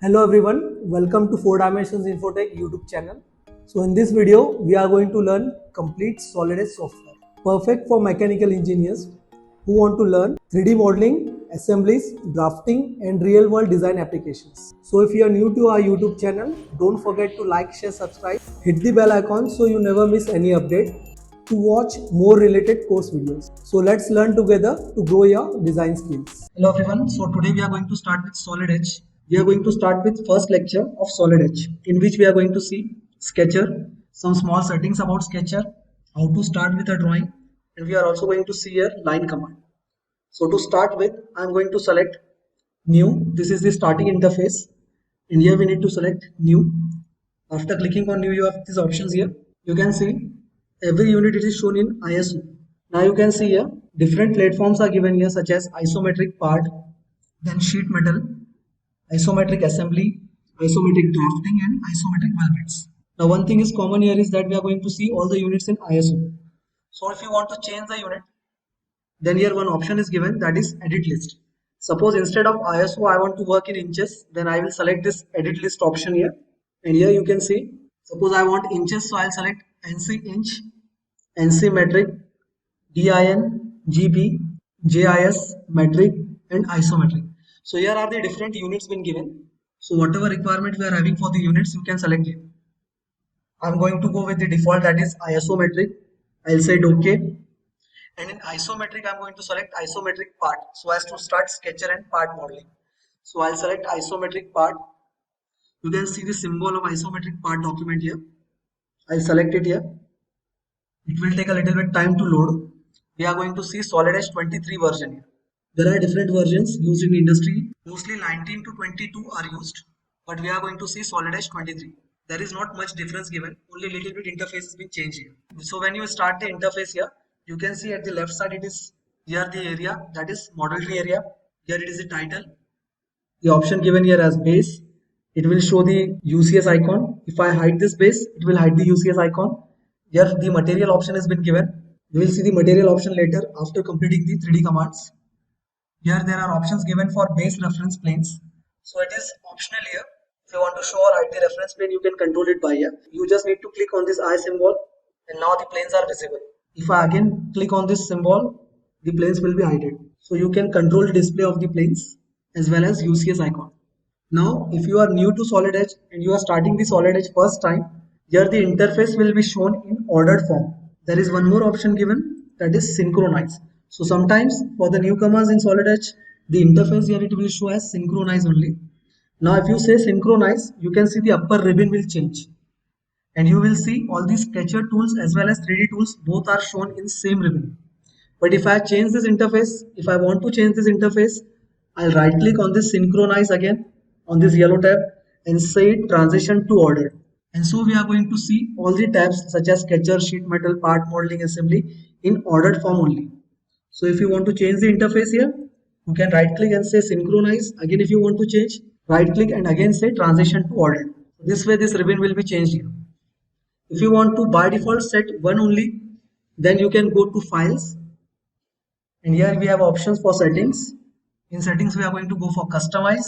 Hello everyone, welcome to 4 Dimensions Infotech YouTube channel. So in this video, we are going to learn complete Solid Edge software, perfect for mechanical engineers who want to learn 3D modeling, assemblies, drafting and real world design applications. So if you are new to our YouTube channel, don't forget to like, share, subscribe, hit the bell icon so you never miss any update to watch more related course videos. So let's learn together to grow your design skills. Hello everyone, so today we are going to start with Solid Edge. We are going to start with first lecture of Solid Edge, in which we are going to see Sketcher, some small settings about Sketcher, how to start with a drawing, and we are also going to see a line command. So to start with, I am going to select New. This is the starting interface, and here we need to select New. After clicking on New, you have these options here. You can see every unit is shown in ISO. Now you can see here different platforms are given here, such as isometric part, then sheet metal, isometric assembly, isometric drafting and isometric weldments. Now one thing is common here is that we are going to see all the units in ISO. So if you want to change the unit, then here one option is given, that is edit list. Suppose instead of ISO I want to work in inches, then I will select this edit list option here, and here you can see, suppose I want inches, so I'll select NC inch, NC metric, DIN, GB, JIS, metric and isometric. So here are the different units been given. So whatever requirement we are having for the units, you can select it. I'm going to go with the default, that is isometric. I'll say OK. And in isometric, I'm going to select isometric part so as to start Sketcher and part modeling. So I'll select isometric part. You can see the symbol of isometric part document here. I'll select it here. It will take a little bit time to load. We are going to see Solid Edge 23 version here. There are different versions used in the industry. Mostly 19 to 22 are used, but we are going to see Solid Edge 23. There is not much difference given, only little bit interface has been changed here. So when you start the interface here, you can see at the left side it is here the area, that is model tree area. Here it is the title. The option given here as base, it will show the UCS icon. If I hide this base, it will hide the UCS icon. Here the material option has been given. You will see the material option later after completing the 3D commands. Here there are options given for base reference planes. So it is optional here. If you want to show or hide the reference plane, you can control it by here. You just need to click on this eye symbol and now the planes are visible. If I again click on this symbol, the planes will be hidden. So you can control the display of the planes as well as UCS icon. Now if you are new to Solid Edge and you are starting the Solid Edge first time, here the interface will be shown in ordered form. There is one more option given, that is synchronize. So sometimes for the newcomers in Solid Edge, the interface here it will show as synchronize only. Now if you say synchronize, you can see the upper ribbon will change. And you will see all these Sketcher tools as well as 3D tools both are shown in same ribbon. But if I change this interface, if I want to change this interface, I'll right click on this synchronize again on this yellow tab and say transition to ordered. And so we are going to see all the tabs such as Sketcher, sheet metal, part modeling, assembly in ordered form only. So if you want to change the interface here, you can right click and say synchronize. Again, if you want to change, right click and again say transition to ordered. This way this ribbon will be changed here. If you want to by default set one only, then you can go to files. And here we have options for settings. In settings, we are going to go for customize.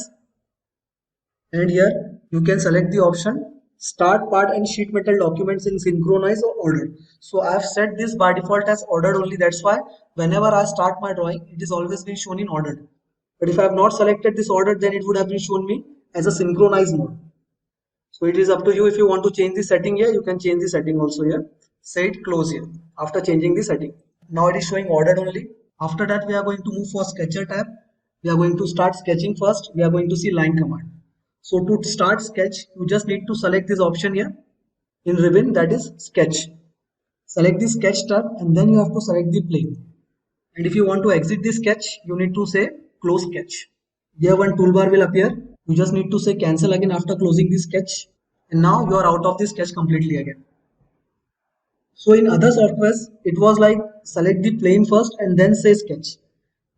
And here you can select the option start part and sheet metal documents in synchronize or ordered. So I have set this by default as ordered only. That's why whenever I start my drawing, it is always been shown in ordered. But if I have not selected this ordered, then it would have been shown me as a synchronized mode. So it is up to you. If you want to change the setting here, you can change the setting also here. Say it close here after changing the setting. Now it is showing ordered only. After that, we are going to move for Sketcher tab. We are going to start sketching first. We are going to see line command. So to start sketch, you just need to select this option here in ribbon, that is sketch. Select the sketch tab and then you have to select the plane. And if you want to exit the sketch, you need to say close sketch. Here one toolbar will appear. You just need to say cancel again after closing the sketch. And now you are out of the sketch completely again. So in other softwares, it was like select the plane first and then say sketch.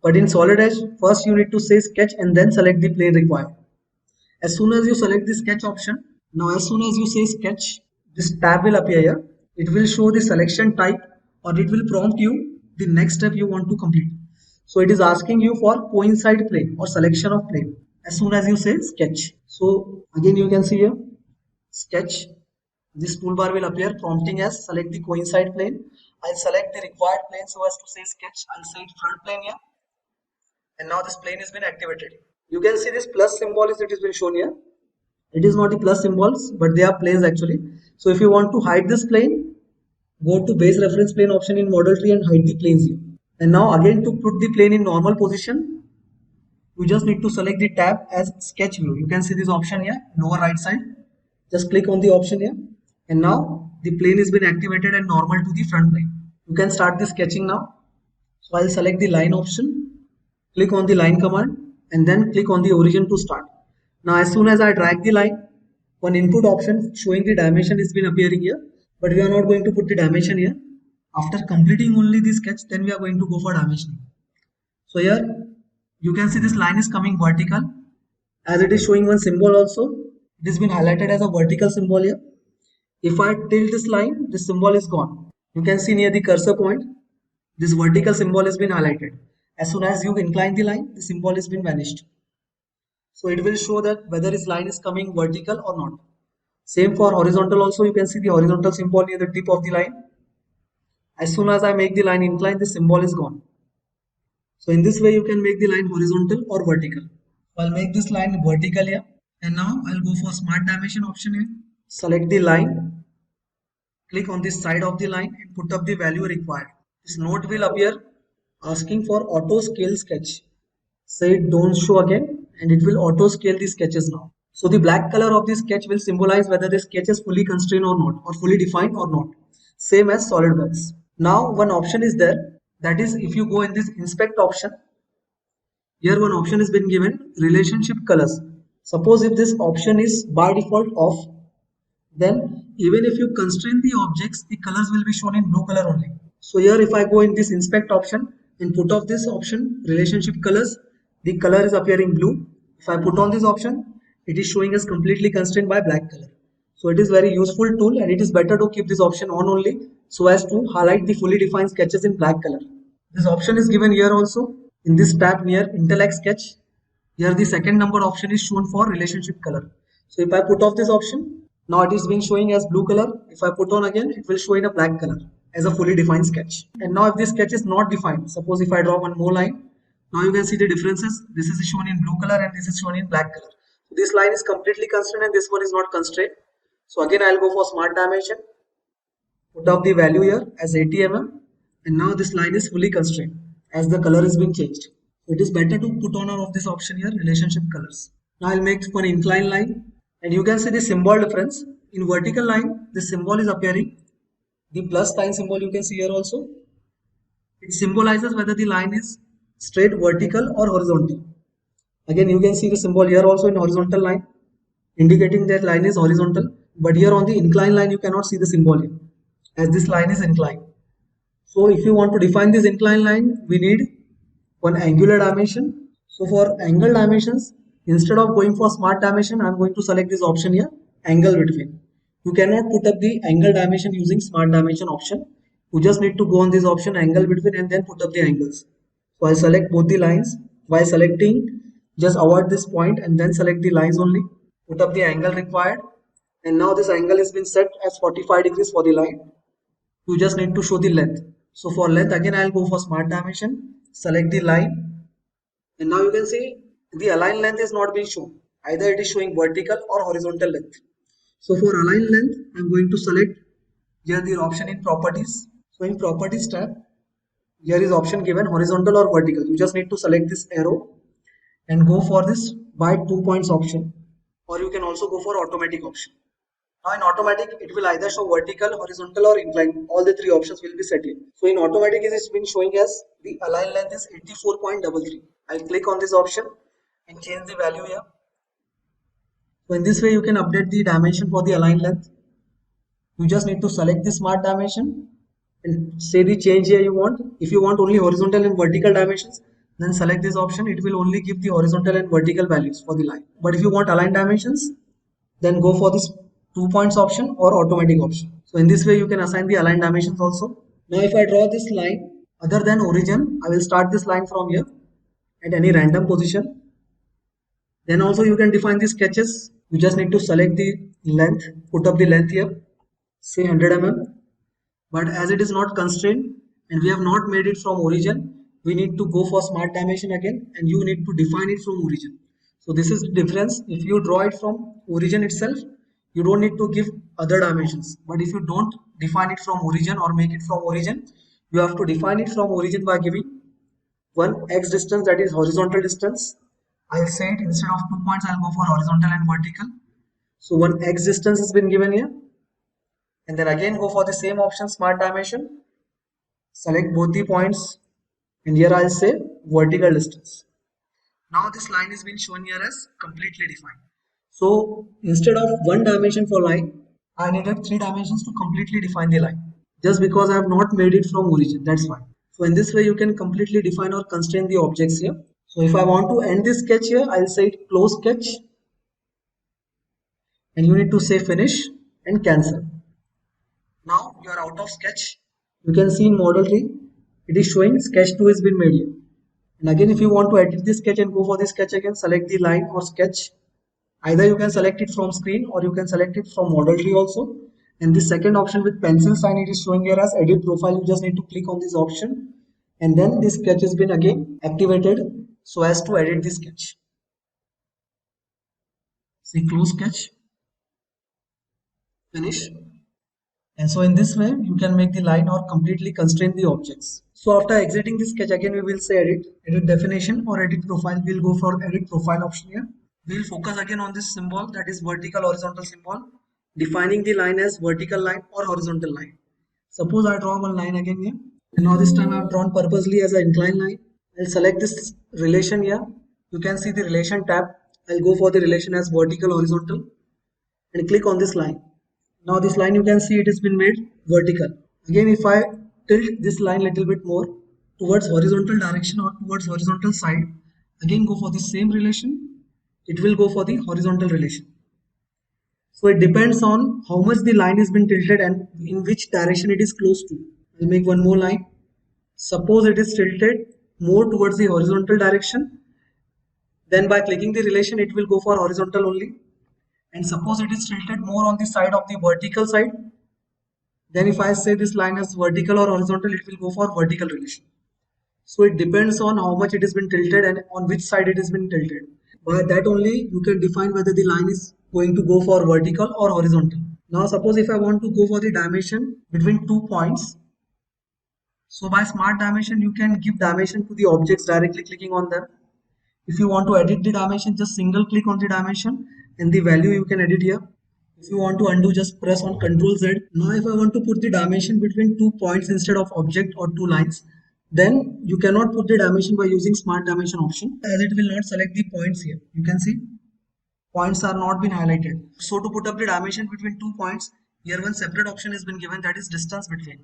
But in Solid Edge, first you need to say sketch and then select the plane required. As soon as you select the sketch option, now as soon as you say sketch, this tab will appear here. It will show the selection type or it will prompt you the next step you want to complete. So it is asking you for coincide plane or selection of plane. as soon as you say sketch. So again you can see here sketch. This toolbar will appear prompting as select the coincide plane. I'll select the required plane so as to say sketch. I'll say front plane here. And now this plane has been activated. You can see this plus symbol is it has been shown here. It is not the plus symbols, but they are planes actually. So if you want to hide this plane, go to base reference plane option in model tree and hide the planes here. And now again to put the plane in normal position, you just need to select the tab as sketch view. You can see this option here, lower right side. Just click on the option here. And now the plane has been activated and normal to the front plane. You can start the sketching now. So I'll select the line option, click on the line command and then click on the origin to start. Now as soon as I drag the line, one input option showing the dimension has been appearing here, but we are not going to put the dimension here. After completing only the sketch, then we are going to go for dimensioning. So here you can see this line is coming vertical, as it is showing one symbol also. It has been highlighted as a vertical symbol here. If I tilt this line, this symbol is gone. You can see near the cursor point, this vertical symbol has been highlighted. As soon as you incline the line, the symbol has been vanished. So it will show that whether this line is coming vertical or not. Same for horizontal also, you can see the horizontal symbol near the tip of the line. As soon as I make the line incline, the symbol is gone. So in this way you can make the line horizontal or vertical. I'll make this line vertical here. And now I'll go for smart dimension option here. Select the line. Click on this side of the line and put up the value required. This note will appear asking for auto scale sketch. Say it don't show again and it will auto scale the sketches now. So the black color of the sketch will symbolize whether the sketch is fully constrained or not, or fully defined or not. Same as SolidWorks. Now one option is there, that is if you go in this inspect option, here one option has been given, relationship colors. Suppose if this option is by default off, then even if you constrain the objects, the colors will be shown in blue color only. So here if I go in this inspect option and put off this option, relationship colors, the color is appearing blue. If I put on this option, it is showing as completely constrained by black color. So it is very useful tool and it is better to keep this option on only so as to highlight the fully defined sketches in black color. This option is given here also in this tab near intellect sketch. Here the second number option is shown for relationship color. So if I put off this option, now it is being showing as blue color. If I put on again, it will show in a black color as a fully defined sketch. And now if this sketch is not defined, suppose if I draw one more line, now you can see the differences. This is shown in blue color and this is shown in black color. So this line is completely constrained and this one is not constrained. So again I'll go for smart dimension, put up the value here as 80 mm and now this line is fully constrained as the color is being changed. So it is better to put on or off this option here, relationship colors. Now I'll make one incline line and you can see the symbol difference. In vertical line, this symbol is appearing. The plus sign symbol you can see here also. It symbolizes whether the line is straight vertical or horizontal. Again you can see the symbol here also in horizontal line, indicating that line is horizontal, but here on the incline line you cannot see the symbol here as this line is inclined. So if you want to define this incline line, we need one angular dimension. So for angle dimensions, instead of going for smart dimension, I am going to select this option here, angle between. You cannot put up the angle dimension using smart dimension option. You just need to go on this option angle between and then put up the angles. So I select both the lines. While selecting, just avoid this point and then select the lines only. Put up the angle required. And now this angle has been set as 45 degrees for the line. You just need to show the length. So for length, again I'll go for smart dimension. Select the line. And now you can see the align length is not being shown. Either it is showing vertical or horizontal length. So for align length, I'm going to select here the option in properties. So in properties tab, here is option given horizontal or vertical. You just need to select this arrow and go for this by 2 points option, or you can also go for automatic option. Now in automatic, it will either show vertical, horizontal or inclined. All the three options will be set in. So in automatic, it has been showing as the align length is 84.33. I'll click on this option and change the value here. So in this way, you can update the dimension for the align length. You just need to select the smart dimension and say the change here you want. If you want only horizontal and vertical dimensions, then select this option. It will only give the horizontal and vertical values for the line. But if you want align dimensions, then go for this 2 points option or automatic option. So in this way, you can assign the align dimensions also. Now if I draw this line other than origin, I will start this line from here at any random position. Then also you can define the sketches. You just need to select the length, put up the length here, say 100 mm. But as it is not constrained and we have not made it from origin, we need to go for smart dimension again, and you need to define it from origin. So this is the difference. If you draw it from origin itself, you don't need to give other dimensions. But if you don't define it from origin or make it from origin, you have to define it from origin by giving one x distance, that is horizontal distance. I'll say it, instead of 2 points, I'll go for horizontal and vertical. So one x distance has been given here. And then again go for the same option, smart dimension. Select both the points, and here I'll say vertical distance. Now this line is being shown here as completely defined. So instead of one dimension for line, I needed 3 dimensions to completely define the line. Just because I have not made it from origin, that's why. So in this way you can completely define or constrain the objects here. So if I want to end this sketch here, I'll say it close sketch, and you need to say finish and cancel. Now you are out of sketch. You can see in model 3, it is showing sketch 2 has been made here. And again, if you want to edit this sketch and go for the sketch again, select the line or sketch. Either you can select it from screen or you can select it from model tree also. And the second option with pencil sign, it is showing here as edit profile. You just need to click on this option, and then this sketch has been again activated so as to edit the sketch. See, close sketch, finish. And so in this way you can make the line or completely constrain the objects. So after exiting the sketch, again we will say edit definition or edit profile. We'll go for edit profile option here. We'll focus again on this symbol, that is vertical horizontal symbol, defining the line as vertical line or horizontal line. Suppose I draw one line again here, and now this time I have drawn purposely as an inclined line. I'll select this relation here. You can see the relation tab. I'll go for the relation as vertical horizontal and click on this line. Now this line, you can see it has been made vertical. Again, if I tilt this line little bit more towards horizontal direction or towards horizontal side, again go for the same relation, it will go for the horizontal relation. So it depends on how much the line has been tilted and in which direction it is close to. I'll make one more line. Suppose it is tilted more towards the horizontal direction, then by clicking the relation it will go for horizontal only. And suppose it is tilted more on the side of the vertical side, then if I say this line is vertical or horizontal, it will go for vertical relation. So it depends on how much it has been tilted and on which side it has been tilted. By that only you can define whether the line is going to go for vertical or horizontal. Now suppose if I want to go for the dimension between 2 points, so by smart dimension you can give dimension to the objects directly clicking on them. If you want to edit the dimension, just single click on the dimension and the value you can edit here. If you want to undo, just press on Ctrl Z. Now if I want to put the dimension between 2 points instead of object or 2 lines, then you cannot put the dimension by using smart dimension option, as it will not select the points here. You can see points are not been highlighted. So to put up the dimension between 2 points, here one separate option has been given, that is distance between.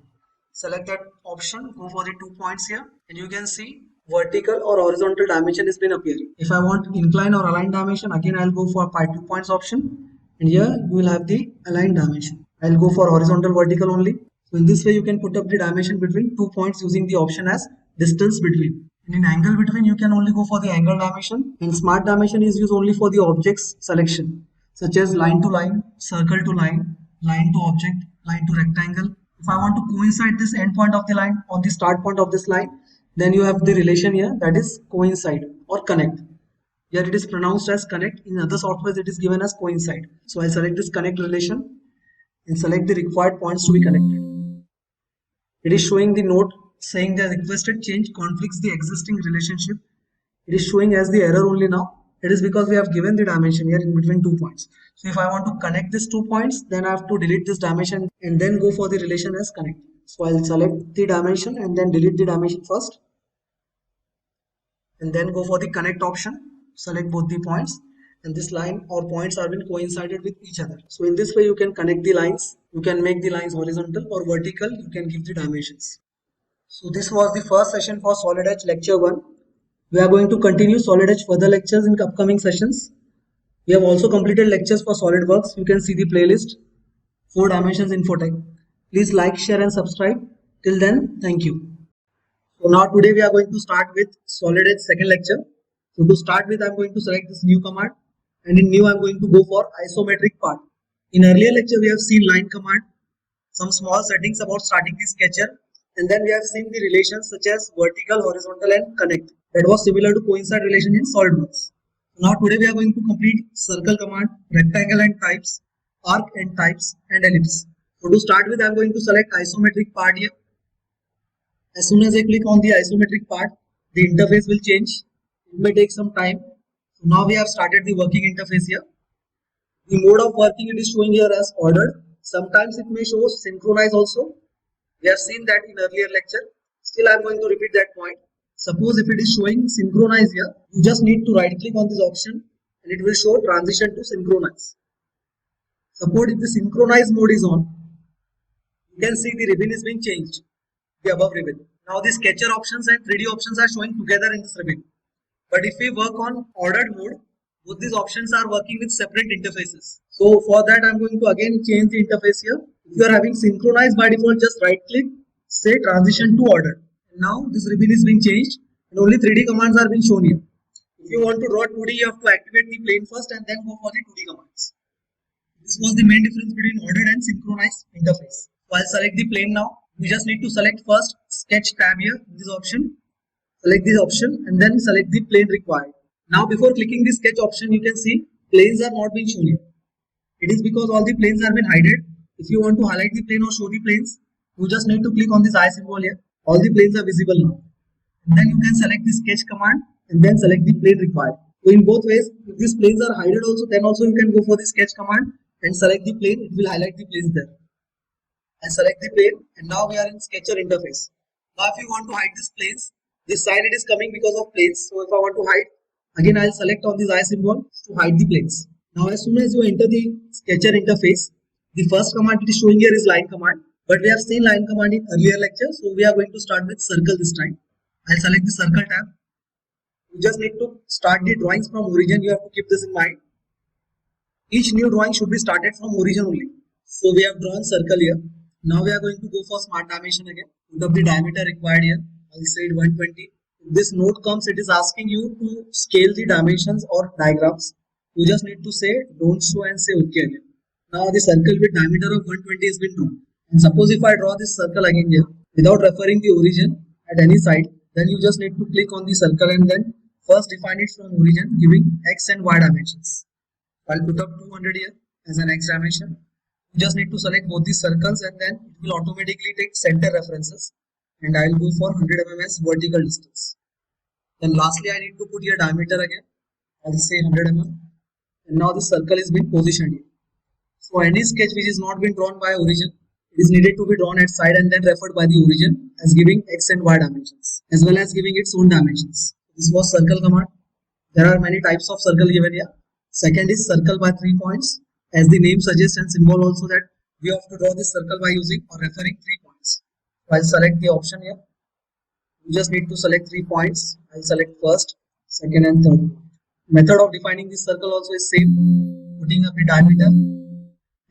Select that option, go for the 2 points here, and you can see vertical or horizontal dimension has been appearing. If I want incline or align dimension, again I'll go for 2 points option, and here you will have the align dimension. I'll go for horizontal vertical only. So in this way you can put up the dimension between 2 points using the option as distance between. And in angle between you can only go for the angle dimension, and smart dimension is used only for the objects selection, such as line to line, circle to line, line to object, line to rectangle. If I want to coincide this end point of the line on the start point of this line, then you have the relation here, that is coincide or connect. Here it is pronounced as connect, in other softwares it is given as coincide. So I select this connect relation and select the required points to be connected. It is showing the note saying the requested change conflicts the existing relationship. It is showing as the error only now. It is because we have given the dimension here in between 2 points. So if I want to connect these 2 points, then I have to delete this dimension and then go for the relation as connect. So I'll select the dimension and then delete the dimension first, and then go for the connect option. Select both the points, and this line or points are been coincided with each other. So in this way you can connect the lines. You can make the lines horizontal or vertical. You can give the dimensions. So this was the first session for Solid Edge lecture 1. We are going to continue Solid Edge further lectures in upcoming sessions. We have also completed lectures for SolidWorks. You can see the playlist 4 Dimensions Infotech. Please like, share and subscribe. Till then, thank you. So now today we are going to start with Solid Edge second lecture. So to start with, I'm going to select this new command, and in new I'm going to go for isometric part. In earlier lecture we have seen line command, some small settings about starting the sketcher, and then we have seen the relations such as vertical, horizontal and connect. That was similar to coincide relation in SolidWorks. Now today we are going to complete circle command, rectangle and types, arc and types and ellipse. So to start with, I'm going to select isometric part here. As soon as I click on the isometric part, the interface will change. It may take some time. So now we have started the working interface here. The mode of working it is showing here as ordered. Sometimes it may show synchronize also. We have seen that in earlier lecture. Still I am going to repeat that point. Suppose if it is showing synchronize here, you just need to right click on this option and it will show transition to synchronize. Suppose if the synchronize mode is on, you can see the ribbon is being changed, the above ribbon. Now the sketcher options and 3D options are showing together in this ribbon. But if we work on ordered mode, both these options are working with separate interfaces. So for that I'm going to again change the interface here. If you are having synchronized by default, just right click, say transition to ordered. And now this ribbon is being changed and only 3D commands are being shown here. If you want to draw 2D, you have to activate the plane first and then go for the 2D commands. This was the main difference between ordered and synchronized interface. So I'll select the plane now. You just need to select first sketch tab here, this option. Select this option and then select the plane required. Now before clicking the sketch option, you can see planes are not being shown here. It is because all the planes have been hidden. If you want to highlight the plane or show the planes, you just need to click on this eye symbol here. All the planes are visible now. And then you can select the sketch command and then select the plane required. So in both ways, if these planes are hidden also, then also you can go for the sketch command and select the plane. It will highlight the planes there. And select the plane, and now we are in sketcher interface. Now if you want to hide these planes, this side it is coming because of planes. So if I want to hide, again I'll select on this eye symbol to hide the planes. Now as soon as you enter the sketcher interface, the first command it is showing here is line command. But we have seen line command in earlier lecture, so we are going to start with circle this time. I'll select the circle tab. You just need to start the drawings from origin. You have to keep this in mind. Each new drawing should be started from origin only. So we have drawn circle here. Now we are going to go for smart dimension again. Put up the diameter required here. I'll say it 120. If this note comes, it is asking you to scale the dimensions or diagrams. You just need to say don't show and say OK again. Now the circle with diameter of 120 has been drawn. And suppose if I draw this circle again here without referring the origin at any side, then you just need to click on the circle and then first define it from origin giving X and Y dimensions. I'll put up 200 here as an X dimension. You just need to select both these circles and then it will automatically take center references, and I will go for 100 mm as vertical distance. Then lastly I need to put here diameter again. I will say 100 mm, and now the circle is being positioned here. So any sketch which is not been drawn by origin, it is needed to be drawn at side and then referred by the origin as giving X and Y dimensions as well as giving its own dimensions. This was circle command. There are many types of circle given here. Second is circle by 3 points. As the name suggests and symbol also that we have to draw this circle by using or referring 3 points. So I'll select the option here. You just need to select 3 points. I'll select first, second and third. Method of defining this circle also is same. Putting up the diameter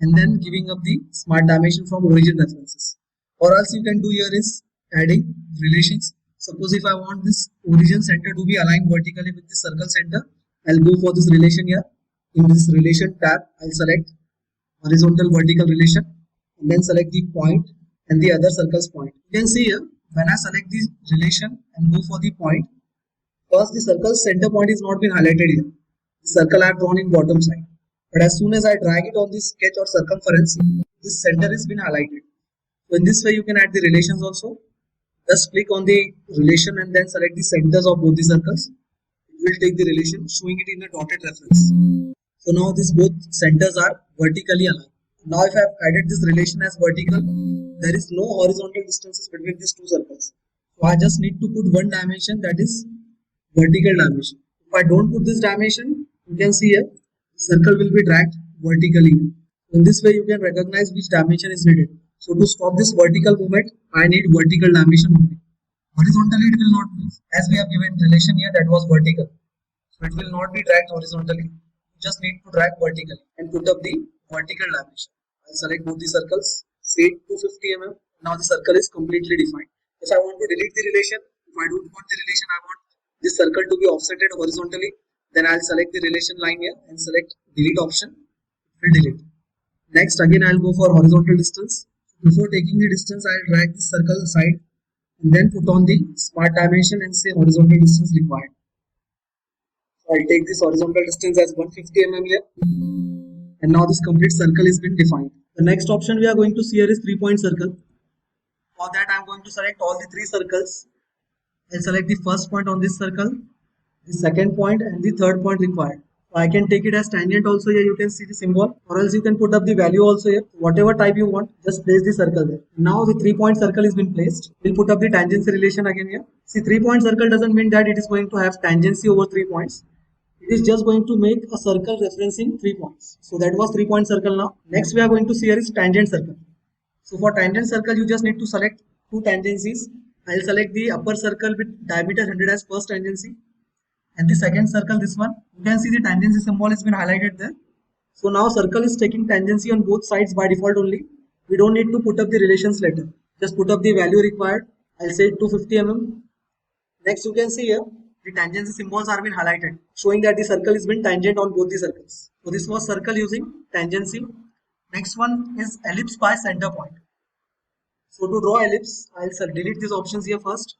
and then giving up the smart dimension from origin references. Or else you can do here is adding relations. Suppose if I want this origin center to be aligned vertically with the circle center, I'll go for this relation here. In this relation tab, I'll select horizontal vertical relation and then select the point and the other circle's point. You can see here, when I select this relation and go for the point, first the circle's center point is not been highlighted here. The circle I have drawn in bottom side. But as soon as I drag it on this sketch or circumference, this center is been highlighted. So in this way you can add the relations also. Just click on the relation and then select the centers of both the circles. It will take the relation, showing it in a dotted reference. So now these both centers are vertically aligned. Now if I have added this relation as vertical, there is no horizontal distances between these two circles. So I just need to put one dimension, that is vertical dimension. If I don't put this dimension, you can see here, the circle will be dragged vertically. In this way you can recognize which dimension is needed. So to stop this vertical movement, I need vertical dimension only. Horizontally it will not move. As we have given relation here, that was vertical. So it will not be dragged horizontally. You just need to drag vertically and put up the vertical dimension. I'll select both the circles, say 250 mm. Now the circle is completely defined. If I want to delete the relation, if I don't want the relation, I want this circle to be offsetted horizontally, then I'll select the relation line here and select delete option. It will delete. Next, again I'll go for horizontal distance. Before taking the distance, I'll drag this circle aside and then put on the smart dimension and say horizontal distance required. So I'll take this horizontal distance as 150 mm here, and now this complete circle has been defined. The next option we are going to see here is 3-point circle. For that, I'm going to select all the 3 circles. I'll select the first point on this circle, the second point, and the third point required. So I can take it as tangent also here, you can see the symbol, or else you can put up the value also here. Whatever type you want, just place the circle there. Now the 3-point circle has been placed. We'll put up the tangency relation again here. See, 3-point circle doesn't mean that it is going to have tangency over 3 points. It is just going to make a circle referencing 3 points. So that was 3-point circle now. Next we are going to see here is tangent circle. So for tangent circle, you just need to select 2 tangencies. I'll select the upper circle with diameter 100 as first tangency. And the second circle, this one, you can see the tangency symbol has been highlighted there. So now circle is taking tangency on both sides by default only. We don't need to put up the relations later. Just put up the value required. I'll say 250 mm. Next you can see here, the tangency symbols are been highlighted, showing that the circle has been tangent on both the circles. So this was circle using tangency. Next one is ellipse by center point. So to draw ellipse, I'll delete these options here first.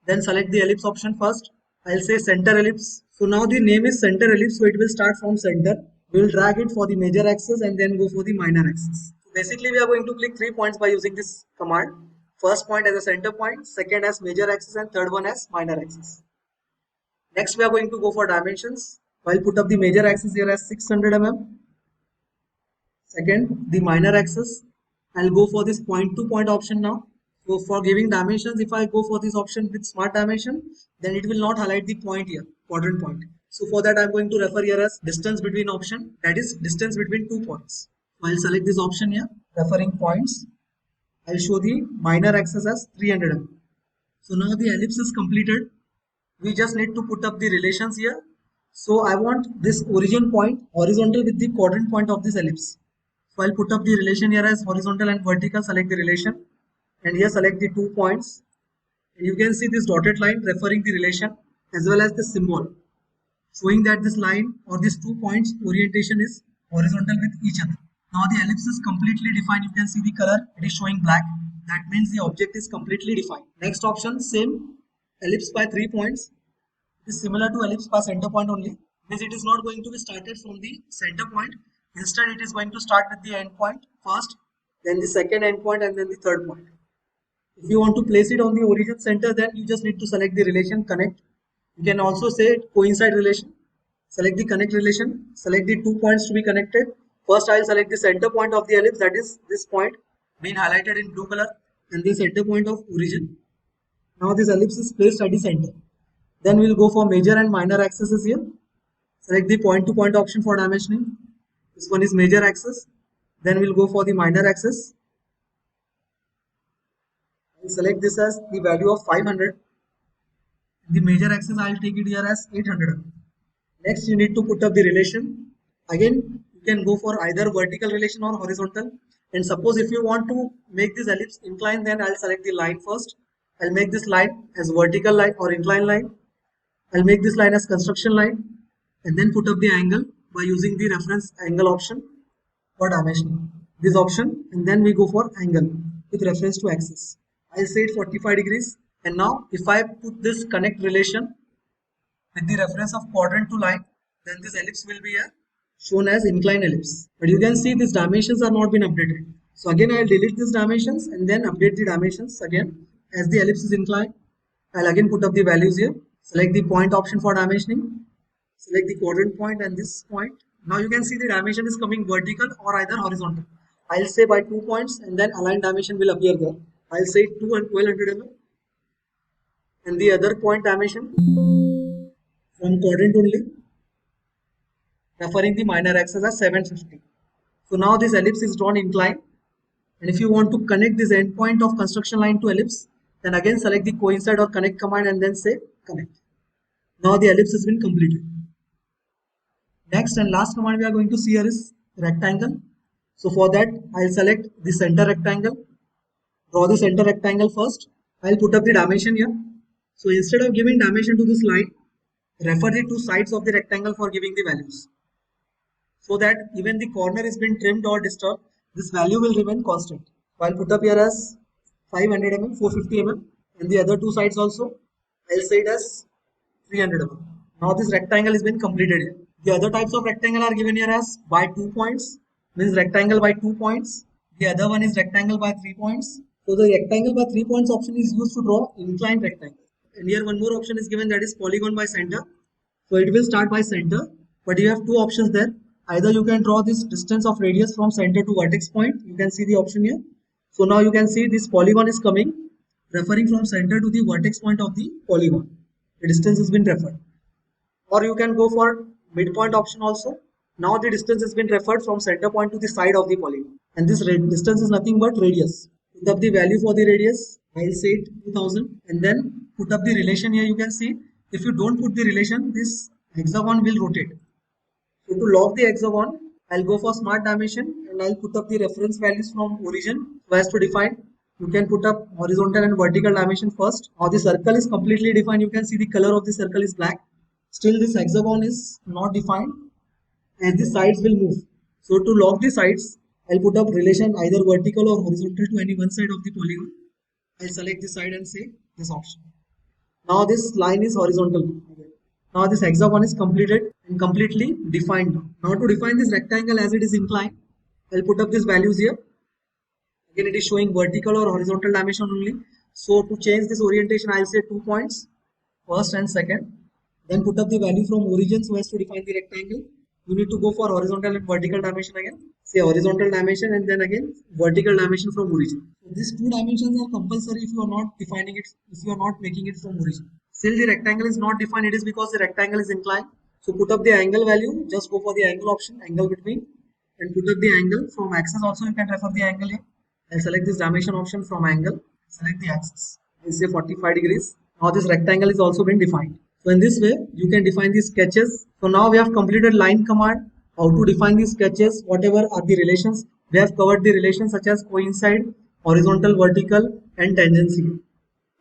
Then select the ellipse option first. I'll say center ellipse. So now the name is center ellipse, so it will start from center. We will drag it for the major axis and then go for the minor axis. So basically we are going to click 3 points by using this command. First point as a center point, second as major axis, and third one as minor axis. Next we are going to go for dimensions. I'll put up the major axis here as 600 mm. Second, the minor axis, I'll go for this point to point option now. So for giving dimensions, if I go for this option with smart dimension, then it will not highlight the point here, quadrant point. So for that, I'm going to refer here as distance between option, that is distance between 2 points. So I'll select this option here, referring points. I'll show the minor axis as 300 mm. So now the ellipse is completed. We just need to put up the relations here. So I want this origin point horizontal with the quadrant point of this ellipse. So I'll put up the relation here as horizontal and vertical, select the relation, and here select the 2 points. And you can see this dotted line referring the relation as well as the symbol, showing that this line or these 2 points orientation is horizontal with each other. Now the ellipse is completely defined. You can see the color, it is showing black. That means the object is completely defined. Next option, same ellipse by 3 points. It is similar to ellipse by center point only. Means it is not going to be started from the center point. Instead, it is going to start with the end point first, then the second end point, and then the third point. If you want to place it on the origin center, then you just need to select the relation connect. You can also say coincide relation. Select the connect relation. Select the 2 points to be connected. First, I will select the center point of the ellipse, that is this point being highlighted in blue color, and the center point of origin. Now this ellipse is placed at the center. Then we will go for major and minor axes here. Select the point to point option for dimensioning. This one is major axis. Then we'll go for the minor axis. I'll select this as the value of 500. The major axis I'll take it here as 800. Next you need to put up the relation. Again you can go for either vertical relation or horizontal. And suppose if you want to make this ellipse inclined, then I'll select the line first. I'll make this line as vertical line or inclined line. I'll make this line as construction line and then put up the angle by using the reference angle option for dimensioning. This option, and then we go for angle with reference to axis. I'll say it 45 degrees. And now if I put this connect relation with the reference of quadrant to line, then this ellipse will be shown as inclined ellipse. But you can see these dimensions are not been updated. So again I'll delete these dimensions and then update the dimensions again. As the ellipse is inclined, I'll again put up the values here. Select the point option for dimensioning. Select the quadrant point and this point. Now you can see the dimension is coming vertical or either horizontal. I'll say by 2 points and then aligned dimension will appear there. I'll say 2 and 1200 mm. And the other point dimension from quadrant only, referring the minor axis as 750. So now this ellipse is drawn inclined. And if you want to connect this endpoint of construction line to ellipse, then again select the coincide or connect command and then say connect. Now the ellipse has been completed. Next and last command we are going to see here is rectangle. So for that I'll select the center rectangle. Draw the center rectangle first. I'll put up the dimension here. So instead of giving dimension to this line, refer the two sides of the rectangle for giving the values. So that even the corner is been trimmed or disturbed, this value will remain constant. So I'll put up here as 500 mm, 450 mm, and the other two sides also, I'll say it as 300 mm. Now this rectangle has been completed here. The other types of rectangle are given here as by 2 points, means rectangle by 2 points. The other one is rectangle by 3 points. So the rectangle by 3 points option is used to draw inclined rectangle. And here one more option is given, that is polygon by center. So it will start by center, but you have two options there. Either you can draw this distance of radius from center to vertex point. You can see the option here. So now you can see this polygon is coming, referring from center to the vertex point of the polygon. The distance has been referred. Or you can go for midpoint option also. Now the distance has been referred from center point to the side of the polygon. And this distance is nothing but radius. Put up the value for the radius. I'll say it 2000. And then put up the relation here. You can see if you don't put the relation, this hexagon will rotate. So to log the hexagon, I'll go for smart dimension and I'll put up the reference values from origin so as to define. You can put up horizontal and vertical dimension first. Now the circle is completely defined. You can see the color of the circle is black. Still this hexagon is not defined and the sides will move. So to log the sides, I'll put up relation either vertical or horizontal to any one side of the polygon. I'll select the side and say this option. Now this line is horizontal. Now this hexagon is completed and completely defined. Now to define this rectangle as it is inclined, I'll put up these values here. Again it is showing vertical or horizontal dimension only. So to change this orientation, I'll say 2 points, first and second. Then put up the value from origin so as to define the rectangle. You need to go for horizontal and vertical dimension again. Say horizontal dimension and then again vertical dimension from origin. So these two dimensions are compulsory if you are not defining it, if you are not making it from origin. Still the rectangle is not defined, it is because the rectangle is inclined. So put up the angle value, just go for the angle option, angle between, and put up the angle from axis also. You can refer the angle here. I'll select this dimension option from angle, select the axis. I'll say 45 degrees. Now this rectangle is also been defined. So in this way, you can define these sketches. So now we have completed line command, how to define these sketches, whatever are the relations. We have covered the relations such as coincide, horizontal, vertical, and tangency.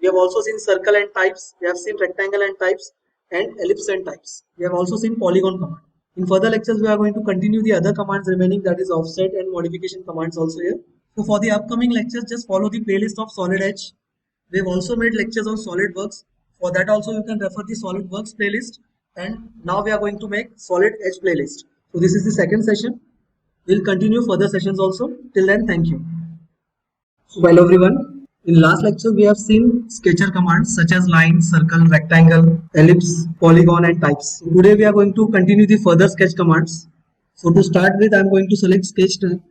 We have also seen circle and types. We have seen rectangle and types and ellipse and types. We have also seen polygon command. In further lectures, we are going to continue the other commands remaining, that is offset and modification commands also here. So for the upcoming lectures, just follow the playlist of Solid Edge. We have also made lectures on SolidWorks. For that also you can refer the SolidWorks playlist. And now we are going to make Solid Edge playlist. So this is the second session. We'll continue further sessions also. Till then, thank you. So hello everyone. In last lecture, we have seen sketcher commands such as line, circle, rectangle, ellipse, polygon and types. So today we are going to continue the further sketch commands. So to start with, I am going to select sketch tab.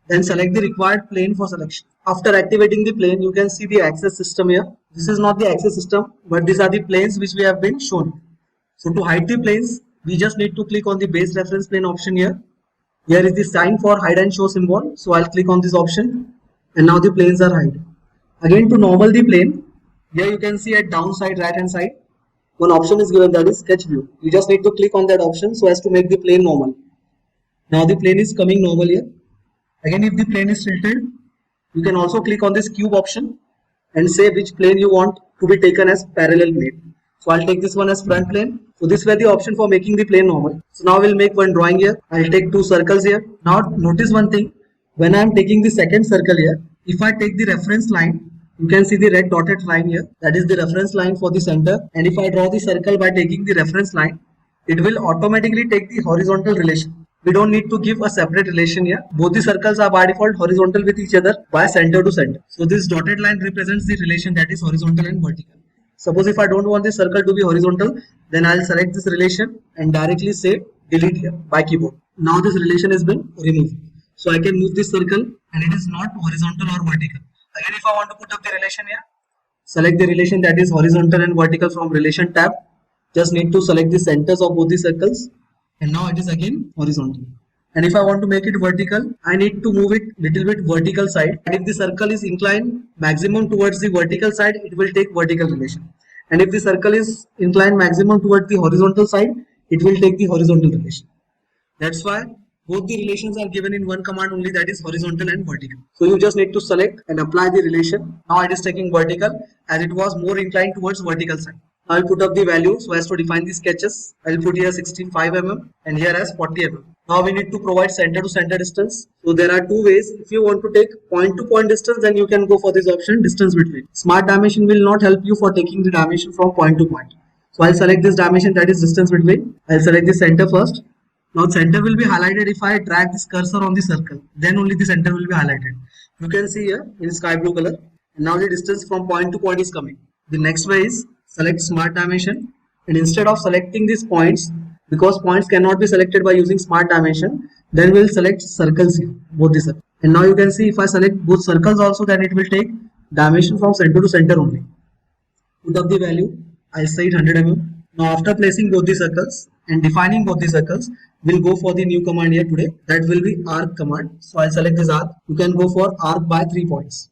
Then select the required plane for selection. After activating the plane, you can see the axis system here. This is not the axis system, but these are the planes which we have been shown. So to hide the planes, we just need to click on the base reference plane option here. Here is the sign for hide and show symbol. So I'll click on this option and now the planes are hid. Again to normal the plane, here you can see at downside right hand side, one option is given, that is sketch view. You just need to click on that option so as to make the plane normal. Now the plane is coming normal here. Again if the plane is tilted, you can also click on this cube option and say which plane you want to be taken as parallel plane. So I'll take this one as front plane. So this were the option for making the plane normal. So now we'll make one drawing here. I'll take two circles here. Now notice one thing, when I am taking the second circle here, if I take the reference line, you can see the red dotted line here. That is the reference line for the center. And if I draw the circle by taking the reference line, it will automatically take the horizontal relation. We don't need to give a separate relation here. Both the circles are by default horizontal with each other by center to center. So this dotted line represents the relation, that is horizontal and vertical. Suppose if I don't want the circle to be horizontal, then I'll select this relation and directly say delete here by keyboard. Now this relation has been removed. So I can move this circle and it is not horizontal or vertical. Again, if I want to put up the relation here, select the relation that is horizontal and vertical from relation tab. Just need to select the centers of both the circles and now it is again horizontal. And if I want to make it vertical, I need to move it little bit vertical side. And if the circle is inclined maximum towards the vertical side, it will take vertical relation. And if the circle is inclined maximum towards the horizontal side, it will take the horizontal relation. That's why Both the relations are given in one command only, that is horizontal and vertical. So you just need to select and apply the relation. Now it is taking vertical as it was more inclined towards vertical side. I'll put up the value so as to define the sketches. I'll put here 65 mm and here as 40 mm. Now we need to provide center to center distance. So there are two ways. If you want to take point to point distance, then you can go for this option, distance between. Smart dimension will not help you for taking the dimension from point to point. So I'll select this dimension, that is distance between. I'll select the center first. Now center will be highlighted if I drag this cursor on the circle. Then only the center will be highlighted. You can see here in sky blue color. And now the distance from point to point is coming. The next way is select smart dimension, and instead of selecting these points, because points cannot be selected by using smart dimension, then we'll select circles here, both the circles. And now you can see if I select both circles also, then it will take dimension from center to center only. Put up the value, I'll say it 100 mm. Now after placing both the circles and defining both the circles, we'll go for the new command here today, that will be arc command. So I'll select this arc. You can go for arc by 3 points.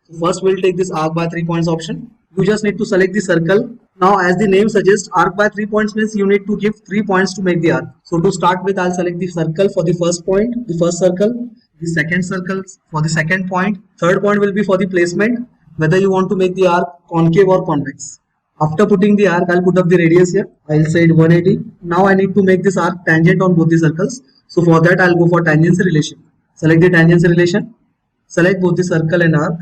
So first we'll take this arc by 3 points option. You just need to select the circle. Now as the name suggests, arc by 3 points means you need to give 3 points to make the arc. So to start with, I'll select the circle for the first point, the first circle, the second circle for the second point, third point will be for the placement, whether you want to make the arc concave or convex. After putting the arc, I'll put up the radius here. I'll say it 180. Now I need to make this arc tangent on both the circles. So for that, I'll go for tangency relation. Select the tangency relation. Select both the circle and arc.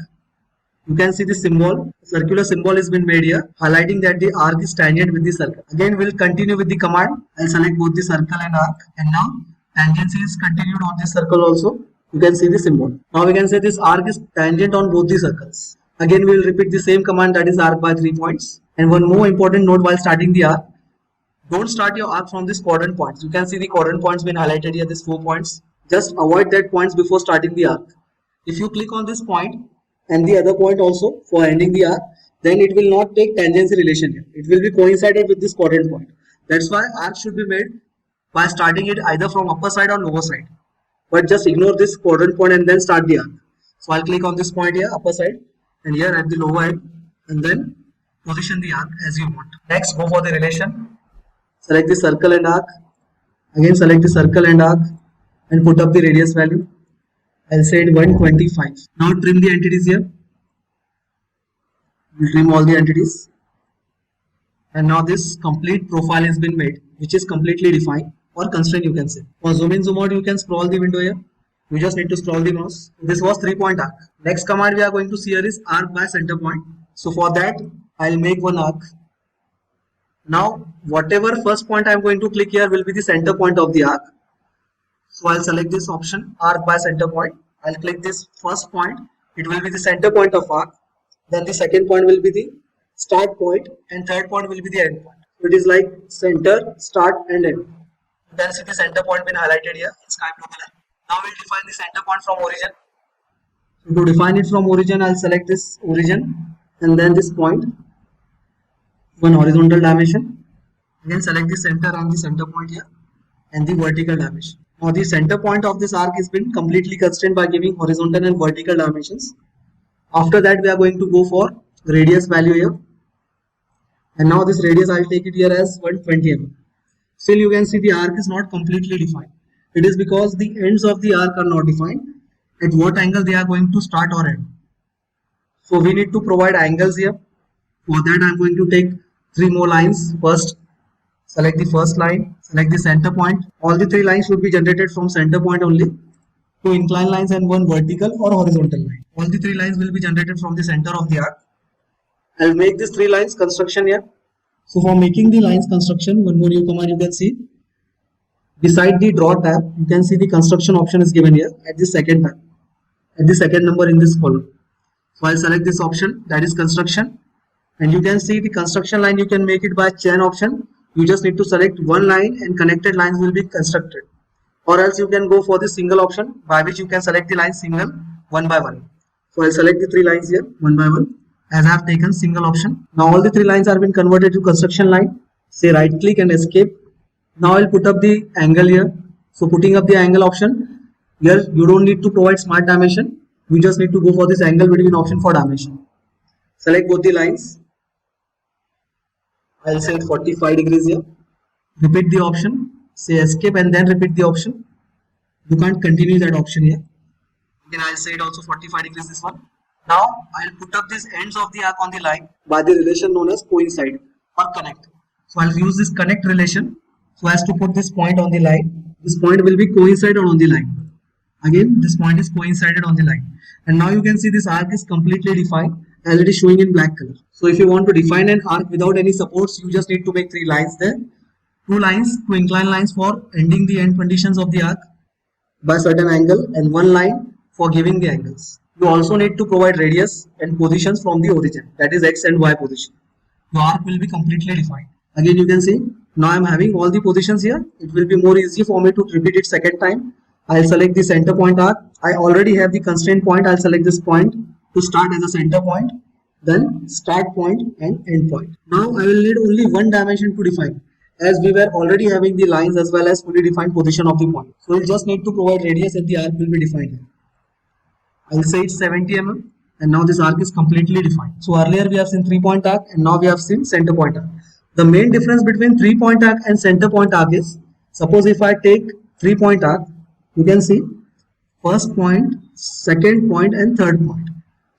You can see the symbol, circular symbol has been made here, highlighting that the arc is tangent with the circle. Again, we'll continue with the command. I'll select both the circle and arc, and now tangency is continued on this circle also. You can see the symbol. Now we can say this arc is tangent on both the circles. Again, we will repeat the same command, that is arc by 3 points. And one more important note while starting the arc, don't start your arc from these quadrant points. You can see the quadrant points been highlighted here, these 4 points. Just avoid that points before starting the arc. If you click on this point and the other point also for ending the arc, then it will not take tangency relation here. It will be coincided with this quadrant point. That's why arc should be made by starting it either from upper side or lower side. But just ignore this quadrant point and then start the arc. So I'll click on this point here, upper side, and here at the lower end, and then position the arc as you want. Next, go for the relation. Select the circle and arc. Again, select the circle and arc and put up the radius value. I'll say it 125. Now trim the entities here. We'll trim all the entities. And now this complete profile has been made, which is completely defined or constrained, you can say. For zoom in, zoom out, you can scroll the window here. You just need to scroll the mouse. This was 3-point arc. Next command we are going to see here is arc by center point. So for that, I'll make one arc. Now, whatever first point I'm going to click here will be the center point of the arc. So I'll select this option, arc by center point. I'll click this first point. It will be the center point of arc. Then the second point will be the start point, and third point will be the end point. So it is like center, start, and end. You can see the center point been highlighted here in sky blue color. Now we'll define the center point from origin. So to define it from origin, I'll select this origin and then this point, one horizontal dimension. Then select the center and the center point here and the vertical dimension. Now the center point of this arc has been completely constrained by giving horizontal and vertical dimensions. After that, we are going to go for radius value here. And now this radius, I'll take it here as 120 mm. Still you can see the arc is not completely defined. It is because the ends of the arc are not defined. At what angle they are going to start or end. So we need to provide angles here. For that, I'm going to take 3 more lines. First, select the first line, select the center point. All the 3 lines should be generated from center point only. 2 inclined lines and 1 vertical or horizontal line. All the 3 lines will be generated from the center of the arc. I'll make these 3 lines construction here. So for making the lines construction, one more new command you can see. Beside the draw tab, you can see the construction option is given here at the second tab, at the second number in this column. So I'll select this option, that is construction, and you can see the construction line. You can make it by chain option. You just need to select one line and connected lines will be constructed, or else you can go for the single option by which you can select the line single one by one. So I'll select the 3 lines here one by one as I have taken single option. Now all the 3 lines are been converted to construction line. Say right click and escape. Now I'll put up the angle here. So putting up the angle option, here you don't need to provide smart dimension. You just need to go for this angle between option for dimension. Select both the lines. I'll say 45 degrees here. Repeat the option. Say escape and then repeat the option. You can't continue that option here. Then I'll say it also 45 degrees this one. Now I'll put up these ends of the arc on the line by the relation known as coincide or connect. So I'll use this connect relation so as to put this point on the line. This point will be coincided on the line. Again, this point is coincided on the line. And now you can see this arc is completely defined as it is showing in black color. So if you want to define an arc without any supports, you just need to make 3 lines there. 2 lines, 2 inclined lines for ending the end conditions of the arc by certain angle, and 1 line for giving the angles. You also need to provide radius and positions from the origin, that is x and y position. Your arc will be completely defined. Again, you can see now I am having all the positions here. It will be more easy for me to repeat it second time. I'll select the center point arc. I already have the constraint point. I'll select this point to start as a center point, then start point and end point. Now I will need only one dimension to define, as we were already having the lines as well as fully defined position of the point. So we'll just need to provide radius and the arc will be defined here. I'll say it's 70 mm, and now this arc is completely defined. So earlier we have seen 3-point arc and now we have seen center point arc. The main difference between 3-point arc and center point arc is, suppose if I take 3-point arc, you can see first point, second point and third point.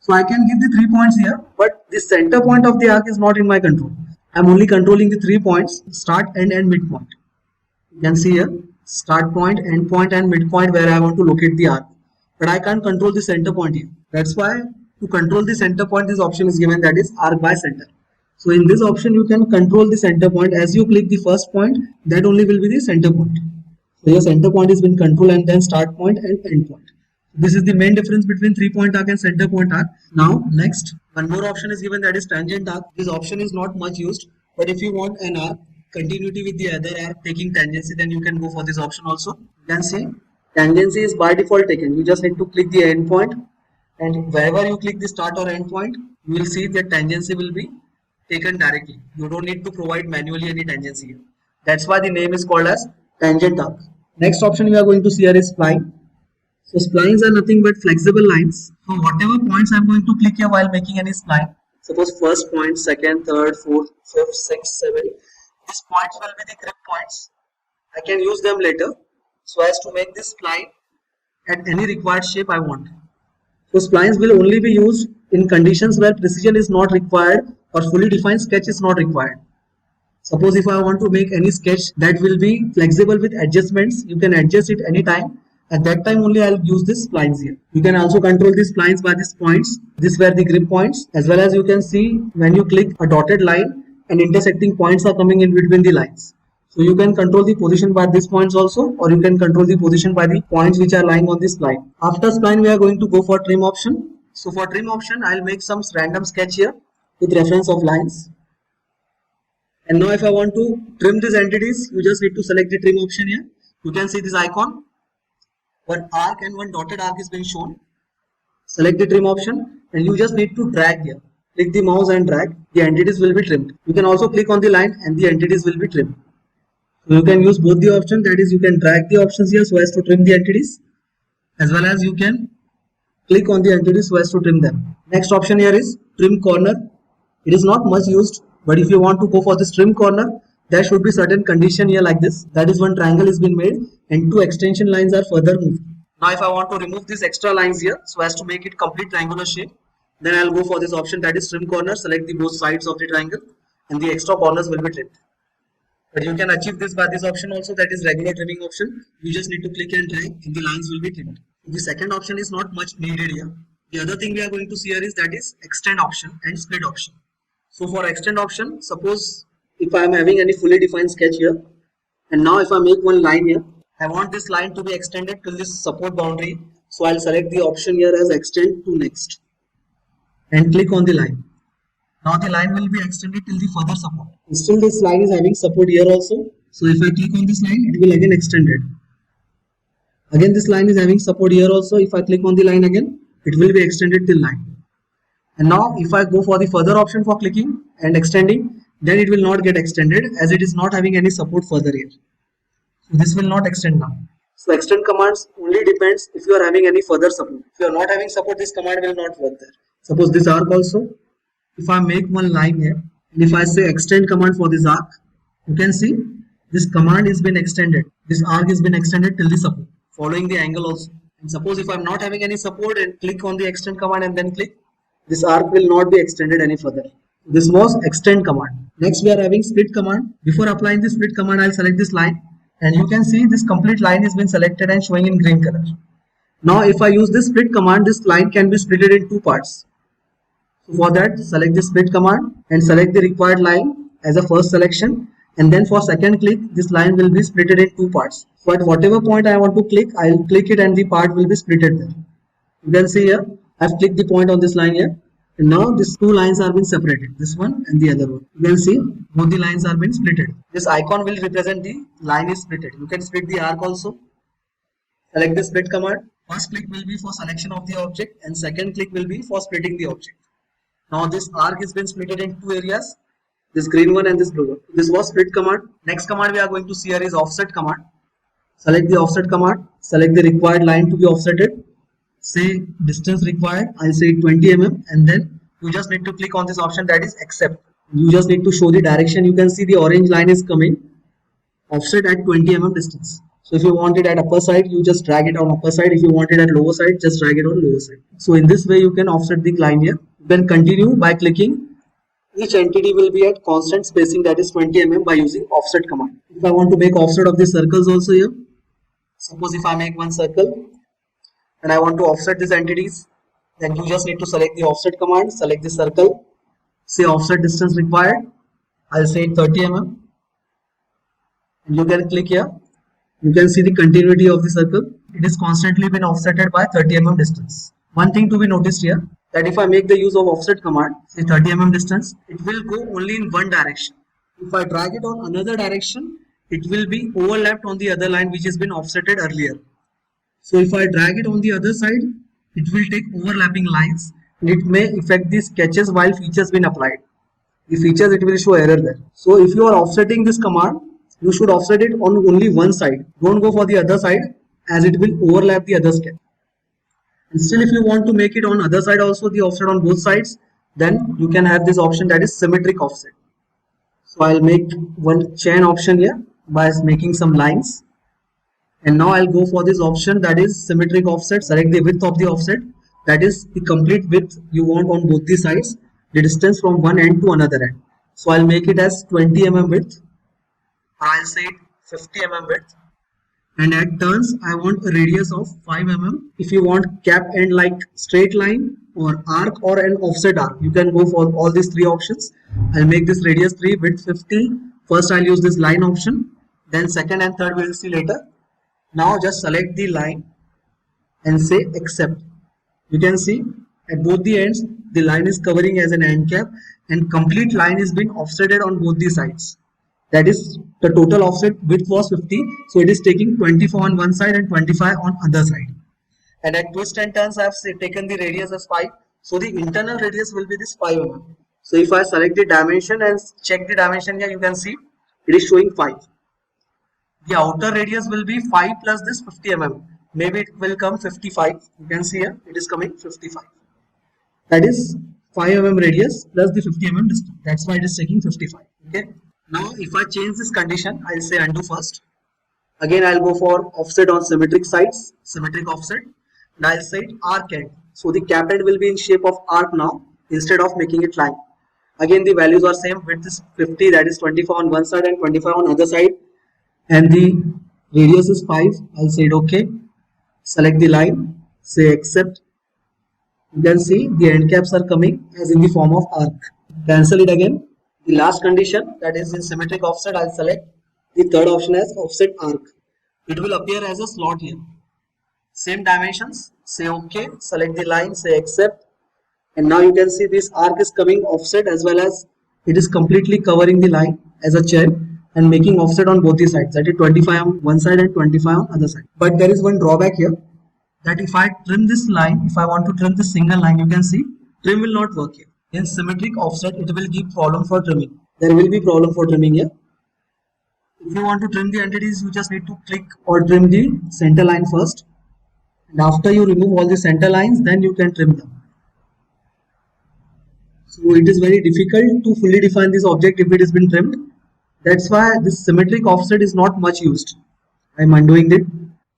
So I can give the 3 points here, but the center point of the arc is not in my control. I'm only controlling the 3 points, start, end and midpoint. You can see here, start point, end point and midpoint where I want to locate the arc. But I can't control the center point here. That's why to control the center point, this option is given, that is arc by center. So in this option, you can control the center point. As you click the first point, that only will be the center point. So your center point is been controlled, and then start point and end point. This is the main difference between 3-point arc and center point arc. Now next, one more option is given, that is tangent arc. This option is not much used, but if you want an arc continuity with the other arc taking tangency, then you can go for this option also. You can see tangency is by default taken. You just need to click the end point, and wherever you click the start or end point, you will see that tangency will be taken directly. You don't need to provide manually any tangency here. That's why the name is called as tangent arc. Next option we are going to see here is spline. So splines are nothing but flexible lines. So whatever points I am going to click here while making any spline, suppose first point, second, third, fourth, fifth, sixth, seventh, these points will be the grip points. I can use them later so as to make this spline at any required shape I want. So splines will only be used in conditions where precision is not required or fully defined sketch is not required. Suppose if I want to make any sketch that will be flexible with adjustments, you can adjust it anytime. At that time only I'll use this splines here. You can also control these splines by these points. These were the grip points, as well as you can see when you click a dotted line and intersecting points are coming in between the lines. So you can control the position by these points also, or you can control the position by the points which are lying on this spline. After spline we are going to go for trim option. So for trim option I'll make some random sketch here with reference of lines. And now if I want to trim these entities, you just need to select the trim option here. You can see this icon. One arc and one dotted arc is being shown. Select the trim option and you just need to drag here. Click the mouse and drag. The entities will be trimmed. You can also click on the line and the entities will be trimmed. So you can use both the options, that is you can drag the options here so as to trim the entities, as well as you can click on the entities so as to trim them. Next option here is trim corner. It is not much used, but if you want to go for this trim corner, there should be certain condition here like this. That is one triangle is been made and 2 extension lines are further moved. Now if I want to remove these extra lines here so as to make it complete triangular shape, then I'll go for this option, that is trim corner. Select the both sides of the triangle and the extra corners will be trimmed. But you can achieve this by this option also, that is regular trimming option. You just need to click and drag and the lines will be trimmed. The second option is not much needed here. The other thing we are going to see here is that is extend option and split option. So for extend option, suppose if I am having any fully defined sketch here, and now if I make one line here, I want this line to be extended till this support boundary. So I'll select the option here as extend to next and click on the line. Now the line will be extended till the further support. Still this line is having support here also. So if I click on this line, it will again extend it. Again this line is having support here also. If I click on the line again, it will be extended till line. And now if I go for the further option for clicking and extending, then it will not get extended as it is not having any support further here. So this will not extend now. So extend commands only depends if you are having any further support. If you are not having support, this command will not work there. Suppose this arc also, if I make one line here and if I say extend command for this arc, you can see this command has been extended. This arc has been extended till the support. following the angle also. And suppose if I'm not having any support and click on the extend command and then click, this arc will not be extended any further. This was extend command. Next we are having split command. Before applying the split command, I'll select this line and you can see this complete line has been selected and showing in green color. Now if I use this split command, this line can be splitted in two parts. So for that, select the split command and select the required line as a first selection, and then for second click, this line will be splitted in two parts. So at whatever point I want to click, I'll click it and the part will be splitted there. You can see here, I've clicked the point on this line here, and now these two lines are being separated, this one and the other one. You can see both the lines are being splitted. This icon will represent the line is splitted. You can split the arc also. Select the split command. First click will be for selection of the object and second click will be for splitting the object. Now this arc has been splitted in two areas, this green one and this blue one. This was split command. Next command we are going to see here is offset command. Select the offset command, select the required line to be offsetted. Say distance required, I'll say 20 mm, and then you just need to click on this option, that is accept. You just need to show the direction. You can see the orange line is coming offset at 20 mm distance. So if you want it at upper side, you just drag it on upper side. If you want it at lower side, just drag it on lower side. So in this way you can offset the line here. You can continue by clicking. Each entity will be at constant spacing, that is 20 mm, by using offset command. If I want to make offset of the circles also here, suppose if I make one circle and I want to offset these entities, then you just need to select the offset command, select the circle, say offset distance required, I'll say 30 mm, and you can click here. You can see the continuity of the circle. It is constantly been offsetted by 30 mm distance. One thing to be noticed here, that if I make the use of offset command, say 30 mm distance, it will go only in one direction. If I drag it on another direction, it will be overlapped on the other line which has been offsetted earlier. So if I drag it on the other side, it will take overlapping lines and it may affect the sketches while features been applied. The features, it will show error there. So if you are offsetting this command, you should offset it on only one side. Don't go for the other side as it will overlap the other sketch. And still if you want to make it on other side also, the offset on both sides, then you can have this option, that is symmetric offset. So I'll make one chain option here by making some lines. And now I'll go for this option, that is symmetric offset. Select the width of the offset, that is the complete width you want on both the sides, the distance from one end to another end. So I'll make it as 20 mm width, or I'll say 50 mm width. And at turns, I want a radius of 5 mm. If you want cap end like straight line or arc or an offset arc, you can go for all these three options. I'll make this radius 3, width 50. First I'll use this line option, then second and third we'll see later. Now just select the line and say accept. You can see at both the ends, the line is covering as an end cap and complete line is being offsetted on both the sides. That is, the total offset width was 50, so it is taking 24 on one side and 25 on other side. And at twist and turns, I have taken the radius as 5, so the internal radius will be this 5 mm. So if I select the dimension and check the dimension here, you can see it is showing 5. The outer radius will be 5 plus this 50 mm. Maybe it will come 55. You can see here it is coming 55. That is 5 mm radius plus the 50 mm distance. That's why it is taking 55. Okay. Now if I change this condition, I'll say undo first. Again I'll go for offset on symmetric sides, symmetric offset, and I'll say arc end. So the cap end will be in shape of arc now instead of making it line. Again the values are same. Width is 50, that is 24 on one side and 25 on other side, and the radius is 5. I'll say it okay. Select the line, say accept. You can see the end caps are coming as in the form of arc. Cancel it again. The last condition, that is in symmetric offset, I'll select the third option as offset arc. It will appear as a slot here. Same dimensions, say OK, select the line, say accept. And now you can see this arc is coming offset as well as it is completely covering the line as a chain and making offset on both the sides. That is 25 on one side and 25 on other side. But there is one drawback here, that if I trim this line, if I want to trim this single line, you can see trim will not work here. In symmetric offset, it will give problem for trimming. There will be problem for trimming here. If you want to trim the entities, you just need to click or trim the center line first. And after you remove all the center lines, then you can trim them. So it is very difficult to fully define this object if it has been trimmed. That's why this symmetric offset is not much used. I'm undoing it.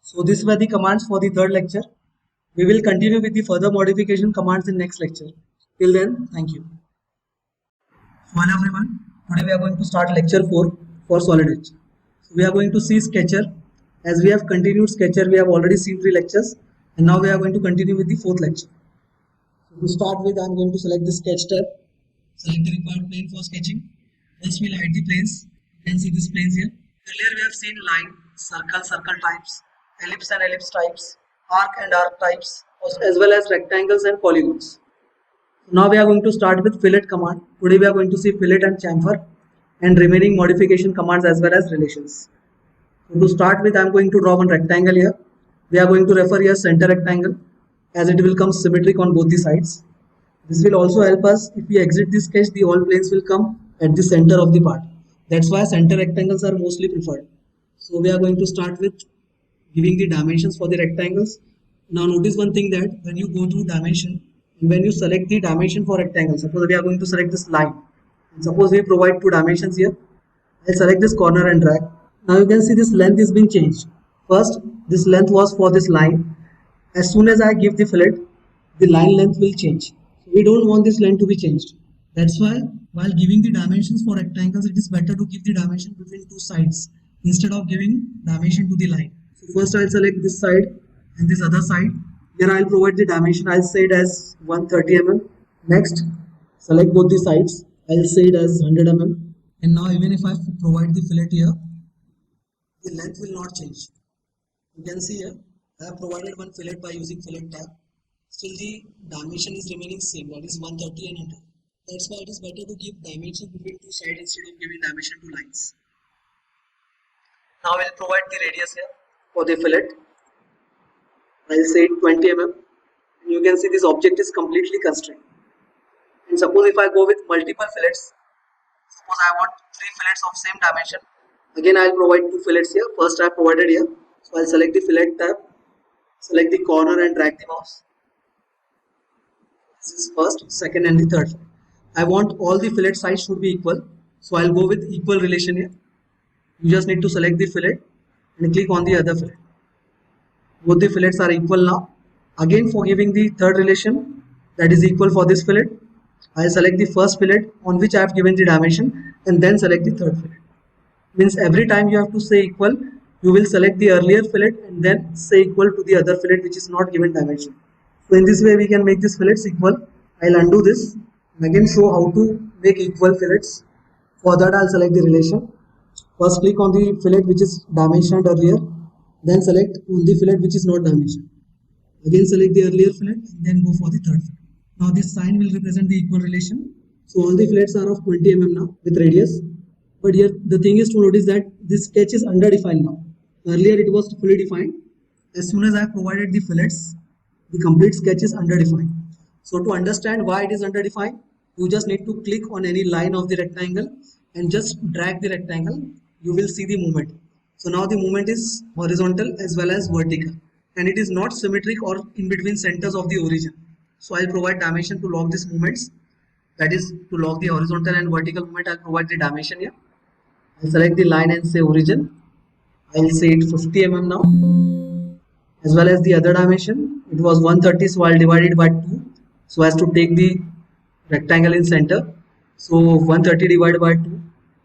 So these were the commands for the third lecture. We will continue with the further modification commands in next lecture. Till then, thank you. Hello everyone. Today we are going to start lecture 4 for Solid Edge. So we are going to see Sketcher. As we have continued Sketcher, we have already seen 3 lectures, and now we are going to continue with the 4th lecture. So to start with, I am going to select the Sketch tab. Select the required plane for sketching. First we'll hide the planes. You can see these planes here. Earlier we have seen line, circle types, ellipse and ellipse types, arc and arc types, as well as rectangles and polygons. Now we are going to start with fillet command. Today we are going to see fillet and chamfer and remaining modification commands as well as relations. So to start with, I am going to draw one rectangle here. We are going to refer here center rectangle, as it will come symmetric on both the sides. This will also help us if we exit this sketch, the all planes will come at the center of the part. That's why center rectangles are mostly preferred. So we are going to start with giving the dimensions for the rectangles. Now notice one thing, that when you go to dimension and when you select the dimension for rectangle, suppose we are going to select this line. And suppose we provide 2 dimensions here. I'll select this corner and drag. Now you can see this length is being changed. First, this length was for this line. As soon as I give the fillet, the line length will change. So we don't want this length to be changed. That's why while giving the dimensions for rectangles, it is better to give the dimension between 2 sides instead of giving dimension to the line. So first I'll select this side and this other side. Here I'll provide the dimension. I'll say it as 130 mm. Next, select both the sides. I'll say it as 100 mm. And now even if I provide the fillet here, the length will not change. You can see here, I have provided one fillet by using fillet tab. Still the dimension is remaining same, that is 130 and 100. That's why it is better to give dimension between 2 sides instead of giving dimension to lines. Now we'll provide the radius here for the fillet. I'll say 20 mm. And you can see this object is completely constrained. And suppose if I go with multiple fillets, suppose I want 3 fillets of same dimension. Again I'll provide 2 fillets here. First I provided here. So I'll select the fillet tab, select the corner and drag the mouse. This is first, second and the third fillet. I want all the fillet sides should be equal. So I'll go with equal relation here. You just need to select the fillet and click on the other fillet. Both the fillets are equal now. Again for giving the third relation, that is equal for this fillet, I'll select the first fillet on which I have given the dimension and then select the third fillet. Means every time you have to say equal, you will select the earlier fillet and then say equal to the other fillet which is not given dimension. So in this way we can make these fillets equal. I'll undo this and again show how to make equal fillets. For that I'll select the relation. First click on the fillet which is dimensioned earlier, then select on the fillet which is not dimensioned. Again select the earlier fillet and then go for the third fillet. Now this sign will represent the equal relation. So all the fillets are of 20 mm now with radius. But here the thing is to notice that this sketch is underdefined now. Earlier it was fully defined. As soon as I have provided the fillets, the complete sketch is underdefined. So to understand why it is underdefined, you just need to click on any line of the rectangle and just drag the rectangle. You will see the movement. So now the movement is horizontal as well as vertical, and it is not symmetric or in between centers of the origin. So I'll provide dimension to log these movements. That is to log the horizontal and vertical movement. I'll provide the dimension here. I'll select the line and say origin. I'll say it 50 mm now. As well as the other dimension, it was 130, so I'll divide it by 2 so as to take the rectangle in center. So 130 divided by 2,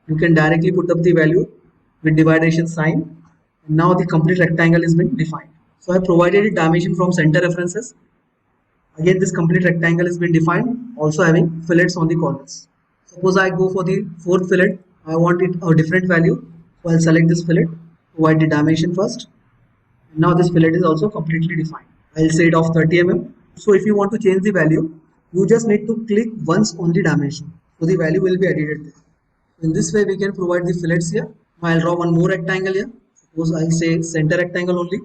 you can directly put up the value with dividation sign. And now the complete rectangle is been defined. So I provided a dimension from center references. Again this complete rectangle has been defined, also having fillets on the corners. Suppose I go for the fourth fillet, I want it a different value. So I'll select this fillet, provide the dimension first. Now this fillet is also completely defined. I'll say it of 30 mm. So if you want to change the value, you just need to click once on the dimension. So the value will be edited there. In this way we can provide the fillets here. I'll draw one more rectangle here. Suppose I'll say center rectangle only.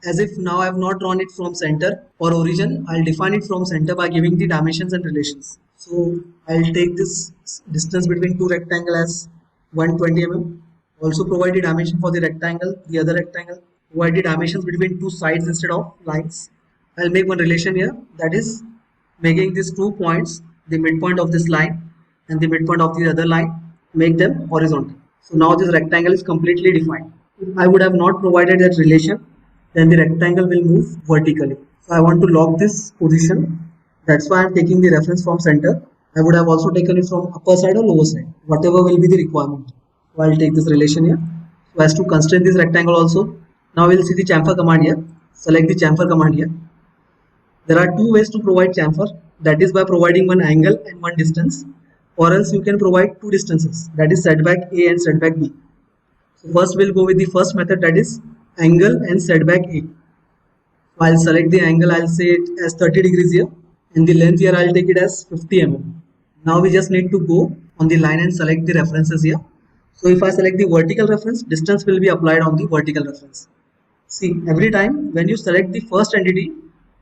As if now I have not drawn it from center or origin, I'll define it from center by giving the dimensions and relations. So I'll take this distance between 2 rectangles as 120 mm. Also provide the dimension for the rectangle, the other rectangle. Provide the dimensions between 2 sides instead of lines. I'll make one relation here, that is making these 2 points, the midpoint of this line and the midpoint of the other line, make them horizontal. So now this rectangle is completely defined. If I would have not provided that relation, then the rectangle will move vertically. So I want to lock this position. That's why I'm taking the reference from center. I would have also taken it from upper side or lower side, whatever will be the requirement. So I'll take this relation here. So as to constrain this rectangle also. Now we'll see the chamfer command here. Select the chamfer command here. There are two ways to provide chamfer. That is by providing one angle and one distance. Or else you can provide two distances. That is setback A and setback B. So first we'll go with the first method, that is angle and setback A. So I'll select the angle. I'll say it as 30 degrees here. And the length here I'll take it as 50 mm. Now we just need to go on the line and select the references here. So if I select the vertical reference, distance will be applied on the vertical reference. See, every time when you select the first entity,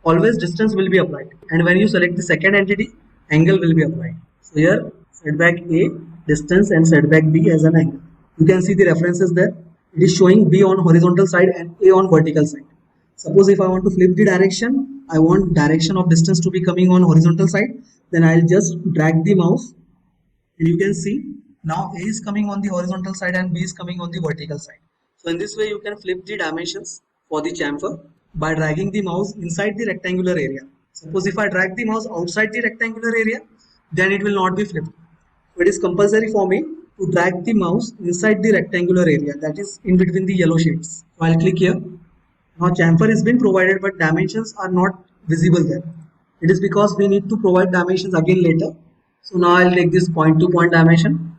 always distance will be applied. And when you select the second entity, angle will be applied. So here setback A, distance, and setback B as an angle. You can see the references there. It is showing B on horizontal side and A on vertical side. Suppose if I want to flip the direction, I want direction of distance to be coming on horizontal side, then I'll just drag the mouse and you can see now A is coming on the horizontal side and B is coming on the vertical side. So in this way you can flip the dimensions for the chamfer by dragging the mouse inside the rectangular area. Suppose if I drag the mouse outside the rectangular area, then it will not be flipped. So it is compulsory for me to drag the mouse inside the rectangular area, that is in between the yellow shades. So I'll click here. Now chamfer has been provided but dimensions are not visible there. It is because we need to provide dimensions again later. So now I'll take this point to point dimension,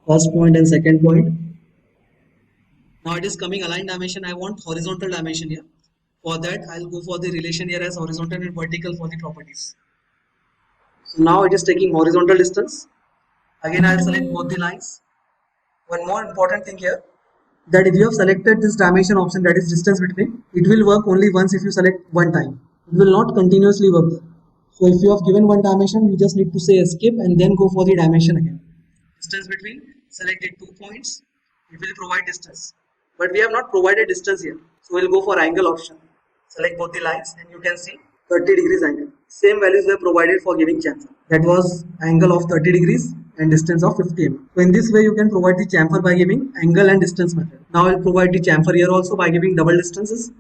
first point and second point. Now it is coming aligned dimension. I want horizontal dimension here. For that I'll go for the relation here as horizontal and vertical for the properties. So now it is taking horizontal distance. Again I'll select both the lines. One more important thing here, that if you have selected this dimension option, that is distance between, it will work only once if you select one time. It will not continuously work there. So if you have given one dimension, you just need to say escape and then go for the dimension again. Distance between, selected 2 points, it will provide distance. But we have not provided distance here. So we'll go for angle option. Select both the lines and you can see 30 degrees angle. Same values were provided for giving chamfer. That was angle of 30 degrees and distance of 50 mm. So in this way you can provide the chamfer by giving angle and distance method. Now I'll provide the chamfer here also by giving double distances.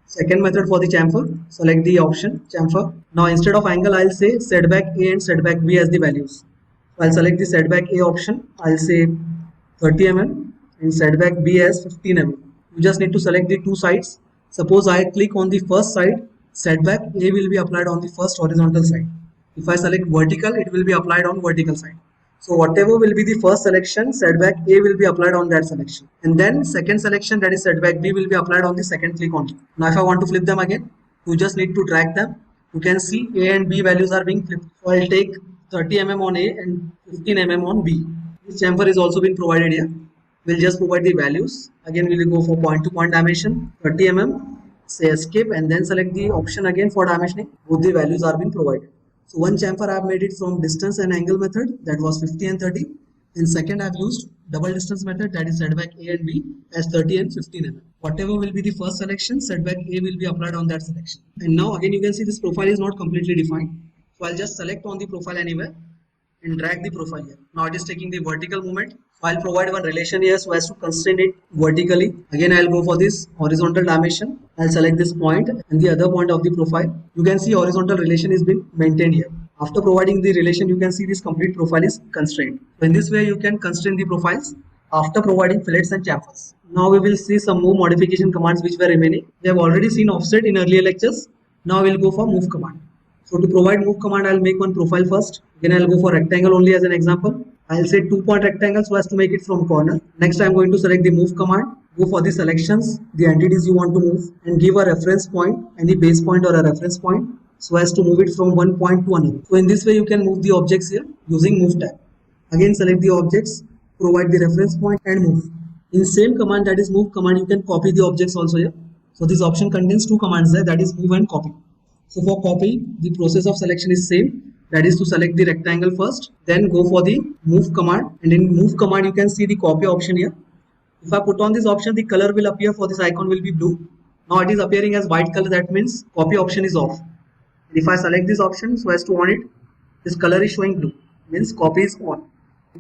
Second method for the chamfer, select the option chamfer. Now instead of angle I'll say setback A and setback B as the values. So I'll select the setback A option. I'll say 30 mm and setback B as 15 mm. You just need to select the two sides. Suppose I click on the first side, setback A will be applied on the first horizontal side. If I select vertical, it will be applied on vertical side. So whatever will be the first selection, setback A will be applied on that selection. And then second selection, that is setback B, will be applied on the second click only. Now if I want to flip them again, you just need to drag them. You can see A and B values are being flipped. So I'll take 30 mm on A and 15 mm on B. This chamfer is also been provided here. We'll just provide the values. Again, we'll go for point to point dimension, 30 mm, say escape and then select the option again for dimensioning. Both the values are being provided. So one chamfer I have made it from distance and angle method, that was 50 and 30. And second I have used double distance method, that is setback A and B as 30 and 15 mm. Whatever will be the first selection, setback A will be applied on that selection. And now again you can see this profile is not completely defined. So I'll just select on the profile anywhere and drag the profile here. Now it is taking the vertical movement. So I'll provide one relation here so as to constrain it vertically. Again I'll go for this horizontal dimension. I'll select this point and the other point of the profile. You can see horizontal relation is being maintained here. After providing the relation, you can see this complete profile is constrained. So in this way you can constrain the profiles after providing fillets and chamfers. Now we will see some more modification commands which were remaining. We have already seen offset in earlier lectures. Now we'll go for move command. So to provide move command, I'll make one profile first. Then I'll go for rectangle only as an example. I'll say 2-point rectangle so as to make it from corner. Next I'm going to select the move command. Go for the selections, the entities you want to move, and give a reference point, any base point or a reference point, so as to move it from one point to another. So in this way you can move the objects here using move tab. Again select the objects, provide the reference point and move. In same command, that is move command, you can copy the objects also here. So this option contains two commands there, that is move and copy. So for copy, the process of selection is same. That is to select the rectangle first, then go for the move command, and in move command you can see the copy option here. If I put on this option, the color will appear for this icon will be blue. Now it is appearing as white color, that means copy option is off. And if I select this option so as to on it, this color is showing blue, means copy is on.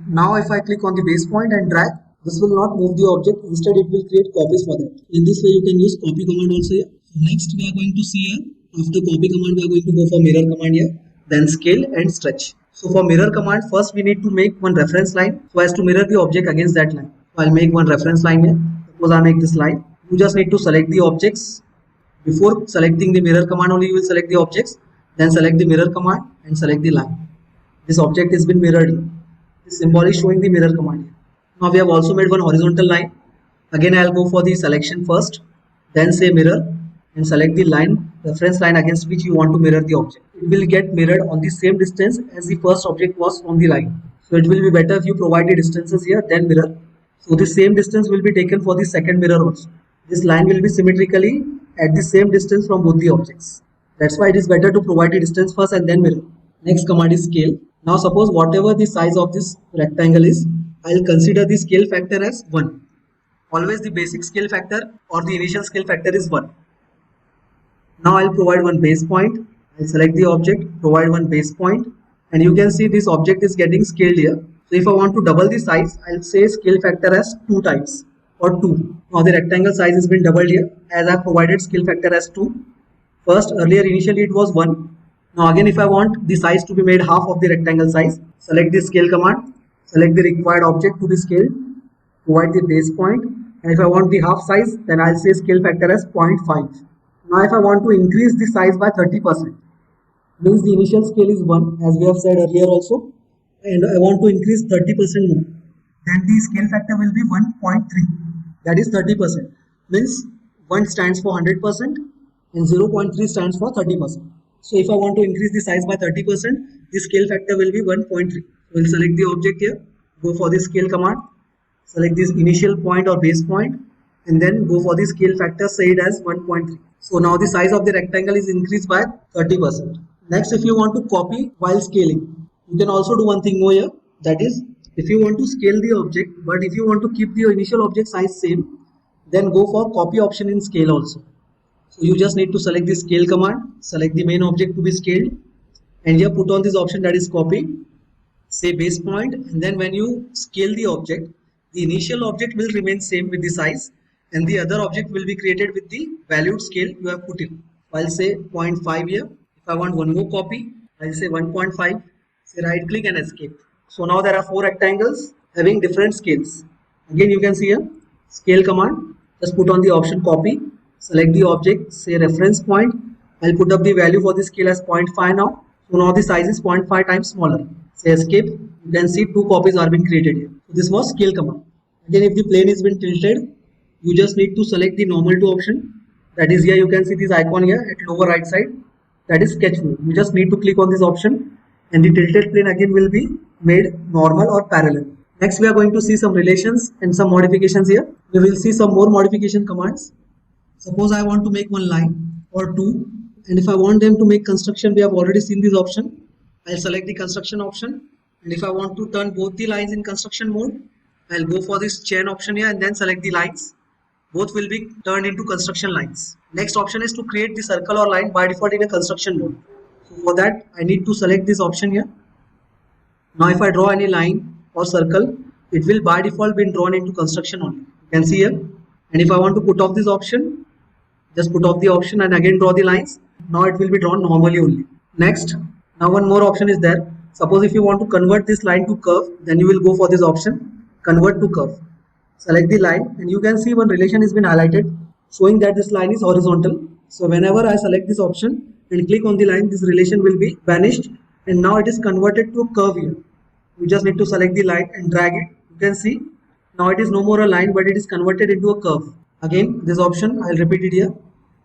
Now if I click on the base point and drag, this will not move the object, instead it will create copies for that. In this way you can use copy command also here. Next, we are going to see here, after copy command, we are going to go for mirror command here, then scale and stretch. So for mirror command, first we need to make one reference line so as to mirror the object against that line. So I'll make one reference line here. Suppose I make this line. You just need to select the objects. Before selecting the mirror command only, you will select the objects, then select the mirror command and select the line. This object has been mirrored here. This symbol is showing the mirror command here. Now we have also made one horizontal line. Again, I'll go for the selection first, then say mirror and select the line, reference line against which you want to mirror the object. It will get mirrored on the same distance as the first object was on the line. So it will be better if you provide the distances here, then mirror. So the same distance will be taken for the second mirror also. This line will be symmetrically at the same distance from both the objects. That's why it is better to provide the distance first and then mirror. Next command is scale. Now suppose whatever the size of this rectangle is, I'll consider the scale factor as 1. Always the basic scale factor or the initial scale factor is 1. Now I'll provide one base point. I'll select the object, provide one base point, and you can see this object is getting scaled here. So if I want to double the size, I'll say scale factor as 2 times or 2. Now the rectangle size has been doubled here as I provided scale factor as 2. First, earlier initially it was 1. Now again, if I want the size to be made half of the rectangle size, select the scale command, select the required object to be scaled, provide the base point, and if I want the half size, then I'll say scale factor as 0.5. Now if I want to increase the size by 30%, means the initial scale is 1 as we have said earlier also, and I want to increase 30% more, then the scale factor will be 1.3, that is 30%, means 1 stands for 100% and 0.3 stands for 30%. So if I want to increase the size by 30%, the scale factor will be 1.3. We'll select the object here, go for the scale command, select this initial point or base point, and then go for the scale factor, say it as 1.3. So now the size of the rectangle is increased by 30%. Next, if you want to copy while scaling, you can also do one thing more here. That is, if you want to scale the object, but if you want to keep the initial object size same, then go for copy option in scale also. So you just need to select the scale command, select the main object to be scaled, and here put on this option that is copy, say base point, and then when you scale the object, the initial object will remain same with the size, and the other object will be created with the valued scale you have put in. I'll say 0.5 here. If I want one more copy, I'll say 1.5, say right click and escape. So now there are 4 rectangles having different scales. Again you can see here, scale command, just put on the option copy, select the object, say reference point, I'll put up the value for the scale as 0.5 now. So now the size is 0.5 times smaller. Say escape, you can see 2 copies are being created here. So this was scale command. Again if the plane is been tilted, you just need to select the normal to option. That is here you can see this icon here at lower right side. That is sketch mode. You just need to click on this option and the tilted plane again will be made normal or parallel. Next we are going to see some relations and some modifications here. We will see some more modification commands. Suppose I want to make one line or 2, and if I want them to make construction, we have already seen this option. I'll select the construction option, and if I want to turn both the lines in construction mode, I'll go for this chain option here and then select the lines. Both will be turned into construction lines. Next option is to create the circle or line by default in a construction mode. So for that, I need to select this option here. Now if I draw any line or circle, it will by default be drawn into construction only. You can see here. And if I want to put off this option, just put off the option and again draw the lines. Now it will be drawn normally only. Next, now one more option is there. Suppose if you want to convert this line to curve, then you will go for this option, convert to curve. Select the line and you can see one relation has been highlighted showing that this line is horizontal. So whenever I select this option and click on the line, this relation will be vanished and now it is converted to a curve here. You just need to select the line and drag it. You can see now it is no more a line but it is converted into a curve. Again this option, I'll repeat it here.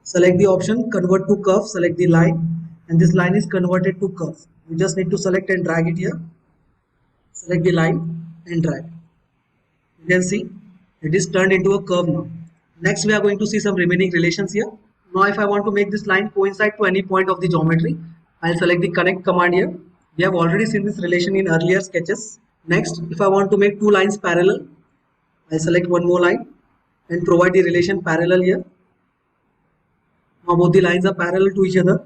Select the option, convert to curve, select the line and this line is converted to curve. You just need to select and drag it here. Select the line and drag. You can see it is turned into a curve now. Next we are going to see some remaining relations here. Now if I want to make this line coincide to any point of the geometry, I'll select the connect command here. We have already seen this relation in earlier sketches. Next, if I want to make 2 lines parallel, I'll select one more line and provide the relation parallel here. Now both the lines are parallel to each other.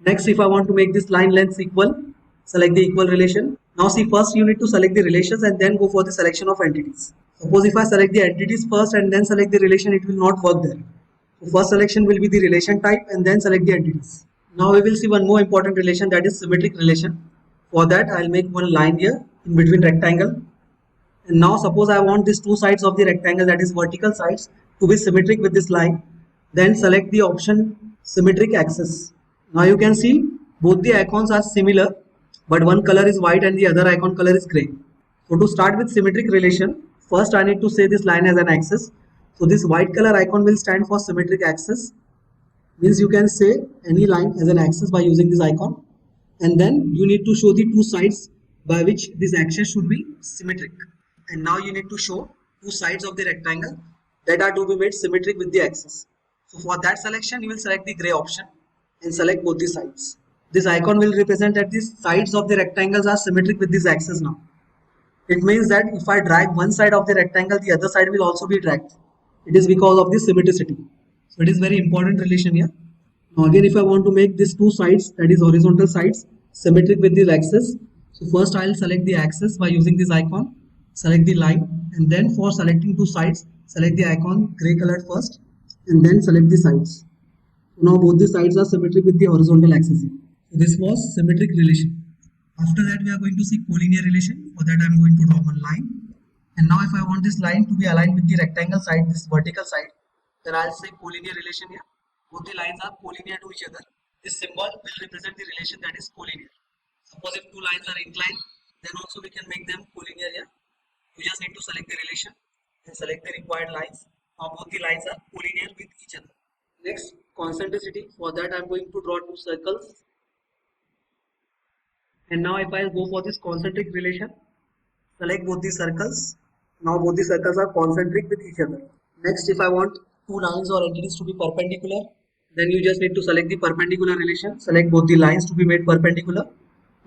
Next, if I want to make this line length equal, select the equal relation. Now see, first you need to select the relations and then go for the selection of entities. Suppose if I select the entities first and then select the relation, it will not work there. So first selection will be the relation type and then select the entities. Now we will see one more important relation, that is symmetric relation. For that I'll make one line here in between rectangle. And now suppose I want these two sides of the rectangle, that is vertical sides, to be symmetric with this line. Then select the option symmetric axis. Now you can see both the icons are similar, but one color is white and the other icon color is gray. So to start with symmetric relation, first I need to say this line as an axis. So this white color icon will stand for symmetric axis. Means you can say any line as an axis by using this icon. And then you need to show the two sides by which this axis should be symmetric. And now you need to show two sides of the rectangle that are to be made symmetric with the axis. So for that selection, you will select the gray option and select both the sides. This icon will represent that the sides of the rectangles are symmetric with this axis now. It means that if I drag one side of the rectangle, the other side will also be dragged. It is because of the symmetricity. So it is very important relation here. Now again, if I want to make these two sides, that is horizontal sides, symmetric with the axis, so first I will select the axis by using this icon, select the line, and then for selecting two sides, select the icon gray colored first, and then select the sides. So now both the sides are symmetric with the horizontal axis here. So this was symmetric relation. After that we are going to see collinear relation. For that I am going to draw one line. And now if I want this line to be aligned with the rectangle side, this vertical side, then I'll say collinear relation here. Both the lines are collinear to each other. This symbol will represent the relation that is collinear. Suppose if two lines are inclined, then also we can make them collinear here. You just need to select the relation and select the required lines. Now both the lines are collinear with each other. Next, concentricity. For that I am going to draw two circles. And now if I go for this concentric relation, select both the circles. Now both the circles are concentric with each other. Next, if I want two lines or entities to be perpendicular, then you just need to select the perpendicular relation. Select both the lines to be made perpendicular.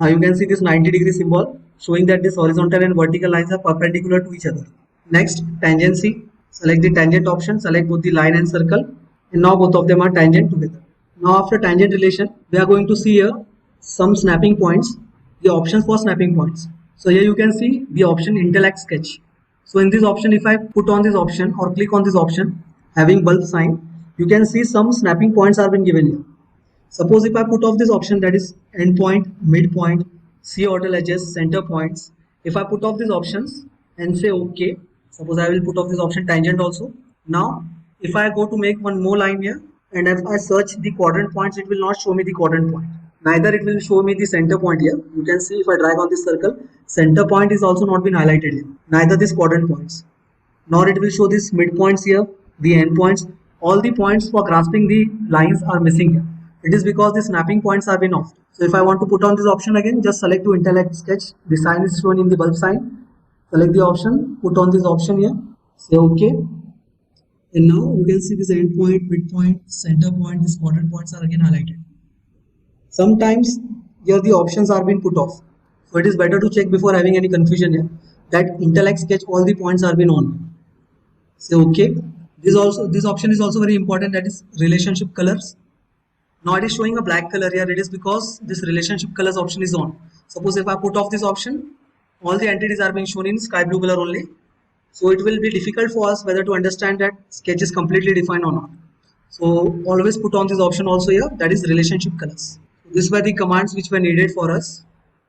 Now you can see this 90-degree symbol showing that this horizontal and vertical lines are perpendicular to each other. Next, tangency. Select the tangent option. Select both the line and circle. And now both of them are tangent together. Now after tangent relation, we are going to see here some snapping points. The options for snapping points. So here you can see the option intellect sketch. So in this option, if I put on this option or click on this option having bulb sign, you can see some snapping points are been given here. Suppose if I put off this option, that is end point, midpoint, C orbital edges, center points. If I put off these options and say OK, suppose I will put off this option tangent also. Now if I go to make one more line here and if I search the quadrant points, it will not show me the quadrant point. Neither it will show me the center point here. You can see if I drag on this circle, center point is also not been highlighted here. Neither this quadrant points. Nor it will show these midpoints here, the end points. All the points for grasping the lines are missing here. It is because the snapping points are been off. So if I want to put on this option again, just select to intellect sketch. The sign is shown in the bulb sign. Select the option, put on this option here, say OK. And now you can see this end point, midpoint, center point, these quadrant points are again highlighted. Sometimes here the options are being put off. So it is better to check before having any confusion here that intellect sketch all the points are been on. Say OK. This option is also very important, that is relationship colors. Now it is showing a black color here. It is because this relationship colors option is on. Suppose if I put off this option, all the entities are being shown in sky blue color only. So it will be difficult for us whether to understand that sketch is completely defined or not. So always put on this option also here, that is relationship colors. These were the commands which were needed for us.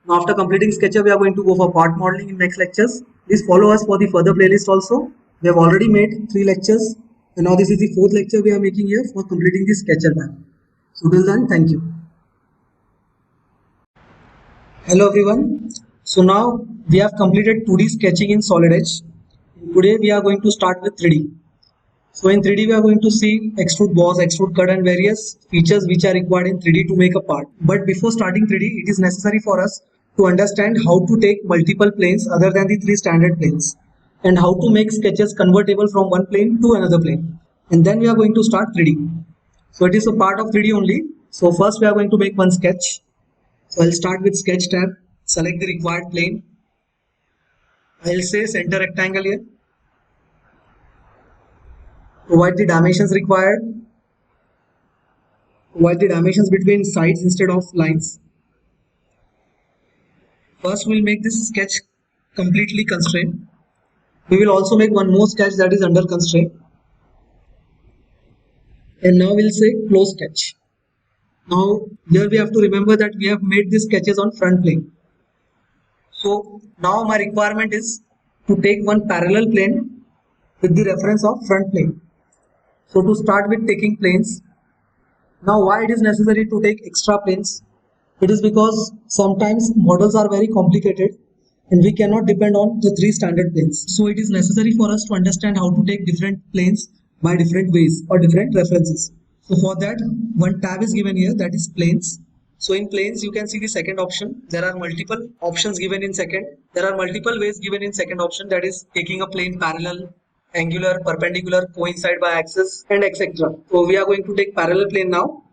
Now after completing SketchUp, we are going to go for part modeling in next lectures. Please follow us for the further playlist also. We have already made 3 lectures and now this is the 4th lecture we are making here for completing the SketchUp app. So till then, thank you. Hello everyone. So now we have completed 2D sketching in Solid Edge. Today we are going to start with 3D. So in 3D we are going to see extrude boss, extrude cut and various features which are required in 3D to make a part. But before starting 3D, it is necessary for us to understand how to take multiple planes other than the 3 standard planes and how to make sketches convertible from one plane to another plane. And then we are going to start 3D. So it is a part of 3D only. So first we are going to make one sketch. So I'll start with sketch tab, select the required plane. I'll say center rectangle here. Provide the dimensions required. Provide the dimensions between sides instead of lines. First we'll make this sketch completely constrained. We will also make one more sketch that is under constraint. and now we'll say close sketch. Now here we have to remember that we have made these sketches on front plane. So now my requirement is to take one parallel plane with the reference of front plane. So to start with taking planes, now why it is necessary to take extra planes? It is because sometimes models are very complicated and we cannot depend on the 3 standard planes. So it is necessary for us to understand how to take different planes by different ways or different references. So for that, one tab is given here, that is planes. So in planes, you can see the second option. There are multiple options given in second. There are multiple ways given in second option, that is taking a plane parallel, angular, perpendicular, coincide by axis, and etc. So we are going to take parallel plane now.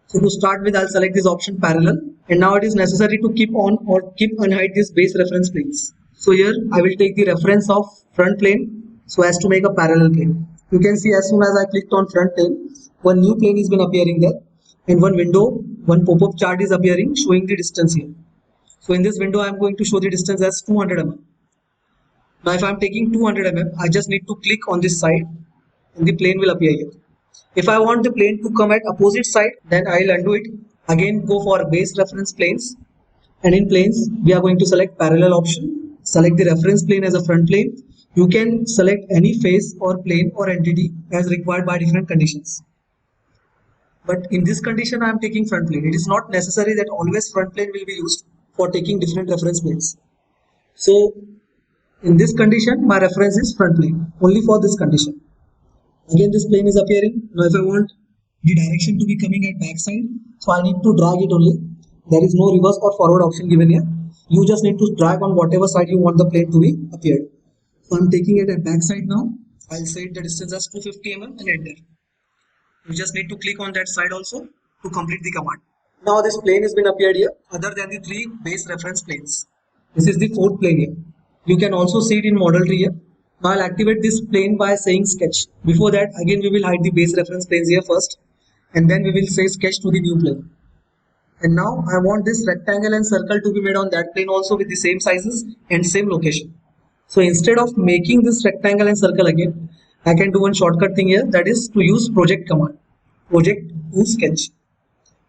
So to start with, I'll select this option parallel, and now it is necessary to keep on or keep unhide these base reference planes. So here I will take the reference of front plane so as to make a parallel plane. You can see as soon as I clicked on front plane, one new plane is been appearing there, and one window, one pop-up chart is appearing showing the distance here. So in this window, I am going to show the distance as 200 mm. Now if I am taking 200 mm, I just need to click on this side and the plane will appear here. If I want the plane to come at opposite side, then I'll undo it. Again, go for base reference planes. And in planes, we are going to select parallel option. Select the reference plane as a front plane. You can select any face or plane or entity as required by different conditions. But in this condition, I am taking front plane. It is not necessary that always front plane will be used for taking different reference planes. So in this condition, my reference is front plane, only for this condition. Again, this plane is appearing. Now if I want the direction to be coming at back side, so I need to drag it only. There is no reverse or forward option given here. You just need to drag on whatever side you want the plane to be appeared. So I'm taking it at back side now. I'll set the distance as 250 mm and enter. You just need to click on that side also to complete the command. Now this plane has been appeared here other than the 3 base reference planes. This is the 4th plane here. You can also see it in model tree here. Now I'll activate this plane by saying sketch. Before that, again we will hide the base reference planes here first, and then we will say sketch to the new plane. And now I want this rectangle and circle to be made on that plane also with the same sizes and same location. So instead of making this rectangle and circle again, I can do one shortcut thing here, that is to use project command. Project to sketch.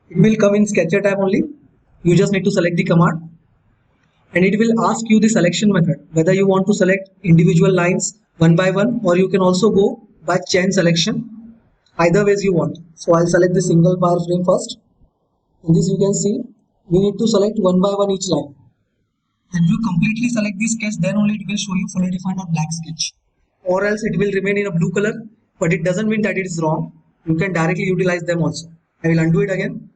It will come in sketcher tab only. You just need to select the command. And it will ask you the selection method, whether you want to select individual lines one by one, or you can also go by chain selection, either ways you want. So I'll select the single wireframe first. In this you can see, we need to select one by one each line. And you completely select the sketch, then only it will show you fully defined or black sketch. Or else it will remain in a blue color, but it doesn't mean that it is wrong. You can directly utilize them also. I will undo it again.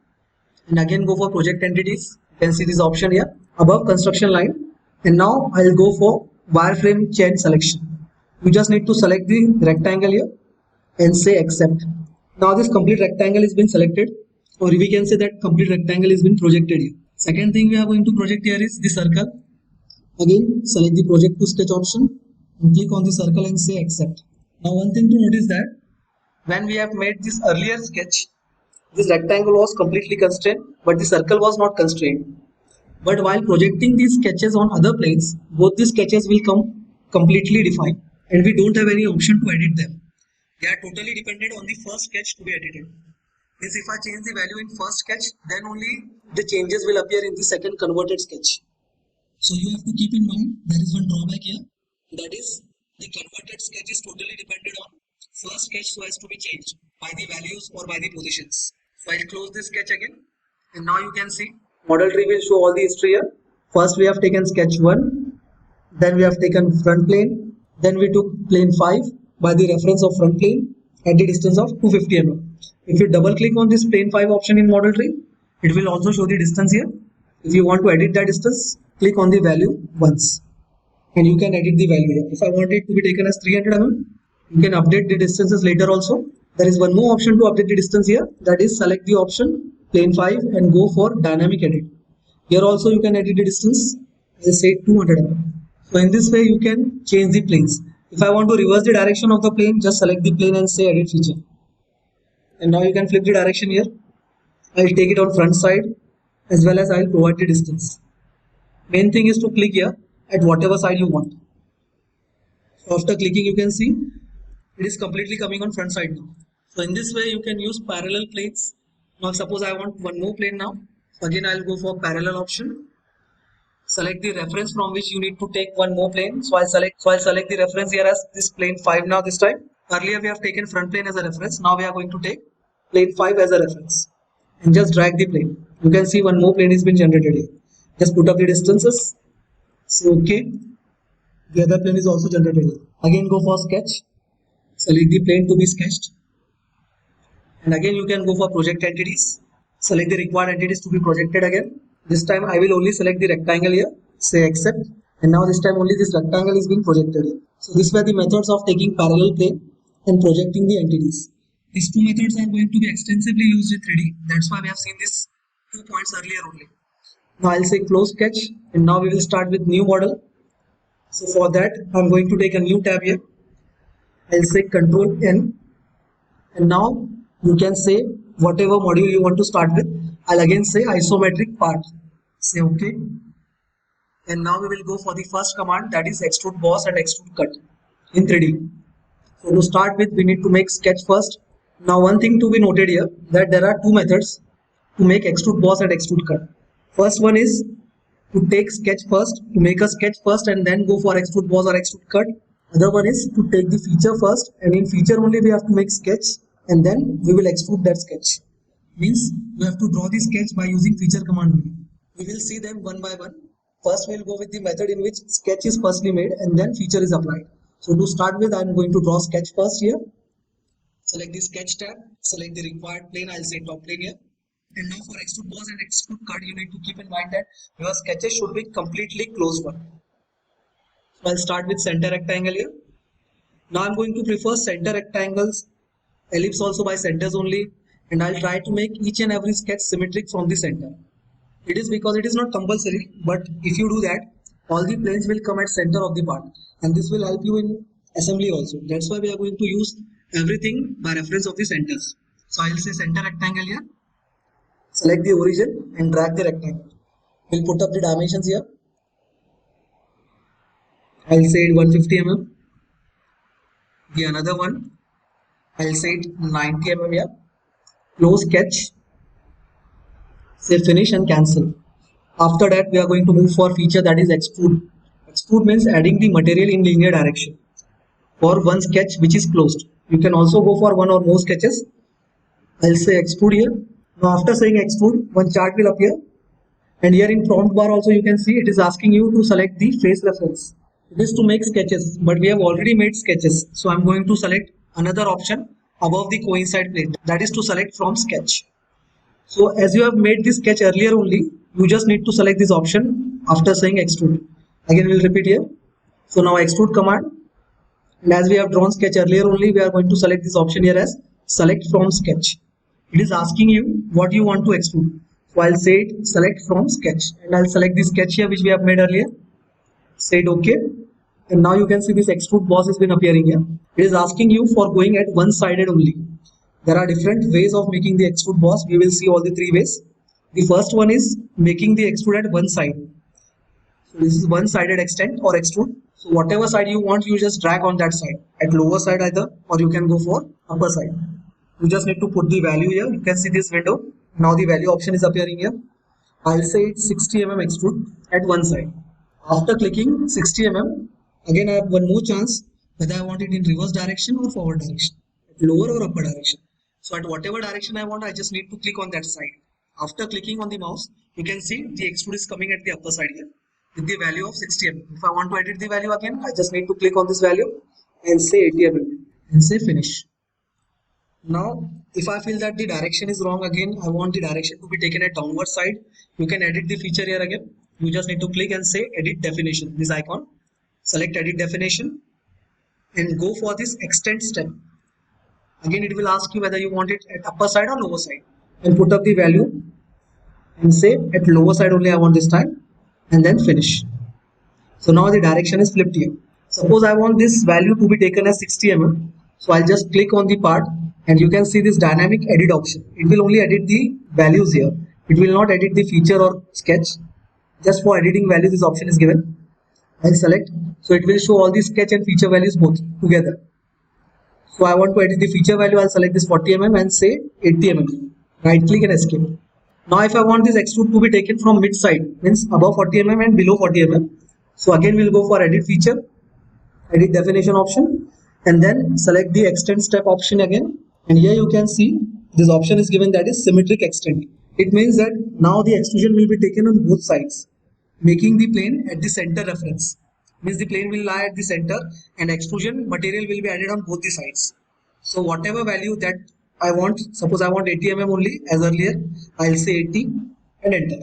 And again go for project entities. You can see this option here above construction line, and now I'll go for wireframe chain selection. You just need to select the rectangle here and say accept. Now this complete rectangle has been selected, or we can say that complete rectangle has been projected here. Second thing we are going to project here is the circle. Again select the project to sketch option and click on the circle and say accept. Now one thing to notice that when we have made this earlier sketch, this rectangle was completely constrained, but the circle was not constrained. But while projecting these sketches on other planes, both the sketches will come completely defined, and we don't have any option to edit them. They are totally dependent on the first sketch to be edited. Means if I change the value in first sketch, then only the changes will appear in the second converted sketch. So you have to keep in mind there is one drawback here, that is the converted sketch is totally dependent on first sketch so as to be changed by the values or by the positions. So I'll close this sketch again, and now you can see model tree will show all the history here. First we have taken sketch 1, then we have taken front plane, then we took plane 5 by the reference of front plane at the distance of 250 mm. If you double click on this plane 5 option in model tree, it will also show the distance here. If you want to edit that distance, click on the value once and you can edit the value here. If I want it to be taken as 300 mm, you can update the distances later also. There is one more option to update the distance here, that is select the option plane 5 and go for dynamic edit. Here also you can edit the distance, as I say 200 mm. So in this way you can change the planes. If I want to reverse the direction of the plane, just select the plane and say edit feature. And now you can flip the direction here. I will take it on front side as well as I will provide the distance. Main thing is to click here at whatever side you want. So after clicking you can see it is completely coming on front side now. So in this way you can use parallel planes. Now suppose I want one more plane now. Again I'll go for parallel option. Select the reference from which you need to take one more plane. So I'll select the reference here as this plane 5 now this time. Earlier we have taken front plane as a reference. Now we are going to take plane 5 as a reference. And just drag the plane. You can see one more plane has been generated here. Just put up the distances. So okay. The other plane is also generated here. Again go for sketch. Select the plane to be sketched. And again you can go for project entities. Select the required entities to be projected again. This time I will only select the rectangle here. Say accept. And now this time only this rectangle is being projected here. So these were the methods of taking parallel plane and projecting the entities. These two methods are going to be extensively used in 3D. That's why we have seen these 2 points earlier only. Now I'll say close sketch, and now we will start with new model. So for that I'm going to take a new tab here. I'll say Control N, and now you can say whatever module you want to start with. I'll again say isometric part. Say OK. And now we will go for the first command, that is extrude boss and extrude cut in 3D. So to start with, we need to make sketch first. Now one thing to be noted here, that there are 2 methods to make extrude boss and extrude cut. First one is to take sketch first, to make a sketch first and then go for extrude boss or extrude cut. Other one is to take the feature first, and in feature only we have to make sketch and then we will extrude that sketch. Means we have to draw the sketch by using feature command only. We will see them one by one. First we will go with the method in which sketch is firstly made and then feature is applied. So to start with, I am going to draw sketch first here. Select the sketch tab, select the required plane, I'll say top plane here. And now for extrude boss and extrude cut, you need to keep in mind that your sketches should be completely closed one. So I'll start with center rectangle here. Now I'm going to prefer center rectangles, ellipse also by centers only, and I'll try to make each and every sketch symmetric from the center. It is because it is not compulsory, but if you do that, all the planes will come at center of the part, and this will help you in assembly also. That's why we are going to use everything by reference of the centers. So I'll say center rectangle here. Select the origin and drag the rectangle. We'll put up the dimensions here. I'll say it 150 mm. The another one, I'll say it 90 mm here. Close sketch. Say finish and cancel. After that we are going to move for feature, that is extrude. Extrude means adding the material in linear direction for one sketch which is closed. You can also go for one or more sketches. I'll say extrude here. Now after saying extrude, one chart will appear, and here in prompt bar also you can see it is asking you to select the face reference. It is to make sketches, but we have already made sketches, so I'm going to select another option above the coincide plane, that is to select from sketch. So as you have made this sketch earlier only, you just need to select this option after saying extrude. Again we'll repeat here. So now extrude command, and as we have drawn sketch earlier only, we are going to select this option here as select from sketch. It is asking you what you want to extrude. So I'll say it select from sketch, and I'll select the sketch here which we have made earlier. Say it OK, and now you can see this extrude boss has been appearing here. It is asking you for going at one-sided only. There are different ways of making the extrude boss. We will see all the 3 ways. The first one is making the extrude at one side. So this is one-sided extent or extrude. So whatever side you want, you just drag on that side, at lower side either, or you can go for upper side. You just need to put the value here. You can see this window. Now the value option is appearing here. I'll say it's 60 mm extrude at one side. After clicking 60 mm, again I have one more chance whether I want it in reverse direction or forward direction, lower or upper direction. So at whatever direction I want, I just need to click on that side. After clicking on the mouse, you can see the extrude is coming at the upper side here with the value of 60 mm. If I want to edit the value again, I just need to click on this value and say 80 mm and say finish. Now if I feel that the direction is wrong, again I want the direction to be taken at downward side, you can edit the feature here again. You just need to click and say edit definition, this icon. Select edit definition and go for this extend step. Again it will ask you whether you want it at upper side or lower side, and put up the value and say at lower side only I want this time, and then finish. So now the direction is flipped here. Suppose I want this value to be taken as 60 mm. So I'll just click on the part, and you can see this dynamic edit option. It will only edit the values here. It will not edit the feature or sketch. Just for editing values, this option is given. I'll select. So it will show all the sketch and feature values both together. So I want to edit the feature value. I'll select this 40 mm and say 80 mm. Right click and escape. Now if I want this extrude to be taken from mid side, means above 40 mm and below 40 mm. So again we'll go for edit feature, edit definition option, and then select the extend step option again. And here you can see this option is given, that is symmetric extend. It means that now the extrusion will be taken on both sides, making the plane at the center reference. Means the plane will lie at the center and extrusion material will be added on both the sides. So whatever value that I want, suppose I want 80 mm only as earlier, I'll say 80 and enter.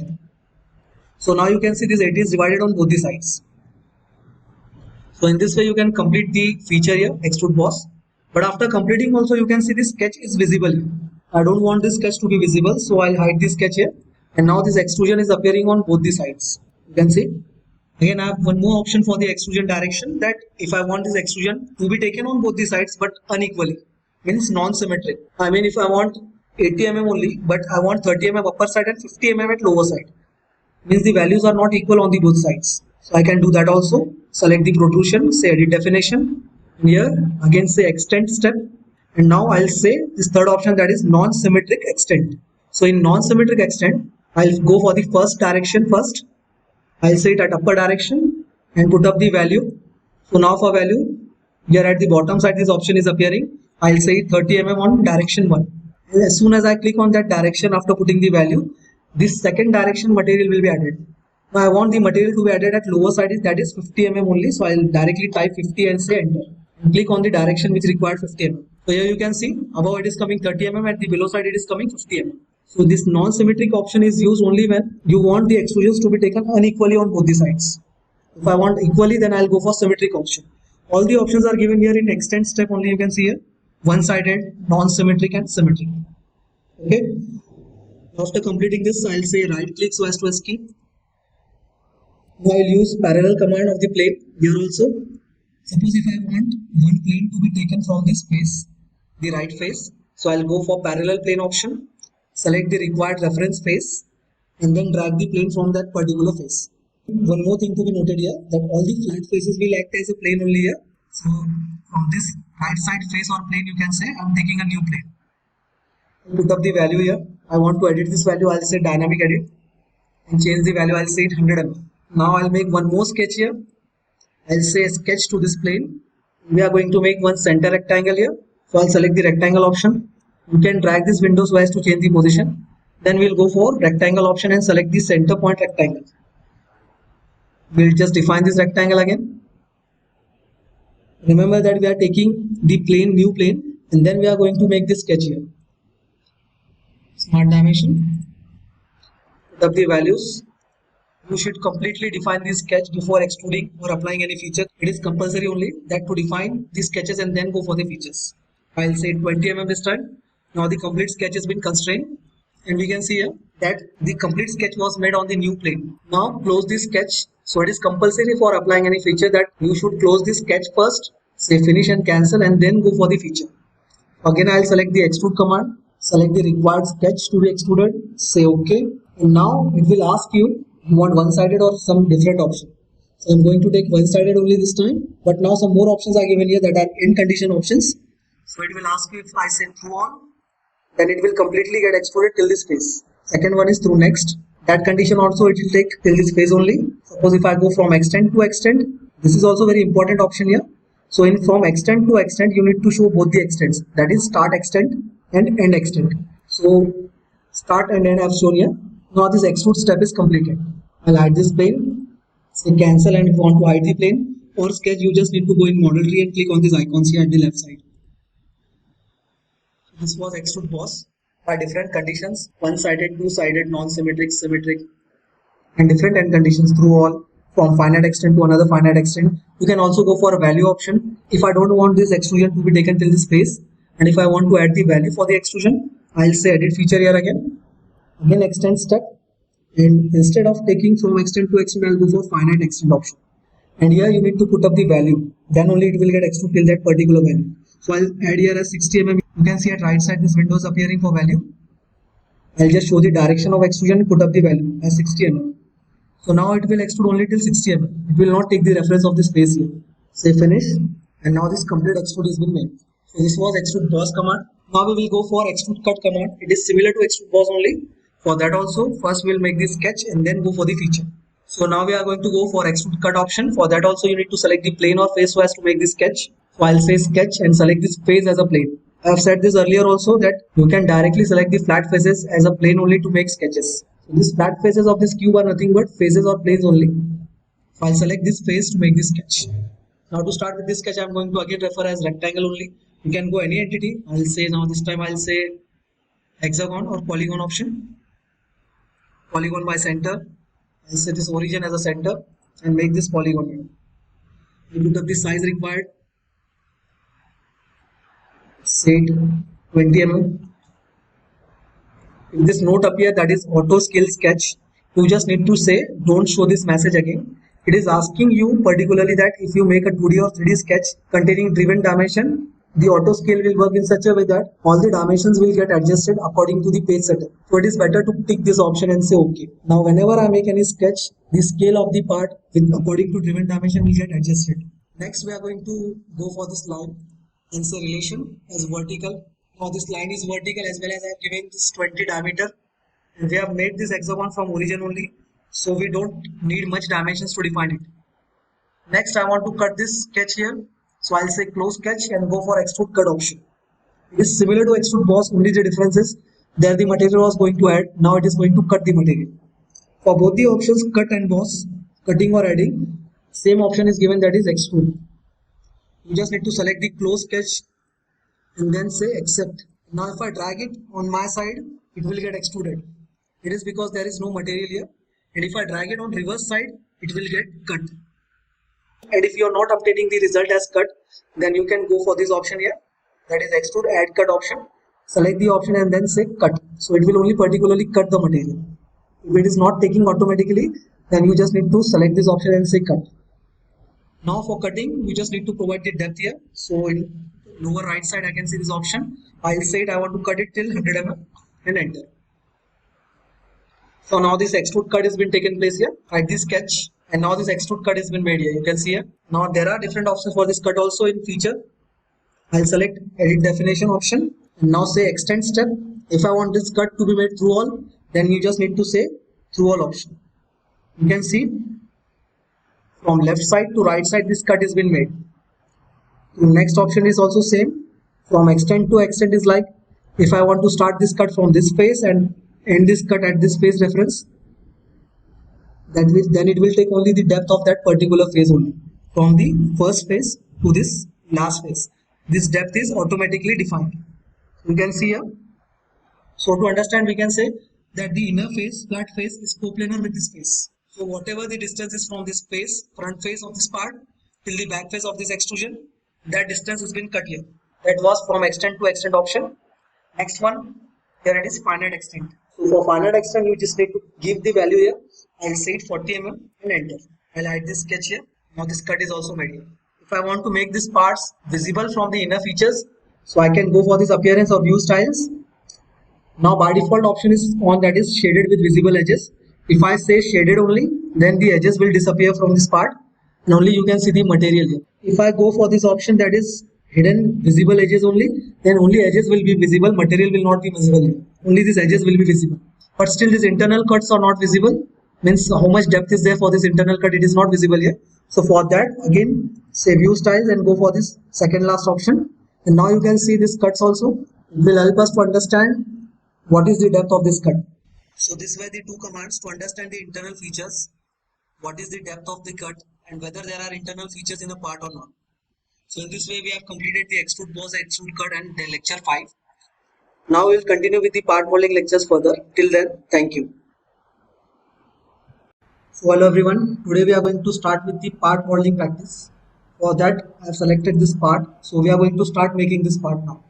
So now you can see this 80 is divided on both the sides. So in this way you can complete the feature here, extrude boss. But after completing also you can see this sketch is visible. I don't want this sketch to be visible, so I'll hide this sketch here. And now this extrusion is appearing on both the sides. You can see. Again I have one more option for the extrusion direction, that if I want this extrusion to be taken on both the sides but unequally, means non-symmetric. I mean if I want 80 mm only but I want 30 mm upper side and 50 mm at lower side, means the values are not equal on the both sides. So I can do that also. Select the protrusion, say edit definition, and here again say extend step, and now I'll say this third option, that is non-symmetric extend. So in non-symmetric extend I'll go for the first direction first. I'll say it at upper direction and put up the value. So now for value, here at the bottom side this option is appearing. I'll say 30 mm on direction 1. And as soon as I click on that direction after putting the value, this second direction material will be added. Now I want the material to be added at lower side, that is 50 mm only. So I'll directly type 50 and say enter. And click on the direction which required 50 mm. So here you can see above it is coming 30 mm, at the below side it is coming 50 mm. So this non-symmetric option is used only when you want the extrusions to be taken unequally on both the sides. If I want equally, then I'll go for symmetric option. All the options are given here in extend step only. You can see here one-sided, non-symmetric and symmetric. Okay. After completing this, I'll say right click so as to escape. Now I'll use parallel command of the plane here also. Suppose if I want one plane to be taken from this face, the right face, so I'll go for parallel plane option, select the required reference face, and then drag the plane from that particular face. One more thing to be noted here, that all the flat faces will act as a plane only here. So from this right side face or plane, you can say I'm taking a new plane. Put up the value here. I want to edit this value. I'll say dynamic edit and change the value. I'll say 100 mm. Now I'll make one more sketch here. I'll say sketch to this plane. We are going to make one center rectangle here. So I'll select the rectangle option. You can drag this window so as to change the position. Then we'll go for rectangle option and select the center point rectangle. We'll just define this rectangle again. Remember that we are taking the plane, new plane, and then we are going to make this sketch here. Smart dimension. Put up the values. You should completely define this sketch before extruding or applying any feature. It is compulsory only that to define the sketches and then go for the features. I'll say 20 mm this time. Now the complete sketch has been constrained, and we can see here that the complete sketch was made on the new plane. Now close this sketch. So it is compulsory for applying any feature that you should close the sketch first, say finish and cancel, and then go for the feature. Again I'll select the extrude command, select the required sketch to be extruded, say OK, and now it will ask you want one-sided or some different option. So I'm going to take one-sided only this time, but now some more options are given here that are end condition options. So it will ask you if I say through on, then it will completely get extruded till this phase. Second one is through next. That condition also it will take till this phase only. Suppose if I go from extend to extend, this is also very important option here. So in from extend to extend, you need to show both the extents, that is start extend and end extend. So start and end I have shown here. Now this extrude step is completed. I'll hide this plane, say cancel, and if you want to hide the plane or sketch, you just need to go in model tree and click on these icons here at the left side. This was extrude boss by different conditions, one-sided, two-sided, non-symmetric, symmetric, and different end conditions through all, from finite extent to another finite extent. You can also go for a value option. If I don't want this extrusion to be taken till this phase, and if I want to add the value for the extrusion, I'll say edit feature here again extend step, and instead of taking from extend to extend, I'll go for finite extend option. And here you need to put up the value, then only it will get extruded till that particular value. So I'll add here as 60 mm. You can see at right side this window is appearing for value. I'll just show the direction of extrusion and put up the value as 60 mm. So now it will extrude only till 60 mm. It will not take the reference of this space here. Say finish, and now this complete extrude has been made. So this was extrude boss command. Now we will go for extrude cut command. It is similar to extrude boss only. For that also, first we will make the sketch and then go for the feature. So now we are going to go for extrude cut option. For that also you need to select the plane or face so as to make the sketch. So I'll say sketch and select this face as a plane. I have said this earlier also that you can directly select the flat faces as a plane only to make sketches. So these flat faces of this cube are nothing but faces or planes only. So I'll select this face to make the sketch. Now to start with this sketch, I'm going to again refer as rectangle only. You can go any entity. I'll say now this time I'll say hexagon or polygon option. Polygon by center. I'll set this origin as a center and make this polygon. You put up the size required. Say 20 mm. If this note appear that is auto scale sketch, you just need to say don't show this message again. It is asking you particularly that if you make a 2D or 3D sketch containing driven dimension, the auto scale will work in such a way that all the dimensions will get adjusted according to the page setup. So it is better to tick this option and say OK. Now whenever I make any sketch, the scale of the part according to driven dimension will get adjusted. Next we are going to go for this line and say relation as vertical. Now this line is vertical as well as I have given this 20 diameter. And we have made this hexagon from origin only. So we don't need much dimensions to define it. Next I want to cut this sketch here. So I'll say close sketch and go for extrude cut option. It is similar to extrude boss, only the difference is there the material was going to add. Now it is going to cut the material. For both the options cut and boss, cutting or adding, same option is given, that is extrude. You just need to select the close sketch and then say accept. Now if I drag it on my side, it will get extruded. It is because there is no material here. And if I drag it on reverse side, it will get cut. And if you are not obtaining the result as cut, then you can go for this option here, that is extrude add cut option. Select the option and then say cut. So it will only particularly cut the material. If it is not taking automatically, then you just need to select this option and say cut. Now for cutting, you just need to provide the depth here. So in lower right side, I can see this option. I'll say it, I want to cut it till 100 mm and enter. So now this extrude cut has been taken place here. Write this sketch and now this extrude cut has been made here. You can see here. Now there are different options for this cut also in feature. I'll select edit definition option and now say extend step. If I want this cut to be made through all, then you just need to say through all option. You can see from left side to right side this cut has been made. The next option is also same. From extend to extend is like if I want to start this cut from this face and end this cut at this face reference, then it will take only the depth of that particular face only. From the first face to this last face, this depth is automatically defined. You can see here. So to understand, we can say that the inner face, flat face, is coplanar with this face. So whatever the distance is from this face, front face of this part till the back face of this extrusion, that distance has been cut here. That was from extend to extend option. Next one, here it is finite extent. So for finite extent, you just need to give the value here. I'll say it 40 mm and enter. I'll add this sketch here. Now this cut is also made here. If I want to make these parts visible from the inner features, so I can go for this appearance or view styles. Now by default option is on, that is shaded with visible edges. If I say shaded only, then the edges will disappear from this part and only you can see the material here. If I go for this option, that is hidden visible edges only, then only edges will be visible, material will not be visible here. Only these edges will be visible. But still these internal cuts are not visible, means how much depth is there for this internal cut, it is not visible here. So for that, again say view styles and go for this second last option. And now you can see this cuts also. It will help us to understand what is the depth of this cut. So these were the two commands to understand the internal features, what is the depth of the cut and whether there are internal features in the part or not. So in this way we have completed the extrude boss, extrude cut and the lecture 5. Now we will continue with the part molding lectures further. Till then, thank you. So hello everyone, today we are going to start with the part molding practice. For that I have selected this part, so we are going to start making this part now.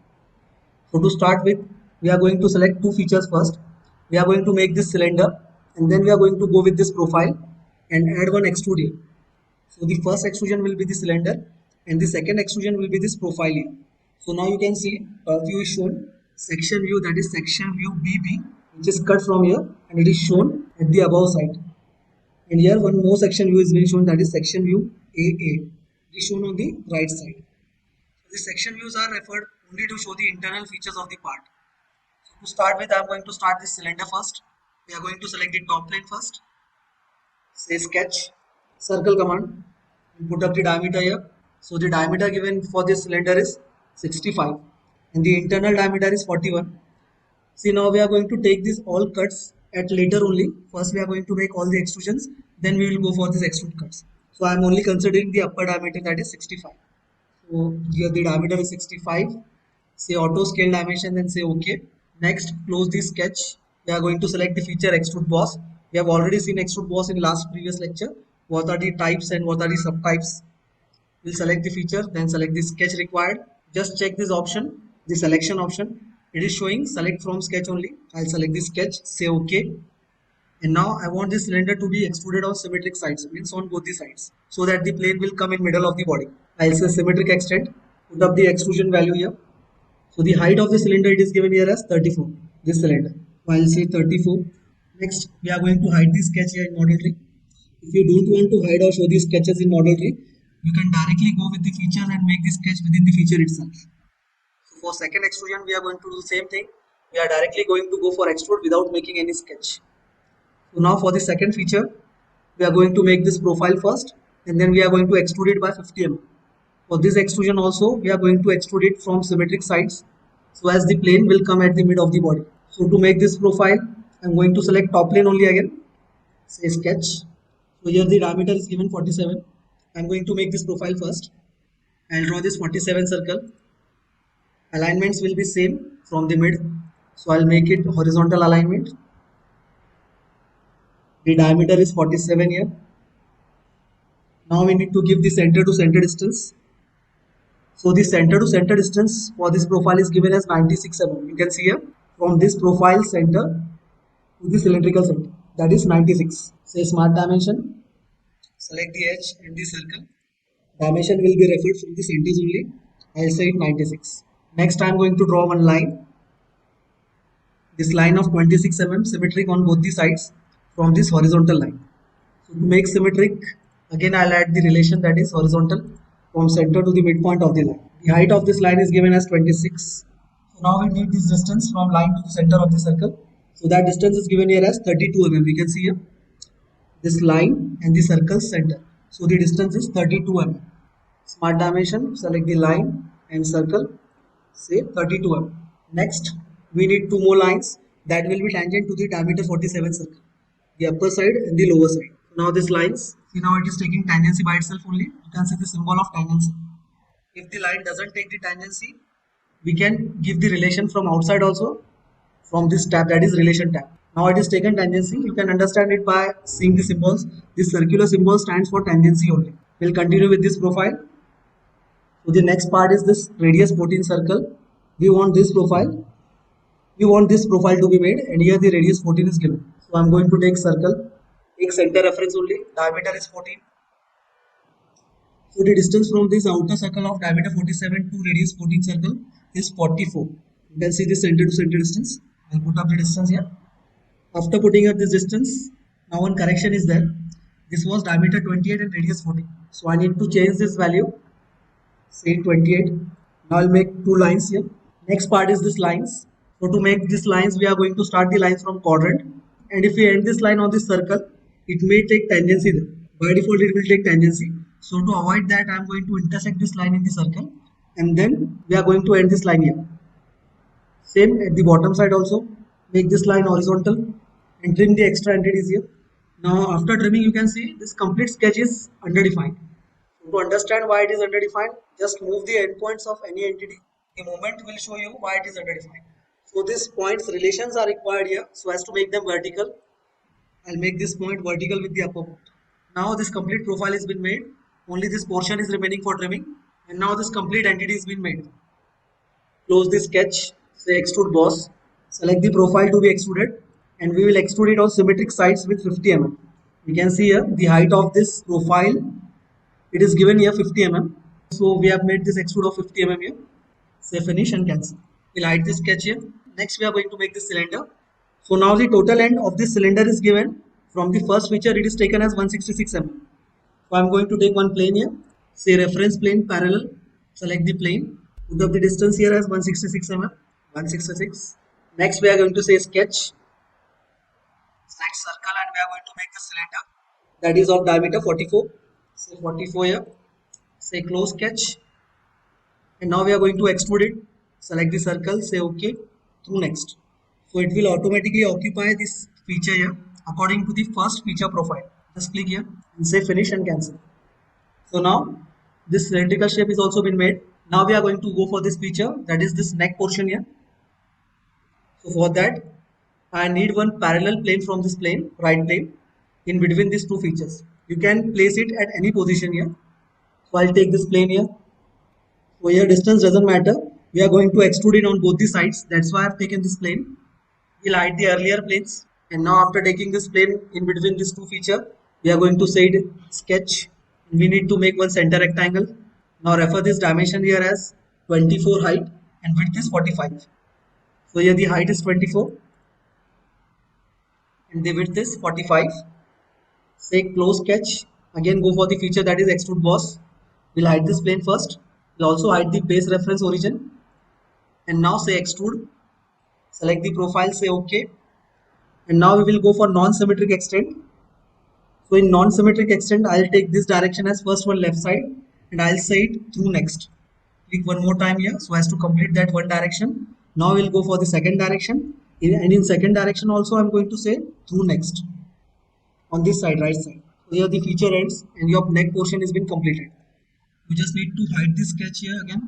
So to start with, we are going to select two features first. We are going to make this cylinder and then we are going to go with this profile and add one extrude here. So the first extrusion will be the cylinder and the second extrusion will be this profile here. So now you can see top view is shown, section view, that is section view BB, which is cut from here and it is shown at the above side. And here one more section view is being shown, that is section view AA. It is shown on the right side. The section views are referred only to show the internal features of the part. So to start with, I am going to start this cylinder first. We are going to select the top plane first. Say sketch, circle command, and put up the diameter here. So the diameter given for this cylinder is 65 and the internal diameter is 41. See, now we are going to take these all cuts at later only. First we are going to make all the extrusions, then we will go for this extrude cuts. So I am only considering the upper diameter, that is 65. So here the diameter is 65. Say auto scale dimension, then say OK. Next, close the sketch. We are going to select the feature extrude boss. We have already seen extrude boss in last previous lecture. What are the types and what are the subtypes? We'll select the feature, then select the sketch required. Just check this option, the selection option. It is showing select from sketch only. I'll select the sketch, say OK. And now I want this cylinder to be extruded on symmetric sides, means on both the sides, so that the plane will come in middle of the body. I'll say symmetric extent, put up the extrusion value here. So the height of the cylinder, it is given here as 34, this cylinder. So I'll say 34. Next, we are going to hide the sketch here in model tree. If you don't want to hide or show these sketches in model tree, you can directly go with the features and make the sketch within the feature itself. So for second extrusion, we are going to do the same thing. We are directly going to go for extrude without making any sketch. So now for the second feature, we are going to make this profile first and then we are going to extrude it by 50 mm. For this extrusion also, we are going to extrude it from symmetric sides, so as the plane will come at the mid of the body. So to make this profile, I am going to select top plane only again, say sketch. So here the diameter is given 47. I am going to make this profile first. I will draw this 47 circle. Alignments will be same from the mid. So I will make it horizontal alignment. The diameter is 47 here. Now we need to give the center to center distance. So the center to center distance for this profile is given as 96 mm. You can see here from this profile center to the cylindrical center, that is 96. Say smart dimension, select the edge and the circle. Dimension will be referred from the centers only. I will say it 96. Next I am going to draw one line. This line of 26 mm symmetric on both the sides from this horizontal line. So to make symmetric, again I will add the relation, that is horizontal from center to the midpoint of the line. The height of this line is given as 26. So now we need this distance from line to the center of the circle. So that distance is given here as 32 mm. We can see here this line and the circle center. So the distance is 32 mm. Smart dimension, select the line and circle, say 32 mm. Next, we need two more lines that will be tangent to the diameter 47 circle, the upper side and the lower side. Now these lines, see now it is taking tangency by itself only. You can see the symbol of tangency. If the line doesn't take the tangency, we can give the relation from outside also, from this tab, that is relation tab. Now it is taken tangency. You can understand it by seeing the symbols. This circular symbol stands for tangency only. We'll continue with this profile. So the next part is this radius 14 circle. We want this profile. We want this profile to be made, and here the radius 14 is given. So I'm going to take circle, take center reference only, diameter is 14. So the distance from this outer circle of diameter 47 to radius 14 circle is 44. You can see the center to center distance. I'll put up the distance here. After putting up this distance, now one correction is there. This was diameter 28 and radius 14. So I need to change this value, say 28. Now I'll make two lines here. Next part is this lines. So to make these lines, we are going to start the lines from quadrant. And if we end this line on this circle, it may take tangency there. By default, it will take tangency. So to avoid that, I am going to intersect this line in the circle. And then we are going to end this line here. Same at the bottom side also. Make this line horizontal and trim the extra entities here. Now after trimming, you can see this complete sketch is underdefined. So to understand why it is underdefined, just move the endpoints of any entity. The moment will show you why it is underdefined. So these points relations are required here so as to make them vertical. I'll make this point vertical with the upper point. Now this complete profile has been made. Only this portion is remaining for trimming. And now this complete entity has been made. Close the sketch, say extrude boss. Select the profile to be extruded. And we will extrude it on symmetric sides with 50 mm. You can see here the height of this profile. It is given here 50 mm. So we have made this extrude of 50 mm here. Say finish and cancel. We'll hide this sketch here. Next we are going to make this cylinder. So now the total length of this cylinder is given. From the first feature it is taken as 166 mm. So I am going to take one plane here. Say reference plane parallel. Select the plane. Put up the distance here as 166 mm. 166. Next we are going to say sketch. Select circle and we are going to make the cylinder that is of diameter 44. Say 44 here. Say close sketch. And now we are going to extrude it. Select the circle. Say OK. Through next. So it will automatically occupy this feature here according to the first feature profile. Just click here and say finish and cancel. So now this cylindrical shape is also been made. Now we are going to go for this feature, that is this neck portion here. So for that I need one parallel plane from this plane, right plane, in between these two features. You can place it at any position here. So I'll take this plane here. So here distance doesn't matter. We are going to extrude it on both the sides. That's why I've taken this plane. We'll hide the earlier planes. And now after taking this plane in between these two features, we are going to say it sketch. We need to make one center rectangle. Now refer this dimension here as 24 height and width is 45. So here the height is 24 and the width is 45. Say close sketch. Again go for the feature that is extrude boss. We'll hide this plane first. We'll also hide the base reference origin. And now say extrude. Select the profile, say OK. And now we will go for non-symmetric extend. So in non-symmetric extend, I'll take this direction as first one left side and I'll say it through next. Click one more time here so as to complete that one direction. Now we'll go for the second direction and in second direction also I'm going to say through next on this side, right side. So here the feature ends and your neck portion has been completed. You just need to hide this sketch here again.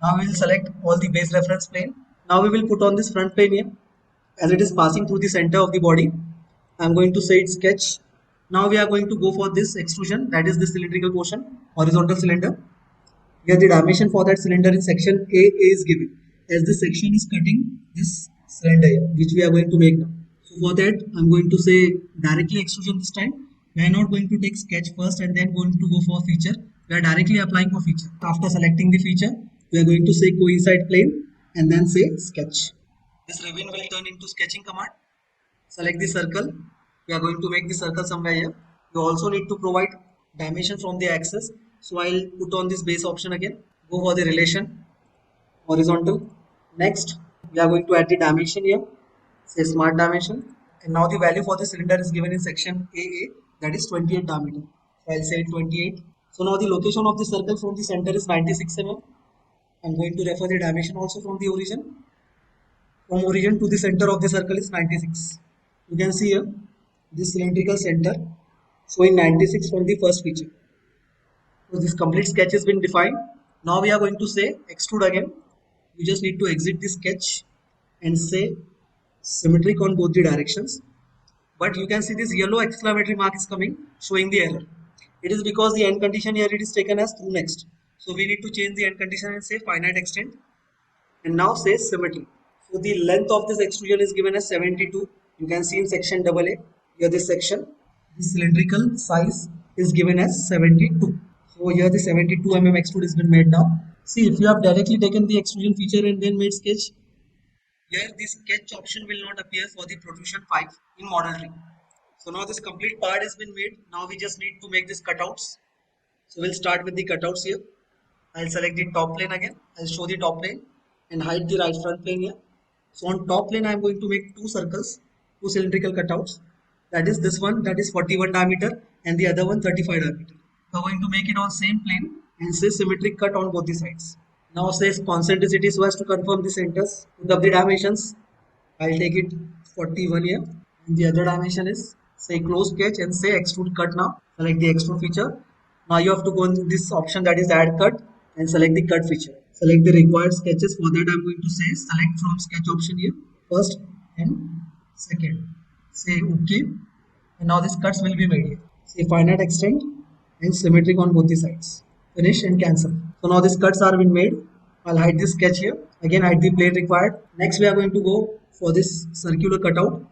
Now we will select all the base reference plane. Now we will put on this front plane here as it is passing through the center of the body. I'm going to say it sketch. Now we are going to go for this extrusion, that is the cylindrical portion, horizontal cylinder. Here the dimension for that cylinder in section A is given as this section is cutting this cylinder here, which we are going to make now. So for that I'm going to say directly extrusion this time. We are not going to take sketch first and then going to go for feature. We are directly applying for feature. After selecting the feature, we are going to say coincide plane and then say sketch. This ribbon will turn into sketching command. Select the circle. We are going to make the circle somewhere here. You also need to provide dimension from the axis. So I'll put on this base option again. Go for the relation, horizontal. Next, we are going to add the dimension here. Say smart dimension. And now the value for the cylinder is given in section AA, that is 28 diameter. So I'll say 28. So now the location of the circle from the center is 96 mm. I'm going to refer the dimension also from the origin. From origin to the center of the circle is 96. You can see here this cylindrical center showing 96 from the first feature. So this complete sketch has been defined. Now we are going to say extrude again. You just need to exit the sketch and say symmetric on both the directions. But you can see this yellow exclamatory mark is coming showing the error. It is because the end condition here it is taken as through next. So we need to change the end condition and say finite extend and now say symmetry. So the length of this extrusion is given as 72. You can see in section AA. Here this section, the cylindrical size is given as 72. So here the 72 mm extrude has been made now. See, if you have directly taken the extrusion feature and then made sketch, here the sketch option will not appear for the protrusion 5 in model tree. So now this complete part has been made. Now we just need to make this cutouts. So we'll start with the cutouts here. I'll select the top plane again. I'll show the top plane and hide the right front plane here. So on top plane, I'm going to make two circles, two cylindrical cutouts. That is this one, that is 41 diameter and the other one 35 diameter. So I'm going to make it on same plane and say symmetric cut on both the sides. Now says concentricity so as to confirm the centers. Put up the dimensions. I'll take it 41 here. And the other dimension is say close sketch and say extrude cut now. Select the extrude feature. Now you have to go in this option that is add cut and select the cut feature. Select the required sketches. For that I'm going to say select from sketch option here. First and second. Say OK. And now these cuts will be made here. Say finite extend and symmetric on both the sides. Finish and cancel. So now these cuts are been made. I'll hide this sketch here. Again hide the plane required. Next we are going to go for this circular cutout.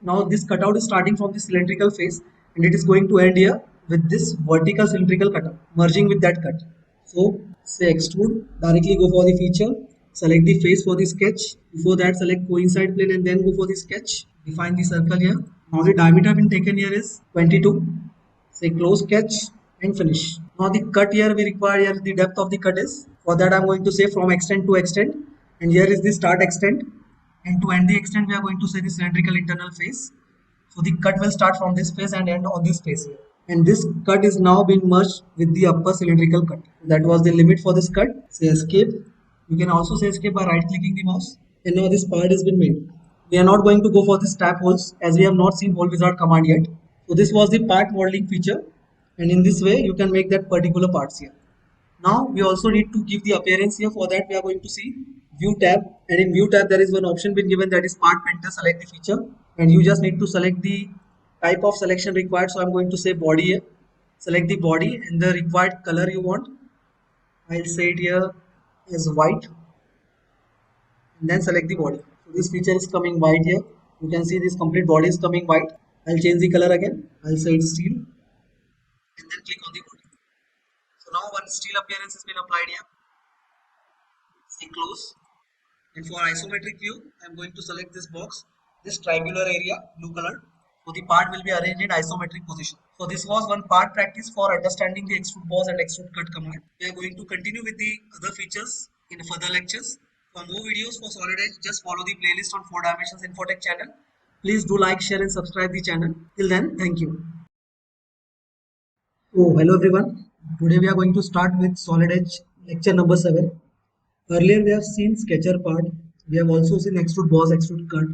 Now this cutout is starting from the cylindrical face and it is going to end here with this vertical cylindrical cutout merging with that cut. So say extrude, directly go for the feature, select the face for the sketch. Before that select coincide plane and then go for the sketch. Define the circle here. Now the diameter been taken here is 22. Say close sketch and finish. Now the cut here we require here the depth of the cut is For that I'm going to say from extent to extent, and here is the start extent, and to end the extent we are going to say the cylindrical internal face. So the cut will start from this face and end on this face here. And this cut is now being merged with the upper cylindrical cut. That was the limit for this cut. Say escape. You can also say escape by right clicking the mouse. And now this part has been made. We are not going to go for this tap holes as we have not seen hole wizard command yet. So this was the part modeling feature. And in this way you can make that particular parts here. Now we also need to give the appearance here. For that we are going to see view tab, and in view tab there is one option been given, that is part painter. Select the feature and you just need to select the type of selection required. So I'm going to say body here. Select the body and the required color you want. I'll say it here as white, and then select the body. So this feature is coming white here. You can see this complete body is coming white. I'll change the color again. I'll say it's steel and then click on the body. So now one steel appearance has been applied here. Say close. And for isometric view, I'm going to select this box, this triangular area, blue color. So the part will be arranged in isometric position. So this was one part practice for understanding the extrude boss and extrude cut command. We are going to continue with the other features in further lectures. For more videos for Solid Edge, just follow the playlist on 4 Dimensions Infotech channel. Please do like, share and subscribe the channel. Till then, thank you. So hello everyone. Today we are going to start with Solid Edge lecture number 7. Earlier we have seen sketcher part. We have also seen extrude boss, extrude cut,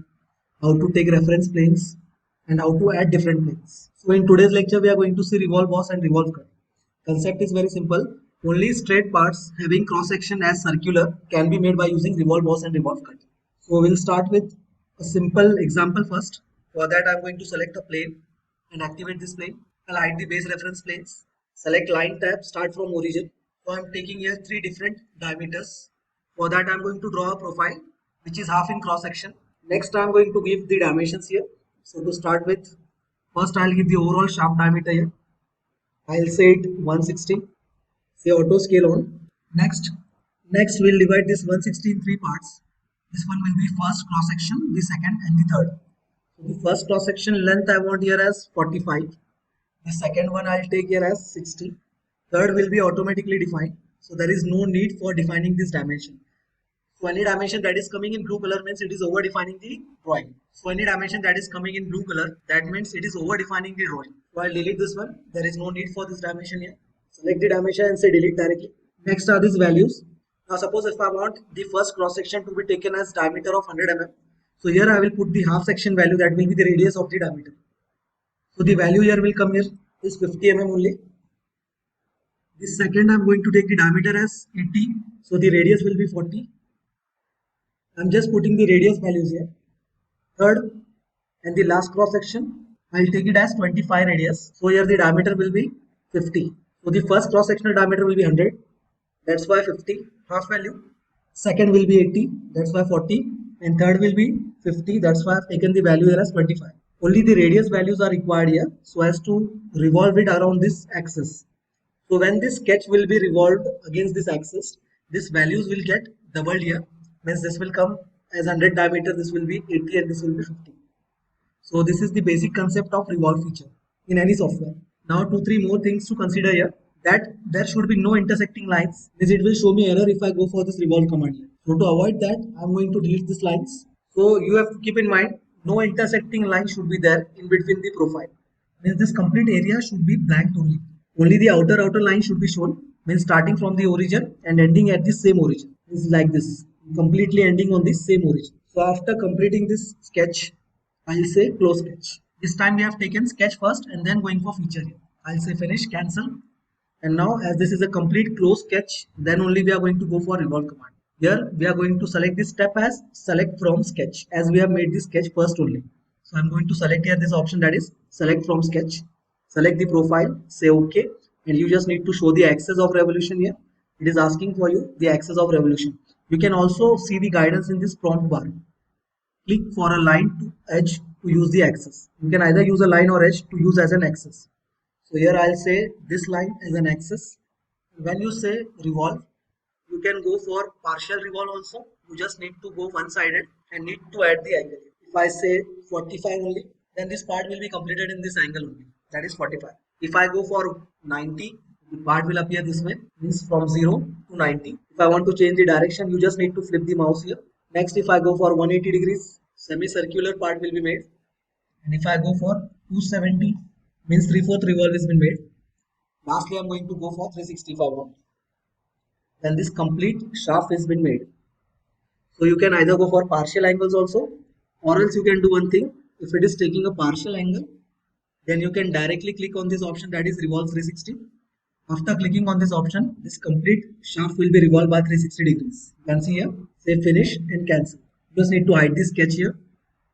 how to take reference planes and how to add different planes. So in today's lecture we are going to see revolve boss and revolve cut. Concept is very simple. Only straight parts having cross section as circular can be made by using revolve boss and revolve cut. So we'll start with a simple example first. For that I'm going to select a plane and activate this plane. I'll hide the base reference planes. Select line tab, start from origin. So I'm taking here 3 different diameters. For that I'm going to draw a profile which is half in cross section. Next I'm going to give the dimensions here. So to start with, first I'll give the overall shaft diameter here. I'll say it 160. Say auto scale on. Next we'll divide this 160 in 3 parts. This one will be first cross section, the second and the third. So the first cross section length I want here as 45. The second one I'll take here as 60. Third will be automatically defined. So there is no need for defining this dimension. So any dimension that is coming in blue color means it is over defining the drawing. So any dimension that is coming in blue color, that means it is over defining the drawing. So I'll delete this one. There is no need for this dimension here. Select the dimension and say delete directly. Next are these values. Now suppose if I want the first cross section to be taken as diameter of 100 mm. So here I will put the half section value, that will be the radius of the diameter. So the value here will come here is 50 mm only. The second I'm going to take the diameter as 80. So the radius will be 40. I'm just putting the radius values here. Third and the last cross section, I'll take it as 25 radius. So here the diameter will be 50. So the first cross sectional diameter will be 100. That's why 50 half value. Second will be 80. That's why 40. And third will be 50. That's why I've taken the value here as 25. Only the radius values are required here so as to revolve it around this axis. So when this sketch will be revolved against this axis, these values will get doubled here. Means this will come as 100 diameter, this will be 80 and this will be 50. So this is the basic concept of revolve feature in any software. Now 2-3 more things to consider here. That there should be no intersecting lines. Means it will show me error if I go for this revolve command here. So to avoid that, I'm going to delete these lines. So you have to keep in mind, no intersecting line should be there in between the profile. Means this complete area should be blank only. Only the outer line should be shown. Means starting from the origin and ending at the same origin. It's like this, completely ending on the same origin. So after completing this sketch, I'll say close sketch. This time we have taken sketch first and then going for feature here. I'll say finish, cancel. And now as this is a complete close sketch, then only we are going to go for revolve command. Here we are going to select this step as select from sketch, as we have made this sketch first only. So I'm going to select here this option, that is select from sketch. Select the profile, say OK, and you just need to show the axis of revolution here. It is asking for you the axis of revolution. You can also see the guidance in this prompt bar. Click for a line to edge to use the axis. You can either use a line or edge to use as an axis. So here I'll say this line as an axis. When you say revolve, you can go for partial revolve also. You just need to go one-sided and need to add the angle. If I say 45 only, then this part will be completed in this angle only. That is 45. If I go for 90, The part will appear this way, means from 0 to 90. If I want to change the direction, you just need to flip the mouse here. Next, if I go for 180 degrees, semicircular part will be made. And if I go for 270, means 3/4 revolve has been made. Lastly, I'm going to go for 365 one. Then this complete shaft has been made. So you can either go for partial angles also, or else you can do one thing. If it is taking a partial angle, then you can directly click on this option, that is revolve 360. After clicking on this option, this complete shaft will be revolved by 360 degrees. You can see here, say finish and cancel. You just need to hide this sketch here.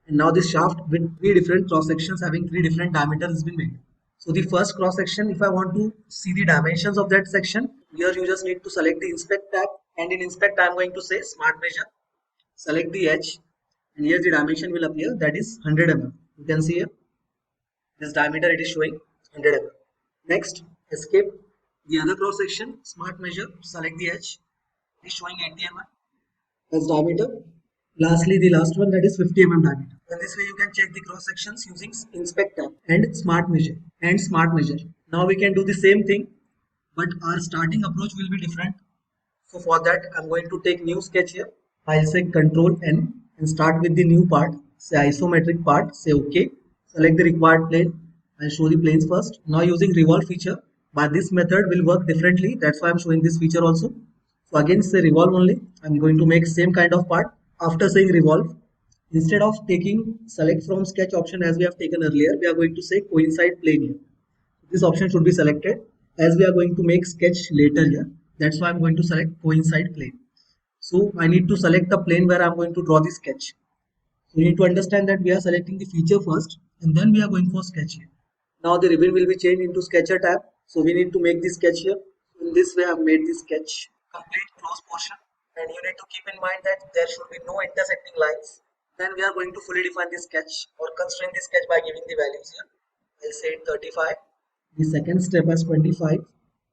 And now this shaft with 3 different cross sections having 3 different diameters has been made. So the first cross section, if I want to see the dimensions of that section, here you just need to select the inspect tab, and in inspect I am going to say smart measure. Select the edge, and here the dimension will appear, that is 100 mm. You can see here this diameter it is showing 100 mm. Next, escape the other cross section, smart measure, select the edge, it is showing 80 mm as diameter. Lastly, the last one, that is 50 mm diameter. In this way you can check the cross sections using inspect tab and smart measure Now we can do the same thing, but our starting approach will be different. So for that, I'm going to take new sketch here. I'll say Control N and start with the new part. Say isometric part. Say OK. Select the required plane. I'll show the planes first. Now using Revolve feature, but this method will work differently. That's why I'm showing this feature also. So again, say Revolve only. I'm going to make same kind of part. After saying Revolve, instead of taking Select from Sketch option as we have taken earlier, we are going to say Coincide Plane here. This option should be selected as we are going to make sketch later here. That's why I'm going to select coincide plane. So I need to select the plane where I'm going to draw the sketch. So you need to understand that we are selecting the feature first and then we are going for sketch here. Now the ribbon will be changed into sketcher tab. So we need to make the sketch here. In this way I've made the sketch. Complete close portion, and you need to keep in mind that there should be no intersecting lines. Then we are going to fully define the sketch or constrain the sketch by giving the values here. I'll say 35. The second step as 25.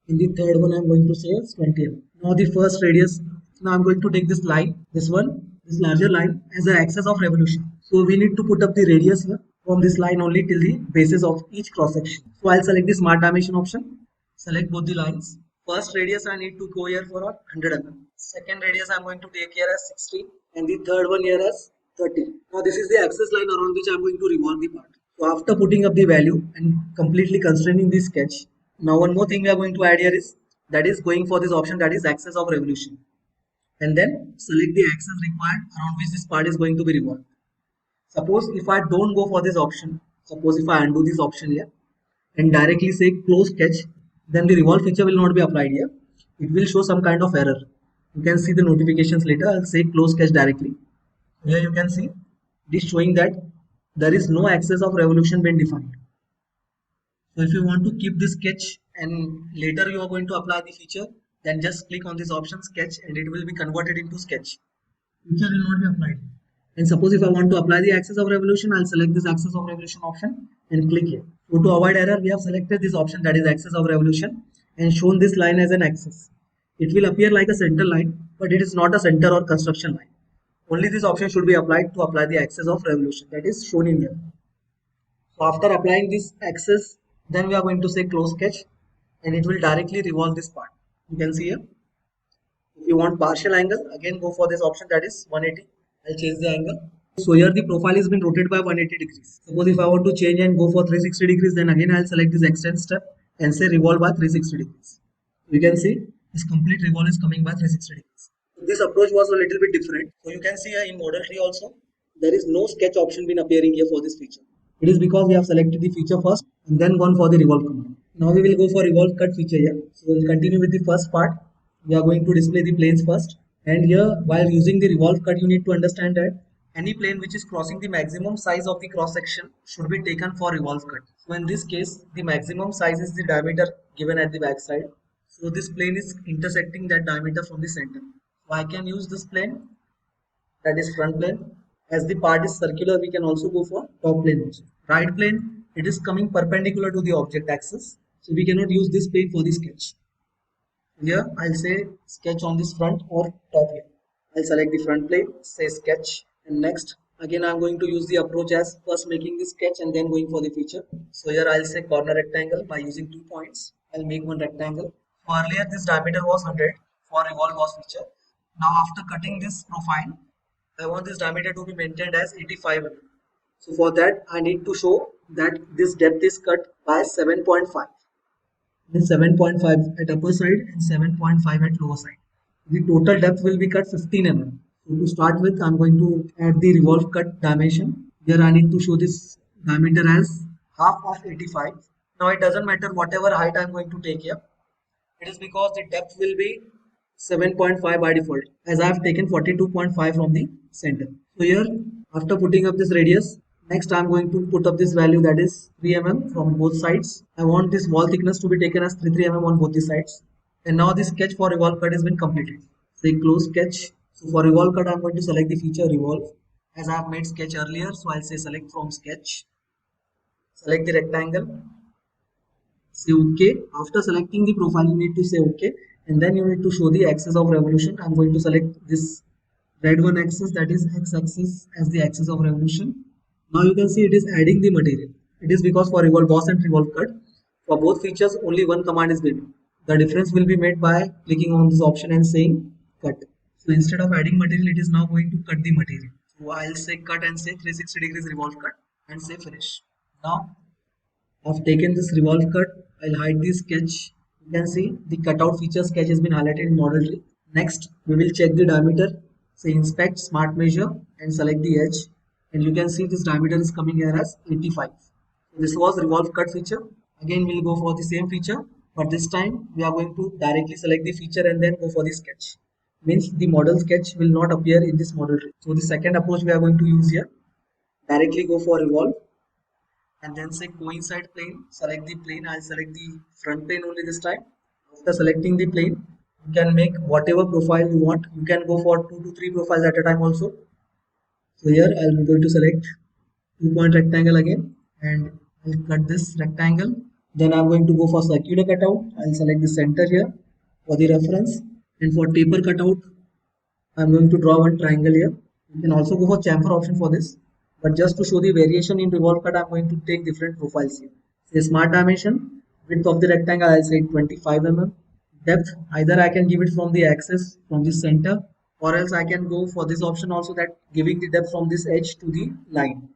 In the third one, I'm going to say as 20. Now the first radius. Now I'm going to take this line, this larger line as the axis of revolution. So we need to put up the radius here from this line only till the bases of each cross section. So I'll select the smart dimension option. Select both the lines. First radius I need to go here for 100 mm. Second radius I'm going to take here as 60, and the third one here as 30. Now this is the axis line around which I'm going to revolve the part. So after putting up the value and completely constraining the sketch, now one more thing we are going to add here is, that is going for this option, that is axis of revolution. And then select the axis required around which this part is going to be revolved. Suppose if I don't go for this option, suppose if I undo this option here and directly say close sketch, then the revolve feature will not be applied here. It will show some kind of error. You can see the notifications later. I'll say close sketch directly. Here you can see it is showing that there is no axis of revolution being defined. So if you want to keep this sketch and later you are going to apply the feature, then just click on this option sketch and it will be converted into sketch. Feature will not be applied. And suppose if I want to apply the axis of revolution, I'll select this axis of revolution option and click here. So to avoid error, we have selected this option, that is axis of revolution, and shown this line as an axis. It will appear like a center line, but it is not a center or construction line. Only this option should be applied to apply the axis of revolution, that is shown in here. So after applying this axis, then we are going to say close sketch and it will directly revolve this part. You can see here. If you want partial angle, again go for this option, that is 180. I'll change the angle. So here the profile has been rotated by 180 degrees. Suppose if I want to change and go for 360 degrees, then again I'll select this extend step and say revolve by 360 degrees. You can see this complete revolve is coming by 360 degrees. So this approach was a little bit different. So you can see here in model tree also, there is no sketch option been appearing here for this feature. It is because we have selected the feature first and then gone for the revolve command. Now we will go for revolve cut feature here. So we'll continue with the first part. We are going to display the planes first. And here, while using the revolve cut, you need to understand that any plane which is crossing the maximum size of the cross section should be taken for revolve cut. So in this case, the maximum size is the diameter given at the back side. So this plane is intersecting that diameter from the center. So I can use this plane, that is front plane. As the part is circular, we can also go for top plane also. Right plane, it is coming perpendicular to the object axis. So we cannot use this plane for the sketch. Here I'll say sketch on this front or top here. I'll select the front plane, say sketch, and next Again, I'm going to use the approach as first making the sketch and then going for the feature. So here I'll say corner rectangle by using 2 points. I'll make one rectangle. So earlier this diameter was 100 for revolve was feature. Now after cutting this profile, I want this diameter to be maintained as 85 mm. So for that I need to show that this depth is cut by 7.5. Then 7.5 at upper side and 7.5 at lower side. The total depth will be cut 15 mm. So to start with, I'm going to add the revolve cut dimension. Here I need to show this diameter as half of 85. Now it doesn't matter whatever height I'm going to take here. It is because the depth will be 7.5 by default as I have taken 42.5 from the center. So here after putting up this radius, next I am going to put up this value that is 3 mm from both sides. I want this wall thickness to be taken as 3 mm on both the sides. And now the sketch for revolve cut has been completed. Say close sketch. So for revolve cut I am going to select the feature revolve as I have made sketch earlier. So I'll say select from sketch. Select the rectangle. Say OK. After selecting the profile, you need to say OK, and then you need to show the axis of revolution. I'm going to select this red one axis, that is x-axis, as the axis of revolution. Now you can see it is adding the material. It is because for revolve boss and revolve cut, for both features only one command is given. The difference will be made by clicking on this option and saying cut. So instead of adding material, it is now going to cut the material. So I'll say cut and say 360 degrees revolve cut and say finish. Now I've taken this revolve cut. I'll hide the sketch. You can see the cutout feature sketch has been highlighted in model tree. Next, we will check the diameter. Say inspect, smart measure, and select the edge. And you can see this diameter is coming here as 85. So this was revolve cut feature. Again, we'll go for the same feature, but this time we are going to directly select the feature and then go for the sketch. Means the model sketch will not appear in this model tree. So the second approach we are going to use here. Directly go for revolve and then say coincide plane, select the plane. I'll select the front plane only this time. After selecting the plane, you can make whatever profile you want. You can go for 2 to 3 profiles at a time also. So here I'm going to select 2-point rectangle again and I'll cut this rectangle. Then I'm going to go for circular cutout. I'll select the center here for the reference, and for taper cutout I'm going to draw one triangle here. You can also go for chamfer option for this. But just to show the variation in revolve cut, I'm going to take different profiles here. Say smart dimension, width of the rectangle, I'll say 25 mm. Depth, either I can give it from the axis, from the center, or else I can go for this option also, that giving the depth from this edge to the line.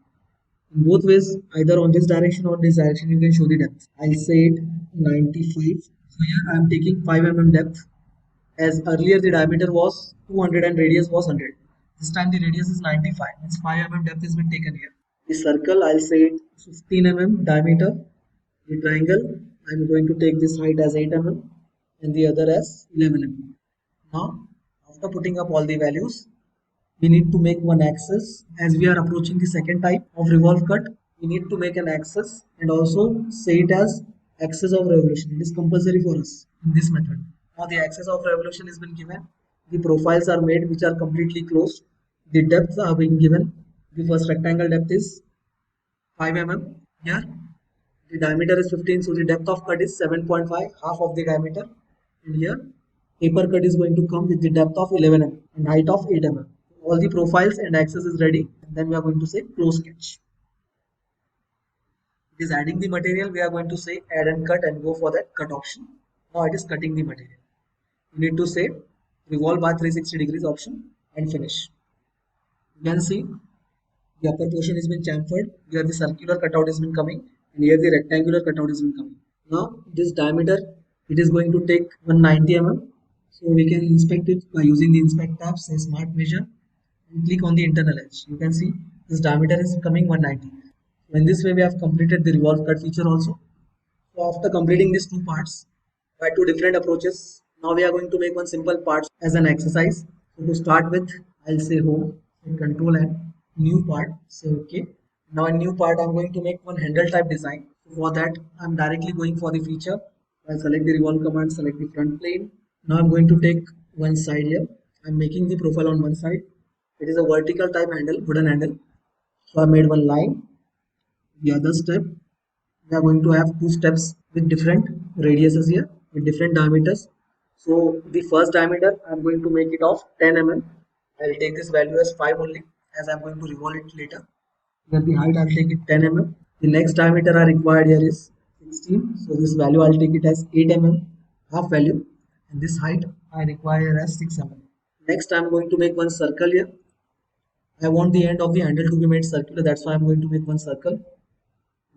In both ways, either on this direction or this direction, you can show the depth. I'll say it 95. So here I'm taking 5 mm depth, as earlier the diameter was 200 and radius was 100. This time the radius is 95, means 5 mm depth has been taken here. The circle, I'll say it 15 mm diameter. The triangle, I'm going to take this height as 8 mm and the other as 11 mm. Now, after putting up all the values, we need to make one axis. As we are approaching the second type of revolve cut, we need to make an axis and also say it as axis of revolution. It is compulsory for us in this method. Now the axis of revolution has been given. The profiles are made which are completely closed. The depths are being given. The first rectangle depth is 5 mm. Here the diameter is 15, so the depth of cut is 7.5, half of the diameter. And here taper cut is going to come with the depth of 11 mm and height of 8 mm. All the profiles and axis is ready. And then we are going to say close sketch. It is adding the material. We are going to say add and cut and go for that cut option. Now it is cutting the material. You need to say revolve by 360 degrees option and finish. You can see the upper portion has been chamfered. Here the circular cutout has been coming, and here the rectangular cutout has been coming. Now this diameter, it is going to take 190 mm. So we can inspect it by using the inspect tab, say smart measure, and click on the internal edge. You can see this diameter is coming 190. So in this way we have completed the revolve cut feature also. So after completing these two parts by two different approaches, now we are going to make one simple part as an exercise. So to start with, I'll say home, say control and new part, say okay. Now in new part, I'm going to make one handle type design. So for that, I'm directly going for the feature. I'll select the revolve command, select the front plane. Now I'm going to take one side here. I'm making the profile on one side. It is a vertical type handle, wooden handle. So I made one line. The other step, we are going to have two steps with different radiuses here, with different diameters. So the first diameter, I'm going to make it of 10 mm. I'll take this value as 5 only. as I'm going to revolve it later. Here the height I'll take it 10 mm. The next diameter I required here is 16. So this value I'll take it as 8 mm, half value. And this height I require as 6 mm. Next I'm going to make one circle here. I want the end of the handle to be made circular. That's why I'm going to make one circle.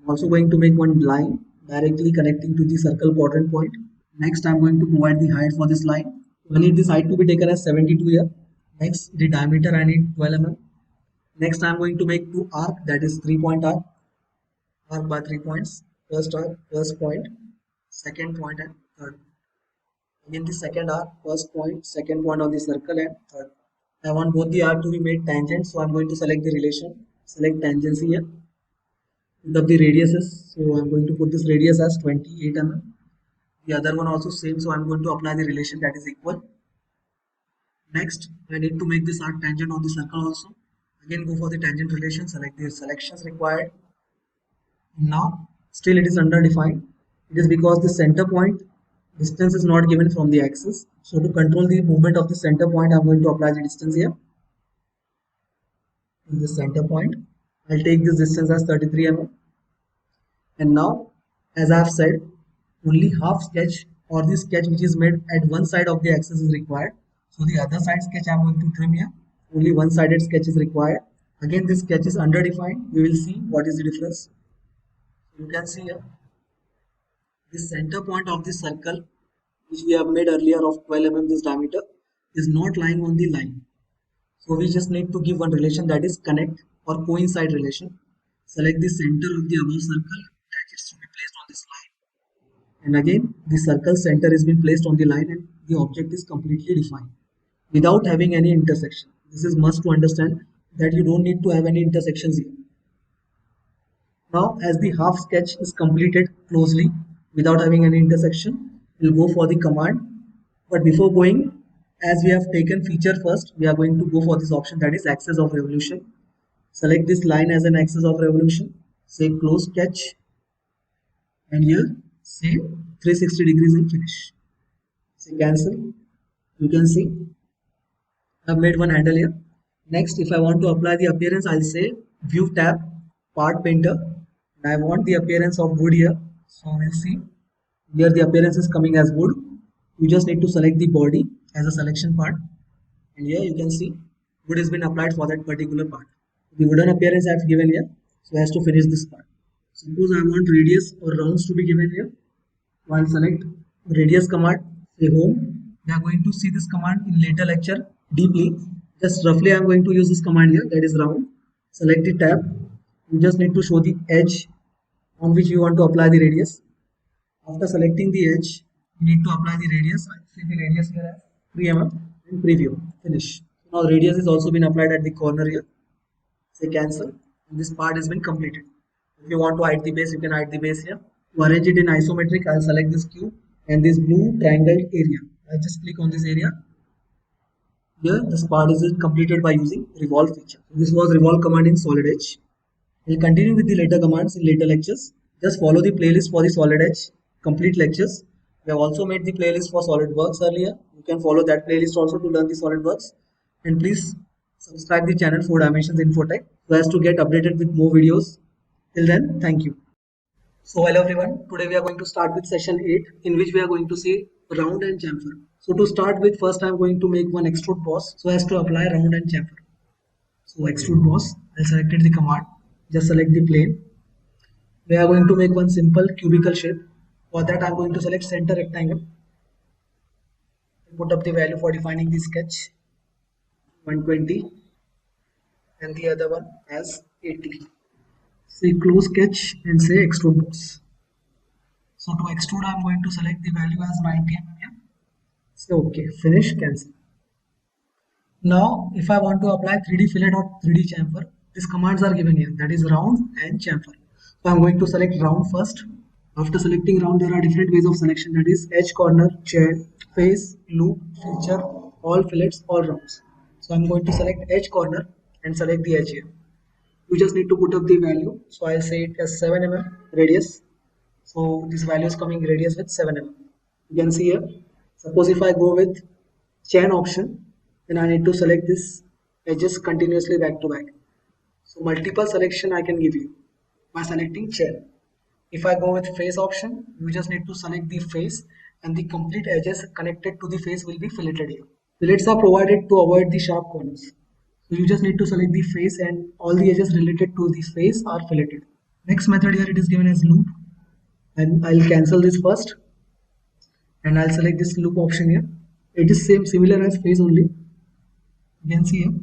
I'm also going to make one line directly connecting to the circle quadrant point. Next, I'm going to provide the height for this line. I need this height to be taken as 72 here. Next, the diameter I need 12 mm. Next, I'm going to make two arc, that is 3-point arc by 3 points. First arc, first point, second point, and third. Again, the second arc, first point, second point on the circle, and third. I want both the arc to be made tangent, so I'm going to select the relation. Select tangency here. Put up the radiuses, so I'm going to put this radius as 28 mm. The other one also same, so I'm going to apply the relation that is equal. Next, I need to make this arc tangent on the circle also. Again, go for the tangent relation, select the selections required. Now, still it is underdefined. It is because the center point distance is not given from the axis. So to control the movement of the center point, I'm going to apply the distance here. In the center point, I'll take this distance as 33 mm. And now, as I have said, only half sketch or the sketch which is made at one side of the axis is required. So the other side sketch I am going to trim here. Only one-sided sketch is required. Again, this sketch is underdefined. We will see what is the difference. You can see here the center point of the circle which we have made earlier of 12 mm this diameter is not lying on the line. So we just need to give one relation, that is connect or coincide relation. Select the center of the above circle that is to be placed on this line. And again, the circle center is being placed on the line and the object is completely defined without having any intersection. This is must to understand that you don't need to have any intersections here. Now, as the half sketch is completed closely without having any intersection, we'll go for the command. But before going, as we have taken feature first, we are going to go for this option, that is axis of revolution. Select this line as an axis of revolution. Say close sketch. And here say 360 degrees and finish. Say cancel. You can see I've made one handle here. Next, if I want to apply the appearance, I'll say view tab, part painter. And I want the appearance of wood here. So we'll see here the appearance is coming as wood. You just need to select the body as a selection part. And here you can see wood has been applied for that particular part. The wooden appearance I've given here. So I have to finish this part. Suppose I want radius or rounds to be given here. So I'll select radius command, say home. We are going to see this command in later lecture deeply. Just roughly I'm going to use this command here, that is round. Select the tab. You just need to show the edge on which you want to apply the radius. After selecting the edge, you need to apply the radius. I see the radius here as 3 mm and preview. Finish. Now radius is also been applied at the corner here. Say cancel. And this part has been completed. If you want to hide the base, you can hide the base here. To arrange it in isometric, I'll select this cube and this blue triangle area. I'll just click on this area. Here, this part is completed by using Revolve feature. This was Revolve command in Solid Edge. We'll continue with the later commands in later lectures. Just follow the playlist for the Solid Edge complete lectures. We have also made the playlist for SolidWorks earlier. You can follow that playlist also to learn the SolidWorks. And please subscribe the channel 4 Dimensions Infotech so as to get updated with more videos. Till then, thank you. So hello everyone, today we are going to start with session 8 in which we are going to see round and chamfer. So to start with, first I am going to make one extrude boss so as to apply round and chamfer. So extrude boss, I selected the command, just select the plane. We are going to make one simple cubical shape. For that I am going to select center rectangle. Put up the value for defining the sketch, 120 and the other one as 80. Say close sketch and say extrude boss. So to extrude I am going to select the value as 90 mm. Say OK, finish, cancel. Now if I want to apply 3D fillet or 3D chamfer, these commands are given here, that is round and chamfer. So I am going to select round first. After selecting round, there are different ways of selection, that is edge, corner, chain, face, loop, feature, all fillets, all rounds. So I am going to select edge corner and select the edge here. You just need to put up the value. So I'll say it as 7 mm radius. So this value is coming radius with 7 mm. You can see here. Suppose if I go with chain option, then I need to select this edges continuously back to back. So multiple selection I can give you by selecting chair. If I go with face option, you just need to select the face and the complete edges connected to the face will be filleted here. Fillets are provided to avoid the sharp corners. So you just need to select the face and all the edges related to this face are filleted. Next method here it is given as loop, and I'll cancel this first and I'll select this loop option here. It is similar as face only. You can see here.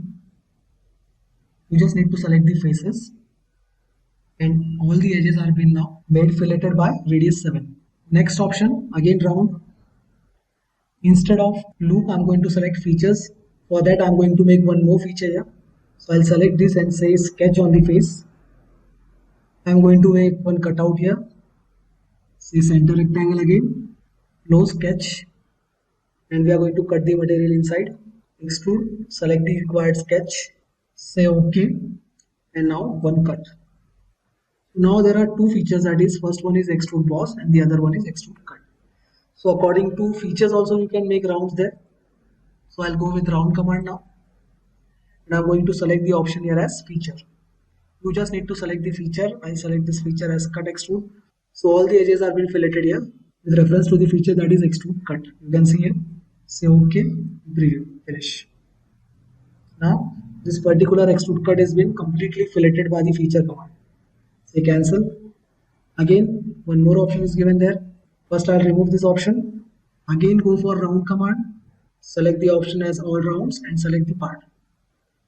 You just need to select the faces and all the edges are been now made filleted by radius 7. Next option again round. Instead of loop I'm going to select features. For that I'm going to make one more feature here. So I'll select this and say sketch on the face. I'm going to make one cutout here. Say center rectangle again. Close sketch. And we are going to cut the material inside. Extrude. Select the required sketch. Say OK. And now one cut. Now there are two features, that is first one is extrude boss and the other one is extrude cut. So according to features also you can make rounds there. So I'll go with round command now. And I'm going to select the option here as feature. You just need to select the feature. I'll select this feature as cut extrude. So all the edges are being filleted here with reference to the feature that is extrude cut. You can see here. Say OK, preview, finish. Now this particular extrude cut has been completely filleted by the feature command. Say cancel. Again one more option is given there. First I'll remove this option. Again go for round command. Select the option as all rounds and select the part.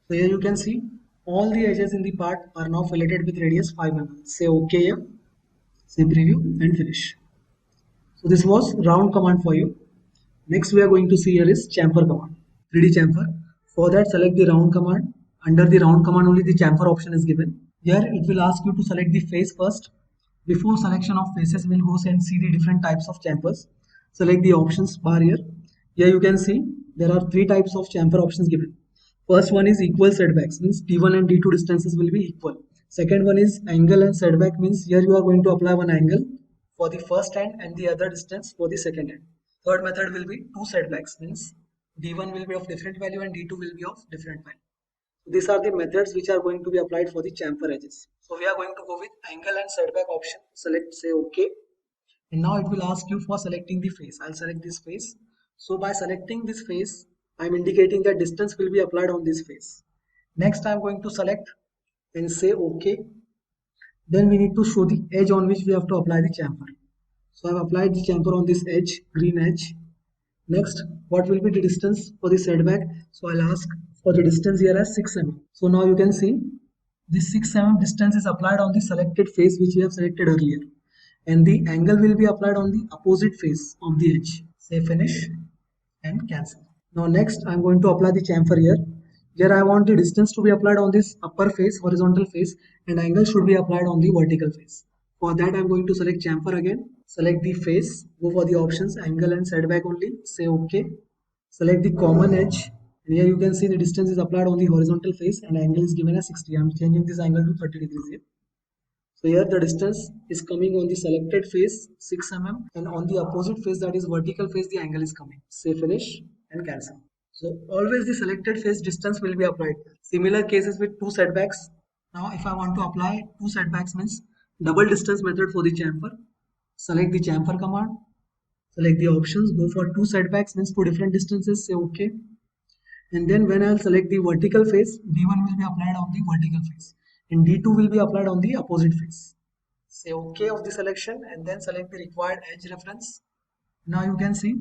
So here you can see all the edges in the part are now filleted with radius 5 mm. Say OK here. Say preview and finish. So this was round command for you. Next we are going to see here is chamfer command. 3D chamfer. For that select the round command. Under the round command only the chamfer option is given. Here it will ask you to select the face first. Before selection of faces, we'll go and see the different types of chamfers. Select the options bar here. Here you can see there are three types of chamfer options given. First one is equal setbacks, means D1 and D2 distances will be equal. Second one is angle and setback, means here you are going to apply one angle for the first end and the other distance for the second end. Third method will be two setbacks, means D1 will be of different value and D2 will be of different value. These are the methods which are going to be applied for the chamfer edges. So we are going to go with angle and setback option. Select, say OK. And now it will ask you for selecting the face. I'll select this face. So by selecting this face, I'm indicating that distance will be applied on this face. Next I'm going to select and say OK. Then we need to show the edge on which we have to apply the chamfer. So I've applied the chamfer on this edge, green edge. Next, what will be the distance for the setback? So I'll ask for the distance here as 6 mm. So now you can see this 6 mm distance is applied on the selected face which we have selected earlier. And the angle will be applied on the opposite face of the edge. Say finish and cancel. Now next I'm going to apply the chamfer here. Here I want the distance to be applied on this upper face, horizontal face, and angle should be applied on the vertical face. For that I'm going to select chamfer again. Select the face, go for the options, angle and setback only, say OK. Select the common edge, and here you can see the distance is applied on the horizontal face and angle is given as 60. I'm changing this angle to 30 degrees here. So here the distance is coming on the selected face 6 mm and on the opposite face, that is vertical face, the angle is coming. Say finish and cancel. So always the selected face distance will be applied. Similar cases with two setbacks. Now if I want to apply two setbacks, means double distance method for the chamfer. Select the chamfer command. Select the options. Go for two setbacks, means two different distances. Say OK. And then when I'll select the vertical face, D1 will be applied on the vertical face and D2 will be applied on the opposite face. Say OK of the selection and then select the required edge reference. Now you can see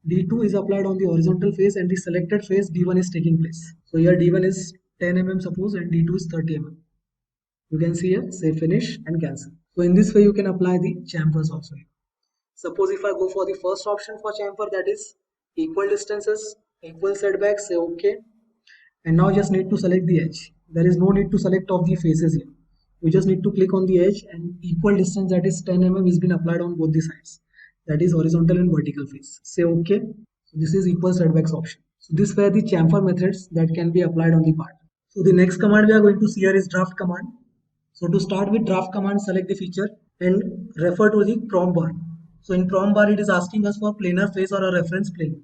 D2 is applied on the horizontal face and the selected face D1 is taking place. So here D1 is 10 mm suppose and D2 is 30 mm. You can see here, say finish and cancel. So in this way you can apply the chamfers also. Suppose if I go for the first option for chamfer, that is equal distances, equal setbacks, say OK. And now just need to select the edge. There is no need to select of the faces here. You just need to click on the edge and equal distance, that is 10 mm, is been applied on both the sides. That is horizontal and vertical face. Say OK. So this is equal setbacks option. So these were the chamfer methods that can be applied on the part. So the next command we are going to see here is draft command. So to start with draft command, select the feature and refer to the prompt bar. So in prompt bar it is asking us for planar face or a reference plane.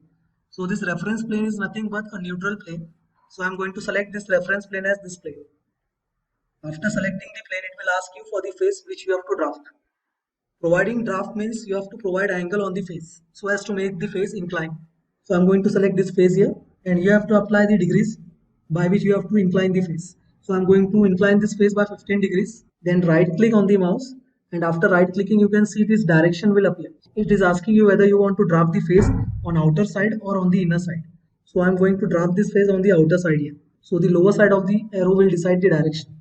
So this reference plane is nothing but a neutral plane. So I'm going to select this reference plane as this plane. After selecting the plane, it will ask you for the face which you have to draft. Providing draft means you have to provide angle on the face so as to make the face incline. So I'm going to select this face here, and you have to apply the degrees by which you have to incline the face. So I'm going to incline this face by 15 degrees. Then right click on the mouse, and after right clicking you can see this direction will appear. It is asking you whether you want to draft the face on outer side or on the inner side. So I'm going to draft this face on the outer side here. So the lower side of the arrow will decide the direction.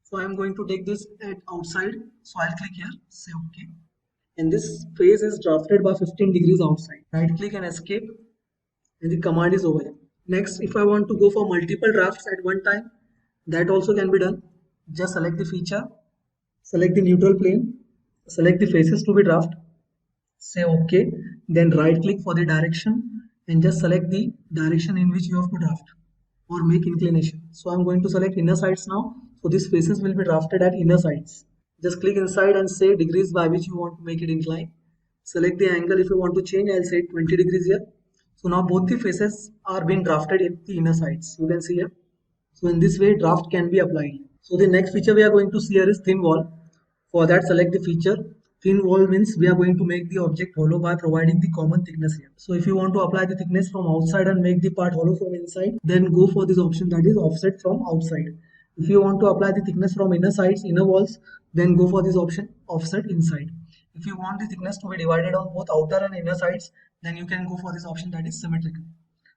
So I'm going to take this at outside. So I'll click here, say OK. And this face is drafted by 15 degrees outside. Right click and escape, and the command is over here. Next, if I want to go for multiple drafts at one time, that also can be done. Just select the feature, select the neutral plane, select the faces to be draft, say OK, then right click for the direction and just select the direction in which you have to draft or make inclination. So I'm going to select inner sides now. So these faces will be drafted at inner sides. Just click inside and say degrees by which you want to make it incline. Select the angle. If you want to change, I'll say 20 degrees here. So now both the faces are being drafted at the inner sides. You can see here. So in this way, draft can be applied. So the next feature we are going to see here is thin wall. For that, select the feature. Thin wall means we are going to make the object hollow by providing the common thickness here. So if you want to apply the thickness from outside and make the part hollow from inside, then go for this option, that is offset from outside. If you want to apply the thickness from inner sides, inner walls, then go for this option, offset inside. If you want the thickness to be divided on both outer and inner sides, then you can go for this option, that is symmetrical.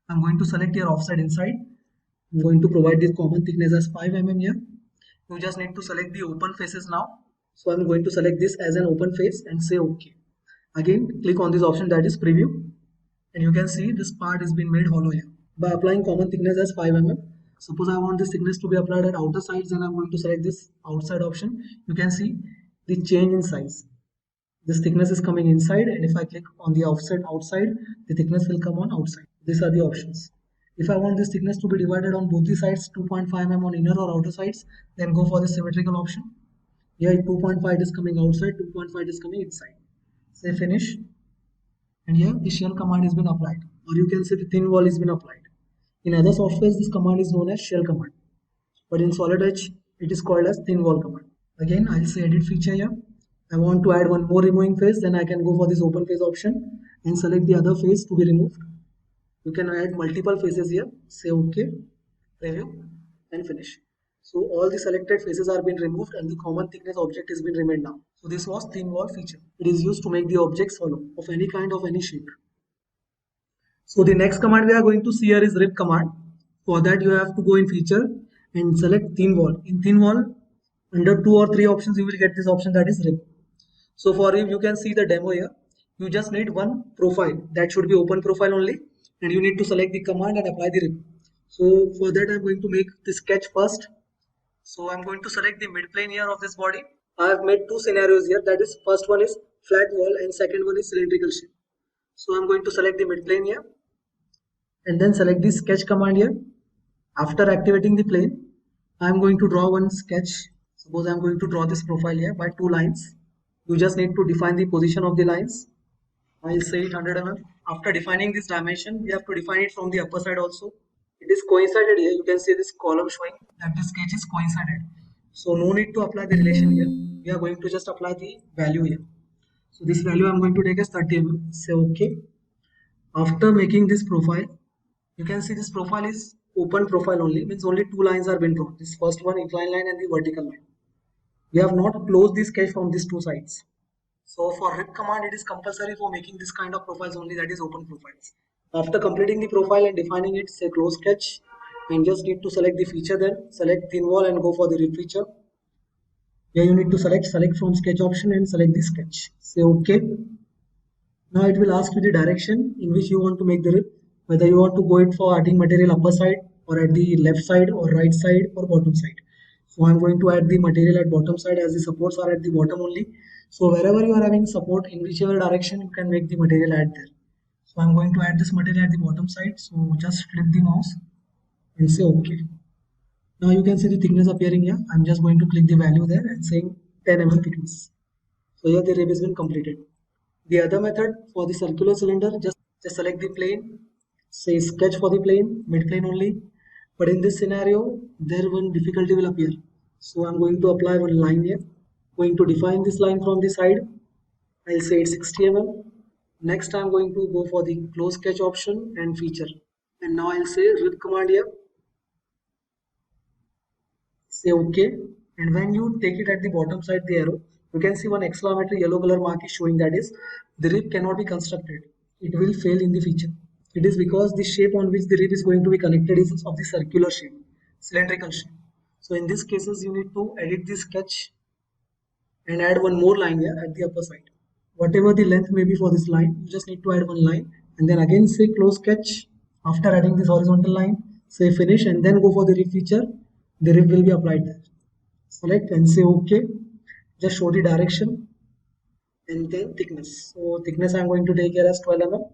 I'm going to select here offset inside. I'm going to provide this common thickness as 5 mm here. You just need to select the open faces now. So I'm going to select this as an open face and say OK. Again, click on this option, that is preview, and you can see this part has been made hollow here. By applying common thickness as 5 mm, suppose I want this thickness to be applied at outer sides, and I'm going to select this outside option. You can see the change in size. This thickness is coming inside, and if I click on the offset outside, the thickness will come on outside. These are the options. If I want this thickness to be divided on both the sides, 2.5 mm on inner or outer sides, then go for the symmetrical option. Here 2.5 is coming outside, 2.5 is coming inside. Say finish, and here the shell command has been applied, or you can say the thin wall has been applied. In other softwares, this command is known as shell command, but in Solid Edge, it is called as thin wall command. Again, I'll say edit feature here. I want to add one more removing face, then I can go for this open face option and select the other face to be removed. You can add multiple faces here, say OK, preview, and finish. So all the selected faces are being removed and the common thickness object has been remained now. So this was thin wall feature. It is used to make the objects hollow of any kind, of any shape. So the next command we are going to see here is rip command. For that you have to go in feature and select thin wall. In thin wall, under 2 or 3 options you will get this option, that is rip. So for if you can see the demo here, you just need one profile, that should be open profile only, and you need to select the command and apply the rip. So for that I'm going to make the sketch first. So I'm going to select the mid plane here of this body. I have made two scenarios here, that is first one is flat wall and second one is cylindrical shape. So I'm going to select the mid plane here and then select the sketch command here. After activating the plane, I'm going to draw one sketch. Suppose I'm going to draw this profile here by 2 lines. You just need to define the position of the lines. I'll say it 100 mm. After defining this dimension, we have to define it from the upper side also. It is coincided here. You can see this column showing that the sketch is coincided. So no need to apply the relation here. We are going to just apply the value here. So this value I'm going to take as 30 mm. Say OK. After making this profile, you can see this profile is open profile only, means only 2 lines are been drawn. This first one, inclined line, and the vertical line. We have not closed the sketch from these 2 sides. So for rip command, it is compulsory for making this kind of profiles only, that is open profiles. After completing the profile and defining it, say close sketch, and just need to select the feature, then select thin wall and go for the rip feature. Here you need to select from sketch option and select the sketch. Say OK. Now it will ask you the direction in which you want to make the rip, whether you want to go it for adding material upper side or at the left side or right side or bottom side. So I'm going to add the material at bottom side as the supports are at the bottom only. So wherever you are having support, in whichever direction, you can make the material add there. So I'm going to add this material at the bottom side. So just flip the mouse and say OK. Now you can see the thickness appearing here. I'm just going to click the value there and saying 10 mm thickness. So here the rib has been completed. The other method for the circular cylinder, just select the plane, say sketch for the plane, mid plane only, But in this scenario, there one difficulty will appear. So I'm going to apply one line here. Going to define this line from the side. I'll say it's 60 mm. Next I'm going to go for the close sketch option and feature. And now I'll say rip command here. Say OK. And when you take it at the bottom side the arrow, you can see one exclamatory yellow color mark is showing, that is the rib cannot be constructed. It will fail in the feature. It is because the shape on which the rib is going to be connected is of the circular shape, cylindrical shape. So in these cases you need to edit the sketch and add one more line here at the upper side. Whatever the length may be for this line, you just need to add one line and then again say close sketch. After adding this horizontal line, say finish and then go for the rib feature. The rib will be applied there. Select and say OK. Just show the direction and then thickness. So thickness I am going to take here as 12 mm.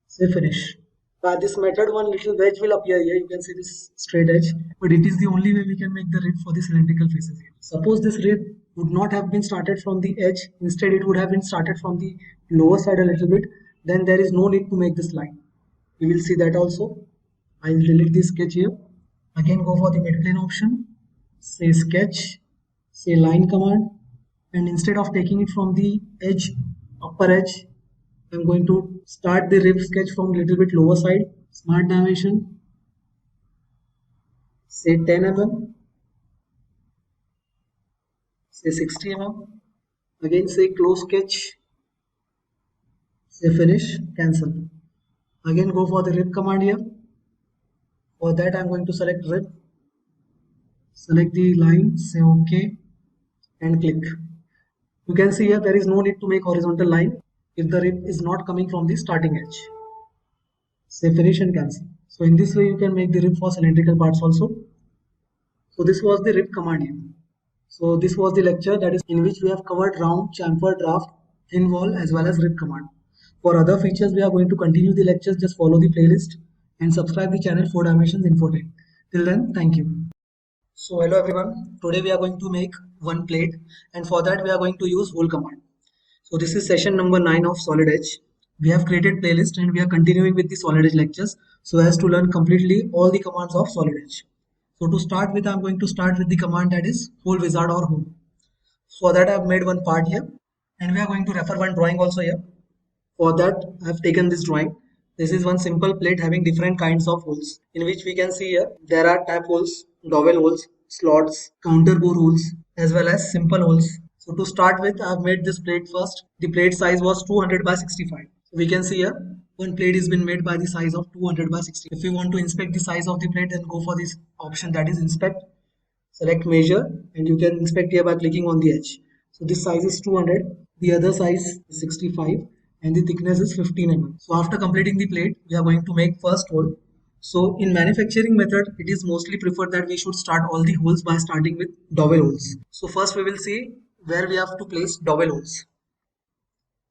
Say finish. By this method, one little wedge will appear here. You can see this straight edge, but it is the only way we can make the rib for the cylindrical faces here. Suppose this rib would not have been started from the edge, instead it would have been started from the lower side a little bit, then there is no need to make this line. We will see that also. I will delete this sketch here. Again go for the mid plane option, say sketch, say line command, and instead of taking it from the edge, upper edge, I'm going to start the rib sketch from a little bit lower side. Smart dimension, say 10 mm, say 60 mm, again say close sketch, say finish, cancel. Again go for the rib command here. For that I'm going to select rib, select the line, say OK and click. You can see here there is no need to make horizontal line if the rib is not coming from the starting edge. Say finish and cancel. So in this way you can make the rib for cylindrical parts also. So this was the rib command here. So this was the lecture, that is in which we have covered round, chamfer, draft, thin wall as well as rib command. For other features we are going to continue the lectures. Just follow the playlist and subscribe the channel 4 Dimensions Infotech. Till then, thank you. So hello everyone, today we are going to make one plate and for that we are going to use hole command. So this is session number 9 of Solid Edge. We have created playlist and we are continuing with the Solid Edge lectures so as to learn completely all the commands of Solid Edge. So to start with, I am going to start with the command that is hole wizard or hole. For that I have made one part here and we are going to refer one drawing also here. For that I have taken this drawing. This is one simple plate having different kinds of holes, in which we can see here there are tap holes, dowel holes, slots, counter bore holes as well as simple holes. So to start with, I have made this plate first. The plate size was 200 by 65. So we can see here one plate has been made by the size of 200 by 60. If you want to inspect the size of the plate, then go for this option, that is inspect. Select measure and you can inspect here by clicking on the edge. So this size is 200, the other size is 65 and the thickness is 15 mm. So after completing the plate, we are going to make first hole. So in manufacturing method, it is mostly preferred that we should start all the holes by starting with dowel holes. So first we will see where we have to place dowel holes.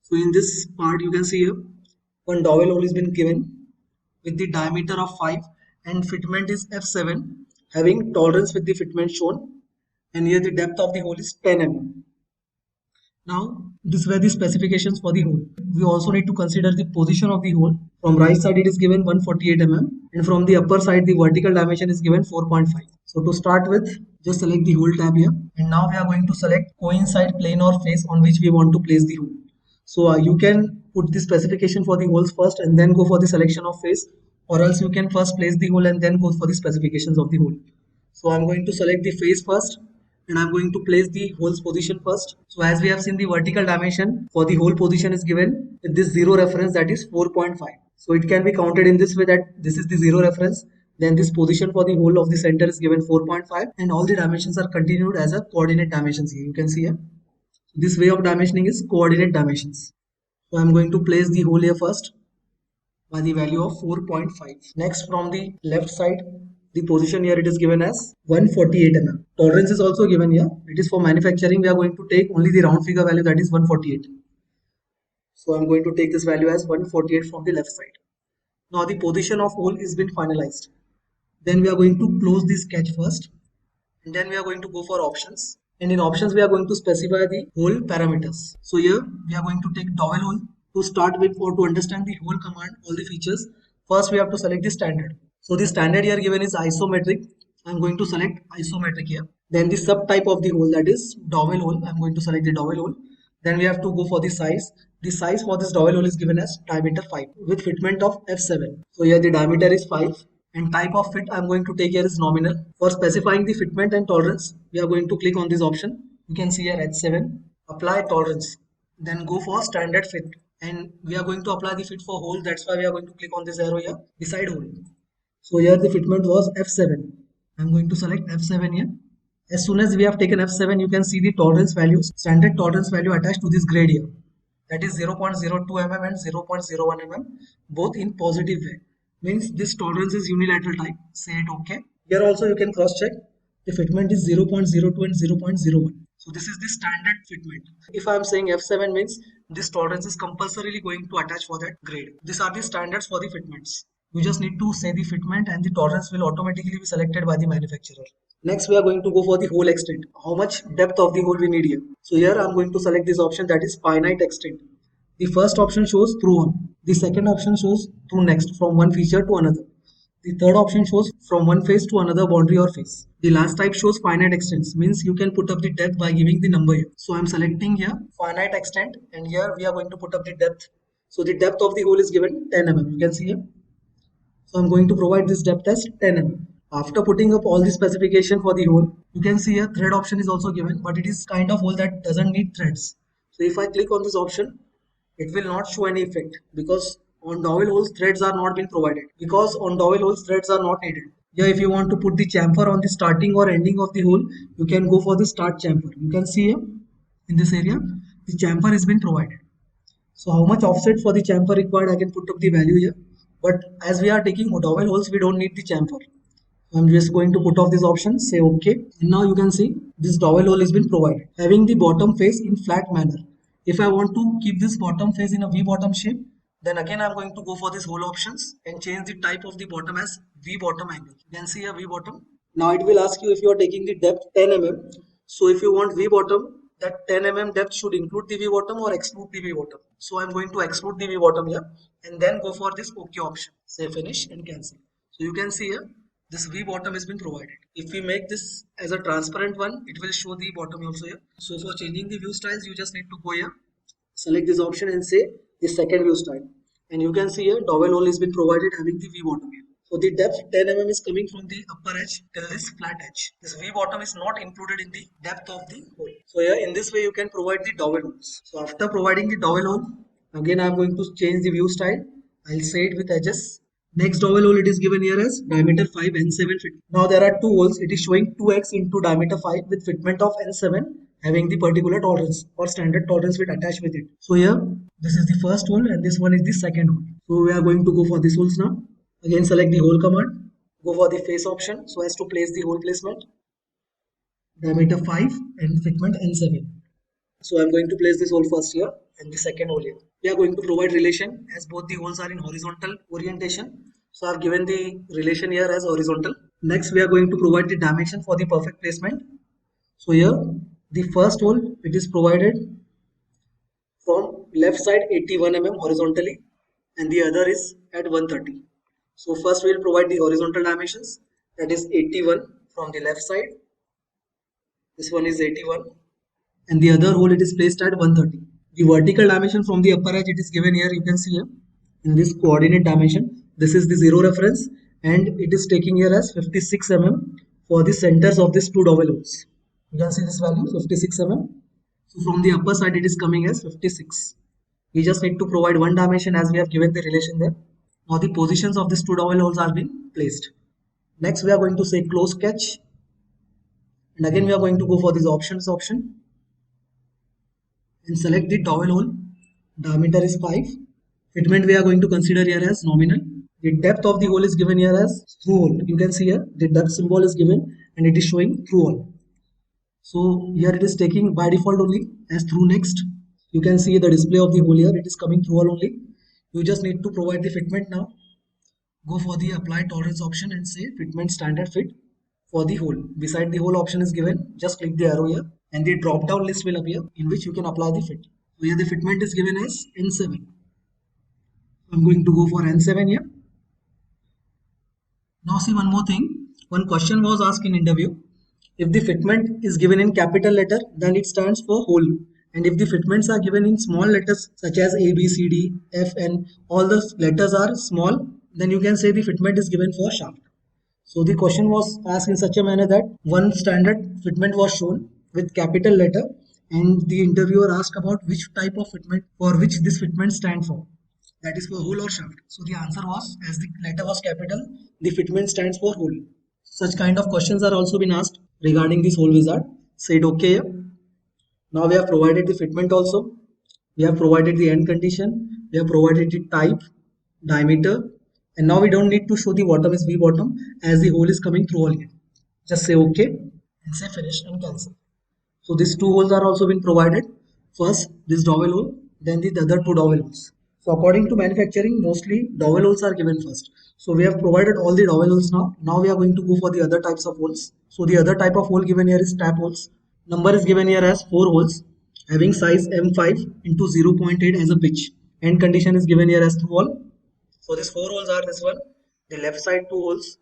So in this part you can see here one dowel hole has been given with the diameter of 5 and fitment is F7, having tolerance with the fitment shown, and here the depth of the hole is 10 mm. Now these were the specifications for the hole. We also need to consider the position of the hole. From right side it is given 148 mm and from the upper side the vertical dimension is given 4.5. So to start with, just select the hole tab here and now we are going to select coincide plane or face on which we want to place the hole. So you can put the specification for the holes first and then go for the selection of face, or else you can first place the hole and then go for the specifications of the hole. So I'm going to select the face first and I'm going to place the hole's position first. So as we have seen, the vertical dimension for the hole position is given with this 0 reference, that is 4.5. So it can be counted in this way, that this is the 0 reference, then this position for the hole of the center is given 4.5 and all the dimensions are continued as a coordinate dimensions here. You can see here. This way of dimensioning is coordinate dimensions. So I'm going to place the hole here first by the value of 4.5. Next, from the left side, the position here it is given as 148 mm. Tolerance is also given here. It is for manufacturing. We are going to take only the round figure value, that is 148. So I'm going to take this value as 148 from the left side. Now the position of hole is been finalized. Then we are going to close the sketch first and then we are going to go for options. And in options we are going to specify the hole parameters. So here we are going to take dowel hole. To start with, or to understand the hole command, all the features, first we have to select the standard. So the standard here given is isometric. I'm going to select isometric here. Then the subtype of the hole, that is dowel hole. I'm going to select the dowel hole. Then we have to go for the size. The size for this dowel hole is given as diameter 5 with fitment of F7. So here the diameter is 5 and type of fit I'm going to take here is nominal. For specifying the fitment and tolerance, we are going to click on this option. You can see here H7, apply tolerance. Then go for standard fit. And we are going to apply the fit for hole. That's why we are going to click on this arrow here beside hole. So here the fitment was F7. I'm going to select F7 here. As soon as we have taken F7, you can see the tolerance values, standard tolerance value attached to this grade here. That is 0.02 mm and 0.01 mm, both in positive way. Means this tolerance is unilateral type. Say it OK. Here also you can cross check. The fitment is 0.02 and 0.01. So this is the standard fitment. If I am saying F7 means this tolerance is compulsorily going to attach for that grade. These are the standards for the fitments. You just need to say the fitment and the tolerance will automatically be selected by the manufacturer. Next we are going to go for the hole extent. How much depth of the hole we need here. So here I am going to select this option, that is finite extent. The first option shows through one. The second option shows through next, from one feature to another. The third option shows from one face to another boundary or face. The last type shows finite extents, means you can put up the depth by giving the number here. So I am selecting here finite extent, and here we are going to put up the depth. So the depth of the hole is given 10 mm. You can see here. So I'm going to provide this depth as 10 mm. After putting up all the specification for the hole, you can see a thread option is also given, but it is kind of hole that doesn't need threads. So if I click on this option, it will not show any effect because on dowel holes threads are not been provided. Because on dowel holes threads are not needed. Here if you want to put the chamfer on the starting or ending of the hole, you can go for the start chamfer. You can see here in this area, the chamfer has been provided. So how much offset for the chamfer required, I can put up the value here. But as we are taking dowel holes, we don't need the chamfer. I'm just going to put off this option, say OK. And now you can see this dowel hole has been provided, having the bottom face in flat manner. If I want to keep this bottom face in a V bottom shape, then again I'm going to go for this hole options and change the type of the bottom as V bottom angle. You can see a V bottom. Now it will ask you if you are taking the depth 10 mm. So if you want V bottom, that 10 mm depth should include the V bottom or exclude the V bottom. So I'm going to exclude the V bottom here and then go for this OK option. Say finish and cancel. So you can see here this V bottom has been provided. If we make this as a transparent one, it will show the bottom also here. So for changing the view styles, you just need to go here, select this option and say the second view style. And you can see here dowel hole has been provided having the V bottom here. So the depth 10 mm is coming from the upper edge till this flat edge. This V bottom is not included in the depth of the hole. So here in this way you can provide the dowel holes. So after providing the dowel hole, again I am going to change the view style. I'll say it with edges. Next dowel hole it is given here as diameter 5 N7 fit. Now there are two holes. It is showing 2x into diameter 5 with fitment of N7 having the particular tolerance or standard tolerance fit attached with it. So here this is the first hole and this one is the second hole. So we are going to go for these holes now. Again select the hole command. Go for the face option so as to place the hole placement. Diameter 5 and fitment N7. So I'm going to place this hole first here and the second hole here. We are going to provide relation as both the holes are in horizontal orientation. So I've given the relation here as horizontal. Next we are going to provide the dimension for the perfect placement. So here the first hole it is provided from left side 81 mm horizontally and the other is at 130. So first we will provide the horizontal dimensions, that is 81 from the left side. This one is 81. And the other hole it is placed at 130. The vertical dimension from the upper edge it is given here, you can see here in this coordinate dimension. This is the 0 reference and it is taking here as 56 mm for the centers of these two dowel holes. You can see this value 56 mm. So from the upper side it is coming as 56. We just need to provide one dimension as we have given the relation there. Now the positions of these two dowel holes are being placed. Next we are going to say close sketch. And again we are going to go for this options option. And select the dowel hole. Diameter is 5. Fitment we are going to consider here as nominal. The depth of the hole is given here as through hole. You can see here the depth symbol is given and it is showing through hole. So here it is taking by default only as through next. You can see the display of the hole here. It is coming through hole only. You just need to provide the fitment now. Go for the apply tolerance option and say fitment standard fit for the hole. Beside the hole option is given. Just click the arrow here and the drop down list will appear in which you can apply the fit. So here the fitment is given as N7. I'm going to go for N7 here. Now see one more thing. One question was asked in interview. If the fitment is given in capital letter, then it stands for hole. And if the fitments are given in small letters such as A, B, C, D, F, N, all the letters are small, then you can say the fitment is given for shaft. So the question was asked in such a manner that one standard fitment was shown with capital letter and the interviewer asked about which type of fitment for which this fitment stand for. That is for hole or shaft. So the answer was, as the letter was capital, the fitment stands for hole. Such kind of questions are also been asked regarding this hole wizard. Said okay. Now we have provided the fitment also. We have provided the end condition. We have provided the type, diameter, and now we don't need to show the bottom is V bottom as the hole is coming through all here. Just say okay and say finish and cancel. So these two holes are also been provided. First this dowel hole, then the other two dowel holes. So according to manufacturing, mostly dowel holes are given first. So we have provided all the dowel holes now. Now we are going to go for the other types of holes. So the other type of hole given here is tap holes. Number is given here as 4 holes having size M5 into 0.8 as a pitch. End condition is given here as through all. So these 4 holes are this one, the left side 2 holes,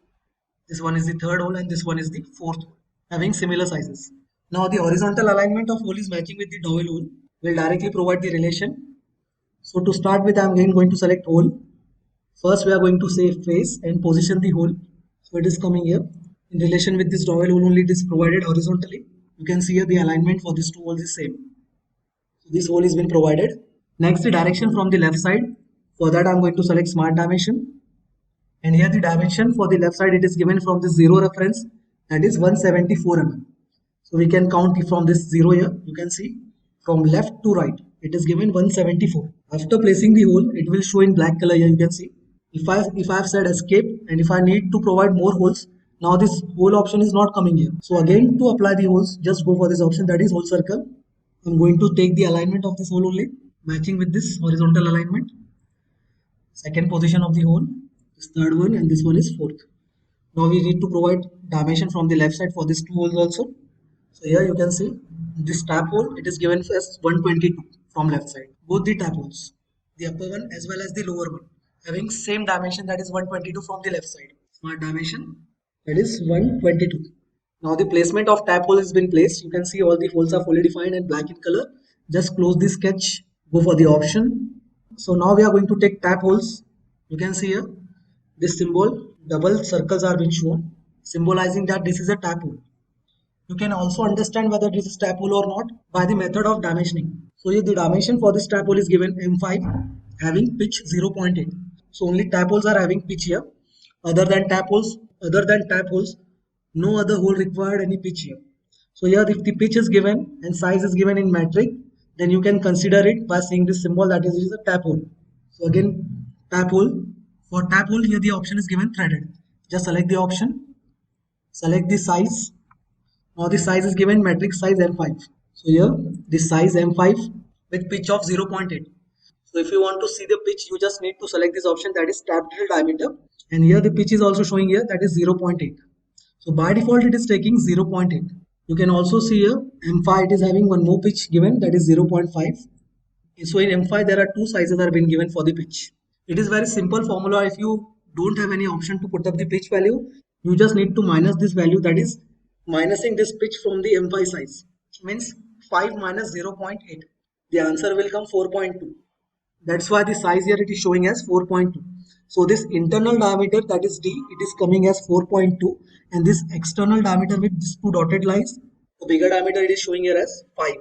this one is the third hole and this one is the fourth hole, having similar sizes. Now the horizontal alignment of hole is matching with the dowel hole will directly provide the relation. So to start with, I am again going to select hole. First we are going to say face and position the hole. So it is coming here. In relation with this dowel hole only it is provided horizontally. You can see here the alignment for these two holes is same. So this hole is been provided. Next the direction from the left side. For that I am going to select smart dimension. And here the dimension for the left side it is given from the 0 reference, that is 174 mm. So we can count from this 0 here. You can see from left to right it is given 174. After placing the hole it will show in black color here. You can see if I have said escape and if I need to provide more holes, now this hole option is not coming here. So again to apply the holes, just go for this option, that is hole circle. I'm going to take the alignment of this hole only matching with this horizontal alignment. Second position of the hole, this third one, and this one is fourth. Now we need to provide dimension from the left side for these two holes also. So here you can see this tap hole, it is given as 122 from left side. Both the tap holes, the upper one as well as the lower one, having same dimension, that is 122 from the left side. Smart dimension, that is 122. Now the placement of tap hole has been placed. You can see all the holes are fully defined and black in color. Just close the sketch, go for the option. So now we are going to take tap holes. You can see here this symbol, double circles are being shown, symbolizing that this is a tap hole. You can also understand whether this is tap hole or not by the method of dimensioning. So here the dimension for this tap hole is given M5 having pitch 0.8. So only tap holes are having pitch here. Other than tap holes, no other hole required any pitch here. So here if the pitch is given and size is given in metric, then you can consider it by seeing this symbol, that is a tap hole. So again tap hole. For tap hole here the option is given threaded. Just select the option, select the size. Now the size is given metric size M5. So here the size M5 with pitch of 0.8. So if you want to see the pitch, you just need to select this option, that is tap drill diameter. And here the pitch is also showing here, that is 0.8. So by default it is taking 0.8. You can also see here M5 it is having one more pitch given, that is 0.5. So in M5 there are two sizes that are being given for the pitch. It is very simple formula. If you don't have any option to put up the pitch value, you just need to minus this value, that is minusing this pitch from the M5 size. It means 5 minus 0.8. The answer will come 4.2. That's why the size here it is showing as 4.2. So this internal diameter, that is D, it is coming as 4.2, and this external diameter with these two dotted lines, the bigger diameter it is showing here as 5.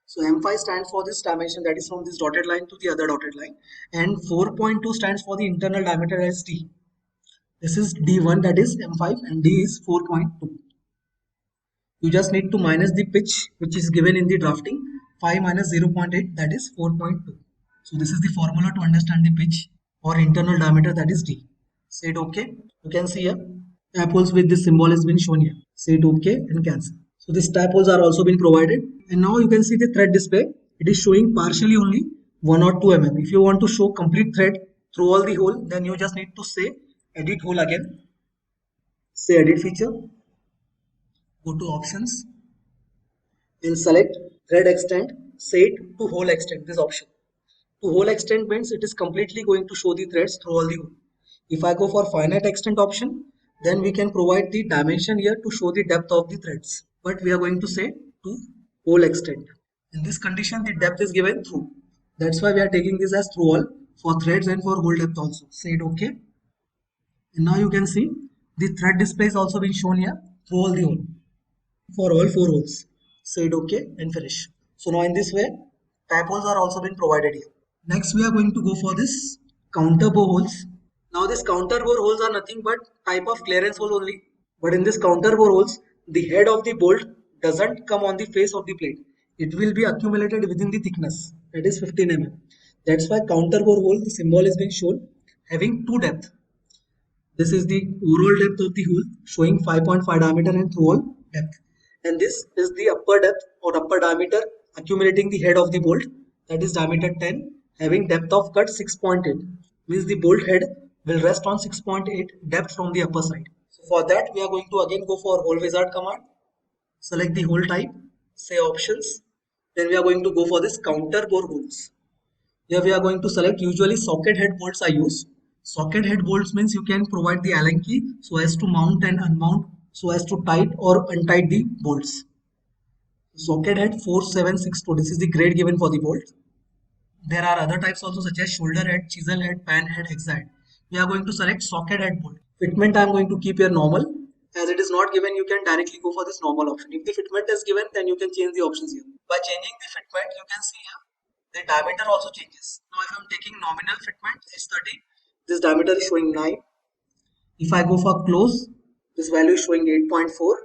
So M5 stands for this dimension, that is from this dotted line to the other dotted line, and 4.2 stands for the internal diameter as D. This is D1, that is M5, and D is 4.2. You just need to minus the pitch which is given in the drafting. 5 minus 0.8, that is 4.2. So this is the formula to understand the pitch or internal diameter, that is D. Say it okay. You can see here tap holes with this symbol has been shown here. Say it okay and cancel. So these tap holes are also been provided, and now you can see the thread display. It is showing partially only 1 or 2 mm. If you want to show complete thread through all the hole, then you just need to say edit hole again. Say edit feature. Go to options and select thread extent. Say it to hole extent, this option. To hole extent means it is completely going to show the threads through all the hole. If I go for finite extent option, Then we can provide the dimension here to show the depth of the threads. But we are going to say to hole extent. In this condition, the depth is given through. That's why we are taking this as through all for threads and for hole depth also. Say it okay. And now you can see the thread display is also being shown here through all the hole for all 4 holes. Say it okay and finish. So now in this way, tap holes are also being provided here. Next, we are going to go for this counter bore holes. Now this counter bore holes are nothing but type of clearance hole only. But in this counter bore holes, the head of the bolt doesn't come on the face of the plate. It will be accumulated within the thickness, that is 15 mm. That's why counter bore hole, the symbol is being shown having 2 depth. This is the overall depth of the hole showing 5.5 diameter and through hole depth. And this is the upper depth or upper diameter accumulating the head of the bolt, that is diameter 10 having depth of cut 6.8. Means the bolt head will rest on 6.8 depth from the upper side. So for that we are going to again go for hole wizard command. Select the hole type, say options. Then we are going to go for this counter bore holes. Here we are going to select usually socket head bolts are used. Socket head bolts means you can provide the Allen key so as to mount and unmount, so as to tight or untight the bolts. Socket head 4762, this is the grade given for the bolt. There are other types also such as shoulder head, chisel head, pan head, hex head. We are going to select socket head bolt. Fitment I am going to keep here normal. As it is not given, you can directly go for this normal option. If the fitment is given, then you can change the options here. By changing the fitment, you can see here the diameter also changes. Now if I am taking nominal fitment H30, this diameter is showing 9. If I go for close, this value is showing 8.4.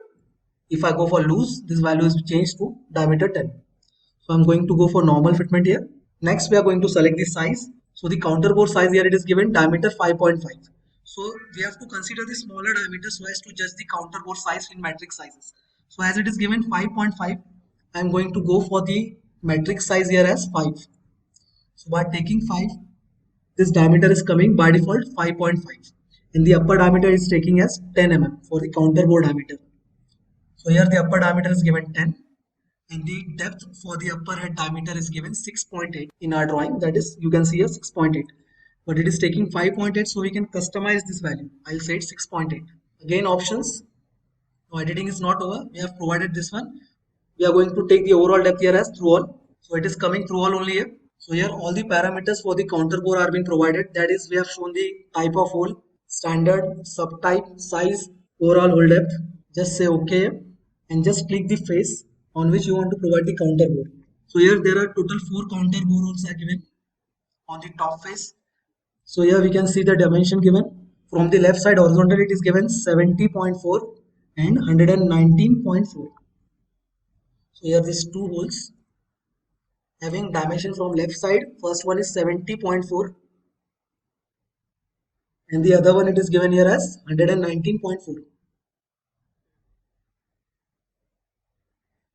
If I go for loose, this value is changed to diameter 10. So I'm going to go for normal fitment here. Next we are going to select the size. So the counter bore size here it is given diameter 5.5. So we have to consider the smaller diameter so as to judge the counter bore size in metric sizes. So as it is given 5.5, I am going to go for the metric size here as 5. So by taking 5, this diameter is coming by default 5.5. And the upper diameter is taking as 10 mm for the counter bore diameter. So here the upper diameter is given 10 and the depth for the upper head diameter is given 6.8 in our drawing, that is you can see here 6.8, but it is taking 5.8, so we can customize this value. I'll say it 6.8. Again options. Now editing is not over, we have provided this one. We are going to take the overall depth here as through all, so it is coming through all only here. So here all the parameters for the counter bore are being provided, that is we have shown the type of hole, standard, subtype, size, overall hole depth. Just say OK and just click the face on which you want to provide the counter bore. So here there are total 4 counter bore holes are given on the top face. So here we can see the dimension given. From the left side horizontal it is given 70.4 and 119.4. So here these 2 holes having dimension from left side. First one is 70.4 and the other one it is given here as 119.4.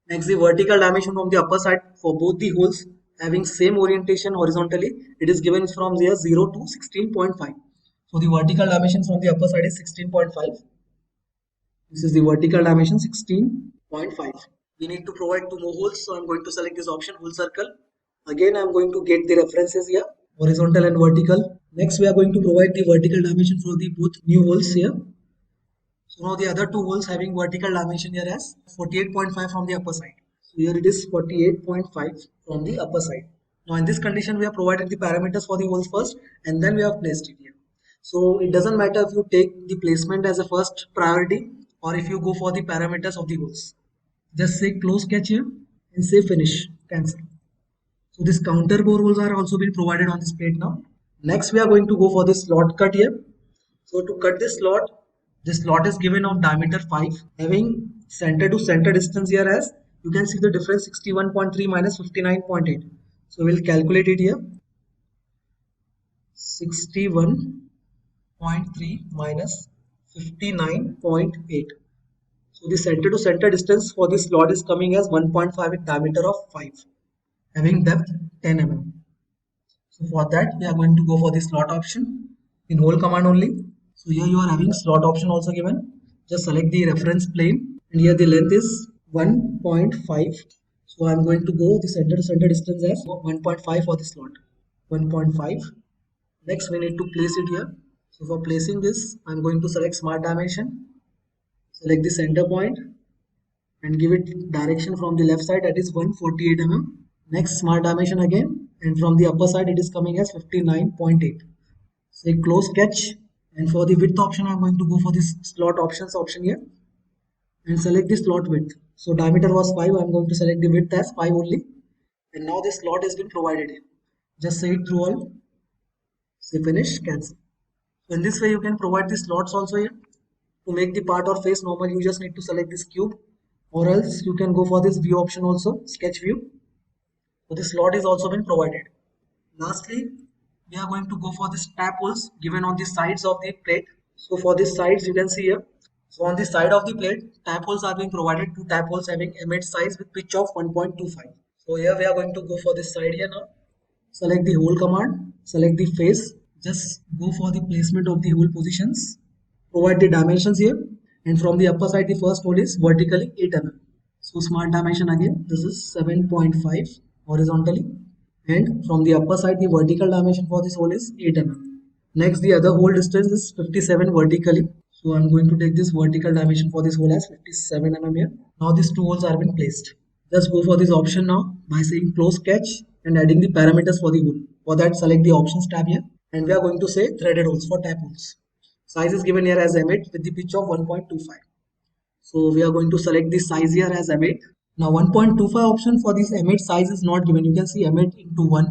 Next, the vertical dimension from the upper side for both the holes having same orientation horizontally, it is given from here 0 to 16.5. So the vertical dimension from the upper side is 16.5. This is the vertical dimension 16.5. We need to provide 2 more holes, so I am going to select this option, hole circle. Again I am going to get the references here, horizontal and vertical. Next we are going to provide the vertical dimension for the both new holes here. So now the other 2 holes having vertical dimension here as 48.5 from the upper side. So here it is 48.5 from the upper side. Now in this condition we have provided the parameters for the holes first and then we have placed it here. So it doesn't matter if you take the placement as a first priority or if you go for the parameters of the holes. Just say close catch here and say finish, cancel. So this counter bore holes are also been provided on this plate now. Next we are going to go for this slot cut here. So to cut this slot is given of diameter 5 having center to center distance here as you can see the difference 61.3 minus 59.8. So we'll calculate it here. 61.3 minus 59.8. So the center to center distance for this slot is coming as 1.5 with diameter of 5 having depth 10 mm. So for that we are going to go for the slot option in hole command only. So here you are having slot option also given. Just select the reference plane and here the length is 1.5. So I am going to go the center to center distance as 1.5 for the slot. 1.5. Next we need to place it here. So for placing this, I'm going to select Smart Dimension, select the center point and give it direction from the left side, that is 148 mm. Next Smart Dimension again, and from the upper side it is coming as 59.8. Say close sketch, and for the width option I'm going to go for this slot options option here and select the slot width. So diameter was 5, I'm going to select the width as 5 only, and now this slot has been provided here. Just say it through all, say finish, cancel. So in this way you can provide the slots also here. To make the part or face normal, you just need to select this cube, or else you can go for this view option also, sketch view. So this slot is also been provided. Lastly, we are going to go for this tap holes given on the sides of the plate. So for these sides you can see here. So on the side of the plate, tap holes are being provided. Two tap holes having image size with pitch of 1.25. So here we are going to go for this side here now. Select the hole command, select the face, just go for the placement of the hole positions, provide the dimensions here, and from the upper side the first hole is vertically 8 mm. So smart dimension again, this is 7.5 horizontally, and from the upper side the vertical dimension for this hole is 8 mm. Next the other hole distance is 57 vertically, so I'm going to take this vertical dimension for this hole as 57 mm here. Now these two holes are been placed. Just go for this option now by saying close sketch and adding the parameters for the hole. For that select the options tab here, and we are going to say threaded holes for tap holes. Size is given here as M8 with the pitch of 1.25. So we are going to select the size here as M8. Now 1.25 option for this M8 size is not given. You can see M8 into 1,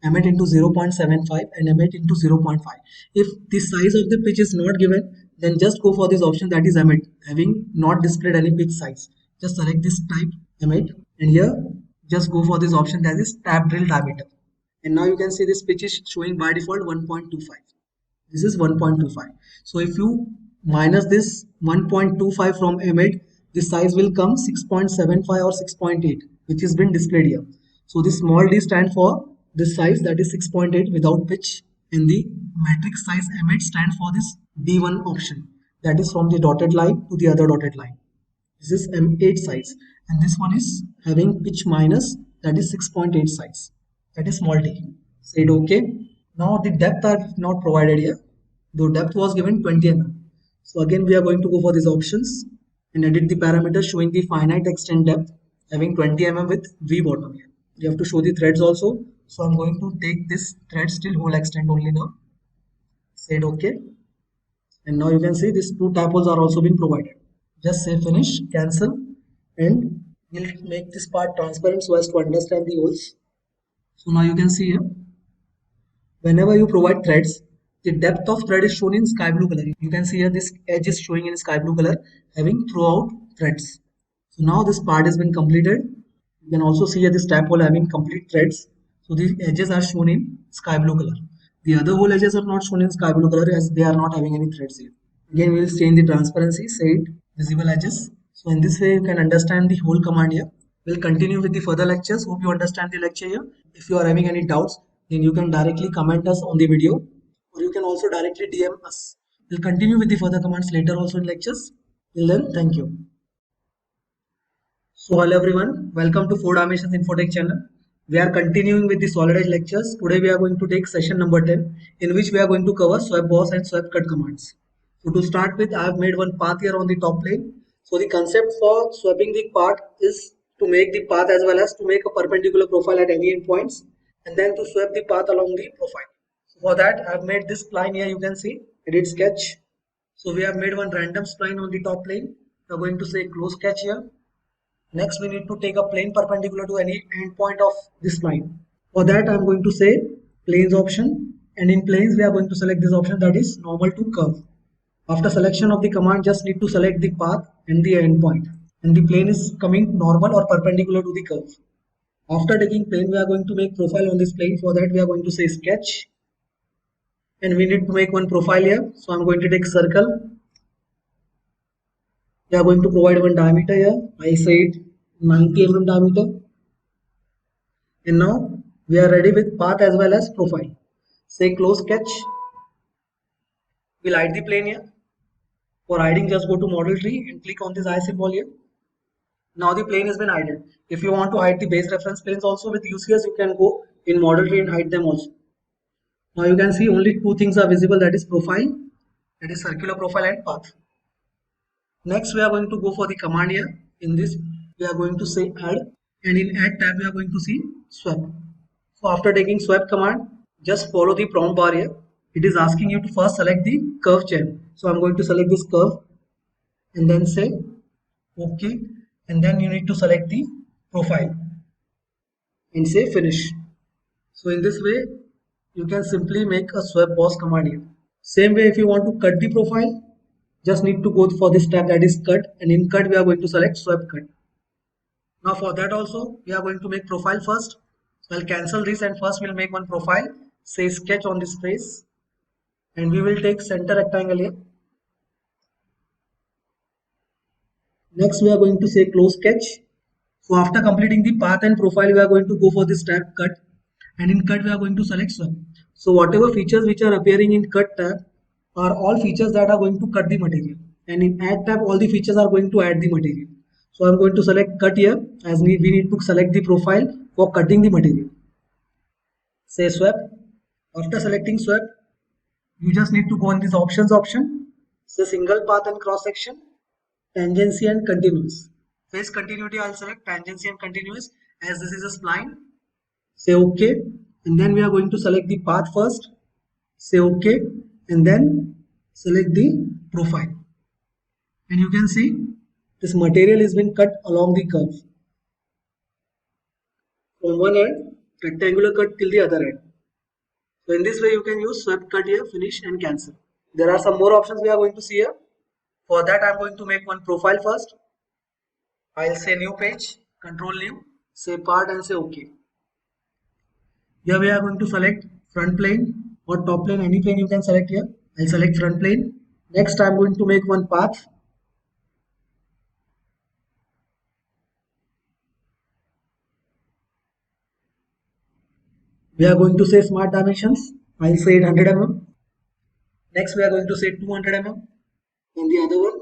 M8 into 0.75 and M8 into 0.5. If the size of the pitch is not given, then just go for this option, that is M8, having not displayed any pitch size. Just select this type M8, and here just go for this option, that is tab drill diameter. And now you can see this pitch is showing by default 1.25. This is 1.25. So if you minus this 1.25 from M8, the size will come 6.75 or 6.8, which has been displayed here. So this small d stand for this size, that is 6.8 without pitch, and the metric size M8 stand for this D1 option, that is from the dotted line to the other dotted line. This is M8 size, and this one is having pitch minus, that is 6.8 size, that is small d. Say it okay. Now the depth are not provided here, though depth was given 20 mm. So again we are going to go for these options and edit the parameters showing the finite extent depth having 20 mm with V bottom here. You have to show the threads also. So I'm going to take this threads till hole extent only now. Say it okay. And now you can see these two tap holes are also been provided. Just say finish, cancel, and we'll make this part transparent so as to understand the holes. So now you can see here, whenever you provide threads, the depth of thread is shown in sky blue color. You can see here this edge is showing in sky blue color having throughout threads. So now this part has been completed. You can also see here this tap hole having complete threads. So these edges are shown in sky blue color. The other hole edges are not shown in sky blue color as they are not having any threads here. Again we will change the transparency, say it visible edges. So in this way you can understand the whole command here. We'll continue with the further lectures. Hope you understand the lecture here. If you are having any doubts, then you can directly comment us on the video, or you can also directly DM us. We'll continue with the further commands later also in lectures. Till then, thank you. So hello everyone, welcome to 4Dimensions Infotech channel. We are continuing with the solid edge lectures. Today we are going to take session number 10, in which we are going to cover sweep boss and sweep cut commands. So to start with, I have made one path here on the top plane. So the concept for sweeping the part is to make the path as well as to make a perpendicular profile at any endpoints, and then to sweep the path along the profile. So for that I have made this spline here, you can see, edit sketch. So we have made one random spline on the top plane. We are going to say close sketch here. Next we need to take a plane perpendicular to any endpoint of this line. For that I am going to say planes option, and in planes we are going to select this option, that is normal to curve. After selection of the command, just need to select the path and the endpoint, and the plane is coming normal or perpendicular to the curve. After taking plane, we are going to make profile on this plane. For that we are going to say sketch, and we need to make one profile here. So I'm going to take circle. We are going to provide one diameter here. I said 90 mm diameter. And now we are ready with path as well as profile. Say close sketch. We'll hide the plane here. For hiding, just go to model tree and click on this eye symbol here. Now the plane has been hidden. If you want to hide the base reference planes also with UCS, you can go in model tree and hide them also. Now you can see only two things are visible, that is profile, that is circular profile and path. Next we are going to go for the command here. In this we are going to say add, and in add tab we are going to see swap. So after taking swap command, just follow the prompt bar here. It is asking you to first select the curve chain. So I'm going to select this curve and then say OK, and then you need to select the profile and say finish. So in this way you can simply make a swap boss command here. Same way, if you want to cut the profile, just need to go for this tab, that is cut, and in cut we are going to select swap cut. Now for that also we are going to make profile first. So I'll cancel this and first we'll make one profile, say sketch on this face, and we will take center rectangle here. Next we are going to say close sketch. So after completing the path and profile, we are going to go for this tab cut, and in cut we are going to select swap. So whatever features which are appearing in cut tab are all features that are going to cut the material, and in add tab all the features are going to add the material. So I'm going to select cut here, as we need to select the profile for cutting the material. Say swap. After selecting swap, you just need to go in this options option. Say single path and cross section, tangency and continuous. Face continuity, I'll select tangency and continuous, as this is a spline. Say OK, and then we are going to select the path first. Say OK, and then select the profile. And you can see this material is been cut along the curve. From one end, rectangular cut till the other end. So in this way you can use swept cut here, finish and cancel. There are some more options we are going to see here. For that I am going to make one profile first. I'll say new page, control new, say part and say OK. Here we are going to select front plane or top plane, any plane you can select here. I'll select front plane. Next I am going to make one path. We are going to say smart dimensions. I'll say 800 mm. Next we are going to say 200 mm, and the other one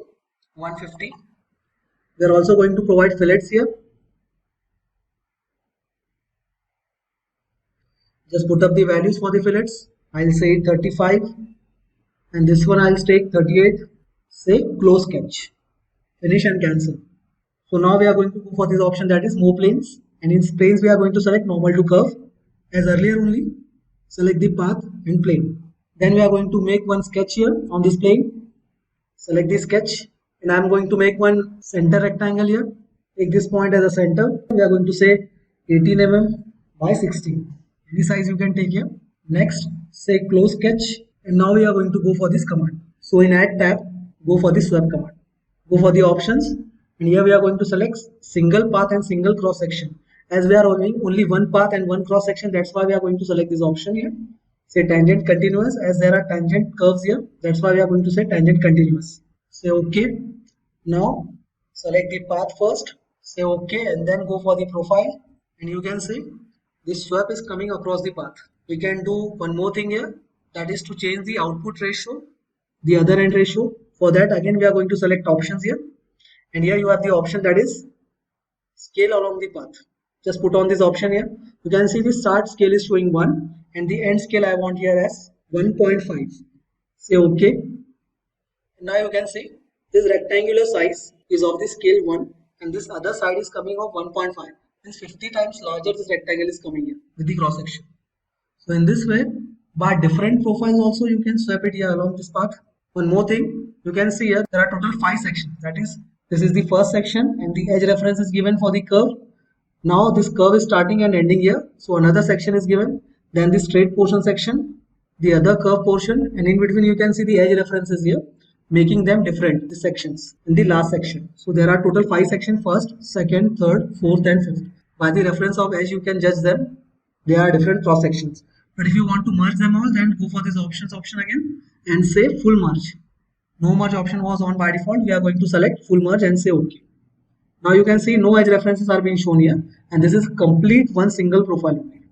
150. We are also going to provide fillets here. Just put up the values for the fillets. I'll say 35, and this one I'll take 38. Say close sketch, finish and cancel. So now we are going to go for this option, that is more planes, and in planes we are going to select normal to curve, as earlier only. Select the path and plane. Then we are going to make one sketch here on this plane. Select the sketch, and I am going to make one center rectangle here. Take this point as a center. We are going to say 18 mm by 16. Any size you can take here. Next, say close sketch, and now we are going to go for this command. So in add tab, go for the swap command. Go for the options, and here we are going to select single path and single cross section. As we are only one path and one cross section, that's why we are going to select this option here. Say tangent continuous, as there are tangent curves here, that's why we are going to say tangent continuous. Say OK. Now select the path first, say OK, and then go for the profile, and you can see this swap is coming across the path. We can do one more thing here, that is to change the output ratio, the other end ratio. For that again we are going to select options here, and here you have the option, that is scale along the path. Just put on this option here. You can see the start scale is showing 1, and the end scale I want here as 1.5. Say OK. And now you can see this rectangular size is of the scale 1, and this other side is coming of 1.5. Means 50 times larger this rectangle is coming here with the cross section. So in this way, by different profiles also you can swap it here along this path. One more thing, you can see here there are total 5 sections. That is, this is the first section, and the edge reference is given for the curve. Now this curve is starting and ending here, so another section is given. Then the straight portion section, the other curve portion, and in between you can see the edge references here, making them different, the sections in the last section. So there are total 5 sections: first, second, third, fourth and fifth. By the reference of edge you can judge them. They are different cross sections. But if you want to merge them all, then go for this options option again and say full merge. No merge option was on by default. We are going to select full merge and say OK. Now you can see no edge references are being shown here, and this is complete one single profile only.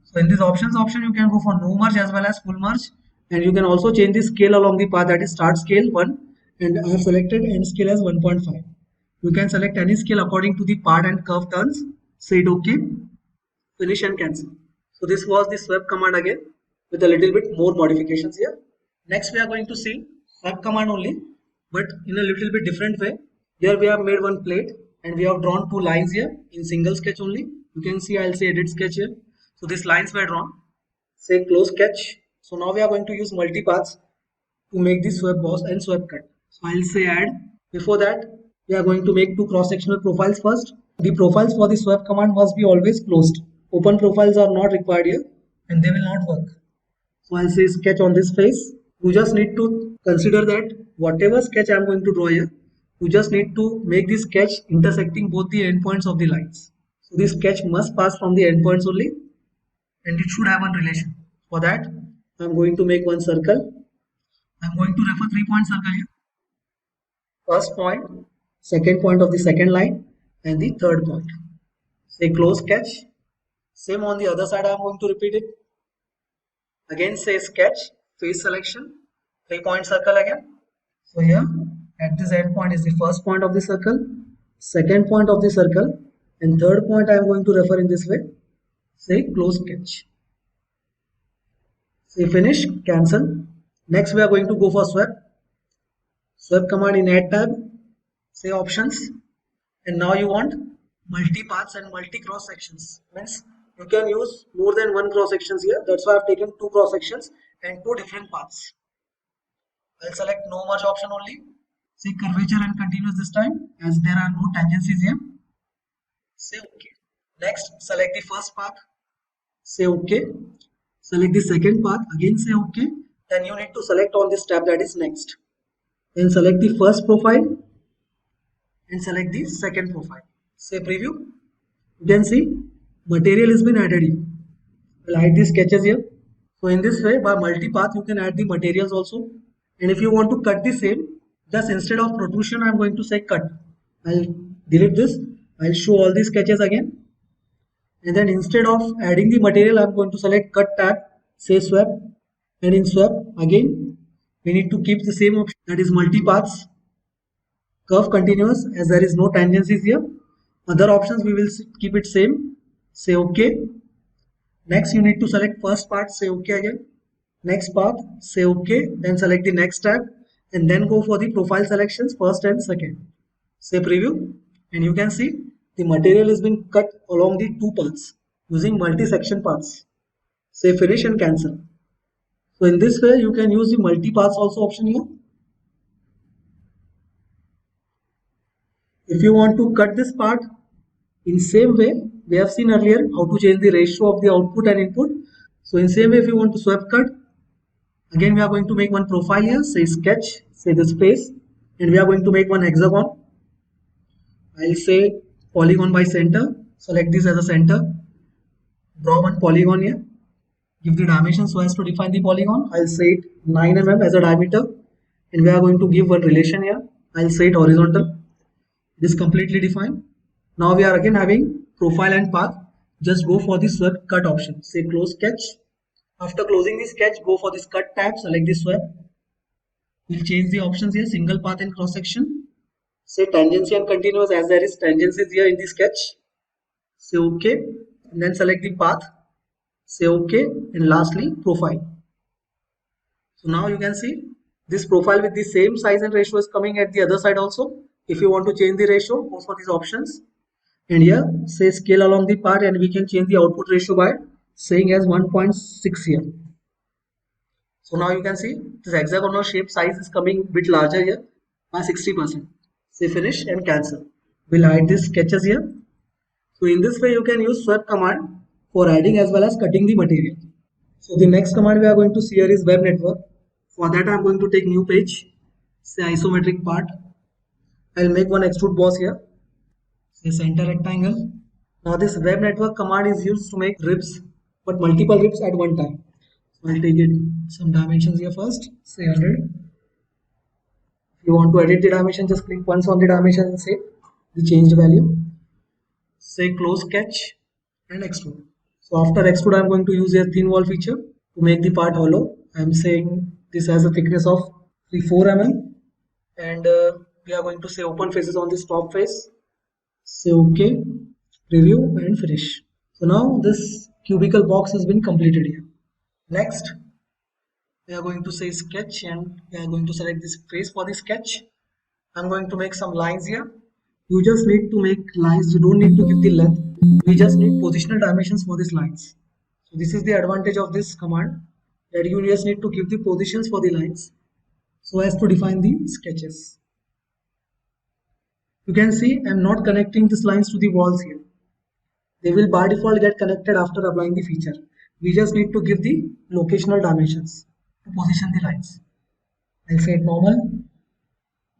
So in this options option you can go for no merge as well as full merge, and you can also change the scale along the path, that is start scale 1, and I have selected end scale as 1.5. You can select any scale according to the part and curve turns. Say it OK, finish and cancel. So this was the swap command again. with a little bit more modifications here. Next we are going to see sweep command only, but in a little bit different way. Here we have made one plate and we have drawn two lines here in single sketch only. You can see I'll say edit sketch here. So these lines were drawn. Say close sketch. So now we are going to use multi-paths to make this sweep boss and sweep cut. So I'll say add. Before that, we are going to make two cross-sectional profiles first. The profiles for the sweep command must be always closed. Open profiles are not required here and they will not work. So I'll say sketch on this face. You just need to consider that whatever sketch I'm going to draw here, you just need to make this sketch intersecting both the endpoints of the lines. So this sketch must pass from the endpoints only and it should have one relation. For that, I'm going to make one circle. I'm going to refer 3-point circle here. First point, second point of the second line and the third point. Say close sketch. Same on the other side, I'm going to repeat it. Again say sketch, face selection, 3-point circle again. So here at this end point is the first point of the circle, second point of the circle and third point I am going to refer in this way. Say close sketch. Say finish, cancel. Next we are going to go for sweep. Sweep command in add tab. Say options. And now you want multi paths and multi cross sections. Means you can use more than one cross sections here. That's why I've taken two cross sections and two different paths. I'll select no merge option only. Say curvature and continuous this time as there are no tangencies here. Say OK. Next select the first path. Say OK. Select the second path. Again say OK. Then you need to select on this tab that is next. Then select the first profile and select the second profile. Say preview. You can see material has been added here. I'll hide these sketches here. So in this way, by multi-path, you can add the materials also. And if you want to cut the same, just instead of protrusion, I'm going to say cut. I'll delete this. I'll show all these sketches again. And then instead of adding the material, I'm going to select cut tab, say swap. And in swap, again, we need to keep the same option, that is multi-paths. Curve continuous as there is no tangencies here. Other options we will keep it same. Say OK. Next you need to select first part, say OK again. Next path, say OK. Then select the next tab and then go for the profile selections first and second. Say preview and you can see the material is being cut along the two paths using multi-section paths. Say finish and cancel. So in this way you can use the multi-paths also option here. If you want to cut this part in same way, we have seen earlier how to change the ratio of the output and input. So in same way, if you want to swap cut, again we are going to make one profile here, say sketch, say the space, and we are going to make one hexagon. I'll say polygon by center, select this as a center, draw one polygon here, give the dimension so as to define the polygon. I'll say it 9 mm as a diameter, and we are going to give one relation here. I'll say it horizontal. It is completely defined. Now we are again having profile and path. Just go for the sweep cut option. Say close sketch. After closing the sketch, go for this cut tab, select the sweep. We'll change the options here, single path and cross section. Say tangency and continuous as there is tangencies here in the sketch. Say OK and then select the path. Say OK and lastly profile. So now you can see this profile with the same size and ratio is coming at the other side also. If you want to change the ratio, go for these options. And here say scale along the part and we can change the output ratio by saying as 1.6 here. So now you can see this hexagonal shape size is coming a bit larger here by 60%. Say finish and cancel. We'll hide these sketches here. So in this way you can use sweep command for adding as well as cutting the material. So the next command we are going to see here is web network. For that I am going to take new page, say isometric part. I'll make one extrude boss here. Say center rectangle. Now this web network command is used to make ribs, but multiple ribs at one time. So I'll take it some dimensions here first. Say 100. If you want to edit the dimension, just click once on the dimension and save the changed value. Say close sketch and extrude. So after extrude, I'm going to use a thin wall feature to make the part hollow. I'm saying this has a thickness of 4 mm, and we are going to say open faces on this top face. Say OK, preview and finish. So now this cubical box has been completed here. Next, we are going to say sketch and we are going to select this face for the sketch. I'm going to make some lines here. You just need to make lines. You don't need to give the length. We just need positional dimensions for these lines. So this is the advantage of this command, that you just need to give the positions for the lines so as to define the sketches. You can see I'm not connecting these lines to the walls here. They will by default get connected after applying the feature. We just need to give the locational dimensions to position the lines. I'll say it normal.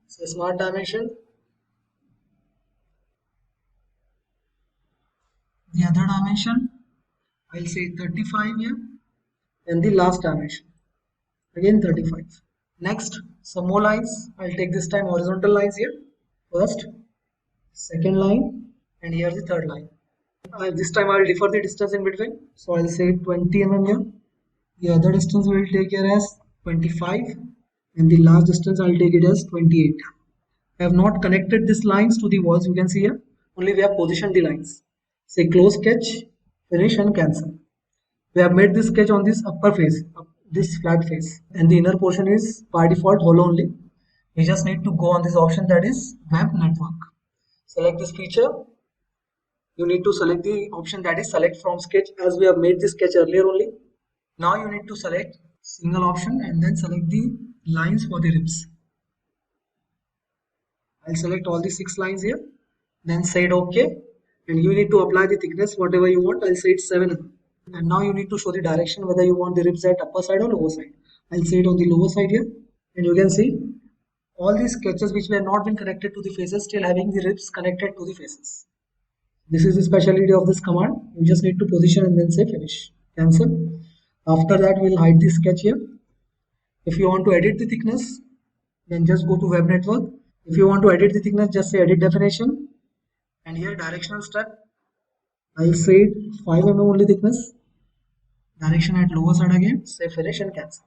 So smart dimension. The other dimension, I'll say 35 here. And the last dimension, again 35. Next, some more lines. I'll take this time horizontal lines here. First, second line, and here the third line. This time I'll differ the distance in between. So I'll say 20 mm here. The other distance we'll take here as 25, and the last distance I'll take it as 28. I have not connected these lines to the walls, you can see here. Only we have positioned the lines. Say close sketch, finish and cancel. We have made this sketch on this upper face, this flat face, and the inner portion is by default hollow only. We just need to go on this option, that is web network. Select this feature. You need to select the option that is select from sketch, as we have made this sketch earlier only. Now you need to select single option and then select the lines for the ribs. I'll select all the 6 lines here, then say it OK, and you need to apply the thickness whatever you want. I'll say it 7 mm. And now you need to show the direction whether you want the ribs at upper side or lower side. I'll say it on the lower side here, and you can see all these sketches which were not been connected to the faces still having the ribs connected to the faces. This is the speciality of this command. You just need to position and then say finish, cancel. After that, we'll hide the sketch here. If you want to edit the thickness, then just go to web network. If you want to edit the thickness, just say edit definition, and here directional step, I'll say 5 mm only thickness. Direction at lower side again, say finish and cancel.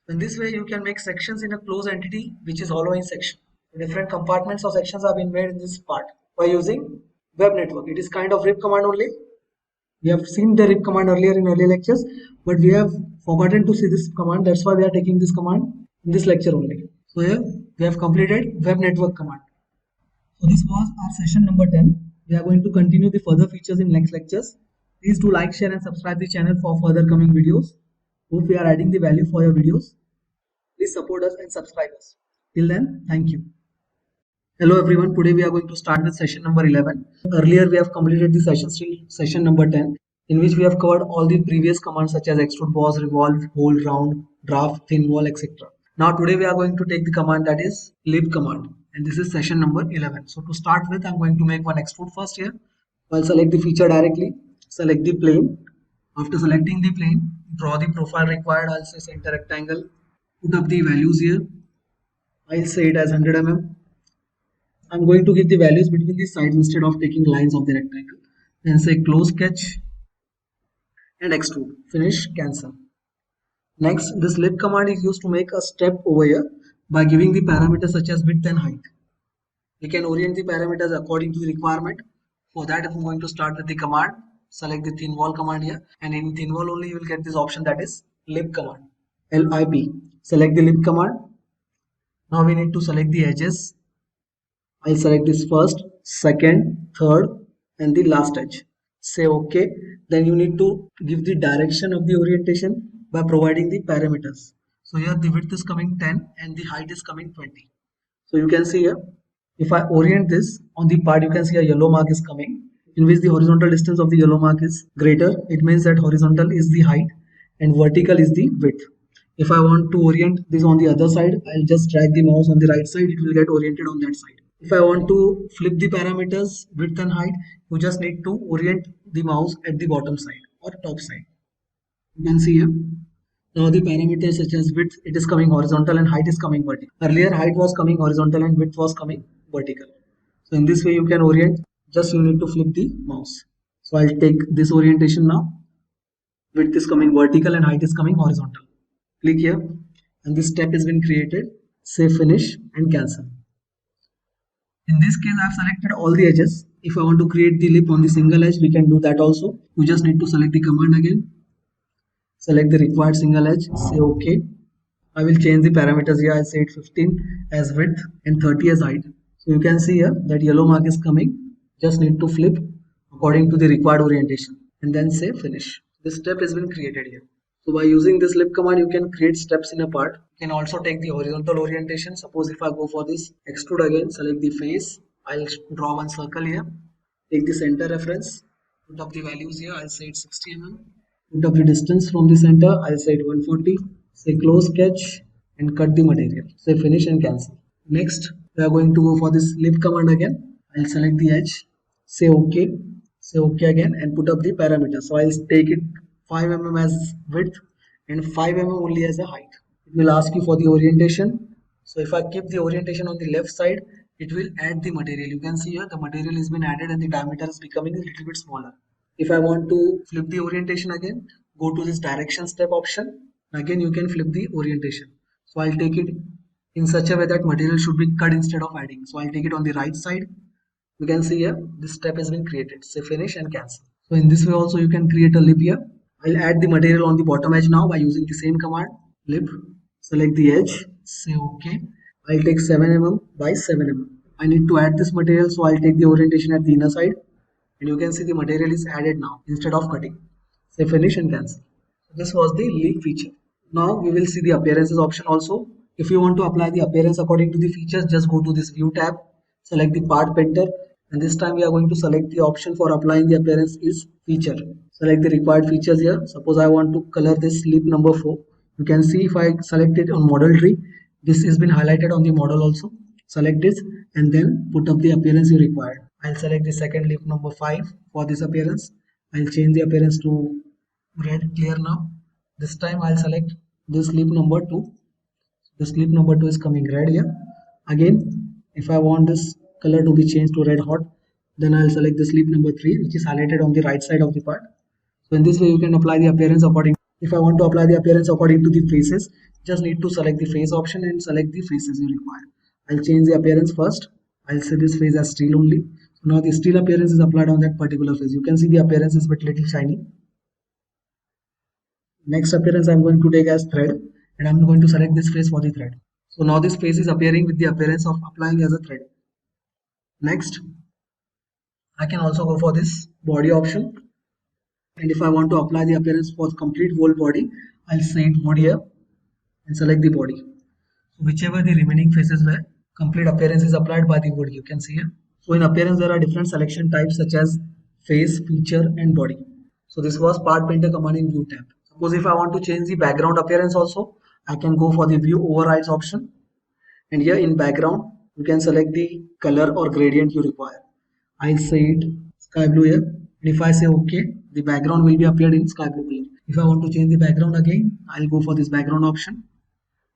In this way, you can make sections in a closed entity which is hollow in section. Different compartments or sections have been made in this part by using web network. It is kind of rib command only. We have seen the rib command earlier in earlier lectures, but we have forgotten to see this command. That's why we are taking this command in this lecture only. So here we have completed web network command. So this was our session number 10. We are going to continue the further features in next lectures. Please do like, share and subscribe the channel for further coming videos. Hope we are adding the value for your videos. Please support us and subscribe us. Till then, thank you. Hello everyone, today we are going to start with session number 11. Earlier we have completed the sessions till session number 10, in which we have covered all the previous commands such as extrude, boss, revolve, hold, round, draft, thin wall, etc. Now today we are going to take the command that is lip command, and this is session number 11. So to start with, I'm going to make one extrude first here. I'll select the feature directly, select the plane. After selecting the plane, draw the profile required. I'll say center rectangle, put up the values here. I'll say it as 100 mm. I'm going to give the values between the sides instead of taking lines of the rectangle. Then say close sketch and extrude. Finish, cancel. Next, this lip command is used to make a step over here by giving the parameters such as width and height. We can orient the parameters according to the requirement. For that, I'm going to start with the command. Select the thin wall command here, and in thin wall only you will get this option that is lip command. LIP. Select the lip command. Now we need to select the edges. I'll select this first, second, third and the last edge. Say OK. Then you need to give the direction of the orientation by providing the parameters. So here the width is coming 10 and the height is coming 20. So you can see here, if I orient this on the part, you can see a yellow mark is coming, in which the horizontal distance of the yellow mark is greater. It means that horizontal is the height and vertical is the width. If I want to orient this on the other side, I'll just drag the mouse on the right side, it will get oriented on that side. If I want to flip the parameters, width and height, you just need to orient the mouse at the bottom side or top side. You can see here. Now the parameters such as width, it is coming horizontal and height is coming vertical. Earlier height was coming horizontal and width was coming vertical. So in this way you can orient, just you need to flip the mouse. So I'll take this orientation now. Width is coming vertical and height is coming horizontal. Click here and this step has been created. Say finish and cancel. In this case, I have selected all the edges. If I want to create the lip on the single edge, we can do that also. You just need to select the command again. select the required single edge, say OK. I will change the parameters here. I'll say it 15 as width and 30 as height. So you can see here that yellow mark is coming. Just need to flip according to the required orientation and then say finish. This step has been created here. So by using this lip command, you can create steps in a part. You can also take the horizontal orientation. Suppose if I go for this extrude again, select the face. I'll draw one circle here. Take the center reference. Put up the values here. I'll say it 60 mm. Put up the distance from the center. I'll say it 140. Say close sketch and cut the material. Say finish and cancel. Next, we are going to go for this lip command again. I'll select the edge. Say OK. Say OK again and put up the parameter. So I'll take it 5 mm as width and 5 mm only as a height. It will ask you for the orientation. So if I keep the orientation on the left side, it will add the material. You can see here the material has been added and the diameter is becoming a little bit smaller. If I want to flip the orientation again, go to this direction step option. Again, you can flip the orientation. So I'll take it in such a way that material should be cut instead of adding. So I'll take it on the right side. You can see here this step has been created. Say finish and cancel. So in this way also you can create a lip here. I'll add the material on the bottom edge now by using the same command. Lip, select the edge, say OK. I'll take 7 mm by 7 mm. I need to add this material, so I'll take the orientation at the inner side and you can see the material is added now instead of cutting. Say finish and cancel. This was the lip feature. Now we will see the appearances option also. If you want to apply the appearance according to the features, just go to this view tab, select the part painter, and this time we are going to select the option for applying the appearance is feature. Select the required features here. Suppose I want to color this lip number 4. You can see if I select it on model tree, this has been highlighted on the model also. Select this and then put up the appearance you required. I'll select the second lip number 5 for this appearance. I'll change the appearance to red clear now. This time I'll select this lip number 2. This lip number 2 is coming red here. Again, if I want this color to be changed to red hot, then I'll select this lip number 3, which is highlighted on the right side of the part. So in this way you can apply the appearance according. If I want to apply the appearance according to the faces, just need to select the face option and select the faces you require. I'll change the appearance first. I'll set this face as steel only. So now the steel appearance is applied on that particular face. You can see the appearance is a bit little shiny. Next appearance I'm going to take as thread and I'm going to select this face for the thread. So now this face is appearing with the appearance of applying as a thread. Next, I can also go for this body option. And if I want to apply the appearance for complete whole body, I'll say it wood here and select the body. So whichever the remaining faces were, complete appearance is applied by the wood. You can see here. So in appearance there are different selection types such as face, feature and body. So this was part painter command in view tab. Suppose if I want to change the background appearance also, I can go for the view overrides option. And here in background, you can select the color or gradient you require. I'll say it sky blue here. And if I say OK, the background will be appeared in sky blue color. If I want to change the background again, I'll go for this background option.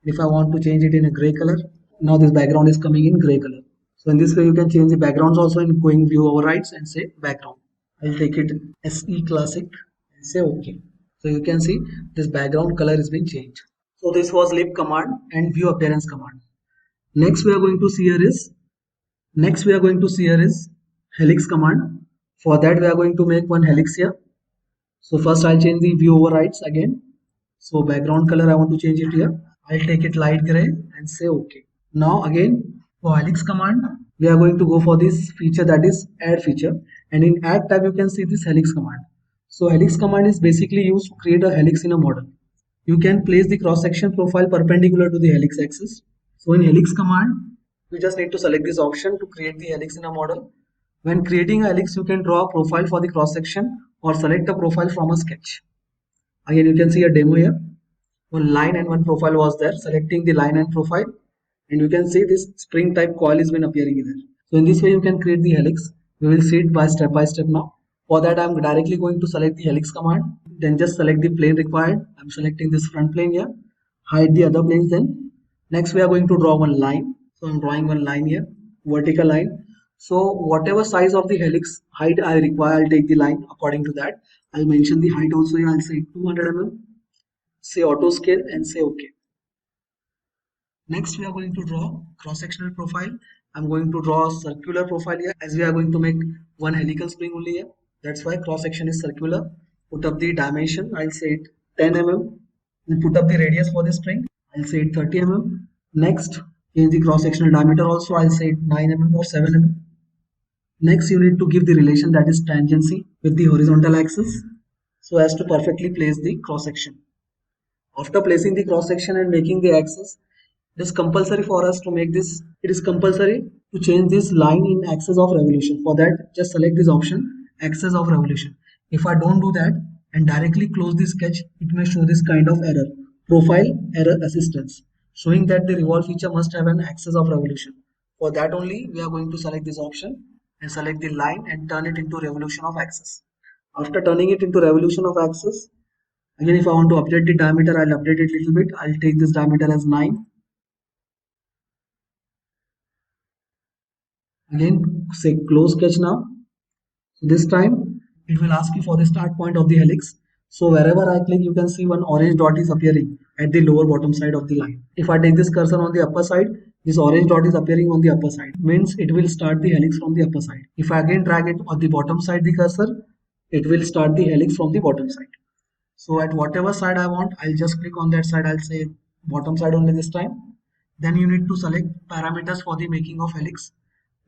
If I want to change it in a gray color, now this background is coming in gray color. So in this way you can change the backgrounds also in going view overrides and say background. I'll take it SE classic and say OK. So you can see this background color is being changed. So this was lip command and view appearance command. Next we are going to see here is helix command. For that we are going to make one helix here. So first I'll change the view overrides again. So background color I want to change it here. I'll take it light gray and say OK. Now again for helix command we are going to go for this feature, that is add feature, and in add tab you can see this helix command. So helix command is basically used to create a helix in a model. You can place the cross section profile perpendicular to the helix axis. So in helix command you just need to select this option to create the helix in a model. When creating a helix you can draw a profile for the cross section or select a profile from a sketch. Again you can see a demo here. One line and one profile was there. Selecting the line and profile, and you can see this spring type coil has been appearing here. So in this way you can create the helix. We will see it by step now. For that I am directly going to select the helix command. Then just select the plane required. I am selecting this front plane here. Hide the other planes then. Next we are going to draw one line. So I am drawing one line here. Vertical line. So whatever size of the helix height I require, I'll take the line according to that. I'll mention the height also here. I'll say 200 mm. Say auto scale and say OK. Next we are going to draw cross-sectional profile. I'm going to draw a circular profile here as we are going to make one helical spring only here. That's why cross-section is circular. Put up the dimension. I'll say it 10 mm. We'll put up the radius for the spring. I'll say it 30 mm. Next, change the cross-sectional diameter also. I'll say it 9 mm or 7 mm. Next, you need to give the relation, that is tangency, with the horizontal axis so as to perfectly place the cross-section. After placing the cross-section and making the axis, it is compulsory for us to make this, it is compulsory to change this line in axis of revolution. For that, just select this option, axis of revolution. If I don't do that and directly close the sketch, it may show this kind of error, profile error assistance, showing that the revolve feature must have an axis of revolution. For that only, we are going to select this option and select the line and turn it into revolution of axis. After turning it into revolution of axis, again, if I want to update the diameter, I'll update it a little bit. I'll take this diameter as 9. Again, say close sketch now. So this time, it will ask you for the start point of the helix. So wherever I click, you can see one orange dot is appearing at the lower bottom side of the line. If I take this cursor on the upper side, this orange dot is appearing on the upper side. Means it will start the helix from the upper side. If I again drag it on the bottom side, the cursor, it will start the helix from the bottom side. So at whatever side I want, I'll just click on that side. I'll say bottom side only this time. Then you need to select parameters for the making of helix.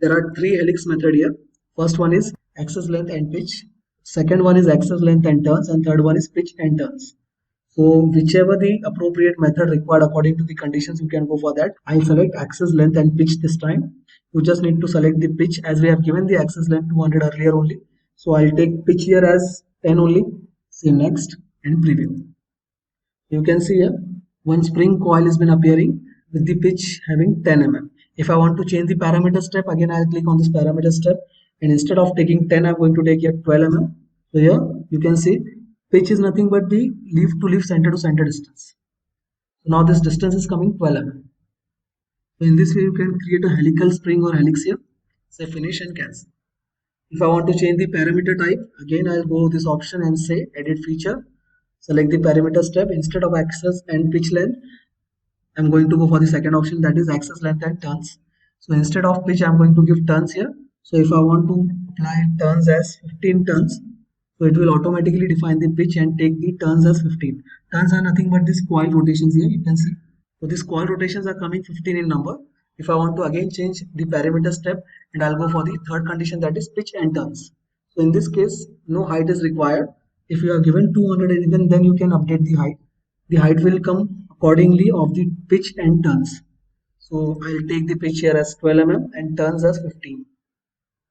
There are 3 helix method here. First one is axis length and pitch. Second one is axis length and turns, and third one is pitch and turns. So whichever the appropriate method required according to the conditions, you can go for that. I'll select axis length and pitch this time. You just need to select the pitch, as we have given the axis length 200 earlier only. So I'll take pitch here as 10 only. Say next and preview. You can see here one spring coil has been appearing with the pitch having 10 mm. If I want to change the parameter step, again I'll click on this parameter step, and instead of taking 10, I'm going to take here 12 mm. So here you can see pitch is nothing but the leaf to leaf, center to center distance. So now this distance is coming 12 mm. So in this way you can create a helical spring or helix here. Say finish and cancel. If I want to change the parameter type, again I'll go this option and say edit feature. Select the parameter step. Instead of axis and pitch length, I'm going to go for the second option, that is axis length and turns. So instead of pitch, I'm going to give turns here. So if I want to apply turns as 15 turns, so it will automatically define the pitch and take the turns as 15. Turns are nothing but these coil rotations here, you can see. So these coil rotations are coming 15 in number. If I want to again change the parameter step, and I'll go for the third condition, that is pitch and turns. So in this case, no height is required. If you are given 200, even then you can update the height. The height will come accordingly of the pitch and turns. So I'll take the pitch here as 12 mm and turns as 15.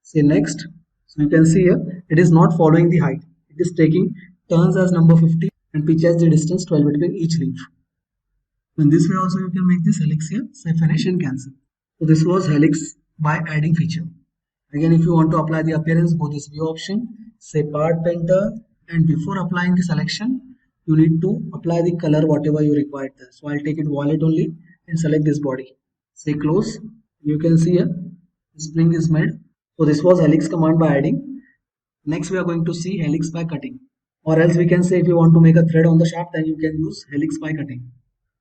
Say next. So you can see here it is not following the height. It is taking turns as number 50 and pitch as the distance 12 between each leaf. In this way also you can make this helix here. Say finish and cancel. So this was helix by adding feature. Again, if you want to apply the appearance, go this view option, say part painter, and before applying the selection, you need to apply the color whatever you require there. So I'll take it violet only and select this body. Say close. You can see here the spring is made. So this was helix command by adding. Next we are going to see helix by cutting. Or else we can say if you want to make a thread on the shaft, then you can use helix by cutting.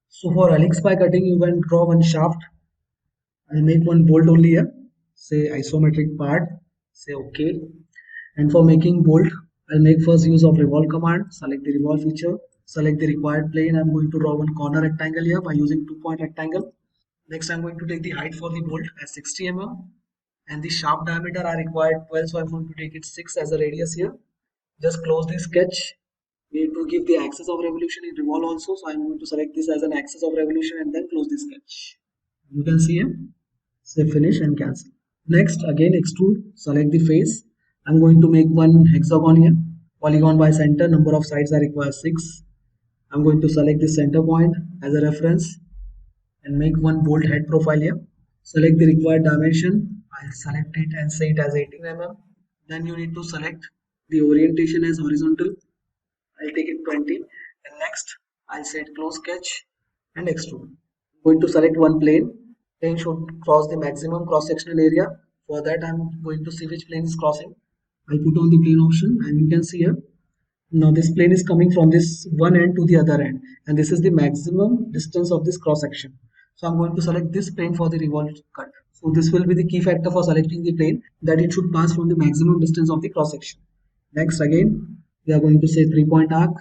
So for helix by cutting, you can draw one shaft. I'll make one bolt only here. Say isometric part. Say OK. And for making bolt, I'll make first use of revolve command. Select the revolve feature. Select the required plane. I'm going to draw one corner rectangle here by using 2-point rectangle. Next, I'm going to take the height for the bolt as 60 mm. And the shaft diameter I required 12, so I'm going to take it 6 as a radius here. Just close the sketch. We need to give the axis of revolution in revolve also, so I'm going to select this as an axis of revolution and then close the sketch. You can see here. Say finish and cancel. Next, again extrude. Select the face. I'm going to make one hexagon here. Polygon by center. Number of sides I require 6. I'm going to select the center point as a reference and make one bolt head profile here. Select the required dimension. I'll select it and say it as 18 mm. Then you need to select the orientation as horizontal. I'll take it 20. And next, I'll set close sketch and extrude. I'm going to select one plane. Plane should cross the maximum cross-sectional area. For that, I'm going to see which plane is crossing. I'll put on the plane option, and you can see here. Now this plane is coming from this one end to the other end, and this is the maximum distance of this cross-section. So I'm going to select this plane for the revolve cut. So this will be the key factor for selecting the plane, that it should pass from the maximum distance of the cross-section. Next, again, we are going to say 3-point arc.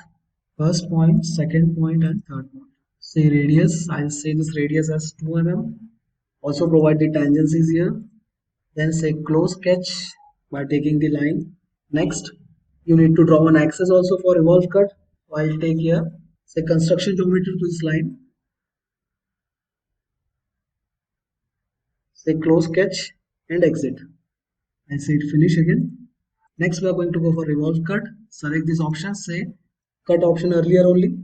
First point, second point, and third point. Say radius, I'll say this radius as 2 mm. Also provide the tangencies here. Then say close sketch by taking the line. Next, you need to draw an axis also for revolve cut. So I'll take here. Say construction geometry to this line. Say close sketch and exit. And say it finish again. Next, we are going to go for revolve cut. Select this option. Say cut option earlier only.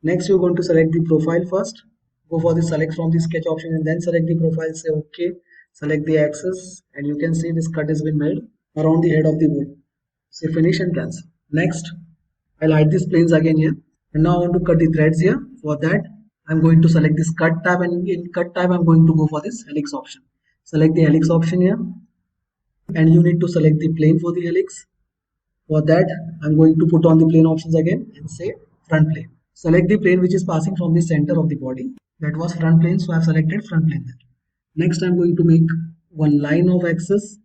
Next, you're going to select the profile first. Go for the select from the sketch option and then select the profile. Say OK. Select the axis and you can see this cut has been made around the head of the bolt. Say finish and cancel. Next, I'll hide these planes again here. And now I want to cut the threads here. For that, I'm going to select this cut tab, and in cut tab, I'm going to go for this helix option. Select the helix option here. And you need to select the plane for the helix. For that, I'm going to put on the plane options again and say front plane. Select the plane which is passing from the center of the body. That was front plane, so I've selected front plane there. Next, I'm going to make one line of axis.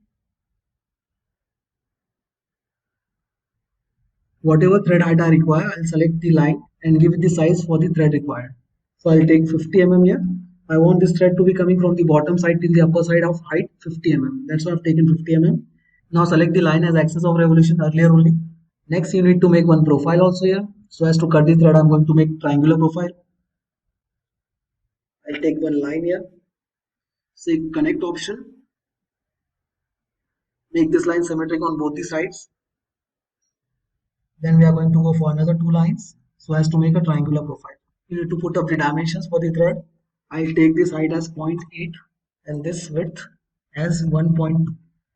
Whatever thread height I require, I'll select the line and give it the size for the thread required. So I'll take 50 mm here. I want this thread to be coming from the bottom side till the upper side of height 50 mm. That's why I've taken 50 mm. Now select the line as axis of revolution earlier only. Next, you need to make one profile also here. So as to cut the thread, I'm going to make triangular profile. I'll take one line here. Say connect option. Make this line symmetric on both the sides. Then we are going to go for another two lines so as to make a triangular profile. You need to put up the dimensions for the thread. I'll take this height as 0.8 and this width as 1.2.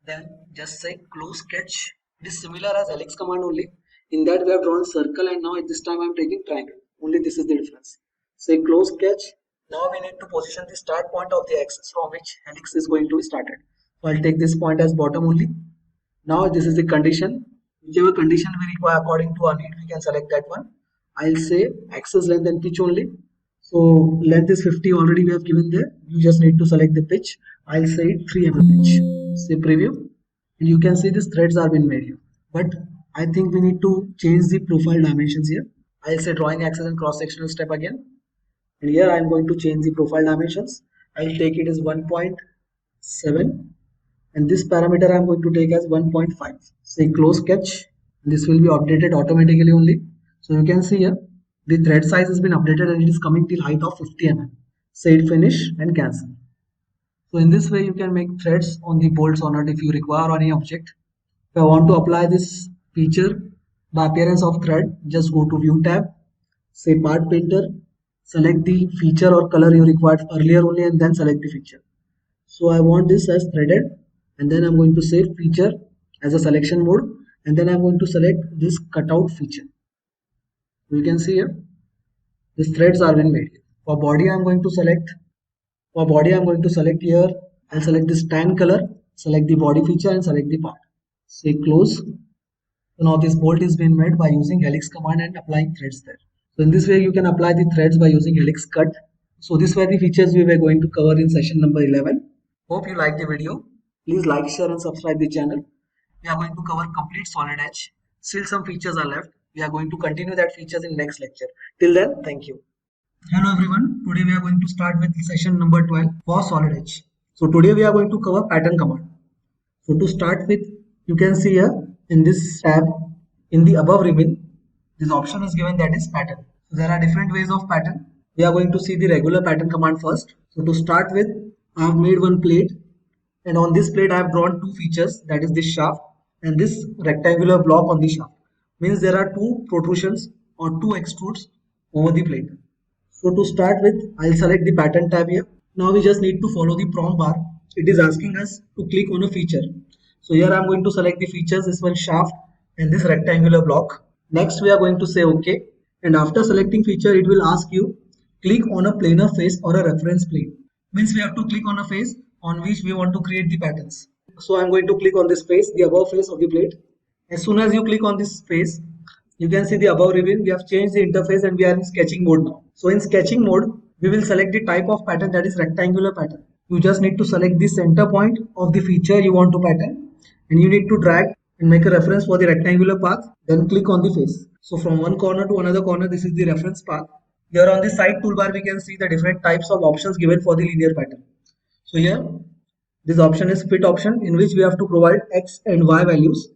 Then just say close sketch. It is similar as helix command only. In that we have drawn circle and now at this time I am taking triangle. Only this is the difference. Say close sketch. Now we need to position the start point of the axis from which helix is going to be started. So I'll take this point as bottom only. Now this is the condition. Whichever condition we require according to our need, we can select that one. I'll say axis length and pitch only. So length is 50 already we have given there. You just need to select the pitch. I'll say 3 mm pitch. Say preview. And you can see these threads are being made here. But I think we need to change the profile dimensions here. I'll say drawing axis and cross sectional step again. And here I'm going to change the profile dimensions. I'll take it as 1.7. And this parameter I'm going to take as 1.5. Say close sketch. This will be updated automatically only. So you can see here the thread size has been updated and it is coming till height of 50 mm. Say it finish and cancel. So in this way you can make threads on the bolts or nut if you require any object. If I want to apply this feature by appearance of thread, just go to view tab. Say part painter. Select the feature or color you required earlier only and then select the feature. So I want this as threaded. And then I'm going to say feature as a selection mode and then I'm going to select this cutout feature. You can see here these threads are being made. For body I'm going to select here. I'll select this tan color, select the body feature and select the part. Say close. So now this bolt is being made by using helix command and applying threads there. So in this way you can apply the threads by using helix cut. So these were the features we were going to cover in session number 11. Hope you liked the video. Please like, share and subscribe the channel. We are going to cover complete solid edge. Still some features are left. We are going to continue that features in next lecture. Till then, thank you. Hello everyone. Today we are going to start with session number 12 for solid edge. So today we are going to cover pattern command. So to start with, you can see here in this tab, in the above ribbon, this option is given that is pattern. So there are different ways of pattern. We are going to see the regular pattern command first. So to start with, I have made one plate. And on this plate I have drawn two features, that is this shaft and this rectangular block on the shaft. Means there are two protrusions or two extrudes over the plate. So to start with, I'll select the pattern tab here. Now we just need to follow the prompt bar. It is asking us to click on a feature. So here I'm going to select the features, this one shaft and this rectangular block. Next we are going to say OK. And after selecting feature, it will ask you click on a planar face or a reference plane. Means we have to click on a face on which we want to create the patterns. So I'm going to click on this face, the above face of the plate. As soon as you click on this face, you can see the above ribbon. We have changed the interface and we are in sketching mode now. So in sketching mode, we will select the type of pattern, that is rectangular pattern. You just need to select the center point of the feature you want to pattern and you need to drag and make a reference for the rectangular path, then click on the face. So from one corner to another corner, this is the reference path. Here on the side toolbar, we can see the different types of options given for the linear pattern. So here, this option is fit option, in which we have to provide X and Y values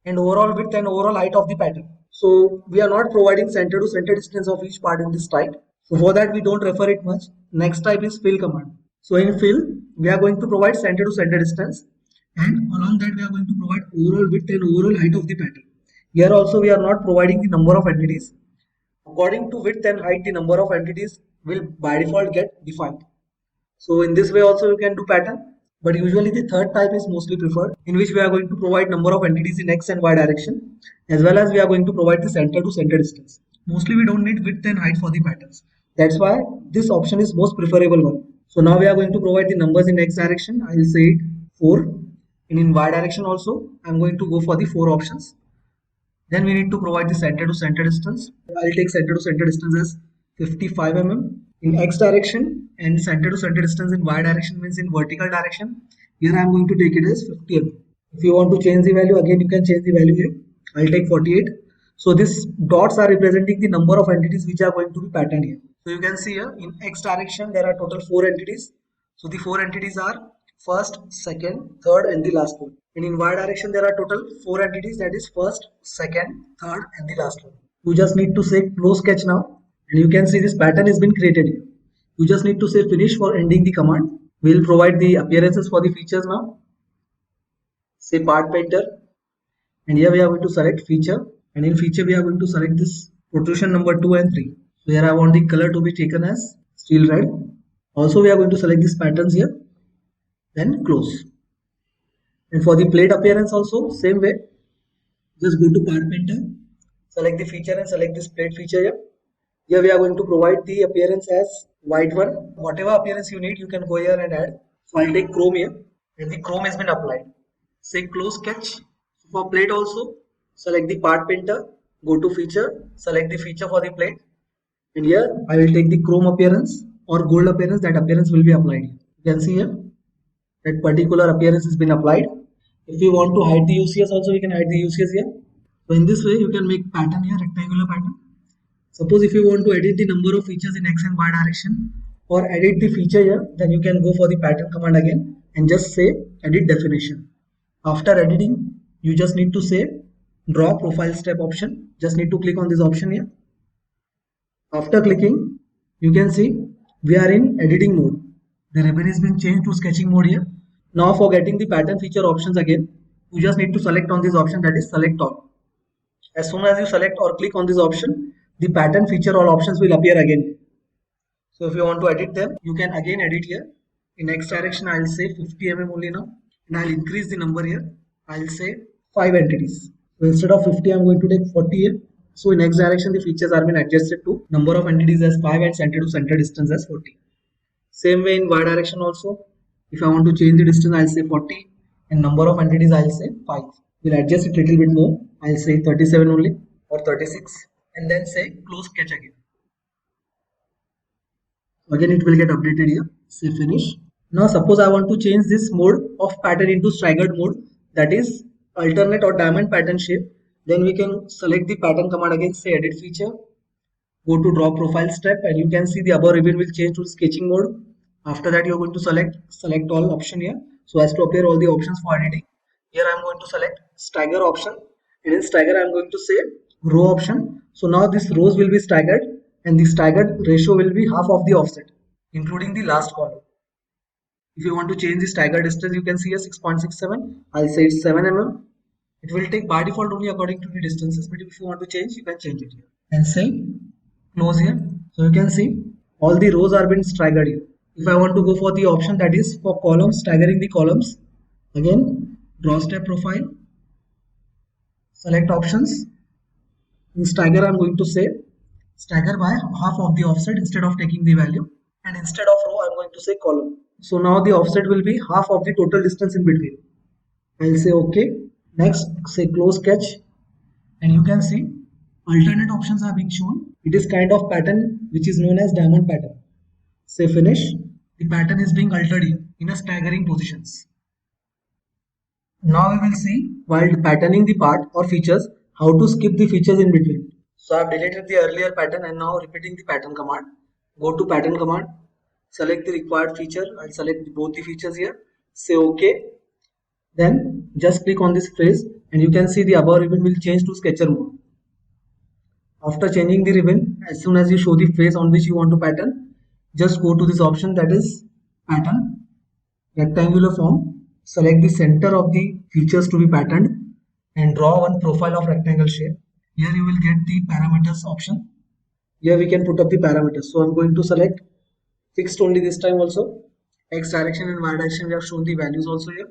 and overall width and overall height of the pattern. So we are not providing center to center distance of each part in this type. So for that, we don't refer it much. Next type is fill command. So in fill, we are going to provide center to center distance, and along that we are going to provide overall width and overall height of the pattern. Here also we are not providing the number of entities. According to width and height, the number of entities will by default get defined. So in this way also you can do pattern, but usually the third type is mostly preferred, in which we are going to provide number of entities in X and Y direction, as well as we are going to provide the center to center distance. Mostly we don't need width and height for the patterns. That's why this option is most preferable one. So now we are going to provide the numbers in X direction. I will say it 4, and in Y direction also I am going to go for the 4 options. Then we need to provide the center to center distance. I'll take center to center distance as 55 mm in X direction, and center to center distance in Y direction means in vertical direction. Here I am going to take it as 50 mm. If you want to change the value, again you can change the value here. I'll take 48. So these dots are representing the number of entities which are going to be patterned here. So you can see here in X direction there are total 4 entities. So the 4 entities are first, second, third and the last one. And in Y direction there are total 4 entities, that is first, second, third and the last one. You just need to say close sketch now, and you can see this pattern has been created here. You just need to say finish for ending the command. We will provide the appearances for the features now. Say part painter, and here we are going to select feature, and in feature we are going to select this protrusion number 2 and 3. So here I want the color to be taken as steel red. Also we are going to select these patterns here, then close. And for the plate appearance also same way, just go to part painter, select the feature and select this plate feature here. Here we are going to provide the appearance as white one. Whatever appearance you need, you can go here and add. So I'll take chrome here, and the chrome has been applied. Say close sketch. For plate also, select the part painter, go to feature, select the feature for the plate, and here I will take the chrome appearance or gold appearance. That appearance will be applied. You can see here that particular appearance has been applied. If you want to hide the UCS also, you can hide the UCS here. So in this way you can make pattern here, rectangular pattern. Suppose if you want to edit the number of features in X and Y direction, or edit the feature here, then you can go for the pattern command again and just say edit definition. After editing, you just need to say draw profile step option. Just need to click on this option here. After clicking, you can see we are in editing mode. The ribbon has been changed to sketching mode here. Now for getting the pattern feature options again, you just need to select on this option, that is select all. As soon as you select or click on this option, the pattern feature all options will appear again. So if you want to edit them, you can again edit here. In X direction I will say 50 mm only now, and I will increase the number here. I will say 5 entities. So instead of 50 I am going to take 40 here. So in X direction the features are been adjusted to number of entities as 5 and center to center distance as 40. Same way in Y direction also, if I want to change the distance I will say 40, and number of entities I will say 5. We will adjust it a little bit more. I will say 37 only or 36, and then say close sketch again. Again it will get updated here. Say finish. Now suppose I want to change this mode of pattern into staggered mode, that is alternate or diamond pattern shape. Then we can select the pattern command again, say edit feature, go to draw profile step, and you can see the above ribbon will change to sketching mode. After that you are going to select all option here, so as to appear all the options for editing. Here I am going to select stagger option, and in stagger I am going to say row option. So now these rows will be staggered, and the staggered ratio will be half of the offset, including the last column. If you want to change the stagger distance, you can see a 6.67. I'll say it's 7 mm. It will take by default only according to the distances, but if you want to change, you can change it here. And say close here. So you can see all the rows are been staggered here. If I want to go for the option that is for columns, staggering the columns, again draw step profile, select options. In stagger I am going to say stagger by half of the offset instead of taking the value, and instead of row I am going to say column. So now the offset will be half of the total distance in between. I'll say OK. Next say close sketch, and you can see alternate options are being shown. It is kind of pattern which is known as diamond pattern. Say finish. The pattern is being altered in a staggering positions. Now we will see while patterning the part or features how to skip the features in between. So I have deleted the earlier pattern and now repeating the pattern command. Go to pattern command, select the required feature. I'll select both the features here. Say OK. Then just click on this phrase and you can see the above ribbon will change to sketcher mode. After changing the ribbon, as soon as you show the face on which you want to pattern, just go to this option, that is pattern, rectangular form. Select the center of the features to be patterned and draw one profile of rectangle shape. Here you will get the parameters option. Here we can put up the parameters. So I'm going to select fixed only this time also. X direction and Y direction we have shown the values also here.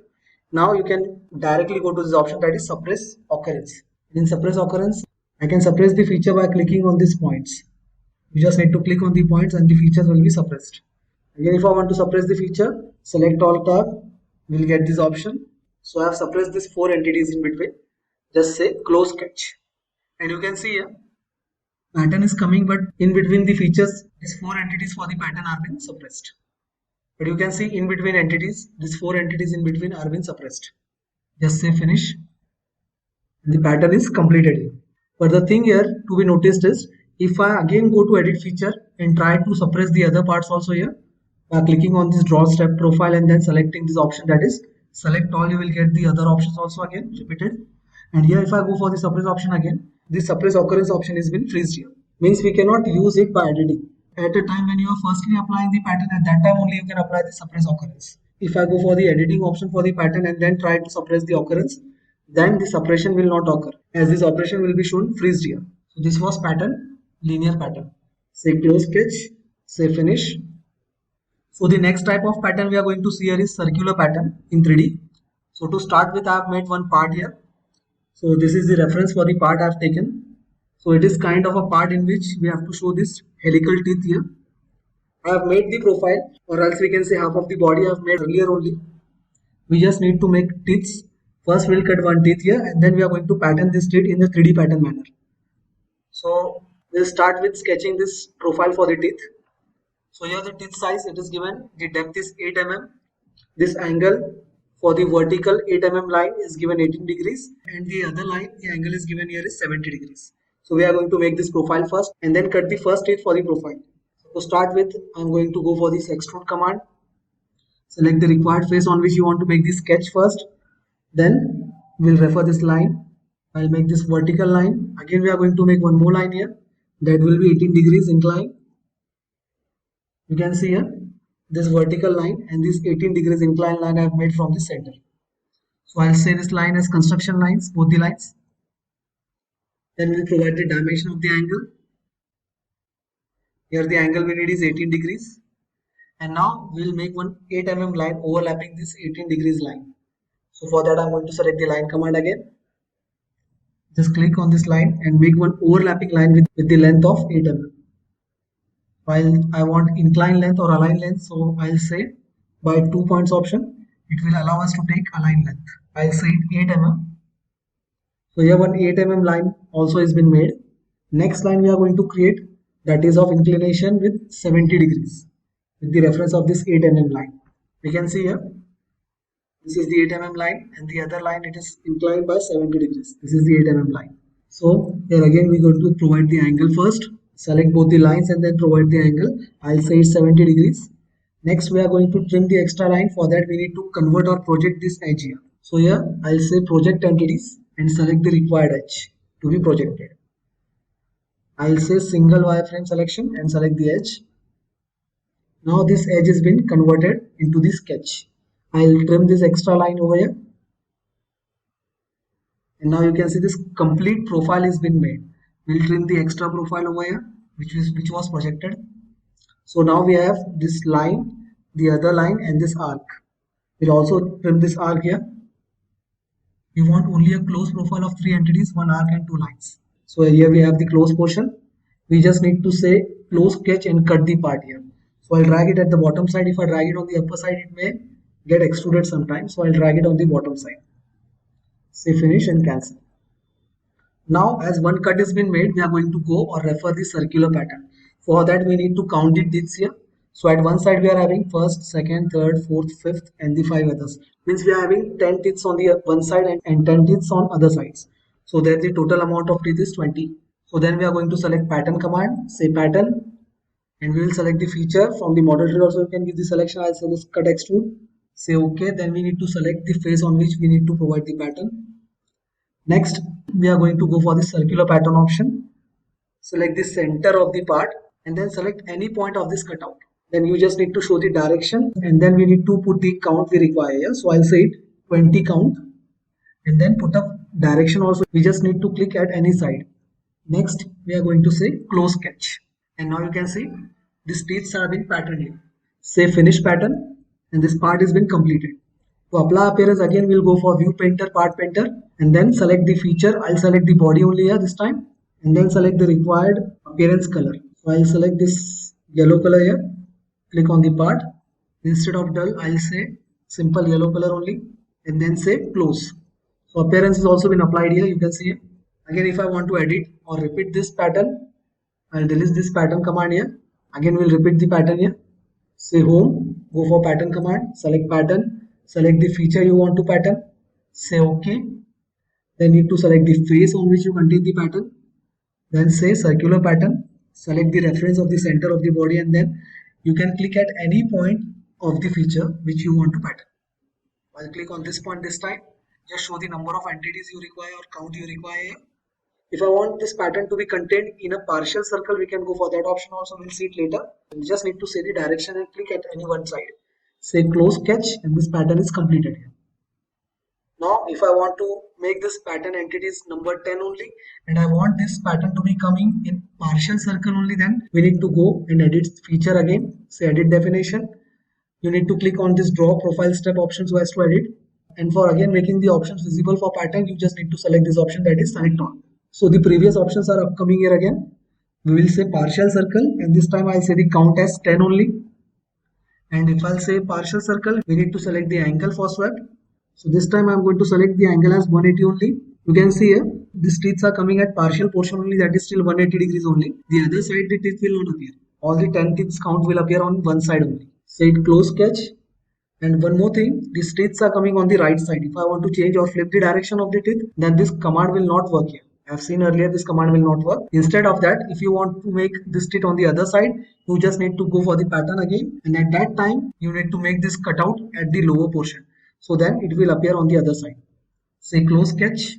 Now you can directly go to this option, that is suppress occurrence. In suppress occurrence, I can suppress the feature by clicking on these points. You just need to click on the points and the features will be suppressed. Again, if I want to suppress the feature, select all tab, we'll get this option. So I have suppressed these 4 entities in between. Just say close sketch. And you can see here, pattern is coming, but in between the features, these 4 entities for the pattern are being suppressed. But you can see in between entities, these 4 entities in between are being suppressed. Just say finish. And the pattern is completed here. But the thing here to be noticed is, if I again go to edit feature and try to suppress the other parts also here, by clicking on this draw step profile and then selecting this option, that is select all, you will get the other options also again repeated. And here if I go for the suppress option again, this suppress occurrence option has been freezed here. Means we cannot use it by editing. At a time when you are firstly applying the pattern, at that time only you can apply the suppress occurrence. If I go for the editing option for the pattern and then try to suppress the occurrence, then the suppression will not occur, as this operation will be shown freezed here. So this was pattern, linear pattern. Say close sketch, say finish. So the next type of pattern we are going to see here is circular pattern in 3D. So to start with, I have made one part here. So this is the reference for the part I have taken. So it is kind of a part in which we have to show this helical teeth here. I have made the profile, or else we can say half of the body I have made earlier only. We just need to make teeth. First we'll cut one teeth here and then we are going to pattern this teeth in the 3D pattern manner. So we'll start with sketching this profile for the teeth. So here the teeth size, it is given, the depth is 8 mm. This angle for the vertical 8 mm line is given 18 degrees and the other line, the angle is given here is 70 degrees. So we are going to make this profile first and then cut the first teeth for the profile. So to start with, I'm going to go for this extrude command. Select the required face on which you want to make the sketch first. Then we'll refer this line. I'll make this vertical line. Again we are going to make one more line here. That will be 18 degrees incline. You can see here this vertical line and this 18 degrees incline line I have made from the center. So I'll say this line as construction lines, both the lines. Then we'll provide the dimension of the angle. Here the angle we need is 18 degrees. And now we'll make one 8 mm line overlapping this 18 degrees line. So for that I'm going to select the line command again. Just click on this line and make one overlapping line with the length of 8 mm. While I want incline length or align length, so I'll say by 2 points option, it will allow us to take align length. I'll say it 8 mm. So here one 8 mm line also has been made. Next line we are going to create, that is of inclination with 70 degrees with the reference of this 8 mm line. We can see here, this is the 8 mm line and the other line, it is inclined by 70 degrees. This is the 8 mm line. So here again we are going to provide the angle first. Select both the lines and then provide the angle. I'll say it's 70 degrees. Next we are going to trim the extra line. For that we need to convert or project this edge here. So here I'll say project entities and select the required edge to be projected. I'll say single wireframe selection and select the edge. Now this edge has been converted into the sketch. I'll trim this extra line over here. And now you can see this complete profile has been made. We'll trim the extra profile over here, which was projected. So now we have this line, the other line, and this arc. We'll also trim this arc here. We want only a close profile of 3 entities, 1 arc and 2 lines. So here we have the close portion. We just need to say close sketch and cut the part here. So I'll drag it at the bottom side. If I drag it on the upper side, it may get extruded sometimes. So I'll drag it on the bottom side. Say finish and cancel. Now as one cut has been made, we are going to go or refer the circular pattern. For that we need to count the teeth here. So at one side we are having first, second, third, fourth, fifth and the 5 others. Means we are having 10 teeth on the one side and 10 teeth on other sides. So there the total amount of teeth is 20. So then we are going to select pattern command, say pattern, and we will select the feature from the model tree. Also you can give the selection. I'll say this cut extrude, say OK. Then we need to select the face on which we need to provide the pattern. Next we are going to go for the circular pattern option. Select the center of the part and then select any point of this cutout. Then you just need to show the direction and then we need to put the count we require here. So I'll say it 20 count and then put up direction also. We just need to click at any side. Next we are going to say close sketch, and now you can see these teeth are being patterned here. Say finish pattern and this part has been completed. To apply appearance again we'll go for view painter, part painter, and then select the feature. I'll select the body only here this time and then select the required appearance color. So I'll select this yellow color here, click on the part. Instead of dull I'll say simple yellow color only and then say close. So appearance is also been applied here, you can see it. Again if I want to edit or repeat this pattern, I'll delete this pattern command here. Again we'll repeat the pattern here. Say home, go for pattern command, select pattern, select the feature you want to pattern, say OK. Then need to select the face on which you contain the pattern. Then say circular pattern, select the reference of the center of the body and then you can click at any point of the feature which you want to pattern. I'll click on this point this time, just show the number of entities you require or count you require here. If I want this pattern to be contained in a partial circle, we can go for that option also, we'll see it later. You just need to say the direction and click at any one side. Say close sketch and this pattern is completed here. Now if I want to make this pattern entities number 10 only and I want this pattern to be coming in partial circle only, then we need to go and edit feature again, say edit definition. You need to click on this draw profile step option so as to edit, and for again making the options visible for pattern you just need to select this option, that is select all. So the previous options are upcoming here again. We will say partial circle and this time I'll say the count as 10 only. And if I'll say partial circle, we need to select the angle for swept. So this time I'm going to select the angle as 180 only. You can see here, these teeth are coming at partial portion only, that is still 180 degrees only. The other side the teeth will not appear. All the 10 teeth count will appear on one side only. Say it close sketch. And one more thing, these teeth are coming on the right side. If I want to change or flip the direction of the teeth, then this command will not work here. I have seen earlier this command will not work. Instead of that, if you want to make this teeth on the other side, you just need to go for the pattern again. And at that time, you need to make this cutout at the lower portion. So then it will appear on the other side. Say close sketch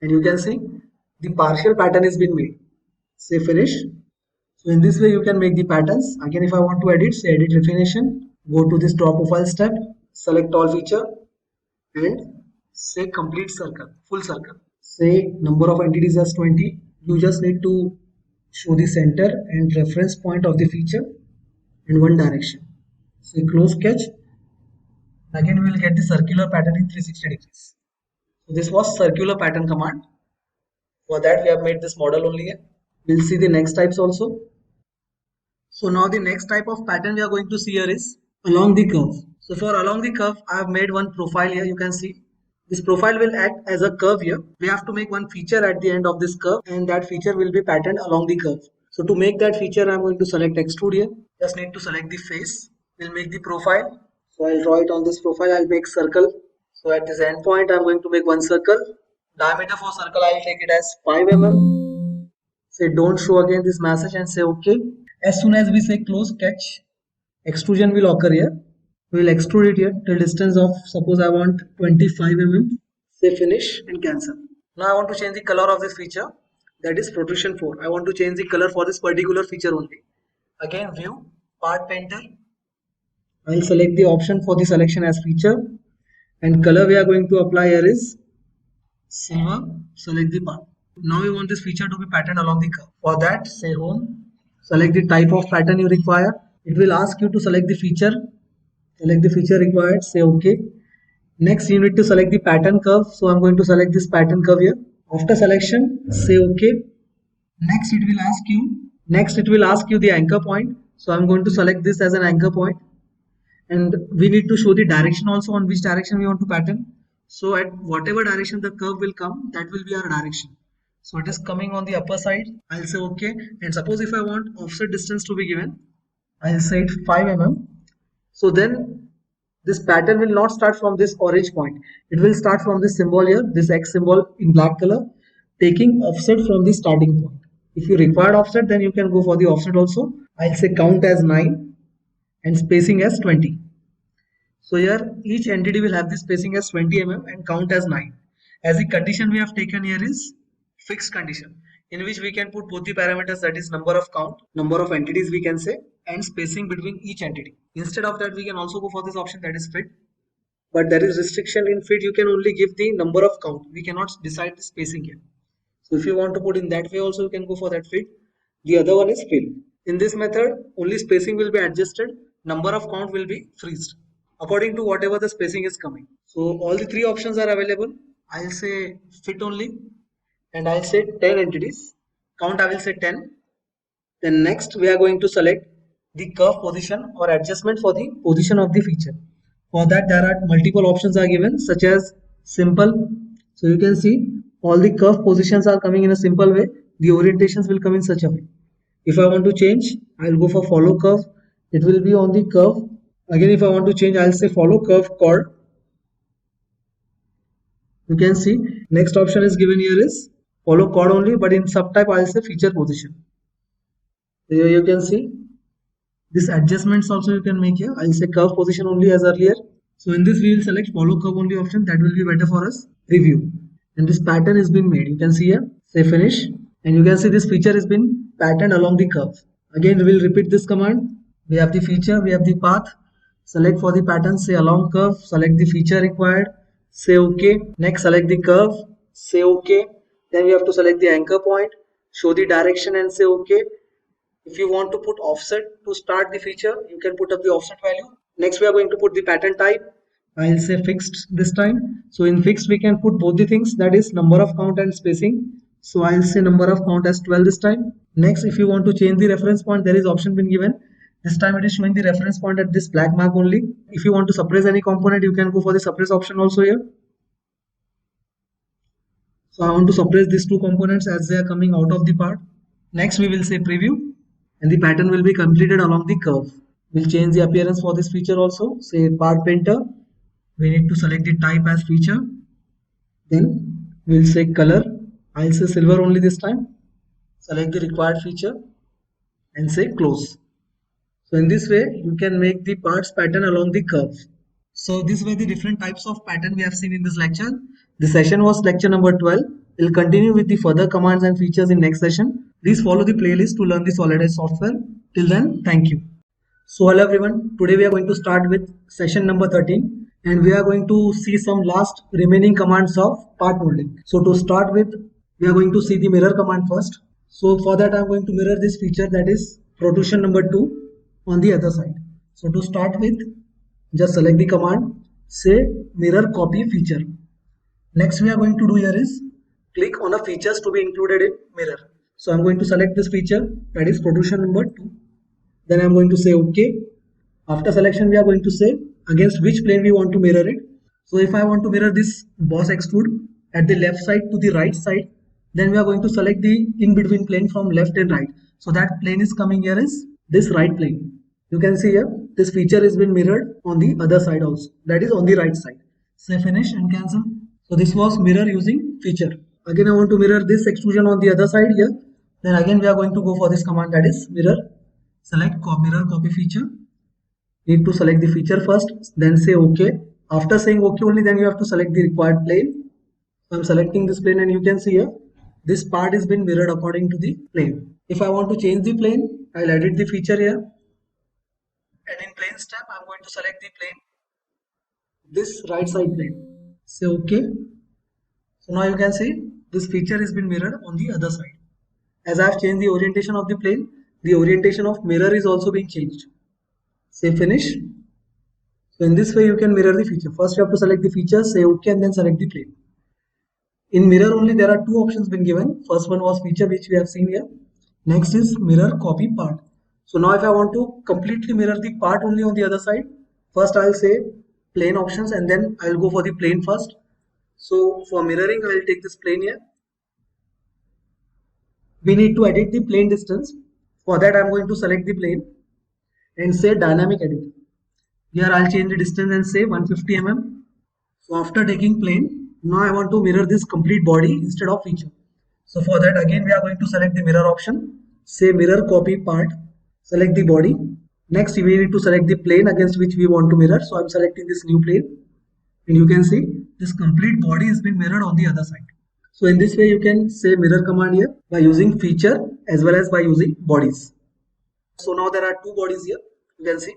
and you can see the partial pattern has been made. Say finish. So in this way you can make the patterns. Again if I want to edit, say edit definition. Go to this draw profile step, select all feature and say complete circle, full circle. Say number of entities as 20. You just need to show the center and reference point of the feature in one direction. Say close sketch. Again we will get the circular pattern in 360 degrees. So this was circular pattern command. For that we have made this model only here. We'll see the next types also. So now the next type of pattern we are going to see here is along the curve. So for along the curve I have made one profile here. You can see this profile will act as a curve here. We have to make one feature at the end of this curve and that feature will be patterned along the curve. So to make that feature I'm going to select extrude here. Just need to select the face. We'll make the profile. So I'll draw it on this profile. I'll make circle. So at this end point I'm going to make one circle. Diameter for circle I'll take it as 5 mm. Say don't show again this message and say OK. As soon as we say close sketch, extrusion will occur here. We will extrude it here till distance of, suppose I want 25 mm. Say finish and cancel. Now I want to change the color of this feature, that is protrusion 4. I want to change the color for this particular feature only. Again view, part painter. I will select the option for the selection as feature and color we are going to apply here is silver. Select the part. Now we want this feature to be patterned along the curve. For that say home, select the type of pattern you require. It will ask you to select the feature. Select the feature required, say OK. Next you need to select the pattern curve. So I'm going to select this pattern curve here. After selection, say OK. Next it will ask you the anchor point. So I'm going to select this as an anchor point. And we need to show the direction also, on which direction we want to pattern. So at whatever direction the curve will come, that will be our direction. So it is coming on the upper side. I'll say OK. And suppose if I want offset distance to be given, I'll say it 5 mm. So then this pattern will not start from this orange point. It will start from this symbol here, this X symbol in black color, taking offset from the starting point. If you require offset, then you can go for the offset also. I'll say count as 9 and spacing as 20. So here each entity will have the spacing as 20 mm and count as 9. As the condition we have taken here is fixed condition, in which we can put both the parameters, that is number of count, number of entities we can say, and spacing between each entity. Instead of that, we can also go for this option, that is fit. But there is restriction in fit, you can only give the number of count. We cannot decide the spacing here. So if you want to put in that way also, you can go for that fit. The other one is fill. In this method, only spacing will be adjusted, number of count will be freezed according to whatever the spacing is coming. So all the three options are available. I'll say fit only, and I'll say 10 entities. Count I will say 10. Then next we are going to select the curve position or adjustment for the position of the feature. For that there are multiple options are given, such as simple. So you can see all the curve positions are coming in a simple way. The orientations will come in such a way. If I want to change, I'll go for follow curve. It will be on the curve. Again, if I want to change, I'll say follow curve chord. You can see next option is given here is follow chord only, but in subtype I'll say feature position. So here you can see this adjustments also you can make here. I'll say curve position only as earlier. So in this we will select follow curve only option. That will be better for us. Preview. And this pattern is been made. You can see here. Say finish. And you can see this feature has been patterned along the curve. Again, we will repeat this command. We have the feature, we have the path. Select for the pattern, say along curve. Select the feature required. Say OK. Next, select the curve. Say OK. Then we have to select the anchor point. Show the direction and say OK. If you want to put offset to start the feature, you can put up the offset value. Next, we are going to put the pattern type. I'll say fixed this time. So in fixed, we can put both the things, that is number of count and spacing. So I'll say number of count as 12 this time. Next, if you want to change the reference point, there is option been given. This time it is showing the reference point at this black mark only. If you want to suppress any component, you can go for the suppress option also here. So I want to suppress these two components as they are coming out of the part. Next, we will say preview. And the pattern will be completed along the curve. We'll change the appearance for this feature also. Say part painter. We need to select the type as feature. Then we'll say color. I'll say silver only this time. Select the required feature and say close. So in this way, you can make the parts pattern along the curve. So these were the different types of pattern we have seen in this lecture. The session was lecture number 12. We'll continue with the further commands and features in next session. Please follow the playlist to learn the Solid Edge software. Till then, thank you. So hello everyone. Today we are going to start with session number 13 and we are going to see some last remaining commands of part molding. So to start with, we are going to see the mirror command first. So for that I am going to mirror this feature, that is protrusion number 2 on the other side. So to start with, just select the command, say mirror copy feature. Next we are going to do here is click on a features to be included in mirror. So I'm going to select this feature, that is protrusion number 2. Then I'm going to say OK. After selection, we are going to say against which plane we want to mirror it. So if I want to mirror this boss extrude at the left side to the right side, then we are going to select the in-between plane from left and right. So that plane is coming here is this right plane. You can see here, this feature has been mirrored on the other side also, that is on the right side. Say finish and cancel. So this was mirror using feature. Again, I want to mirror this extrusion on the other side here. Then again, we are going to go for this command, that is mirror. Select mirror copy feature. Need to select the feature first, then say OK. After saying OK only, then you have to select the required plane. So I'm selecting this plane and you can see here, this part has been mirrored according to the plane. If I want to change the plane, I'll edit the feature here. And in plane step, I'm going to select the plane, this right side plane. Say OK. So now you can see this feature has been mirrored on the other side. As I have changed the orientation of the plane, the orientation of mirror is also being changed. Say finish. So in this way you can mirror the feature. First you have to select the feature, say OK and then select the plane. In mirror only there are two options been given. First one was feature, which we have seen here. Next is mirror copy part. So now if I want to completely mirror the part only on the other side, first I'll say plane options and then I'll go for the plane first. So for mirroring, I'll take this plane here. We need to edit the plane distance. For that, I'm going to select the plane. and say dynamic edit. Here I'll change the distance and say 150 mm. So after taking plane, now I want to mirror this complete body instead of feature. So for that again we are going to select the mirror option, say mirror copy part, select the body. Next we need to select the plane against which we want to mirror. So I'm selecting this new plane and you can see this complete body has been mirrored on the other side. So in this way you can say mirror command here by using feature as well as by using bodies. So now there are two bodies here, you can see.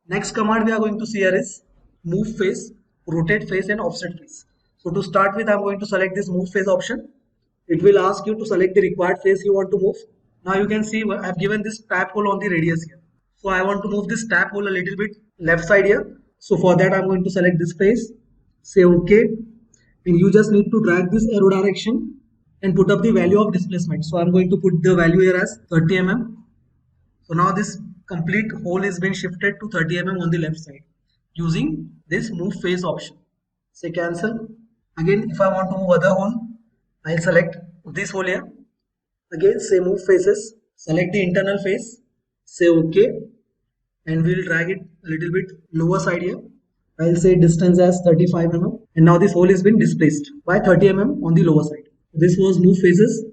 Next command we are going to see here is move face, rotate face and offset face. So to start with, I'm going to select this move face option. It will ask you to select the required face you want to move. Now you can see I've given this tap hole on the radius here. So I want to move this tap hole a little bit left side here. So for that I'm going to select this face, say OK. And you just need to drag this arrow direction and put up the value of displacement. So I'm going to put the value here as 30 mm. So now this complete hole is being shifted to 30 mm on the left side using this move face option. Say cancel. Again, if I want to move other hole, I'll select this hole here. Again, say move faces. Select the internal face. Say OK. And we'll drag it a little bit lower side here. I'll say distance as 35 mm. And now this hole has been displaced by 30 mm on the lower side. This was move faces.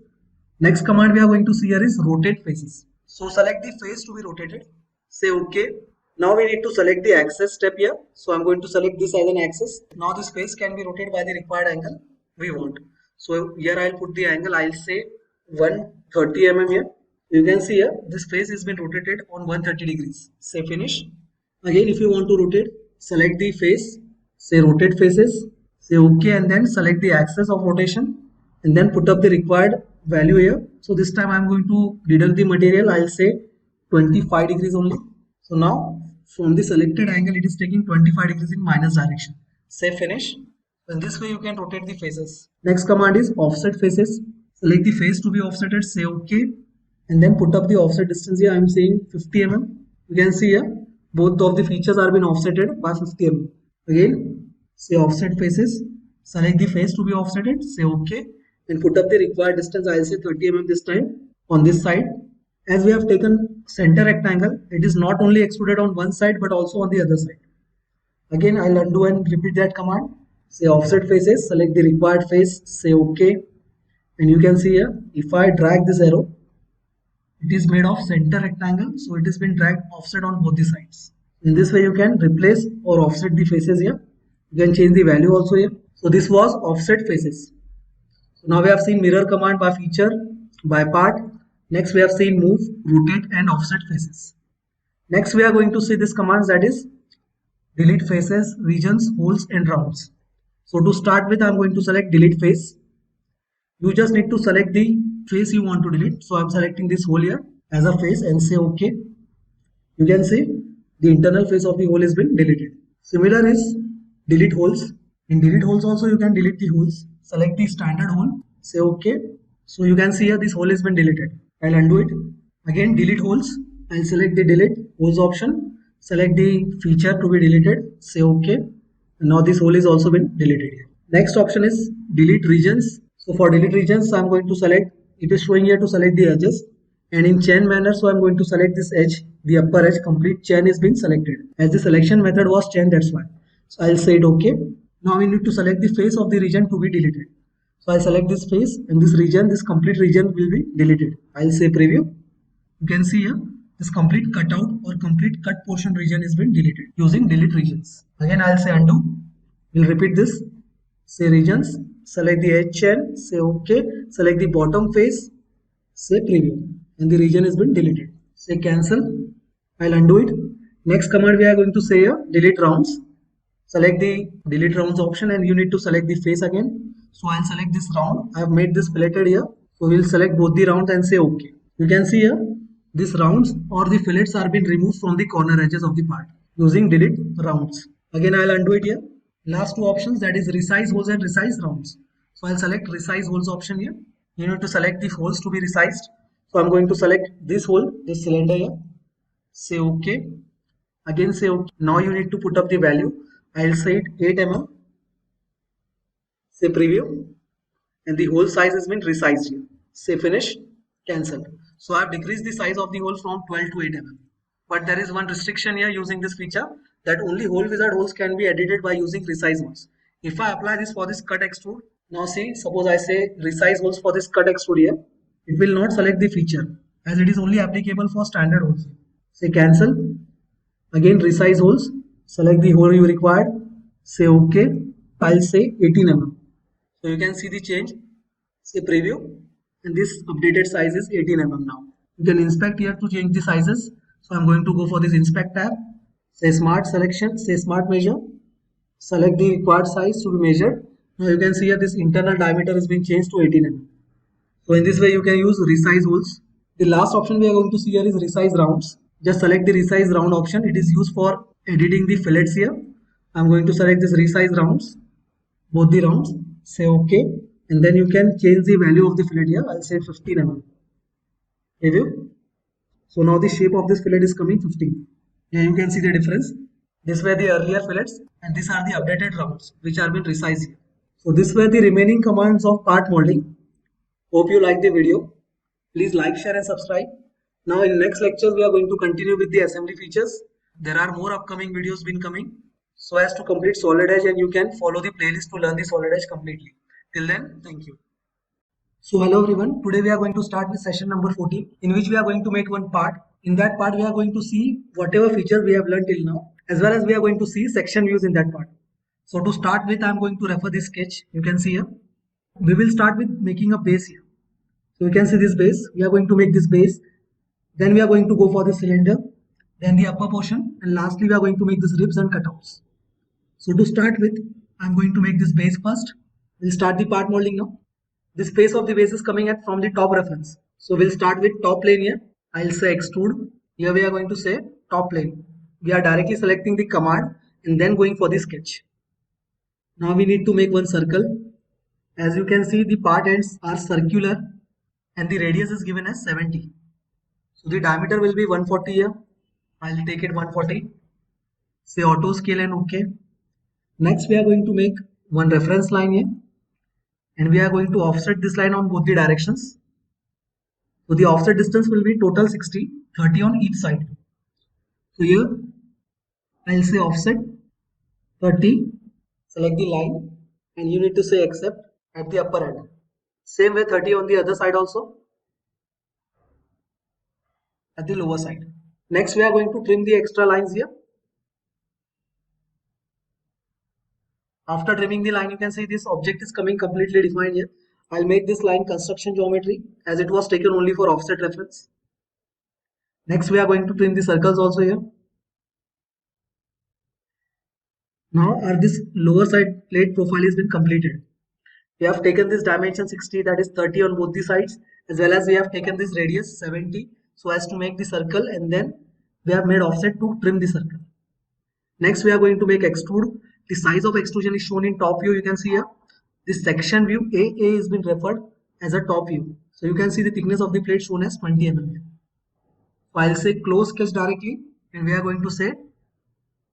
Next command we are going to see here is rotate faces. So select the face to be rotated. Say OK. Now we need to select the axis step here. So I'm going to select this as an axis. Now this face can be rotated by the required angle we want. So here I'll put the angle. I'll say 130 mm here. You can see here this face has been rotated on 130 degrees. Say finish. Again, if you want to rotate, select the face. Say rotate faces. Say OK and then select the axis of rotation and then put up the required value here. So this time I'm going to deduct the material. I'll say 25 degrees only. So now from the selected angle it is taking 25 degrees in minus direction. Say finish. In this way you can rotate the faces. Next command is offset faces. Select the face to be offsetted. Say OK and then put up the offset distance here. I'm saying 50 mm. You can see here both of the features are been offsetted by 50 mm. Again say offset faces. Select the face to be offsetted. Say OK. And put up the required distance. I'll say 30 mm this time on this side. As we have taken center rectangle, it is not only extruded on one side but also on the other side. Again, I'll undo and repeat that command. Say offset faces, select the required face, say OK. And you can see here, if I drag this arrow, it is made of center rectangle, so it has been dragged offset on both the sides. In this way, you can replace or offset the faces here. You can change the value also here. So this was offset faces. Now we have seen mirror command by feature, by part. Next we have seen move, rotate and offset faces. Next we are going to see this commands, that is delete faces, regions, holes and rounds. So to start with, I'm going to select delete face. You just need to select the face you want to delete. So I'm selecting this hole here as a face and say OK. You can see the internal face of the hole has been deleted. Similar is delete holes. In delete holes also you can delete the holes. Select the standard hole, say OK. So you can see here this hole has been deleted. I'll undo it. Again delete holes. I'll select the delete holes option. Select the feature to be deleted. Say OK. And now this hole is also been deleted here. Next option is delete regions. So for delete regions, I'm going to select, it is showing here to select the edges. And in chain manner, so I'm going to select this edge, the upper edge, complete chain is being selected. As the selection method was chain, that's why. So I'll say it OK. Now we need to select the face of the region to be deleted. So I'll select this face and this region, this complete region will be deleted. I'll say preview. You can see here, this complete cutout or complete cut portion region is been deleted using delete regions. Again, I'll say undo. We'll repeat this. Say regions, select the edge chain, say OK. Select the bottom face, say preview. And the region has been deleted. Say cancel. I'll undo it. Next command we are going to say here, delete rounds. Select the delete rounds option and you need to select the face again. So I'll select this round. I have made this filleted here. So we'll select both the rounds and say OK. You can see here, these rounds or the fillets are being removed from the corner edges of the part using delete rounds. Again, I'll undo it here. Last two options, that is resize holes and resize rounds. So I'll select resize holes option here. You need to select the holes to be resized. So I'm going to select this hole, this cylinder here. Say OK. Again say OK. Now you need to put up the value. I'll say it 8 mm. Say preview. And the hole size has been resized here. Say finish. Cancel. So I've decreased the size of the hole from 12 to 8 mm. But there is one restriction here using this feature, that only hole wizard holes can be edited by using resize holes. If I apply this for this cut extrude, now see, suppose I say resize holes for this cut extrude here, it will not select the feature as it is only applicable for standard holes. Say cancel, again resize holes, select the hole you required, say OK, I'll say 18 mm. So you can see the change, say preview, and this updated size is 18 mm now. You can inspect here to change the sizes. So I'm going to go for this inspect tab, say smart selection, say smart measure, select the required size to be measured. Now you can see here this internal diameter has been changed to 18 mm. So in this way you can use resize holes. The last option we are going to see here is resize rounds. Just select the resize round option. It is used for editing the fillets here. I'm going to select this resize rounds, both the rounds, say OK, and then you can change the value of the fillet here. I'll say 15 mm. Preview. So now the shape of this fillet is coming 15. Here you can see the difference. These were the earlier fillets and these are the updated rounds which are been resized here. So these were the remaining commands of part molding. Hope you like the video. Please like, share and subscribe. Now in next lectures we are going to continue with the assembly features. There are more upcoming videos been coming so as to complete solid edge, and you can follow the playlist to learn the solid edge completely. Till then, thank you. So hello everyone, today we are going to start with session number 14, in which we are going to make one part. In that part we are going to see whatever features we have learned till now, as well as we are going to see section views in that part. So to start with, I am going to refer this sketch. You can see here. We will start with making a base here. So you can see this base. We are going to make this base. Then we are going to go for the cylinder, then the upper portion, and lastly we are going to make this ribs and cutouts. So to start with, I am going to make this base first. We'll start the part molding now. This face of the base is coming at from the top reference. So we'll start with top plane here. I'll say extrude. Here we are going to say top plane. We are directly selecting the command and then going for the sketch. Now we need to make one circle. As you can see, the part ends are circular and the radius is given as 70. So the diameter will be 140 here. I'll take it 140. Say auto scale and OK. Next we are going to make one reference line here. And we are going to offset this line on both the directions. So the offset distance will be total 60, 30 on each side. So here I'll say offset 30, select the line, and you need to say accept at the upper end. Same way 30 on the other side also, at the lower side. Next we are going to trim the extra lines here. After trimming the line, you can see this object is coming completely defined here. I'll make this line construction geometry as it was taken only for offset reference. Next we are going to trim the circles also here. Now this lower side plate profile has been completed. We have taken this dimension 60, that is 30 on both the sides, as well as we have taken this radius 70 so as to make the circle, and then we have made offset to trim the circle. Next we are going to make extrude. The size of extrusion is shown in top view. You can see here this section view AA has been referred as a top view. So you can see the thickness of the plate shown as 20 mm. So I'll say close sketch directly, and we are going to say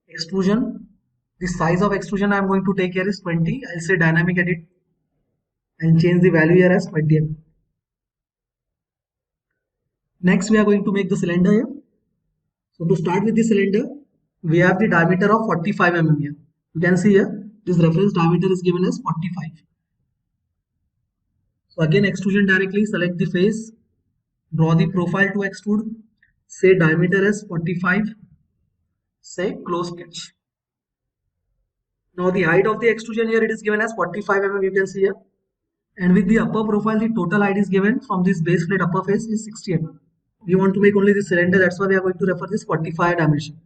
extrusion. The size of extrusion I am going to take here is 20. I'll say dynamic edit and change the value here as 20 mm. Next we are going to make the cylinder here. So to start with the cylinder, we have the diameter of 45 mm here. You can see here this reference diameter is given as 45. So again extrusion directly, select the face, draw the profile to extrude, say diameter as 45, say close sketch. Now the height of the extrusion here, it is given as 45 mm, you can see here. And with the upper profile, the total height is given from this base plate upper face is 60 mm. We want to make only the cylinder, that's why we are going to refer this 45 dimension.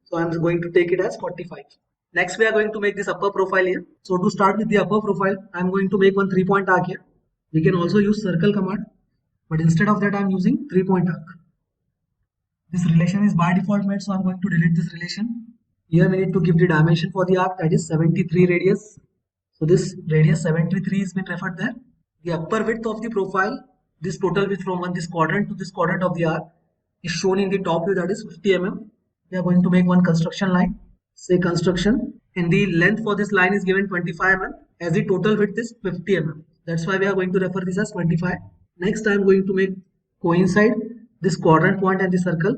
So I am going to take it as 45. Next we are going to make this upper profile here. So to start with the upper profile, I am going to make one 3-point arc here. We can also use circle command, but instead of that I am using 3-point arc. This relation is by default made, so I am going to delete this relation. Here we need to give the dimension for the arc, that is 73 radius. So this radius 73 has been referred there. The upper width of the profile, this total width from this quadrant to this quadrant of the arc is shown in the top view, that is 50 mm. We are going to make one construction line. Say construction, and the length for this line is given 25 mm as the total width is 50 mm. That's why we are going to refer this as 25. Next I am going to make coincide this quadrant point and the circle.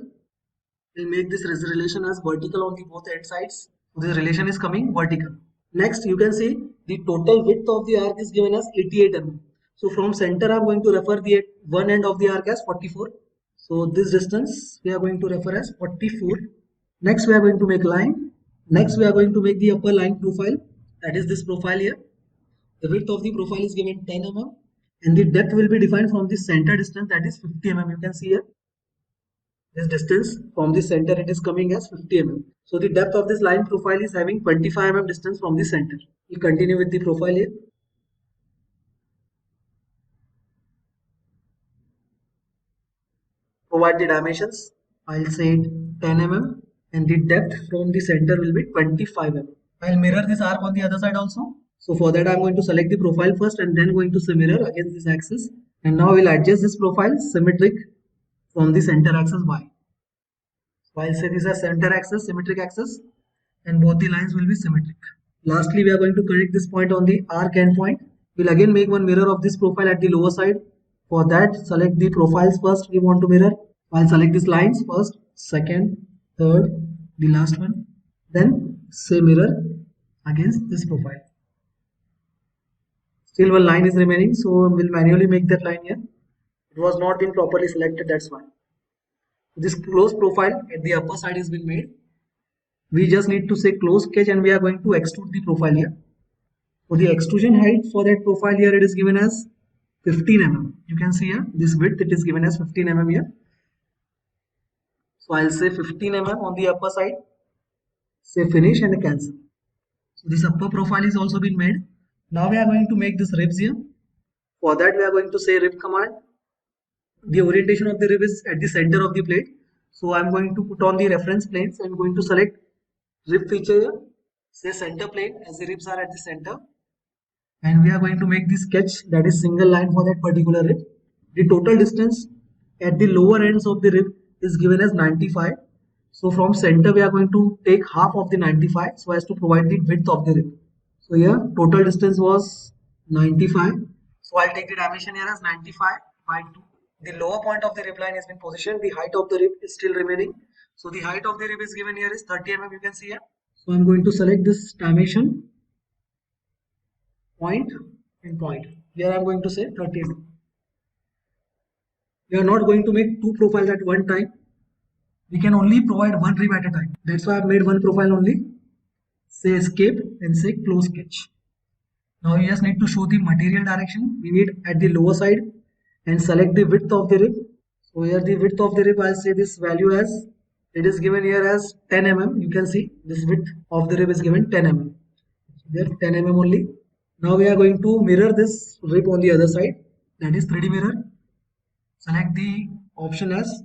We'll make this relation as vertical on the both end sides. So this relation is coming vertical. Next, you can see the total width of the arc is given as 88 mm. So from center, I'm going to refer the one end of the arc as 44. So this distance we are going to refer as 44. Next, we are going to make line. Next, we are going to make the upper line profile. That is this profile here. The width of the profile is given 10 mm and the depth will be defined from the center distance, that is 50 mm. You can see here this distance from the center, it is coming as 50 mm. So the depth of this line profile is having 25 mm distance from the center. We continue with the profile here. Provide the dimensions. I'll say 10 mm and the depth from the center will be 25 mm. I'll mirror this arc on the other side also. So for that, I'm going to select the profile first and then going to mirror against this axis. And now we'll adjust this profile symmetric from the center axis Y. So I'll say this is center axis, symmetric axis, and both the lines will be symmetric. Lastly, we are going to connect this point on the arc endpoint. We'll again make one mirror of this profile at the lower side. For that, select the profiles first we want to mirror. I'll select these lines first, second, third, the last one. Then say mirror against this profile. Still one line is remaining, so we'll manually make that line here. It was not been properly selected, that's why. This close profile at the upper side has been made. We just need to say close sketch and we are going to extrude the profile here. So the extrusion height for that profile here, it is given as 15 mm. You can see here this width, it is given as 15 mm here. So I'll say 15 mm on the upper side. Say finish and cancel. So this upper profile is also been made. Now we are going to make this ribs here. For that we are going to say rib command. The orientation of the rib is at the center of the plate. So I'm going to put on the reference planes and going to select rib feature here. Say center plane as the ribs are at the center. And we are going to make the sketch, that is single line for that particular rib. The total distance at the lower ends of the rib is given as 95. So from center we are going to take half of the 95 so as to provide the width of the rib. So here total distance was 95. So I'll take the dimension here as 95 by 2. The lower point of the rib line has been positioned. The height of the rib is still remaining. So the height of the rib is given here is 30 mm. You can see here. So I'm going to select this dimension, point and point. Here I'm going to say 30 mm. We are not going to make two profiles at one time. We can only provide one rib at a time. That's why I've made one profile only. Say escape and say close sketch. Now you just need to show the material direction. We need at the lower side and select the width of the rib. So here the width of the rib, I'll say this value as, it is given here as 10 mm. You can see this width of the rib is given 10 mm. There 10 mm only. Now we are going to mirror this rib on the other side, that is 3D mirror. Select the option as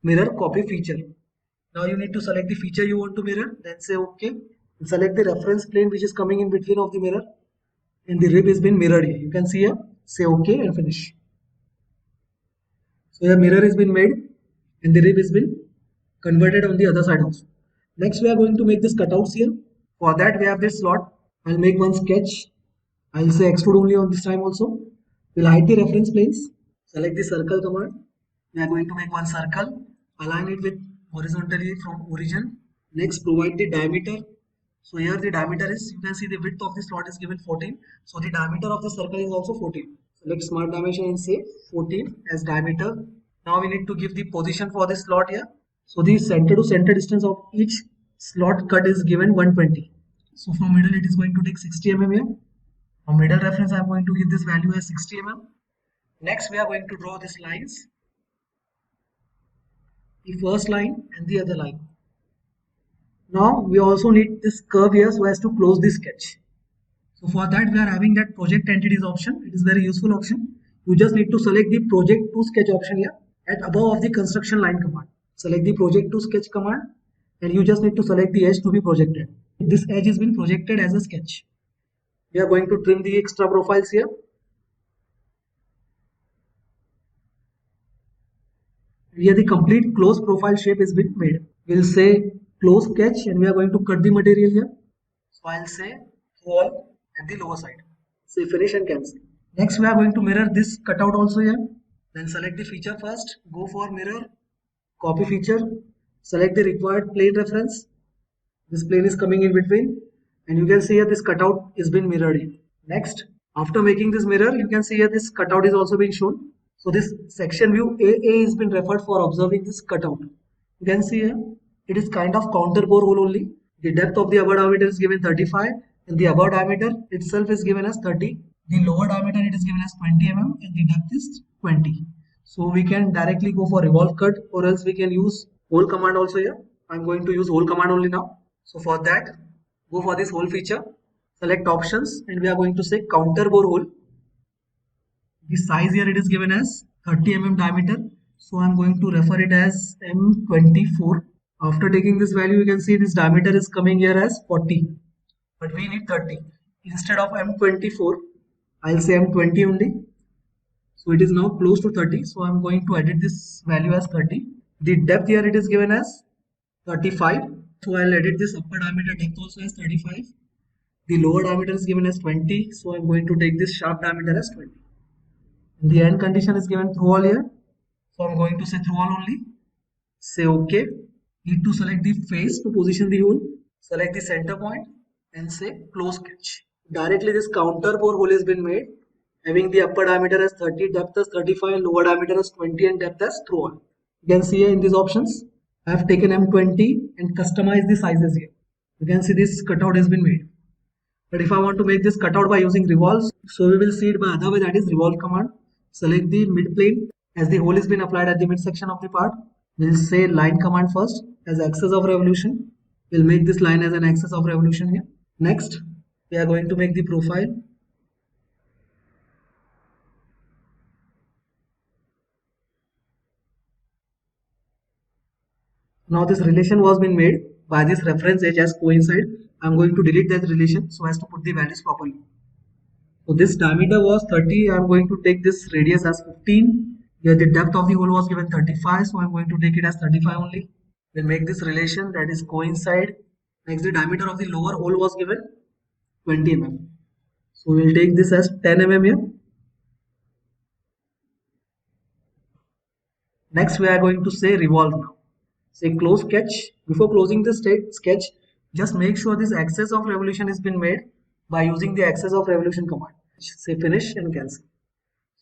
mirror copy feature. Now you need to select the feature you want to mirror, then say OK. And select the reference plane which is coming in between of the mirror, and the rib has been mirrored here. You can see here, say OK and finish. So the mirror has been made and the rib has been converted on the other side also. Next we are going to make this cutouts here. For that we have this slot. I'll make one sketch. I'll say extrude only on this time also. We'll hide the reference planes. Select the circle command. We are going to make one circle. Align it with horizontally from origin. Next provide the diameter. So here the diameter is, you can see the width of the slot is given 14. So the diameter of the circle is also 14. Select smart dimension and say 14 as diameter. Now we need to give the position for this slot here. So the center to center distance of each slot cut is given 120. So from middle it is going to take 60 mm here. From middle reference I am going to give this value as 60 mm. Next we are going to draw these lines. The first line and the other line. Now we also need this curve here so as to close this sketch. So for that we are having that project entities option. It is very useful option. You just need to select the project to sketch option here at above of the construction line command. Select the project to sketch command and you just need to select the edge to be projected. This edge has been projected as a sketch. We are going to trim the extra profiles here. Here the complete close profile shape has been made. We'll say close sketch and we are going to cut the material here. So I'll say wall at the lower side. Say finish and cancel. Next we are going to mirror this cutout also here. Then select the feature first. Go for mirror, copy feature. select the required plane reference. This plane is coming in between, and you can see here this cutout is been mirrored here. Next, after making this mirror, you can see here this cutout is also being shown. So this section view AA has been referred for observing this cutout. You can see here it is kind of counter bore hole only. The depth of the upper diameter is given 35 and the upper diameter itself is given as 30. The lower diameter it is given as 20 mm and the depth is 20. So we can directly go for revolve cut, or else we can use hole command also here. I'm going to use hole command only now. So for that, go for this hole feature, select options, and we are going to say counter bore hole. The size here it is given as 30 mm diameter. So I'm going to refer it as M24. After taking this value, you can see this diameter is coming here as 40, but we need 30. Instead of M24, I'll say M20 only. So it is now close to 30. So I'm going to edit this value as 30. The depth here it is given as 35. So I'll edit this upper diameter depth also as 35. The lower diameter is given as 20. So I'm going to take this sharp diameter as 20. And the end condition is given through all here. So I'm going to say through all only. Say OK. Need to select the face to position the hole. Select the center point and say close sketch. Directly this counter bore hole has been made, having the upper diameter as 30, depth as 35, lower diameter as 20 and depth as through all. You can see here in these options, I have taken M20 and customized the sizes here. You can see this cutout has been made. But if I want to make this cutout by using revolves, so we will see it by other way, that is revolve command. Select the mid plane as the hole has been applied at the midsection of the part. We'll say line command first as axis of revolution. We'll make this line as an axis of revolution here. Next, we are going to make the profile. Now this relation was been made by this reference edge as coincide. I'm going to delete that relation so as to put the values properly. So this diameter was 30. I'm going to take this radius as 15. Here the depth of the hole was given 35. So I'm going to take it as 35 only. We'll make this relation, that is coincide. Next, the diameter of the lower hole was given 20 mm. So we'll take this as 10 mm here. Next, we are going to say revolve now. Say close sketch. Before closing the sketch, just make sure this axis of revolution has been made by using the axis of revolution command. Say finish and cancel.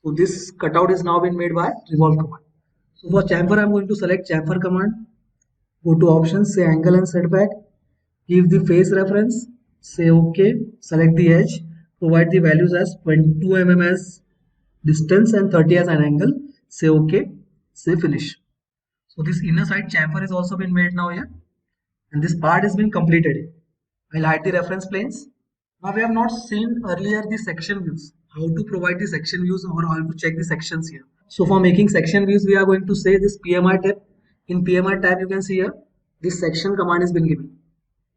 So this cutout is now been made by revolve command. So for chamfer, I'm going to select chamfer command. Go to options, say angle and setback. Give the face reference. Say OK. Select the edge. Provide the values as 22 mm as distance and 30 as an angle. Say OK. Say finish. So this inner side chamfer has also been made now here. And this part has been completed here. I'll hide the reference planes. Now we have not seen earlier the section views. How to provide the section views or how to check the sections here. So for making section views, we are going to say this PMI tab. In PMI tab, you can see here, this section command has been given.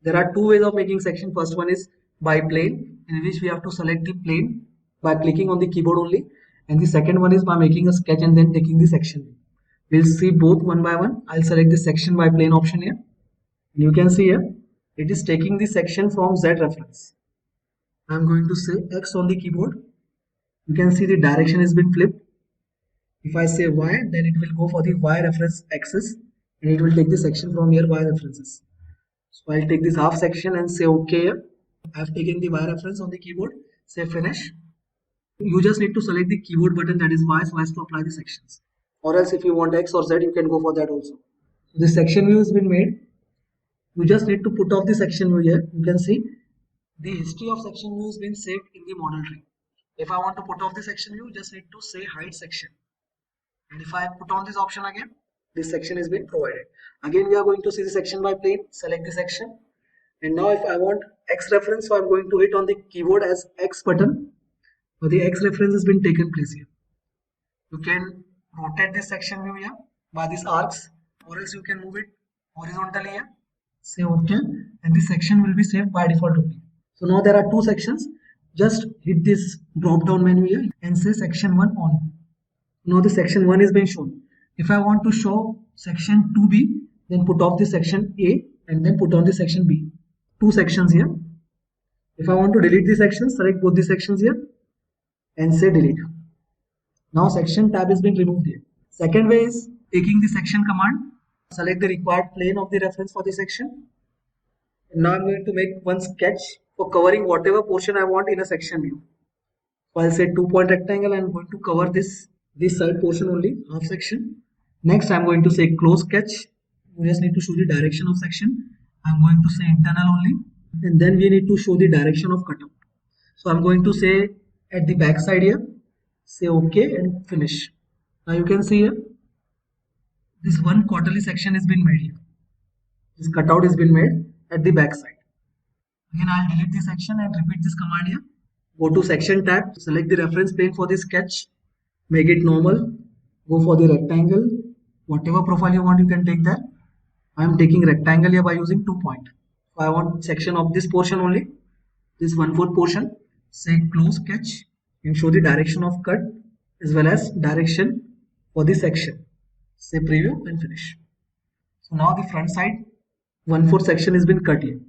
There are two ways of making section. First one is by plane, in which we have to select the plane by clicking on the keyboard only. And the second one is by making a sketch and then taking the section view. We'll see both one by one. I'll select the section by plane option here. And you can see here, it is taking the section from Z reference. I'm going to say X on the keyboard. You can see the direction has been flipped. If I say Y, then it will go for the Y reference axis and it will take the section from here Y references. So I'll take this half section and say OK. I've taken the Y reference on the keyboard. Say finish. You just need to select the keyboard button, that is Y, so as to apply the sections. Or else if you want X or Z, you can go for that also. So the section view has been made. You just need to put off the section view here. You can see the history of section view has been saved in the model tree. If I want to put off the section view, just need to say hide section. And if I put on this option again, this section is being provided. Again, we are going to see the section by plane. Select the section. And now if I want X reference, so I'm going to hit on the keyboard as X button. So the X reference has been taken place here. You can rotate this section view here by these arcs, or else you can move it horizontally here. Say OK, and this section will be saved by default only. So now there are two sections. Just hit this drop down menu here and say section 1 on. Now the section 1 is being shown. If I want to show section 2B, then put off the section A and then put on the section B. Two sections here. If I want to delete the sections, select both the sections here and say delete. Now section tab is being removed here. Second way is taking the section command Select the required plane of the reference for the section. And now I'm going to make one sketch for covering whatever portion I want in a section view. So I'll say 2-point rectangle. I'm going to cover this side portion only, half section. Next, I'm going to say close sketch. You just need to show the direction of section. I'm going to say internal only. And then we need to show the direction of cutout. So I'm going to say at the back side here, say OK and finish. Now you can see here, this one quarterly section has been made here. This cutout has been made at the back side. Again, I'll delete this section and repeat this command here. Go to section tab, select the reference plane for the sketch, make it normal, go for the rectangle, whatever profile you want you can take that. I am taking rectangle here by using 2-point. So I want section of this portion only, this 1/4 portion. Say close sketch and show the direction of cut as well as direction for the section. Say preview and finish. So now the front side 1/4 section has been cut here.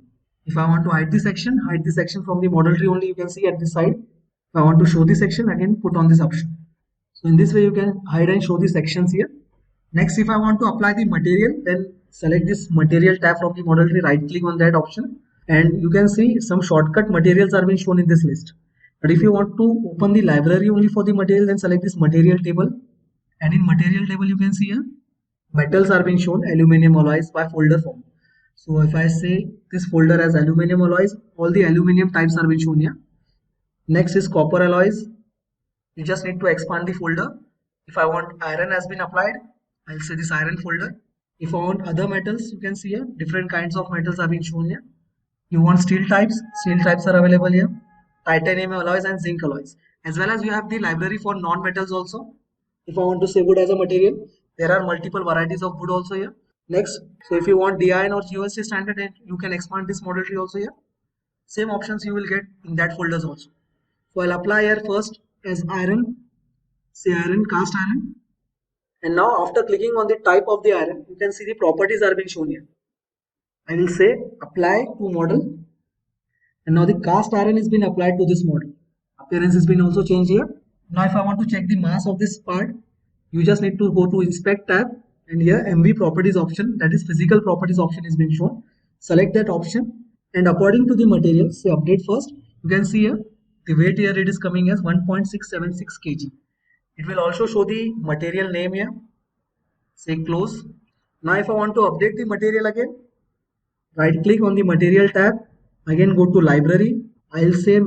If I want to hide the section from the model tree only, you can see at this side. If I want to show the section, again put on this option. So in this way you can hide and show the sections here. Next, if I want to apply the material, then select this material tab from the model tree, right click on that option, and you can see some shortcut materials are being shown in this list. But if you want to open the library only for the material, then select this material table, and in material table you can see here metals are being shown, aluminum alloys by folder form. So if I say this folder as aluminum alloys, all the aluminum types are being shown here. Next is copper alloys. You just need to expand the folder. If I want iron has been applied, I'll say this iron folder. If I want other metals, you can see here different kinds of metals are being shown here. You want steel types are available here. Titanium alloys and zinc alloys. As well as you have the library for non-metals also. If I want to say wood as a material, there are multiple varieties of wood also here. Next, so if you want DIN or USD standard, you can expand this model tree also here. Same options you will get in that folders also. So I'll apply here first as iron, say iron, cast iron. And now after clicking on the type of the iron, you can see the properties are being shown here. I will say apply to model. And now the cast iron has been applied to this model. Appearance has been also changed here. Now if I want to check the mass of this part, you just need to go to inspect tab, and here MV properties option, that is physical properties option, is being shown. Select that option, and according to the material, say update first. You can see here the weight here it is coming as 1.676 kg. It will also show the material name here. Say close. Now if I want to update the material again, right click on the material tab, again go to library. I'll say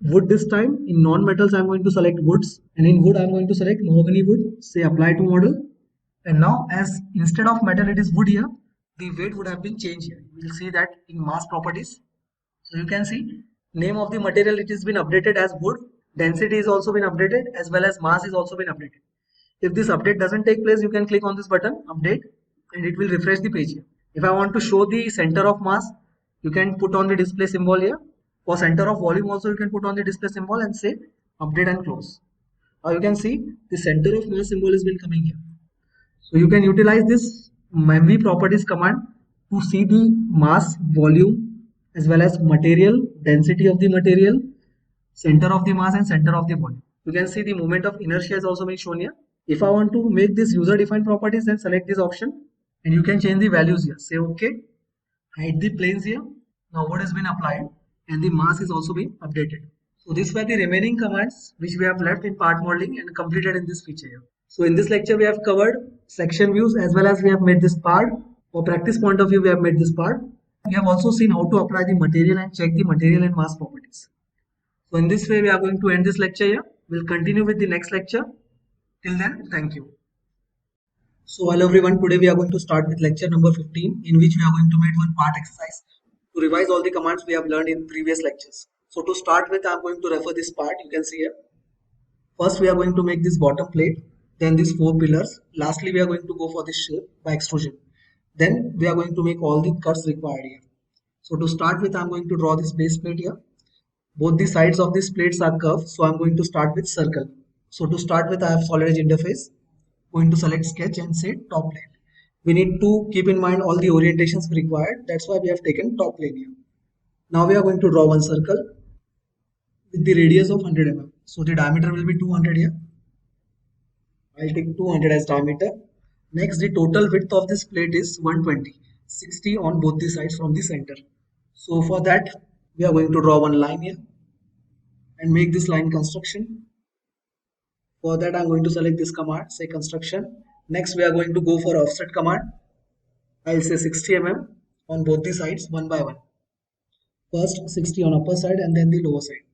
wood this time. In non-metals I'm going to select woods, and in wood I'm going to select mahogany wood. Say apply to model. And now as instead of metal it is wood here, the weight would have been changed here. You will see that in mass properties. So you can see name of the material, it has been updated as wood. Density is also been updated as well as mass is also been updated. If this update doesn't take place, you can click on this button update and it will refresh the page here. If I want to show the center of mass, you can put on the display symbol here. For center of volume also you can put on the display symbol and say update and close. Now you can see the center of mass symbol has been coming here. So you can utilize this MV properties command to see the mass, volume as well as material, density of the material, center of the mass and center of the volume. You can see the moment of inertia is also being shown here. If I want to make this user defined properties, then select this option and you can change the values here. Say OK, hide the planes here. Now what has been applied and the mass is also being updated. So these were the remaining commands which we have left in part modeling and completed in this feature here. So in this lecture we have covered section views as well as we have made this part. For practice point of view we have made this part. We have also seen how to apply the material and check the material and mass properties. So in this way we are going to end this lecture here. We'll continue with the next lecture. Till then, thank you. So hello everyone, today we are going to start with lecture number 15, in which we are going to make one part exercise to revise all the commands we have learned in previous lectures. So to start with, I am going to refer this part, you can see here. First we are going to make this bottom plate, then these 4 pillars. Lastly we are going to go for this shape by extrusion. Then we are going to make all the cuts required here. So to start with, I am going to draw this base plate here. Both the sides of these plates are curved, so I am going to start with circle. So to start with, I have solid edge interface. Going to select sketch and say top plane. We need to keep in mind all the orientations required. That's why we have taken top plane here. Now we are going to draw one circle with the radius of 100 mm. So the diameter will be 200 here. I'll take 200 as diameter. Next, the total width of this plate is 120, 60 on both the sides from the center. So for that, we are going to draw one line here and make this line construction. For that, I'm going to select this command, say construction. Next, we are going to go for offset command. I'll say 60 mm on both the sides, one by one. First 60 on upper side and then the lower side.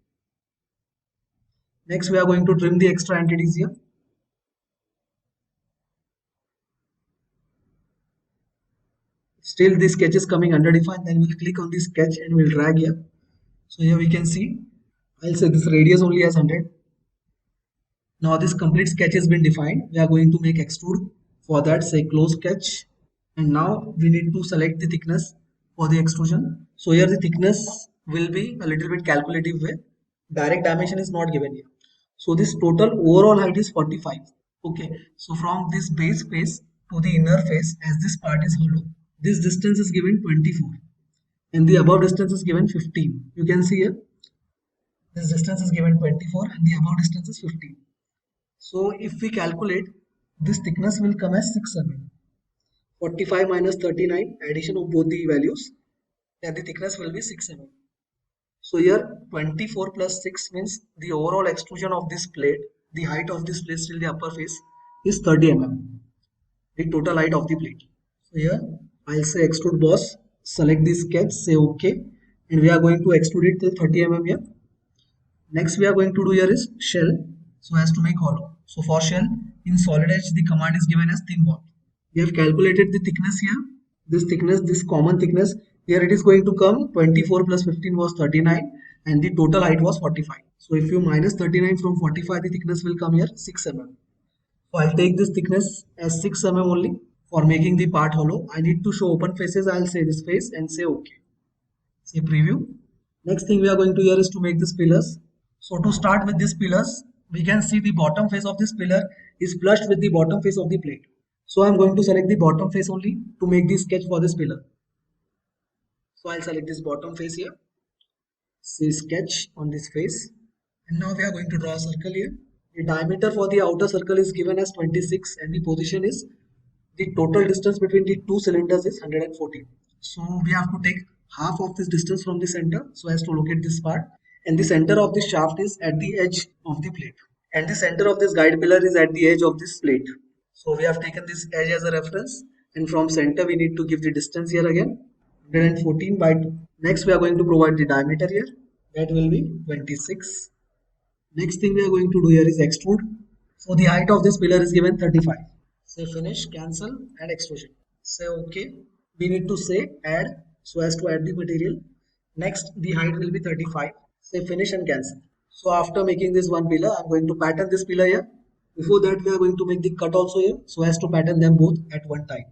Next, we are going to trim the extra entities here. Still this sketch is coming underdefined, then we'll click on the sketch and we'll drag here. So here we can see, I'll say this radius only has 100. Now this complete sketch has been defined. We are going to make extrude. For that, say close sketch. And now we need to select the thickness for the extrusion. So here the thickness will be a little bit calculative way. Direct dimension is not given here. So this total overall height is 45. Okay. So from this base face to the inner face, as this part is hollow, this distance is given 24. And the above distance is given 15. You can see here, this distance is given 24 and the above distance is 15. So if we calculate, this thickness will come as 6 mm. 45 minus 39, addition of both the values, then the thickness will be 6 mm. So here 24 plus 6 means the overall extrusion of this plate, the height of this plate till the upper face is 30 mm. The total height of the plate. So here I'll say extrude boss, select the sketch, say OK, and we are going to extrude it till 30 mm here. Next we are going to do here is shell, so as to make hollow. So for shell, in solid edge the command is given as thin wall. We have calculated the thickness here. This thickness, this common thickness, here it is going to come 24 plus 15 was 39 and the total height was 45. So if you minus 39 from 45, the thickness will come here 6 mm. So I'll take this thickness as 6 mm only. For making the part hollow, I need to show open faces. I'll say this face and say OK. Say preview. Next thing we are going to here is to make these pillars. So to start with these pillars, we can see the bottom face of this pillar is flushed with the bottom face of the plate. So I'm going to select the bottom face only to make the sketch for this pillar. So I'll select this bottom face here. Say sketch on this face. And now we are going to draw a circle here. The diameter for the outer circle is given as 26 and the position is, the total distance between the two cylinders is 114. So we have to take half of this distance from the center so as to locate this part. And the center of this shaft is at the edge of the plate. And the center of this guide pillar is at the edge of this plate. So we have taken this edge as a reference. And from center we need to give the distance here again. 114 by 2. Next we are going to provide the diameter here. That will be 26. Next thing we are going to do here is extrude. So the height of this pillar is given 35. Say finish, cancel and extrusion. Say OK. We need to say add so as to add the material. Next the height will be 35. Say finish and cancel. So after making this one pillar, I'm going to pattern this pillar here. Before that we are going to make the cut also here so as to pattern them both at one time.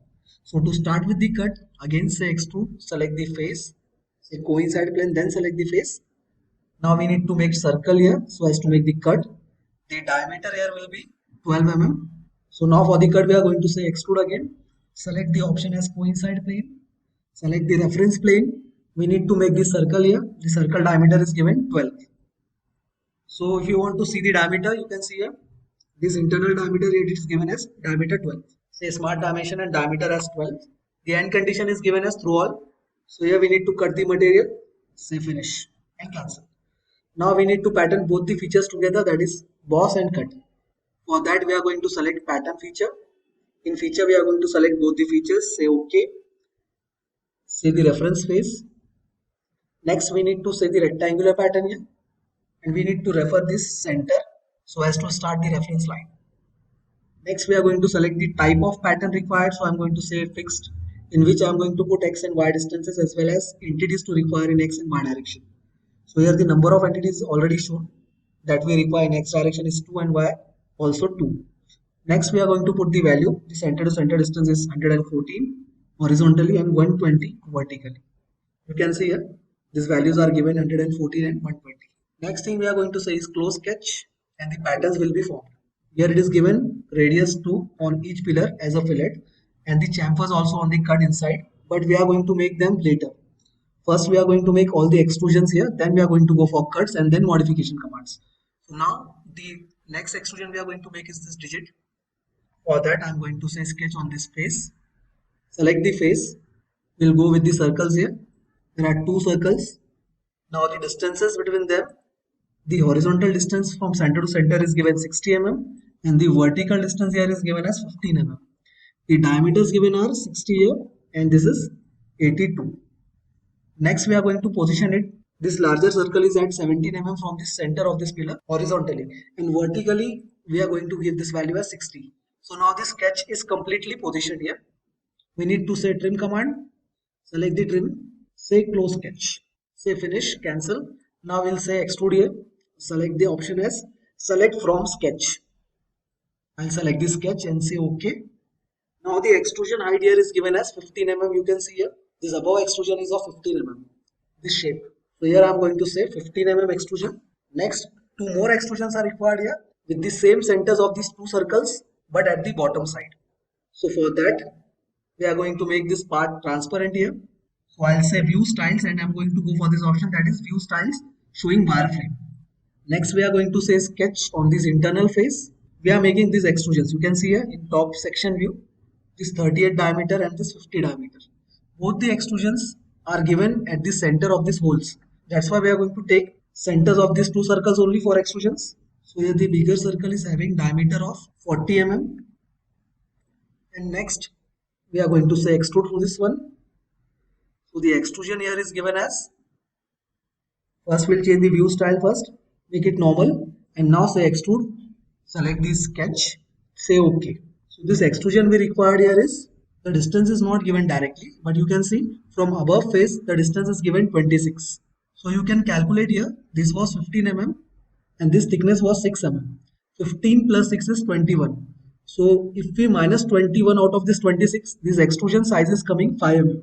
So to start with the cut, again say extrude, select the face, say coincide plane, then select the face. Now we need to make circle here so as to make the cut. The diameter here will be 12 mm. So now for the cut we are going to say extrude again. Select the option as coincide plane. Select the reference plane. We need to make this circle here. The circle diameter is given 12. So if you want to see the diameter, you can see here. This internal diameter here is given as diameter 12. Say smart dimension and diameter as 12. The end condition is given as through all. So here we need to cut the material. Say finish and cancel. Now we need to pattern both the features together, that is boss and cut. For that we are going to select pattern feature. In feature we are going to select both the features, say OK. Say the reference face. Next we need to say the rectangular pattern here. And we need to refer this center so as to start the reference line. Next we are going to select the type of pattern required. So I'm going to say fixed, in which I'm going to put x and y distances as well as entities to require in x and y direction. So here the number of entities is already shown that we require in x direction is 2 and y also 2. Next we are going to put the value. The center to center distance is 114 horizontally and 120 vertically. You can see here these values are given 114 and 120. Next thing we are going to say is close sketch and the patterns will be formed. Here it is given radius 2 on each pillar as a fillet and the chamfers also on the cut inside, but we are going to make them later. First we are going to make all the extrusions here, then we are going to go for cuts and then modification commands. So now the next extrusion we are going to make is this digit. For that, I'm going to say sketch on this face. Select the face. We'll go with the circles here. There are two circles. Now the distances between them, the horizontal distance from center to center is given 60 mm and the vertical distance here is given as 15 mm. The diameters given are 60 here and this is 82. Next we are going to position it. This larger circle is at 17 mm from the center of this pillar horizontally and vertically we are going to give this value as 60. So now this sketch is completely positioned here. We need to say trim command, select the trim, say close sketch, say finish, cancel. Now we'll say extrude here, select the option as select from sketch. I'll select the sketch and say OK. Now the extrusion height here is given as 15 mm. You can see here, this above extrusion is of 15 mm, this shape. So here I'm going to say 15 mm extrusion. Next, two more extrusions are required here with the same centers of these two circles but at the bottom side. So for that, we are going to make this part transparent here. So I'll say view styles and I'm going to go for this option, that is view styles showing wireframe. Next we are going to say sketch on this internal face. We are making these extrusions. You can see here in top section view, this 38 diameter and this 50 diameter. Both the extrusions are given at the center of these holes. That's why we are going to take centers of these two circles only for extrusions. So here the bigger circle is having diameter of 40 mm. And next we are going to say extrude through this one. So the extrusion here is given as, first we'll change the view style first, make it normal and now say extrude, select the sketch, say OK. So this extrusion we required here is, the distance is not given directly but you can see from above face the distance is given 26. So you can calculate here, this was 15 mm and this thickness was 6 mm. 15 plus 6 is 21. So if we minus 21 out of this 26, this extrusion size is coming 5 mm.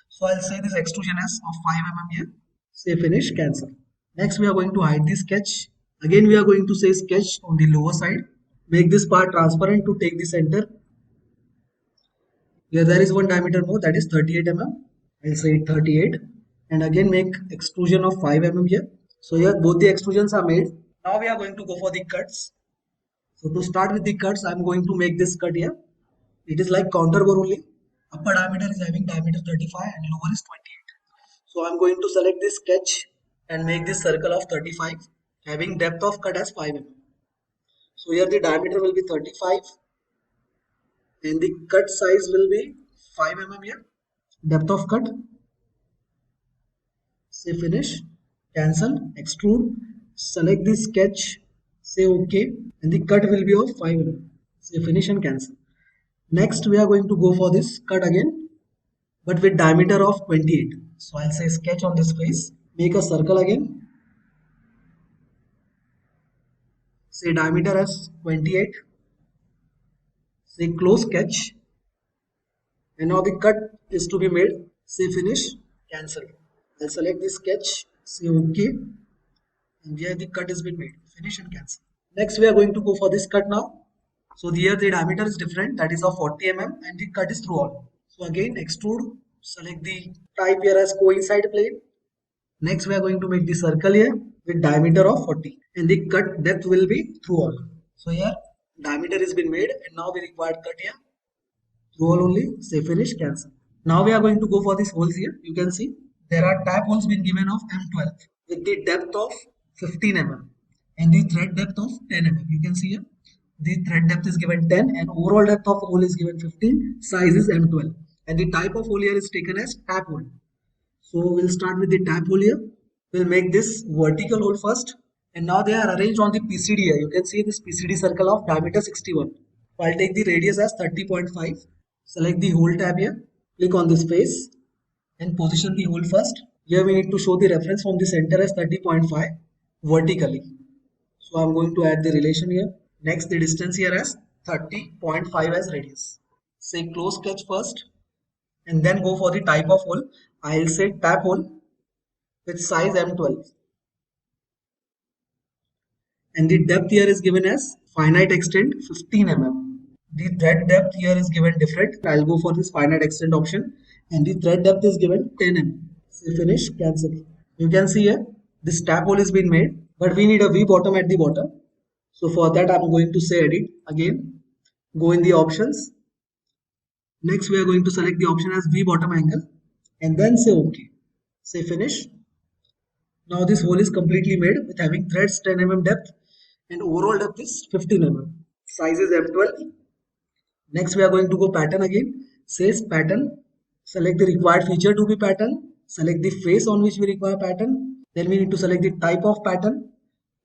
So I'll say this extrusion as of 5 mm here. Say finish, cancel. Next we are going to hide the sketch. Again we are going to say sketch on the lower side. Make this part transparent to take the center. Here there is one diameter more, that is 38 mm. I'll say 38 and again make extrusion of 5 mm here. So here both the extrusions are made. Now we are going to go for the cuts. So to start with the cuts, I'm going to make this cut here. It is like counter bore only. Upper diameter is having diameter 35 and lower is 28. So I'm going to select this sketch and make this circle of 35 having depth of cut as 5 mm. So here the diameter will be 35 and the cut size will be 5 mm here. Depth of cut. Say finish, cancel, extrude, select the sketch, say OK and the cut will be of 5 mm. Say finish and cancel. Next we are going to go for this cut again but with diameter of 28. So I'll say sketch on this face, make a circle again, say diameter as 28, say close sketch and now the cut is to be made, say finish, cancel. I'll select the sketch, say OK and here the cut has been made, finish and cancel. Next we are going to go for this cut now. So here the diameter is different, that is of 40 mm and the cut is through all. So again extrude, select the type here as coincide plane. Next we are going to make the circle here with diameter of 40 and the cut depth will be through all. So here diameter has been made and now we require cut here. Through all only, say finish, cancel. Now we are going to go for these holes here. You can see there are tap holes been given of M12 with the depth of 15 mm and the thread depth of 10 mm. You can see here the thread depth is given 10 and overall depth of hole is given 15, size is M12 and the type of hole here is taken as tap hole. So we'll start with the tap hole here. We'll make this vertical hole first and now they are arranged on the PCD here. You can see this PCD circle of diameter 61. So I'll take the radius as 30.5. Select the hole tab here, click on this face and position the hole first. Here we need to show the reference from the center as 30.5 vertically. So I'm going to add the relation here. Next the distance here as 30.5 as radius. Say close sketch first and then go for the type of hole. I'll say tap hole with size M12 and the depth here is given as finite extent 15 mm. The thread depth here is given different. I'll go for this finite extent option and the thread depth is given 10 mm. Say finish, cancel. You can see here this tap hole is been made but we need a V bottom at the bottom. So for that I'm going to say edit again Go in the options. Next, we are going to select the option as V bottom angle and then say OK. Say finish. Now this hole is completely made with having threads 10 mm depth and overall depth is 15 mm. Size is M12. Next, we are going to go pattern again. Says pattern. Select the required feature to be pattern. Select the face on which we require pattern. Then we need to select the type of pattern.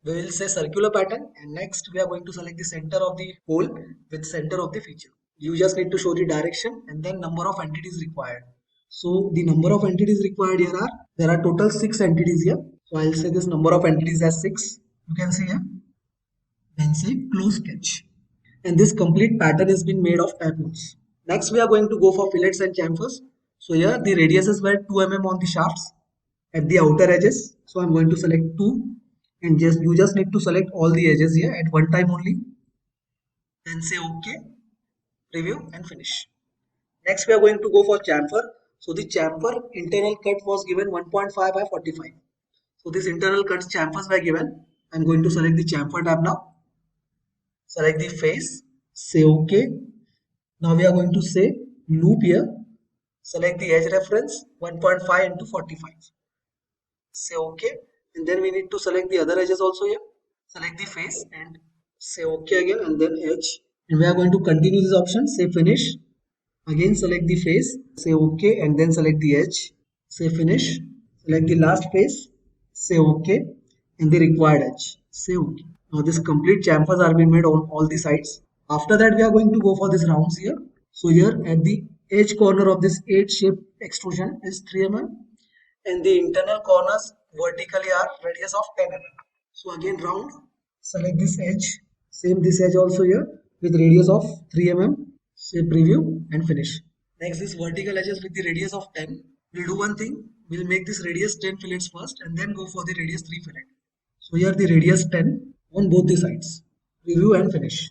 We will say circular pattern. And next, we are going to select the center of the hole with center of the feature. You just need to show the direction and then number of entities required. So the number of entities required here are, there are total 6 entities here. So I'll say this number of entities as 6. You can see here. Then say close sketch. And this complete pattern has been made of tap holes. Next we are going to go for fillets and chamfers. So here the radiuses were 2 mm on the shafts at the outer edges. So I'm going to select 2 and you just need to select all the edges here at one time only. Then say OK, preview and finish. Next we are going to go for chamfer. So the chamfer internal cut was given 1.5 by 45. So this internal cuts chamfers were given. I'm going to select the chamfer tab now. Select the face, say OK. Now we are going to say loop here. Select the edge reference 1.5 into 45. Say OK. And then we need to select the other edges also here. Select the face and say OK again and then edge. And we are going to continue this option. Say finish. Again select the face. Say OK and then select the edge. Say finish. Select the last face. Say OK. And the required edge. Say OK. Now this complete chamfers are being made on all the sides. After that we are going to go for this rounds here. So here at the edge corner of this 8 shaped extrusion is 3 mm and the internal corners vertically are radius of 10 mm. So again round, select this edge, same this edge also here with radius of 3 mm. Say preview and finish. Next this vertical edges with the radius of 10. We'll do one thing, we'll make this radius 10 fillets first and then go for the radius 3 fillet. So here the radius 10 on both the sides. Preview and finish.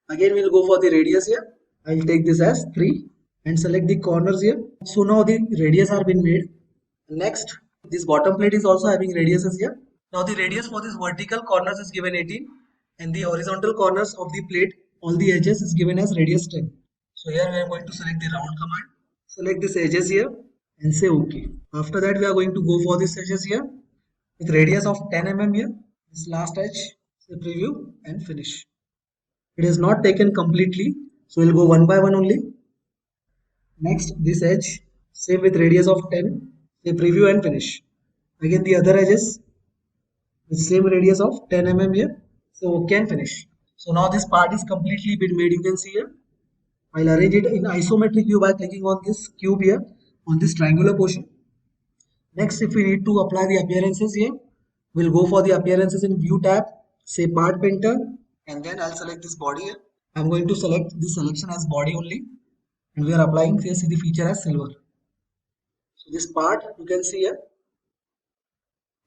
Again we'll go for the radius here. I'll take this as 3 and select the corners here. So now the radius are been made. Next, this bottom plate is also having radiuses here. Now the radius for this vertical corners is given 18 and the horizontal corners of the plate, all the edges is given as radius 10. So here we are going to select the round command. Select this edges here and say OK. After that we are going to go for this edges here with radius of 10 mm here. This last edge, say preview and finish. It is not taken completely, so we'll go one by one only. Next, this edge, same with radius of 10, say preview and finish. Again the other edges with same radius of 10 mm here, so OK and finish. So now this part is completely been made, you can see here. I'll arrange it in isometric view by clicking on this cube here, on this triangular portion. Next, if we need to apply the appearances here, we'll go for the appearances in view tab, say part painter, and then I'll select this body here. I'm going to select this selection as body only and we are applying the feature as silver. So this part you can see here,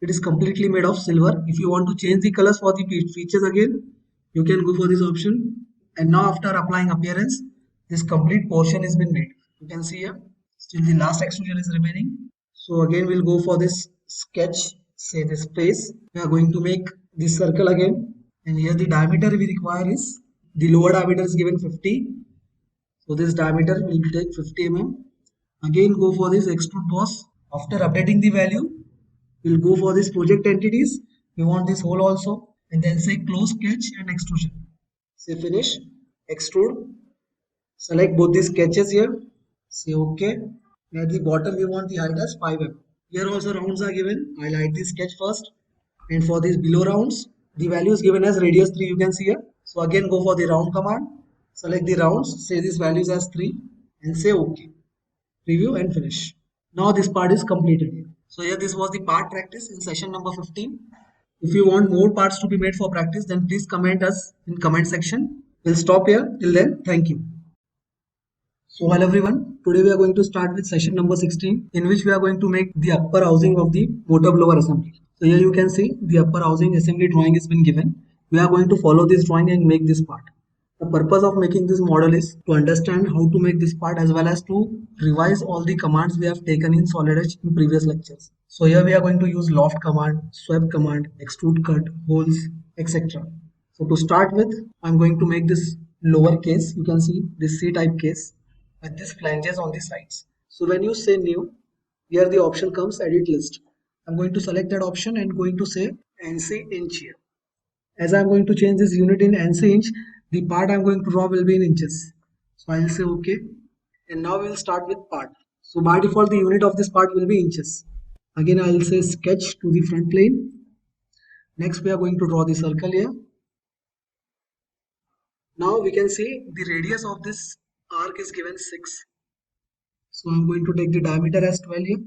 it is completely made of silver. If you want to change the colors for the features again, you can go for this option. And now after applying appearance, this complete portion has been made. You can see here, still the last extrusion is remaining. So again we'll go for this sketch, say this face. We are going to make this circle again. And here the diameter we require is, the lower diameter is given 50. So this diameter will take 50 mm. Again go for this extrude boss. After updating the value, we'll go for this project entities. We want this hole also. And then say close sketch and extrusion. Say finish, extrude. Select both the sketches here. Say OK. At the bottom we want the height as 5 mm. Here also rounds are given. I'll hide the sketch first. And for these below rounds, the value is given as radius 3, you can see here. So again go for the round command. Select the rounds, say this values as 3 and say OK. Preview and finish. Now this part is completed. So here this was the part practice in session number 15. If you want more parts to be made for practice, then please comment us in comment section. We'll stop here. Till then, thank you. So hello everyone, today we are going to start with session number 16 in which we are going to make the upper housing of the motor blower assembly. So here you can see the upper housing assembly drawing has been given. We are going to follow this drawing and make this part. The purpose of making this model is to understand how to make this part as well as to revise all the commands we have taken in Solid Edge in previous lectures. So here we are going to use Loft command, sweep command, extrude cut, holes, etc. So to start with, I'm going to make this lower case, you can see this C type case with this flanges on the sides. So when you say new, here the option comes edit list. I'm going to select that option and going to say NC inch here. As I'm going to change this unit in NC inch, the part I'm going to draw will be in inches. So I'll say OK. And now we'll start with part. So by default, the unit of this part will be inches. Again, I'll say sketch to the front plane. Next, we are going to draw the circle here. Now we can see the radius of this arc is given 6. So I'm going to take the diameter as 12 here.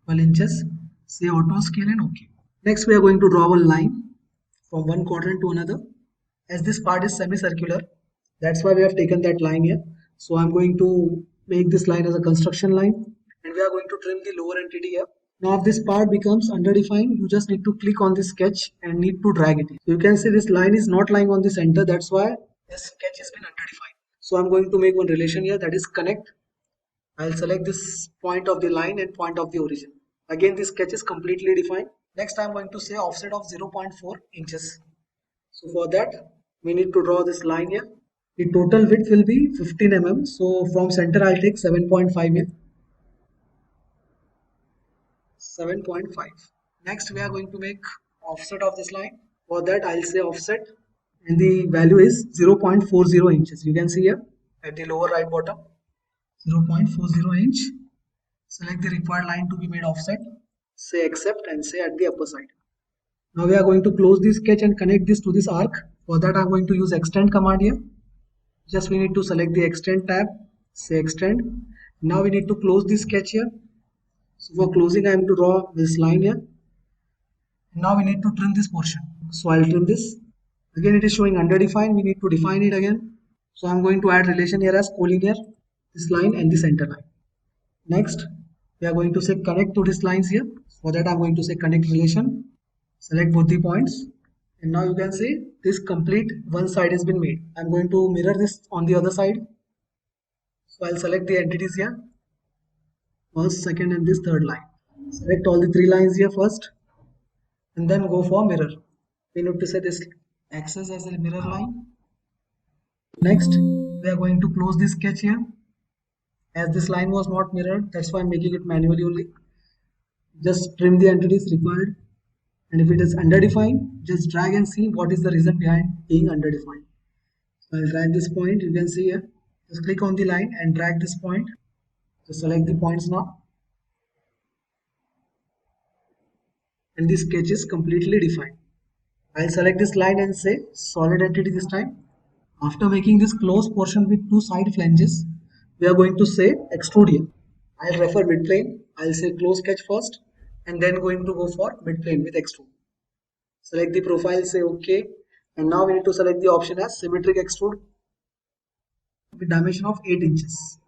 12 inches. Say auto scale and OK. Next, we are going to draw a line from one quadrant to another. As this part is semicircular, that's why we have taken that line here. So I'm going to make this line as a construction line, and we are going to trim the lower entity here. Now if this part becomes underdefined, you just need to click on the sketch and need to drag it in. So you can see this line is not lying on the center, that's why this sketch has been underdefined. So I'm going to make one relation here, that is connect. I'll select this point of the line and point of the origin. Again, this sketch is completely defined. Next, I'm going to say offset of 0.4 inches. So for that, we need to draw this line here. The total width will be 15 mm. So from center, I'll take 7.5 here. 7.5. Next, we are going to make offset of this line. For that, I'll say offset, and the value is 0.40 inches. You can see here at the lower right bottom, 0.40 inch. Select the required line to be made offset. Say accept and say at the upper side. Now we are going to close this sketch and connect this to this arc. For that, I'm going to use extend command here. Just we need to select the extend tab, say extend. Now we need to close this sketch here. So for closing, I am to draw this line here. Now we need to trim this portion. So I'll trim this. Again, it is showing underdefined. We need to define it again. So I'm going to add relation here as collinear, this line and the center line. Next, we are going to say connect to these lines here. For that, I'm going to say connect relation. Select both the points. And now you can see this complete one side has been made. I'm going to mirror this on the other side. So I'll select the entities here. First, second, and this third line. Select all the three lines here first. And then go for mirror. We need to set this axis as a mirror line. Next, we are going to close this sketch here. As this line was not mirrored, that's why I'm making it manually only. Just trim the entities required. And if it is underdefined, just drag and see what is the reason behind being underdefined. So I'll drag this point, you can see here. Just click on the line and drag this point. Just select the points now. And this sketch is completely defined. I'll select this line and say solid entity this time. After making this closed portion with two side flanges, we are going to say extrude here. I'll refer midplane. I'll say close sketch first and then going to go for midplane with extrude. Select the profile, say OK. And now we need to select the option as symmetric extrude with dimension of 8 inches.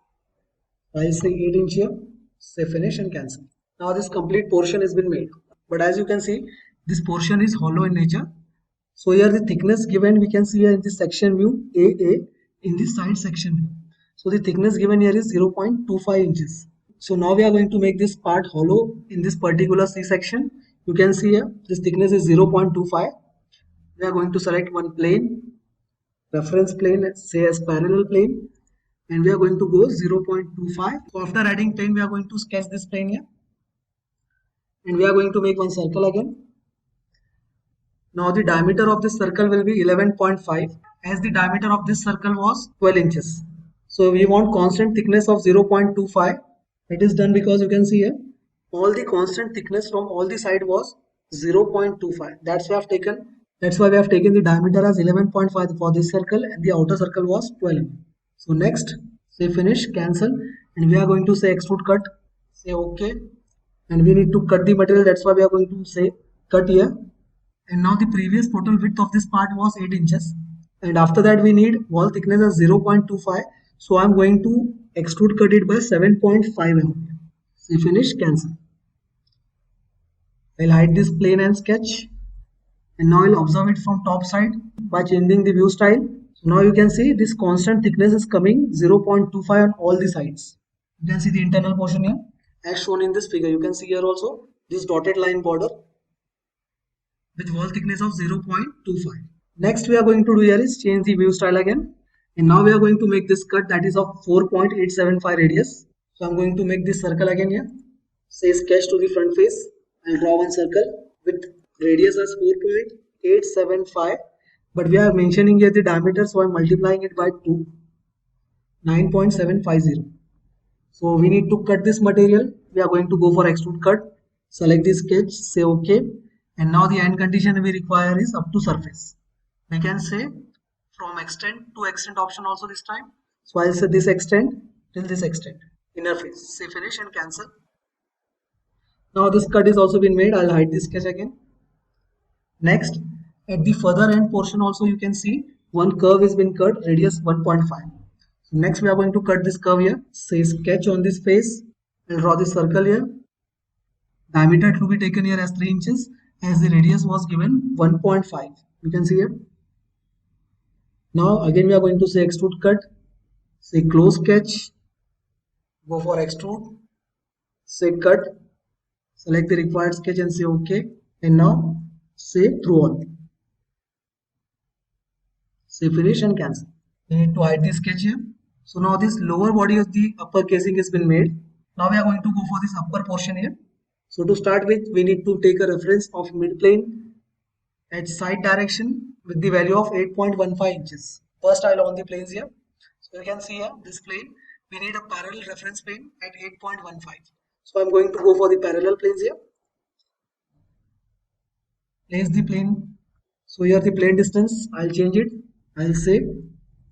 I'll say 8 inch here, say finish and cancel. Now this complete portion has been made. But as you can see, this portion is hollow in nature. So here the thickness given we can see here in this section view AA in this side section view. So the thickness given here is 0.25 inches. So now we are going to make this part hollow in this particular C section. You can see here this thickness is 0.25. We are going to select one plane, reference plane, say as parallel plane, and we are going to go 0.25. So after adding plane, we are going to sketch this plane here, and we are going to make one circle again. Now the diameter of this circle will be 11.5, as the diameter of this circle was 12 inches. So we want constant thickness of 0.25. It is done because you can see here all the constant thickness from all the side was 0.25. That's why we have taken the diameter as 11.5 for this circle and the outer circle was 12. So next, say finish, cancel, and we are going to say extrude cut, say OK, and we need to cut the material. That's why we are going to say cut here. And now the previous total width of this part was 8 inches, and after that we need wall thickness as 0.25. So I'm going to extrude cut it by 7.5 mm. Say finish, cancel. I'll hide this plane and sketch, and now I'll observe it from top side by changing the view style. So now you can see this constant thickness is coming 0.25 on all the sides. You can see the internal portion here as shown in this figure. You can see here also this dotted line border with wall thickness of 0.25. Next we are going to do here is change the view style again. And now we are going to make this cut that is of 4.875 radius. So I'm going to make this circle again here. Say sketch to the front face. I'll draw one circle with radius as 4.875. But we are mentioning here the diameter, so I'm multiplying it by 2. 9.750. So we need to cut this material. We are going to go for extrude cut. Select the sketch, say OK. And now the end condition we require is up to surface. We can say from extent to extent option also this time. So I'll say this extent till this extent. Inner face. Say finish and cancel. Now this cut is also been made. I'll hide this sketch again. Next, at the further end portion also you can see one curve has been cut, radius 1.5. Next we are going to cut this curve here. Say sketch on this face. We'll draw this circle here. Diameter to be taken here as 3 inches as the radius was given 1.5. You can see here. Now again we are going to say extrude cut. Say close sketch. Go for extrude. Say cut. Select the required sketch and say OK. And now say through all. Say finish and cancel. We need to hide this sketch here. So now this lower body of the upper casing has been made. Now we are going to go for this upper portion here. So to start with, we need to take a reference of mid plane at side direction with the value of 8.15 inches. First I'll on the planes here. So you can see here this plane, we need a parallel reference plane at 8.15. So I'm going to go for the parallel planes here. Place the plane. So here the plane distance, I'll change it. I'll say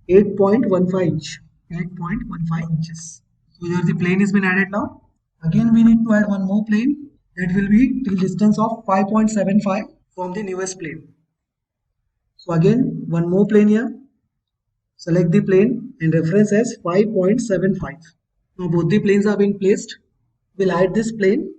8.15 inch. 8.15 inches. So here the plane has been added now. Again we need to add one more plane that will be till distance of 5.75 from the newest plane. So again one more plane here. Select the plane and reference as 5.75. Now both the planes are being placed. We'll hide this plane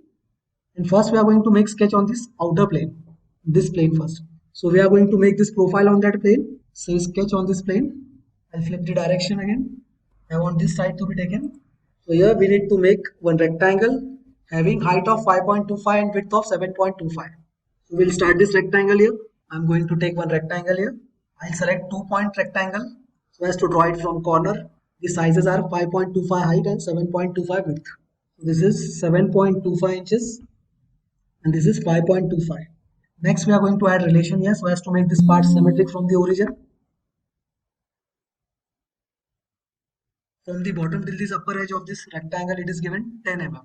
and first we are going to make sketch on this outer plane. This plane first. So we are going to make this profile on that plane. Say sketch on this plane. I'll flip the direction again. I want this side to be taken. So here we need to make one rectangle having height of 5.25 and width of 7.25. So we'll start this rectangle here. I'm going to take one rectangle here. I'll select 2-point rectangle so as to draw it from corner. The sizes are 5.25 height and 7.25 width. So this is 7.25 inches and this is 5.25. Next we are going to add relation here so as to make this part symmetric from the origin. From the bottom till this upper edge of this rectangle it is given 10 mm.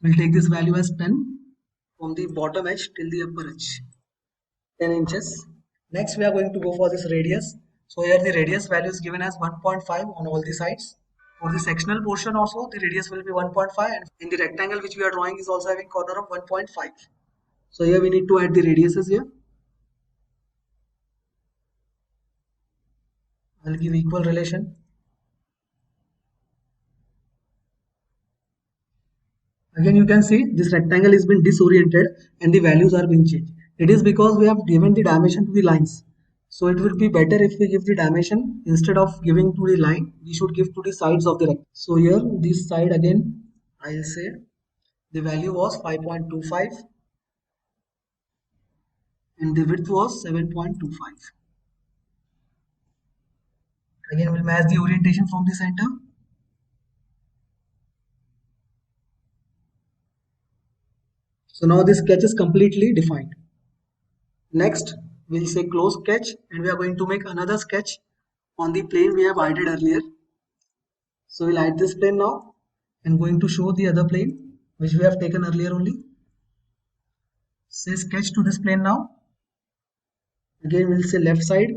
We'll take this value as 10 from the bottom edge till the upper edge. 10 inches. Next we are going to go for this radius. So here the radius value is given as 1.5 on all the sides. For the sectional portion also the radius will be 1.5 and in the rectangle which we are drawing is also having corner of 1.5. So here we need to add the radiuses here. I'll give equal relation. Again you can see this rectangle has been disoriented and the values are being changed. It is because we have given the dimension to the lines. So it will be better if we give the dimension instead of giving to the line, we should give to the sides of the rectangle. So here this side again I'll say the value was 5.25 and the width was 7.25. Again we'll match the orientation from the center. So now this sketch is completely defined. Next, we'll say close sketch and we are going to make another sketch on the plane we have hidden earlier. So we'll hide this plane now and going to show the other plane which we have taken earlier only. Say sketch to this plane now. Again we'll say left side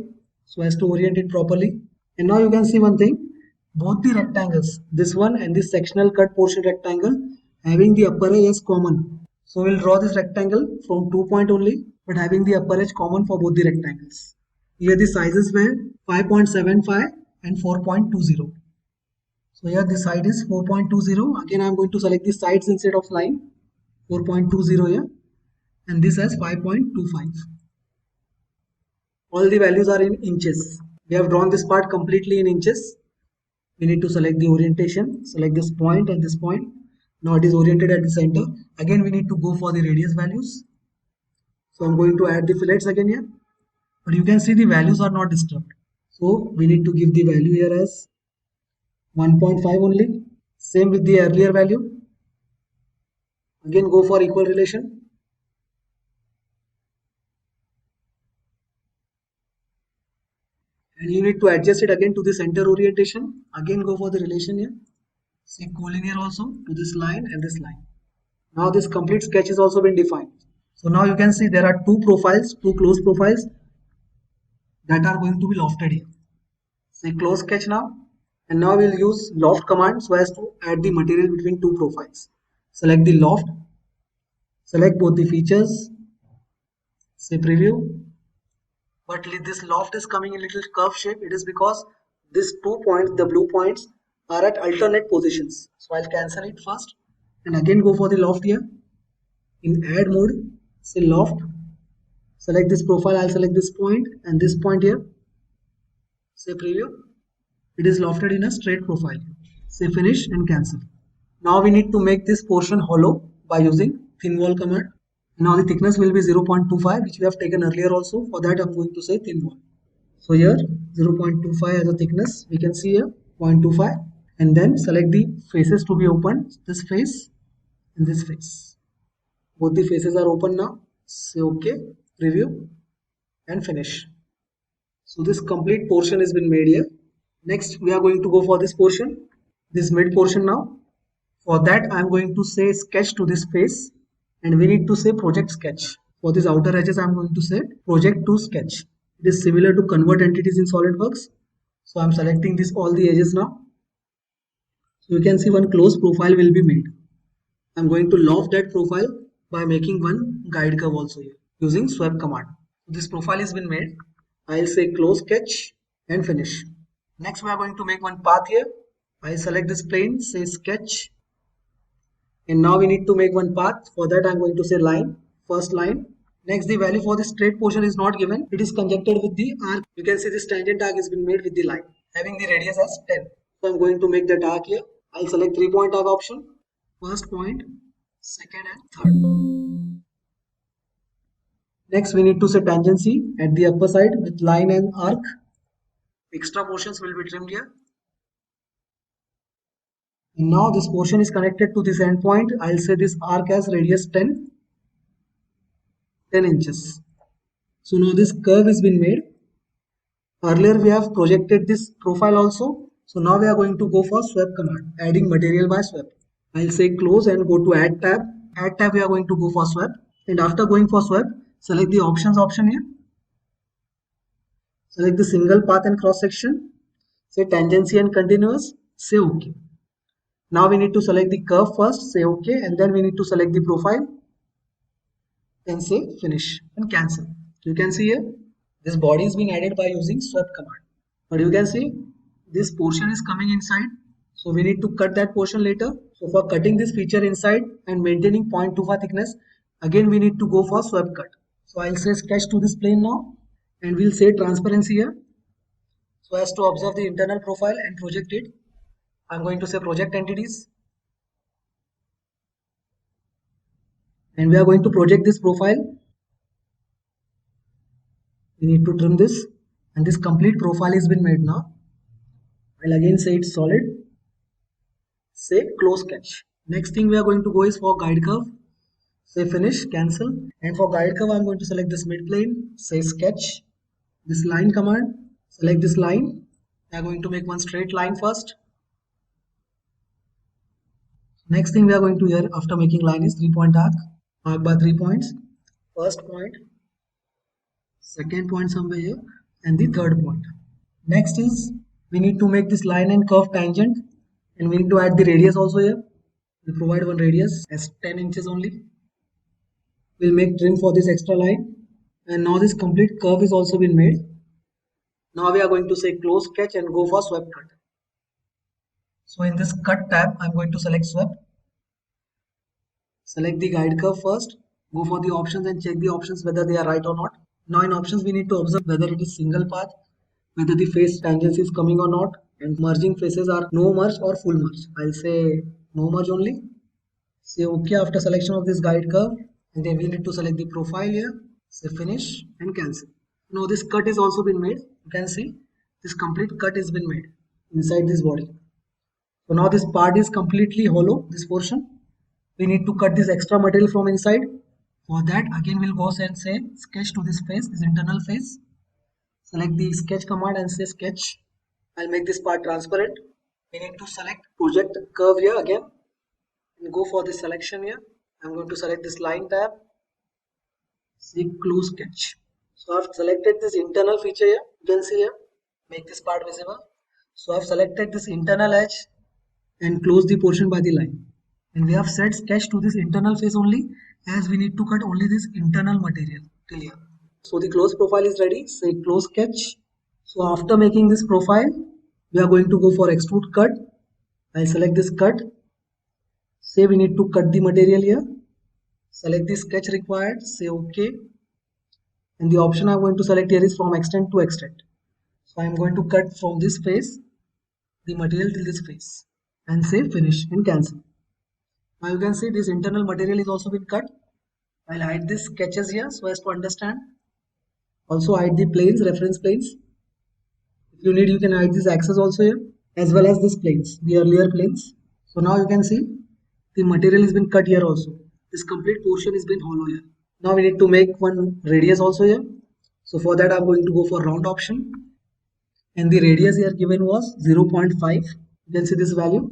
so as to orient it properly. And now you can see one thing. Both the rectangles, this one and this sectional cut portion rectangle having the upper edge as common. So we'll draw this rectangle from 2 point only, but having the upper edge common for both the rectangles. Here the sizes were 5.75 and 4.20. So here the side is 4.20. Again I am going to select the sides instead of line. 4.20 here. And this as 5.25. All the values are in inches. We have drawn this part completely in inches. We need to select the orientation. Select this point and this point. Now it is oriented at the center. Again we need to go for the radius values. So I'm going to add the fillets again here. but you can see the values are not disturbed. So we need to give the value here as 1.5 only. Same with the earlier value. Again go for equal relation. And you need to adjust it again to the center orientation. Again go for the relation here. Say collinear also to this line and this line. Now this complete sketch has also been defined. So now you can see there are two profiles, two close profiles that are going to be lofted here. Say close sketch now. And now we'll use loft command so as to add the material between two profiles. Select the loft. Select both the features. Say preview. But this loft is coming in little curve shape. It is because these 2 points, the blue points, are at alternate positions. So I'll cancel it first and again go for the loft here. In add mode, say loft. Select this profile. I'll select this point and this point here. Say preview. It is lofted in a straight profile. Say finish and cancel. Now we need to make this portion hollow by using thin wall command. Now the thickness will be 0.25, which we have taken earlier also. For that I'm going to say thin wall. So here 0.25 as a thickness, we can see here 0.25, and then select the faces to be open, this face and this face. Both the faces are open now. Say OK, preview and finish. So this complete portion has been made here. Next we are going to go for this portion, this mid portion now. For that I am going to say sketch to this face, and we need to say project sketch. For these outer edges I am going to say project to sketch. It is similar to convert entities in SolidWorks. So I am selecting this all the edges now. So you can see one close profile will be made. I am going to loft that profile by making one guide curve also here using sweep command. This profile has been made. I will say close sketch and finish. Next we are going to make one path here. I select this plane, say sketch, and now we need to make one path. For that I am going to say line, first line. Next the value for the straight portion is not given, it is conjuncted with the arc. You can see this tangent arc has been made with the line having the radius as 10. So I am going to make that arc here. I will select 3-point arc option, first point, second and third. Next we need to set tangency at the upper side with line and arc. Extra portions will be trimmed here. And now this portion is connected to this end point. I'll say this arc as radius 10 inches. So now this curve has been made. Earlier we have projected this profile also. So now we are going to go for sweep command, adding material by sweep. I'll say close and go to add tab. Add tab we are going to go for sweep. And after going for sweep, select the options option here. Select the single path and cross section. Say tangency and continuous. Say OK. Now we need to select the curve first, say OK, and then we need to select the profile and say finish and cancel. You can see here this body is being added by using sweep command. But you can see this portion is coming inside, so we need to cut that portion later. So for cutting this feature inside and maintaining 0.25 thickness, again we need to go for sweep cut. So I'll say sketch to this plane now, and we'll say transparency here so as to observe the internal profile and project it. I'm going to say project entities, and we are going to project this profile. We need to trim this, and this complete profile has been made now. I'll again say it's solid. Say close sketch. Next thing we are going to go is for guide curve. Say finish, cancel, and for guide curve I'm going to select this mid plane. Say sketch. This line command. Select this line. We are going to make one straight line first. Next thing we are going to here after making line is 3-point arc. Arc by 3 points. First point, second point somewhere here, and the third point. Next is we need to make this line and curve tangent, and we need to add the radius also here. We provide one radius as 10 inches only. We'll make trim for this extra line, and now this complete curve is also been made. Now we are going to say close sketch and go for sweep cut. So in this cut tab, I'm going to select sweep. Select the guide curve first. Go for the options and check the options whether they are right or not. Now in options, we need to observe whether it is single path, whether the face tangency is coming or not, and merging faces are no merge or full merge. I'll say no merge only. Say OK after selection of this guide curve, and then we need to select the profile here. Say finish and cancel. Now this cut is also been made. You can see this complete cut has been made inside this body. So now this part is completely hollow, this portion. We need to cut this extra material from inside. For that, again we'll go and say sketch to this face, this internal face. Select the sketch command and say sketch. I'll make this part transparent. We need to select project curve here again and go for the selection here. I'm going to select this line tab. See close sketch. So I've selected this internal feature here. You can see here. Make this part visible. So I've selected this internal edge and close the portion by the line. And we have set sketch to this internal face only, as we need to cut only this internal material till here. So the close profile is ready. Say close sketch. So after making this profile, we are going to go for extrude cut. I'll select this cut. Say we need to cut the material here. Select the sketch required. Say OK. And the option I'm going to select here is from extend to extend. So I'm going to cut from this face the material till this face and say finish and cancel. Now you can see this internal material is also been cut. I'll hide these sketches here so as to understand. Also hide the planes, reference planes. If you need, you can hide this axis also here, as well as these planes, the earlier planes. So now you can see the material has been cut here also. This complete portion has been hollow here. Now we need to make one radius also here. So for that I'm going to go for round option. And the radius here given was 0.5. You can see this value.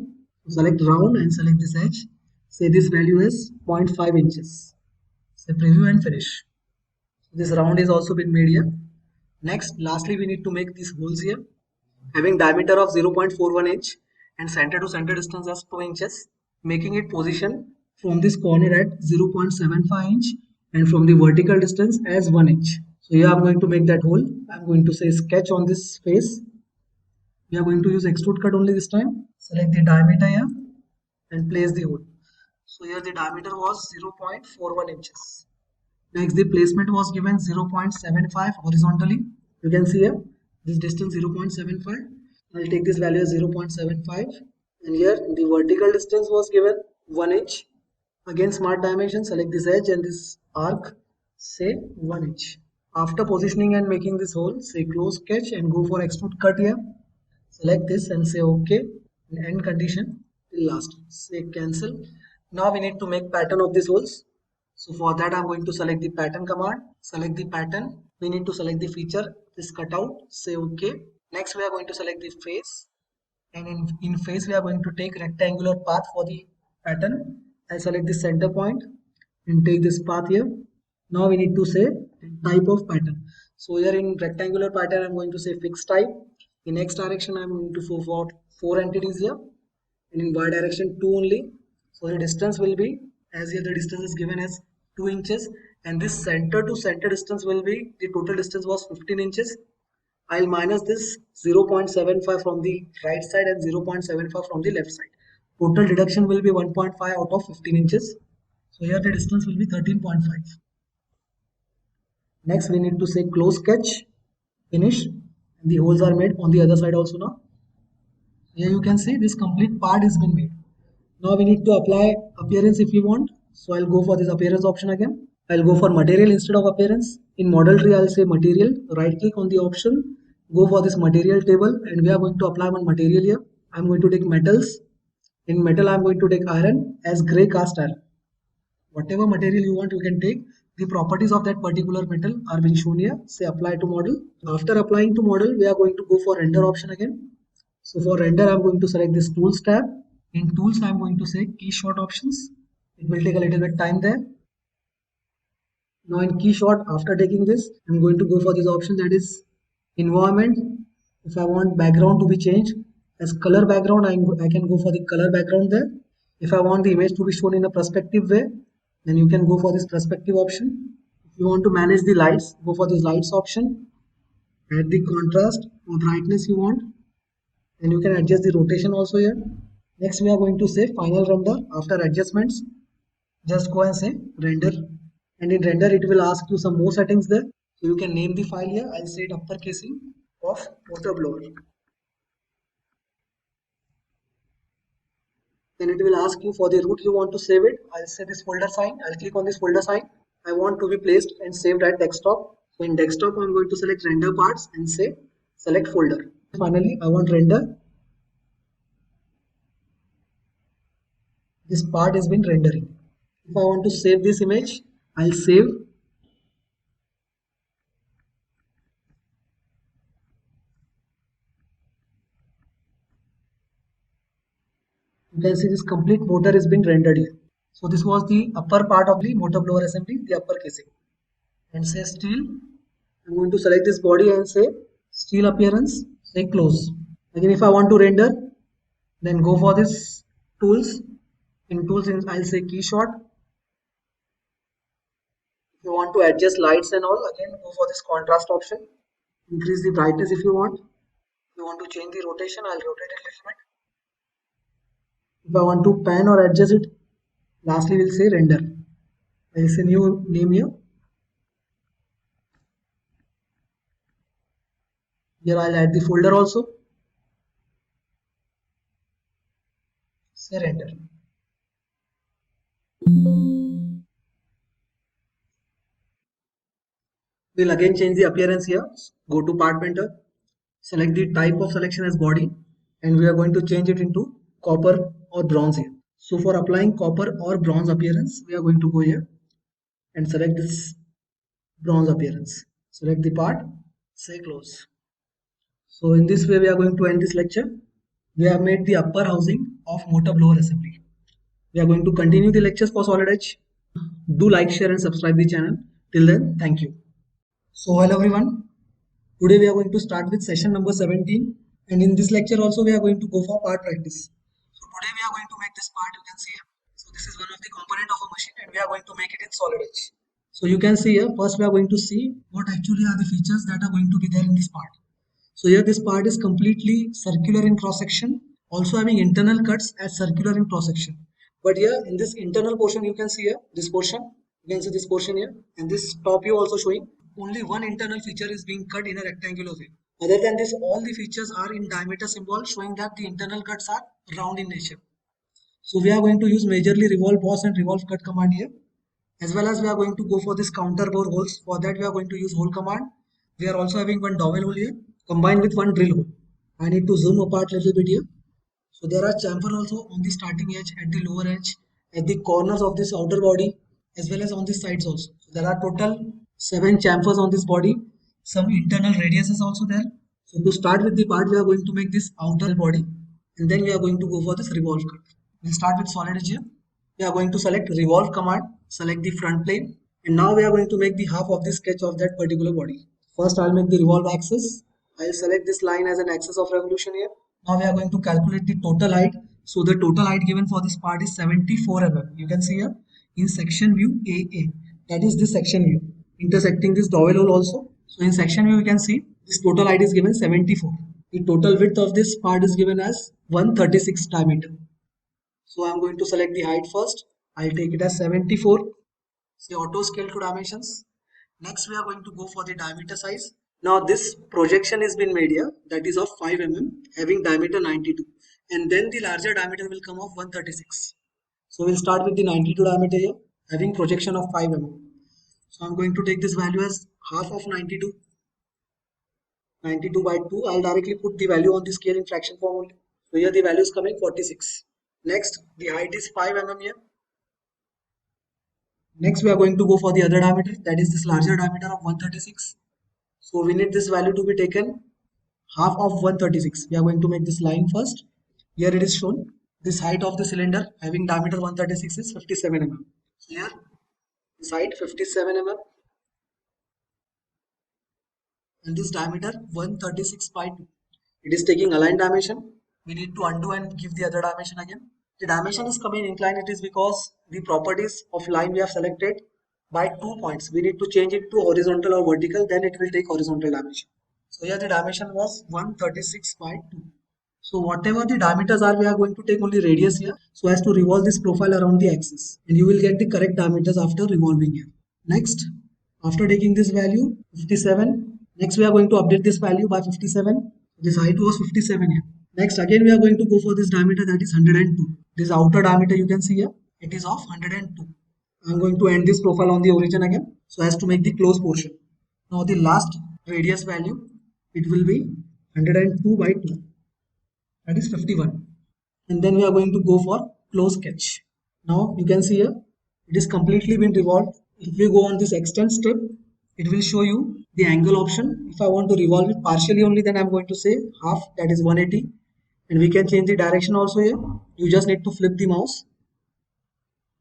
Select round and select this edge. Say this value is 0.5 inches. Say preview and finish. This round is also been made here. Next, lastly, we need to make these holes here, having diameter of 0.41 inch and center to center distance as 2 inches, making it position from this corner at 0.75 inch and from the vertical distance as 1 inch. So here I'm going to make that hole. I'm going to say sketch on this face. We are going to use extrude cut only this time. Select the diameter here and place the hole. So here the diameter was 0.41 inches. Next, the placement was given 0.75 horizontally. You can see here this distance 0.75. I'll take this value as 0.75, and here the vertical distance was given 1 inch. Again, smart dimension, select this edge and this arc, say 1 inch. After positioning and making this hole, say close sketch and go for extrude cut here. Select this and say OK. And end condition till last. Say cancel. Now we need to make pattern of these holes. So for that I'm going to select the pattern command. Select the pattern. We need to select the feature, this cutout. Say OK. Next we are going to select the face. And in face we are going to take rectangular path for the pattern. I select the center point and take this path here. Now we need to say type of pattern. So here in rectangular pattern I'm going to say fixed type. In X direction I'm going to go for 4 entities here. And in Y direction 2 only. So the distance will be, as here the distance is given as 2 inches, and this center to center distance will be, the total distance was 15 inches. I'll minus this 0.75 from the right side and 0.75 from the left side. Total deduction will be 1.5 out of 15 inches. So here the distance will be 13.5. Next we need to say close sketch, finish, and the holes are made on the other side also now. Here you can see this complete part has been made. Now we need to apply appearance if we want. So I'll go for this appearance option again. I'll go for material instead of appearance. In model tree I'll say material, right click on the option, go for this material table, and we are going to apply one material here. I'm going to take metals. In metal I'm going to take iron as grey cast iron. Whatever material you want you can take. The properties of that particular metal are being shown here. Say apply to model. After applying to model we are going to go for render option again. So for render I'm going to select this tools tab. In tools I'm going to say key shot options. It will take a little bit time there. Now in key shot, after taking this, I'm going to go for this option, that is environment. If I want background to be changed as color background, I can go for the color background there. If I want the image to be shown in a perspective way, then you can go for this perspective option. If you want to manage the lights, go for this lights option. Add the contrast or brightness you want, and you can adjust the rotation also here. Next we are going to say final render. After adjustments, just go and say render, and in render it will ask you some more settings there. So you can name the file here. I'll say it uppercasing of water blower. Then it will ask you for the root you want to save it. I'll say this folder sign. I'll click on this folder sign. I want to be placed and saved at desktop. So in desktop, I'm going to select render parts and say select folder. Finally, I want render. This part has been rendering. If I want to save this image, I'll save. You can see this complete motor has been rendered here. So this was the upper part of the motor blower assembly, the upper casing. And say steel. I'm going to select this body and say steel appearance, say close. Again, if I want to render, then go for this tools. In tools, I'll say key shot. If you want to adjust lights and all, again go for this contrast option. Increase the brightness if you want. If you want to change the rotation, I'll rotate it a little bit. If I want to pan or adjust it, lastly we'll say render. There is a new name here. Here I'll add the folder also. Say render. We'll again change the appearance here. Go to part painter. Select the type of selection as body, and we are going to change it into copper or bronze here. So for applying copper or bronze appearance, we are going to go here and select this bronze appearance. Select the part, say close. So in this way we are going to end this lecture. We have made the upper housing of motor blower assembly. We are going to continue the lectures for solid edge. Do like, share and subscribe the channel. Till then, thank you. So hello everyone. Today we are going to start with session number 17, and in this lecture also we are going to go for part practice. So today we are going to make this part, you can see here. So this is one of the component of a machine and we are going to make it in solid edge. So you can see here, first we are going to see what actually are the features that are going to be there in this part. So here this part is completely circular in cross section, also having internal cuts as circular in cross section. But here in this internal portion you can see here, this portion, you can see this portion here, and this top view also showing only one internal feature is being cut in a rectangular way. Other than this, all the features are in diameter symbol, showing that the internal cuts are round in nature. So we are going to use majorly revolve boss and revolve cut command here, as well as we are going to go for this counter bore holes. For that we are going to use hole command. We are also having one dowel hole here combined with one drill hole. I need to zoom apart a little bit here. So there are chamfer also on the starting edge, at the lower edge, at the corners of this outer body, as well as on the sides also. So there are total 7 chamfers on this body. Some internal radius is also there. So to start with the part, we are going to make this outer body, and then we are going to go for this revolve cut. We'll start with solid edge here. We are going to select revolve command, select the front plane, and now we are going to make the half of the sketch of that particular body. First I'll make the revolve axis. I'll select this line as an axis of revolution here. Now we are going to calculate the total height. So the total height given for this part is 74 mm. You can see here in section view AA. That is this section view, intersecting this dowel hole also. So in section view you can see this total height is given 74. The total width of this part is given as 136 diameter. So I am going to select the height first. I'll take it as 74. Say auto scale to dimensions. Next we are going to go for the diameter size. Now this projection has been made here, that is of 5 mm, having diameter 92, and then the larger diameter will come of 136. So we'll start with the 92 diameter here, having projection of 5 mm. So I'm going to take this value as half of 92. 92 by 2, I'll directly put the value on the scale in fraction form only. So here the value is coming 46. Next, the height is 5 mm here. Next we are going to go for the other diameter, that is this larger diameter of 136. So we need this value to be taken half of 136. We are going to make this line first. Here it is shown. This height of the cylinder having diameter 136 is 57 mm. So here this height 57 mm and this diameter 136 by 2. It is taking aligned dimension. We need to undo and give the other dimension again. The dimension is coming inclined. It is because the properties of line we have selected by 2 points. We need to change it to horizontal or vertical, then it will take horizontal dimension. So here the dimension was 136 by 2. So whatever the diameters are, we are going to take only radius here so as to revolve this profile around the axis, and you will get the correct diameters after revolving here. Next, after taking this value 57, next we are going to update this value by 57. This height was 57 here. Next again we are going to go for this diameter, that is 102. This outer diameter you can see here, it is of 102. I'm going to end this profile on the origin again so as to make the close portion. Now the last radius value, it will be 102 by 2, that is 51. And then we are going to go for close sketch. Now you can see here, it is completely been revolved. If we go on this extend step, it will show you the angle option. If I want to revolve it partially only, then I'm going to say half, that is 180. And we can change the direction also here. You just need to flip the mouse.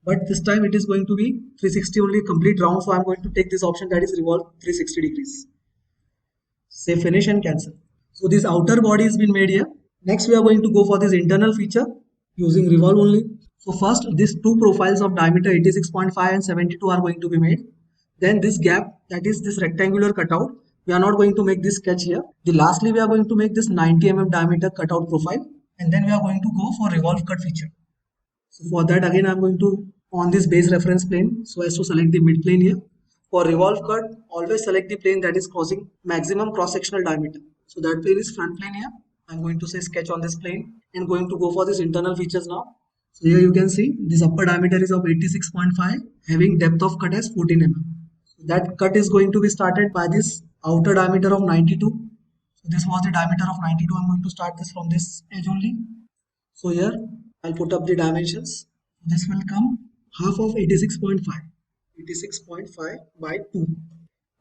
But this time it is going to be 360 only, complete round. So I'm going to take this option, that is revolve 360 degrees. Say finish and cancel. So this outer body has been made here. Next we are going to go for this internal feature using revolve only. So first these two profiles of diameter 86.5 and 72 are going to be made. Then this gap, that is this rectangular cutout, we are not going to make this sketch here. Lastly we are going to make this 90 mm diameter cutout profile, and then we are going to go for revolve cut feature. So for that again I'm going to on this base reference plane so as to select the mid plane here. For revolve cut, always select the plane that is causing maximum cross-sectional diameter. So that plane is front plane here. I'm going to say sketch on this plane and going to go for this internal features now. So here you can see this upper diameter is of 86.5 having depth of cut as 14 mm. So that cut is going to be started by this outer diameter of 92. So this was the diameter of 92. I'm going to start this from this edge only. So here I'll put up the dimensions. This will come half of 86.5. 86.5 by 2.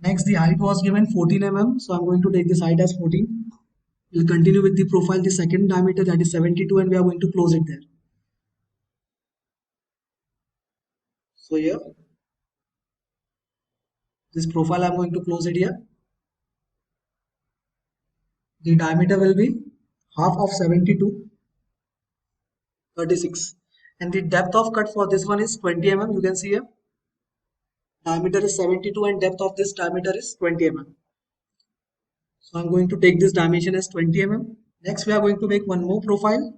Next the height was given 14 mm. So I'm going to take this height as 14. We'll continue with the profile, the second diameter, that is 72, and we are going to close it there. So here, this profile I'm going to close it here. The diameter will be half of 72, 36. And the depth of cut for this one is 20 mm. You can see here. Diameter is 72 and depth of this diameter is 20 mm. So I'm going to take this dimension as 20 mm. Next we are going to make one more profile,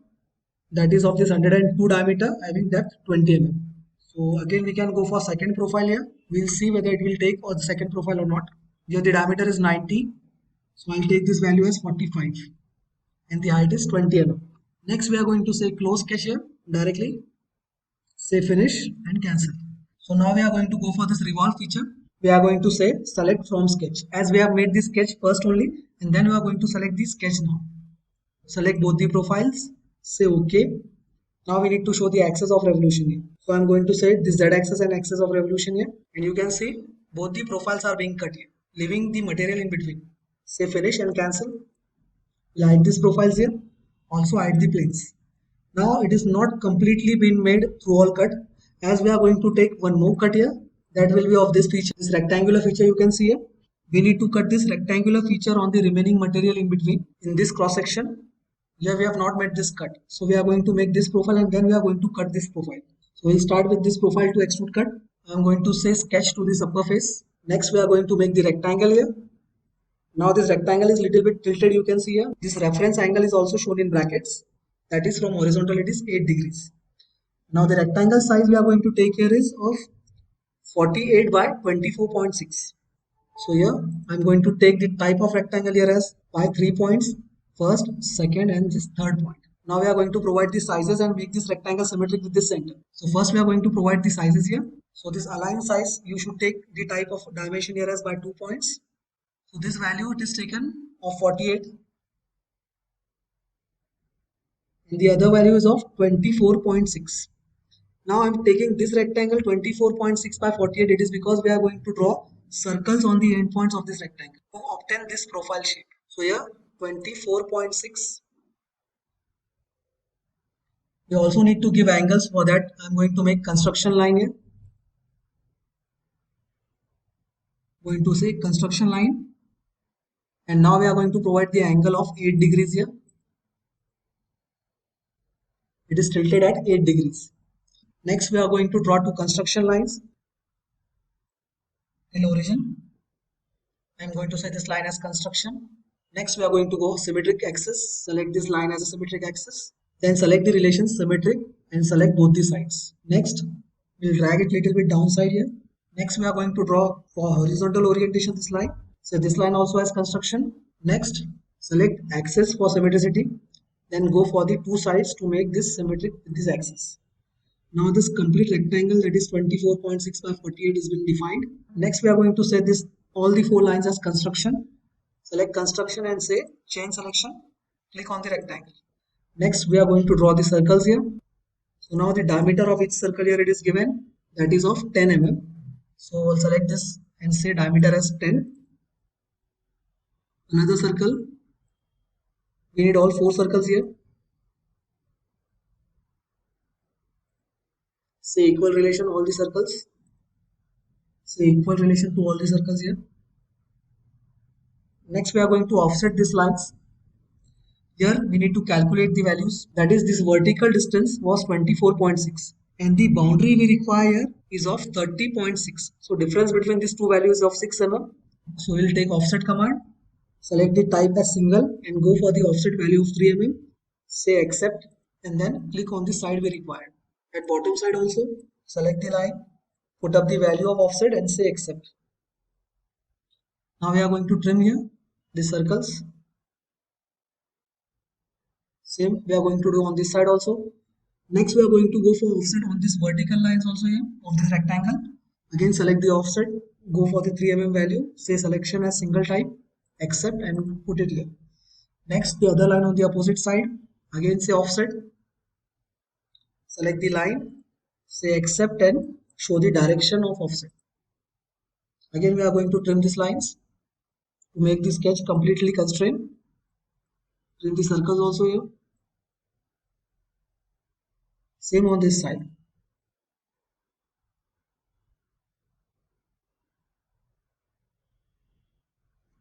that is of this 102 diameter having depth 20 mm. So again we can go for second profile here. We'll see whether it will take or the second profile or not. Here the diameter is 90. So I'll take this value as 45 and the height is 20 mm. Next we are going to say close sketch here directly. Say finish and cancel. So now we are going to go for this revolve feature. We are going to say select from sketch, as we have made this sketch first only, and then we are going to select the sketch now. Select both the profiles, say OK. Now we need to show the axis of revolution here. So I'm going to say this Z axis and axis of revolution here, and you can see both the profiles are being cut here, leaving the material in between. Say finish and cancel. We'll hide these profiles here, also hide the planes. Now it is not completely been made through all cut, as we are going to take one more cut here, that will be of this feature, this rectangular feature you can see here. We need to cut this rectangular feature on the remaining material in between in this cross section. Here we have not made this cut, so we are going to make this profile and then we are going to cut this profile. So we'll start with this profile to extrude cut. I'm going to say sketch to this upper face. Next we are going to make the rectangle here. Now this rectangle is little bit tilted, you can see here. This reference angle is also shown in brackets. That is from horizontal it is 8 degrees. Now the rectangle size we are going to take here is of 48 by 24.6. So here I'm going to take the type of rectangle here as by 3 points, first, second and this third point. Now we are going to provide the sizes and make this rectangle symmetric with this center. So first we are going to provide the sizes here. So this align size, you should take the type of dimension here as by 2 points. So this value it is taken of 48. And the other value is of 24.6. Now I'm taking this rectangle 24.6 by 48. It is because we are going to draw circles on the endpoints of this rectangle to obtain this profile shape. So here 24.6. We also need to give angles. For that I'm going to make construction line here. Going to say construction line. And now we are going to provide the angle of 8 degrees here. It is tilted at 8 degrees. Next we are going to draw two construction lines till origin. I am going to say this line as construction. Next we are going to go symmetric axis. Select this line as a symmetric axis. Then select the relation symmetric and select both the sides. Next we'll drag it little bit downside here. Next we are going to draw for horizontal orientation this line. So this line also has construction. Next select axis for symmetricity. Then go for the two sides to make this symmetric with this axis. Now this complete rectangle that is 24.6 by 48 has been defined. Next we are going to set this all the 4 lines as construction. Select construction and say chain selection. Click on the rectangle. Next, we are going to draw the circles here. So now the diameter of each circle here it is given, that is of 10 mm. So we'll select this and say diameter as 10. Another circle. We need all 4 circles here. Say equal relation all the circles. Say equal relation to all the circles here. Next, we are going to offset these lines. Here we need to calculate the values. That is, this vertical distance was 24.6 and the boundary we require is of 30.6. So difference between these two values of 6 mm. So we will take offset command, select the type as single and go for the offset value of 3 mm. Say accept and then click on the side we required. At bottom side also select the line, put up the value of offset and say accept. Now we are going to trim here the circles. Same we are going to do on this side also. Next we are going to go for offset on this vertical lines also here of this rectangle. Again select the offset, go for the 3 mm value, say selection as single type, accept and put it here. Next the other line on the opposite side, again say offset, select the line, say accept and show the direction of offset. Again we are going to trim these lines to make the sketch completely constrained. Trim the circles also here. Same on this side.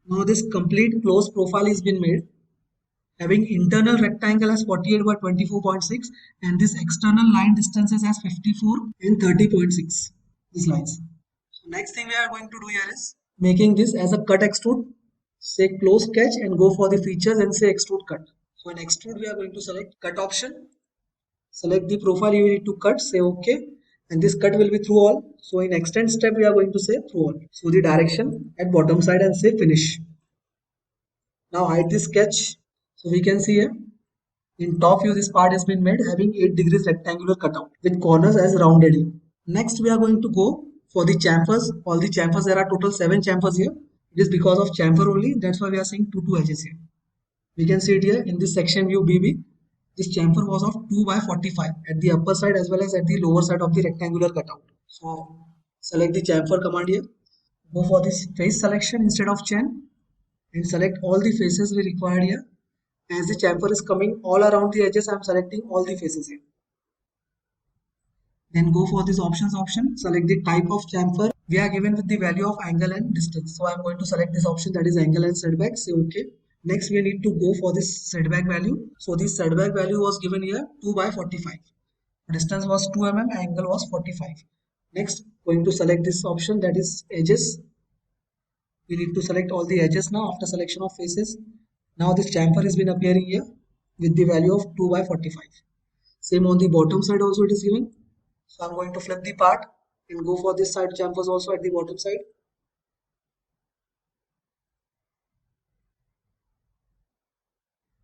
Now this complete closed profile has been made, having internal rectangle as 48 by 24.6 and this external line distances as 54 and 30.6. These lines. So next thing we are going to do here is making this as a cut extrude. Say close sketch and go for the features and say extrude cut. So in extrude we are going to select cut option. Select the profile you need to cut, say OK, and this cut will be through all. So in extend step we are going to say through all. So the direction at bottom side and say finish. Now hide this sketch. So we can see here in top view this part has been made having 8 degrees rectangular cutout with corners as rounded here. Next we are going to go for the chamfers. All the chamfers, there are total 7 chamfers here. It is because of chamfer only, that's why we are seeing 2 edges here. We can see it here in this section view BB. This chamfer was of 2 by 45 at the upper side as well as at the lower side of the rectangular cutout. So select the chamfer command here. Go for this face selection instead of chain and select all the faces we required here. As the chamfer is coming all around the edges, I am selecting all the faces here. Then go for this options option. Select the type of chamfer. We are given with the value of angle and distance. So I am going to select this option, that is angle and setback. Say OK. Next we need to go for this setback value. So this setback value was given here 2 by 45. Distance was 2 mm, angle was 45. Next going to select this option, that is edges. We need to select all the edges now after selection of faces. Now this chamfer has been appearing here with the value of 2 by 45. Same on the bottom side also it is given. So I'm going to flip the part and go for this side chamfers also at the bottom side.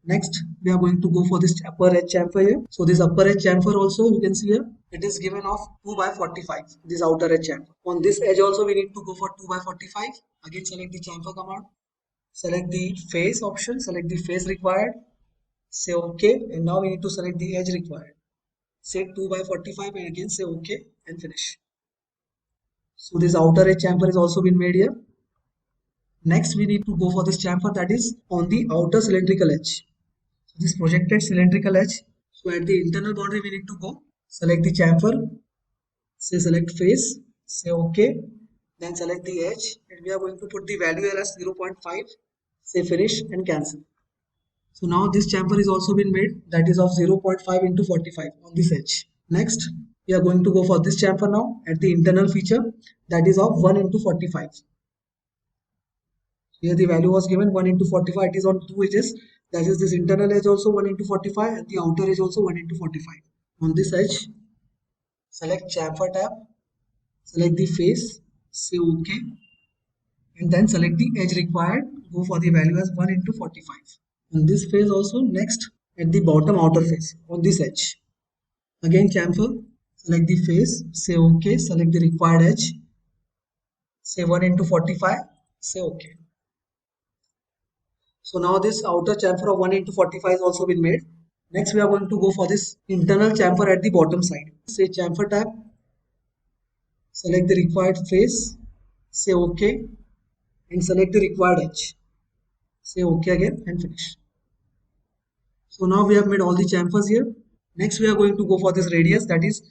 Next, we are going to go for this upper edge chamfer here. So this upper edge chamfer also you can see here, it is given of 2 by 45. This outer edge chamfer. On this edge also we need to go for 2 by 45. Again select the chamfer command. Select the face option, select the face required. Say OK, and now we need to select the edge required. Say 2 by 45 and again say OK and finish. So this outer edge chamfer is also been made here. Next we need to go for this chamfer that is on the outer cylindrical edge. So this projected cylindrical edge. So at the internal boundary we need to go. Select the chamfer. Say select face. Say OK. Then select the edge and we are going to put the value here as 0.5. Say finish and cancel. So now this chamfer is also been made, that is of 0.5 into 45 on this edge. Next we are going to go for this chamfer now at the internal feature, that is of 1 into 45. Here the value was given 1 into 45, it is on 2 edges, that is this internal edge also 1 into 45 and the outer edge also 1 into 45. On this edge select chamfer tab, select the face, say OK, and then select the edge required, go for the value as 1 into 45. On this face also, next at the bottom outer face on this edge, again chamfer, select the face, say OK, select the required edge, say 1 into 45, Say OK. So now this outer chamfer of 1 into 45 has also been made. Next we are going to go for this internal chamfer at the bottom side. Say chamfer tab, select the required face, say OK, and select the required edge. Say OK again and finish. So now we have made all the chamfers here. Next we are going to go for this radius, that is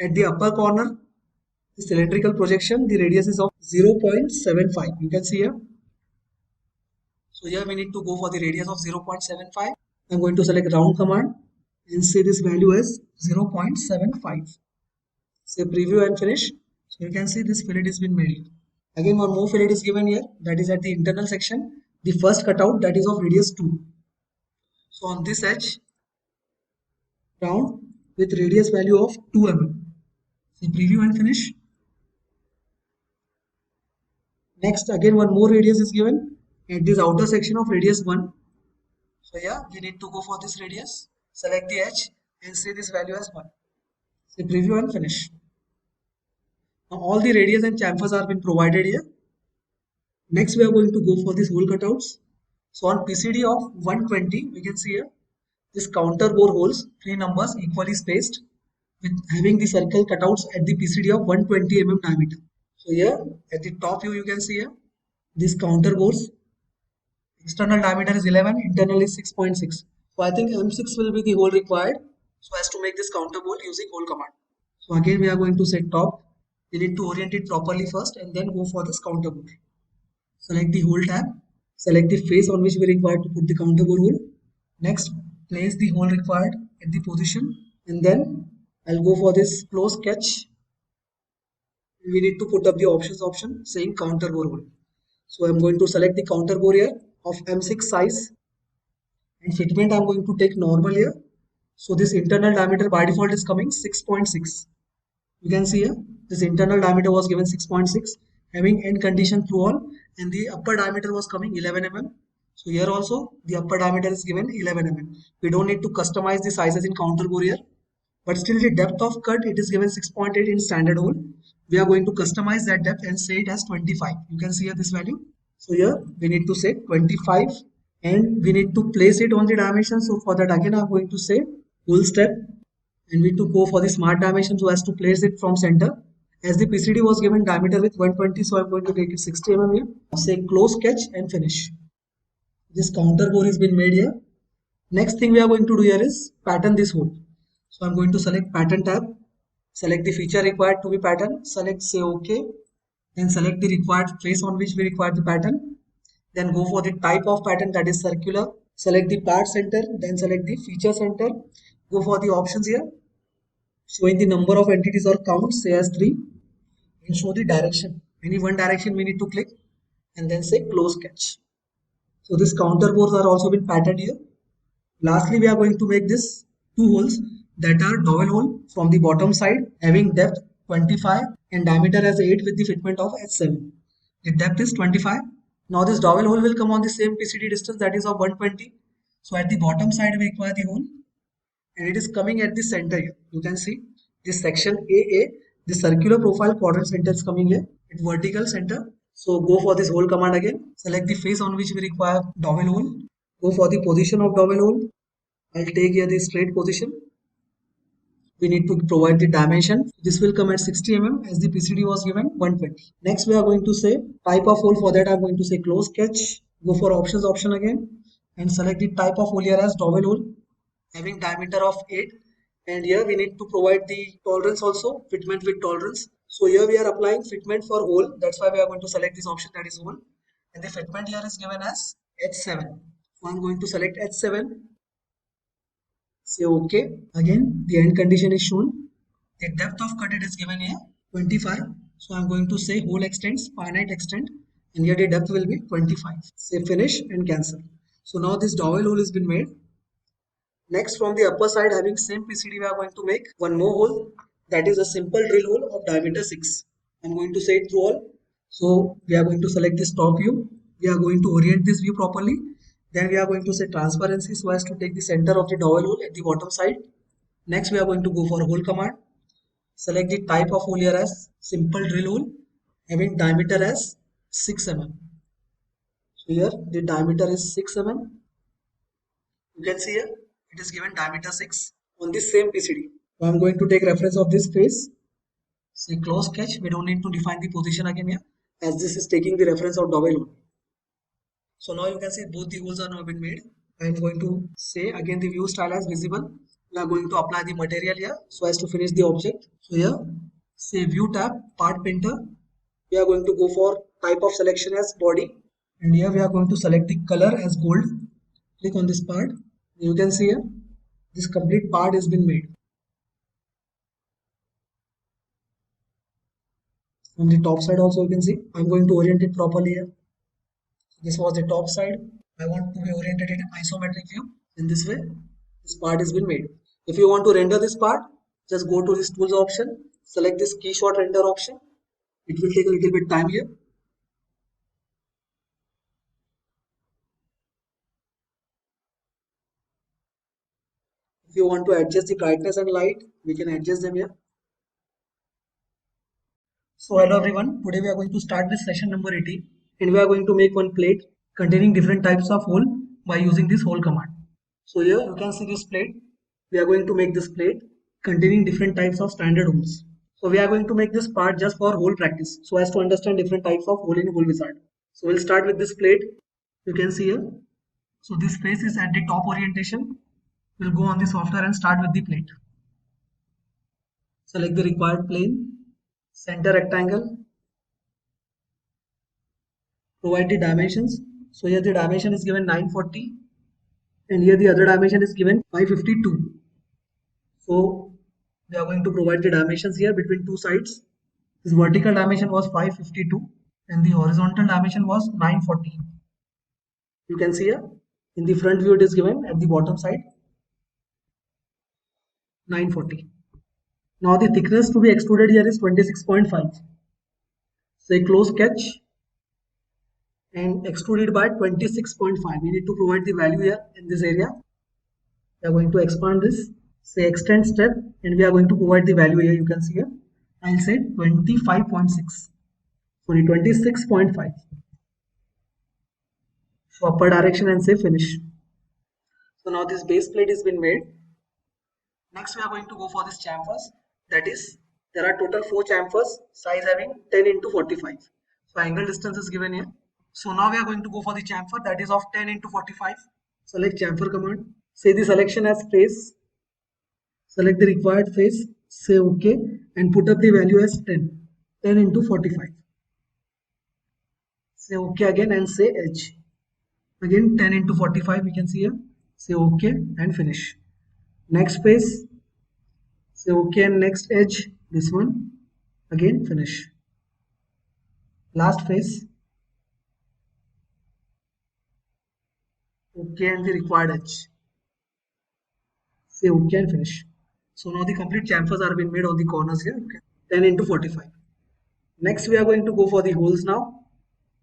at the upper corner, the cylindrical projection, the radius is of 0.75. You can see here. So here we need to go for the radius of 0.75. I'm going to select round command and say this value as 0.75. Say preview and finish. So you can see this fillet has been made. Again one more fillet is given here, that is at the internal section. The first cutout, that is of radius 2. So on this edge, round with radius value of 2 mm. Say preview and finish. Next again one more radius is given at this outer section of radius 1. So yeah, we need to go for this radius. Select the edge and say this value as 1. Say preview and finish. Now all the radius and chamfers are been provided here. Next we are going to go for these hole cutouts. So on PCD of 120, we can see here this counter bore holes, 3 numbers equally spaced, with having the circle cutouts at the PCD of 120 mm diameter. So here at the top view you can see here this counter bores. External diameter is 11, internal is 6.6. So I think M6 will be the hole required so as to make this counter bore using hole command. So again we are going to set top. We need to orient it properly first and then go for this counter bore. Select the hole tab. Select the face on which we require to put the counter bore hole. Next, place the hole required at the position and then I'll go for this close sketch. We need to put up the option saying counter bore hole. So I'm going to select the counter bore here of M6 size and fitment I'm going to take normal here. So this internal diameter by default is coming 6.6. You can see here this internal diameter was given 6.6 having end condition through all and the upper diameter was coming 11 mm. So here also the upper diameter is given 11 mm. We don't need to customize the sizes in counter bore here, but still the depth of cut it is given 6.8 in standard hole. We are going to customize that depth and say it as 25. You can see here this value. So here we need to say 25 and we need to place it on the dimension. So for that again I'm going to say hole step and we need to go for the smart dimension so as to place it from center. As the PCD was given diameter with 120, so I'm going to take it 60 mm here. Say close sketch and finish. This counter bore has been made here. Next thing we are going to do here is pattern this hole. So I'm going to select pattern tab, select the feature required to be patterned, select say OK, then select the required face on which we require the pattern, then go for the type of pattern, that is circular, select the part center, then select the feature center, go for the options here, showing the number of entities or count, say as 3, and show the direction. Any one direction we need to click and then say close sketch. So this counter bores are also been patterned here. Lastly, we are going to make this 2 holes that are dowel hole from the bottom side having depth 25 and diameter as 8 with the fitment of H7. The depth is 25. Now this dowel hole will come on the same PCD distance, that is of 120. So at the bottom side we require the hole and it is coming at the center here. You can see this section AA, the circular profile quadrant center is coming here at vertical center. So go for this hole command again. Select the face on which we require dowel hole. Go for the position of dowel hole. I'll take here the straight position. We need to provide the dimension. This will come at 60 mm as the PCD was given 120. Next we are going to say type of hole. For that I'm going to say close sketch. Go for option again and select the type of hole here as dowel hole having diameter of 8. And here we need to provide the tolerance also, fitment with tolerance. So here we are applying fitment for hole. That's why we are going to select this option, that is hole. And the fitment here is given as H7. So I'm going to select H7. Say OK. Again, the end condition is shown. The depth of cut it is given here 25. So I'm going to say hole extends, finite extent. And here the depth will be 25. Say finish and cancel. So now this dowel hole has been made. Next, from the upper side having same PCD, we are going to make one more hole, that is a simple drill hole of diameter 6. I'm going to say it through all. So we are going to select this top view. We are going to orient this view properly. Then we are going to say transparency so as to take the center of the dowel hole at the bottom side. Next we are going to go for hole command. Select the type of hole here as simple drill hole having diameter as 6 mm. Here the diameter is 6 mm. You can see here it is given diameter 6 on this same PCD. So I'm going to take reference of this face. Say close sketch. We don't need to define the position again here, as this is taking the reference of dowel only. So now you can see both the holes are now been made. I am going to say again the view style as visible. We are going to apply the material here so as to finish the object. So here say view tab, part painter. We are going to go for type of selection as body, and here we are going to select the color as gold. Click on this part. You can see here this complete part has been made. On the top side also you can see I'm going to orient it properly here. This was the top side. I want to be oriented in isometric view. In this way, this part has been made. If you want to render this part, just go to this tools option, select this key shot render option. It will take a little bit time here. If you want to adjust the brightness and light, we can adjust them here. So hello everyone, today we are going to start with session number 18, and we are going to make one plate containing different types of hole by using this hole command. So here you can see this plate. We are going to make this plate containing different types of standard holes. So we are going to make this part just for hole practice, so as to understand different types of hole in hole wizard. So we'll start with this plate. You can see here. So this face is at the top orientation. We'll go on the software and start with the plate. Select the required plane, center rectangle, provide the dimensions. So here the dimension is given 940, and here the other dimension is given 552. So we are going to provide the dimensions here between two sides. This vertical dimension was 552 and the horizontal dimension was 940. You can see here in the front view it is given at the bottom side 940. Now the thickness to be extruded here is 26.5. Say close sketch and extrude it by 26.5. We need to provide the value here in this area. We are going to expand this. Say extend step, and we are going to provide the value here. You can see here. I'll say 25.6. Sorry, 26.5. So upper direction and say finish. So now this base plate has been made. Next we are going to go for this chamfers. That is, there are total 4 chamfers, size having 10 into 45. So angle distance is given here. So now we are going to go for the chamfer, that is of 10 into 45. Select chamfer command. Say the selection as face. Select the required face. Say OK and put up the value as 10. 10 into 45. Say OK again and say edge. Again 10 into 45 we can see here. Say OK and finish. Next face. Say OK and next edge. This one. Again finish. Last face. OK and the required edge. Say OK and finish. So now the complete chamfers are being made on the corners here. Okay. 10 into 45. Next we are going to go for the holes now.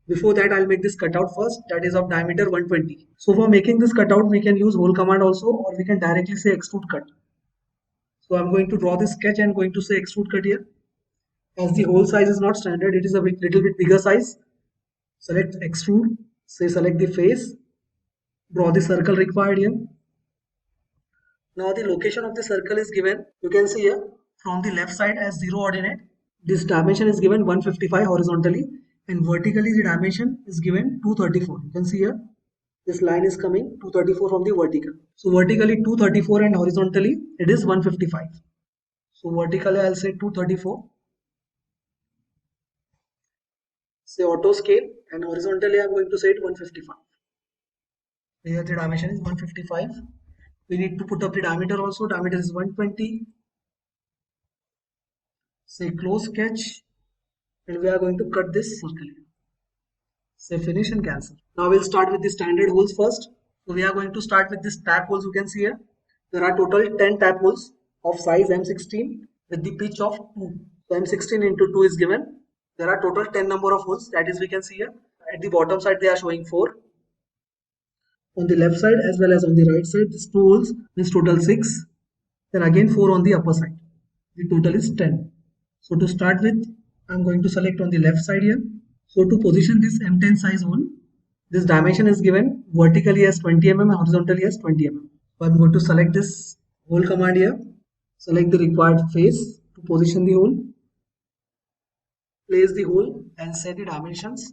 Before that I'll make this cutout first, that is of diameter 120. So for making this cutout we can use hole command also, or we can directly say extrude cut. So I'm going to draw this sketch and going to say extrude cut here. As the hole size is not standard, it is a little bit bigger size. Select extrude, say select the face, draw the circle required here. Now the location of the circle is given. You can see here from the left side as 0 ordinate. This dimension is given 155 horizontally, and vertically the dimension is given 234. You can see here this line is coming 234 from the vertical. So vertically 234 and horizontally it is 155. So vertically I'll say 234. Say auto scale, and horizontally I'm going to say it 155. Here the dimension is 155. We need to put up the diameter also. Diameter is 120. Say close sketch, and we are going to cut this circle. Say finish and cancel. Now we'll start with the standard holes first. So we are going to start with this tap holes. You can see here there are total 10 tap holes of size M16 with the pitch of 2. So M16 into 2 is given. There are total 10 number of holes, that is we can see here. At the bottom side they are showing 4. On the left side as well as on the right side, these 2 holes means total 6. Then again 4 on the upper side. The total is 10. So to start with, I'm going to select on the left side here. So to position this M10 size hole, This dimension is given vertically as 20 mm and horizontally as 20 mm. So I'm going to select this hole command here. Select the required face to position the hole. Place the hole and set the dimensions.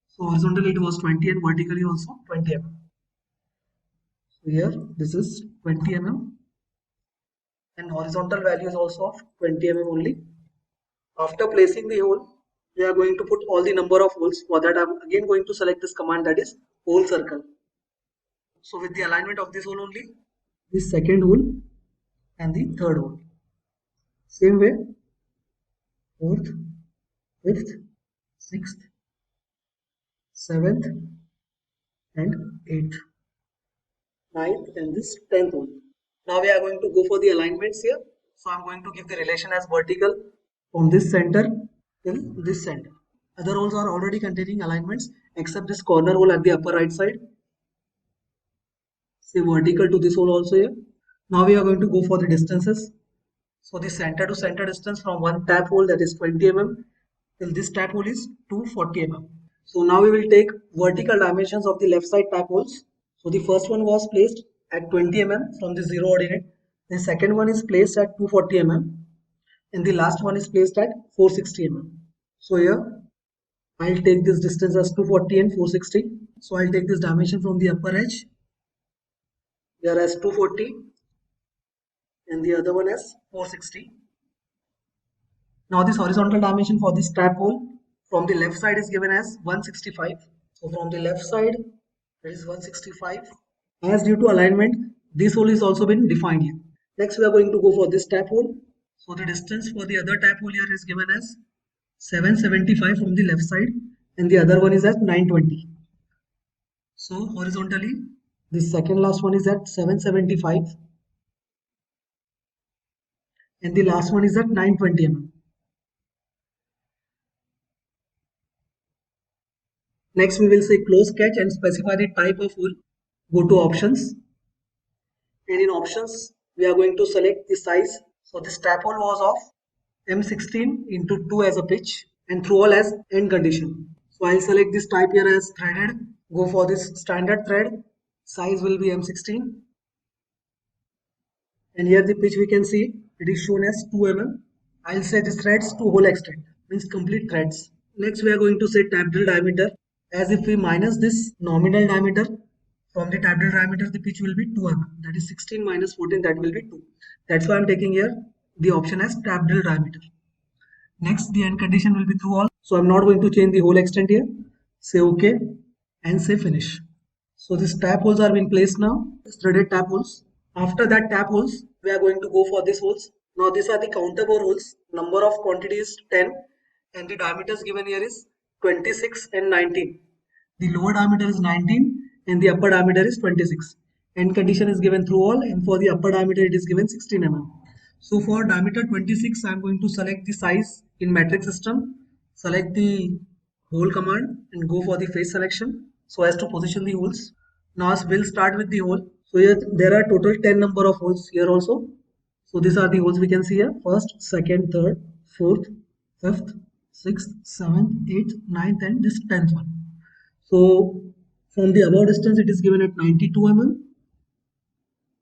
So horizontally it was 20 and vertically also 20 mm. So here this is 20 mm and horizontal value is also of 20 mm only. After placing the hole, we are going to put all the number of holes. For that, I'm again going to select this command, that is hole circle. So with the alignment of this hole only, the second hole and the third hole. Same way, fourth, fifth, sixth, seventh, and eighth, ninth, and this 10th hole. Now we are going to go for the alignments here. So I'm going to give the relation as vertical from this center till this center. Other holes are already containing alignments except this corner hole at the upper right side. Say vertical to this hole also here. Now we are going to go for the distances. So the center to center distance from one tap hole, that is 20 mm, till this tap hole is 240 mm. So now we will take vertical dimensions of the left side tap holes. So the first one was placed at 20 mm from the 0 ordinate. The second one is placed at 240 mm. And the last one is placed at 460 mm. So here I'll take this distance as 240 and 460. So I'll take this dimension from the upper edge here as 240 and the other one as 460. Now this horizontal dimension for this tap hole from the left side is given as 165. So from the left side it is 165. As due to alignment, this hole is also been defined here. Next we are going to go for this tap hole. So the distance for the other tap hole here is given as 775 from the left side and the other one is at 920. So horizontally this second last one is at 775 and the last one is at 920 mm. Next we will say close sketch and specify the type of hole. Go to options and in options we are going to select the size. So this tap hole was of M16 into 2 as a pitch and through all as end condition. So I'll select this type here as threaded. Go for this standard thread. Size will be M16. And here the pitch we can see it is shown as 2 mm. I'll say this threads to whole extent, means complete threads. Next we are going to say tap drill diameter. As if we minus this nominal diameter from the tap drill diameter, the pitch will be 2 mm. That is 16 minus 14, that will be 2. That's why I'm taking here the option as tap drill diameter. Next the end condition will be through all. So I'm not going to change the whole extent here. Say OK and say finish. So these tap holes are being placed now. Threaded tap holes. After that tap holes, we are going to go for these holes. Now these are the counter bore holes. Number of quantity is 10 and the diameters given here is 26 and 19. The lower diameter is 19 and the upper diameter is 26. End condition is given through all and for the upper diameter it is given 16 mm. So for diameter 26 I am going to select the size in metric system. Select the hole command and go for the face selection so as to position the holes. Now we'll start with the hole. So here there are total 10 number of holes here also. So these are the holes we can see here. First, second, third, fourth, fifth, sixth, seventh, eighth, ninth and this 10th one. So from the above distance it is given at 92 mm.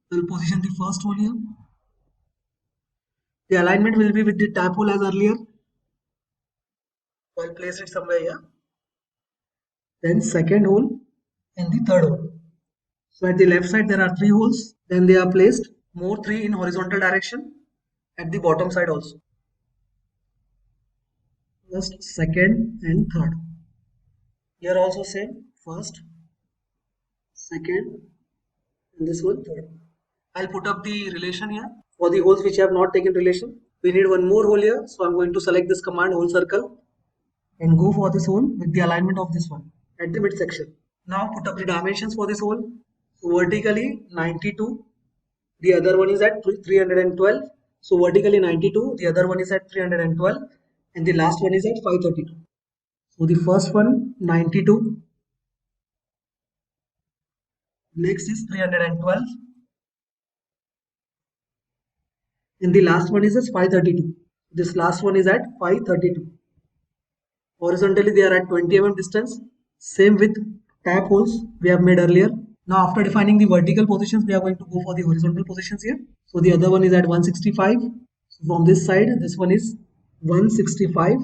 We'll position the first hole here. The alignment will be with the tap hole as earlier. So I'll place it somewhere here. Then second hole and the third hole. So at the left side there are 3 holes. Then they are placed more 3 in horizontal direction at the bottom side also. First, second and third. Here also same. First, second and this one third. I'll put up the relation here. For the holes which have not taken relation, we need one more hole here. So I'm going to select this command hole circle and go for this hole with the alignment of this one at the midsection. Now put up the dimensions for this hole. So vertically 92, the other one is at 312. So vertically 92, the other one is at 312 and the last one is at 532. So the first one 92, next is 312 and the last one is at 532. This last one is at 532. Horizontally they are at 20 mm distance, same width tap holes we have made earlier. Now after defining the vertical positions, we are going to go for the horizontal positions here. So the other one is at 165. So from this side, this one is 165.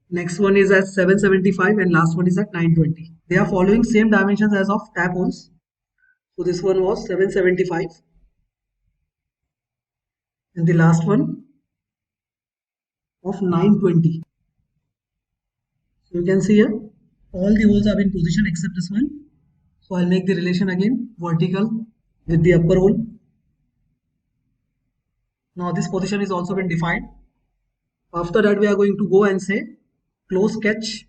Next one is at 775 and last one is at 920. They are following same dimensions as of tap holes. So this one was 775 and the last one of 920. So you can see here all the holes have been positioned except this one. So I'll make the relation again, vertical with the upper hole. Now this position is also been defined. After that we are going to go and say close sketch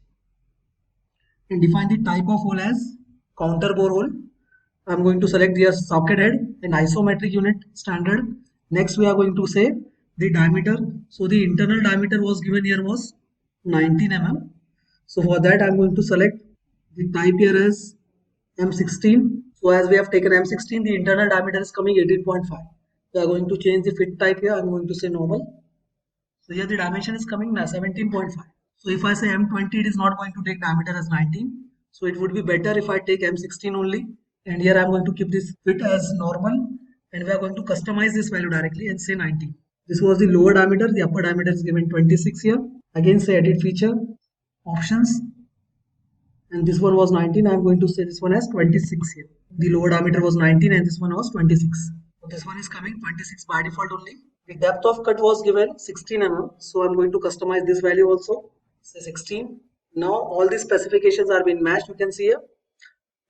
and define the type of hole as counter bore hole. I'm going to select the socket head and isometric unit standard. Next we are going to say the diameter. So the internal diameter was given here was 19 mm. So for that I'm going to select the type here as M16. So as we have taken M16, the internal diameter is coming 18.5. We are going to change the fit type here. I'm going to say normal. So here the dimension is coming 17.5. So if I say M20, it is not going to take diameter as 19. So it would be better if I take M16 only. And here I'm going to keep this fit as normal. And we are going to customize this value directly and say 19. This was the lower diameter. The upper diameter is given 26 here. Again say edit feature, options. And this one was 19. I'm going to say this one as 26 here. The lower diameter was 19 and this one was 26. So this one is coming 26 by default only. The depth of cut was given 16 mm. So I'm going to customize this value also. Say 16. Now all these specifications are being matched. You can see here.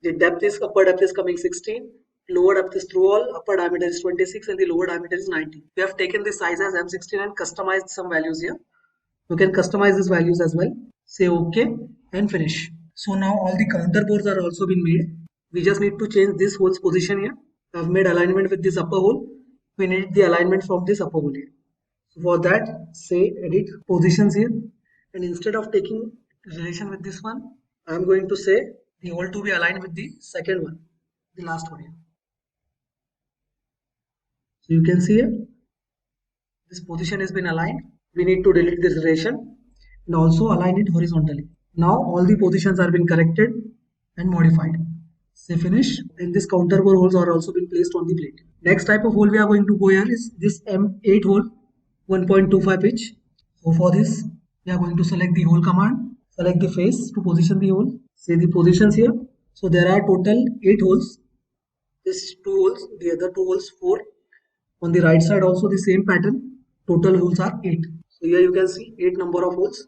The depth is, upper depth is coming 16. Lower depth is through all. Upper diameter is 26 and the lower diameter is 19. We have taken the size as M16 and customized some values here. You can customize these values as well. Say OK and finish. So now all the counter bores are also been made. We just need to change this hole's position here. I've made alignment with this upper hole. We need the alignment from this upper hole here. So for that, say edit positions here. And instead of taking relation with this one, I'm going to say the hole to be aligned with the second one, the last one here. So you can see here, this position has been aligned. We need to delete this relation and also align it horizontally. Now all the positions are been corrected and modified. Say finish, and this counter bore holes are also been placed on the plate. Next type of hole we are going to go here is this M8 hole, 1.25 pitch. So for this, we are going to select the hole command, select the face to position the hole, say the positions here. So there are total 8 holes. This 2 holes, the other 2 holes 4. On the right side also the same pattern. Total holes are 8. So here you can see 8 number of holes.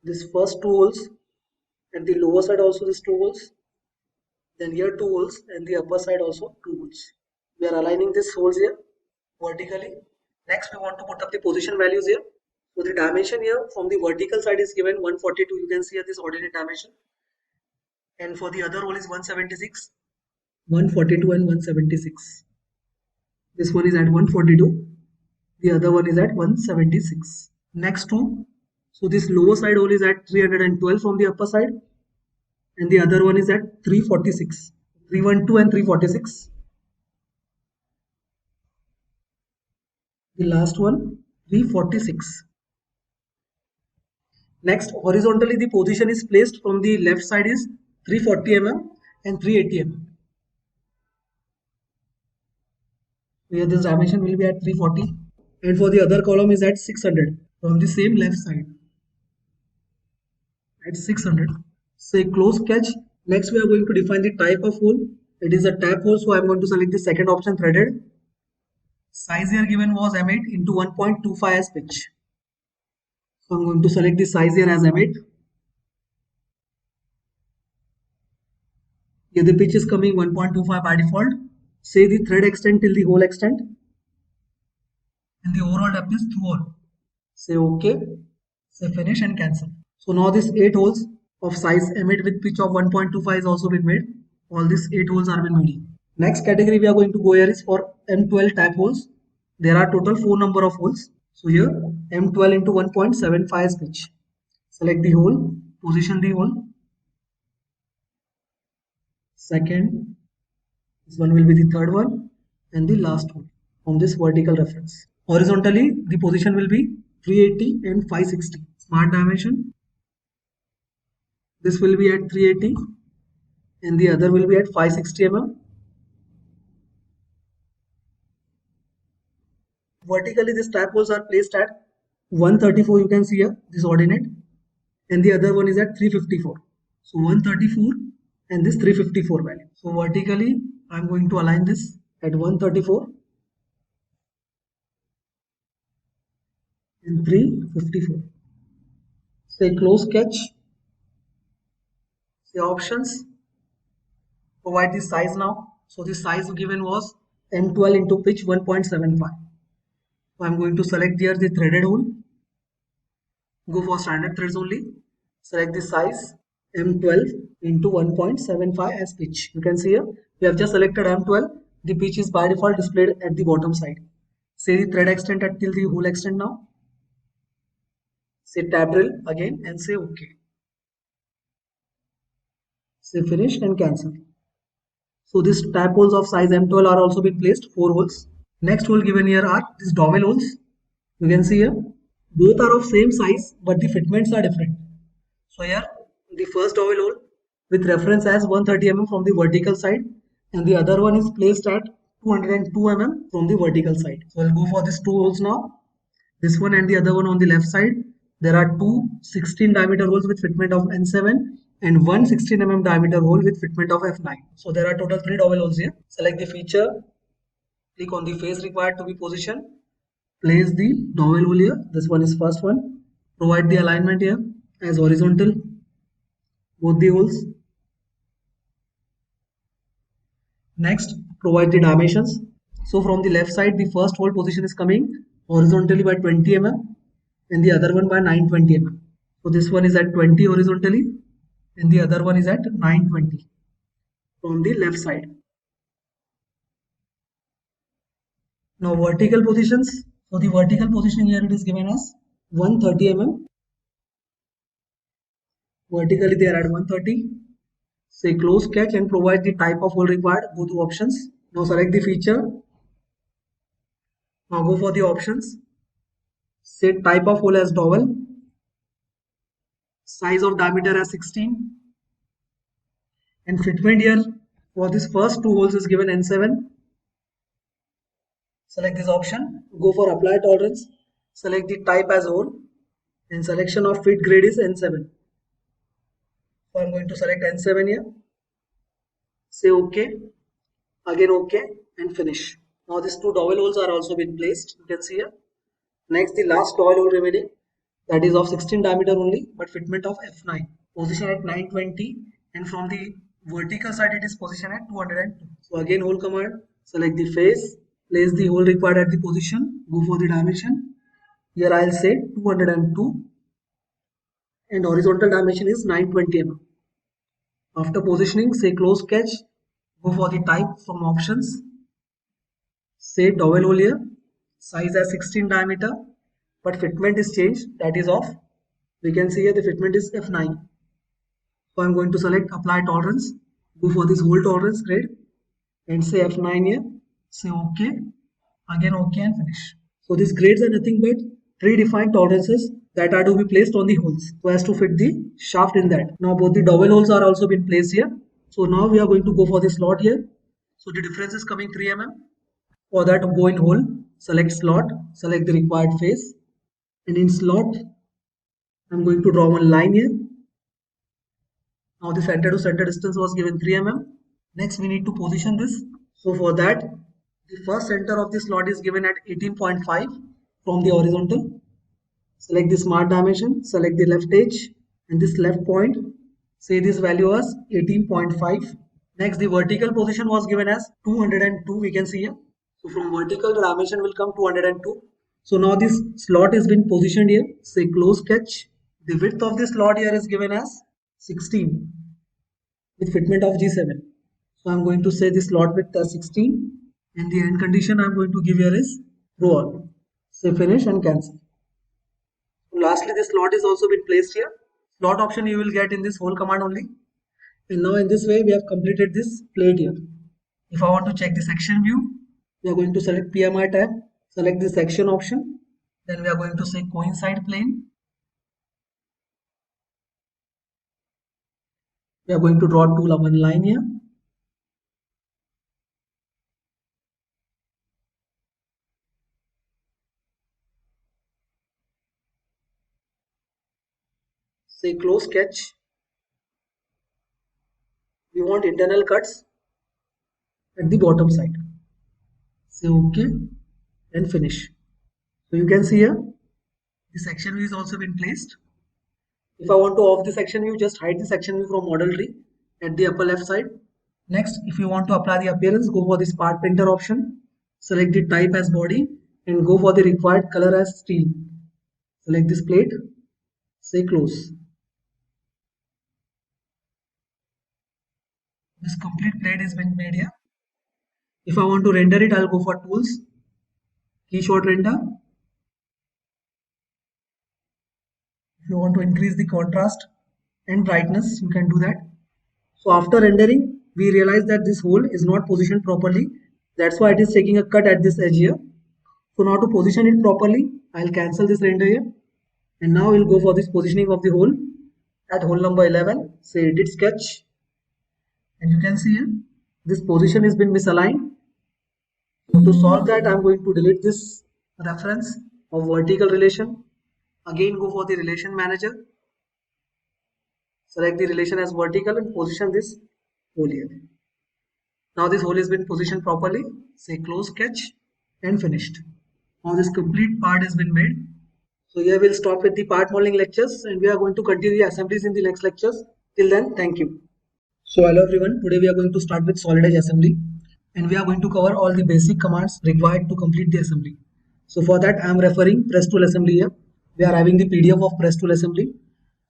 This first 2 holes, and the lower side also these 2 holes. Then here 2 holes and the upper side also 2 holes. We are aligning these holes here vertically. Next we want to put up the position values here. So the dimension here from the vertical side is given 142. You can see here this ordinate dimension. And for the other hole is 176, 142 and 176. This one is at 142. The other one is at 176. Next two. So this lower side hole is at 312 from the upper side. And the other one is at 346, 312 and 346. The last one 346. Next, horizontally the position is placed from the left side is 340 mm and 380 mm. Here this dimension will be at 340 and for the other column is at 600 from the same left side at 600. Say close sketch. Next we are going to define the type of hole. It is a tap hole, so I am going to select the second option, threaded. Size here given was M8 into 1.25 as pitch. So I am going to select the size here as M8. Here the pitch is coming 1.25 by default. Say the thread extent till the hole extent. And the overall depth is through hole. Say OK. Say finish and cancel. So now these 8 holes of size M8 with pitch of 1.25 is also been made. All these 8 holes are been made. Next category we are going to go here is for M12 tap holes. There are total 4 number of holes. So here M12 into 1.75 is pitch. Select the hole, position the hole. Second, this one will be the third one and the last one from this vertical reference. Horizontally the position will be 380 and 560. Smart dimension. This will be at 380 and the other will be at 560 mm. Vertically, these tap holes are placed at 134. You can see here this ordinate, and the other one is at 354. So 134 and this 354 value. So vertically, I'm going to align this at 134 and 354. Say close sketch. Say options. Provide the size now. So the size given was M12 into pitch 1.75. So I'm going to select here the threaded hole. Go for standard threads only. Select the size M12 into 1.75 as pitch. You can see here we have just selected M12. The pitch is by default displayed at the bottom side. Say the thread extent until the hole extent now. Say tab drill again and say OK. Say finish and cancel. So these tap holes of size M12 are also been placed, 4 holes. Next hole given here are these dowel holes. You can see here both are of same size but the fitments are different. So here the first dowel hole with reference as 130 mm from the vertical side, and the other one is placed at 202 mm from the vertical side. So I'll go for these 2 holes now. This one and the other one on the left side. There are two 16 diameter holes with fitment of N7 and one 16 mm diameter hole with fitment of F9. So there are total 3 dowel holes here. Select the feature. Click on the face required to be positioned. Place the dowel hole here. This one is first one. Provide the alignment here as horizontal. Both the holes. Next, provide the dimensions. So from the left side, the first hole position is coming horizontally by 20 mm and the other one by 920 mm. So this one is at 20 horizontally and the other one is at 920 from the left side. Now vertical positions. So the vertical positioning here it is given as 130 mm. Vertically they are at 130. Say close sketch and provide the type of hole required. Go to options. Now select the feature. Now go for the options. Say type of hole as dowel. Size of diameter as 16. And fitment here for this first 2 holes is given N7. Select this option. Go for apply tolerance. Select the type as hole. And selection of fit grade is N7. So I'm going to select N7 here. Say OK. Again OK and finish. Now these 2 dowel holes are also been placed. You can see here. Next the last dowel hole remaining. That is of 16 diameter only but fitment of F9. Position at 920 and from the vertical side it is positioned at 202. So again hole command. Select the face. Place the hole required at the position. Go for the dimension. Here I'll say 202 and horizontal dimension is 920 mm. After positioning, say close sketch. Go for the type from options. Say dowel hole here. Size as 16 diameter but fitment is changed, that is off. We can see here the fitment is F9. So I'm going to select apply tolerance. Go for this hole tolerance grade and say F9 here. Say OK. Again OK and finish. So these grades are nothing but predefined tolerances that are to be placed on the holes so as to fit the shaft in that. Now both the dowel holes are also been placed here. So now we are going to go for the slot here. So the difference is coming 3 mm. For that, go in hole, select slot, select the required face, and in slot I'm going to draw one line here. Now the center to center distance was given 3 mm. Next we need to position this. So for that, the first center of the slot is given at 18.5 from the horizontal. Select the smart dimension, select the left edge and this left point. Say this value was 18.5. Next the vertical position was given as 202, we can see here. So from vertical the dimension will come 202. So now this slot has been positioned here. Say close sketch. The width of this slot here is given as 16 with fitment of G7. So I'm going to say this slot width as 16 and the end condition I'm going to give here is row on. Say finish and cancel. Lastly, this slot is also been placed here. Slot option you will get in this whole command only. And now in this way we have completed this plate here. If I want to check the section view, we are going to select PMI tab, select the section option. Then we are going to say coincide plane. We are going to draw one line here. Say close sketch. We want internal cuts at the bottom side. Say OK and finish. So you can see here the section view is also been placed. If I want to off the section view, just hide the section view from model tree at the upper left side. Next, if you want to apply the appearance, go for this part painter option. Select the type as body and go for the required color as steel. Select this plate. Say close. This complete plate has been made here. If I want to render it, I'll go for tools, key short render. If you want to increase the contrast and brightness, you can do that. So after rendering, we realize that this hole is not positioned properly. That's why it is taking a cut at this edge here. So now to position it properly, I'll cancel this render here. And now we'll go for this positioning of the hole at hole number 11. Say edit sketch. And you can see here, this position has been misaligned. To solve that, I'm going to delete this reference of vertical relation. Again, go for the relation manager. Select the relation as vertical and position this hole here. Now this hole has been positioned properly. Say close sketch and finished. Now this complete part has been made. So here we'll stop with the part modeling lectures and we are going to continue the assemblies in the next lectures. Till then, thank you. So hello everyone, today we are going to start with solid edge assembly and we are going to cover all the basic commands required to complete the assembly. So for that I am referring press tool assembly here. We are having the PDF of press tool assembly.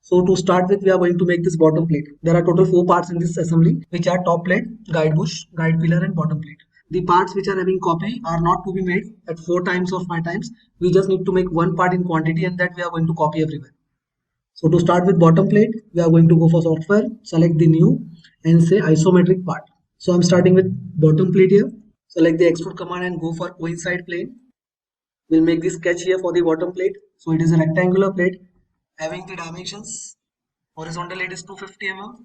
So to start with, we are going to make this bottom plate. There are total 4 parts in this assembly, which are top plate, guide bush, guide pillar and bottom plate. The parts which are having copy are not to be made at 4 times of 5 times. We just need to make one part in quantity and that we are going to copy everywhere. So to start with bottom plate, we are going to go for software, select the new and say isometric part. So I'm starting with bottom plate here. Select the extrude command and go for coincide plane. We'll make this sketch here for the bottom plate. So it is a rectangular plate having the dimensions. Horizontally it is 250 mm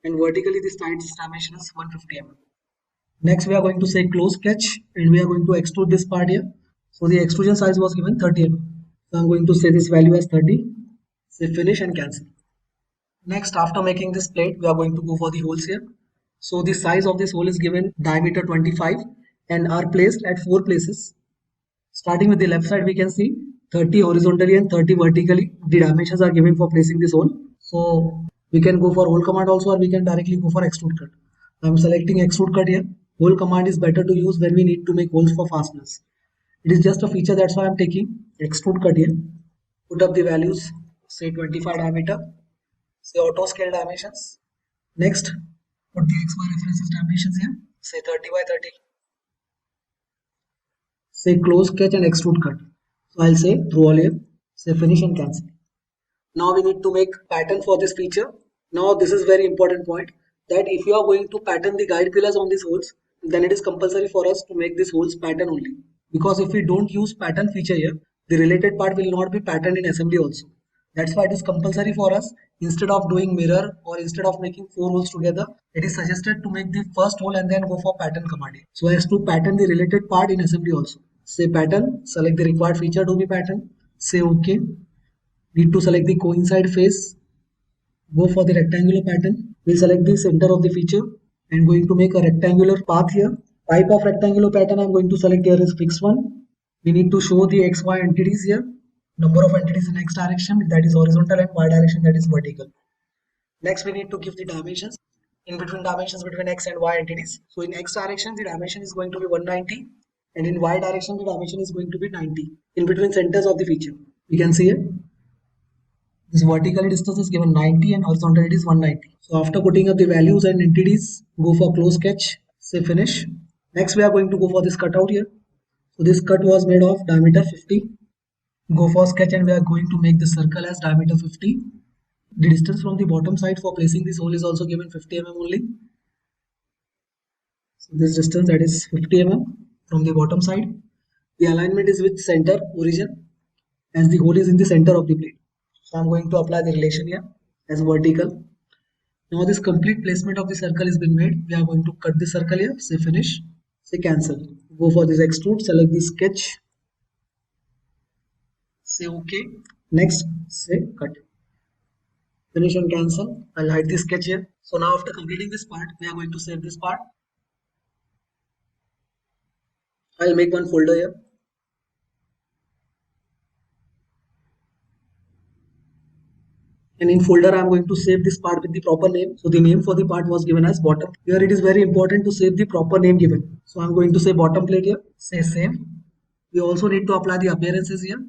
and vertically the side dimension is 150 mm. Next we are going to say close sketch and we are going to extrude this part here. So the extrusion size was given 30 mm. So I'm going to say this value as 30. Say finish and cancel. Next, after making this plate, we are going to go for the holes here. So the size of this hole is given diameter 25 and are placed at 4 places. Starting with the left side, we can see 30 horizontally and 30 vertically. The dimensions are given for placing this hole. So we can go for hole command also or we can directly go for extrude cut. I am selecting extrude cut here. Hole command is better to use when we need to make holes for fasteners. It is just a feature, that's why I am taking extrude cut here. Put up the values, say 25 diameter, say auto scale dimensions. Next, put the XY references dimensions here, say 30 by 30. Say close sketch and extrude cut. So I'll say through all here, say finish and cancel. Now we need to make pattern for this feature. Now this is very important point that if you are going to pattern the guide pillars on these holes, then it is compulsory for us to make this holes pattern only. Because if we don't use pattern feature here, the related part will not be patterned in assembly also. That's why it is compulsory for us, instead of doing mirror or instead of making 4 holes together, it is suggested to make the first hole and then go for pattern command. So as to pattern the related part in assembly also. Say pattern, select the required feature to be patterned, say OK. Need to select the coincide face, go for the rectangular pattern. We'll select the center of the feature and going to make a rectangular path here. Type of rectangular pattern I'm going to select here is fixed one. We need to show the XY entities here. Number of entities in X direction, that is horizontal, and Y direction, that is vertical. Next we need to give the dimensions in between dimensions between X and Y entities. So in X direction the dimension is going to be 190 and in Y direction the dimension is going to be 90 in between centers of the feature. We can see it. This vertical distance is given 90 and horizontal it is 190. So after putting up the values and entities, go for close sketch, say finish. Next we are going to go for this cutout here. So this cut was made of diameter 50. Go for sketch and we are going to make the circle as diameter 50. The distance from the bottom side for placing this hole is also given 50 mm only. So this distance, that is 50 mm from the bottom side. The alignment is with center origin as the hole is in the center of the plate. So I'm going to apply the relation here as vertical. Now this complete placement of the circle is been made. We are going to cut the circle here, say finish, say cancel. Go for this extrude, select the sketch, say OK. Next, say cut. Finish and cancel. I'll hide the sketch here. So now after completing this part, we are going to save this part. I'll make one folder here. And in folder, I'm going to save this part with the proper name. So the name for the part was given as bottom. Here it is very important to save the proper name given. So I'm going to say bottom plate here. Say save. We also need to apply the appearances here.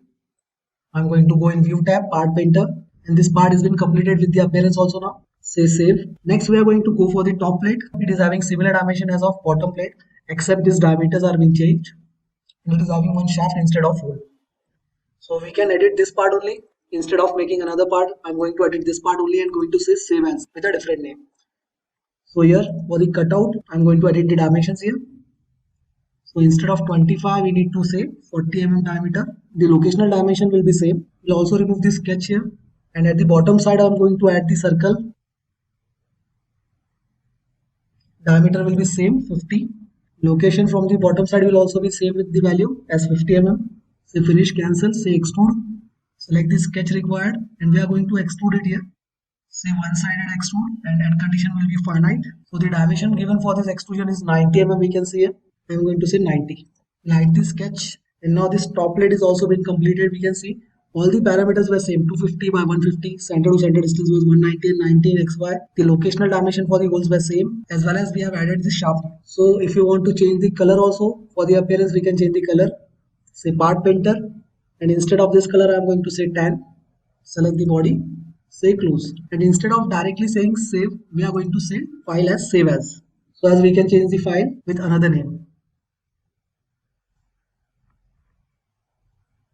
I'm going to go in view tab, part painter. And this part has been completed with the appearance also now. Say save. Next we are going to go for the top plate. It is having similar dimension as of bottom plate, except these diameters are being changed. And it is having one shaft instead of hole. So we can edit this part only. Instead of making another part, I'm going to edit this part only and going to say save as with a different name. So here for the cutout, I'm going to edit the dimensions here. So instead of 25, we need to say 40 mm diameter. The locational dimension will be same. We'll also remove this sketch here. And at the bottom side, I'm going to add the circle. Diameter will be same, 50. Location from the bottom side will also be same with the value as 50 mm. Say finish, cancel, say extrude. Select the sketch required and we are going to extrude it here. Say one-sided extrude and end condition will be finite. So the dimension given for this extrusion is 90 mm. We can see here. I am going to say 90. Light the sketch and now this top plate is also been completed. We can see all the parameters were same, 250 by 150. Center to center distance was 190 and 90 in XY. The locational dimension for the holes were same, as well as we have added the shaft. So if you want to change the color also for the appearance, we can change the color. Say part painter. And instead of this color, I am going to say tan. Select the body, say close. And instead of directly saying save, we are going to say file as save as. So as we can change the file with another name.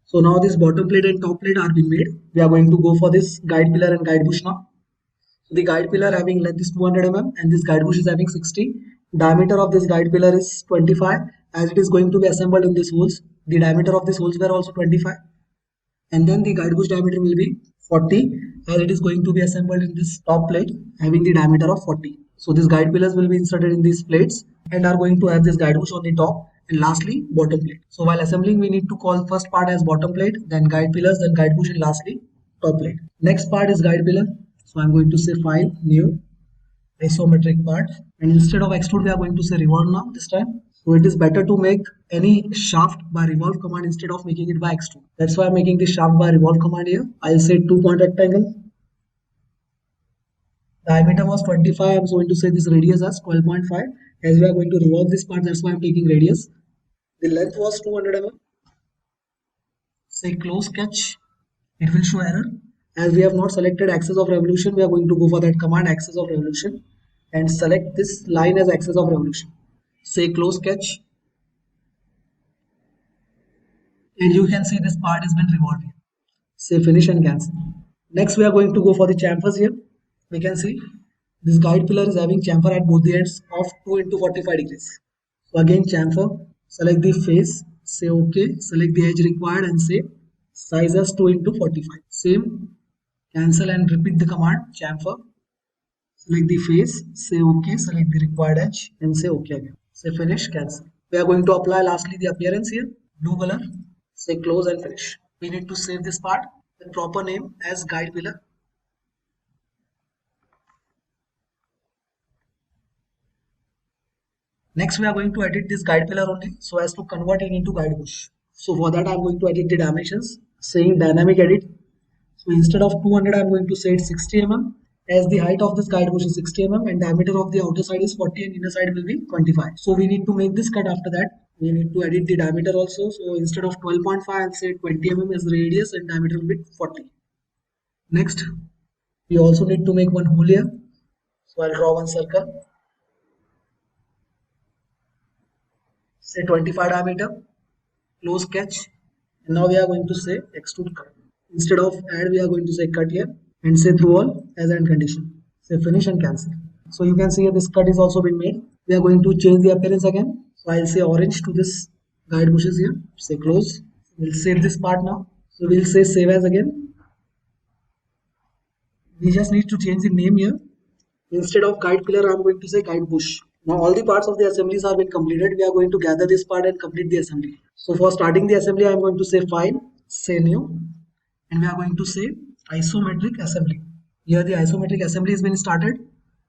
So now this bottom plate and top plate are being made. We are going to go for this guide pillar and guide bush now. So the guide pillar having length is 200 mm and this guide bush is having 60. Diameter of this guide pillar is 25 as it is going to be assembled in these holes. The diameter of these holes were also 25 and then the guide bush diameter will be 40 as it is going to be assembled in this top plate having the diameter of 40. So these guide pillars will be inserted in these plates and are going to have this guide bush on the top and lastly bottom plate. So while assembling we need to call first part as bottom plate, then guide pillars, then guide bush and lastly top plate. Next part is guide pillar. So I'm going to say file, new, isometric part and instead of extrude we are going to say revolve now this time. So it is better to make any shaft by revolve command instead of making it by extrude. That's why I'm making the shaft by revolve command here. I'll say 2-point rectangle. Diameter was 25. I'm going to say this radius as 12.5. As we are going to revolve this part, that's why I'm taking radius. The length was 200 mm. Say close sketch. It will show error. As we have not selected axis of revolution, we are going to go for that command axis of revolution and select this line as axis of revolution. Say close sketch and you can see this part has been revolved. Say finish and cancel. Next we are going to go for the chamfers here. We can see this guide pillar is having chamfer at both the ends of 2 into 45 degrees. So again chamfer, select the face, say OK, select the edge required and say size as 2 into 45. Same, cancel and repeat the command chamfer. Select the face, say OK, select the required edge and say OK again. Say finish, cancel. We are going to apply lastly the appearance here, blue color, say close and finish. We need to save this part with proper name as guide pillar. Next we are going to edit this guide pillar only so as to convert it into guide bush. So for that I am going to edit the dimensions, saying dynamic edit. So instead of 200 I am going to say it's 60 mm. As the height of this guide bush is 60 mm and diameter of the outer side is 40 and inner side will be 25. So we need to make this cut after that. We need to edit the diameter also. So instead of 12.5 I'll say 20 mm as the radius and diameter will be 40. Next we also need to make one hole here. So I'll draw one circle. Say 25 diameter, close sketch and now we are going to say extrude cut. Instead of add we are going to say cut here and say through all as end condition. Say finish and cancel. So you can see here this cut is also been made. We are going to change the appearance again. So I'll say orange to this guide bushes here. Say close. We'll save this part now. So we'll say save as again. We just need to change the name here. Instead of guide pillar, I am going to say guide bush. Now all the parts of the assemblies have been completed. We are going to gather this part and complete the assembly. So for starting the assembly, I am going to say file, say new, and we are going to say isometric assembly. Here the isometric assembly has been started.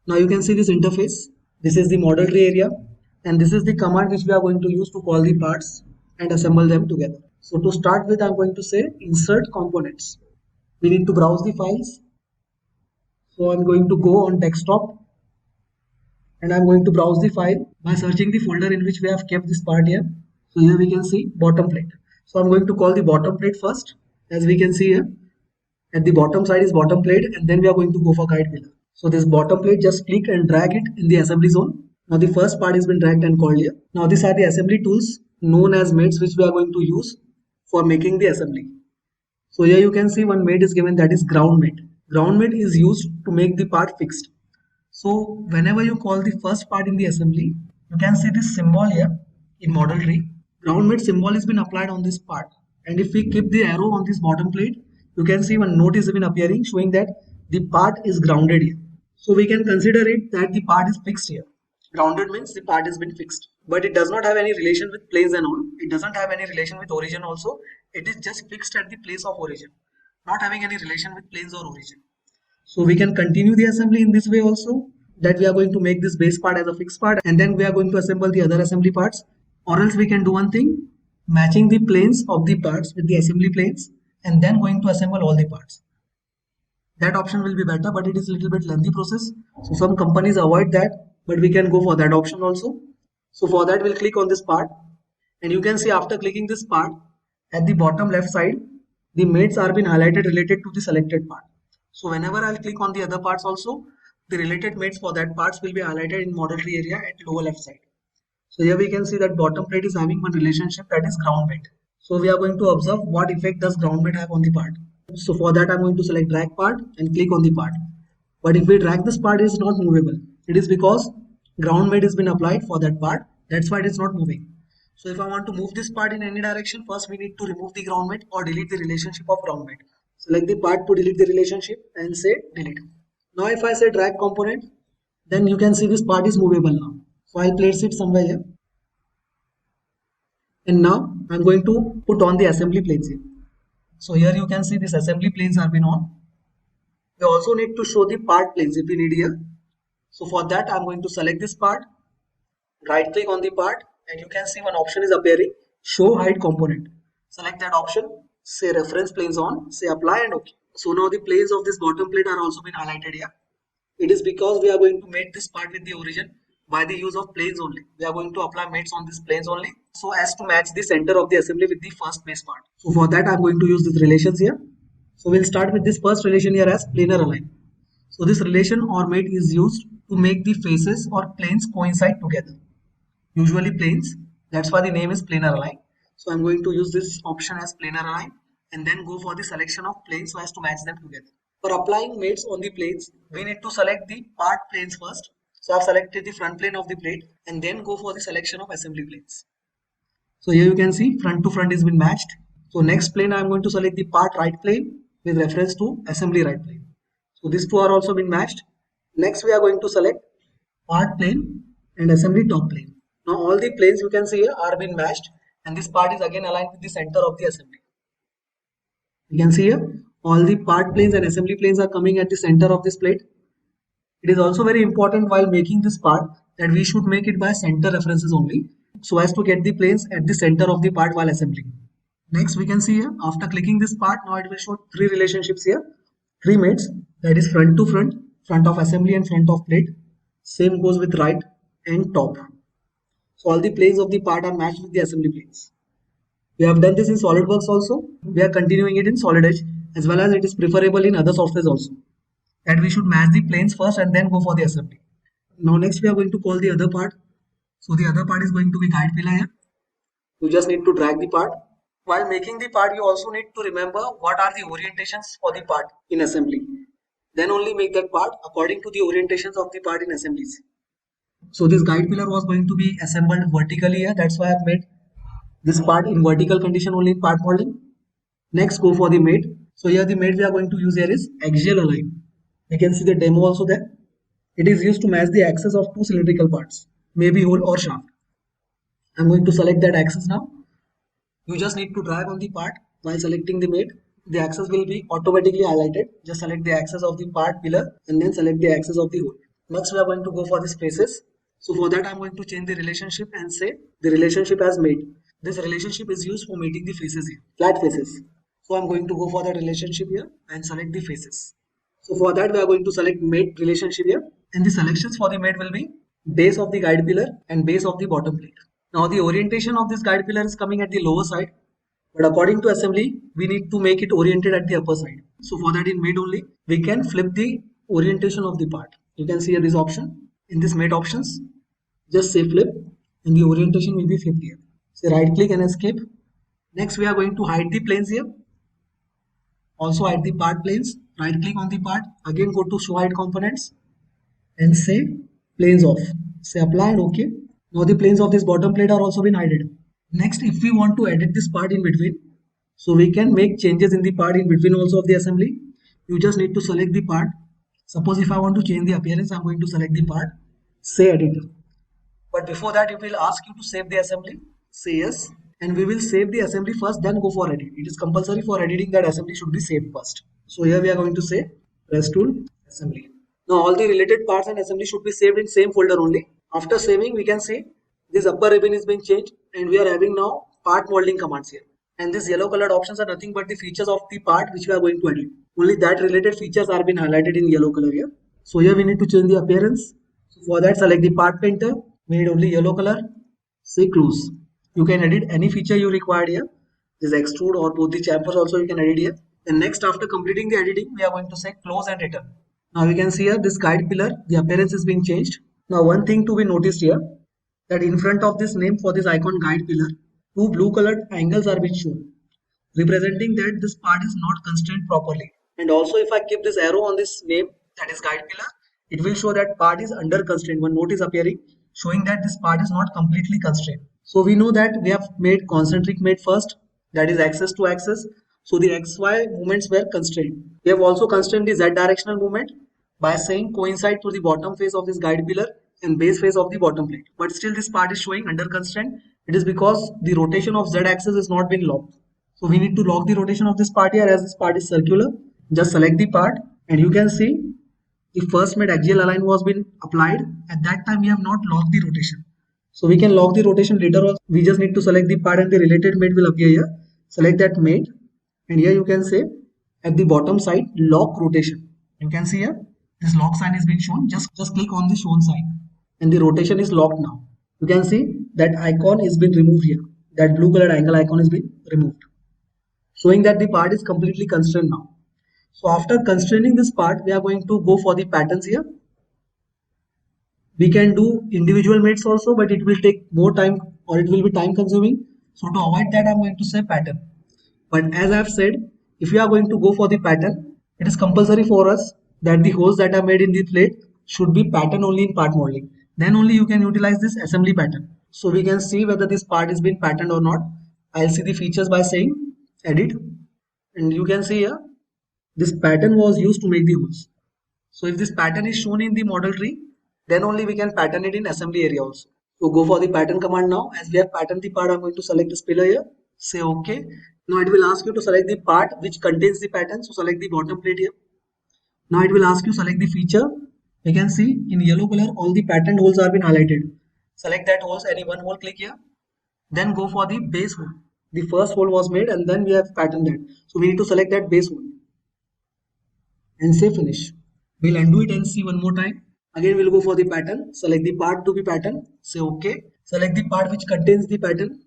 Now you can see this interface. This is the model tree area, and this is the command which we are going to use to call the parts and assemble them together. So to start with, I am going to say insert components. We need to browse the files. So I'm going to go on desktop and I'm going to browse the file by searching the folder in which we have kept this part here. So here we can see bottom plate. So I'm going to call the bottom plate first. As we can see here, at the bottom side is bottom plate, and then we are going to go for guide pillar. So this bottom plate, just click and drag it in the assembly zone. Now the first part has been dragged and called here. Now these are the assembly tools known as mates which we are going to use for making the assembly. So here you can see one mate is given, that is ground mate. Ground mate is used to make the part fixed. So whenever you call the first part in the assembly, you can see this symbol here in model tree. Ground mate symbol has been applied on this part. And if we keep the arrow on this bottom plate, you can see one note is been appearing showing that the part is grounded here. So we can consider it that the part is fixed here. Grounded means the part has been fixed. But it does not have any relation with planes and all. It doesn't have any relation with origin also. It is just fixed at the place of origin, not having any relation with planes or origin. So we can continue the assembly in this way also, that we are going to make this base part as a fixed part and then we are going to assemble the other assembly parts. Or else we can do one thing, matching the planes of the parts with the assembly planes and then going to assemble all the parts. That option will be better, but it is a little bit lengthy process. So some companies avoid that, but we can go for that option also. So for that we'll click on this part and you can see after clicking this part, at the bottom left side, the mates are been highlighted related to the selected part. So whenever I'll click on the other parts also, the related mates for that parts will be highlighted in model tree area at lower left side. So here we can see that bottom plate is having one relationship, that is ground mate. So we are going to observe what effect does ground mate have on the part. So for that I'm going to select drag part and click on the part. But if we drag this part, it is not movable. It is because ground mate has been applied for that part. That's why it is not moving. So if I want to move this part in any direction, first we need to remove the ground mate or delete the relationship of ground mate. Select the part to delete the relationship and say delete. Now if I say drag component, then you can see this part is movable now. So I'll place it somewhere here. And now I'm going to put on the assembly planes here. So here you can see this assembly planes have been on. We also need to show the part planes if we need here. So for that I'm going to select this part, right click on the part, and you can see one option is appearing, show height component. Select that option, say reference planes on, say apply and OK. So now the planes of this bottom plate are also been highlighted here. It is because we are going to mate this part with the origin by the use of planes only. We are going to apply mates on these planes only so as to match the center of the assembly with the first base part. So for that I'm going to use these relations here. So we'll start with this first relation here as planar align. So this relation or mate is used to make the faces or planes coincide together. Usually planes, that's why the name is planar align. So I'm going to use this option as planar align and then go for the selection of planes so as to match them together. For applying mates on the planes, we need to select the part planes first. So I've selected the front plane of the plate and then go for the selection of assembly planes. So here you can see front to front has been matched. So next plane I'm going to select the part right plane with reference to assembly right plane. So these two are also been matched. Next we are going to select part plane and assembly top plane. Now all the planes you can see here are been matched and this part is again aligned with the center of the assembly. You can see here all the part planes and assembly planes are coming at the center of this plate. It is also very important while making this part that we should make it by center references only so as to get the planes at the center of the part while assembling. Next we can see here after clicking this part, now it will show three relationships here, three mates, that is front to front, front of assembly and front of plate. Same goes with right and top. So all the planes of the part are matched with the assembly planes. We have done this in SolidWorks also. We are continuing it in Solid Edge as well as it is preferable in other softwares also. That we should match the planes first and then go for the assembly. Now next we are going to call the other part. So the other part is going to be guide pillar here. You just need to drag the part. While making the part, you also need to remember what are the orientations for the part in assembly. Then only make that part according to the orientations of the part in assemblies. So this guide pillar was going to be assembled vertically here. That's why I've made this part in vertical condition only in part modeling. Next go for the mate. So here the mate we are going to use here is axial align. You can see the demo also there. It is used to match the axis of two cylindrical parts, maybe hole or shaft. I'm going to select that axis now. You just need to drag on the part while selecting the mate. The axis will be automatically highlighted. Just select the axis of the part pillar and then select the axis of the hole. Next we are going to go for the faces. So for that I'm going to change the relationship and say the relationship as mate. This relationship is used for mating the faces here, flat faces. So I'm going to go for that relationship here and select the faces. So for that we are going to select mate relationship here, and the selections for the mate will be base of the guide pillar and base of the bottom plate. Now the orientation of this guide pillar is coming at the lower side, but according to assembly we need to make it oriented at the upper side. So for that in mate only we can flip the orientation of the part. You can see here this option in this mate options. Just say flip and the orientation will be flipped here. Say right click and escape. Next we are going to hide the planes here. Also hide the part planes. Right click on the part. Again go to show hide components and say planes off. Say apply and OK. Now the planes of this bottom plate are also been hidden. Next, if we want to edit this part in between, so we can make changes in the part in between also of the assembly. You just need to select the part. Suppose if I want to change the appearance, I'm going to select the part. Say edit. But before that, it will ask you to save the assembly. Say yes. And we will save the assembly first, then go for edit. It is compulsory for editing that assembly should be saved first. So here we are going to say press tool assembly. Now all the related parts and assembly should be saved in same folder only. After saving, we can see this upper ribbon is being changed and we are having now part molding commands here. And these yellow colored options are nothing but the features of the part which we are going to edit. Only that related features are being highlighted in yellow color here. So here we need to change the appearance. So for that, select the part painter. We need only yellow color. Say close. You can edit any feature you required here. This extrude or both the chamfers also you can edit here. And next, after completing the editing, we are going to say close and return. Now we can see here this guide pillar, the appearance is being changed. Now one thing to be noticed here, that in front of this name for this icon guide pillar, two blue colored angles are being shown, representing that this part is not constrained properly. And also if I keep this arrow on this name, that is guide pillar, it will show that part is under constraint. One note is appearing showing that this part is not completely constrained. So we know that we have made concentric mate first, that is axis to axis. So the XY movements were constrained. We have also constrained the Z directional movement by saying coincide to the bottom face of this guide pillar and base face of the bottom plate. But still this part is showing under constraint. It is because the rotation of Z axis is not been locked. So we need to lock the rotation of this part here, as this part is circular. Just select the part and you can see the first made axial align was been applied. At that time we have not locked the rotation. So we can lock the rotation later on. We just need to select the part and the related mate will appear here. Select that mate and here you can say at the bottom side lock rotation. You can see here this lock sign is being shown. Just click on the shown sign and the rotation is locked now. You can see that icon is been removed here. That blue colored angle icon is been removed, showing that the part is completely constrained now. So after constraining this part, we are going to go for the patterns here. We can do individual mates also, but it will take more time or it will be time consuming. So to avoid that, I'm going to say pattern. But as I have said, if we are going to go for the pattern, it is compulsory for us that the holes that are made in the plate should be pattern only in part molding. Then only you can utilize this assembly pattern. So we can see whether this part is been patterned or not. I'll see the features by saying edit, and you can see here this pattern was used to make the holes. So if this pattern is shown in the model tree, then only we can pattern it in assembly area also. So go for the pattern command now. As we have patterned the part, I'm going to select this pillar here. Say OK. Now it will ask you to select the part which contains the pattern. So select the bottom plate here. Now it will ask you select the feature. You can see in yellow color all the patterned holes are been highlighted. Select that holes, any one hole, click here. Then go for the base hole. The first hole was made and then we have patterned that. So we need to select that base hole and say finish. We'll undo it and see one more time. Again we'll go for the pattern. Select the part to be pattern. Say OK. Select the part which contains the pattern.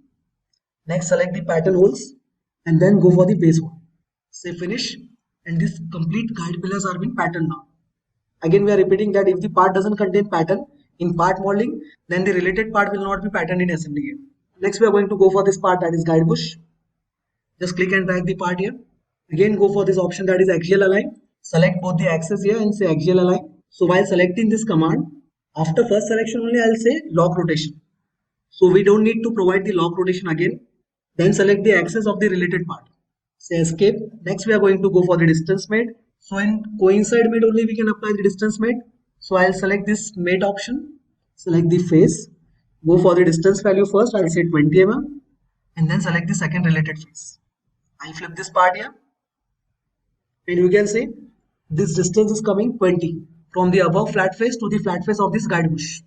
Next select the pattern holes and then go for the base hole. Say finish, and this complete guide pillars are being patterned now. Again we are repeating that if the part doesn't contain pattern in part molding, then the related part will not be patterned in assembly here. Next we are going to go for this part, that is guide bush. Just click and drag the part here. Again go for this option, that is axial align. Select both the axes here and say axial align. So while selecting this command, after first selection only I'll say lock rotation. So we don't need to provide the lock rotation again. Then select the axis of the related part. Say escape. Next we are going to go for the distance mate. So in coincide mate only we can apply the distance mate. So I'll select this mate option, select the face, go for the distance value first, I'll say 20 mm, and then select the second related face. I'll flip this part here, and you can see this distance is coming 20 from the above flat face to the flat face of this guide bush.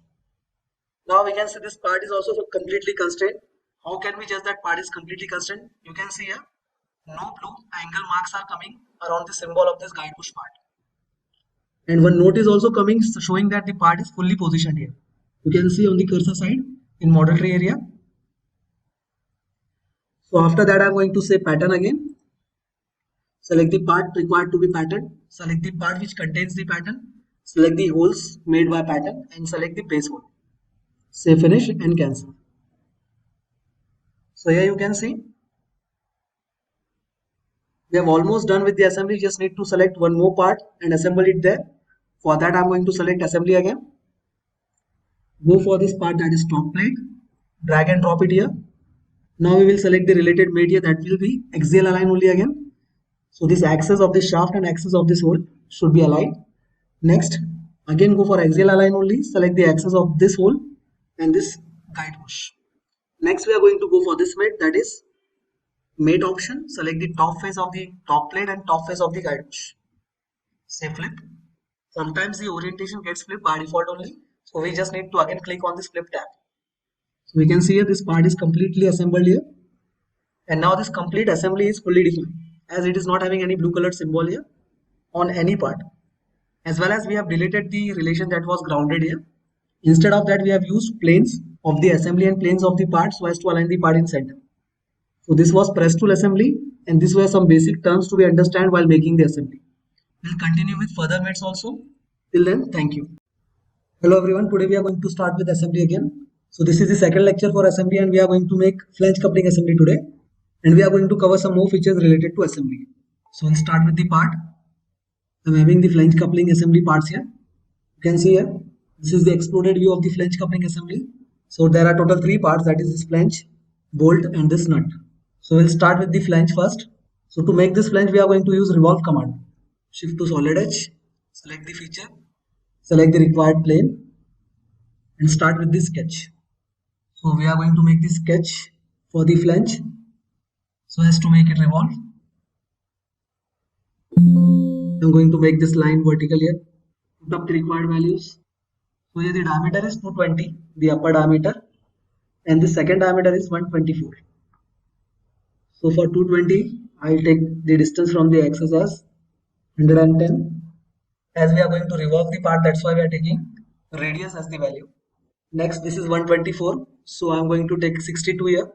Now we can see this part is also completely constrained. How can we judge that part is completely constrained? You can see here, no blue angle marks are coming around the symbol of this guide bush part. And one note is also coming showing that the part is fully positioned here. You can see on the cursor side in model tray area. So after that I'm going to say pattern again. Select the part required to be patterned. Select the part which contains the pattern. Select the holes made by pattern and select the base hole. Say finish and cancel. So here you can see we have almost done with the assembly. Just need to select one more part and assemble it there. For that I'm going to select assembly again. Go for this part, that is top plate. Drag and drop it here. Now we will select the related mate here, that will be axial align only again. So this axis of this shaft and axis of this hole should be aligned. Next, again go for axial align only. Select the axis of this hole and this guide bush. Next we are going to go for this mate, that is mate option. Select the top face of the top plate and top face of the guide bush. Say flip. Sometimes the orientation gets flipped by default only. So we just need to again click on this flip tab. So we can see here this part is completely assembled here. And now this complete assembly is fully defined, as it is not having any blue colored symbol here on any part. As well as we have deleted the relation that was grounded here. Instead of that, we have used planes of the assembly and planes of the part so as to align the part in center. So this was press tool assembly, and these were some basic terms to be understand while making the assembly. We'll continue with further mates also. Till then, thank you. Hello everyone, today we are going to start with assembly again. So this is the second lecture for assembly, and we are going to make flange coupling assembly today. And we are going to cover some more features related to assembly. So we'll start with the part. I'm having the flange coupling assembly parts here. You can see here, this is the exploded view of the flange coupling assembly. So there are total 3 parts, that is this flange, bolt and this nut. So we'll start with the flange first. So to make this flange, we are going to use revolve command. Shift to solid edge, select the feature, select the required plane and start with this sketch. So we are going to make this sketch for the flange so as to make it revolve. I'm going to make this line vertical here, put up the required values. So here the diameter is 220, the upper diameter, and the second diameter is 124. So for 220, I'll take the distance from the axis as 110. As we are going to revolve the part, that's why we are taking radius as the value. Next, this is 124, so I'm going to take 62 here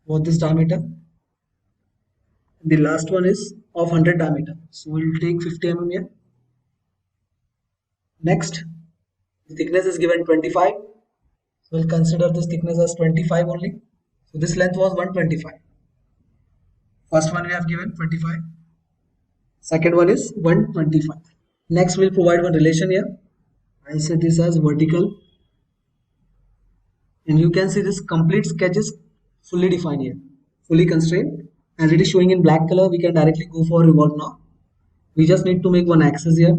for this diameter. The last one is of 100 diameter, so we'll take 50 mm here. Next, the thickness is given 25, so we'll consider this thickness as 25 only. So this length was 125. First one we have given 25, second one is 125. Next, we'll provide one relation here. I'll say this as vertical, and you can see this complete sketch is fully defined here, fully constrained. As it is showing in black color, we can directly go for revolve now. We just need to make one axis here.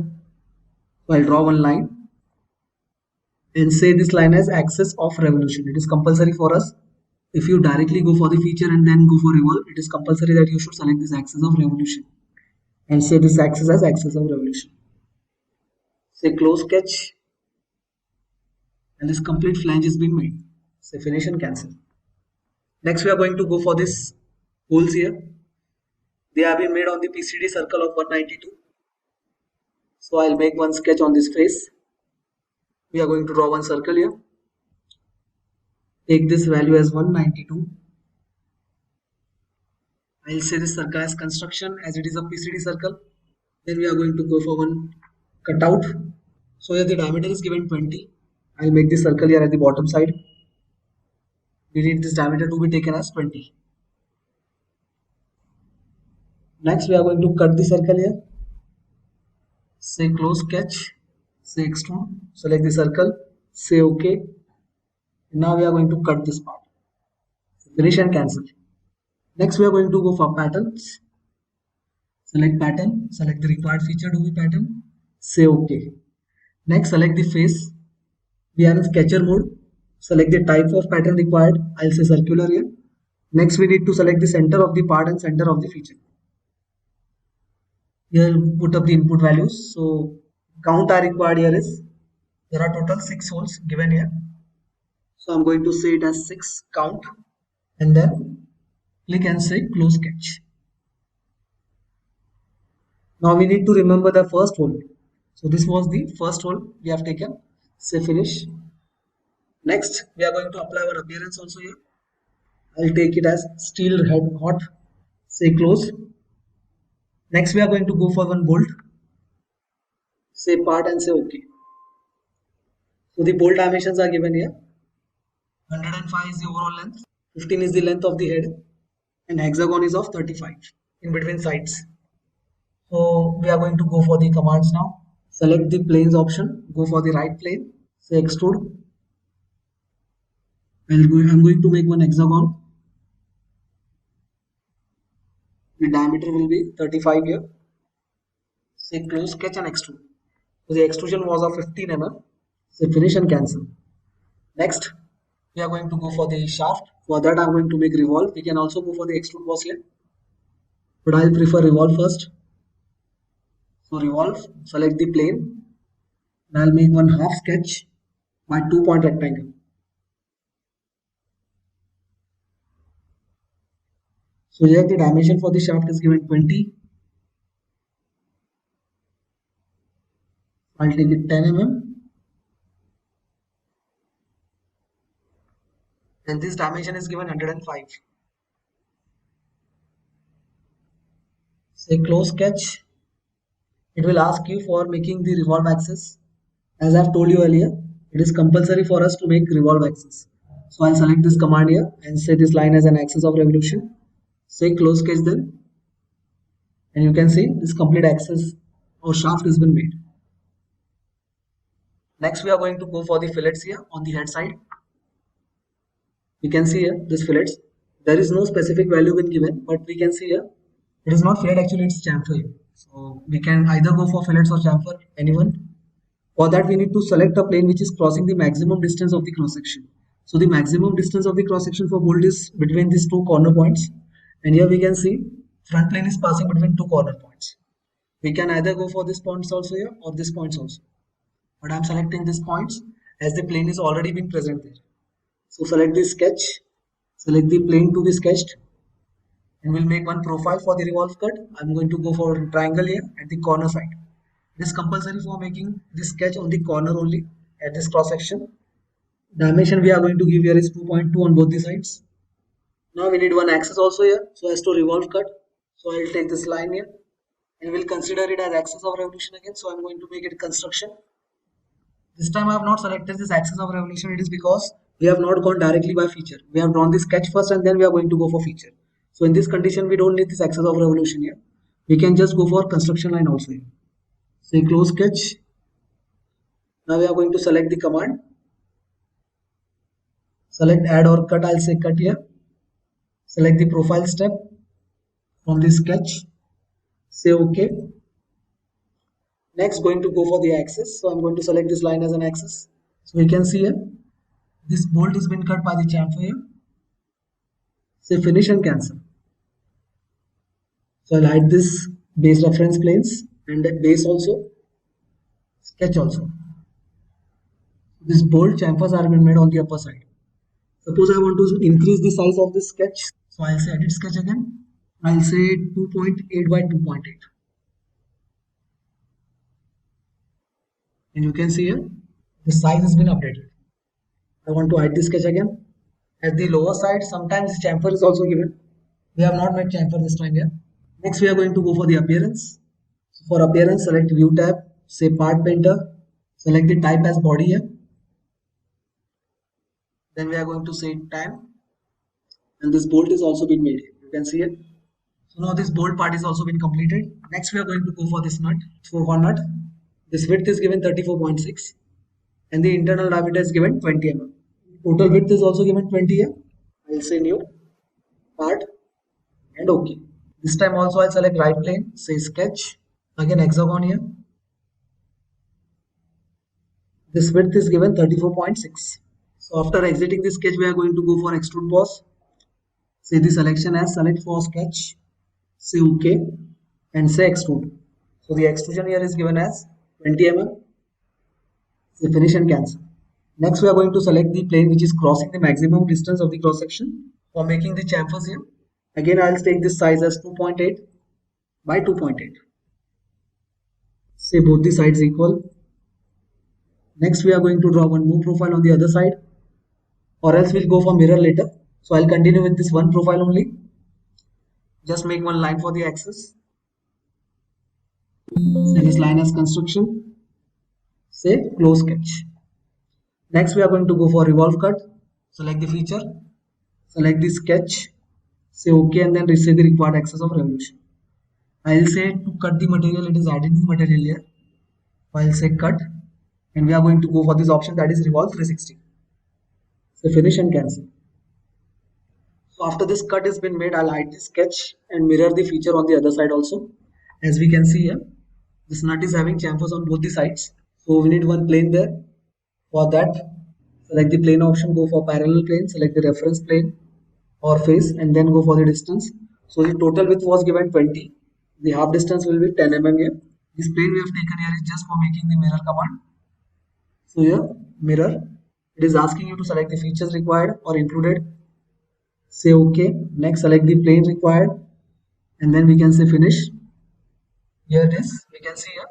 So I'll draw one line and say this line as axis of revolution. It is compulsory for us. If you directly go for the feature and then go for revolve, it is compulsory that you should select this axis of revolution and say this axis as axis of revolution. Say close sketch, and this complete flange is being made. Say finish and cancel. Next, we are going to go for this holes here. They have been made on the PCD circle of 192. So I'll make one sketch on this face. We are going to draw one circle here. Take this value as 192. I'll say this circle as construction, as it is a PCD circle. Then we are going to go for one cutout. So here the diameter is given 20. I'll make this circle here at the bottom side. We need this diameter to be taken as 20. Next, we are going to cut the circle here. Say close sketch, say extrude, select the circle, say OK. Now we are going to cut this part. Finish and cancel. Next, we are going to go for patterns. Select pattern, select the required feature to be pattern, say OK. Next, select the face. We are in sketcher mode. Select the type of pattern required. I'll say circular here. Next, we need to select the center of the part and center of the feature. Here, put up the input values. So, count are required here is, there are total 6 holes given here. So, I'm going to say it as 6 count and then click and say close sketch. Now, we need to remember the first hole. So, this was the first hole we have taken. Say finish. Next, we are going to apply our appearance also here. I'll take it as steel head hot. Say close. Next, we are going to go for one bolt. Say part and say OK. So the bolt dimensions are given here. 105 is the overall length. 15 is the length of the head. And hexagon is of 35 in between sides. So we are going to go for the commands now. Select the planes option. Go for the right plane. Say extrude. I'm going to make one hexagon. The diameter will be 35 here. Say close sketch and extrude. So the extrusion was of 15 mm. Say finish and cancel. Next, we are going to go for the shaft. For that, I'm going to make revolve. We can also go for the extrude boss here, but I'll prefer revolve first. So revolve, select the plane, and I'll make one half sketch by 2-point rectangle. So here the dimension for the shaft is given 20. I'll take it 10 mm. And this dimension is given 105. Say close sketch. It will ask you for making the revolve axis. As I've told you earlier, it is compulsory for us to make revolve axis. So I'll select this command here and say this line as an axis of revolution. Say close sketch then. And you can see this complete axis or shaft has been made. Next, we are going to go for the fillets here on the head side. You can see here this fillets. There is no specific value been given, but we can see here it is not fillet, actually it's chamfer here. So we can either go for fillets or chamfer, anyone. For that, we need to select a plane which is crossing the maximum distance of the cross section. So the maximum distance of the cross section for bolt is between these 2 corner points. And here we can see front plane is passing between 2 corner points. We can either go for these points also here or these points also. But I'm selecting these points as the plane is already been present there. So select the sketch, select the plane to be sketched, and we'll make one profile for the revolve cut. I'm going to go for a triangle here at the corner side. It is compulsory for making this sketch on the corner only at this cross section. Dimension we are going to give here is 2.2 on both the sides. Now we need one axis also here, so as to revolve cut. So I'll take this line here and we'll consider it as axis of revolution again. So I'm going to make it construction. This time I have not selected this axis of revolution. It is because we have not gone directly by feature. We have drawn the sketch first and then we are going to go for feature. So in this condition, we don't need this axis of revolution here. We can just go for construction line also here. Say close sketch. Now we are going to select the command. Select add or cut. I'll say cut here. Select the profile step from the sketch. Say OK. Next, going to go for the axis. So I'm going to select this line as an axis. So we can see here, this bolt has been cut by the chamfer here. Say finish and cancel. So I'll hide this base reference planes and base also, sketch also. This bolt chamfers are been made on the upper side. Suppose I want to increase the size of this sketch. So I'll say edit sketch again. I'll say 2.8 by 2.8. And you can see here, the size has been updated. I want to hide this sketch again. At the lower side, sometimes chamfer is also given. We have not made chamfer this time here. Next, we are going to go for the appearance. So for appearance, select view tab, say part painter, select the type as body here. Then we are going to say time. And this bolt is also been made. You can see it. So now this bolt part is also been completed. Next, we are going to go for this nut, 4-horn nut. This width is given 34.6 and the internal diameter is given 20 mm. Total width is also given 20 here. I'll say new, part and OK. This time also I'll select right plane, say sketch, again hexagon here. This width is given 34.6. So after exiting the sketch, we are going to go for extrude pause. Say the selection as select for sketch, say OK, and say extrude. So the extrusion here is given as 20 mm. Say finish and cancel. Next, we are going to select the plane which is crossing the maximum distance of the cross section for making the chamfers here. Again, I'll take this size as 2.8 by 2.8. Say both the sides equal. Next, we are going to draw one more profile on the other side, or else we'll go for mirror later. So I'll continue with this one profile only. Just make one line for the axis. Say this line as construction. Say close sketch. Next, we are going to go for revolve cut. Select the feature. Select the sketch. Say OK, and then receive the required axis of revolution. I'll say to cut the material, it is added the material here. I'll say cut, and we are going to go for this option, that is revolve 360. So finish and cancel. So after this cut has been made, I'll hide the sketch and mirror the feature on the other side also. As we can see here, this nut is having chamfers on both the sides. So we need one plane there. For that, select the plane option, go for parallel plane, select the reference plane or face, and then go for the distance. So the total width was given 20. The half distance will be 10 mm here. This plane we have taken here is just for making the mirror command. So here, mirror, it is asking you to select the features required or included. Say OK. Next, select the plane required, and then we can say finish. Here it is. We can see here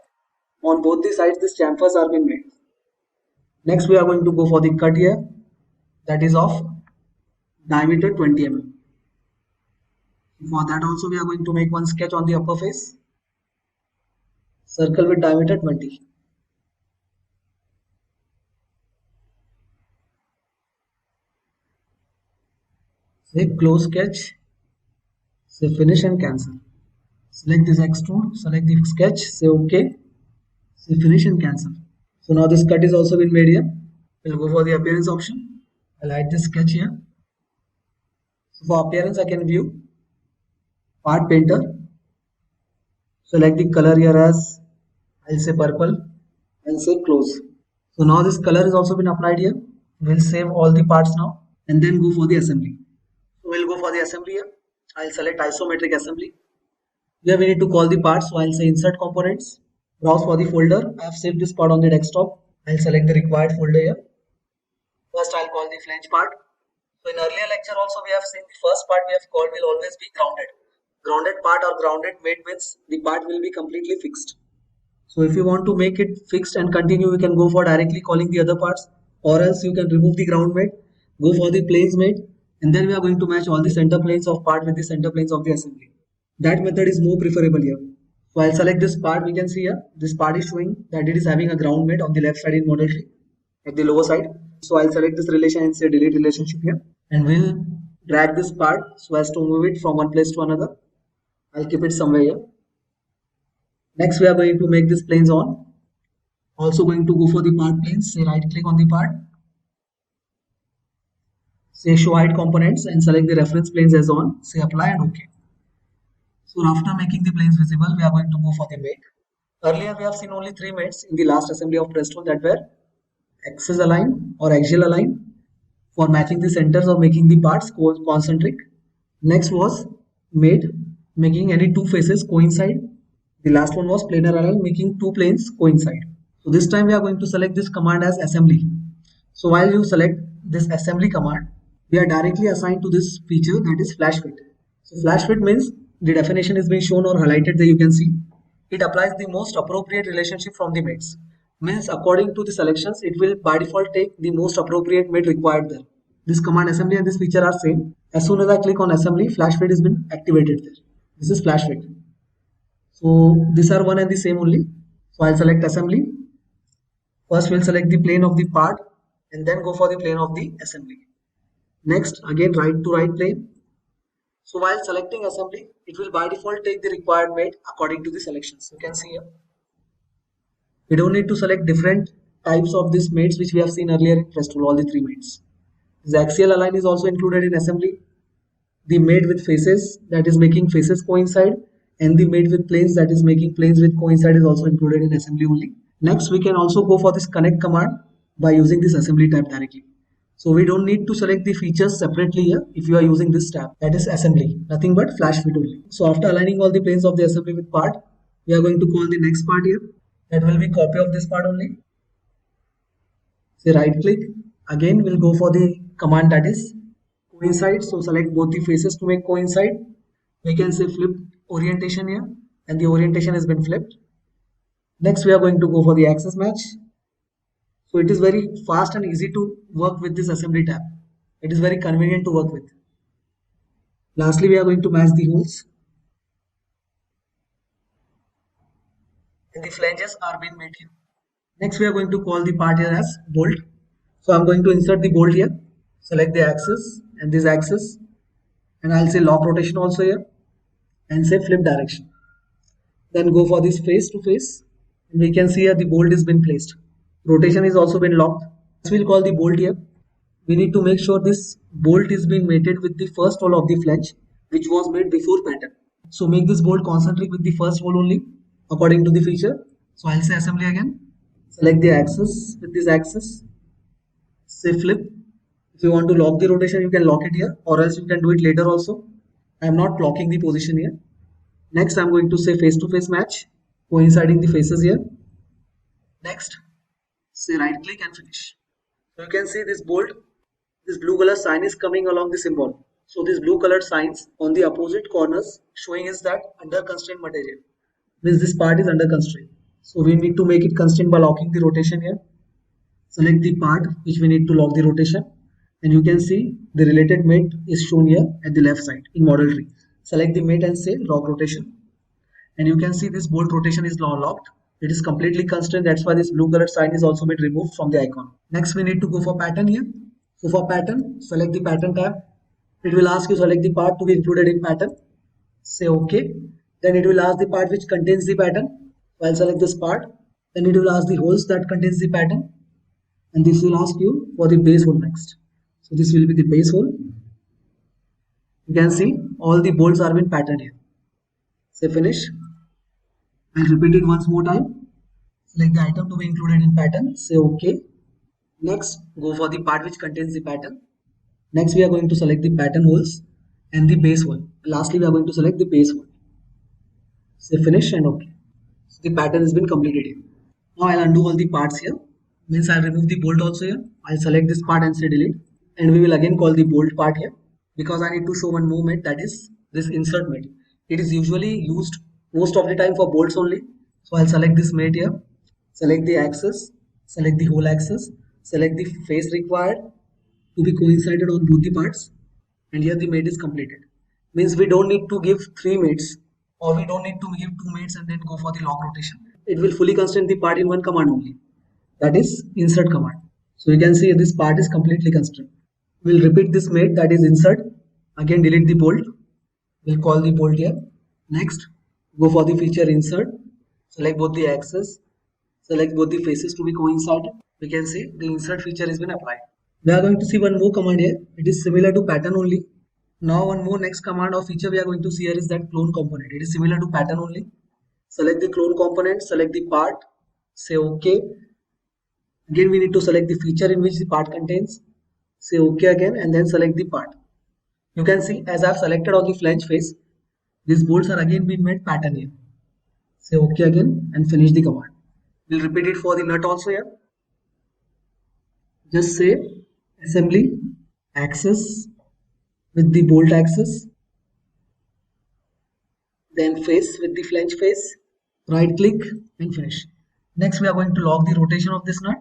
on both the sides these chamfers are being made. Next, we are going to go for the cut here, that is of diameter 20 mm. For that also, we are going to make one sketch on the upper face. Circle with diameter 20. Say close sketch. Say finish and cancel. Select this extrude. Select the sketch. Say OK. Say finish and cancel. So now this cut is also been made here. We'll go for the appearance option. I'll hide this sketch here. So for appearance, I can view part painter. Select the color here as, I'll say purple, and say close. So now this color has also been applied here. We'll save all the parts now and then go for the assembly. So we'll go for the assembly here. I'll select isometric assembly. Here we need to call the parts. So I'll say insert components. Browse for the folder. I have saved this part on the desktop. I'll select the required folder here. First, I'll call the flange part. So in earlier lecture also we have seen the first part we have called will always be grounded. Grounded part or grounded made means the part will be completely fixed. So if you want to make it fixed and continue, you can go for directly calling the other parts, or else you can remove the ground made, go for the planes made, and then we are going to match all the center planes of part with the center planes of the assembly. That method is more preferable here. So I'll select this part. We can see here this part is showing that it is having a ground made on the left side in model tree at the lower side. So I'll select this relation and say delete relationship here, and we'll drag this part so as to move it from one place to another. I'll keep it somewhere here. Next, we are going to make this planes on. Also going to go for the part planes. Say right click on the part. Say show hide components and select the reference planes as on. Say apply and OK. So after making the planes visible, we are going to go for the mate. Earlier we have seen only 3 mates in the last assembly of press tool, that were axis align or axial align for matching the centers or making the parts concentric. Next was mate, making any two faces coincide. The last one was planar align, making two planes coincide. So this time we are going to select this command as assembly. So while you select this assembly command, we are directly assigned to this feature, that is flash fit. So flash fit means the definition is being shown or highlighted there, you can see. It applies the most appropriate relationship from the mates. Means according to the selections, it will by default take the most appropriate mate required there. This command assembly and this feature are same. As soon as I click on assembly, flash fit has been activated there. This is flash fit. So these are one and the same only. So I'll select assembly. First we'll select the plane of the part and then go for the plane of the assembly. Next, again right to right plane. So while selecting assembly, it will by default take the required mate according to the selections. You can see here. We don't need to select different types of these mates which we have seen earlier in press tool, all the 3 mates. The axial align is also included in assembly. The mate with faces, that is making faces coincide, and the mate with planes, that is making planes with coincide, is also included in assembly only. Next, we can also go for this connect command. by using this assembly tab directly. So we don't need to select the features separately here if you are using this tab, that is assembly, nothing but flash fit only. So after aligning all the planes of the assembly with part, we are going to call the next part here. That will be copy of this part only. Say right click, again we'll go for the command that is coincide. So select both the faces to make coincide. We can say flip orientation here, and the orientation has been flipped. Next we are going to go for the axis match. So it is very fast and easy to work with this assembly tab. It is very convenient to work with. Lastly, we are going to match the holes. And the flanges are being made here. Next, we are going to call the part here as bolt. So I'm going to insert the bolt here. Select the axis and this axis. And I'll say lock rotation also here. And say flip direction. Then go for this face to face. And we can see here the bolt is been placed. Rotation is also been locked. Next, we'll call the bolt here. We need to make sure this bolt is being mated with the first hole of the flange, which was made before pattern. So make this bolt concentric with the first hole only according to the feature. So I'll say assembly again. Select the axis with this axis. Say flip. If you want to lock the rotation, you can lock it here, or else you can do it later also. I am not locking the position here. Next, I'm going to say face to face match, coinciding the faces here. Next, say right click and finish. So you can see this bolt, this blue color sign is coming along the symbol. So these blue colored signs on the opposite corners showing is that under constraint material. Means this part is under constraint. So we need to make it constraint by locking the rotation here. Select the part which we need to lock the rotation. And you can see the related mate is shown here at the left side in model tree. Select the mate and say lock rotation. And you can see this bolt rotation is now locked. It is completely constrained. That's why this blue colored sign is also been removed from the icon. Next, we need to go for pattern here. So for pattern, select the pattern tab. It will ask you select the part to be included in pattern. Say OK. Then it will ask the part which contains the pattern. So I'll select this part. Then it will ask the holes that contains the pattern. And this will ask you for the base hole next. So this will be the base hole. You can see all the bolts are in pattern here. Say finish. I'll repeat it once more time. Select the item to be included in pattern. Say OK. Next, go for the part which contains the pattern. Next, we are going to select the pattern holes and the base hole. Lastly, we are going to select the base hole. Say finish and OK. So the pattern has been completed here. Now I'll undo all the parts here. Means I'll remove the bolt also here. I'll select this part and say delete. And we will again call the bolt part here because I need to show one more mate, that is this insert mate. It is usually used most of the time for bolts only. So I'll select this mate here. Select the axis. Select the whole axis. Select the face required to be coincided on both the parts, and here the mate is completed. Means we don't need to give 3 mates, or we don't need to give 2 mates and then go for the lock rotation. It will fully constrain the part in one command only, that is insert command. So you can see this part is completely constrained. We'll repeat this mate, that is insert. Again delete the bolt. We'll call the bolt here. Next, go for the feature insert. Select both the axes. Select both the faces to be coincided. We can see the insert feature has been applied. We are going to see one more command here. It is similar to pattern only. Now one more next command or feature we are going to see here is that clone component. It is similar to pattern only. Select the clone component, select the part, say OK. Again we need to select the feature in which the part contains. Say OK again and then select the part. You can see as I have selected on the flange face, these bolts are again being made pattern here. Say OK again and finish the command. We'll repeat it for the nut also here. Just say assembly axis with the bolt axis, then face with the flange face, right click and finish. Next we are going to lock the rotation of this nut.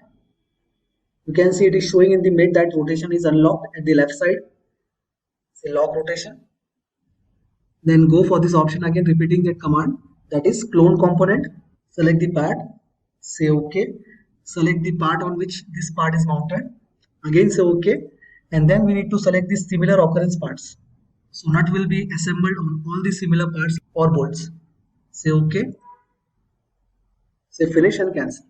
You can see it is showing in the mid that rotation is unlocked at the left side. Say lock rotation. Then go for this option again, repeating that command, that is clone component. Select the part, say OK. Select the part on which this part is mounted. Again say OK. And then we need to select the similar occurrence parts. So nut will be assembled on all the similar parts or bolts. Say OK. Say finish and cancel.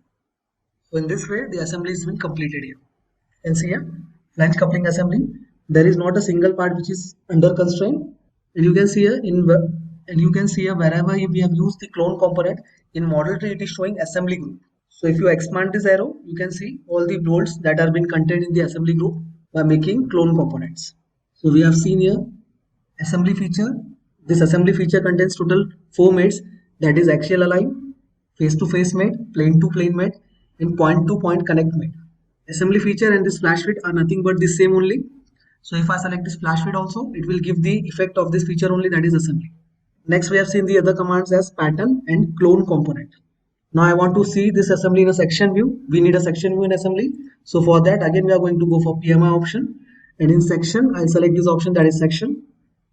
So in this way the assembly has been completed here. You can see here flange coupling assembly. There is not a single part which is under constraint. And you can see here wherever we have used the clone component in model tree, it is showing assembly group. So if you expand this arrow, you can see all the bolts that are been contained in the assembly group by making clone components. So we have seen here assembly feature. This assembly feature contains total 4 mates, that is axial align, face to face mate, plane to plane mate, and point to point connect mate. Assembly feature and this flash fit are nothing but the same only. So if I select this flash fit also, it will give the effect of this feature only, that is assembly. Next we have seen the other commands as pattern and clone component. Now I want to see this assembly in a section view. We need a section view in assembly. So for that again we are going to go for PMI option, and in section I'll select this option, that is section.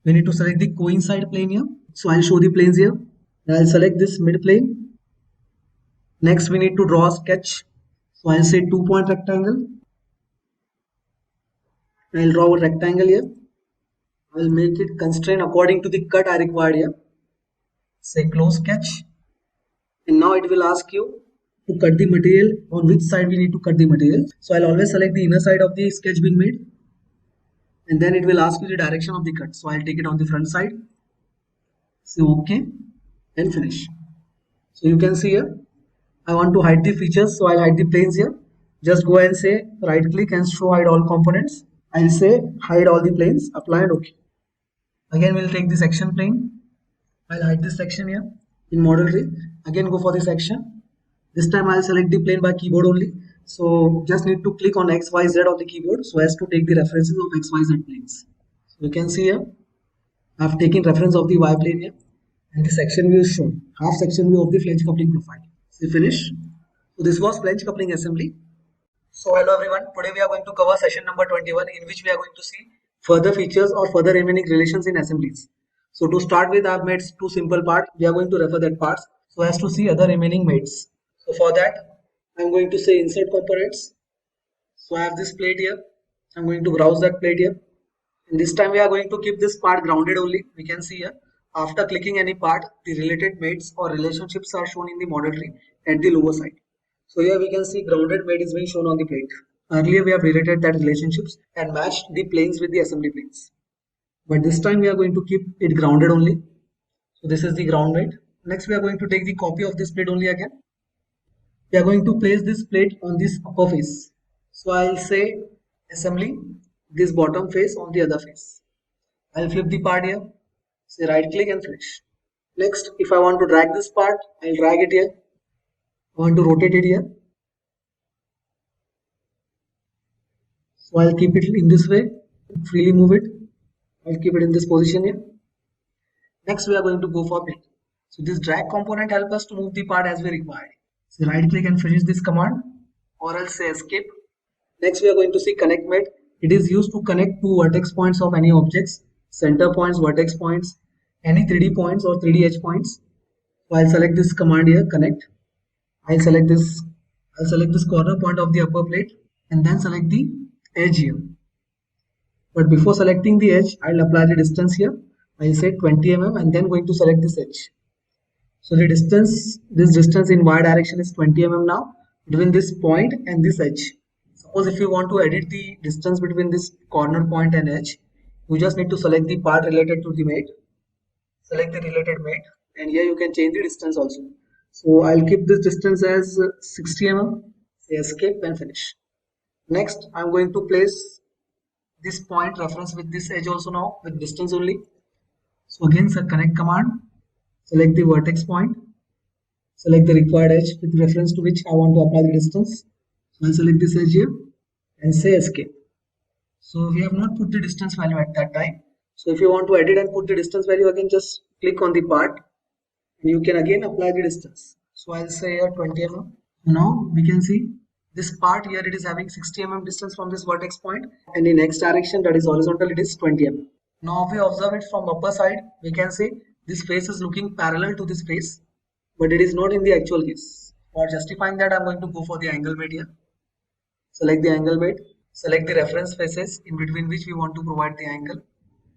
We need to select the coincide plane here. So I'll show the planes here. I'll select this mid plane. Next we need to draw a sketch. So I'll say 2-point rectangle. I'll draw a rectangle here. I'll make it constrain according to the cut I required here. Say close sketch. And now it will ask you to cut the material, on which side we need to cut the material. So I'll always select the inner side of the sketch being made, and then it will ask you the direction of the cut. So I'll take it on the front side, say OK and finish. So you can see here I want to hide the features, so I'll hide the planes here. Just go and say right click and show hide all components. I'll say hide all the planes, apply and OK. Again we'll take the section plane. I'll hide this section here in model tree. Again go for the section. This time I'll select the plane by keyboard only. So just need to click on XYZ on the keyboard so as to take the references of XYZ planes. So you can see here I've taken reference of the Y plane here, and the section view is shown, half section view of the flange coupling profile. So finish. So this was flange coupling assembly. So hello everyone, today we are going to cover session number 21, in which we are going to see further features or further remaining relations in assemblies. So to start with, I have made 2 simple parts. We are going to refer that parts so as to see other remaining mates. So for that, I am going to say insert components. So I have this plate here. I am going to browse that plate here. And this time we are going to keep this part grounded only. We can see here, after clicking any part, the related mates or relationships are shown in the model tree at the lower side. So here we can see grounded mate is being shown on the plate. Earlier we have related that relationships and matched the planes with the assembly planes. But this time we are going to keep it grounded only. So this is the ground mate. Next we are going to take the copy of this plate only again. We are going to place this plate on this upper face. So I'll say assembly, this bottom face on the other face. I'll flip the part here, say right click and finish. Next, if I want to drag this part, I'll drag it here. I want to rotate it here. So I'll keep it in this way, freely move it. I'll keep it in this position here. Next we are going to go for plate. So this drag component helps us to move the part as we require. So right click and finish this command, or else say escape. Next we are going to see connect mate. It is used to connect 2 vertex points of any objects, center points, vertex points, any 3D points or 3D edge points. So I'll select this command here, connect. I'll select this corner point of the upper plate and then select the edge here. But before selecting the edge, I'll apply the distance here. I'll say 20 mm and then going to select this edge. So the distance, this distance in Y direction is 20 mm now between this point and this edge. Suppose if you want to edit the distance between this corner point and edge, you just need to select the part related to the mate. Select the related mate, and here you can change the distance also. So I'll keep this distance as 60 mm, say escape and finish. Next, I'm going to place this point reference with this edge also now with distance only. So again, connect command, select the vertex point, select the required edge with reference to which I want to apply the distance. So I'll select this edge here and say escape. So we have not put the distance value at that time. So if you want to edit and put the distance value again, just click on the part and you can again apply the distance. So I'll say here 20 mm. Now we can see this part here, it is having 60 mm distance from this vertex point, and in X direction, that is horizontal, it is 20 mm. Now if we observe it from upper side, we can see this face is looking parallel to this face, but it is not in the actual case. For justifying that, I'm going to go for the angle mate here. Select the angle mate, select the reference faces in between which we want to provide the angle.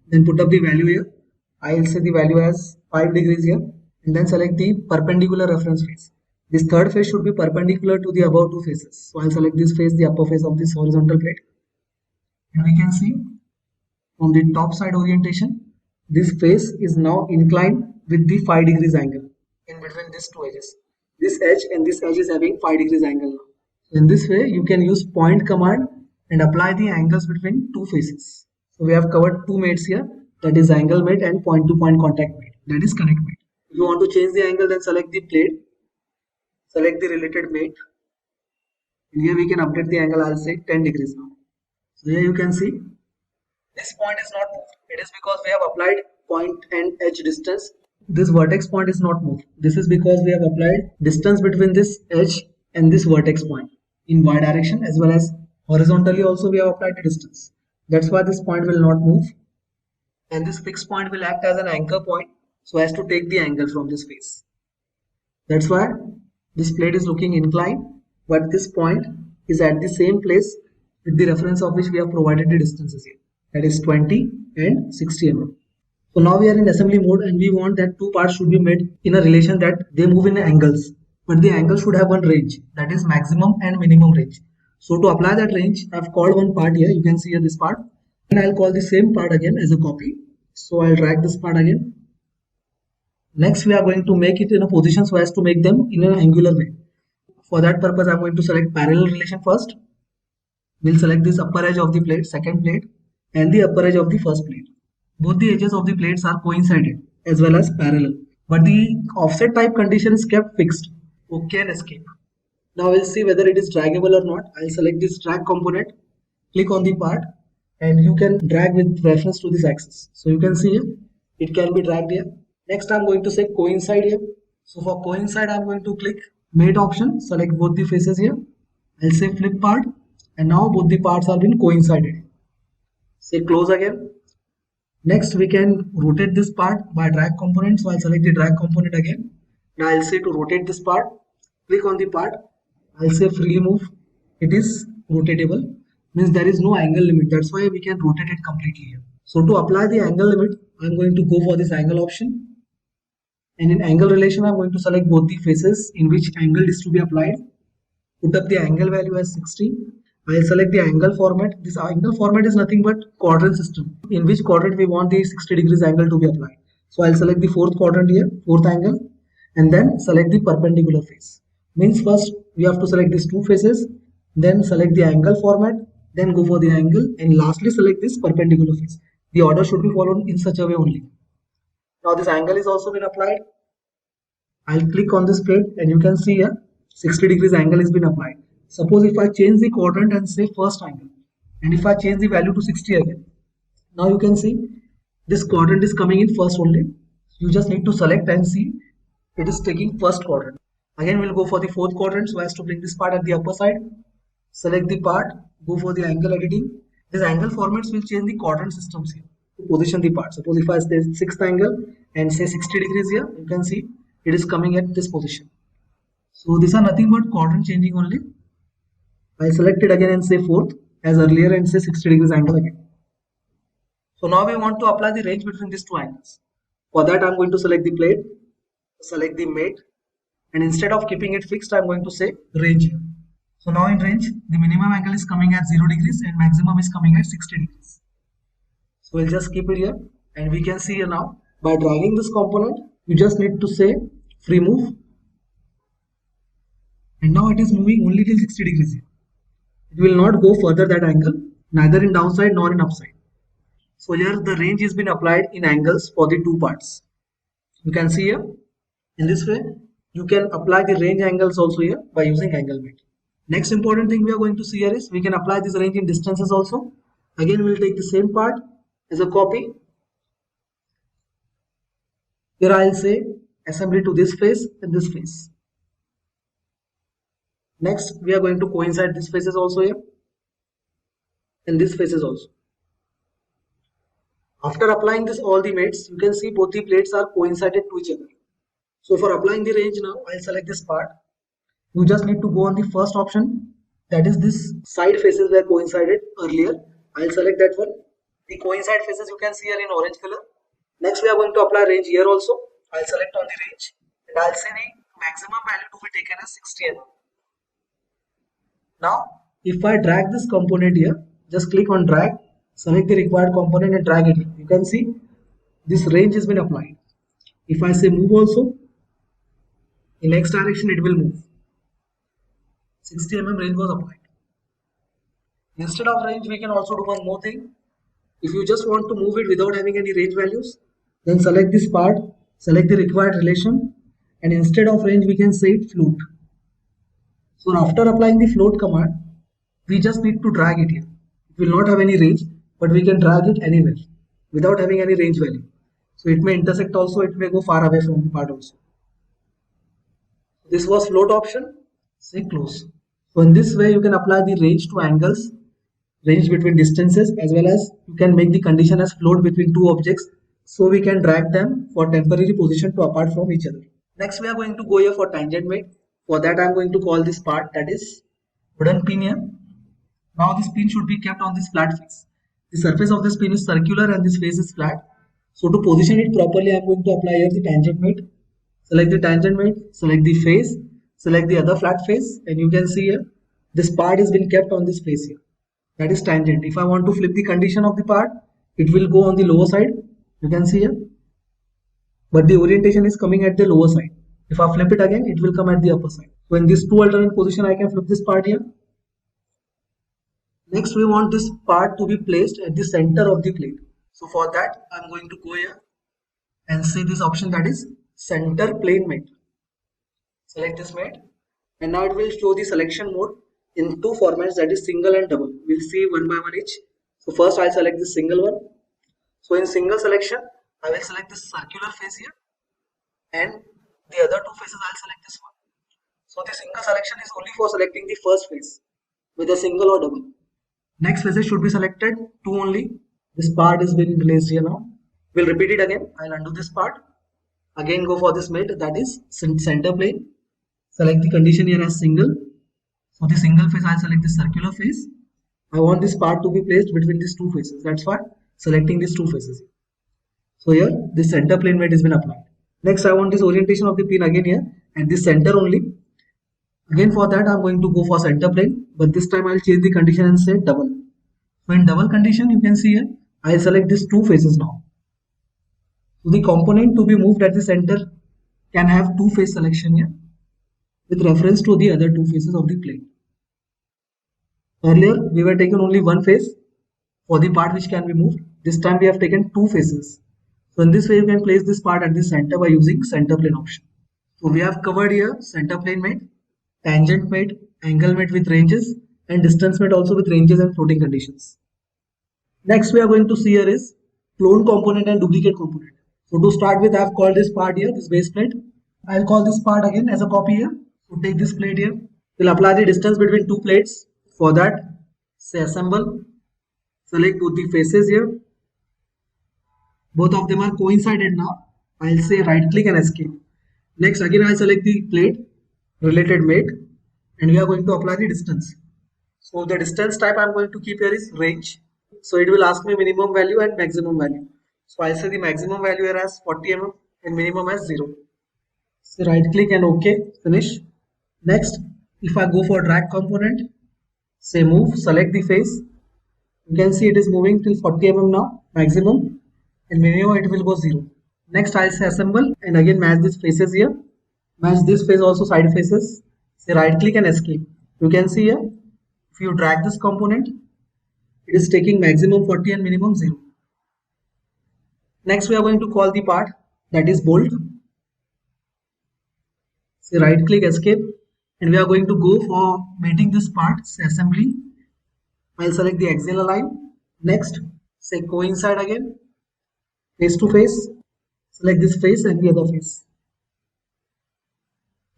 Then put up the value here. I'll say the value as 5 degrees here, and then select the perpendicular reference face. This third face should be perpendicular to the above 2 faces. So I'll select this face, the upper face of this horizontal plate. And we can see from the top side orientation, this face is now inclined with the 5 degrees angle in between these 2 edges. This edge and this edge is having 5 degrees angle now. In this way, you can use point command and apply the angles between two faces. So we have covered two mates here, that is angle mate and point to point contact mate, that is connect mate. If you want to change the angle, then select the plate, select the related mate, and here we can update the angle. I'll say 10 degrees now. So here you can see this point is not moved. It is because we have applied point and edge distance. This vertex point is not moved. This is because we have applied distance between this edge and this vertex point in y direction, as well as horizontally also we have applied the distance. That's why this point will not move, and this fixed point will act as an anchor point so as to take the angle from this face. That's why this plate is looking inclined, but this point is at the same place with the reference of which we have provided the distances here, that is 20 and 60 mm. So now we are in assembly mode and we want that two parts should be made in a relation that they move in angles, but the angle should have one range, that is maximum and minimum range. So to apply that range, I have called one part here. You can see here this part, and I'll call the same part again as a copy. So I'll drag this part again. Next, we are going to make it in a position so as to make them in an angular way. For that purpose, I'm going to select parallel relation first. We'll select this upper edge of the plate, second plate, and the upper edge of the first plate. Both the edges of the plates are coincided as well as parallel, but the offset type condition is kept fixed. OK and escape. Now we'll see whether it is draggable or not. I'll select this drag component, click on the part, and you can drag with reference to this axis. So you can see here, it can be dragged here. Next, I'm going to say coincide here. So for coincide, I'm going to click mate option, select both the faces here. I'll say flip part, and now both the parts are being coincided. Say close again. Next, we can rotate this part by drag component. So I'll select the drag component again. Now I'll say to rotate this part, click on the part. I'll say freely move. It is rotatable, means there is no angle limit. That's why we can rotate it completely here. So to apply the angle limit, I'm going to go for this angle option. And in angle relation, I'm going to select both the faces in which angle is to be applied. Put up the angle value as 60. I'll select the angle format. This angle format is nothing but quadrant system, in which quadrant we want the 60 degrees angle to be applied. So I'll select the fourth quadrant here, fourth angle, and then select the perpendicular face. Means first we have to select these two faces, then select the angle format, then go for the angle, and lastly select this perpendicular face. The order should be followed in such a way only. Now this angle is also been applied. I'll click on this plate and you can see here 60 degrees angle has been applied. Suppose if I change the quadrant and say first angle, and if I change the value to 60 again, now you can see this quadrant is coming in first only. You just need to select and see it is taking first quadrant. Again we'll go for the fourth quadrant so as to bring this part at the upper side. Select the part, go for the angle editing. This angle formats will change the quadrant systems here to position the part. Suppose if I say sixth angle and say 60 degrees here, you can see it is coming at this position. So these are nothing but quadrant changing only. I select it again and say fourth as earlier and say 60 degrees angle again. So now we want to apply the range between these two angles. For that I'm going to select the plate, select the mate, and instead of keeping it fixed, I'm going to say range here. So now in range, the minimum angle is coming at 0 degrees and maximum is coming at 60 degrees. So we'll just keep it here, and we can see here now, by dragging this component, you just need to say free move. And now it is moving only till 60 degrees here. It will not go further that angle, neither in downside nor in upside. So here the range has been applied in angles for the two parts. You can see here, in this way, you can apply the range angles also here by using angle mate. Next important thing we are going to see here is we can apply this range in distances also. Again, we'll take the same part as a copy. Here I'll say assembly to this face and this face. Next, we are going to coincide this faces also here and this faces also. After applying this all the mates, you can see both the plates are coincided to each other. So for applying the range now, I'll select this part. You just need to go on the first option, that is this side faces were coincided earlier. I'll select that one. The coincide faces you can see here in orange color. Next we are going to apply range here also. I'll select on the range and I'll say the maximum value to be taken as 60 mm. Now if I drag this component here, just click on drag, select the required component and drag it here. You can see this range has been applied. If I say move also, In X direction it will move. 60 mm range was applied. Instead of range, we can also do one more thing. If you just want to move it without having any range values, then select this part, select the required relation, and instead of range, we can say float. So after applying the float command, we just need to drag it here. It will not have any range, but we can drag it anywhere without having any range value. So it may intersect also, it may go far away from the part also. This was float option, say close. So in this way, you can apply the range to angles, range between distances, as well as you can make the condition as float between two objects, so we can drag them for temporary position to apart from each other. Next, we are going to go here for tangent mate. For that, I am going to call this part, that is wooden pin here. Now this pin should be kept on this flat face. The surface of this pin is circular and this face is flat. So to position it properly, I am going to apply here the tangent mate. Select the tangent mate, select the face, select the other flat face, and you can see here this part is been kept on this face here. That is tangent. If I want to flip the condition of the part, it will go on the lower side. You can see here. But the orientation is coming at the lower side. If I flip it again, it will come at the upper side. So in this two alternate position, I can flip this part here. Next, we want this part to be placed at the center of the plate. So for that, I'm going to go here and see this option, that is center plane mate. Select this mate, and now it will show the selection mode in two formats, that is single and double. We'll see one by one each. So first I'll select the single one. So in single selection, I will select this circular face here, and the other two faces I'll select this one. So the single selection is only for selecting the first face with a single or double. Next faces should be selected, two only. This part is being placed here now. We'll repeat it again. I'll undo this part. Again go for this mate, that is center plane. Select the condition here as single. So the single face, I'll select the circular face. I want this part to be placed between these two faces. That's why selecting these two faces. So here, the center plane mate has been applied. Next, I want this orientation of the pin again here at the center only. Again for that, I'm going to go for center plane, but this time I'll change the condition and say double. So in double condition, you can see here, I'll select these two faces now. So the component to be moved at the center can have two face selection here with reference to the other two faces of the plate. Earlier, we were taking only one face for the part which can be moved. This time we have taken two faces. So in this way, you can place this part at the center by using center plane option. So we have covered here center plane mate, tangent mate, angle mate with ranges, and distance mate also with ranges and floating conditions. Next, we are going to see here is clone component and duplicate component. So to start with, I have called this part here, this base plate. I'll call this part again as a copy here. So take this plate here. We'll apply the distance between two plates. For that, say assemble. Select both the faces here. Both of them are coincided now. I'll say right click and escape. Next, again I'll select the plate, related mate, and we are going to apply the distance. So the distance type I'm going to keep here is range. So it will ask me minimum value and maximum value. So I'll say the maximum value here as 40 mm and minimum as 0. So right click and OK, finish. Next, if I go for drag component, say move, select the face. You can see it is moving till 40 mm now, maximum, and minimum it will go 0. Next, I'll say assemble and again match these faces here. Match this face also, side faces. Say right click and escape. You can see here, if you drag this component, it is taking maximum 40 and minimum 0. Next, we are going to call the part, that is bolt. Say right click escape, and we are going to go for mating this part, say assembly. I'll select the axial align. Next, say coincide again, face to face. Select this face and the other face.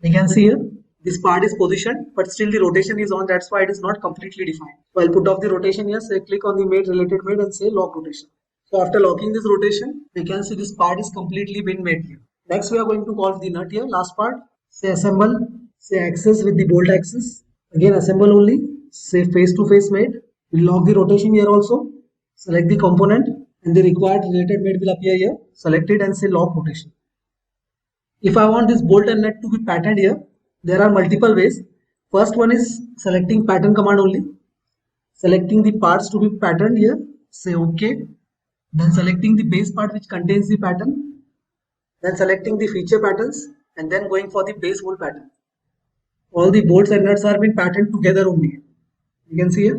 You can see here, this part is positioned, but still the rotation is on. That's why it is not completely defined. So I'll put off the rotation here. Say click on the mate, related mate, and say lock rotation. So after locking this rotation, we can see this part is completely been made here. Next, we are going to call the nut here. Last part. Say assemble. Say axis with the bolt axis. Again assemble only. Say face to face mate. We'll lock the rotation here also. Select the component and the required related mate will appear here. Select it and say lock rotation. If I want this bolt and nut to be patterned here, there are multiple ways. First one is selecting pattern command only. Selecting the parts to be patterned here. Say OK. Then selecting the base part which contains the pattern. Then selecting the feature patterns and then going for the base hole pattern. All the bolts and nuts are being patterned together only. You can see here.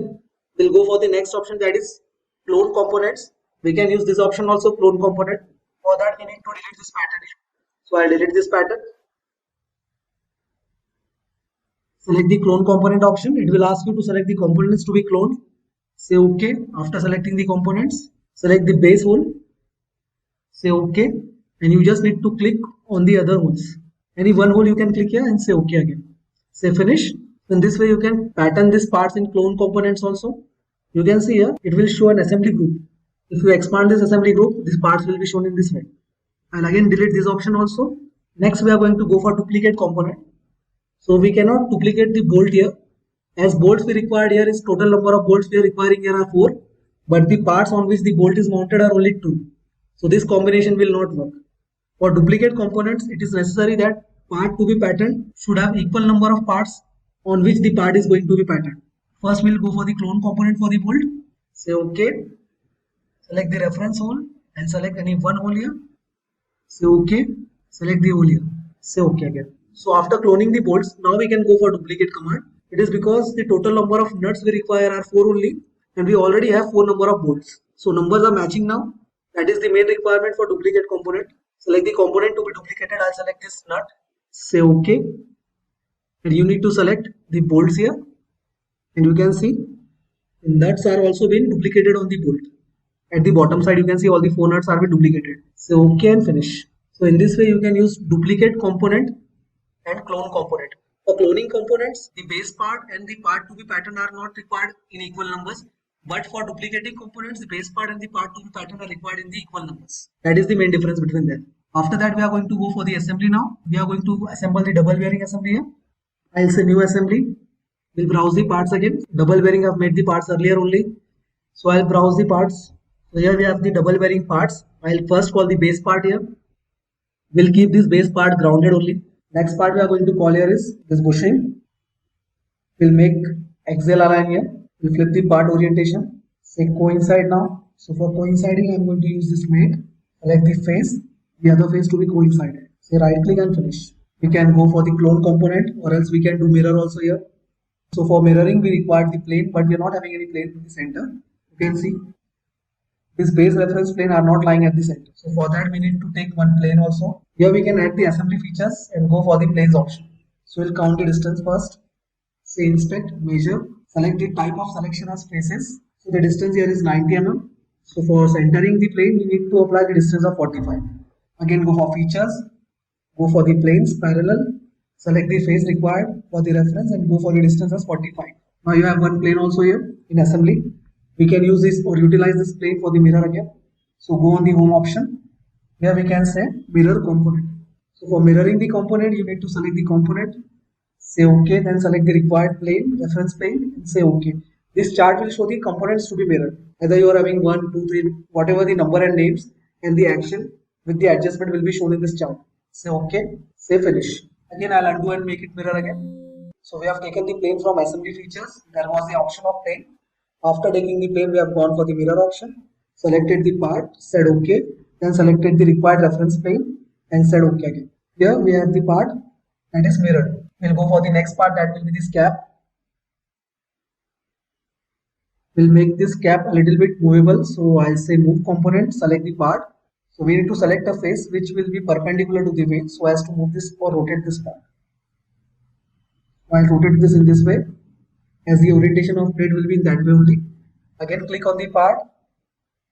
We'll go for the next option, that is clone components. We can use this option also, clone component. For that we need to delete this pattern here. So I'll delete this pattern. Select the clone component option. It will ask you to select the components to be cloned. Say OK. After selecting the components, select the base hole. Say OK. And you just need to click on the other holes. Any one hole you can click here and say OK again. Say finish. In this way you can pattern these parts in clone components also. You can see here it will show an assembly group. If you expand this assembly group, these parts will be shown in this way. I'll again delete this option also. Next we are going to go for duplicate component. So we cannot duplicate the bolt here. As bolts we required here is total number of bolts we are requiring here are 4. But the parts on which the bolt is mounted are only 2. So this combination will not work. For duplicate components, it is necessary that part to be patterned should have equal number of parts on which the part is going to be patterned. First we'll go for the clone component for the bolt. Say OK. Select the reference hole and select any one hole here. Say OK. Select the hole here. Say OK again. So after cloning the bolts, now we can go for duplicate command. It is because the total number of nuts we require are 4 only, and we already have 4 number of bolts. So numbers are matching now. That is the main requirement for duplicate component. Select the component to be duplicated. I'll select this nut. Say OK. And you need to select the bolts here. And you can see the nuts are also being duplicated on the bolt. At the bottom side, you can see all the 4 nuts are being duplicated. Say OK and finish. So in this way, you can use duplicate component and clone component. For cloning components, the base part and the part to be patterned are not required in equal numbers. But for duplicating components, the base part and the part to be patterned are required in the equal numbers. That is the main difference between them. After that, we are going to go for the assembly now. We are going to assemble the double bearing assembly here. I'll say new assembly. We'll browse the parts again. Double bearing, I've made the parts earlier only. So I'll browse the parts. So here we have the double bearing parts. I'll first call the base part here. We'll keep this base part grounded only. Next part we are going to call here is this bushing. We'll make axial align here. We'll flip the part orientation. Say coincide now. So for coinciding, I'm going to use this mate. Select the face, the other face to be coincided. Say right click and finish. We can go for the clone component, or else we can do mirror also here. So for mirroring, we require the plane, but we are not having any plane in the center. You can see this base reference plane are not lying at the center. So for that, we need to take one plane also. Here we can add the assembly features and go for the planes option. So we'll count the distance first. Say inspect, measure, select the type of selection as faces. So the distance here is 90 mm. So for centering the plane, we need to apply the distance of 45. Again, go for features, go for the planes parallel, select the face required for the reference and go for the distance as 45. Now you have one plane also here in assembly. We can use this or utilize this plane for the mirror again. So go on the home option. Here we can say mirror component. So for mirroring the component, you need to select the component. Say OK, then select the required plane, reference plane, and say OK. This chart will show the components to be mirrored. Either you are having 1, 2, 3, whatever the number and names, and the action with the adjustment will be shown in this chart. Say OK, say finish. Again, I'll undo and make it mirror again. So we have taken the plane from assembly features. There was the option of plane. After taking the plane, we have gone for the mirror option. Selected the part, said OK, then selected the required reference plane and said OK again. Here we have the part that is mirrored. We'll go for the next part, that will be this cap. We'll make this cap a little bit movable. So I'll say move component, select the part. So we need to select a face which will be perpendicular to the way so as to move this or rotate this part. I'll rotate this in this way, as the orientation of blade will be in that way only. Again, click on the part,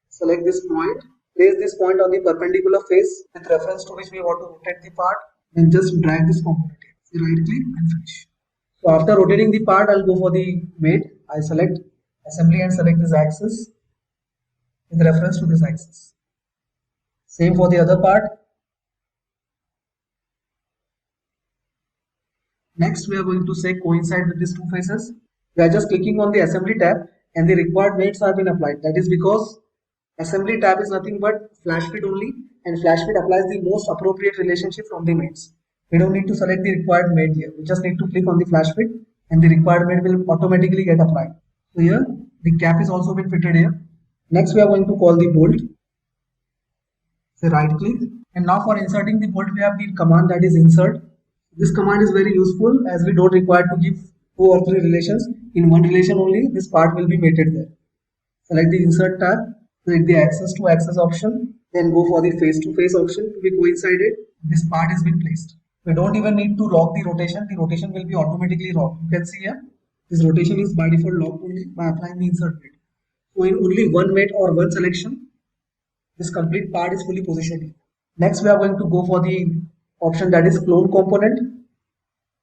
select this point, place this point on the perpendicular face with reference to which we want to rotate the part, and just drag this component here. So right click and finish. So after rotating the part, I'll go for the mate. I select assembly and select this axis with reference to this axis. Same for the other part. Next, we are going to say coincide with these two faces. We are just clicking on the assembly tab and the required mates have been applied. That is because assembly tab is nothing but flash fit only, and flash fit applies the most appropriate relationship from the mates. We don't need to select the required mate here. We just need to click on the flash fit and the required mate will automatically get applied. So here the cap is also been fitted here. Next we are going to call the bolt. Say right click And now for inserting the bolt, we have the command that is insert. This command is very useful as we don't require to give 2 or 3 relations. In one relation only, this part will be mated there. Select the insert tab, select the access to access option, then go for the face to face option to be coincided. This part has been placed. We don't even need to lock the rotation will be automatically locked. You can see here, this rotation is by default locked only by applying the insert mate. So in only one mate or one selection, this complete part is fully positioned. Next, we are going to go for the option that is clone component.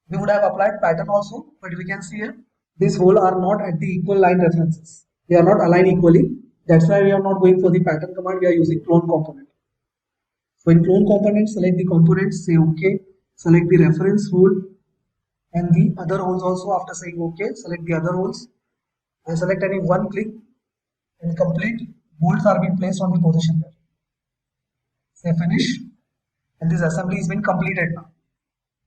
We would have applied pattern also, but we can see here, these holes are not at the equal line references. They are not aligned equally. That's why we are not going for the pattern command. We are using clone component. So in clone component, select the component, say OK, select the reference hole and the other holes also. After saying OK, select the other holes and select any one click and complete bolts are being placed on the position there. Say finish, and this assembly has been completed now.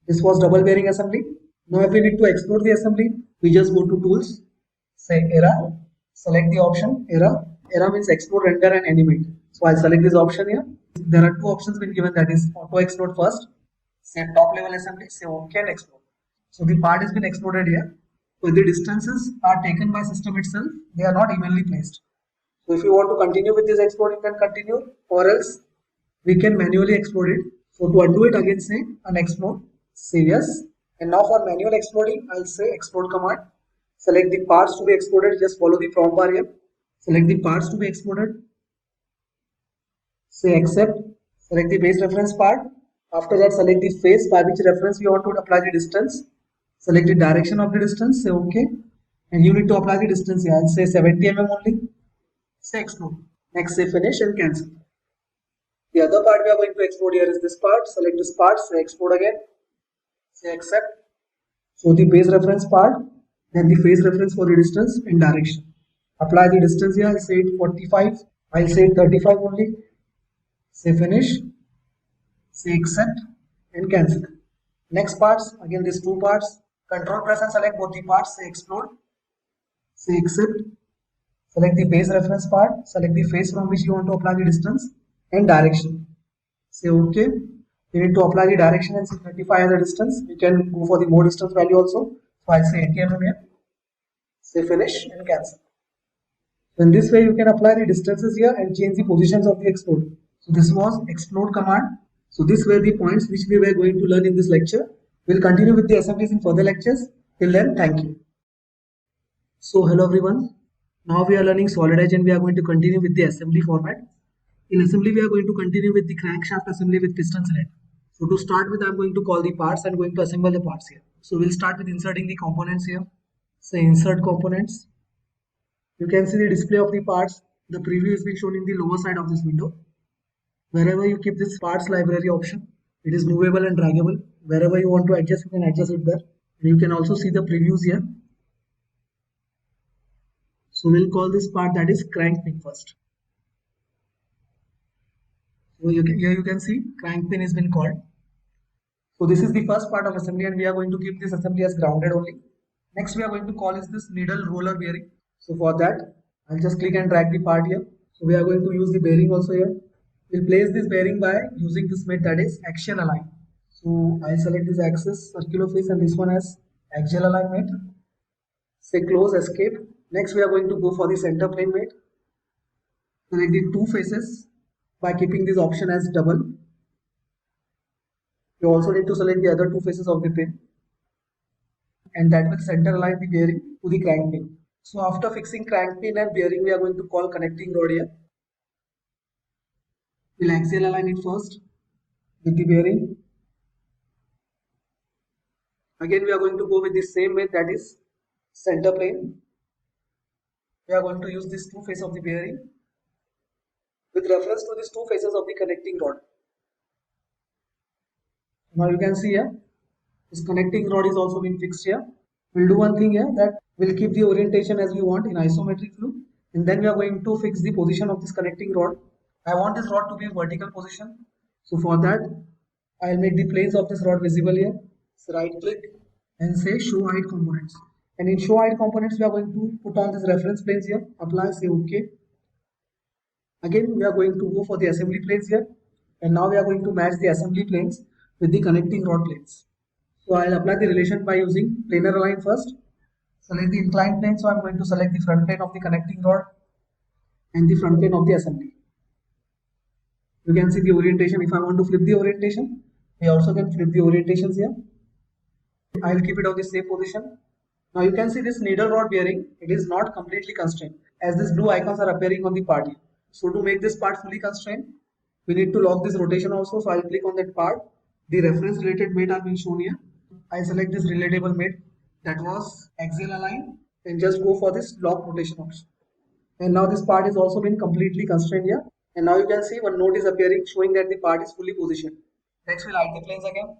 This was double bearing assembly. Now if we need to explode the assembly, we just go to tools, say era, select the option era. Era means explode, render and animate. So I'll select this option here. There are 2 options been given, that is auto explode first. Say top level assembly, say OK and explode. So the part has been exploded here. So the distances are taken by system itself. They are not evenly placed. So if you want to continue with this explode, you can continue, or else we can manually explode it. So to undo it, again say unexplode, say yes. And now for manual exploding, I'll say explode command. Select the parts to be exploded, just follow the prompt bar here. Select the parts to be exploded. Say accept, select the base reference part. After that, select the face by which reference you want to apply the distance. Select the direction of the distance, say OK. And you need to apply the distance here. I'll say 70 mm only. Say explode. Next, say finish and cancel. The other part we are going to explode here is this part. Select this part, say explode again. Say accept. So the base reference part, then the face reference for the distance and direction. Apply the distance here. I'll say it 45. I'll say it 35 only. Say finish. Say accept and cancel. Next parts, again these 2 parts. Control press and select both the parts. Say explode. Say accept. Select the base reference part. Select the face from which you want to apply the distance and direction. Say OK. You need to apply the direction and say 35 as a distance. You can go for the more distance value also. So I'll say 80 mm here. Say finish and cancel. So in this way you can apply the distances here and change the positions of the explode. So this was explode command. So these were the points which we were going to learn in this lecture. We'll continue with the assemblies in further lectures. Till then, thank you. So hello everyone. Now we are learning solid edge and we are going to continue with the assembly format. In assembly, we are going to continue with the crankshaft assembly with pistons in it. So to start with, I'm going to call the parts and going to assemble the parts here. So we'll start with inserting the components here. Say insert components. You can see the display of the parts. The preview is being shown in the lower side of this window. Wherever you keep this parts library option, it is movable and draggable. Wherever you want to adjust, you can adjust it there. And you can also see the previews here. So we'll call this part that is crank pin first. So here you can see crank pin has been called. So this is the first part of assembly and we are going to keep this assembly as grounded only. Next we are going to call is this needle roller bearing. So for that, I'll just click and drag the part here. So we are going to use the bearing also here. We'll place this bearing by using this method that is axial align. So I'll select this axis, circular face and this one as axial alignment. Say close, escape. Next we are going to go for the center plane mate. Select the 2 faces by keeping this option as double. You also need to select the other 2 faces of the pin. And that will center align the bearing to the crank pin. So after fixing crank pin and bearing, we are going to call connecting rod here. We'll axial align it first with the bearing. Again, we are going to go with the same method, that is center plane. We are going to use these 2 faces of the bearing with reference to these 2 faces of the connecting rod. Now you can see here, this connecting rod is also being fixed here. We'll do one thing here, that we'll keep the orientation as we want in isometric view, and then we are going to fix the position of this connecting rod. I want this rod to be in vertical position. So for that, I'll make the planes of this rod visible here. So right click and say show height components. And in show height components, we are going to put on this reference planes here. Apply, say OK. Again, we are going to go for the assembly planes here. And now we are going to match the assembly planes with the connecting rod planes. So I'll apply the relation by using planar align first. Select the inclined plane, so I'm going to select the front plane of the connecting rod and the front plane of the assembly. You can see the orientation. If I want to flip the orientation, we also can flip the orientations here. I'll keep it on the same position. Now you can see this needle rod bearing, it is not completely constrained as these blue icons are appearing on the part here. So to make this part fully constrained, we need to lock this rotation also. So I'll click on that part. The reference related mate are being shown here. I select this relatable mate that was axial align and just go for this lock rotation also. And now this part is also been completely constrained here. And now you can see one note is appearing showing that the part is fully positioned. Next we'll hide the planes again.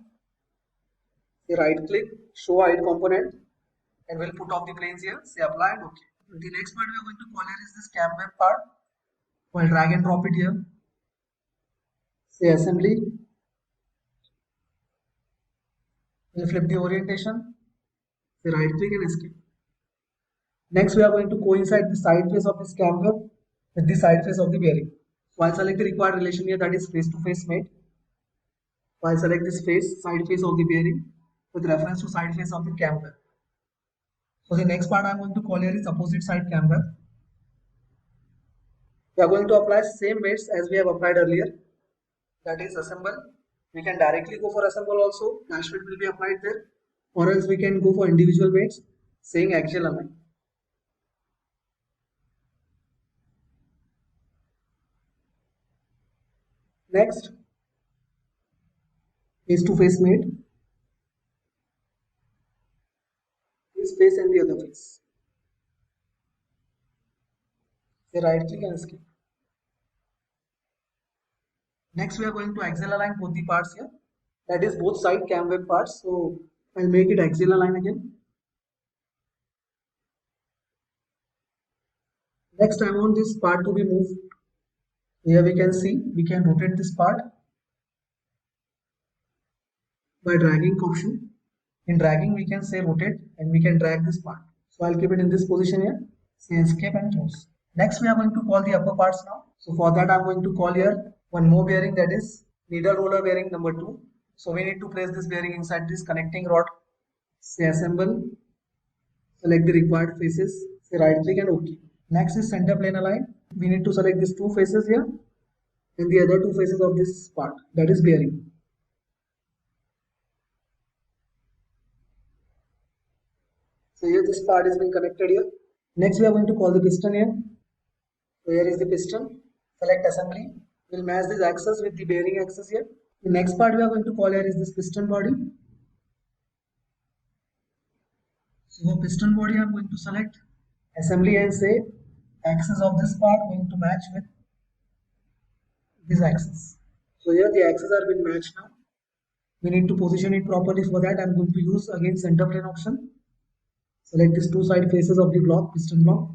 Say right click, show hide component, and we'll put off the planes here. Say apply and OK. The next part we are going to call here is this cam web part. We'll drag and drop it here. Say assembly. We'll flip the orientation. Say right click and escape. Next we are going to coincide the side face of this cam web with the side face of the bearing. So I'll select the required relation here, that is face to face mate. So I'll select this face, side face of the bearing with reference to side face of the cam web. So the next part I'm going to call here is opposite side cam web. We are going to apply same mates as we have applied earlier, that is assemble. We can directly go for assemble also, dash mate will be applied there, or else we can go for individual mates saying axial align. Next, face to face mate, this face and the other face. Say right click and escape. Next we are going to axial align both the parts here, that is both side cam web parts. So I'll make it axial align again. Next I want this part to be moved. Here we can see we can rotate this part by dragging option. In dragging we can say rotate and we can drag this part. So I'll keep it in this position here. Say escape and close. Next we are going to call the upper parts now. So for that I'm going to call here one more bearing, that is needle roller bearing number 2. So we need to place this bearing inside this connecting rod. Say assemble. Select the required faces. Say right click and OK. Next is center plane align. We need to select these two faces here and the other two faces of this part, that is bearing. So here this part is being connected here. Next we are going to call the piston here. So here is the piston. Select assembly. We'll match this axis with the bearing axis here. The next part we are going to call here is this piston body. So for piston body I am going to select assembly and say axis of this part going to match with this axis. So here the axes are been matched now. We need to position it properly. For that I am going to use again center plane option. Select these two side faces of the block, piston block,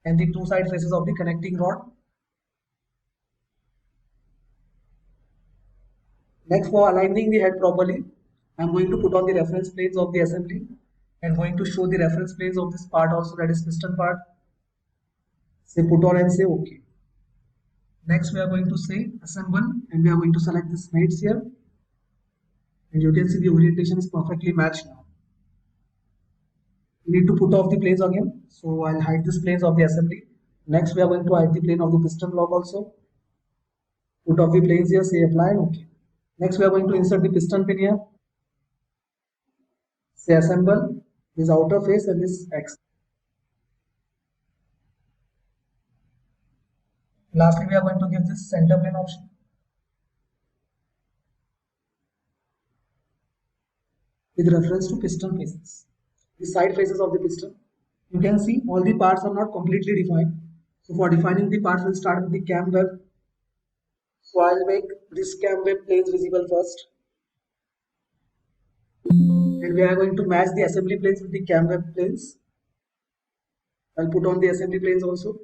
and the two side faces of the connecting rod. Next, for aligning the head properly, I am going to put on the reference planes of the assembly and going to show the reference planes of this part also, that is piston part. Say put on and say OK. Next we are going to say assemble and we are going to select this mates here, and you can see the orientation is perfectly matched now. We need to put off the planes again, so I'll hide this planes of the assembly. Next we are going to hide the plane of the piston block also. Put off the planes here, say apply and OK. Next we are going to insert the piston pin here. Say assemble this outer face and this X. Lastly we are going to give this center plane option. With reference to piston faces, the side faces of the piston. You can see all the parts are not completely defined. So for defining the parts, we'll start with the cam web. So I'll make this cam web planes visible first. And we are going to match the assembly planes with the cam web planes. I'll put on the assembly planes also.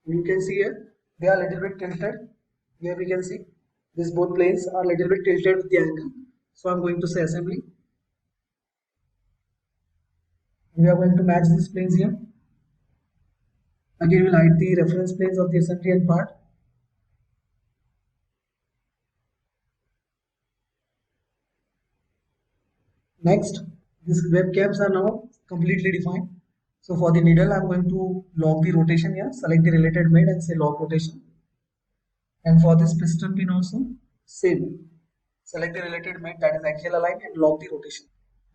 You can see here, they are a little bit tilted. Here we can see these both planes are a little bit tilted with the angle. So I'm going to say assembly. We are going to match these planes here. Again we'll hide the reference planes of the assembly and part. Next, these webcams are now completely defined. So for the needle, I'm going to lock the rotation here, select the related made and say lock rotation. And for this piston pin also, same. Select the related made, that is axial align, and lock the rotation.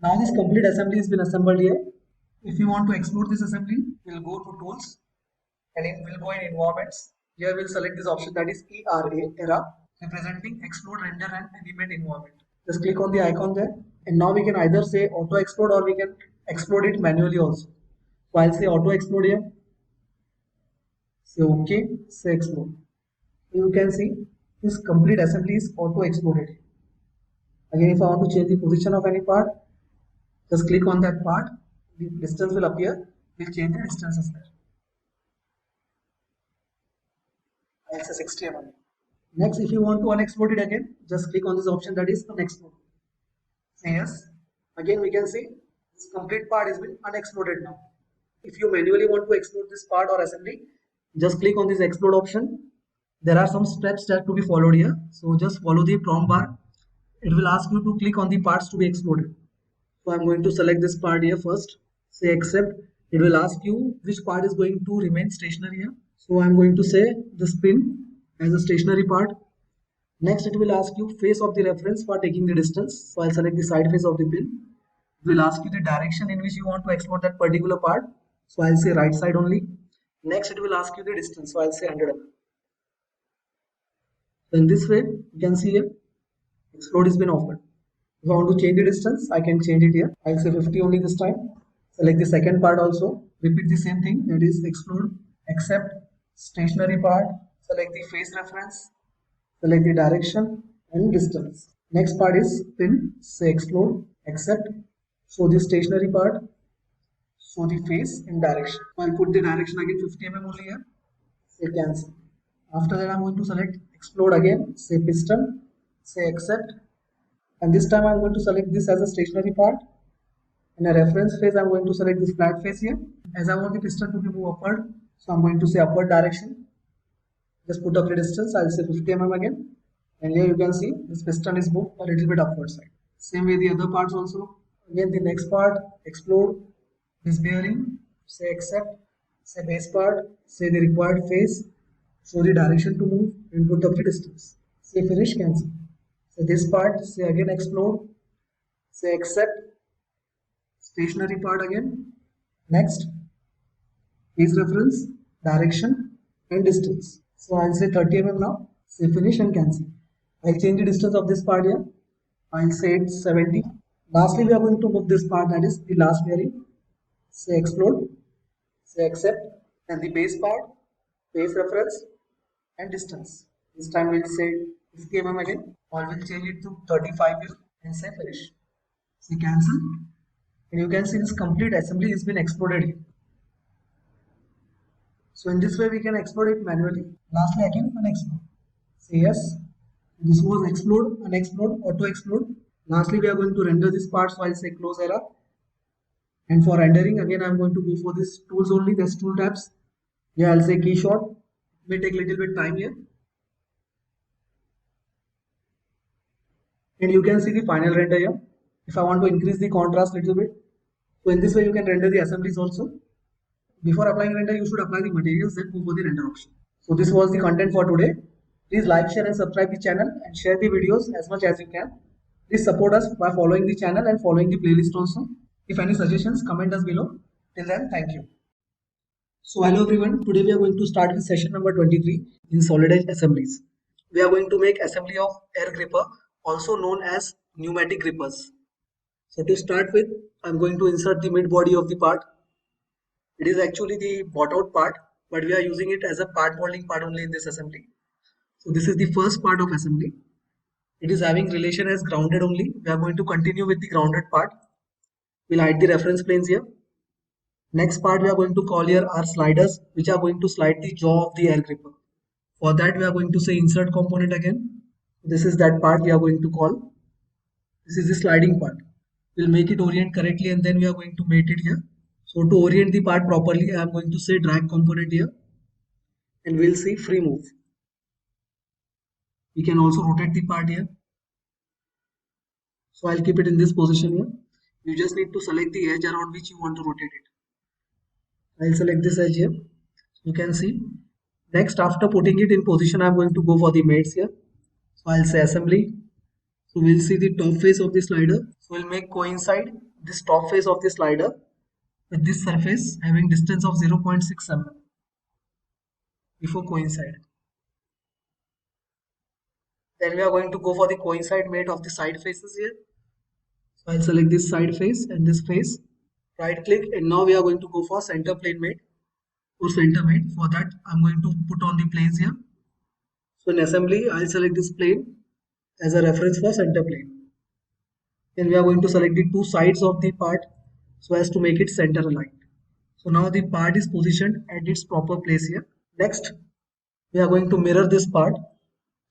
Now this complete assembly has been assembled here. If you want to explode this assembly, we'll go to tools and we'll go in environments. Here we'll select this option, that is ERA, representing explode, render and animate environment. Just click on the icon there, and now we can either say auto explode or we can explode it manually also. So I'll say auto explode here. Say OK, say explode. You can see this complete assembly is auto exploded. Again, if I want to change the position of any part, just click on that part, the distance will appear, we'll change the distances there. I'll say 60 mm. Next, if you want to unexplode it again, just click on this option, that is unexplode. Say yes. Again, we can see this complete part has been unexploded now. If you manually want to explode this part or assembly, just click on this explode option. There are some steps that to be followed here. So just follow the prompt bar. It will ask you to click on the parts to be exploded. So I'm going to select this part here first. Say accept. It will ask you which part is going to remain stationary here. So I'm going to say the pin as a stationary part. Next, it will ask you face of the reference for taking the distance. So I'll select the side face of the pin. It will ask you the direction in which you want to explode that particular part. So I'll say right side only. Next, it will ask you the distance. So I'll say 100 mm. So in this way, you can see here, explode has been offered. If I want to change the distance, I can change it here. I'll say 50 only this time. Select the second part also. Repeat the same thing. That is explode, accept, stationary part. Select the face reference. Select the direction and distance. Next part is pin. Say explode, accept. So the stationary part. So the face and direction. I'll put the direction again 50 mm only here. Say cancel. After that, I'm going to select explode again. Say piston. Say accept. And this time I'm going to select this as a stationary part. In a reference face, I'm going to select this flat face here. As I want the piston to be move upward, so I'm going to say upward direction. Just put up the distance. I'll say 50 mm again. And here you can see this piston is moved a little bit upward side. Same way the other parts also. Again the next part, explode, this bearing, say accept, say base part, say the required face, show the direction to move and put up the distance. Say finish, cancel. So this part, say again explode, say accept, stationary part again. Next, face reference, direction and distance. So I'll say 30 mm now, say finish and cancel. I'll change the distance of this part here. I'll say it's 70. Lastly, we are going to move this part, that is the last bearing. Say explode, say accept, and the base part, base reference and distance. This time we'll say 50 mm again, or we'll change it to 35 here and say finish. Say cancel, and you can see this complete assembly has been exploded here. So in this way we can explode it manually. Lastly again unexplode. Say yes. This was explode, unexplode, auto explode. Lastly we are going to render this part, so I'll say close era. And for rendering again I'm going to go for this tools only, there's tool tabs. Here I'll say key shot. It may take a little bit time here. And you can see the final render here. If I want to increase the contrast a little bit, so in this way you can render the assemblies also. Before applying render, you should apply the materials, then go for the render option. So this was the content for today. Please like, share and subscribe the channel and share the videos as much as you can. Please support us by following the channel and following the playlist also. If any suggestions, comment us below. Till then, thank you. So hello everyone, today we are going to start with session number 23 in solid edge assemblies. We are going to make assembly of air gripper, also known as pneumatic grippers. So to start with, I am going to insert the mid body of the part. It is actually the bought out part, but we are using it as a part molding part only in this assembly. So this is the first part of assembly. It is having relation as grounded only. We are going to continue with the grounded part. We'll hide the reference planes here. Next part we are going to call here are sliders, which are going to slide the jaw of the air gripper. For that we are going to say insert component again. This is that part we are going to call. This is the sliding part. We'll make it orient correctly and then we are going to mate it here. So to orient the part properly, I am going to say drag component here and we'll see free move. We can also rotate the part here. So I'll keep it in this position here. You just need to select the edge around which you want to rotate it. I'll select this edge here. You can see. Next, after putting it in position, I'm going to go for the mates here. So I'll say assembly. So we'll see the top face of the slider. So we'll make coincide this top face of the slider with this surface having distance of 0.6 mm before coincide. Then we are going to go for the coincide mate of the side faces here. So I'll select this side face and this face. Right click, and now we are going to go for center plane mate or center mate. For that I'm going to put on the planes here. So in assembly I'll select this plane as a reference for center plane. Then we are going to select the two sides of the part so as to make it center aligned. So now the part is positioned at its proper place here. Next, we are going to mirror this part.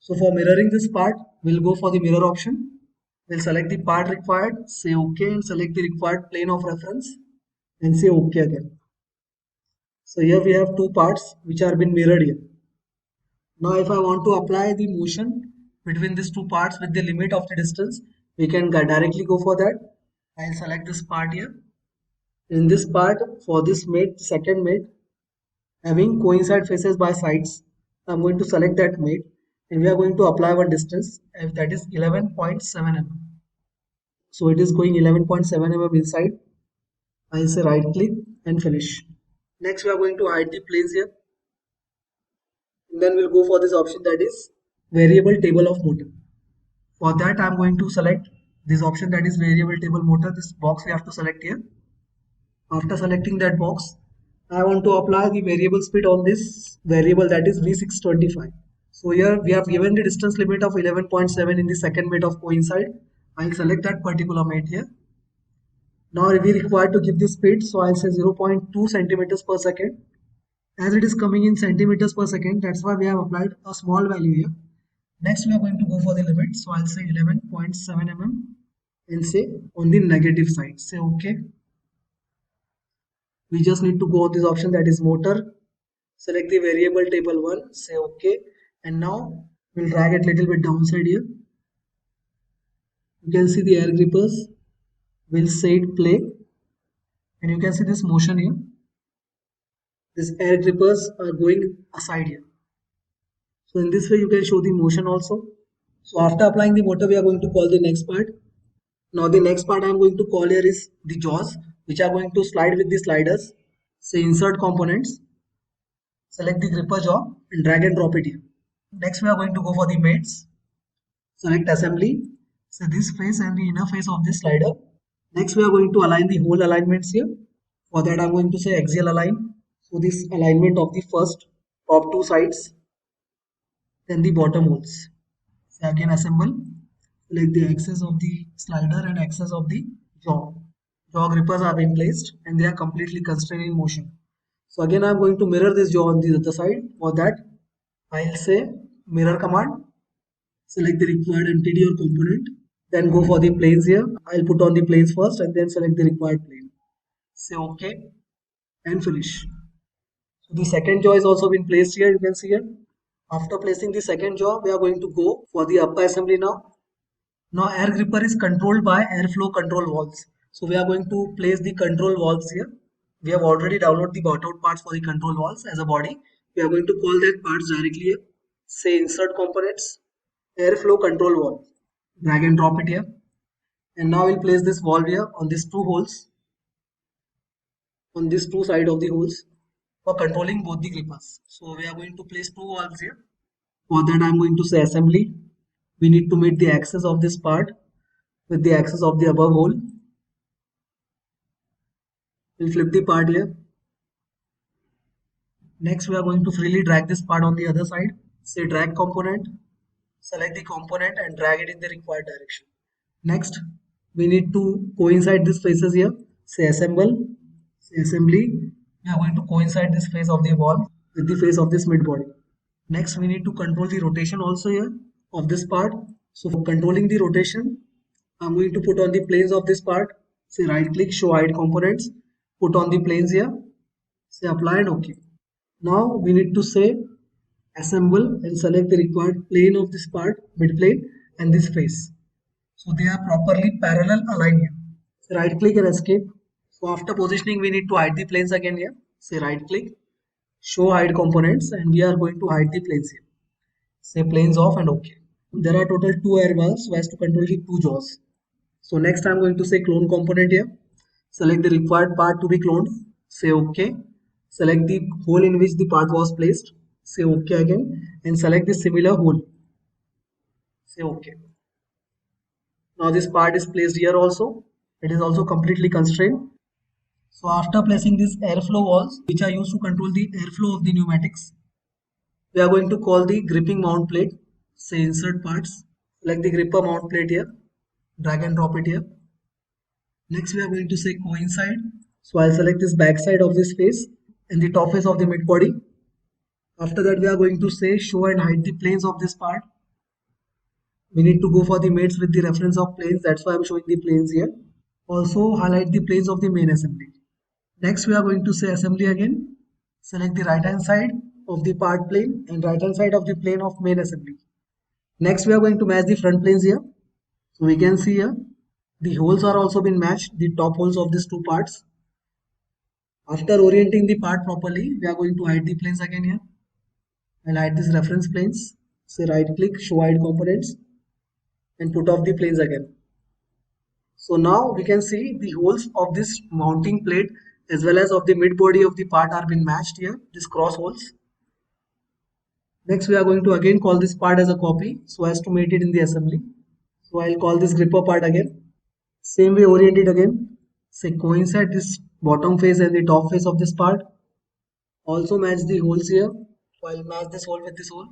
So for mirroring this part, we'll go for the mirror option. We'll select the part required, say OK, and select the required plane of reference and say OK again. So here we have two parts which are been mirrored here. Now if I want to apply the motion between these two parts with the limit of the distance, we can directly go for that. I'll select this part here. In this part, for this mate, second mate, having coincide faces by sides, I'm going to select that mate and we are going to apply one distance, if that is 11.7 mm. So it is going 11.7 mm inside. I'll say right click and finish. Next we are going to hide the planes here. And then we'll go for this option, that is variable table of motor. For that I'm going to select this option, that is variable table motor. This box we have to select here. After selecting that box, I want to apply the variable speed on this variable, that is V625. So here we have given the distance limit of 11.7 in the second mate of coincide. I'll select that particular mate here. Now we require to give the speed, so I'll say 0.2 centimeters per second. As it is coming in centimeters per second, that's why we have applied a small value here. Next we are going to go for the limit, so I'll say 11.7 mm and say on the negative side, say OK. We just need to go on this option, that is motor, select the variable table 1, say OK, and now we'll drag it little bit downside here. You can see the air grippers, we'll say it play, and you can see this motion here. These air grippers are going aside here. So in this way you can show the motion also. So after applying the motor, we are going to call the next part. Now the next part I am going to call here is the jaws, which are going to slide with the sliders. Say insert components, select the gripper jaw and drag and drop it here. Next we are going to go for the mates. Select assembly. So this face and the inner face of this slider. Next we are going to align the whole alignments here. For that I am going to say axial align. So this alignment of the first top two sides, then the bottom holes. So again assemble. Select the axis of the slider and axis of the jaw. Jaw grippers are being placed and they are completely constrained in motion. So again I am going to mirror this jaw on the other side. For that I'll say mirror command. Select the required entity or component. Then go for the planes here. I'll put on the planes first and then select the required plane. Say OK and finish. So the second jaw is also been placed here. You can see here. After placing the second jaw, we are going to go for the upper assembly now. Now air gripper is controlled by airflow control valves. So we are going to place the control valves here. We have already downloaded the bought-out parts for the control valves as a body. We are going to call that parts directly here. Say insert components, airflow control valve. Drag and drop it here. And now we'll place this valve here on these two holes, on these two sides of the holes for controlling both the grippers. So we are going to place two valves here. For that I'm going to say assembly. We need to meet the axis of this part with the axis of the above hole. We'll flip the part here. Next we are going to freely drag this part on the other side. Say drag component, select the component and drag it in the required direction. Next we need to coincide these faces here. Say assemble, say assembly. We are going to coincide this face of the valve with the face of this mid body. Next we need to control the rotation also here of this part. So for controlling the rotation, I'm going to put on the planes of this part. Say right click, show hide components, put on the planes here, say apply and OK. Now we need to say assemble and select the required plane of this part, mid plane and this face. So they are properly parallel aligned here. So right click and escape. So after positioning, we need to hide the planes again here. Say right click, show hide components, and we are going to hide the planes here. Say planes off and OK. There are total 2 airballs so as to control the 2 jaws. So next I'm going to say clone component here. Select the required part to be cloned. Say OK. Select the hole in which the part was placed. Say OK again and select the similar hole. Say OK. Now this part is placed here also. It is also completely constrained. So after placing these airflow walls, which are used to control the airflow of the pneumatics, we are going to call the gripping mount plate. Say insert parts. Select the gripper mount plate here. Drag and drop it here. Next we are going to say coincide. So I'll select this back side of this face and the top face of the mid body. After that we are going to say show and hide the planes of this part. We need to go for the mates with the reference of planes. That's why I'm showing the planes here. Also highlight the planes of the main assembly. Next we are going to say assembly again. Select the right hand side of the part plane and right hand side of the plane of main assembly. Next we are going to match the front planes here. So we can see here the holes are also been matched, the top holes of these two parts. After orienting the part properly, we are going to hide the planes again here. I'll hide these reference planes. Say right click, show hide components and put off the planes again. So now we can see the holes of this mounting plate as well as of the mid body of the part are been matched here, these cross holes. Next we are going to again call this part as a copy so as to mate it in the assembly. So I'll call this gripper part again. Same way orient it again. Say coincide this bottom face and the top face of this part. Also match the holes here. So I'll match this hole with this hole.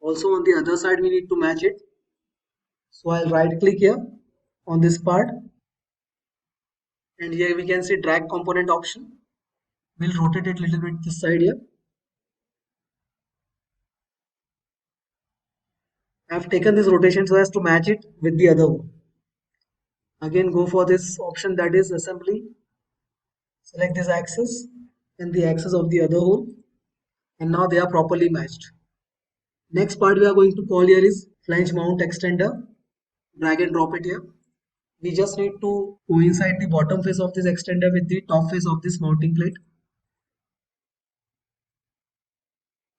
Also on the other side we need to match it. So I'll right click here on this part. And here we can see drag component option. We'll rotate it a little bit this side here. I've taken this rotation so as to match it with the other one. Again go for this option, that is assembly. Select this axis and the axis of the other hole, and now they are properly matched. Next part we are going to call here is flange mount extender. Drag and drop it here. We just need to coincide the bottom face of this extender with the top face of this mounting plate.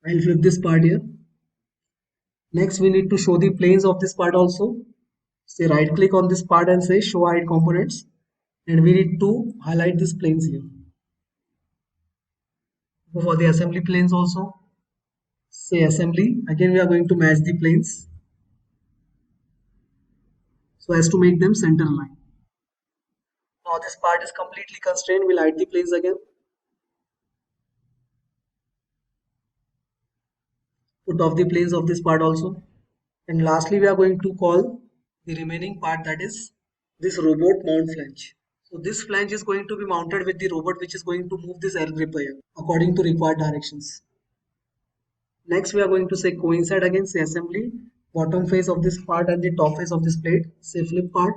I'll flip this part here. Next we need to show the planes of this part also. Say right click on this part and say show hide components, and we need to highlight these planes here. Go for the assembly planes also. Say assembly. Again we are going to match the planes so as to make them center line. Now this part is completely constrained. We'll hide the planes again. Put off the planes of this part also. And lastly we are going to call the remaining part, that is this robot mount flange. So this flange is going to be mounted with the robot which is going to move this air gripper here according to required directions. Next we are going to say coincide again, say assembly, bottom face of this part and the top face of this plate, say flip part.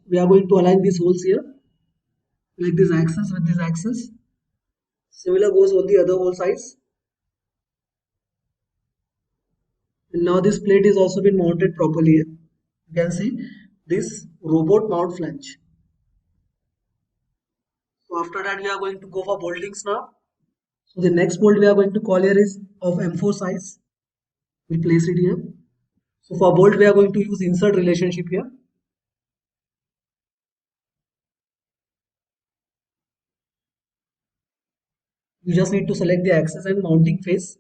We are going to align these holes here, like this axis with this axis. Similar goes on the other hole sides. And now this plate is also been mounted properly here. You can see this robot mount flange. So after that we are going to go for boltings now. So the next bolt we are going to call here is of M4 size. We'll place it here. So for bolt we are going to use insert relationship here. You just need to select the axis and mounting face,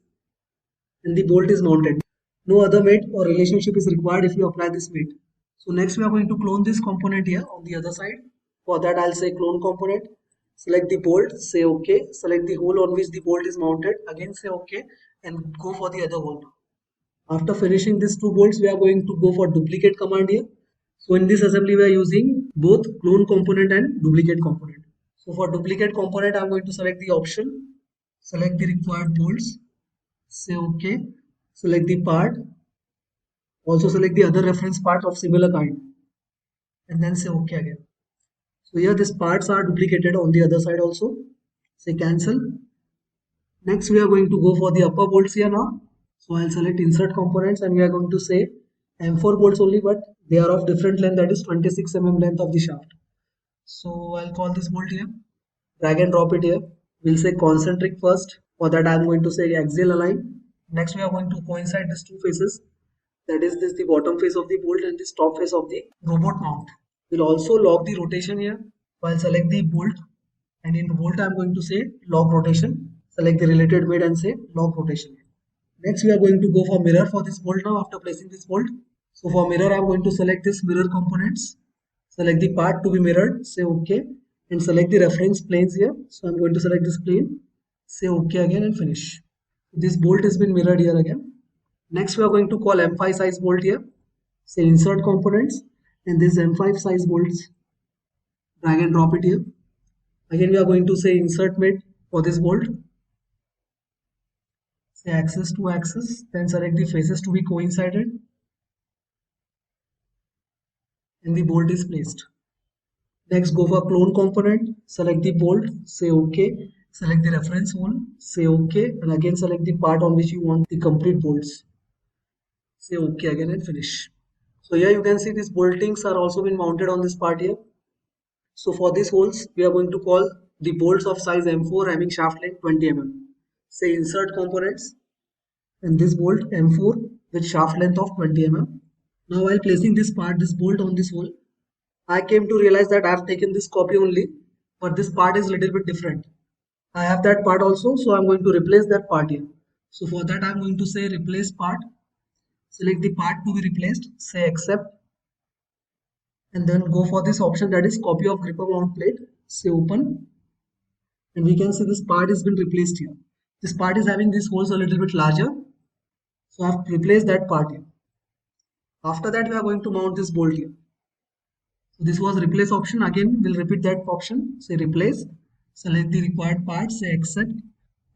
and the bolt is mounted. No other mate or relationship is required if you apply this mate. So next we are going to clone this component here on the other side. For that I'll say clone component. Select the bolt, say OK. Select the hole on which the bolt is mounted. Again say OK and go for the other hole. After finishing these two bolts, we are going to go for duplicate command here. So in this assembly, we are using both clone component and duplicate component. So for duplicate component, I'm going to select the option, select the required bolts, say OK, select the part, also select the other reference part of similar kind, and then say OK again. So here these parts are duplicated on the other side also. Say cancel. Next, we are going to go for the upper bolts here now. So I'll select insert components and we are going to say M4 bolts only, but they are of different length, that is 26 mm length of the shaft. So I'll call this bolt here, drag and drop it here. We'll say concentric first. For that I'm going to say axial align. Next we are going to coincide these two faces. That is this the bottom face of the bolt and this top face of the robot mount. We'll also lock the rotation here. So I'll select the bolt, and in bolt I'm going to say lock rotation. Select the related weight and say lock rotation. Next we are going to go for mirror for this bolt now after placing this bolt. So for mirror I'm going to select this mirror components. Select the part to be mirrored, say OK, and select the reference planes here. So I'm going to select this plane, say OK again and finish. This bolt has been mirrored here again. Next we are going to call M5 size bolt here. Say insert components, and this M5 size bolts, drag and drop it here. Again we are going to say insert mid for this bolt. Say axis to axis, then select the faces to be coincided, and the bolt is placed. Next go for clone component, select the bolt, say OK, select the reference hole, say OK, and again select the part on which you want the complete bolts. Say OK again and finish. So here you can see these boltings are also been mounted on this part here. So for these holes, we are going to call the bolts of size M4 having shaft length 20 mm. Say insert components, and this bolt M4 with shaft length of 20 mm. Now while placing this part, this bolt on this hole, I came to realize that I have taken this copy only, but this part is little bit different. I have that part also, so I'm going to replace that part here. So for that I'm going to say replace part. Select the part to be replaced, say accept, and then go for this option, that is copy of gripper mount plate, say open, and we can see this part has been replaced here. This part is having these holes a little bit larger, so I have replaced that part here. After that we are going to mount this bolt here. So this was replace option. Again we'll repeat that option, say replace, select the required part, say accept.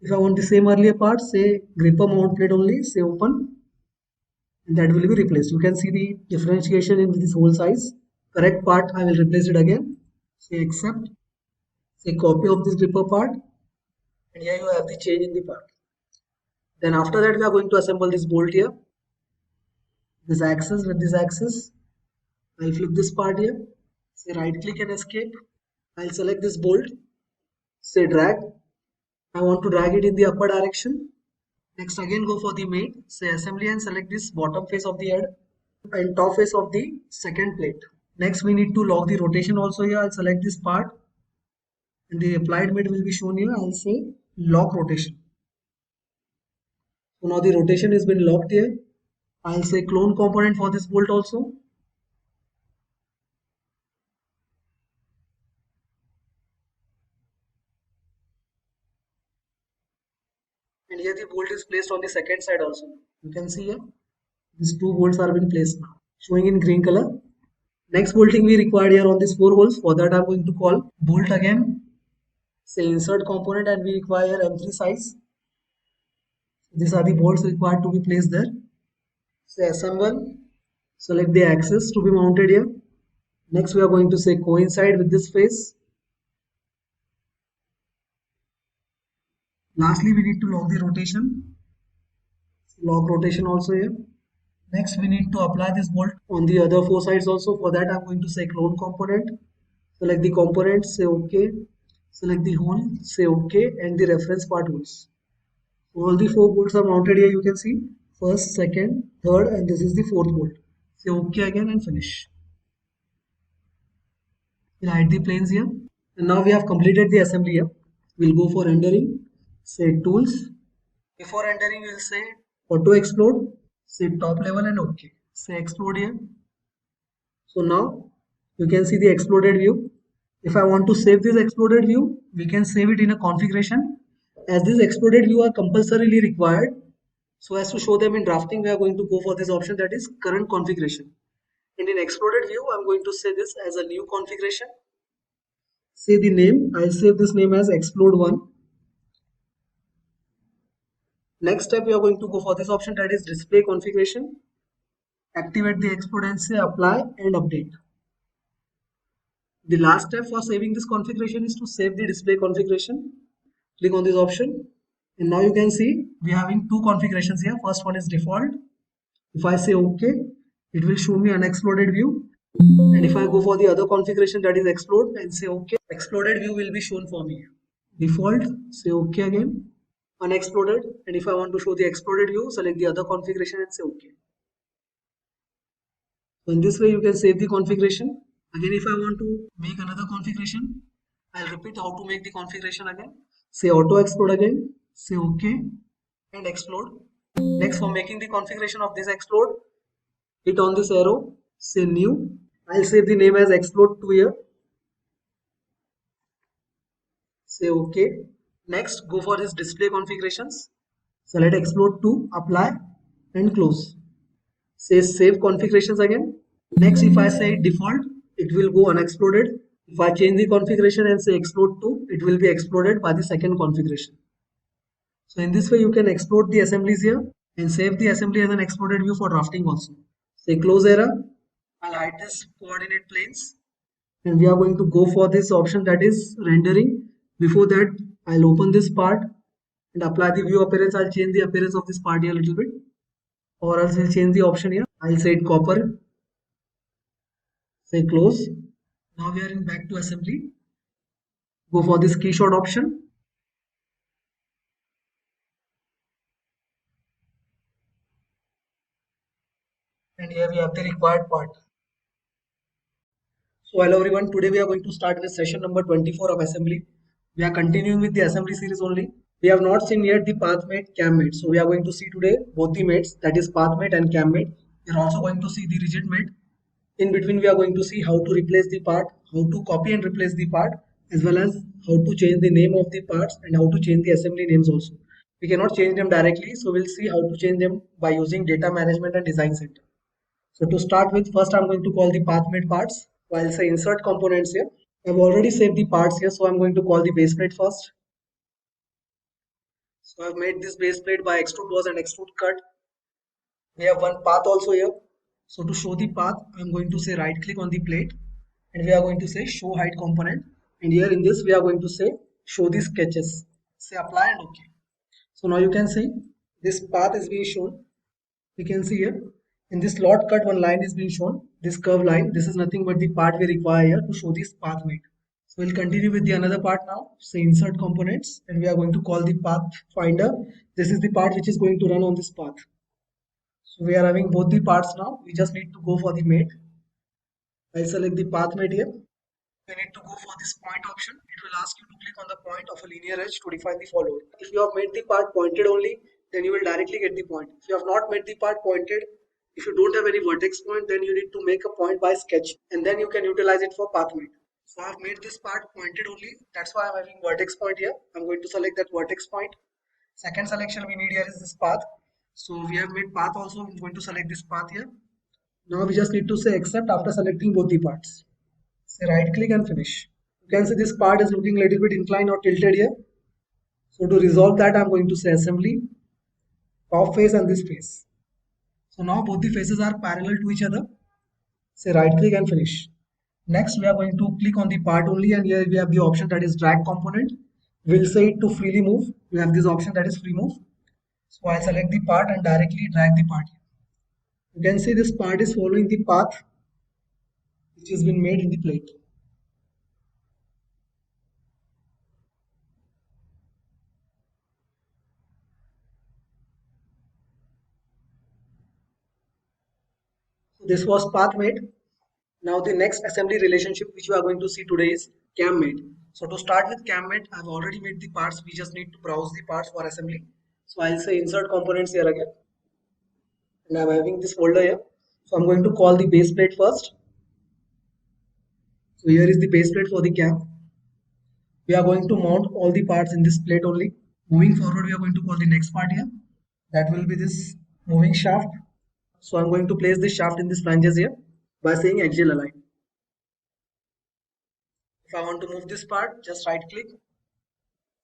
If I want the same earlier part, say gripper mount plate only, say open, and that will be replaced. You can see the differentiation in this hole size. Correct part, I will replace it again, say accept, say copy of this gripper part, and here you have the change in the part. Then after that we are going to assemble this bolt here, this axis with this axis. I'll flip this part here, say right click and escape. I'll select this bolt, say drag. I want to drag it in the upper direction. Next again go for the mate, say assembly, and select this bottom face of the head and top face of the second plate. Next we need to lock the rotation also here. I'll select this part, and the applied mate will be shown here. I'll say lock rotation. So now the rotation has been locked here. I'll say clone component for this bolt also. And here the bolt is placed on the second side also. You can see here, these two bolts are being placed now, showing in green color. Next bolting we required here on these four holes. For that I'm going to call bolt again, say insert component, and we require M3 size. These are the bolts required to be placed there. Say assemble, select the axis to be mounted here. Next we are going to say coincide with this face. Lastly we need to lock the rotation. Lock rotation also here. Next we need to apply this bolt on the other four sides also. For that I'm going to say clone component. Select the component, say OK. Select the hole, say OK, and the reference part holes. All the four bolts are mounted here. You can see first, second, third, and this is the fourth bolt. Say OK again and finish. We'll hide the planes here. And now we have completed the assembly here. We'll go for rendering. Say tools. Before rendering, we'll say auto explode. Say top level and OK. Say explode here. So now you can see the exploded view. If I want to save this exploded view, we can save it in a configuration. As this exploded view are compulsorily required, so as to show them in drafting, we are going to go for this option, that is current configuration. And in exploded view, I'm going to say this as a new configuration. Say the name, I'll save this name as explode1. Next step, we are going to go for this option, that is display configuration. Activate the explode and say apply and update. The last step for saving this configuration is to save the display configuration. Click on this option, and now you can see we are having two configurations here. First one is default. If I say OK, it will show me unexploded view. And if I go for the other configuration, that is explode, and say OK, exploded view will be shown for me. Default, say OK again, unexploded, and if I want to show the exploded view, select the other configuration and say OK. So in this way you can save the configuration. Again, if I want to make another configuration, I'll repeat how to make the configuration again. Say auto explode again, say OK and explode. Next, for making the configuration of this explode, hit on this arrow, say new. I'll save the name as explode 2 here. Say OK. Next, go for this display configurations. Select explode 2, apply and close. Say save configurations again. Next, if I say default, it will go unexploded. If I change the configuration and say explode 2, it will be exploded by the second configuration. So in this way, you can explode the assemblies here and save the assembly as an exploded view for drafting also. Say close error. I'll hide this coordinate planes. And we are going to go for this option, that is rendering. Before that, I'll open this part and apply the view appearance. I'll change the appearance of this part here a little bit, or else I'll change the option here. I'll say it copper. Say close. Now we are in back to assembly. Go for this key shot option. And here we have the required part. So hello everyone, today we are going to start with session number 24 of assembly. We are continuing with the assembly series only. We have not seen yet the path mate, cam mate. So we are going to see today both the mates, that is path mate and cam mate. We are also going to see the rigid mate. In between, we are going to see how to replace the part, how to copy and replace the part, as well as how to change the name of the parts and how to change the assembly names also. We cannot change them directly, so we'll see how to change them by using data management and design center. So to start with, first I'm going to call the path made parts. While say insert components here, I've already saved the parts here, so I'm going to call the base plate first. So I've made this base plate by extrude was and extrude cut. We have one path also here. So to show the path, I'm going to say right click on the plate and we are going to say show height component. And here in this, we are going to say show the sketches. Say apply and OK. So now you can see this path is being shown. We can see here in this lot cut one line is being shown. This curve line, this is nothing but the part we require here to show this path mate. So we'll continue with the another part now. Say insert components and we are going to call the path finder. This is the part which is going to run on this path. So we are having both the parts now. We just need to go for the mate. I'll select the path mate here. We need to go for this point option. It will ask you to click on the point of a linear edge to define the following. If you have made the part pointed only, then you will directly get the point. If you have not made the part pointed, if you don't have any vertex point, then you need to make a point by sketch and then you can utilize it for path mate. So I have made this part pointed only. That's why I'm having vertex point here. I'm going to select that vertex point. Second selection we need here is this path. So we have made path also. I'm going to select this path here. Now we just need to say accept after selecting both the parts. Say right click and finish. You can see this part is looking a little bit inclined or tilted here. So to resolve that, I'm going to say assembly, top face and this face. So now both the faces are parallel to each other. Say right click and finish. Next, we are going to click on the part only and here we have the option that is drag component. We'll say it to freely move. We have this option that is free move. So I'll select the part and directly drag the part. You can see this part is following the path which has been made in the plate. So this was path made. Now the next assembly relationship which we are going to see today is cam made. So to start with cam made, I've already made the parts. We just need to browse the parts for assembly. So I'll say insert components here again. And I'm having this folder here. So I'm going to call the base plate first. So here is the base plate for the cam. We are going to mount all the parts in this plate only. Moving forward, we are going to call the next part here. That will be this moving shaft. So I'm going to place this shaft in this flanges here by saying axial align. If I want to move this part, just right click,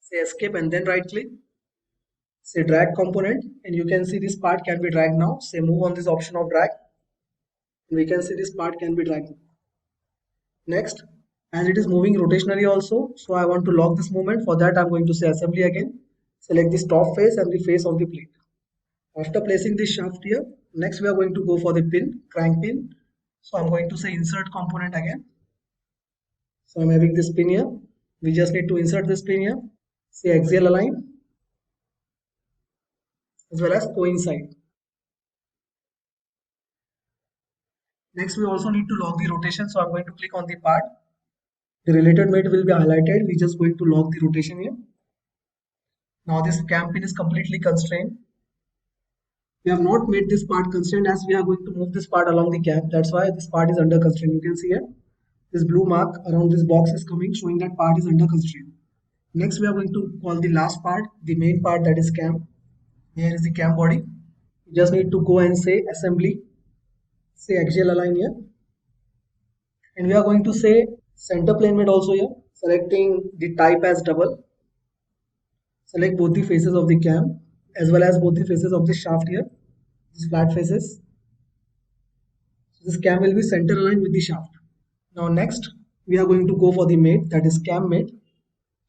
say escape and then right click, say drag component and you can see this part can be dragged now. Say move on this option of drag and we can see this part can be dragged. Next, as it is moving rotationally also, so I want to lock this movement. For that I'm going to say assembly again, select this top face and the face of the plate. After placing this shaft here, next we are going to go for the pin, crank pin. So I'm going to say insert component again. So I'm having this pin here. We just need to insert this pin here. Say axial align as well as coincide. Next, we also need to log the rotation. So I'm going to click on the part. The related mate will be highlighted. We're just going to log the rotation here. Now this cam pin is completely constrained. We have not made this part constrained as we are going to move this part along the cam. That's why this part is under constraint. You can see here, this blue mark around this box is coming, showing that part is under constraint. Next, we are going to call the last part, the main part, that is cam. Here is the cam body. You just need to go and say assembly, say axial align here. And we are going to say center plane mate also here, selecting the type as double. Select both the faces of the cam as well as both the faces of the shaft here, these flat faces. So this cam will be center aligned with the shaft. Now next, we are going to go for the mate, that is cam mate.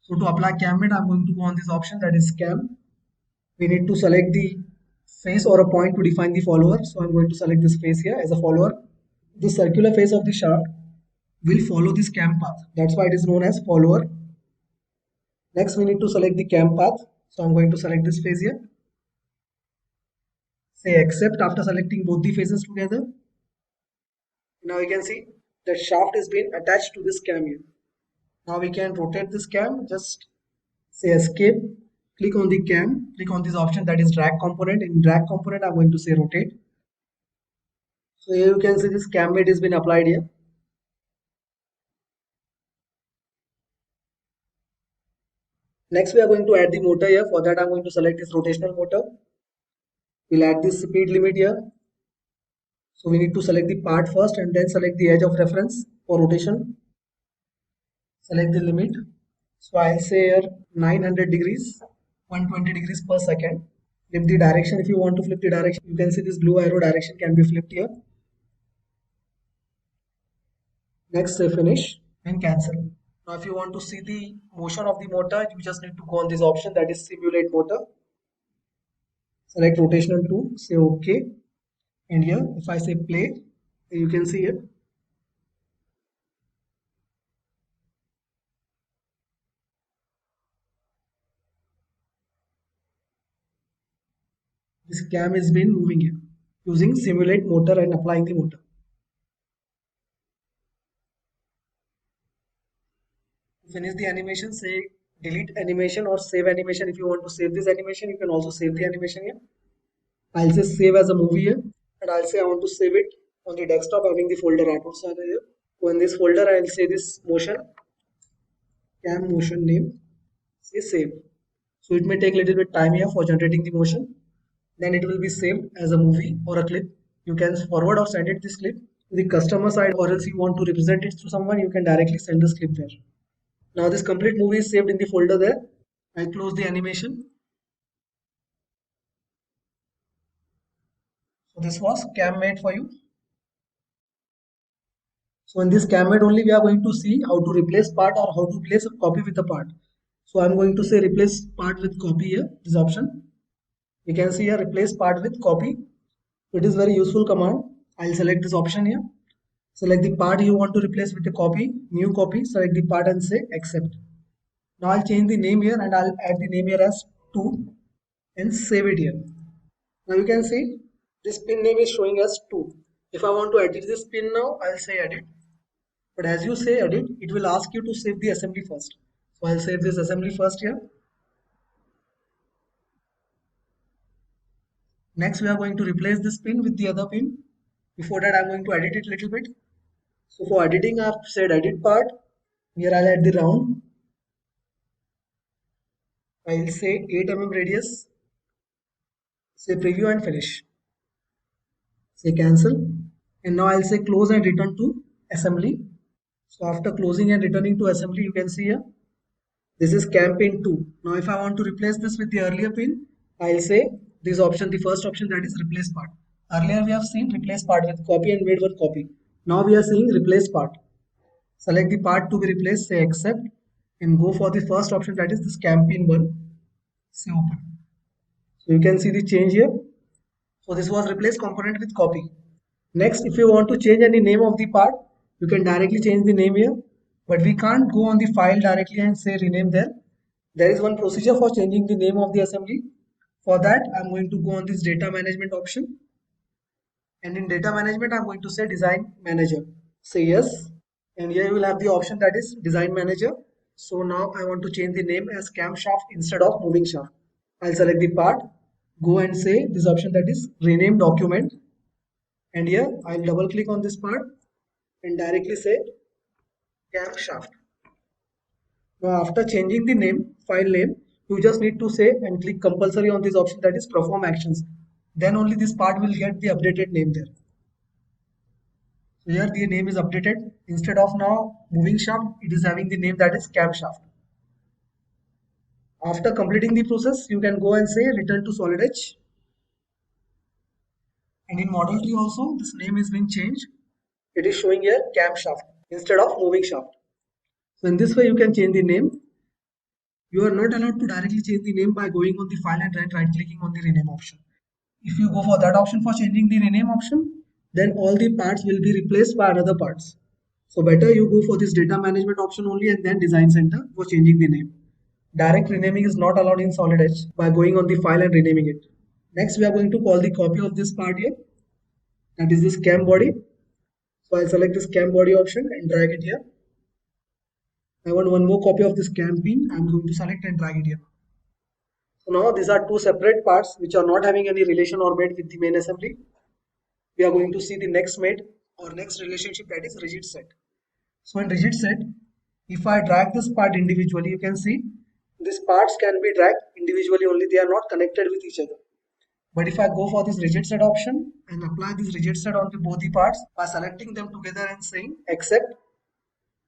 So to apply cam mate, I'm going to go on this option, that is cam. We need to select the face or a point to define the follower. So I'm going to select this face here as a follower. The circular face of the shaft will follow this cam path. That's why it is known as follower. Next, we need to select the cam path. So I'm going to select this face here. Say accept after selecting both the faces together. Now you can see that shaft is being attached to this cam here. Now we can rotate this cam. Just say escape. Click on the cam. Click on this option, that is drag component. In drag component, I'm going to say rotate. So here you can see this cam mate has been applied here. Next, we are going to add the motor here. For that, I'm going to select this rotational motor. We'll add this speed limit here. So we need to select the part first and then select the edge of reference for rotation. Select the limit. So I'll say here 900 degrees, 120 degrees per second. Flip the direction. If you want to flip the direction, you can see this blue arrow direction can be flipped here. Next, say finish and cancel. Now if you want to see the motion of the motor, you just need to go on this option, that is simulate motor. Select rotational 2, say OK. And here, if I say play, you can see it. This cam has been moving here using simulate motor and applying the motor. To finish the animation, say delete animation or save animation. If you want to save this animation, you can also save the animation here. I'll say save as a movie here, and I'll say I want to save it on the desktop having the folder artworks are here. So in this folder, I'll say this motion, cam motion name, say save. So it may take a little bit time here for generating the motion. Then it will be saved as a movie or a clip. You can forward or send it this clip to the customer side, or else you want to represent it to someone, you can directly send this clip there. Now this complete movie is saved in the folder there. I close the animation. So this was cam made for you. So in this cam made only we are going to see how to replace part or how to place a copy with a part. So I'm going to say replace part with copy here, this option. You can see here replace part with copy. It is very useful command. I'll select this option here. Select the part you want to replace with a copy, new copy, select the part and say accept. Now I'll change the name here and I'll add the name here as 2 and save it here. Now you can see this pin name is showing as 2. If I want to edit this pin now, I'll say edit. But as you say edit, it will ask you to save the assembly first. So I'll save this assembly first here. Next, we are going to replace this pin with the other pin. Before that, I'm going to edit it a little bit. So for editing, I've said edit part. Here I'll add the round. I'll say 8 mm radius. Say preview and finish. Say cancel. And now I'll say close and return to assembly. So after closing and returning to assembly, you can see here, this is cam pin 2. Now if I want to replace this with the earlier pin, I'll say this option, the first option, that is replace part. Earlier we have seen replace part with copy and made with copy. Now we are seeing replace part. Select the part to be replaced, say accept, and go for the first option, that is this cam pin 1. Say open. So you can see the change here. So this was replace component with copy. Next, if you want to change any name of the part, you can directly change the name here, but we can't go on the file directly and say rename there. There is one procedure for changing the name of the assembly. For that, I'm going to go on this data management option, and in data management, I'm going to say design manager. Say yes, and here you will have the option that is design manager. So now I want to change the name as camshaft instead of moving shaft. I'll select the part, go and say this option that is rename document, and here I'll double click on this part and directly say camshaft. Now after changing the name, file name, you just need to say and click compulsory on this option that is perform actions. Then only this part will get the updated name there. So here the name is updated. Instead of now moving shaft, it is having the name that is camshaft. After completing the process, you can go and say return to solid edge. And in model tree also, this name is being changed. It is showing here camshaft instead of moving shaft. So in this way, you can change the name. You are not allowed to directly change the name by going on the file and right clicking on the rename option. If you go for that option for changing the rename option, then all the parts will be replaced by another parts. So better you go for this data management option only and then design center for changing the name. Direct renaming is not allowed in Solid Edge by going on the file and renaming it. Next, we are going to call the copy of this part here. That is this cam body. So I'll select this cam body option and drag it here. I want one more copy of this cam pin. I'm going to select and drag it here. So now these are two separate parts which are not having any relation or made with the main assembly. We are going to see the next made or next relationship, that is rigid set. So in rigid set, if I drag this part individually, you can see these parts can be dragged individually only, they are not connected with each other. But if I go for this rigid set option and apply this rigid set onto both the parts by selecting them together and saying accept,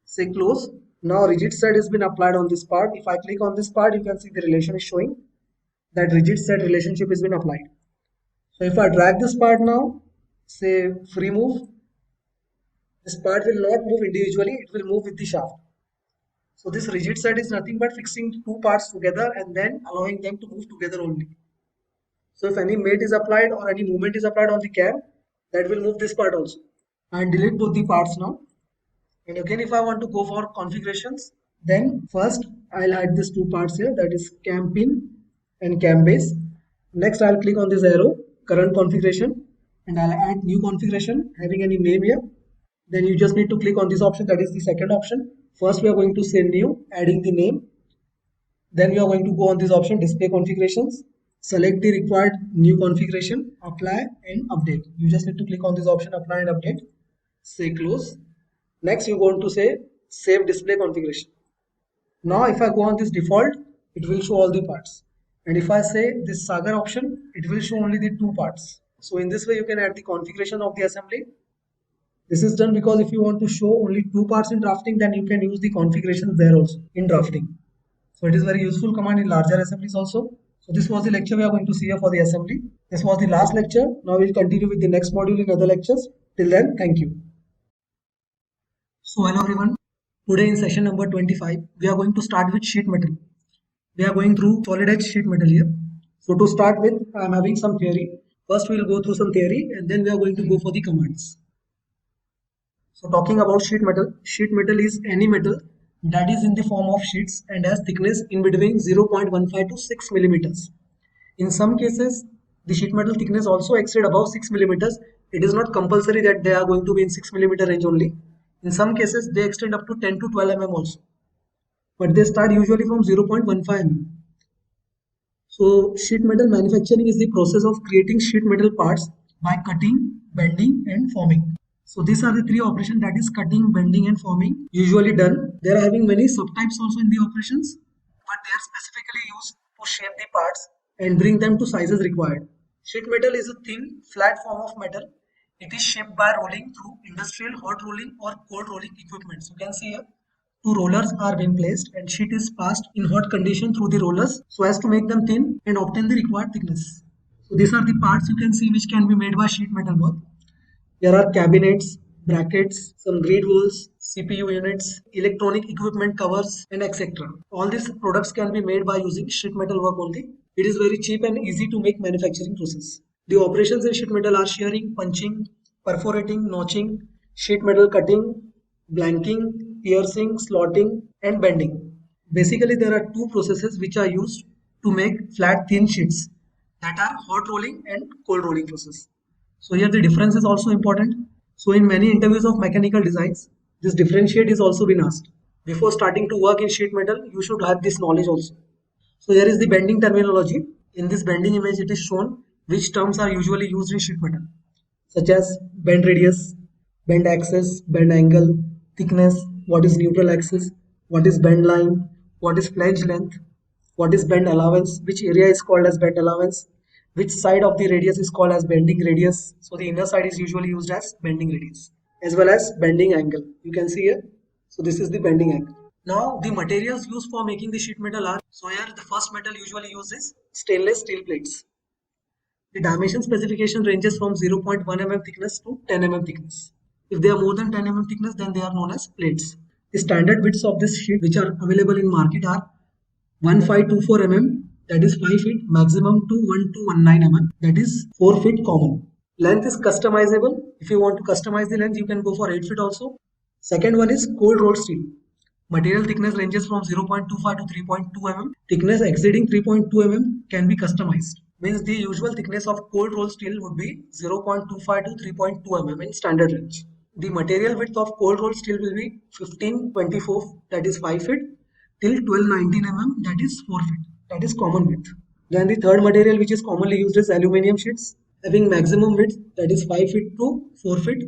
say close. Now rigid set has been applied on this part. If I click on this part, you can see the relation is showing that rigid set relationship has been applied. So if I drag this part now, say free move, this part will not move individually, it will move with the shaft. So this rigid set is nothing but fixing two parts together and then allowing them to move together only. So if any mate is applied or any movement is applied on the cam, that will move this part also. And delete both the parts now. And again, if I want to go for configurations, then first I'll add these two parts here, that is cam pin and cam base. Next I'll click on this arrow, current configuration, and I'll add new configuration having any name here. Then you just need to click on this option, that is the second option. First we are going to say new, adding the name. Then we are going to go on this option, display configurations. Select the required new configuration, apply and update. You just need to click on this option, apply and update. Say close. Next you're going to say save display configuration. Now if I go on this default, it will show all the parts. And if I say this Sagar option, it will show only the two parts. So in this way you can add the configuration of the assembly. This is done because if you want to show only two parts in drafting, then you can use the configurations there also in drafting. So it is very useful command in larger assemblies also. So this was the lecture we are going to see here for the assembly. This was the last lecture. Now we'll continue with the next module in other lectures. Till then, thank you. So hello everyone. Today in session number 25, we are going to start with sheet metal. We are going through solid edge sheet metal here. So to start with, I am having some theory. First we will go through some theory and then we are going to go for the commands. So talking about sheet metal is any metal that is in the form of sheets and has thickness in between 0.15 to 6 millimeters. In some cases, the sheet metal thickness also exceed above 6 millimeters. It is not compulsory that they are going to be in 6 millimeter range only. In some cases, they extend up to 10 to 12 mm also. But they start usually from 0.15 mm. So sheet metal manufacturing is the process of creating sheet metal parts by cutting, bending and forming. So these are the three operations, that is cutting, bending and forming, usually done. They are having many subtypes also in the operations, but they are specifically used to shape the parts and bring them to sizes required. Sheet metal is a thin, flat form of metal. It is shaped by rolling through industrial hot rolling or cold rolling equipment. So you can see here, two rollers are being placed and sheet is passed in hot condition through the rollers so as to make them thin and obtain the required thickness. So these are the parts you can see which can be made by sheet metal work. There are cabinets, brackets, some grid walls, CPU units, electronic equipment covers and etc. All these products can be made by using sheet metal work only. It is very cheap and easy to make manufacturing process. The operations in sheet metal are shearing, punching, perforating, notching, sheet metal cutting, blanking, piercing, slotting, and bending. Basically, there are two processes which are used to make flat thin sheets, that are hot rolling and cold rolling process. So here the difference is also important. So in many interviews of mechanical designs, this differentiate is also been asked. Before starting to work in sheet metal, you should have this knowledge also. So here is the bending terminology. In this bending image, it is shown which terms are usually used in sheet metal, such as bend radius, bend axis, bend angle, thickness, what is neutral axis, what is bend line, what is flange length, what is bend allowance, which area is called as bend allowance, which side of the radius is called as bending radius. So the inner side is usually used as bending radius, as well as bending angle. You can see here. So this is the bending angle. Now the materials used for making the sheet metal are, so here the first metal usually used is stainless steel plates. The dimension specification ranges from 0.1 mm thickness to 10 mm thickness. If they are more than 10 mm thickness, then they are known as plates. The standard widths of this sheet which are available in market are 1524 mm, that is 5 feet, maximum to 1219 mm, that is 4 feet common. Length is customizable. If you want to customize the length, you can go for 8 feet also. Second one is cold rolled steel. Material thickness ranges from 0.25 to 3.2 mm. Thickness exceeding 3.2 mm can be customized. Means the usual thickness of cold rolled steel would be 0.25 to 3.2 mm in standard range. The material width of cold rolled steel will be 1524, that is 5 feet, till 1219 mm, that is 4 feet, that is common width. Then the third material which is commonly used is aluminium sheets, having maximum width, that is 5 feet to 4 feet.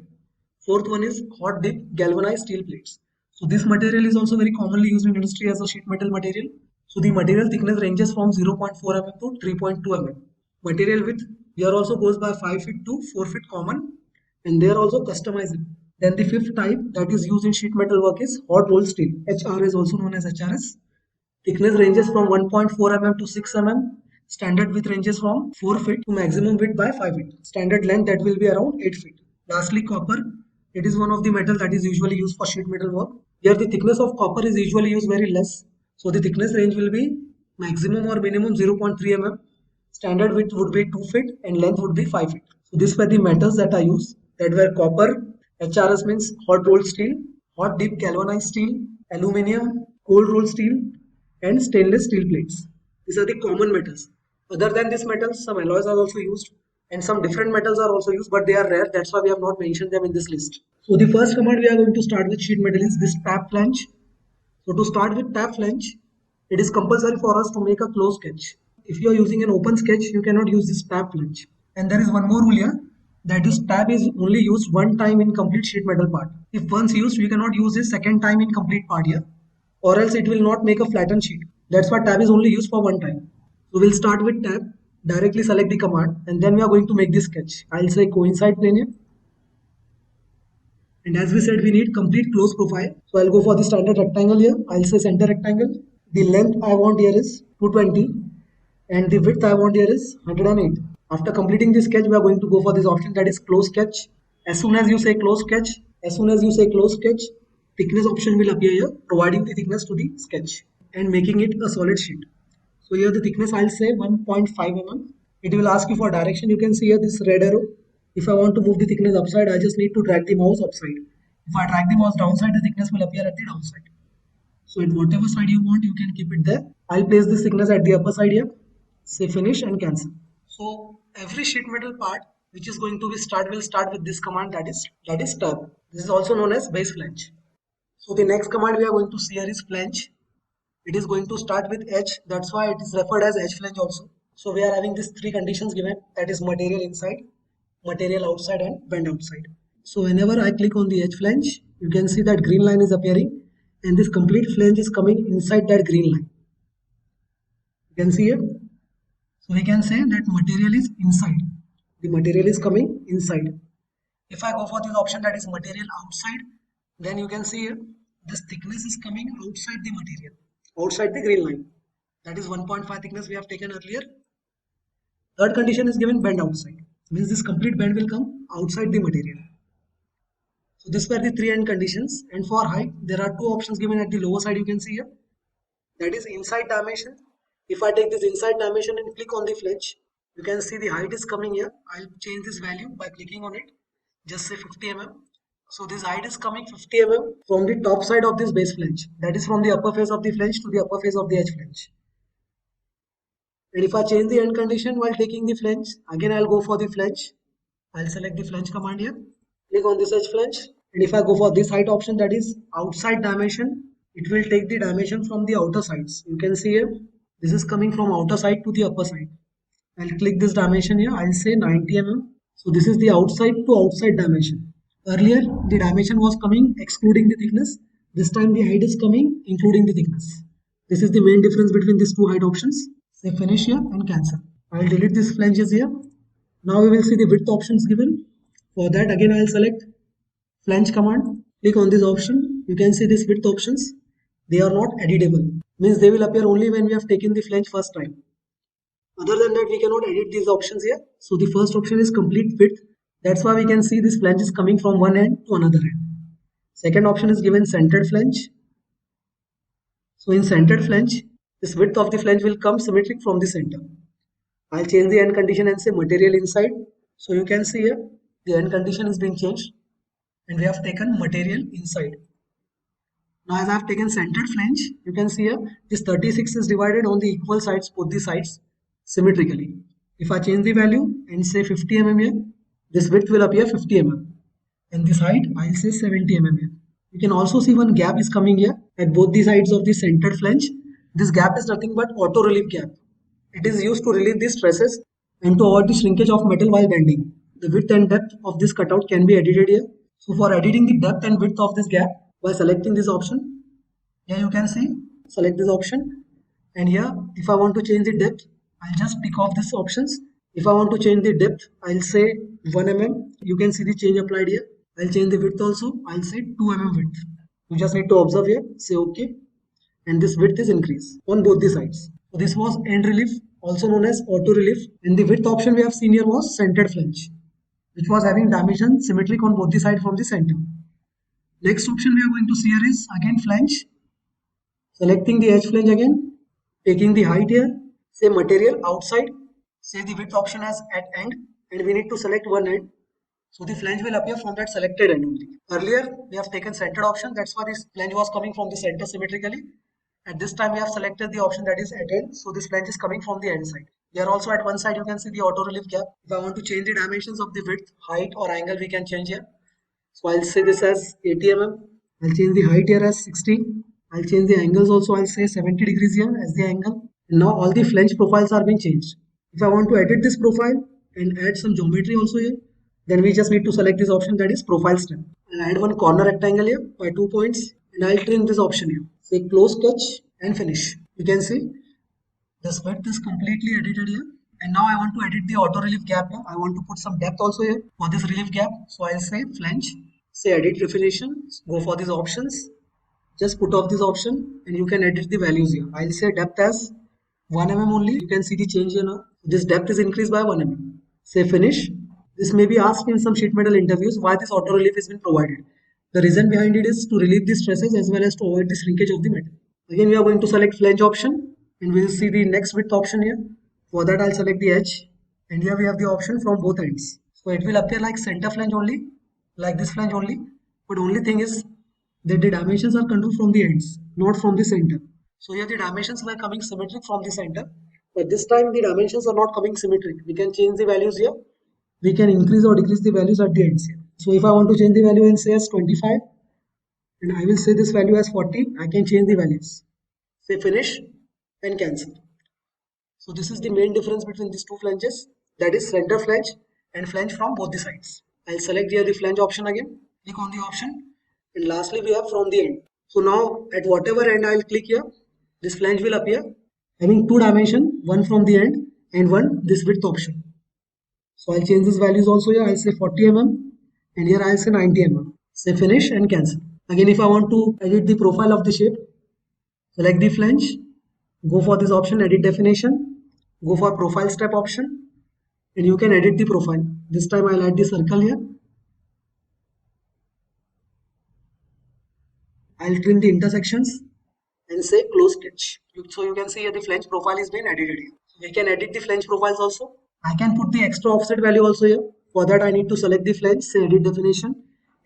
Fourth one is hot dip galvanized steel plates. So this material is also very commonly used in industry as a sheet metal material. So the material thickness ranges from 0.4 mm to 3.2 mm. Material width here also goes by 5 feet to 4 feet common, and they are also customizable. Then the fifth type that is used in sheet metal work is hot rolled steel. HR is also known as HRS. Thickness ranges from 1.4 mm to 6 mm. Standard width ranges from 4 feet to maximum width by 5 feet. Standard length that will be around 8 feet. Lastly, copper. It is one of the metal that is usually used for sheet metal work. Here the thickness of copper is usually used very less. So the thickness range will be maximum or minimum 0.3 mm. Standard width would be 2 feet and length would be 5 feet. So these were the metals that I used. That were copper, HRS means hot rolled steel, hot dip galvanized steel, aluminium, cold rolled steel, and stainless steel plates. These are the common metals. Other than these metals, some alloys are also used and some different metals are also used, but they are rare. That's why we have not mentioned them in this list. So the first command we are going to start with sheet metal is this tap flange. So to start with tap flange, it is compulsory for us to make a close sketch. If you are using an open sketch, you cannot use this tap flange. And there is one more rule here, that is tab is only used one time in complete sheet metal part. If once used, you cannot use it second time in complete part here, or else it will not make a flattened sheet. That's why tab is only used for one time. So we'll start with tab, directly select the command, and then we are going to make this sketch. I'll say coincide plane here. And as we said, we need complete close profile. So I'll go for the standard rectangle here. I'll say center rectangle. The length I want here is 220 and the width I want here is 108. After completing this sketch, we are going to go for this option, that is close sketch. As soon as you say close sketch, thickness option will appear here, providing the thickness to the sketch and making it a solid sheet. So here the thickness I'll say 1.5 mm. It will ask you for direction. You can see here this red arrow. If I want to move the thickness upside, I just need to drag the mouse upside. If I drag the mouse downside, the thickness will appear at the downside. So at whatever side you want, you can keep it there. I'll place this thickness at the upper side here. Say finish and cancel. So every sheet metal part which is going to be will start with this command, that is tab. This is also known as base flange. So the next command we are going to see here is flange. It is going to start with edge. That's why it is referred as edge flange also. So we are having these three conditions given, that is material inside, material outside, and bend outside. So whenever I click on the edge flange, you can see that green line is appearing and this complete flange is coming inside that green line. You can see it. So we can say that material is inside. The material is coming inside. If I go for this option, that is material outside, then you can see here this thickness is coming outside the material, outside the green line. That is 1.5 thickness we have taken earlier. Third condition is given bend outside. Means this complete bend will come outside the material. So these were the three end conditions. And for height, there are two options given at the lower side, you can see here. That is inside dimension. If I take this inside dimension and click on the flange, you can see the height is coming here. I'll change this value by clicking on it. just say 50 mm. So this height is coming 50 mm from the top side of this base flange, that is from the upper face of the flange to the upper face of the edge flange. And if I change the end condition while taking the flange, again I'll go for the flange. I'll select the flange command here, click on this edge flange, and if I go for this height option, that is outside dimension, it will take the dimension from the outer sides. You can see here, this is coming from outer side to the upper side. I'll click this dimension here, I'll say 90 mm. So this is the outside to outside dimension. Earlier the dimension was coming excluding the thickness. This time the height is coming including the thickness. This is the main difference between these two height options. Say finish here and cancel. I'll delete these flanges here. Now we will see the width options given. For that again I'll select flange command. Click on this option. You can see these width options. They are not editable. Means they will appear only when we have taken the flange first time. Other than that, we cannot edit these options here. So the first option is complete width. That's why we can see this flange is coming from one end to another end. Second option is given centered flange. So in centered flange, this width of the flange will come symmetric from the center. I'll change the end condition and say material inside. So you can see here, the end condition is being changed and we have taken material inside. Now as I have taken centered flange, you can see here, this 36 is divided on the equal sides, both the sides, symmetrically. If I change the value and say 50 mm here, this width will appear 50 mm and this height I'll say 70 mm here. You can also see one gap is coming here at both the sides of the centered flange. This gap is nothing but auto relief gap. It is used to relieve the stresses and to avoid the shrinkage of metal while bending. The width and depth of this cutout can be edited here. So for editing the depth and width of this gap, by selecting this option, here you can see, select this option, and here if I want to change the depth, I'll just pick off these options. If I want to change the depth, I'll say 1 mm. You can see the change applied here. I'll change the width also. I'll say 2 mm width. You just need to observe here, say OK, and this width is increased on both the sides. So this was end relief, also known as auto relief, and the width option we have seen here was centered flange, which was having dimension symmetric on both the sides from the center. Next option we are going to see here is again flange. Selecting the edge flange again, taking the height here, say material outside, say the width option as at end, and we need to select one end. So the flange will appear from that selected end only. Earlier we have taken centered option, that's why this flange was coming from the center symmetrically. At this time we have selected the option that is at end, so this flange is coming from the end side. Here also at one side you can see the auto relief gap. If I want to change the dimensions of the width, height or angle, we can change here. So I'll say this as 80 mm. I'll change the height here as 60. I'll change the angles also. I'll say 70 degrees here as the angle. And now all the flange profiles are being changed. If I want to edit this profile and add some geometry also here, then we just need to select this option that is profile step. And add one corner rectangle here by 2 points. And I'll trim this option here. Say close sketch and finish. You can see this width is completely edited here. And now I want to edit the auto relief gap here. I want to put some depth also here for this relief gap. So I'll say flange, say edit definition, go for these options. Just put off this option and you can edit the values here. I'll say depth as 1 mm only. You can see the change here now. This depth is increased by 1 mm. Say finish. This may be asked in some sheet metal interviews why this auto relief has been provided. The reason behind it is to relieve the stresses as well as to avoid the shrinkage of the metal. Again we are going to select flange option and we will see the next width option here. For that I'll select the edge and here we have the option from both ends. So it will appear like center flange only, like this flange only, but only thing is that the dimensions are controlled from the ends, not from the center. So here the dimensions were coming symmetric from the center, but this time the dimensions are not coming symmetric. We can change the values here. We can increase or decrease the values at the ends here. So if I want to change the value and say as 25 and I will say this value as 40, I can change the values. Say finish and cancel. So this is the main difference between these two flanges, that is center flange and flange from both the sides. I'll select here the flange option again, click on the option, and lastly we have from the end. So now at whatever end I'll click here, this flange will appear having two dimensions, one from the end and one this width option. So I'll change these values also here. I'll say 40 mm and here I'll say 90 mm. Say finish and cancel. Again if I want to edit the profile of the shape, select the flange, go for this option edit definition, go for profile step option and you can edit the profile. This time I'll add the circle here. I'll trim the intersections and say close sketch. So you can see here the flange profile is being edited here. We can edit the flange profiles also. I can put the extra offset value also here. For that I need to select the flange, say edit definition,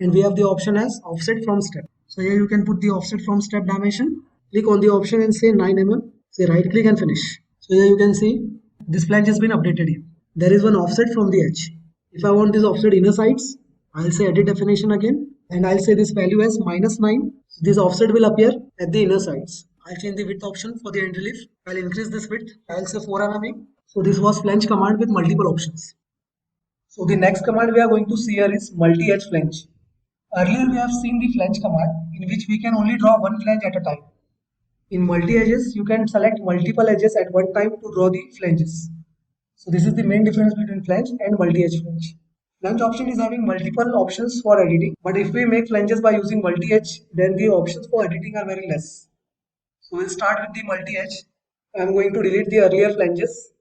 and we have the option as offset from step. So here you can put the offset from step dimension, click on the option and say 9 mm, say right click and finish. So here you can see this flange has been updated here. There is one offset from the edge. If I want this offset inner sides, I'll say edit definition again and I'll say this value as -9. This offset will appear at the inner sides. I'll change the width option for the end relief. I'll increase this width. I'll say 4 mm. So this was flange command with multiple options. So the next command we are going to see here is multi-edge flange. Earlier we have seen the flange command in which we can only draw one flange at a time. In multi-edges, you can select multiple edges at one time to draw the flanges. So this is the main difference between flange and multi-edge flange. Flange option is having multiple options for editing, but if we make flanges by using multi-edge, then the options for editing are very less. So we'll start with the multi-edge. I'm going to delete the earlier flanges.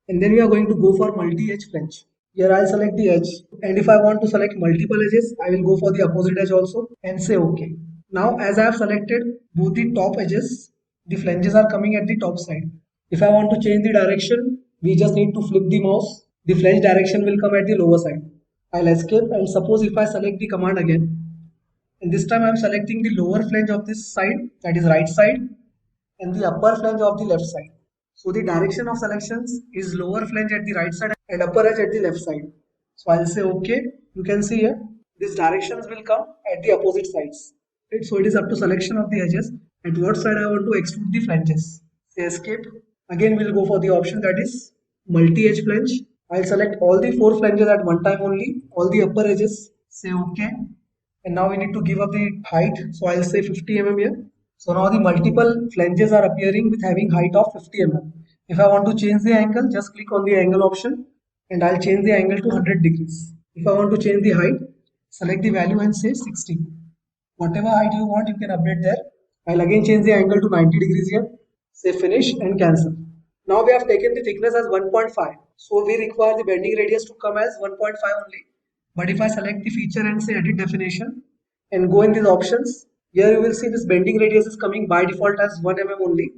And then we are going to go for multi-edge flange. Here I'll select the edge, and if I want to select multiple edges, I will go for the opposite edge also and say OK. Now as I have selected both the top edges, the flanges are coming at the top side. If I want to change the direction, we just need to flip the mouse. The flange direction will come at the lower side. I'll escape, and suppose if I select the command again, and this time I'm selecting the lower flange of this side, that is right side, and the upper flange of the left side. So the direction of selections is lower flange at the right side and upper edge at the left side. So I'll say OK. You can see here, these directions will come at the opposite sides. Right? So it is up to selection of the edges. At what side I want to extrude the flanges. Say escape. Again we'll go for the option that is multi-edge flange. I'll select all the 4 flanges at one time only, all the upper edges. Say OK. And now we need to give up the height. So I'll say 50 mm here. So now the multiple flanges are appearing with having height of 50 mm. If I want to change the angle, just click on the angle option and I'll change the angle to 100 degrees. If I want to change the height, select the value and say 60. Whatever height you want, you can update there. I'll again change the angle to 90 degrees here. Say finish and cancel. Now we have taken the thickness as 1.5. So we require the bending radius to come as 1.5 only. But if I select the feature and say edit definition and go in these options, here you will see this bending radius is coming by default as 1 mm only.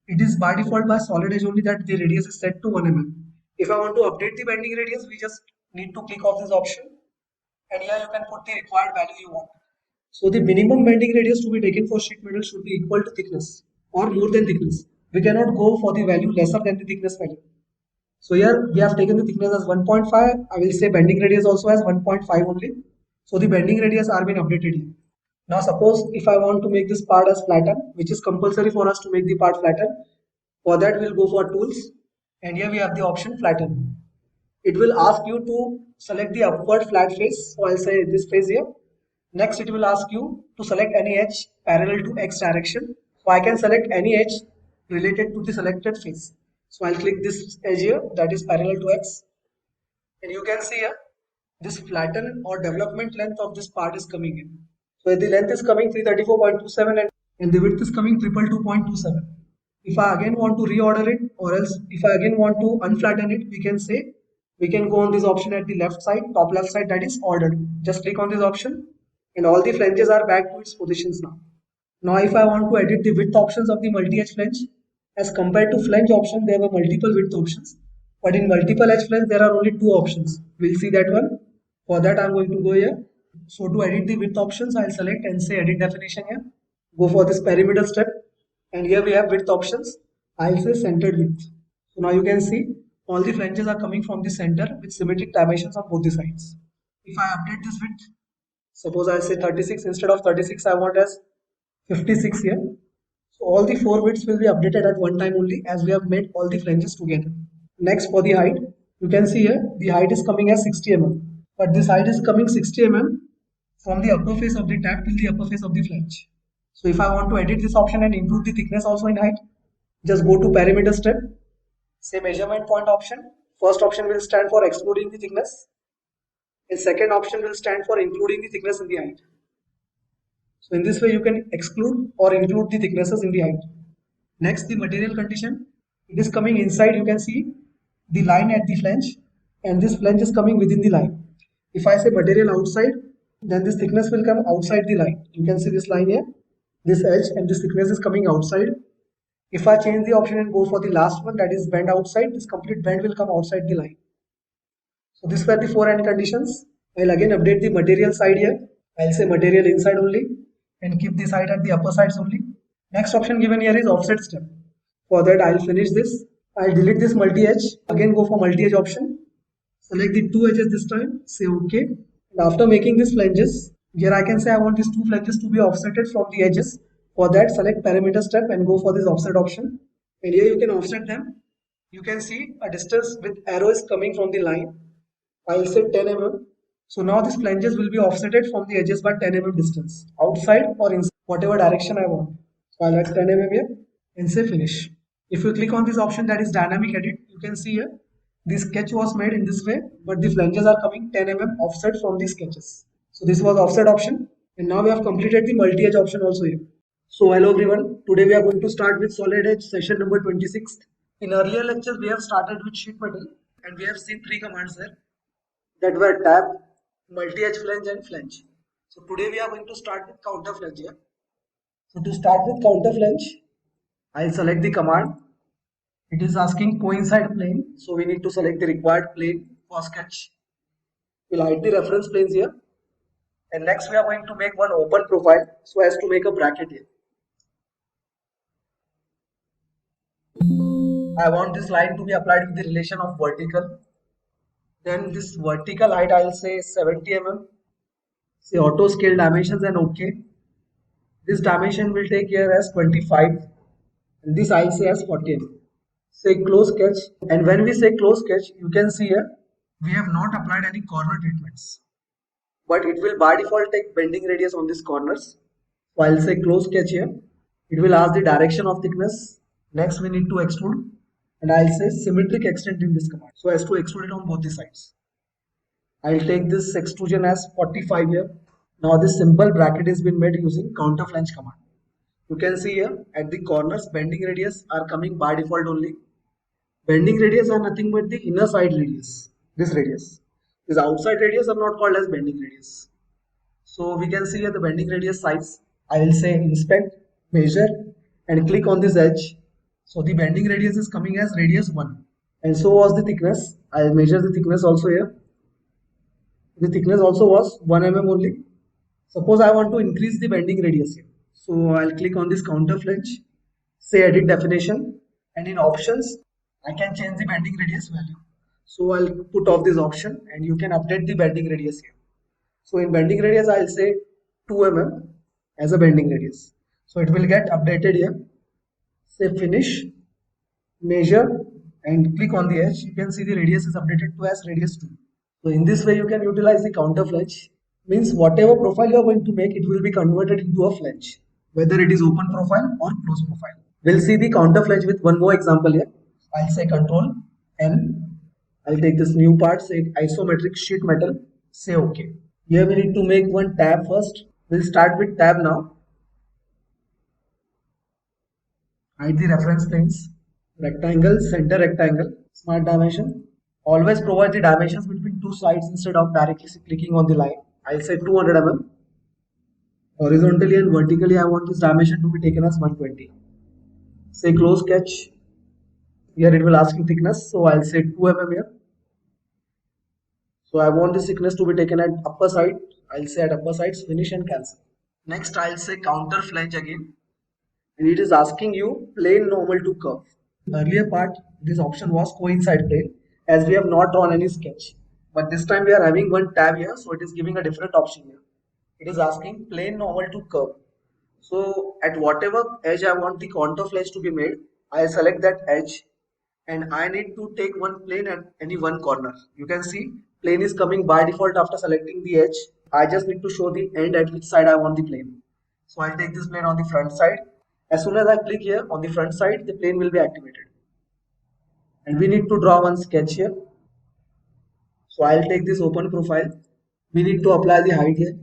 It is by default by solid edge only that the radius is set to 1 mm. If I want to update the bending radius, we just need to click off this option and here you can put the required value you want. So the minimum bending radius to be taken for sheet metal should be equal to thickness or more than thickness. We cannot go for the value lesser than the thickness value. So here we have taken the thickness as 1.5. I will say bending radius also as 1.5 only. So the bending radius are being updated here. Now suppose if I want to make this part as flatten, which is compulsory for us to make the part flatten. For that we'll go for tools and here we have the option flatten. It will ask you to select the upward flat face. So I'll say this face here. Next it will ask you to select any edge parallel to X direction. So I can select any edge related to the selected face. So I'll click this edge here that is parallel to X. And you can see here this flatten or development length of this part is coming in. So the length is coming 334.27 and the width is coming 222.27. If I again want to reorder it or else if I again want to unflatten it, we can go on this option at the left side, top left side, that is ordered. Just click on this option and all the flanges are back to its positions now. Now if I want to edit the width options of the multi-edge flange, as compared to flange option, there were multiple width options. But in multiple edge flange, there are only 2 options. We'll see that one. For that, I'm going to go here. So to edit the width options, I'll select and say edit definition here. Go for this perimeter step. And here we have width options. I'll say centered width. So now you can see all the flanges are coming from the center with symmetric dimensions on both the sides. If I update this width, suppose I say 36 instead of 36, I want as 56 here. So all the 4 widths will be updated at one time only as we have made all the flanges together. Next for the height, you can see here the height is coming as 60 mm. But this height is coming 60 mm from the upper face of the tab till the upper face of the flange. So if I want to edit this option and improve the thickness also in height, just go to perimeter step, say measurement point option. First option will stand for excluding the thickness and second option will stand for including the thickness in the height. So in this way you can exclude or include the thicknesses in the height. Next, the material condition. It is coming inside, you can see the line at the flange and this flange is coming within the line. If I say material outside, then this thickness will come outside the line. You can see this line here, this edge and this thickness is coming outside. If I change the option and go for the last one, that is bend outside, this complete bend will come outside the line. So these were the four end conditions. I'll again update the material side here. I'll say material inside only and keep the side at the upper sides only. Next option given here is offset step. For that I'll finish this. I'll delete this multi-edge. Again go for multi-edge option. Select the two edges this time. Say OK. And after making these flanges, here I can say I want these two flanges to be offsetted from the edges. For that select parameter step and go for this offset option. And here you can offset them. You can see a distance with arrows coming from the line. I'll say 10 mm. So now these flanges will be offsetted from the edges by 10 mm distance, outside or inside, whatever direction I want. So I'll write 10 mm here and say finish. If you click on this option, that is dynamic edit, you can see here the sketch was made in this way, but the flanges are coming 10 mm offset from the sketches. So this was offset option, and now we have completed the multi-edge option also here. So hello everyone, today we are going to start with solid edge session number 26. In earlier lectures we have started with sheet metal and we have seen three commands there that were tab, multi-edge flange and flange. So today we are going to start with counter flange here. So to start with counter flange, I'll select the command. It is asking coincide plane, so we need to select the required plane for sketch. We'll hide the reference planes here. And next we are going to make one open profile so as to make a bracket here. I want this line to be applied with the relation of vertical. Then this vertical height I'll say 70 mm. Say auto scale dimensions and OK. This dimension will take here as 25 and this I'll say as 40 mm. Say close sketch, and when we say close sketch, you can see here we have not applied any corner treatments, but it will by default take bending radius on these corners. So I'll say close sketch here. It will ask the direction of thickness. Next we need to extrude, and I'll say symmetric extent in this command so as to extrude it on both the sides. I'll take this extrusion as 45 here. Now this simple bracket has been made using counter flange command. You can see here at the corners bending radius are coming by default only. Bending radius are nothing but the inner side radius. This radius. This outside radius are not called as bending radius. So we can see here the bending radius size. I will say inspect, measure and click on this edge. So the bending radius is coming as radius 1. And so was the thickness. I will measure the thickness also here. The thickness also was 1 mm only. Suppose I want to increase the bending radius here. So I'll click on this counter flange, say edit definition, and in options I can change the bending radius value. So I'll put off this option and you can update the bending radius here. So in bending radius I'll say 2 mm as a bending radius. So it will get updated here. Say finish, measure and click on the edge. You can see the radius is updated to as radius 2. So in this way you can utilize the counter flange. Means whatever profile you are going to make, it will be converted into a flange, whether it is open profile or closed profile. We'll see the counter flange with one more example here. I'll say Control N. I'll take this new part, say isometric sheet metal, say OK. Here we need to make one tab first. We'll start with tab now. Hide the reference planes. Rectangle, center rectangle, smart dimension. Always provide the dimensions between two sides instead of directly clicking on the line. I'll say 200 mm. Horizontally and vertically I want this dimension to be taken as 120. Say close sketch. Here it will ask you thickness, so I'll say 2 mm here. So I want this thickness to be taken at upper side. I'll say at upper sides, finish and cancel. Next I'll say counter flange again. And it is asking you plane normal to curve. Earlier part, this option was coincide plane, as we have not drawn any sketch. But this time we are having one tab here, so it is giving a different option here. It is asking plane normal to curve. So at whatever edge I want the counter flange to be made, I select that edge and I need to take one plane at any one corner. You can see plane is coming by default after selecting the edge. I just need to show the end at which side I want the plane. So I'll take this plane on the front side. As soon as I click here on the front side, the plane will be activated. And we need to draw one sketch here. So I'll take this open profile. We need to apply the height here.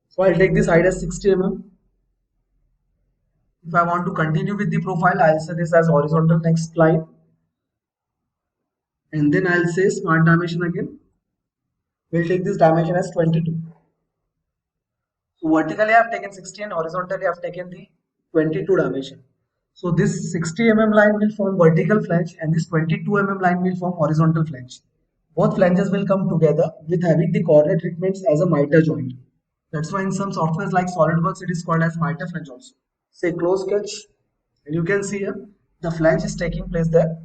So I'll take this height as 60 mm. If I want to continue with the profile, I'll say this as horizontal next line. And then I'll say smart dimension again. We'll take this dimension as 22. So vertically I have taken 60 and horizontally I have taken the 22 dimension. So this 60 line will form vertical flange and this 22 line will form horizontal flange. Both flanges will come together with having the corner treatments as a miter joint. That's why in some softwares like SolidWorks it is called as miter flange also. Say close sketch and you can see here the flange is taking place there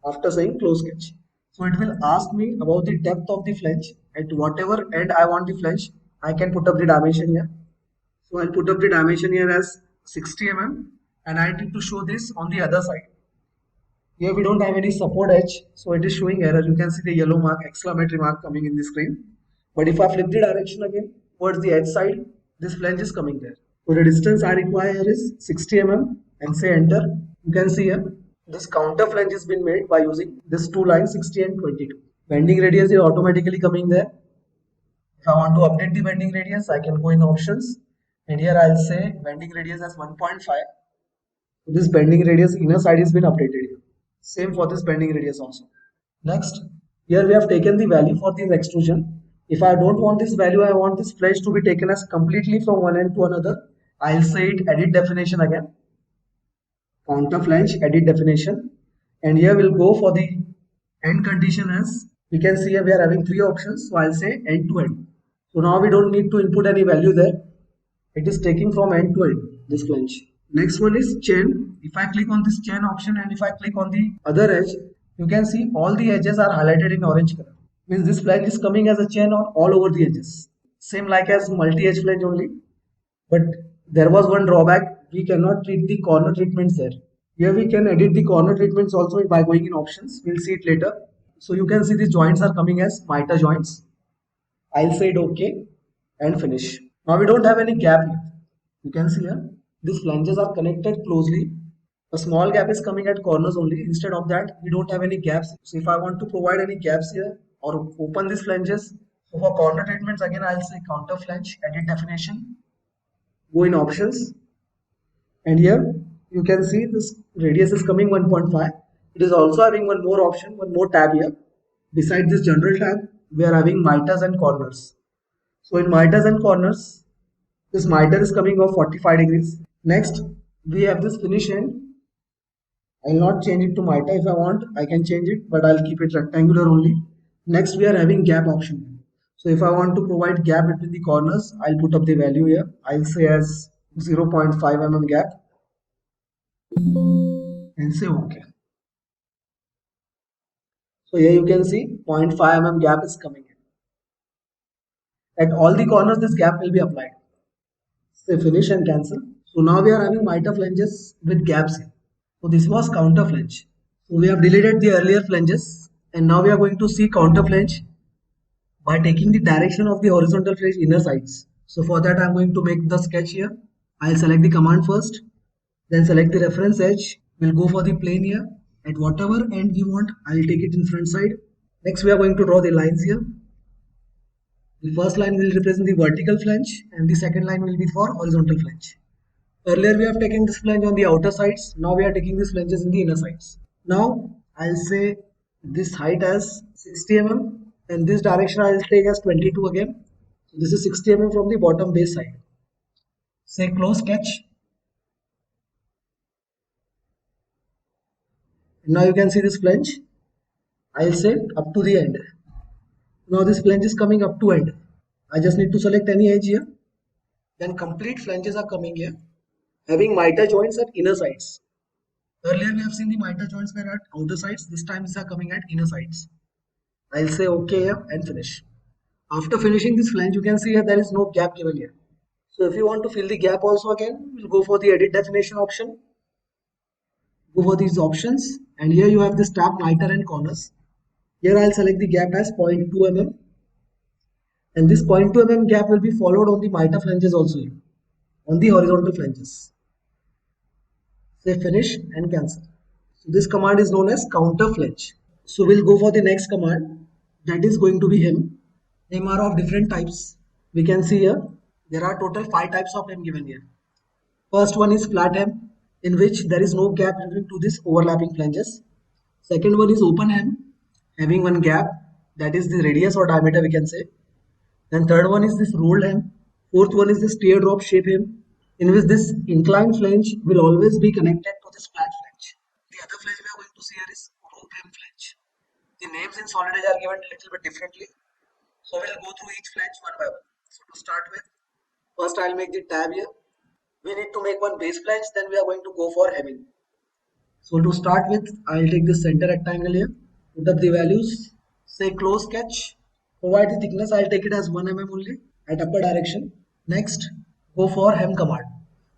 after saying close sketch. So it will ask me about the depth of the flange. At whatever end I want the flange, I can put up the dimension here. So I'll put up the dimension here as 60 and I need to show this on the other side. Here we don't have any support edge, so it is showing error. You can see the yellow mark, exclamatory mark coming in the screen. But if I flip the direction again towards the edge side, this flange is coming there. So the distance I require here is 60 and say enter. You can see here this counter flange has been made by using this two lines 60 and 22. Bending radius is automatically coming there. If I want to update the bending radius, I can go in options and here I'll say bending radius as 1.5. So this bending radius inner side has been updated here. Same for this bending radius also. Next, here we have taken the value for this extrusion. If I don't want this value, I want this flange to be taken as completely from one end to another. I'll say it edit definition again. Counter flange edit definition. And here we'll go for the end condition as we can see here we are having three options. So I'll say end to end. So now we don't need to input any value there. It is taking from end to end this flange. Next one is chain. If I click on this chain option and if I click on the other edge, you can see all the edges are highlighted in orange color. Means this flange is coming as a chain on all over the edges. Same like as multi-edge flange only. But there was one drawback. We cannot treat the corner treatments there. Here we can edit the corner treatments also by going in options. We'll see it later. So you can see these joints are coming as miter joints. I'll say it OK and finish. Now we don't have any gap here. You can see here. These flanges are connected closely. A small gap is coming at corners only. Instead of that, we don't have any gaps. So if I want to provide any gaps here or open these flanges, so for corner treatments, again, I'll say counter flange, edit definition, go in options. And here you can see this radius is coming 1.5. It is also having one more option, one more tab here. Beside this general tab, we are having miters and corners. So in miters and corners, this miter is coming off 45 degrees. Next, we have this finish end. I will not change it to miter. If I want, I can change it, but I'll keep it rectangular only. Next, we are having gap option. So if I want to provide gap between the corners, I'll put up the value here. I'll say as 0.5 gap and say OK. So here you can see 0.5 gap is coming in. At all the corners, this gap will be applied. Say finish and cancel. So now we are having miter flanges with gaps here. So this was counter flange. So we have deleted the earlier flanges and now we are going to see counter flange by taking the direction of the horizontal flange inner sides. So for that I am going to make the sketch here. I'll select the command first, then select the reference edge. We'll go for the plane here. At whatever end we want, I'll take it in front side. Next we are going to draw the lines here. The first line will represent the vertical flange and the second line will be for horizontal flange. Earlier we have taken this flange on the outer sides. Now we are taking these flanges in the inner sides. Now I'll say this height as 60 and this direction I'll take as 22 again. So this is 60 from the bottom base side. Say close sketch. Now you can see this flange. I'll say up to the end. Now this flange is coming up to end. I just need to select any edge here. Then complete flanges are coming here, having miter joints at inner sides. Earlier we have seen the miter joints were at outer sides. This time these are coming at inner sides. I'll say OK here and finish. After finishing this flange, you can see here there is no gap given here. So if you want to fill the gap also again, we'll go for the edit definition option. Go for these options and here you have this tab miter and corners. Here I'll select the gap as 0.2 and this 0.2 gap will be followed on the miter flanges also here, on the horizontal flanges. Say finish and cancel. So this command is known as counter flange. So we'll go for the next command, that is going to be hem. Hem are of different types. We can see here there are total 5 types of hem given here. First one is flat hem, in which there is no gap between to this overlapping flanges. Second one is open hem, having one gap, that is the radius or diameter we can say. Then third one is this rolled hem. Fourth one is this teardrop shape hem, in which this inclined flange will always be connected to this flat flange. The other flange we are going to see here is rope hem flange. The names in solid edge are given a little bit differently. So we'll go through each flange one by one. So to start with, first I'll make the tab here. We need to make one base flange, then we are going to go for hemming. So to start with, I'll take this center rectangle here, put up the values, say close sketch, provide the thickness, I'll take it as 1 mm only at upper direction. Next, go for hem command.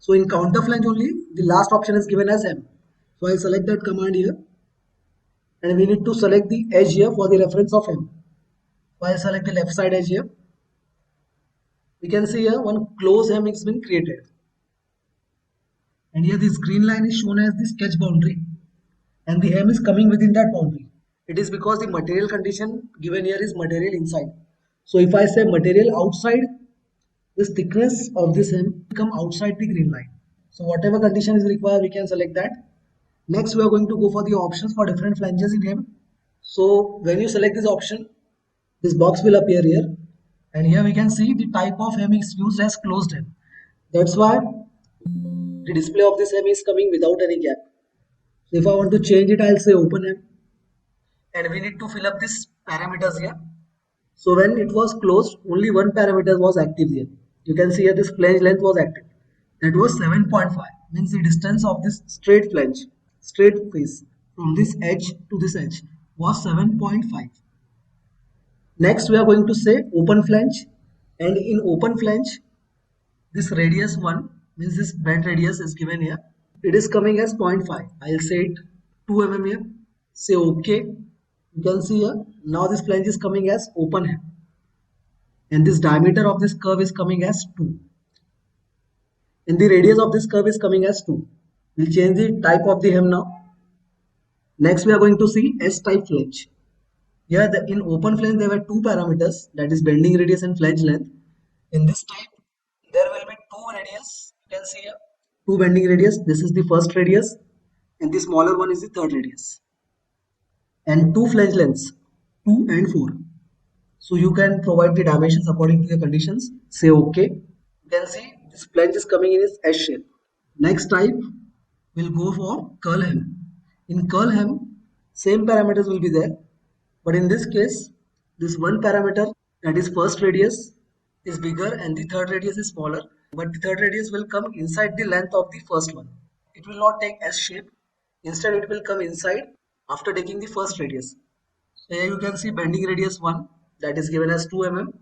So in counter flange only, the last option is given as hem. So I'll select that command here and we need to select the edge here for the reference of hem. So I'll select the left side edge here. We can see here one close hem has been created. And here this green line is shown as the sketch boundary and the hem is coming within that boundary. It is because the material condition given here is material inside. So if I say material outside, this thickness of this hem will come outside the green line. So whatever condition is required, we can select that. Next, we are going to go for the options for different flanges in hem. So when you select this option, this box will appear here. And here we can see the type of hem is used as closed hem. That's why the display of this hem is coming without any gap. So if I want to change it, I'll say open hem. And we need to fill up this parameters here. So when it was closed, only one parameter was active here. You can see here this flange length was active. That was 7.5, means the distance of this straight flange, straight face from this edge to this edge was 7.5. Next we are going to say open flange, and in open flange this radius 1 means this bend radius is given here. It is coming as 0.5. I'll say it 2 mm here. Say OK. You can see here now this flange is coming as open hem, and this diameter of this curve is coming as 2. And the radius of this curve is coming as 2. We'll change the type of the hem now. Next we are going to see S-type flange. Here in open flange there were two parameters, that is bending radius and flange length. In this type there will be two radius. You can see here two bending radius. This is the first radius and the smaller one is the third radius. And two flange lengths 2 and 4. So you can provide the dimensions according to your conditions. Say OK. You can see this flange is coming in its S shape. Next type will go for curl hem. In curl hem, same parameters will be there, but in this case, this one parameter, that is first radius, is bigger and the third radius is smaller. But the third radius will come inside the length of the first one. It will not take S shape. Instead, it will come inside after taking the first radius. So here you can see bending radius 1, that is given as 2 mm.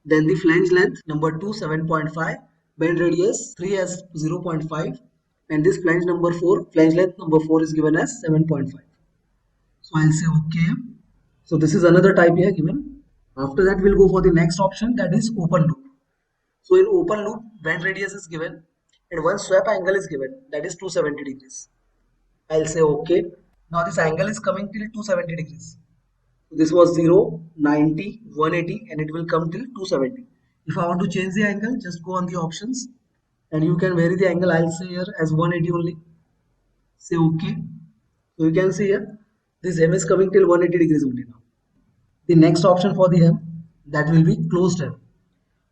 Then the flange length number 2, 7.5. Bend radius 3 as 0.5. And this flange number 4, flange length number 4 is given as 7.5. So I'll say OK. So this is another type here given. After that, we'll go for the next option, that is open loop. So in open loop, bend radius is given and one swap angle is given, that is 270 degrees. I'll say OK. Now this angle is coming till 270 degrees. This was 0, 90, 180 and it will come till 270. If I want to change the angle, just go on the options and you can vary the angle. I'll say here as 180 only. Say OK. So you can see here this hem is coming till 180 degrees only now. The next option for the hem, that will be closed hem.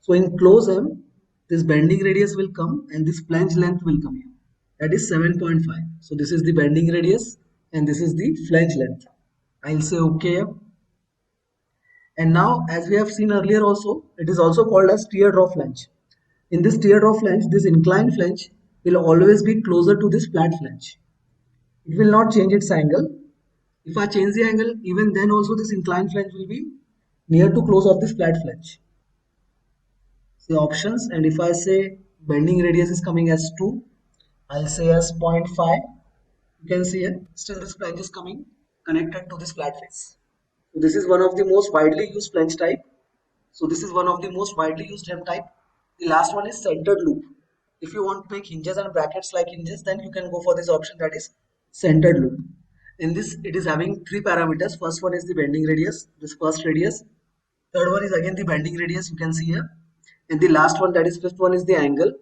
So in closed hem, this bending radius will come and this flange length will come here. That is 7.5. So this is the bending radius and this is the flange length. I'll say OK. And now as we have seen earlier also, it is also called as teardrop flange. In this teardrop flange, this inclined flange will always be closer to this flat flange. It will not change its angle. If I change the angle, even then also this inclined flange will be near to close of this flat flange. Say options, and if I say bending radius is coming as 2, I'll say as 0.5. You can see here, still this flange is coming connected to this flat face. So this is one of the most widely used flange type. So this is one of the most widely used hem type. The last one is centered loop. If you want to make hinges and brackets like hinges, then you can go for this option, that is centered loop. In this, it is having three parameters. First one is the bending radius, this first radius. Third one is again the bending radius, you can see here. And the last one, that is fifth one, is the angle.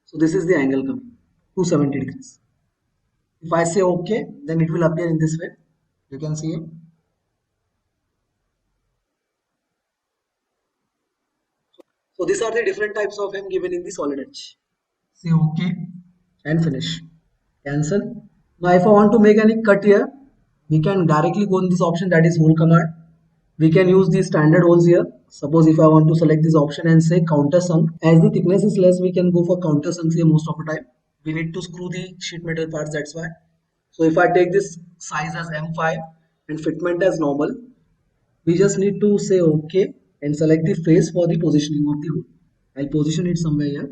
So this is the angle coming, 270 degrees. If I say OK, then it will appear in this way. You can see it. So these are the different types of hem given in the solid edge. say OK and finish. Cancel. Now if I want to make any cut here, we can directly go in this option, that is hole command. We can use the standard holes here. Suppose if I want to select this option and say countersunk, as the thickness is less, we can go for countersunks here most of the time. We need to screw the sheet metal parts, that's why. So if I take this size as M5 and fitment as normal, we just need to say OK and select the face for the positioning of the hole. I'll position it somewhere here.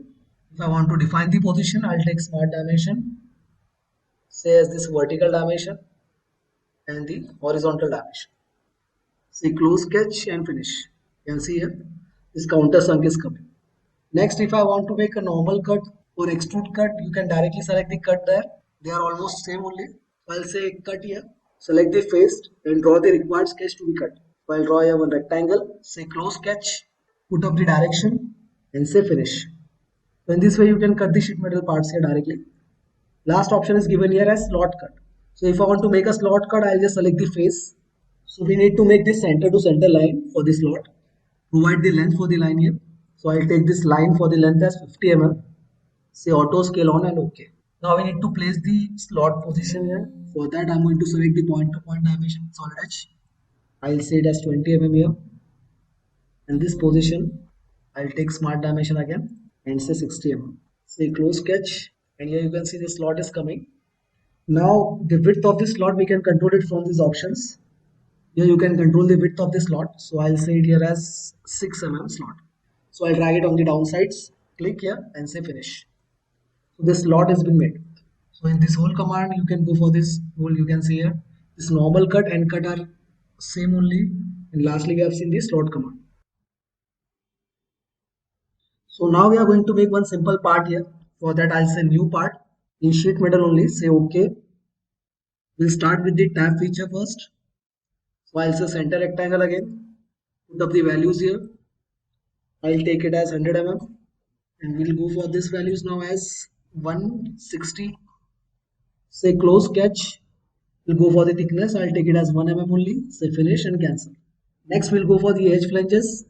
If I want to define the position, I'll take smart dimension, say as this vertical dimension and the horizontal dimension. Say close sketch and finish. You can see here this countersunk is coming. Next, if I want to make a normal cut or extrude cut, you can directly select the cut there. They are almost same only. So I'll say cut here. Select the face and draw the required sketch to be cut. So I'll draw here one rectangle. Say close sketch. Put up the direction and say finish. So in this way, you can cut the sheet metal parts here directly. Last option is given here as slot cut. So if I want to make a slot cut, I'll just select the face. So we need to make this center to center line for this slot. Provide the length for the line here. So I'll take this line for the length as 50 mm. Say auto scale on and OK. Now we need to place the slot position here. For that I'm going to select the point to point dimension solid edge. I'll say it as 20 mm here. And this position I'll take smart dimension again and say 60 mm. Say close sketch and here you can see the slot is coming. Now the width of the slot we can control it from these options. Here you can control the width of the slot. So I'll say it here as 6 mm slot. So I'll drag it on the downsides, click here and say finish. So this slot has been made. So in this whole command you can go for this hole, you can see here this normal cut and cut are same only, and lastly we have seen the slot command. So now we are going to make one simple part here. For that I'll say new part in sheet metal only, say OK. We'll start with the tab feature first. So I'll say center rectangle again, put up the values here. I'll take it as 100 mm and we'll go for this values now as 160. Say close sketch, we'll go for the thickness, I'll take it as 1 mm only, say finish and cancel. Next we'll go for the edge flanges.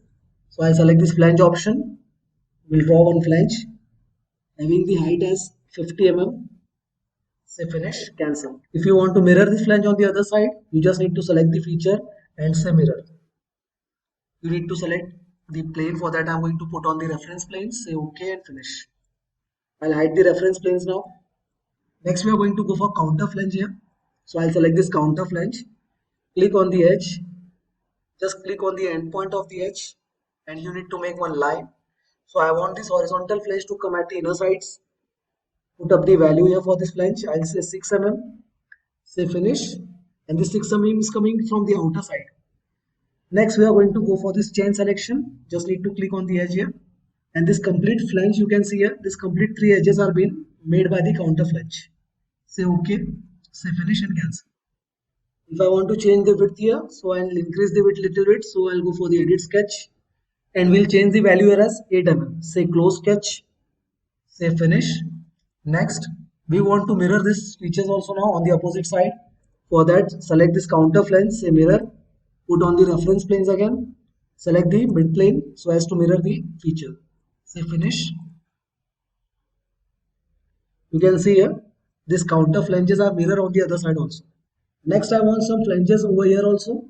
So I'll select this flange option, we'll draw one flange having the height as 50 mm. Say finish, cancel. If you want to mirror this flange on the other side, you just need to select the feature and say mirror. You need to select the plane. For that I'm going to put on the reference plane, say OK and finish. I'll hide the reference planes now. Next we are going to go for counter flange here. So I'll select this counter flange, click on the edge, just click on the end point of the edge and you need to make one line. So I want this horizontal flange to come at the inner sides. Put up the value here for this flange. I'll say 6 mm. Say finish. And this 6 mm is coming from the outer side. Next, we are going to go for this chain selection. Just need to click on the edge here. And this complete flange you can see here. This complete 3 edges are being made by the counter flange. Say OK. Say finish and cancel. If I want to change the width here, so I'll increase the width little bit. So I'll go for the edit sketch. And we'll change the value here as 8 mm. Say close sketch. Say finish. Next, we want to mirror these features also now on the opposite side. For that, select this counter flange, say mirror, put on the reference planes again, select the mid plane so as to mirror the feature. Say finish. You can see here, this counter flanges are mirror on the other side also. Next, I want some flanges over here also.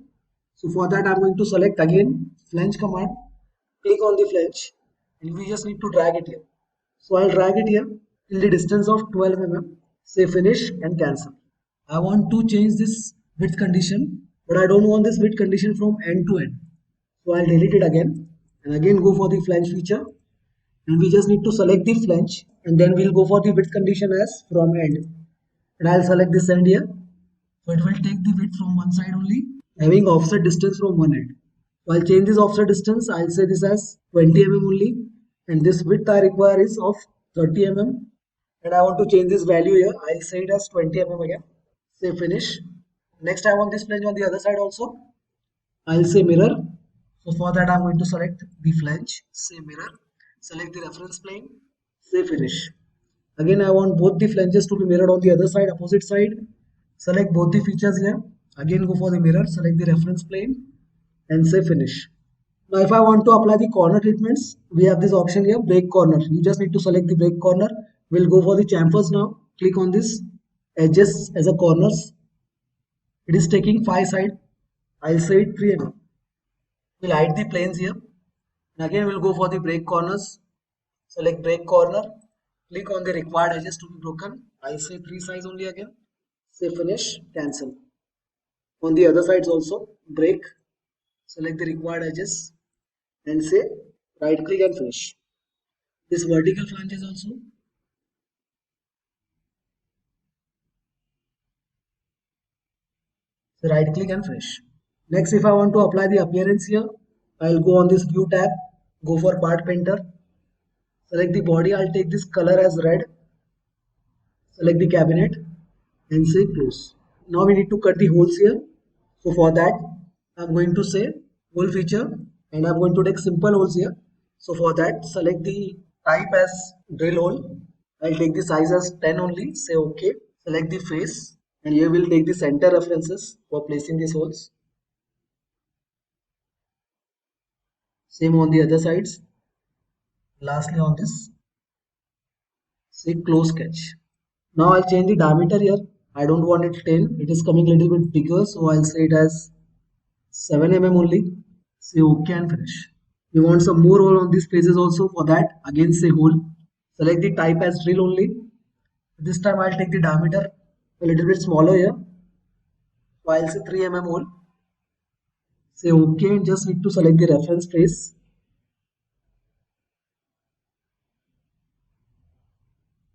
So for that, I'm going to select again flange command, click on the flange, and we just need to drag it here. So I'll drag it here till the distance of 12 mm, say finish and cancel. I want to change this width condition, but I don't want this width condition from end to end. So I'll delete it again and again go for the flange feature, and we just need to select the flange and then we'll go for the width condition as from end, and I'll select this end here. So it will take the width from one side only, having offset distance from one end. So I'll change this offset distance, I'll say this as 20 mm only, and this width I require is of 30 mm. And I want to change this value here. I'll say it as 20 mm again. Say finish. Next I want this flange on the other side also. I'll say mirror. So for that I'm going to select the flange. Say mirror. Select the reference plane. Say finish. Again I want both the flanges to be mirrored on the other side, opposite side. Select both the features here. Again go for the mirror. Select the reference plane and say finish. Now if I want to apply the corner treatments, we have this option here, break corner. You just need to select the break corner We'll go for the chamfers now. Click on this edges as a corners. It is taking 5 side. I'll say it 3 mm. We'll hide the planes here. And again we'll go for the break corners. Select break corner. Click on the required edges to be broken. I'll say 3 size only again. Say finish, cancel. On the other sides also, break. Select the required edges and say right click and finish. This vertical flanges also. So right click and finish. Next, if I want to apply the appearance here, I'll go on this view tab, go for part painter, select the body, I'll take this color as red, select the cabinet and say close. Now we need to cut the holes here. So for that, I'm going to say hole feature and I'm going to take simple holes here. So for that, select the type as drill hole. I'll take the size as 10 only, say OK. Select the face and here we'll take the center references for placing these holes. Same on the other sides. Lastly on this, say close sketch. Now I'll change the diameter here. I don't want it 10. It is coming a little bit bigger. So I'll say it as 7 mm only. Say OK and finish. We want some more hole on these faces also. For that, again say hole. Select the type as drill only. This time I'll take the diameter a little bit smaller here. So I'll say 3 mm hole. Say OK and just need to select the reference face.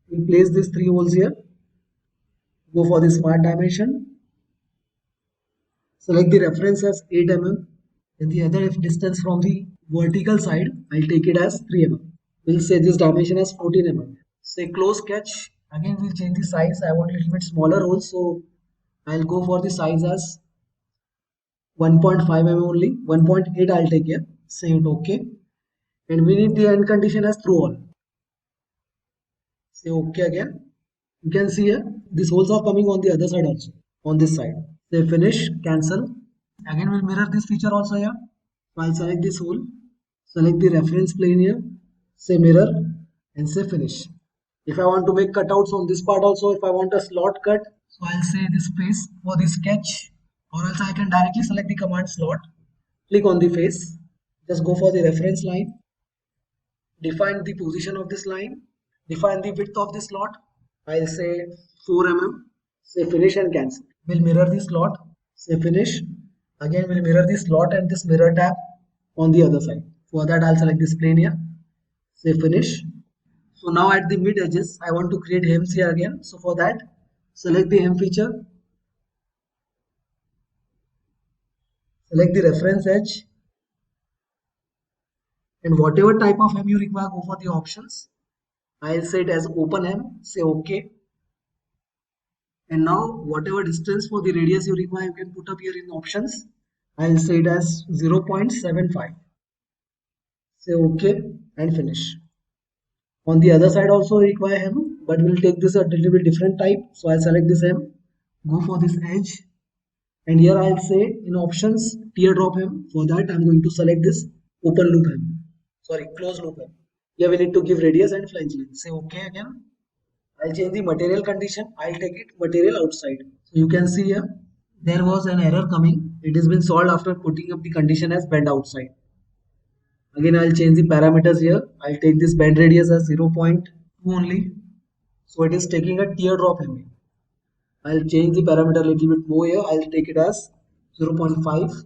We'll place these 3 holes here. Go for the smart dimension. Select the reference as 8 mm. And the other distance from the vertical side, I'll take it as 3 mm. We'll say this dimension as 14 mm. Say close sketch. Again, we'll change the size. I want a little bit smaller holes, so I'll go for the size as 1.5 mm only. 1.8 I'll take here. Say it OK. And we need the end condition as through all. Say OK again. You can see here, these holes are coming on the other side also. On this side. Say finish, cancel. Again, we'll mirror this feature also here. So I'll select this hole. Select the reference plane here. Say mirror and say finish. If I want to make cutouts on this part also, if I want a slot cut, so I'll say this face for the sketch, or else I can directly select the command slot. Click on the face. Just go for the reference line. Define the position of this line. Define the width of the slot. I'll say 4 mm. Say finish and cancel. We'll mirror the slot. Say finish. Again, we'll mirror the slot and this mirror tab on the other side. For that, I'll select this plane here. Say finish. So now at the mid edges, I want to create hems here again. So for that, select the hem feature. Select the reference edge. And whatever type of hem you require, go for the options. I'll say it as open hem. Say OK. And now whatever distance for the radius you require, you can put up here in options. I'll say it as 0.75. Say OK and finish. On the other side also require hem, but we'll take this a little bit different type. So I'll select this hem, go for this edge, and here I'll say in options teardrop hem. For that I'm going to select this open loop hem. Sorry, closed loop hem. Here we need to give radius and flange length. Say OK again. I'll change the material condition. I'll take it material outside. So you can see here there was an error coming. It has been solved after putting up the condition as bend outside. Again, I'll change the parameters here. I'll take this bend radius as 0.2 only. So it is taking a teardrop hem. I'll change the parameter a little bit more here. I'll take it as 0.5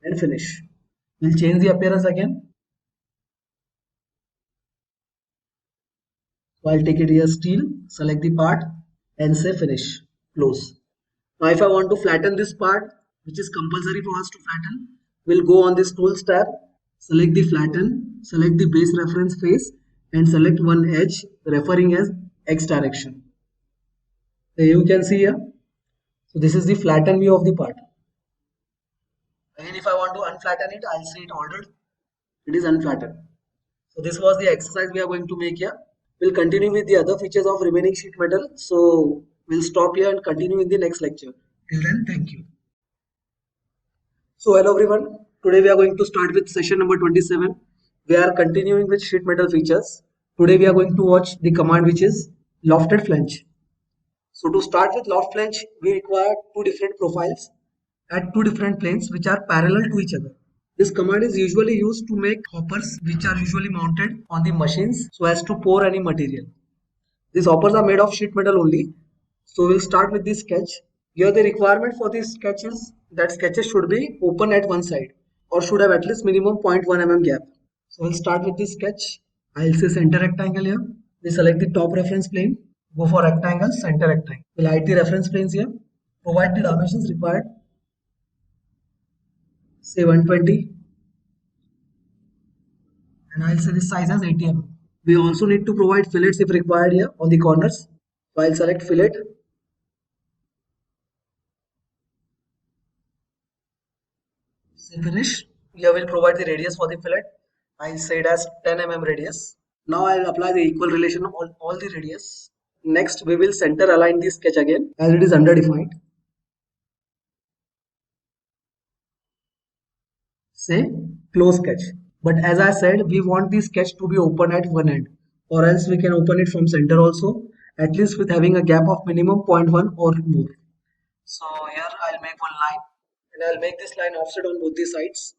and finish. We'll change the appearance again. So I'll take it here steel, select the part and say finish, close. Now if I want to flatten this part, which is compulsory for us to flatten, we'll go on this tools tab. Select the flatten, select the base reference face and select one edge referring as X direction. So you can see here. So this is the flatten view of the part. Again, if I want to unflatten it, I'll say it ordered. It is unflattened. So this was the exercise we are going to make here. We'll continue with the other features of remaining sheet metal. So we'll stop here and continue in the next lecture. Till then, thank you. So hello everyone. Today we are going to start with session number 27. We are continuing with sheet metal features. Today we are going to watch the command which is lofted flange. So to start with loft flange, we require two different profiles at two different planes which are parallel to each other. This command is usually used to make hoppers which are usually mounted on the machines so as to pour any material. These hoppers are made of sheet metal only. So we'll start with this sketch. Here the requirement for this sketch is that sketches should be open at one side or should have at least minimum 0.1 mm gap. So we'll start with this sketch. I'll say center rectangle here. We select the top reference plane. Go for rectangle, center rectangle. We'll hide the reference planes here. Provide the dimensions required. Say 120. And I'll say this size as 80 mm. We also need to provide fillets if required here on the corners. So I'll select fillet. Say finish. Here we'll provide the radius for the fillet. I'll say it as 10 mm radius. Now I'll apply the equal relation on all the radius. Next we will center align the sketch again as it is underdefined. Say close sketch. But as I said, we want the sketch to be open at one end, or else we can open it from center also, at least with having a gap of minimum 0.1 or more. So here I'll make one line and I'll make this line offset on both the sides.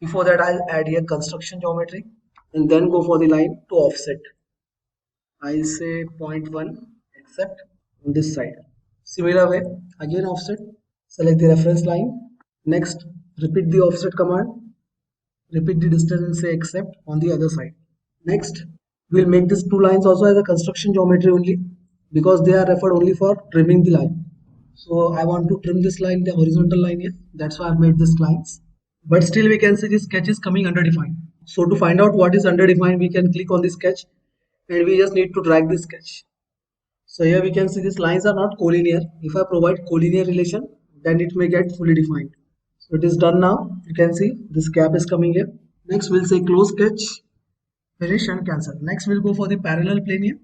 Before that I'll add here construction geometry and then go for the line to offset. I'll say 0.1 except on this side. Similar way, again offset, select the reference line. Next, repeat the offset command. Repeat the distance and say except on the other side. Next, we'll make these two lines also as a construction geometry only because they are referred only for trimming the line. So I want to trim this line, the horizontal line here. That's why I've made these lines. But still we can see this sketch is coming underdefined. So to find out what is underdefined, we can click on the sketch and we just need to drag the sketch. So here we can see these lines are not collinear. If I provide collinear relation, then it may get fully defined. So it is done now. You can see this gap is coming here. Next we'll say close sketch, finish and cancel. Next we'll go for the parallel plane here.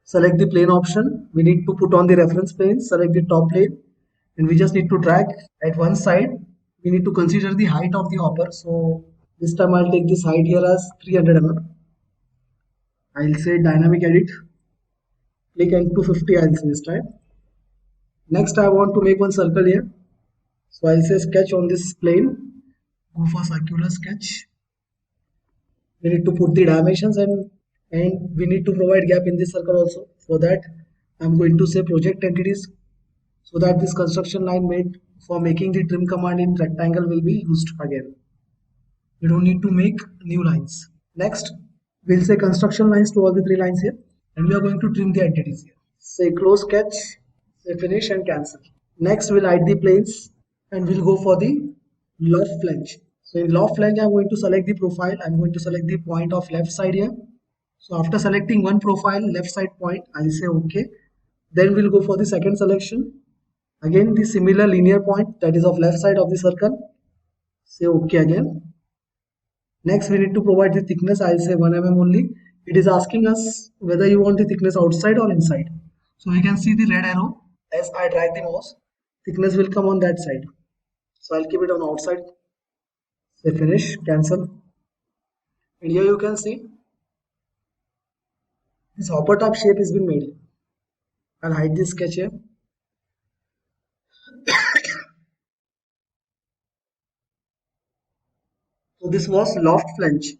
Select the plane option. We need to put on the reference plane, select the top plane and we just need to drag at one side. We need to consider the height of the hopper. So this time I'll take this height here as 300 mm. I'll say dynamic edit. Click and 250 I'll say this time. Next I want to make one circle here. So I'll say sketch on this plane. Go for circular sketch. We need to put the dimensions and we need to provide gap in this circle also. For that I'm going to say project entities so that this construction line made for making the trim command in rectangle will be used again. You don't need to make new lines. Next we'll say construction lines to all the three lines here and we are going to trim the entities here. Say close sketch, say finish and cancel. Next we'll hide the planes and we'll go for the loft flange. So in loft flange I'm going to select the profile. I'm going to select the point of left side here. So after selecting one profile left side point, I'll say OK. Then we'll go for the second selection. Again the similar linear point that is of left side of the circle. Say OK again. Next we need to provide the thickness. I'll say 1 mm only. It is asking us whether you want the thickness outside or inside. So you can see the red arrow as I drag the mouse. Thickness will come on that side. So I'll keep it on outside. Say finish, cancel. And here you can see this hopper top shape has been made. I'll hide this sketch here. So this was loft flange.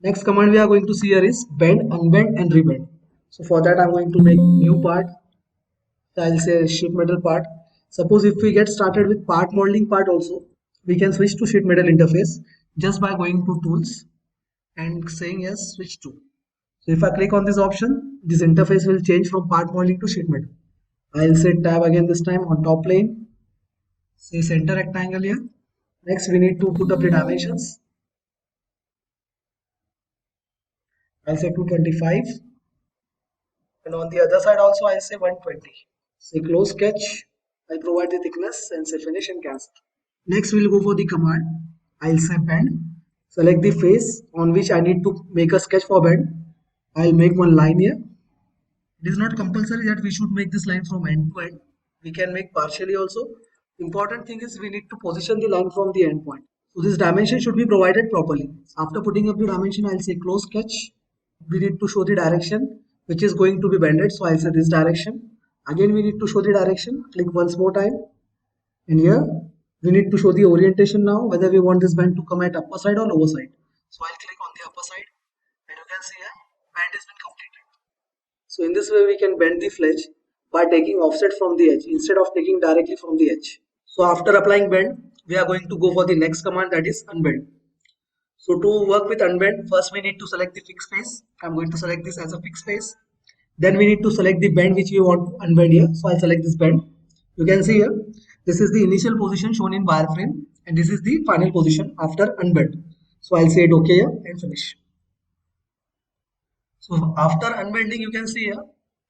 Next command we are going to see here is bend, unbend and rebend. So for that I'm going to make new part. I'll say sheet metal part. Suppose if we get started with part modeling part also, we can switch to sheet metal interface just by going to tools and saying yes switch to. So if I click on this option, this interface will change from part modeling to sheet metal. I'll say tab again this time on top plane. Say center rectangle here. Next we need to put up the dimensions. I'll say 225 and on the other side also I'll say 120. Say close sketch. I'll provide the thickness and say finish and cancel. Next we'll go for the command. I'll say bend. Select the face on which I need to make a sketch for bend. I'll make one line here. It is not compulsory that we should make this line from end to end. We can make partially also. Important thing is we need to position the line from the end point. So this dimension should be provided properly. After putting up the dimension, I'll say close sketch. We need to show the direction which is going to be bended. So I'll say this direction. Again, we need to show the direction. Click once more time. And here we need to show the orientation now, whether we want this bend to come at upper side or lower side. So I'll click on the upper side, and you can see here bend has been completed. So in this way we can bend the flange by taking offset from the edge instead of taking directly from the edge. So after applying bend, we are going to go for the next command, that is unbend. So to work with unbend, first we need to select the fixed face. I'm going to select this as a fixed face. Then we need to select the bend which we want to unbend here. So I'll select this bend. You can see here, this is the initial position shown in wireframe, and this is the final position after unbend. So I'll say it okay here and finish. So after unbending, you can see here,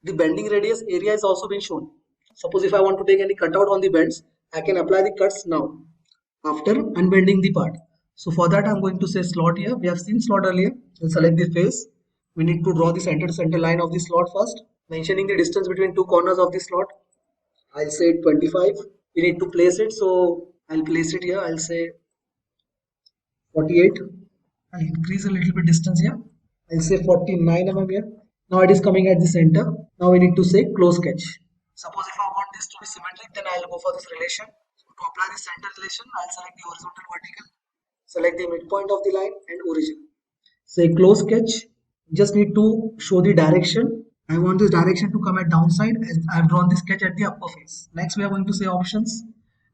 the bending radius area is also been shown. Suppose if I want to take any cutout on the bends, I can apply the cuts now after unbending the part. So for that, I'm going to say slot here. We have seen slot earlier. We'll select the face. We need to draw the center line of the slot first, mentioning the distance between two corners of the slot. I'll say 25. We need to place it, so I'll place it here. I'll say 48. I'll increase a little bit distance here. I'll say 49 mm here. Now it is coming at the center. Now we need to say close sketch. Suppose if I want this to be symmetric, then I'll go for this relation. So to apply the center relation, I'll select the horizontal vertical, select the midpoint of the line and origin. Say close sketch. Just need to show the direction. I want this direction to come at downside as I've drawn the sketch at the upper face. Next we are going to say options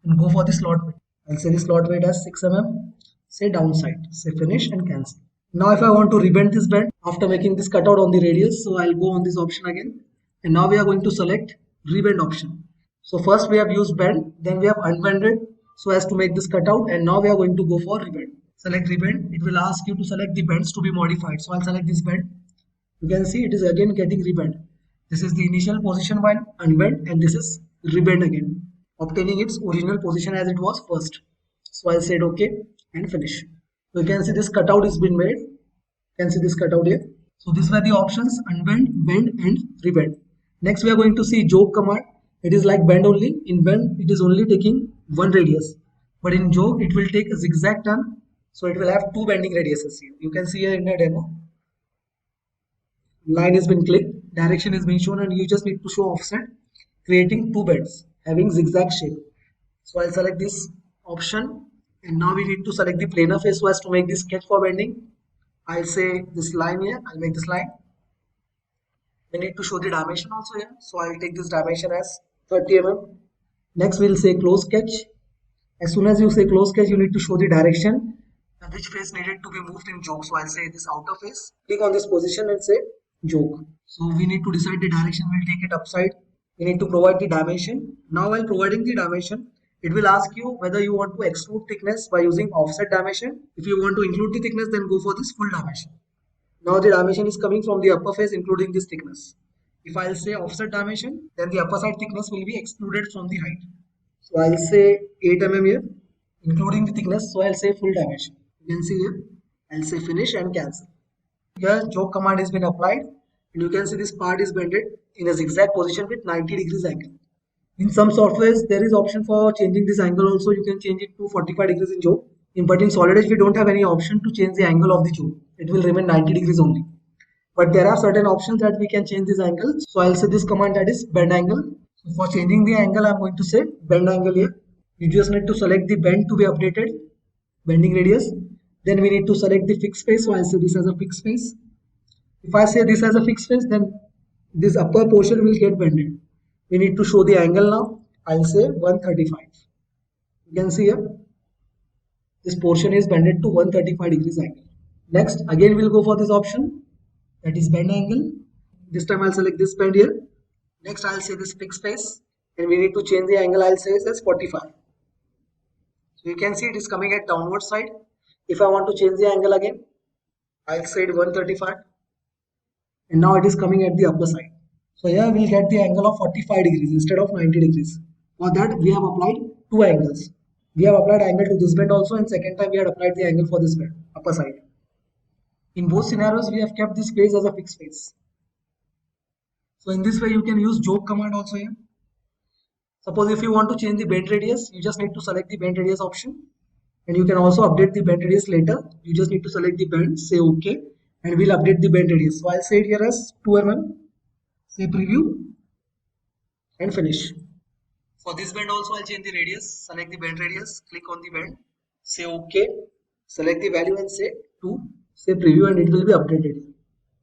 and go for the slot weight. I'll say the slot weight as 6 mm. Say downside. Say finish and cancel. Now if I want to rebend this bend after making this cutout on the radius, so I'll go on this option again. And now we are going to select rebend option. So first we have used bend, then we have unbended so as to make this cutout, and now we are going to go for rebend. Select rebend. It will ask you to select the bends to be modified. So I'll select this bend. You can see it is again getting rebend. This is the initial position while unbend, and this is rebend again, obtaining its original position as it was first. So I'll say it okay and finish. So you can see this cutout is been made. You can see this cutout here. So these were the options: unbend, bend and rebend. Next we are going to see jog command. It is like bend only. In bend it is only taking one radius, but in jog it will take a zigzag turn. So it will have two bending radiuses here. You can see here in the demo. Line has been clicked, direction is being shown, and you just need to show offset, creating two bends having zigzag shape. So I'll select this option, and now we need to select the planar face so as to make this sketch for bending. I'll say this line here. I'll make this line. We need to show the dimension also here, so I'll take this dimension as 30 mm. Next we'll say close sketch. As soon as you say close sketch, you need to show the direction and which face needed to be moved in jog. So I'll say this outer face. Click on this position and say jog. So we need to decide the direction. We'll take it upside. We need to provide the dimension. Now while providing the dimension, it will ask you whether you want to exclude thickness by using offset dimension. If you want to include the thickness, then go for this full dimension. Now the dimension is coming from the upper face including this thickness. If I'll say offset dimension, then the upper side thickness will be excluded from the height. So I'll say 8 mm here, including the thickness. So I'll say full dimension. You can see here. I'll say finish and cancel. Here jog command has been applied, and you can see this part is bended in a zigzag position with 90 degrees angle. In some softwares there is option for changing this angle also. You can change it to 45 degrees in jog. But in Solid Edge we don't have any option to change the angle of the jog. It will remain 90 degrees only. But there are certain options that we can change this angle. So I'll say this command, that is bend angle. So for changing the angle, I'm going to say bend angle here. You just need to select the bend to be updated, bending radius. Then we need to select the fixed face. So I'll say this as a fixed face. If I say this as a fixed face, then this upper portion will get bended. We need to show the angle now. I'll say 135. You can see here, this portion is bended to 135 degrees angle. Next, again we'll go for this option, that is bend angle. This time I'll select this bend here. Next I'll say this fixed face, and we need to change the angle. I'll say it as 45. So you can see it is coming at downward side. If I want to change the angle again, I'll say it 135, and now it is coming at the upper side. So here we'll get the angle of 45 degrees instead of 90 degrees. For that we have applied two angles. We have applied angle to this bend also, and second time we had applied the angle for this bend, upper side. In both scenarios we have kept this face as a fixed face. So in this way you can use jog command also here. Suppose if you want to change the bend radius, you just need to select the bend radius option, and you can also update the bend radius later. You just need to select the bend, say OK, and we'll update the bend radius. So I'll say it here as 2 mm. say preview and finish. For this bend also I'll change the radius, select the bend radius, click on the bend, say OK, select the value and say 2, say preview and it will be updated.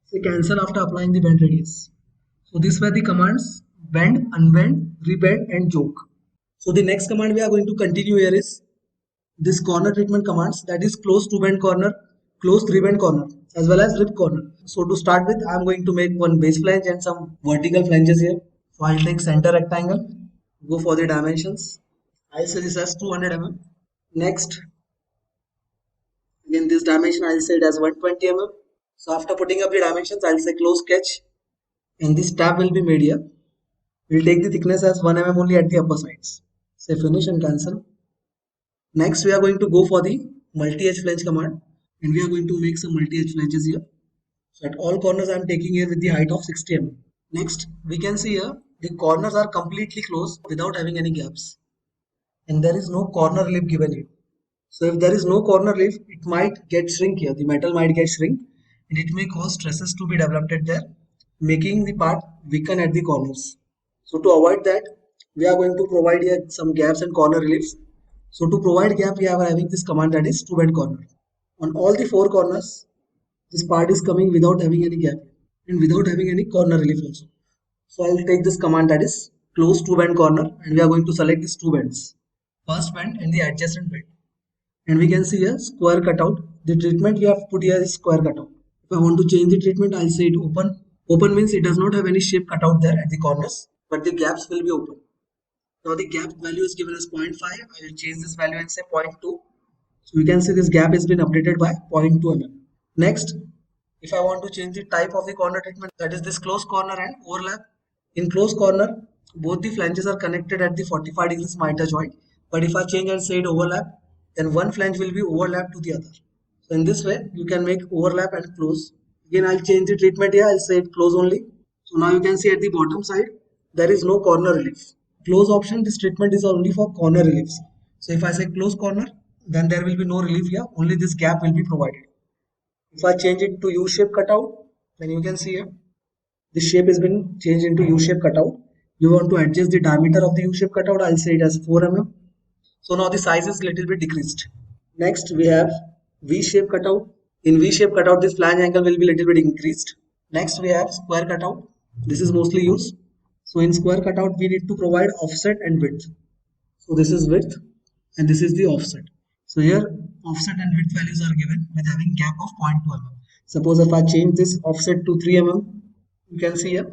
Say cancel after applying the bend radius. So these were the commands bend, unbend, rebend and choke. So the next command we are going to continue here is this corner treatment commands, that is close two bend corner, close three bend corner as well as rip corner. So to start with, I am going to make one base flange and some vertical flanges here. So I'll take center rectangle, go for the dimensions. I'll say this as 200 mm. Next, again this dimension I'll say it as 120 mm. So after putting up the dimensions, I'll say close sketch and this tab will be made here. We'll take the thickness as 1 mm only at the upper sides. Say finish and cancel. Next, we are going to go for the multi-edge flange command and we are going to make some multi-edge flanges here. So at all corners I am taking here with the height of 60 mm. Next, we can see here the corners are completely closed without having any gaps and there is no corner relief given here. So if there is no corner relief, it might get shrink here. The metal might get shrink and it may cause stresses to be developed there, making the part weaken at the corners. So to avoid that, we are going to provide here some gaps and corner reliefs. So to provide gap, we are having this command, that is two bend corner. On all the four corners, this part is coming without having any gap and without having any corner relief also. So I'll take this command, that is close two bend corner, and we are going to select these two bends, first bend and the adjacent bend. And we can see here square cutout. The treatment we have put here is square cutout. If I want to change the treatment, I'll say it open. Open means it does not have any shape cut out there at the corners, but the gaps will be open. Now the gap value is given as 0.5. I will change this value and say 0.2. So we can see this gap has been updated by 0.2 mm. Next, if I want to change the type of the corner treatment, that is this close corner and overlap. In close corner, both the flanges are connected at the 45 degrees mitre joint. But if I change and say it overlap, then one flange will be overlapped to the other. So in this way, you can make overlap and close. Again, I'll change the treatment here. I'll say it close only. So now you can see at the bottom side, there is no corner relief. Close option, this treatment is only for corner reliefs. So if I say close corner, then there will be no relief here. Only this gap will be provided. If I change it to U-shape cutout, then you can see here, this shape has been changed into U-shape cutout. You want to adjust the diameter of the U-shape cutout, I'll say it as 4 mm. So now the size is little bit decreased. Next we have V-shape cutout. In V-shape cutout, this flange angle will be little bit increased. Next we have square cutout. This is mostly used. So in square cutout, we need to provide offset and width. So this is width and this is the offset. So here offset and width values are given with having gap of 0.2 mm. Suppose if I change this offset to 3 mm, you can see here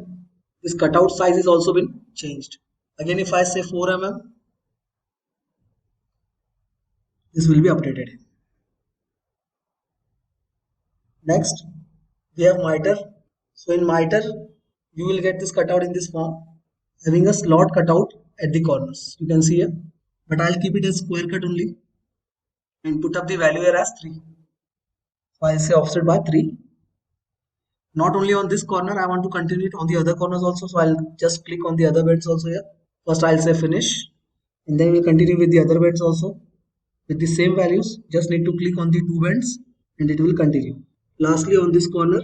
this cutout size is also been changed. Again, if I say 4 mm, this will be updated. Next, we have miter. So in miter, you will get this cutout in this form, having a slot cutout at the corners. You can see here, but I'll keep it as square cut only and put up the value here as 3. So I'll say offset by 3. Not only on this corner, I want to continue it on the other corners also. So I'll just click on the other bends also here. First I'll say finish and then we'll continue with the other bends also. With the same values, just need to click on the two bends and it will continue. Lastly, on this corner,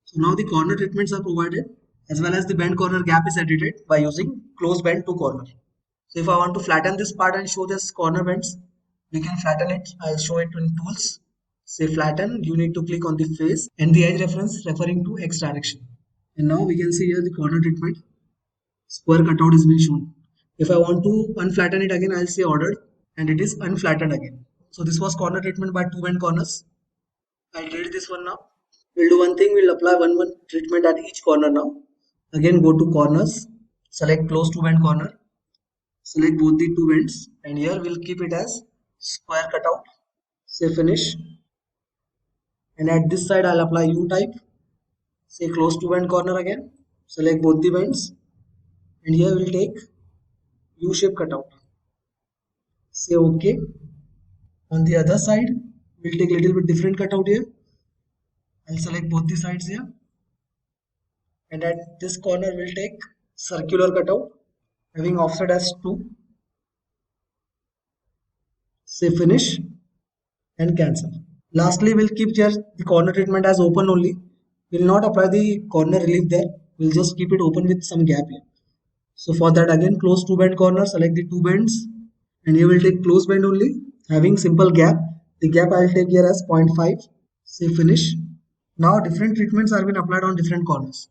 so now the corner treatments are provided as well as the bend corner gap is edited by using close bend to corner. So if I want to flatten this part and show this corner bends, we can flatten it. I'll show it in tools. Say flatten, you need to click on the face and the edge reference referring to X direction. And now we can see here the corner treatment. Square cutout is being shown. If I want to unflatten it again, I'll say ordered and it is unflattened again. So this was corner treatment by two bend corners. I'll delete this one now. We'll do one thing, we'll apply one treatment at each corner now. Again, go to corners, select close two bend corner, select both the two bends, and here we'll keep it as square cutout. Say finish. And at this side, I'll apply U type. Say close two bend corner again, select both the bends, and here we'll take U shape cutout. Say OK. On the other side, we'll take a little bit different cutout here. I'll select both the sides here. And at this corner, we'll take circular cutout, having offset as 2. Say finish and cancel. Lastly, we'll keep here the corner treatment as open only We'll not apply the corner relief there. We'll just keep it open with some gap here. So for that again close two bend corner, select the two bends and you will take close bend only having simple gap. The gap I'll take here as 0.5. Say finish. Now different treatments are been applied on different corners.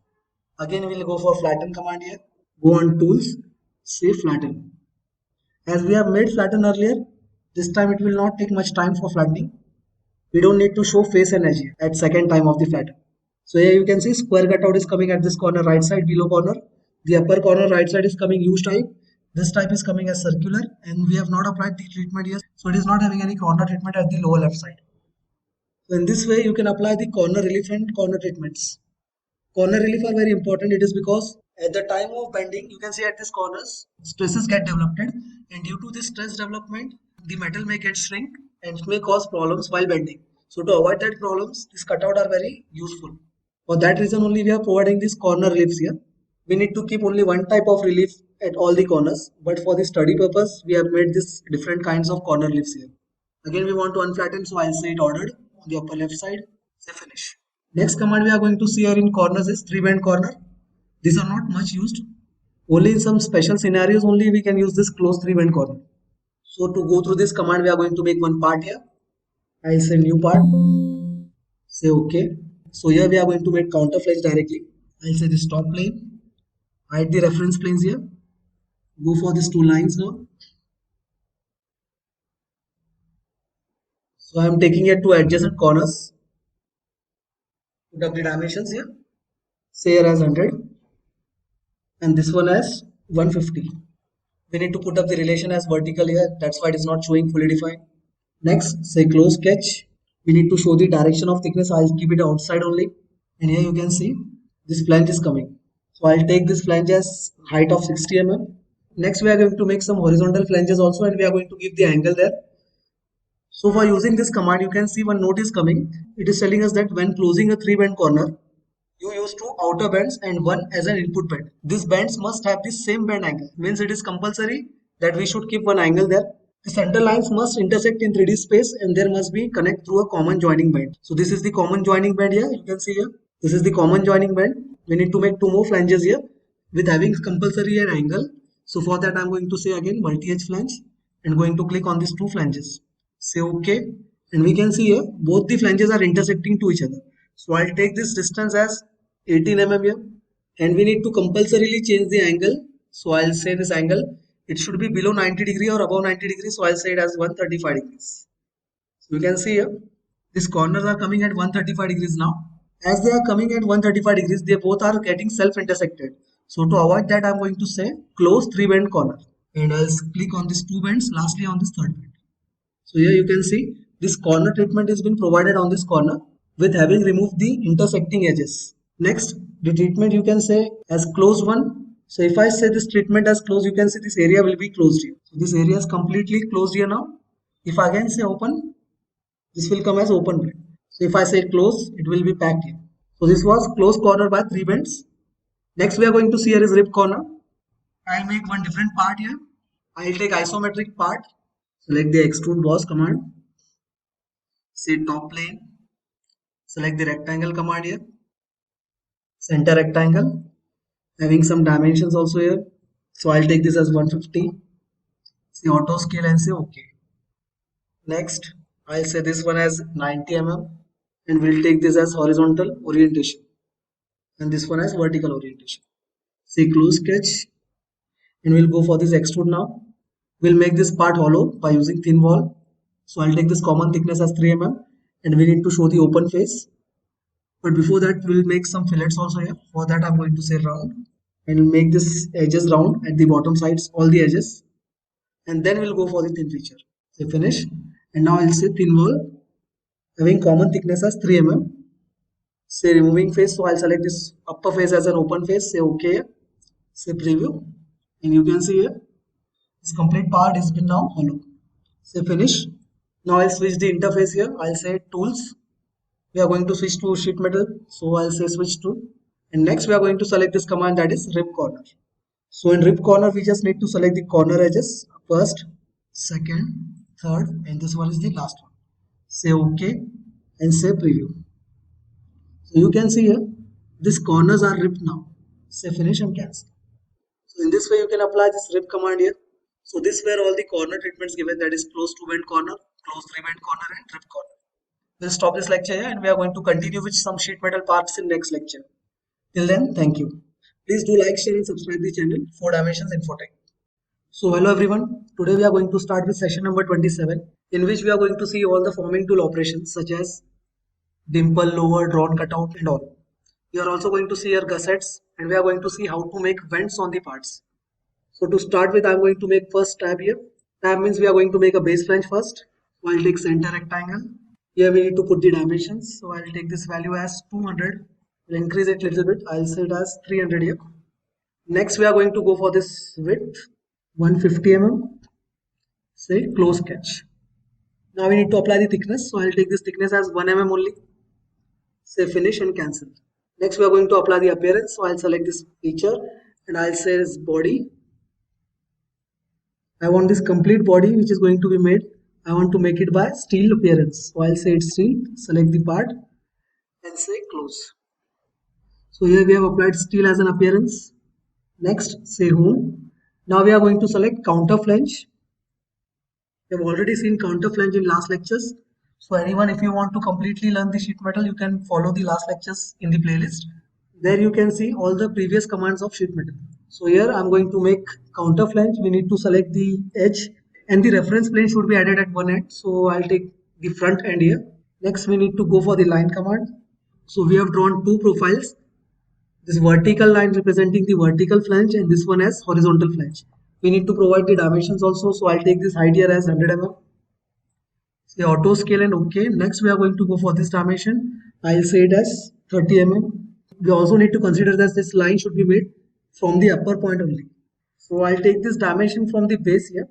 Again we'll go for flatten command here. Go on tools, say flatten. As we have made flatten earlier, this time it will not take much time for flattening. We don't need to show face and edge at second time of the flatten. So here you can see square cutout is coming at this corner right side below corner. The upper corner right side is coming U type. This type is coming as circular and we have not applied the treatment here. So it is not having any corner treatment at the lower left side. So in this way you can apply the corner relief and corner treatments. Corner relief are very important. It is because at the time of bending you can see at these corners stresses get developed and due to this stress development the metal may get shrink and it may cause problems while bending. So to avoid that problems, these cutout are very useful. For that reason only we are providing these corner reliefs here. We need to keep only one type of relief at all the corners, but for the study purpose we have made this different kinds of corner reliefs here. Again we want to unflatten, so I'll say it ordered on the upper left side, say finish. Next command we are going to see here in corners is three bend corner. These are not much used. Only in some special scenarios only we can use this close three bend corner. So to go through this command we are going to make one part here. I'll say new part, say OK. So here we are going to make counter flange directly. I'll say this top plane, hide the reference planes here, go for these two lines now. So I am taking it to adjacent corners, put up the dimensions here, say here as 100 and this one as 150. We need to put up the relation as vertical here, that's why it is not showing fully defined. Next, say close sketch. We need to show the direction of thickness. I'll keep it outside only. And here you can see this flange is coming. So I'll take this flange as height of 60 mm. Next, we are going to make some horizontal flanges also and we are going to give the angle there. So for using this command, you can see one note is coming. It is telling us that when closing a three bend corner, you use two outer bends and one as an input bend. These bends must have the same bend angle. Means it is compulsory that we should keep one angle there. The center lines must intersect in 3D space and there must be connect through a common joining bend. So this is the common joining bend here. You can see here. This is the common joining bend. We need to make two more flanges here with having compulsory an angle. So for that I'm going to say again multi-edge flange and going to click on these two flanges. Say OK and we can see here both the flanges are intersecting to each other. So I'll take this distance as 18 mm here and we need to compulsorily change the angle. So I'll say this angle, it should be below 90 degree or above 90 degrees. So I'll say it as 135 degrees. So you can see here, these corners are coming at 135 degrees now. As they are coming at 135 degrees, they both are getting self-intersected. So to avoid that, I'm going to say close three bend corner. And I'll click on these two bends, lastly on this third bend. So here you can see this corner treatment has been provided on this corner with having removed the intersecting edges. Next, the treatment you can say as closed one. So if I say this treatment as closed, you can see this area will be closed here. So this area is completely closed here now. If I again say open, this will come as open bend. So if I say close, it will be packed here. So this was closed corner by three bends. Next we are going to see here is rib corner. I'll make one different part here. I'll take isometric part. Select the extrude boss command. Say top plane. Select the rectangle command here. Center rectangle. Having some dimensions also here. So I'll take this as 150. Say auto scale and say OK. Next, I'll say this one as 90 mm and we'll take this as horizontal orientation and this one as vertical orientation. Say close sketch and we'll go for this extrude now. We'll make this part hollow by using thin wall. So I'll take this common thickness as 3 mm and we need to show the open face. But before that, we'll make some fillets also here. For that, I'm going to say round and we'll make this edges round at the bottom sides, all the edges. And then we'll go for the thin feature. Say finish. And now I'll say thin wall having common thickness as 3 mm. Say removing face. So I'll select this upper face as an open face. Say OK. Say preview. And you can see here, this complete part has been now hollow. Say finish. Now I'll switch the interface here. I'll say tools. We are going to switch to sheet metal. So I'll say switch to. And next we are going to select this command, that is rib corner. So in rib corner, we just need to select the corner edges. First, second, third, and this one is the last one. Say OK and say preview. So you can see here, these corners are ripped now. Say finish and cancel. So in this way you can apply this rip command here. So this were all the corner treatments given, that is close to bend corner, close rebend corner and rip corner. We'll stop this lecture here and we are going to continue with some sheet metal parts in next lecture. Till then, thank you. Please do like, share and subscribe the channel 4 Dimensions Infotech. So hello everyone, today we are going to start with session number 27, in which we are going to see all the forming tool operations such as dimple, lower, drawn cutout and all. We are also going to see our gussets and we are going to see how to make vents on the parts. So to start with, I am going to make first tab here. Tab means we are going to make a base flange first. So I'll take center rectangle. Here we need to put the dimensions. So I'll take this value as 200. I'll increase it a little bit. I'll say it as 300 here. Next we are going to go for this width 150 mm. Say close sketch. Now we need to apply the thickness. So I'll take this thickness as 1 mm only. Say finish and cancel. Next we are going to apply the appearance. So I'll select this feature and I'll say this body. I want this complete body which is going to be made. I want to make it by steel appearance. So I'll say it's steel, select the part and say close. So here we have applied steel as an appearance. Next, say home. Now we are going to select counter flange. We have already seen counter flange in last lectures. So anyone, if you want to completely learn the sheet metal, you can follow the last lectures in the playlist. There you can see all the previous commands of sheet metal. So here I'm going to make counter flange. We need to select the edge and the reference plane should be added at one end. So I'll take the front end here. Next we need to go for the line command. So we have drawn two profiles. This vertical line representing the vertical flange and this one as horizontal flange. We need to provide the dimensions also. So I'll take this height here as 100 mm. Say auto scale and OK. Next we are going to go for this dimension. I'll say it as 30 mm. We also need to consider that this line should be made from the upper point only. So I'll take this dimension from the base here.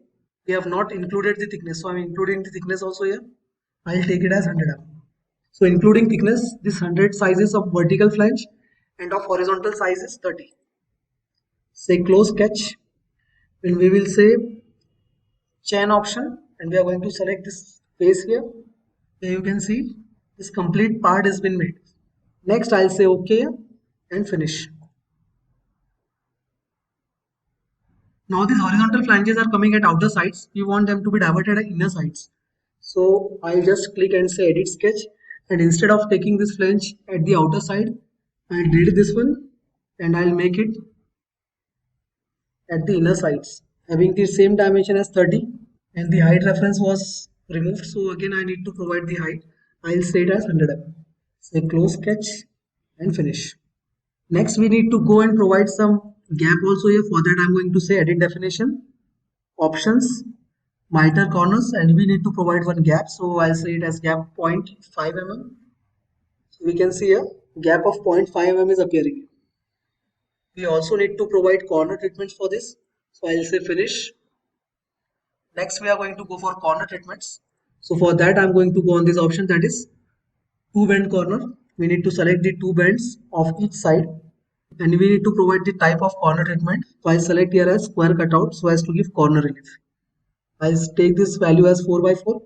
We have not included the thickness, so I'm including the thickness also here. I'll take it as 100 mm. So including thickness, this 100 sizes of vertical flange and of horizontal size is 30. Say close sketch and we will say chain option and we are going to select this face here. Here you can see this complete part has been made. Next I'll say OK and finish. Now these horizontal flanges are coming at outer sides. We want them to be diverted at inner sides. So I'll just click and say edit sketch and instead of taking this flange at the outer side, I'll delete this one and I'll make it at the inner sides having the same dimension as 30 and the height reference was removed. So again I need to provide the height. I'll say it as 100 mm. Say close sketch and finish. Next we need to go and provide some gap also here. For that I'm going to say edit definition, options, miter corners and we need to provide one gap. So I'll say it as gap 0.5 mm. So we can see a gap of 0.5 mm is appearing. We also need to provide corner treatments for this. So I'll say finish. Next we are going to go for corner treatments. So for that I'm going to go on this option, that is two bend corner. We need to select the two bends of each side and we need to provide the type of corner treatment. So I'll select here as square cutout so as to give corner relief. I'll take this value as 4x4.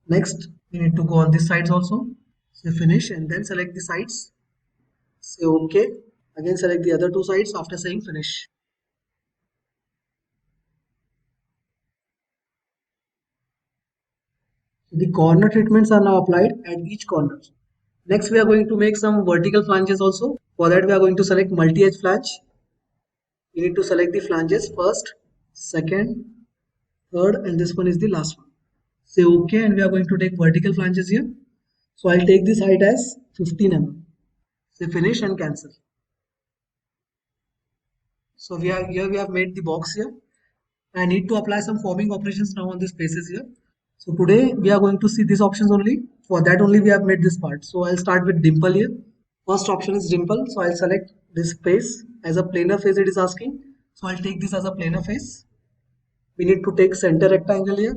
Next we need to go on this sides also. Say finish and then select the sides. Say OK. Again select the other two sides after saying finish. The corner treatments are now applied at each corner. Next we are going to make some vertical flanges also. For that we are going to select multi-edge flange. We need to select the flanges first, second, third and this one is the last one. Say OK and we are going to take vertical flanges here. So I'll take this height as 15 mm. Say finish and cancel. So we have made the box here. I need to apply some forming operations now on these faces here. So today we are going to see these options only. For that only we have made this part. So I'll start with dimple here. First option is dimple. So I'll select this face as a planar face it is asking. So I'll take this as a planar face. We need to take center rectangle here.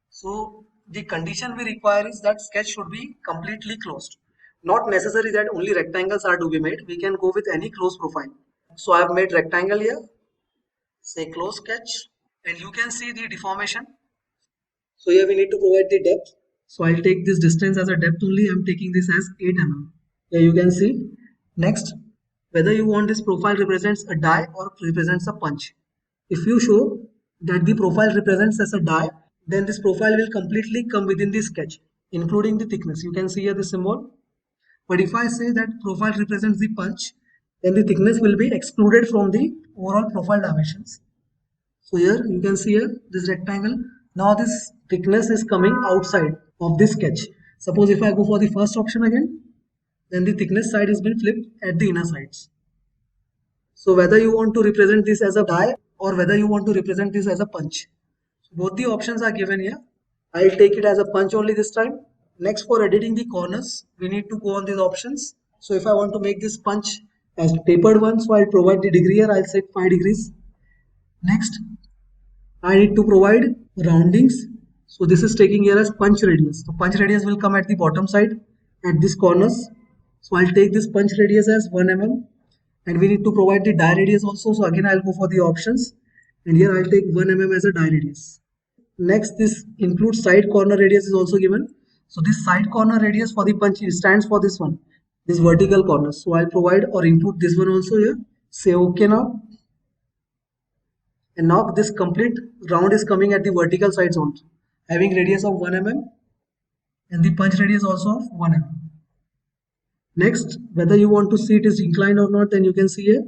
So the condition we require is that sketch should be completely closed. Not necessary that only rectangles are to be made. We can go with any closed profile. So I have made rectangle here. Say close sketch and you can see the deformation. So here we need to provide the depth. So I'll take this distance as a depth only. I'm taking this as 8 mm. Here you can see. Next, whether you want this profile represents a die or represents a punch. If you show that the profile represents as a die, then this profile will completely come within the sketch, including the thickness. You can see here the symbol. But if I say that profile represents the punch, then the thickness will be excluded from the overall profile dimensions. So here you can see here this rectangle. Now this thickness is coming outside of this sketch. Suppose if I go for the first option again, then the thickness side has been flipped at the inner sides. So whether you want to represent this as a die or whether you want to represent this as a punch. Both the options are given here. I'll take it as a punch only this time. Next, for editing the corners, we need to go on these options. So if I want to make this punch as tapered one, so I'll provide the degree here. I'll set 5 degrees. Next, I need to provide roundings. So this is taking here as punch radius. So punch radius will come at the bottom side at these corners. So I'll take this punch radius as 1 mm. And we need to provide the die radius also. So again, I'll go for the options. And here I'll take 1 mm as a die radius. Next, this includes side corner radius is also given. So this side corner radius for the punch stands for this one, this vertical corner. So I'll provide or include this one also here. Say OK now. And now this complete round is coming at the vertical sides also, having radius of 1 mm and the punch radius also of 1 mm. Next, whether you want to see it is inclined or not, then you can see here.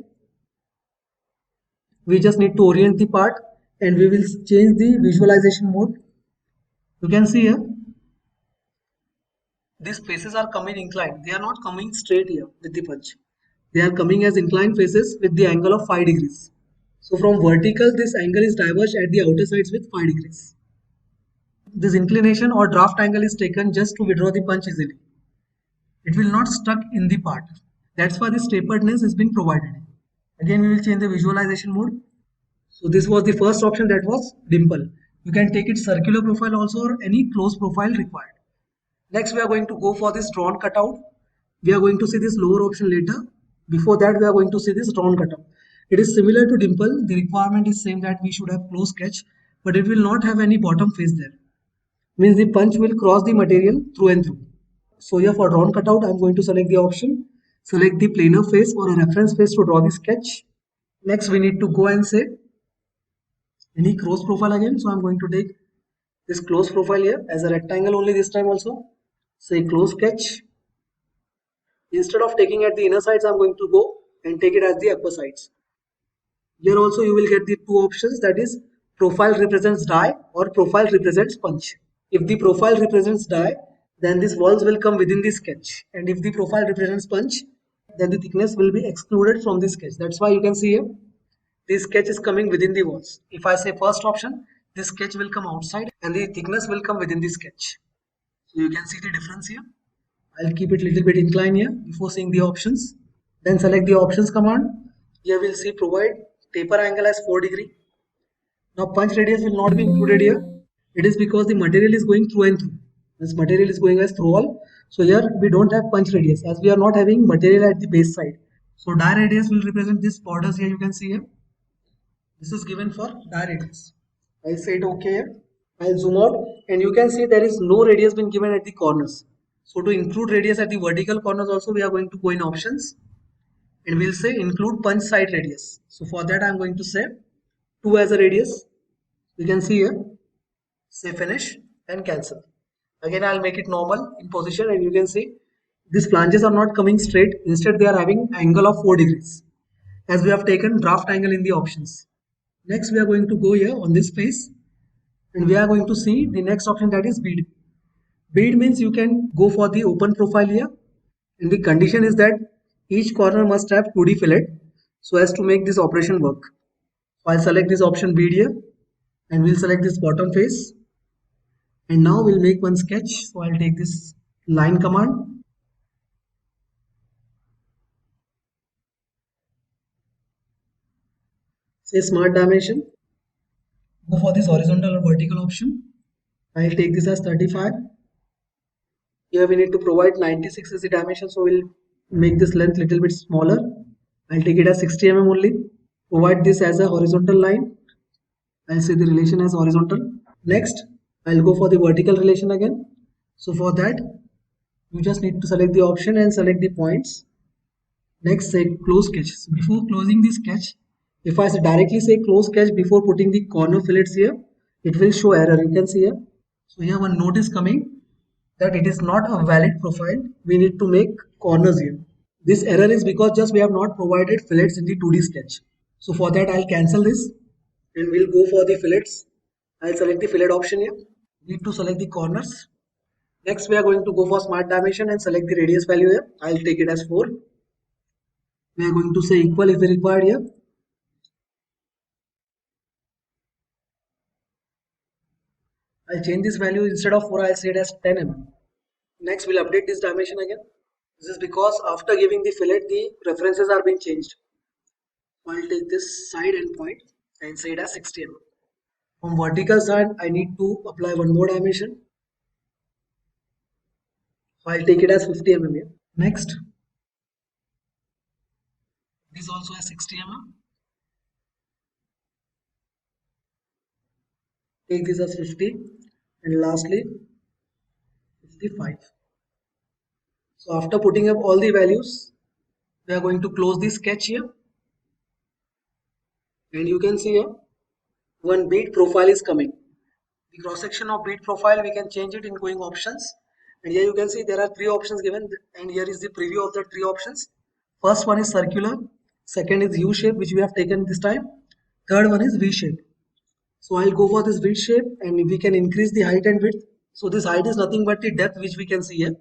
We just need to orient the part and we will change the visualization mode. You can see here, these faces are coming inclined. They are not coming straight here with the punch. They are coming as inclined faces with the angle of 5 degrees. So from vertical, this angle is diverged at the outer sides with 5 degrees. This inclination or draft angle is taken just to withdraw the punch easily. It will not stuck in the part. That's why this taperedness is being provided. Again, we will change the visualization mode. So this was the first option, that was dimple. You can take it circular profile also or any closed profile required. Next, we are going to go for this drawn cutout. We are going to see this lower option later. Before that, we are going to see this drawn cutout. It is similar to dimple. The requirement is same, that we should have close sketch, but it will not have any bottom face there. Means the punch will cross the material through and through. So here for drawn cutout, I am going to select the option. Select the planar face or a reference face to draw the sketch. Next, we need to go and say any close profile again. So I am going to take this close profile here as a rectangle only this time also. Say close sketch. Instead of taking at the inner sides, I am going to go and take it as the upper sides. Here also you will get the two options, that is profile represents die or profile represents punch. If the profile represents die, then these walls will come within the sketch, and if the profile represents punch, then the thickness will be excluded from the sketch. That's why you can see here this sketch is coming within the walls. If I say first option, this sketch will come outside and the thickness will come within the sketch. So you can see the difference here. I'll keep it a little bit inclined here before seeing the options. Then select the options command. Here we'll see provide taper angle as 4 degree. Now punch radius will not be included here. It is because the material is going through and through. This material is going as through all. So here we don't have punch radius as we are not having material at the base side. So die radius will represent these borders here, you can see here. This is given for die radius. I'll say it OK here. I'll zoom out and you can see there is no radius been given at the corners. So to include radius at the vertical corners also, we are going to go in options and we'll say include punch side radius. So for that I'm going to say 2 as a radius. You can see here. Say finish and cancel. Again I'll make it normal in position and you can see these flanges are not coming straight. Instead they are having angle of 4 degrees as we have taken draft angle in the options. Next we are going to go here on this face and we are going to see the next option, that is bead. Bead means you can go for the open profile here and the condition is that each corner must have 2D fillet so as to make this operation work. So I'll select this option bead here and we'll select this bottom face. And now we'll make one sketch. So I'll take this line command. Say smart dimension. Go for this horizontal or vertical option. I'll take this as 35. Here we need to provide 96 as the dimension. So we'll make this length little bit smaller. I'll take it as 60 mm only. Provide this as a horizontal line. I'll say the relation as horizontal. Next, I'll go for the vertical relation again. So for that, you just need to select the option and select the points. Next, say close sketch. So before closing the sketch, if I directly say close sketch before putting the corner fillets here, it will show error. You can see here. So here one note is coming that it is not a valid profile. We need to make corners here. This error is because just we have not provided fillets in the 2D sketch. So for that, I'll cancel this and we'll go for the fillets. I'll select the fillet option here. Need to select the corners. Next, we are going to go for smart dimension and select the radius value here. I'll take it as 4. We are going to say equal if we required here. I'll change this value instead of 4, I'll say it as 10 mm. Next, we'll update this dimension again. This is because after giving the fillet, the references are being changed. I'll take this side endpoint and say it as 60 mm. From vertical side, I need to apply one more dimension. So I'll take it as 50 mm here. Next, this also has 60 mm. Take this as 50 and lastly 55. So after putting up all the values, we are going to close the sketch here. And you can see here, one bead profile is coming. The cross section of bead profile, we can change it in going options. And here you can see there are 3 options given, and here is the preview of the 3 options. First one is circular, second is U shape, which we have taken this time. Third one is V shape. So I'll go for this V shape and we can increase the height and width. So this height is nothing but the depth which we can see here.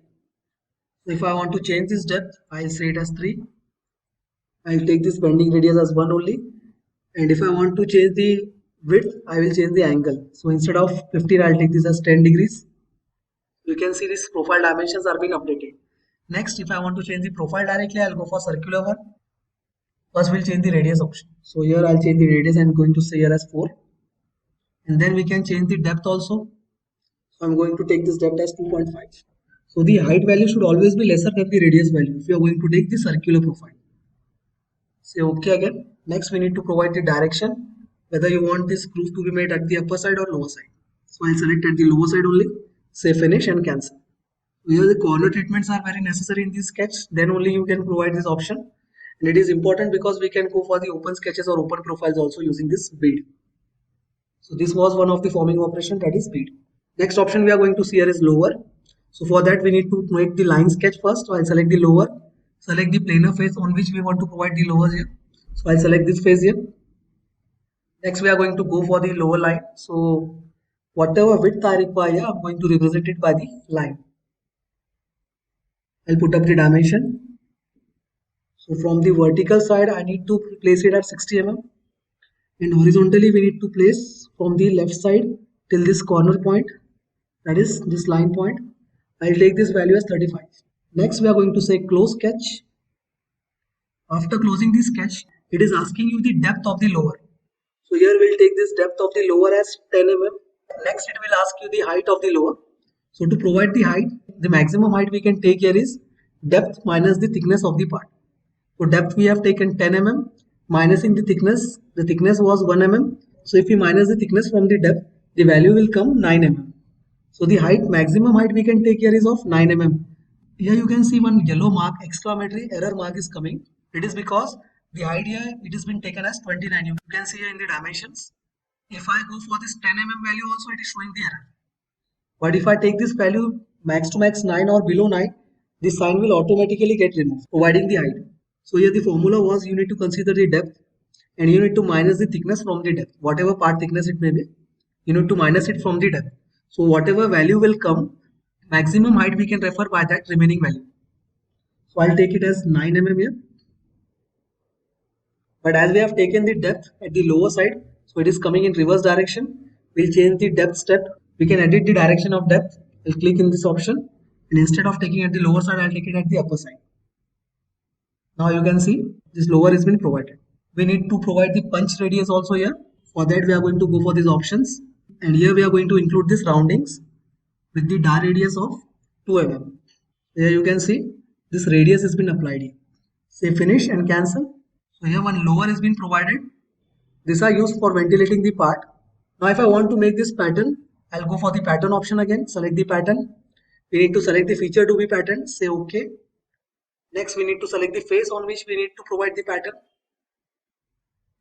So if I want to change this depth, I'll say it as 3. I'll take this bending radius as 1 only. And if I want to change the width, I will change the angle. So instead of 15, I'll take this as 10 degrees. You can see these profile dimensions are being updated. Next, if I want to change the profile directly, I'll go for circular one. First, we'll change the radius option. So here I'll change the radius and going to say here as 4. And then we can change the depth also. So I'm going to take this depth as 2.5. So the height value should always be lesser than the radius value if you are going to take the circular profile. Say OK again. Next, we need to provide the direction, whether you want this groove to be made at the upper side or lower side. So I'll select at the lower side only, say finish and cancel. Here the corner treatments are very necessary in this sketch, then only you can provide this option. And it is important because we can go for the open sketches or open profiles also using this bead. So this was one of the forming operation, that is bead. Next option we are going to see here is lower. So for that we need to make the line sketch first. So I'll select the lower, select the planar face on which we want to provide the lower here. So I'll select this face here. Next we are going to go for the lower line. So whatever width I require, I'm going to represent it by the line. I'll put up the dimension. So from the vertical side, I need to place it at 60 mm. And horizontally, we need to place from the left side till this corner point, that is this line point. I'll take this value as 35. Next, we are going to say close sketch. After closing the sketch, it is asking you the depth of the lower. So here we'll take this depth of the lower as 10 mm. Next, it will ask you the height of the lower. So to provide the height, the maximum height we can take here is depth minus the thickness of the part. So depth we have taken 10 mm, minusing the thickness was 1 mm. So if we minus the thickness from the depth, the value will come 9 mm. So the height, maximum height we can take here is of 9 mm. Here you can see one yellow mark, exclamatory error mark is coming. It is because the height here, it has been taken as 29. You can see here in the dimensions. If I go for this 10 mm value also, it is showing the error. But if I take this value max to max 9 or below 9, the sign will automatically get removed, providing the height. So here the formula was you need to consider the depth and you need to minus the thickness from the depth. Whatever part thickness it may be, you need to minus it from the depth. So whatever value will come, maximum height we can refer by that remaining value. So I'll take it as 9 mm here. But as we have taken the depth at the lower side, so it is coming in reverse direction. We'll change the depth step. We can edit the direction of depth. I'll click in this option and instead of taking at the lower side, I'll take it at the upper side. Now you can see this lower has been provided. We need to provide the punch radius also here. For that we are going to go for these options. And here we are going to include this roundings with the dar radius of 2 mm. Here you can see this radius has been applied here. Say finish and cancel. So here one lower has been provided. These are used for ventilating the part. Now if I want to make this pattern, I'll go for the pattern option again, select the pattern. We need to select the feature to be pattern, say OK. Next, we need to select the face on which we need to provide the pattern.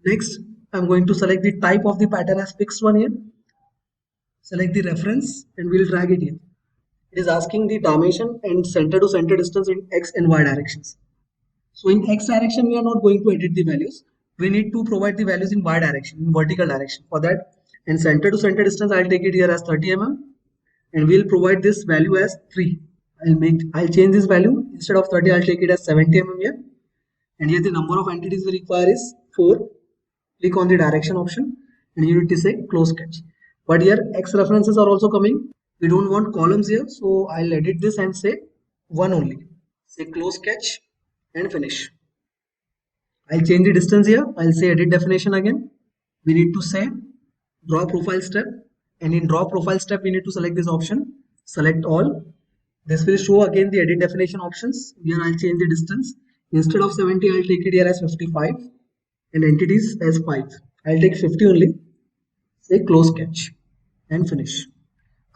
Next, I'm going to select the type of the pattern as fixed one here. Select the reference and we'll drag it here. It is asking the dimension and center to center distance in X and Y directions. So in X direction, we are not going to edit the values. We need to provide the values in Y direction, in vertical direction. For that, and center to center distance, I'll take it here as 30 mm, and we'll provide this value as 3. I'll change this value. Instead of 30, I'll take it as 70 mm here. And here the number of entities we require is 4. Click on the direction option and you need to say close sketch. But here X references are also coming. We don't want columns here, so I'll edit this and say 1 only. Say close sketch and finish. I'll change the distance here. I'll say edit definition again. We need to say draw profile step, and in draw profile step we need to select this option, select all. This will show again the edit definition options. Here I'll change the distance. Instead of 70, I'll take it here as 55 and entities as 5. I'll take 50 only. Say close sketch and finish.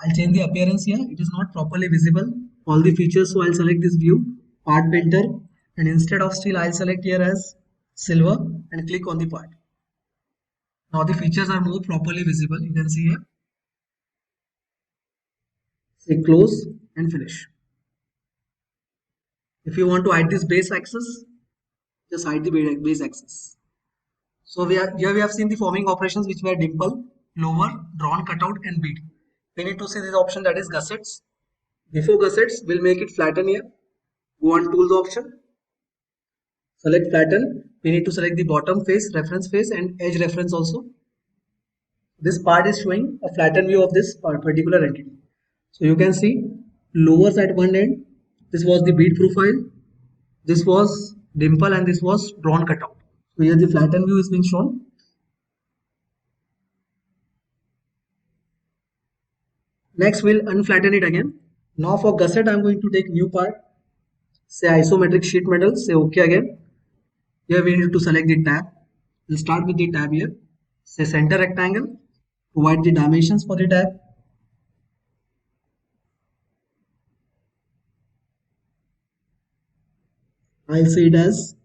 I'll change the appearance here. It is not properly visible, all the features, so I'll select this view, part painter, and instead of steel, I'll select here as silver and click on the part. Now the features are more properly visible. You can see here. Say close and finish. If you want to hide this base axis, just hide the base axis. So here we have seen the forming operations which were dimple, lower, drawn cutout and bead. We need to see this option, that is gussets. Before gussets, we'll make it flatten here. Go on tools option. Select flatten. We need to select the bottom face, reference face and edge reference also. This part is showing a flattened view of this particular entity. So you can see lowers at one end. This was the bead profile. This was dimple and this was drawn cutout. So here the flattened view is being shown. Next we'll unflatten it again. Now for gusset, I'm going to take new part. Say isometric sheet metal. Say OK again. Here we need to select the tab. We'll start with the tab here. Say center rectangle. Provide the dimensions for the tab. I'll say it as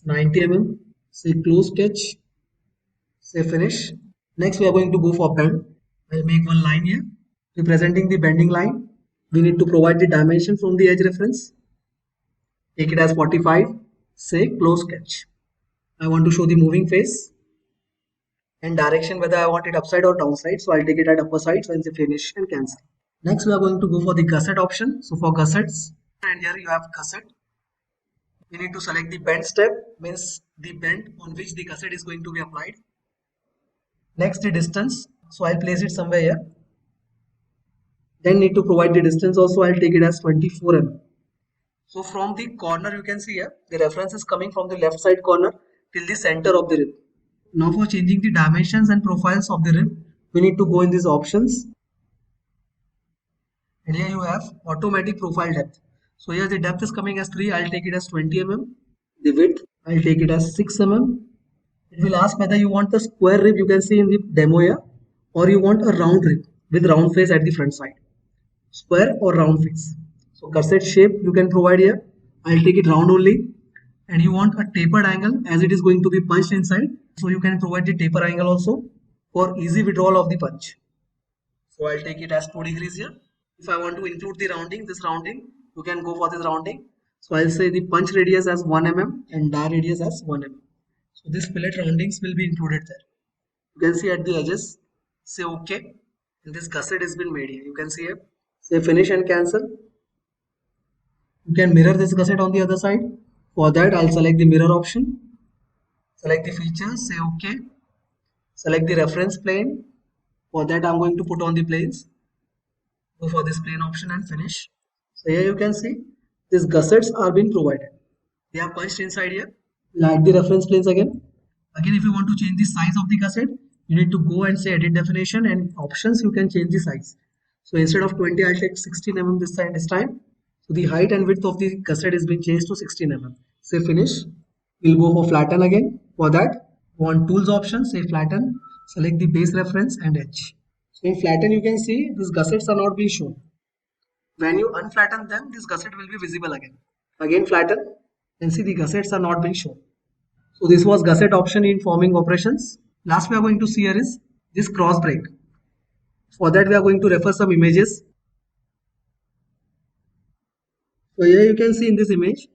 90 mm. Say close sketch. Say finish. Next we are going to go for bend. I'll make one line here. Representing the bending line. We need to provide the dimension from the edge reference. Take it as 45. Say close sketch. I want to show the moving face and direction, whether I want it upside or downside. So I'll take it at upper side. So I'll say finish and cancel. Next we are going to go for the gusset option. So for gussets, and here you have gusset. We need to select the bend step, means the bend on which the gusset is going to be applied. Next the distance. So I'll place it somewhere here. Then need to provide the distance also. I'll take it as 24 mm. So from the corner you can see here, the reference is coming from the left side corner till the center of the rib. Now for changing the dimensions and profiles of the rib, we need to go in these options. And here you have automatic profile depth. So here the depth is coming as 3, I'll take it as 20 mm. The width, I'll take it as 6 mm. It will ask whether you want the square rib, you can see in the demo here, or you want a round rib with round face at the front side. Square or round face. So gusset shape you can provide here. I'll take it round only. And you want a tapered angle as it is going to be punched inside. So you can provide the taper angle also for easy withdrawal of the punch. So I'll take it as 2 degrees here. If I want to include the rounding, this rounding, you can go for this rounding. So I'll say the punch radius as 1 mm and die radius as 1 mm. So this fillet roundings will be included there. You can see at the edges, say OK. And this gusset has been made here. You can see here. Say finish and cancel. You can mirror this gusset on the other side. For that, I'll select the mirror option. Select the features, say OK. Select the reference plane. For that, I'm going to put on the planes. Go for this plane option and finish. So here you can see these gussets are being provided. They are punched inside here. We'll add the reference planes again. Again, if you want to change the size of the gusset, you need to go and say edit definition and options. You can change the size. So instead of 20, I'll take 16 mm this time. So the height and width of the gusset is being changed to 16 mm. Say finish. We'll go for flatten again. For that, go on tools option, say flatten. Select the base reference and edge. So in flatten you can see these gussets are not being shown. When you unflatten them, this gusset will be visible again. Again flatten and see the gussets are not being shown. So this was gusset option in forming operations. Last we are going to see here is this cross break. For that we are going to refer some images. So here you can see in this image,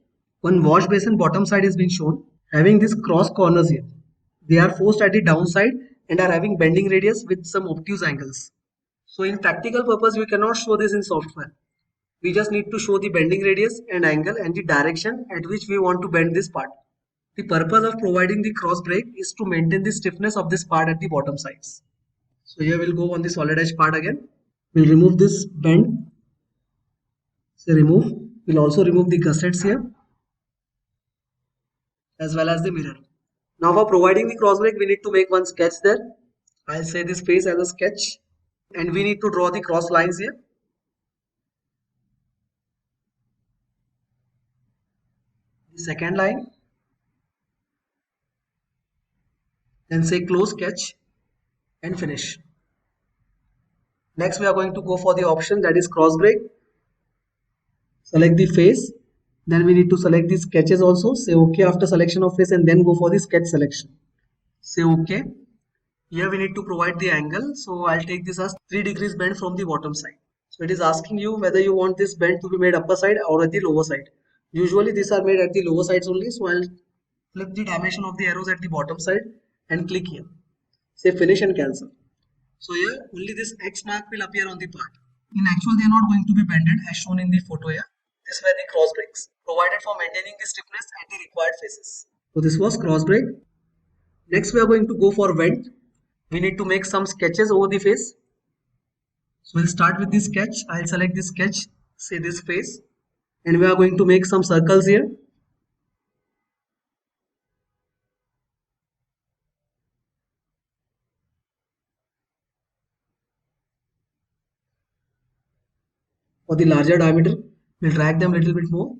one wash basin bottom side is being shown, having this cross corners here. They are forced at the downside and are having bending radius with some obtuse angles. So in practical purpose, we cannot show this in software. We just need to show the bending radius and angle and the direction at which we want to bend this part. The purpose of providing the cross break is to maintain the stiffness of this part at the bottom sides. So here we'll go on the solid edge part again. We'll remove this bend. Say remove. We'll also remove the gussets here as well as the mirror. Now for providing the cross break, we need to make one sketch there. I'll say this face as a sketch and we need to draw the cross lines here. The second line. Then say close sketch and finish. Next we are going to go for the option that is cross break. Select the face. Then we need to select the sketches also. Say OK after selection of face and then go for the sketch selection. Say OK. Here we need to provide the angle. So I'll take this as 3 degrees bend from the bottom side. So it is asking you whether you want this bend to be made upper side or at the lower side. Usually these are made at the lower sides only. So I'll flip the dimension of the arrows at the bottom side and click here. Say finish and cancel. So here only this X mark will appear on the part. In actual they are not going to be bended as shown in the photo here. This were the cross breaks provided for maintaining the stiffness at the required faces. So this was cross break. Next we are going to go for vent. We need to make some sketches over the face. So we'll start with this sketch. I'll select this sketch, say this face, and we are going to make some circles here. For the larger diameter, we'll drag them a little bit more.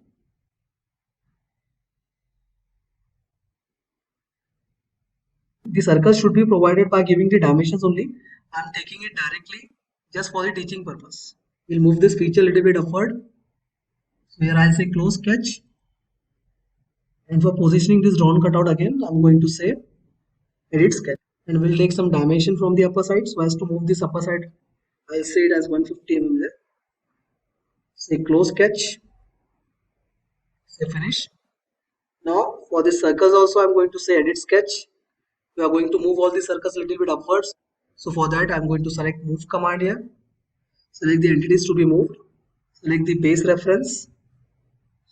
The circles should be provided by giving the dimensions only. I'm taking it directly just for the teaching purpose. We'll move this feature a little bit upward. So here I'll say close sketch. And for positioning this drawn cutout again, I'm going to say edit sketch. And we'll take some dimension from the upper side. So as to move this upper side, I'll say it as 150 mm there. Say close sketch. Say finish. Now for the circles also I'm going to say edit sketch. We are going to move all the circles a little bit upwards. So for that I'm going to select move command here. Select the entities to be moved. Select the base reference.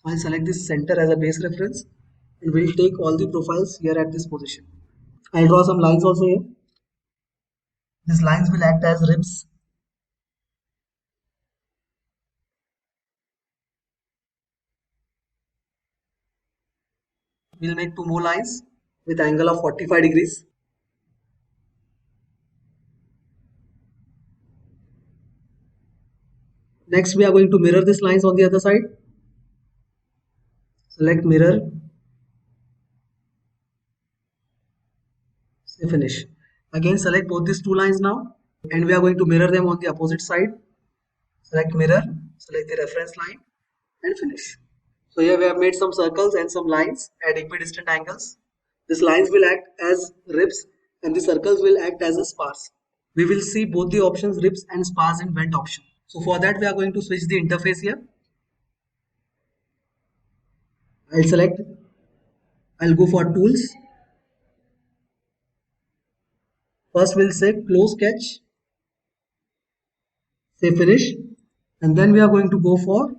I'll select this center as a base reference and we'll take all the profiles here at this position. I'll draw some lines also here. These lines will act as ribs. We'll make 2 more lines with angle of 45 degrees. Next we are going to mirror these lines on the other side. Select mirror. Say finish. Again select both these 2 lines now and we are going to mirror them on the opposite side. Select mirror, select the reference line and finish. So here we have made some circles and some lines at equidistant angles. These lines will act as ribs and the circles will act as a spars. We will see both the options ribs and spars in vent option. So for that we are going to switch the interface here. I'll go for tools. First we'll say close sketch. Say finish. And then we are going to go for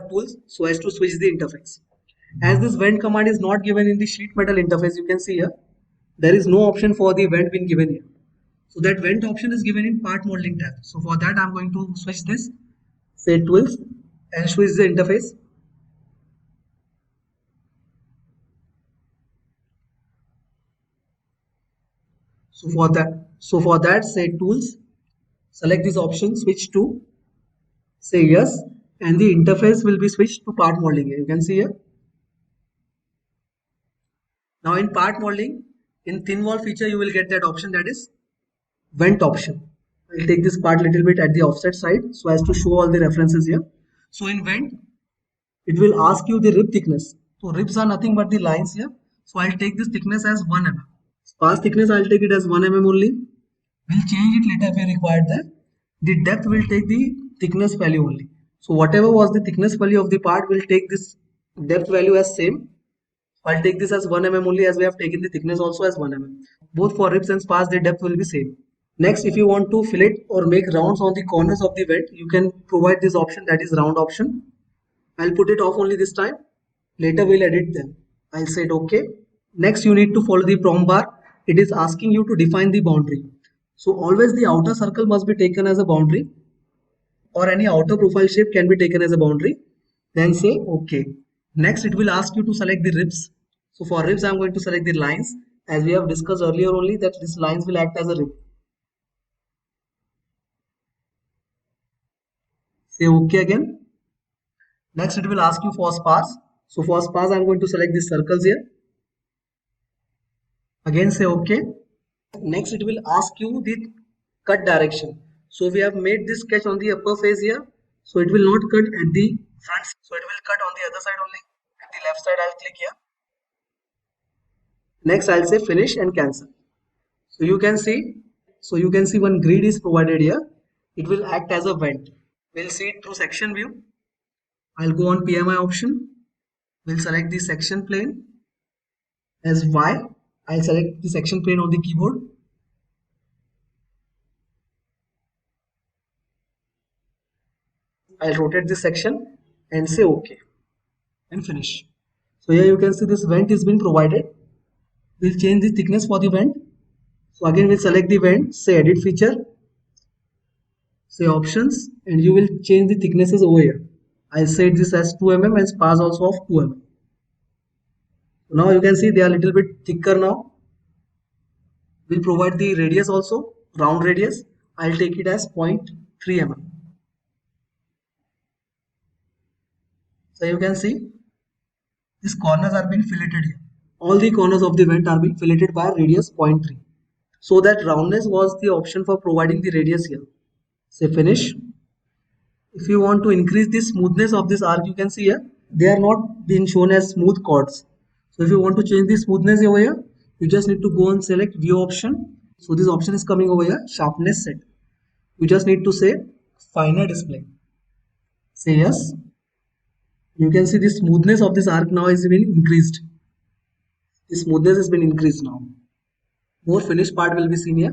tools so as to switch the interface. As this vent command is not given in the sheet metal interface, you can see here, there is no option for the vent being given here. So that vent option is given in part modeling tab. So for that I'm going to switch this, say tools and switch the interface. So for that say tools, select this option, switch to, say yes, and the interface will be switched to part modeling here. You can see here. Now in part modeling, in thin wall feature, you will get that option, that is vent option. I'll take this part little bit at the offset side so as to show all the references here. So in vent, it will ask you the rib thickness. So ribs are nothing but the lines here. So I'll take this thickness as 1 mm. Sparse thickness, I'll take it as 1 mm only. We'll change it later if we require that. The depth will take the thickness value only. So whatever was the thickness value of the part, will take this depth value as same. I'll take this as 1 mm only, as we have taken the thickness also as 1 mm. Both for ribs and spars, the depth will be same. Next, if you want to fillet or make rounds on the corners of the vent, you can provide this option, that is round option. I'll put it off only this time. Later we'll edit them. I'll say it okay. Next, you need to follow the prompt bar. It is asking you to define the boundary. So always the outer circle must be taken as a boundary, or any outer profile shape can be taken as a boundary. Then say okay. Next, it will ask you to select the ribs. So for ribs, I'm going to select the lines, as we have discussed earlier only, that these lines will act as a rib. Say okay again. Next, it will ask you for spars. So for spars, I'm going to select these circles here. Again, say okay. Next, it will ask you the cut direction. So we have made this sketch on the upper face here. So it will not cut at the front. So it will cut on the other side only. At the left side, I'll click here. Next, I'll say finish and cancel. So you can see one grid is provided here. It will act as a vent. We'll see it through section view. I'll go on PMI option. We'll select the section plane as Y. I'll select the section plane on the keyboard. I'll rotate this section and say OK and finish. So here you can see this vent is been provided. We'll change the thickness for the vent. So again we'll select the vent, say edit feature, say options, and you will change the thicknesses over here. I'll set this as 2 mm and spars also of 2 mm. Now you can see they are a little bit thicker now. We'll provide the radius also, round radius. I'll take it as 0.3 mm. So you can see these corners are being filleted here. All the corners of the vent are being filleted by radius 0.3. So that roundness was the option for providing the radius here. Say finish. If you want to increase the smoothness of this arc, you can see here they are not being shown as smooth chords. So if you want to change the smoothness over here, you just need to go and select view option. So this option is coming over here, sharpness set. You just need to say finer display. Say yes. You can see the smoothness of this arc now is been increased. The smoothness has been increased now. More finished part will be seen here.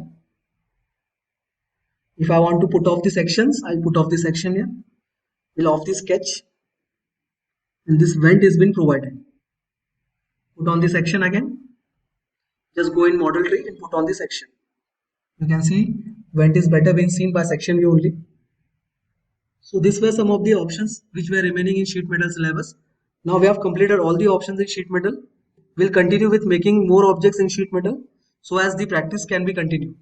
If I want to put off the sections, I'll put off the section here. We'll off the sketch. And this vent is been provided. Put on the section again. Just go in model tree and put on the section. You can see vent is better being seen by section view only. So these were some of the options which were remaining in sheet metal syllabus. Now we have completed all the options in sheet metal. We'll continue with making more objects in sheet metal so as the practice can be continued.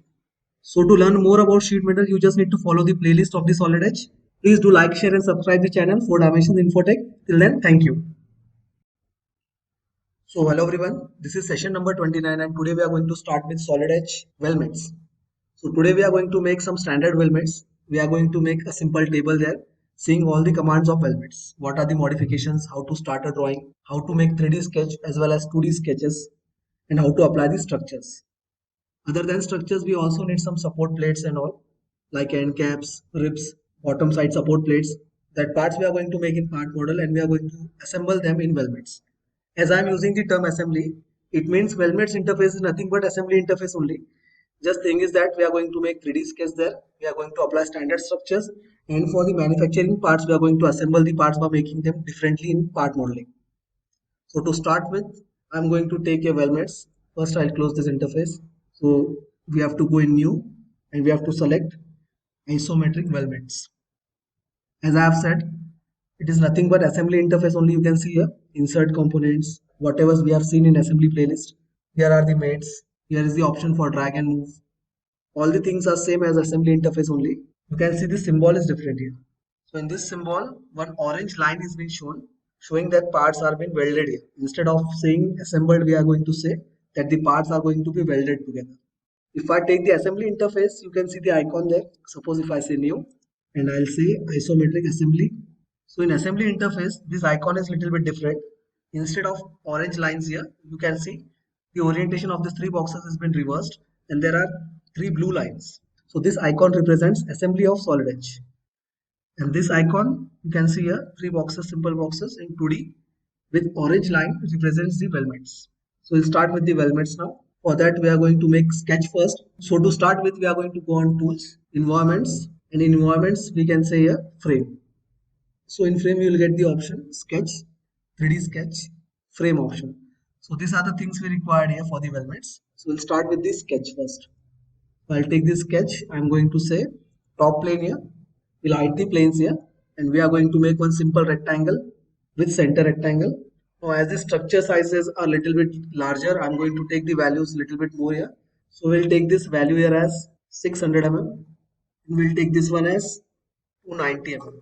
So to learn more about sheet metal, you just need to follow the playlist of the Solid Edge. Please do like, share and subscribe the channel 4 Dimensions Infotech. Till then, thank you. So hello everyone, this is session number 29 and today we are going to start with Solid Edge weldments. So today we are going to make some standard weldments. We are going to make a simple table there, seeing all the commands of weldments. What are the modifications, how to start a drawing, how to make 3D sketch as well as 2D sketches, and how to apply the structures. Other than structures, we also need some support plates and all, like end caps, ribs, bottom side support plates. That parts we are going to make in part model and we are going to assemble them in weldments. As I am using the term assembly, it means weldments interface is nothing but assembly interface only. Just thing is that we are going to make 3D sketch there. We are going to apply standard structures, and for the manufacturing parts, we are going to assemble the parts by making them differently in part modeling. So to start with, I'm going to take a weldments. First, I'll close this interface. So we have to go in new and we have to select isometric weldments. As I have said, it is nothing but assembly interface only. You can see here, insert components, whatever we have seen in assembly playlist. Here are the mates. Here is the option for drag and move. All the things are same as assembly interface only. You can see the symbol is different here. So in this symbol, one orange line is being shown. showing that parts are being welded here. Instead of saying assembled, we are going to say that the parts are going to be welded together. If I take the assembly interface, you can see the icon there. Suppose if I say new and I'll say isometric assembly. So in assembly interface, this icon is little bit different. Instead of orange lines here, you can see the orientation of these three boxes has been reversed and there are three blue lines. So this icon represents assembly of solid edge. And this icon, you can see here, three boxes, simple boxes in 2D with orange line represents the weldments. So we'll start with the weldments now. For that, we are going to make sketch first. So to start with, we are going to go on tools, environments, and in environments, we can say here frame. So in frame, you will get the option sketch, 3D sketch, frame option. So these are the things we required here for the weldments. So we'll start with the sketch first. So I'll take this sketch. I'm going to say top plane here. We'll hide the planes here and we are going to make one simple rectangle with center rectangle. Now as the structure sizes are little bit larger, I'm going to take the values little bit more here. So we'll take this value here as 600 mm and we'll take this one as 290 mm.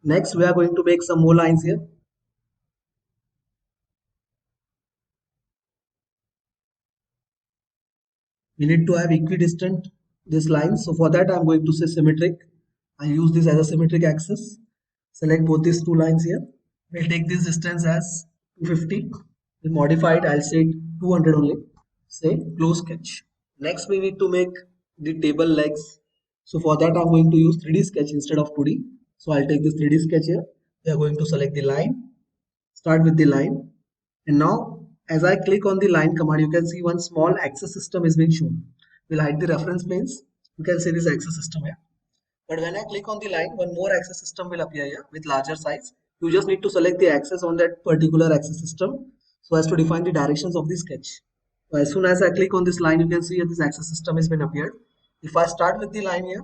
Next we are going to make some more lines here. We need to have equidistant this line. So for that I'm going to say symmetric. I use this as a symmetric axis. Select both these two lines here. We'll take this distance as 250. We'll modify it. I'll say 200 only. Say close sketch. Next we need to make the table legs. So for that I'm going to use 3D sketch instead of 2D. So I'll take this 3D sketch here. We are going to select the line. Start with the line. And now as I click on the line command, you can see one small axis system is being shown. We'll hide the reference planes. You can see this axis system here. But when I click on the line, one more axis system will appear here with larger size. You just need to select the axis on that particular axis system so as to define the directions of the sketch. So as soon as I click on this line, you can see here this axis system has been appeared. If I start with the line here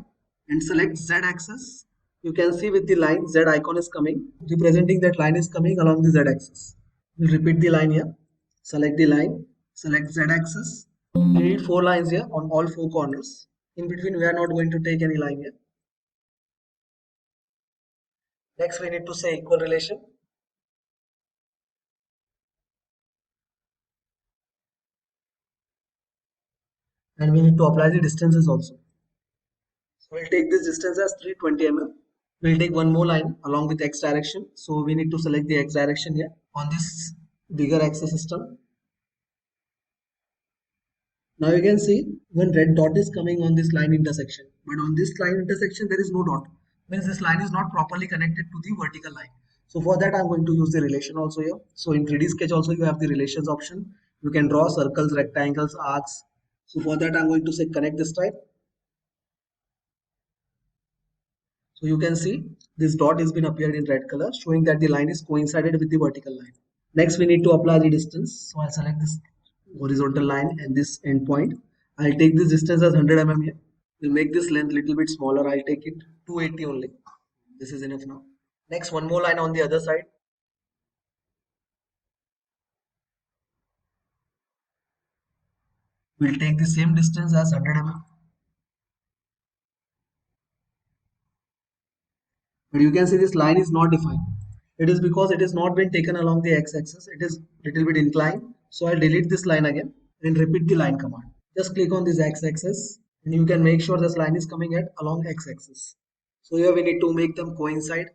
and select Z axis, you can see with the line Z icon is coming, representing that line is coming along the Z axis. We'll repeat the line here. Select the line, select Z axis. We need 4 lines here on all 4 corners. In between, we are not going to take any line here. Next, we need to say equal relation. And we need to apply the distances also. So we'll take this distance as 320 mm. We'll take one more line along with X direction. So we need to select the X direction here on this bigger axis system. Now you can see one red dot is coming on this line intersection. But on this line intersection, there is no dot. Means this line is not properly connected to the vertical line. So for that, I'm going to use the relation also here. So in 3D sketch also, you have the relations option. You can draw circles, rectangles, arcs. So for that, I'm going to say connect this type. So you can see this dot has been appeared in red color, showing that the line is coincided with the vertical line. Next, we need to apply the distance. So I'll select this horizontal line and this endpoint. I'll take this distance as 100 mm here. We'll make this length little bit smaller. I'll take it 280 only. This is enough now. Next, one more line on the other side. We'll take the same distance as 100 mm. But you can see this line is not defined. It is because it has not been taken along the x-axis. It is little bit inclined. So I'll delete this line again and repeat the line command. Just click on this x-axis and you can make sure this line is coming at along x-axis. So here we need to make them coincide.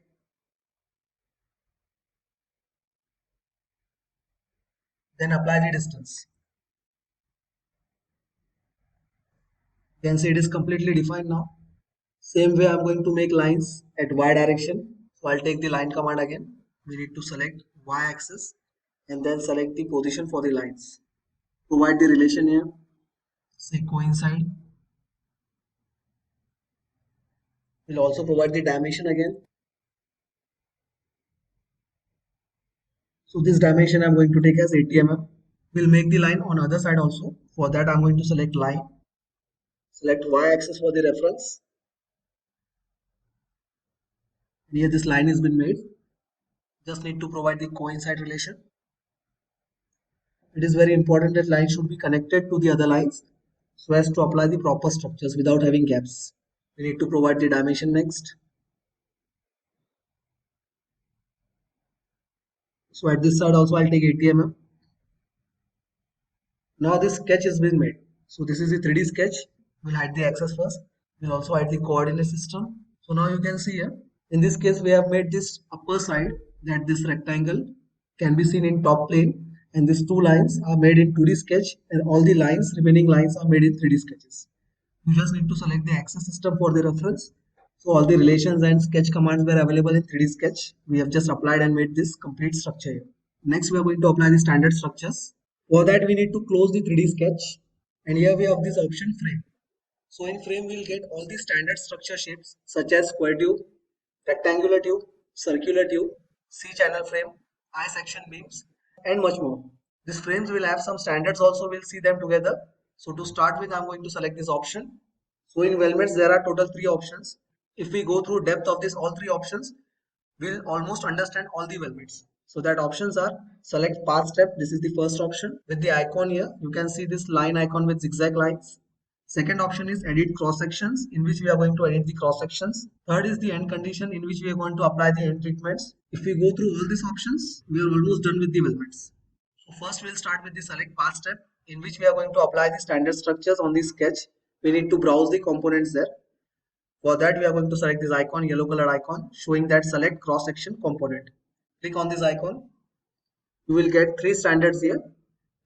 Then apply the distance. You can see it is completely defined now. Same way I'm going to make lines at y direction. So I'll take the line command again. We need to select y axis and then select the position for the lines. Provide the relation here. Say coincide. We'll also provide the dimension again. So this dimension I'm going to take as 80 mm. We'll make the line on other side also. For that I'm going to select line. Select y axis for the reference. And here this line has been made. Just need to provide the coincide relation. It is very important that lines should be connected to the other lines so as to apply the proper structures without having gaps. We need to provide the dimension next. So at this side also I'll take 80 mm. Now this sketch is being made. So this is the 3D sketch. We'll hide the axis first. We'll also hide the coordinate system. So now you can see here, in this case we have made this upper side, that this rectangle can be seen in top plane, and these two lines are made in 2D sketch, and all the remaining lines are made in 3D sketches. You just need to select the axis system for the reference. So all the relations and sketch commands were available in 3D sketch. We have just applied and made this complete structure here. Next we are going to apply the standard structures. For that we need to close the 3D sketch, and here we have this option frame. So in frame we'll get all the standard structure shapes such as square tube, rectangular tube, circular tube, C-channel frame, I-section beams, and much more. These frames will have some standards also, we'll see them together. So to start with, I'm going to select this option. So in Weldments there are total 3 options. If we go through depth of this all 3 options, we'll almost understand all the Weldments. So that options are select path step. This is the first option. With the icon here, you can see this line icon with zigzag lines. Second option is edit cross sections, in which we are going to edit the cross sections. Third is the end condition, in which we are going to apply the end treatments. If we go through all these options, we are almost done with the Weldments. So first we'll start with the select path step, in which we are going to apply the standard structures on the sketch. We need to browse the components there. For that we are going to select this icon, yellow colored icon, showing that select cross section component. Click on this icon. You will get 3 standards here: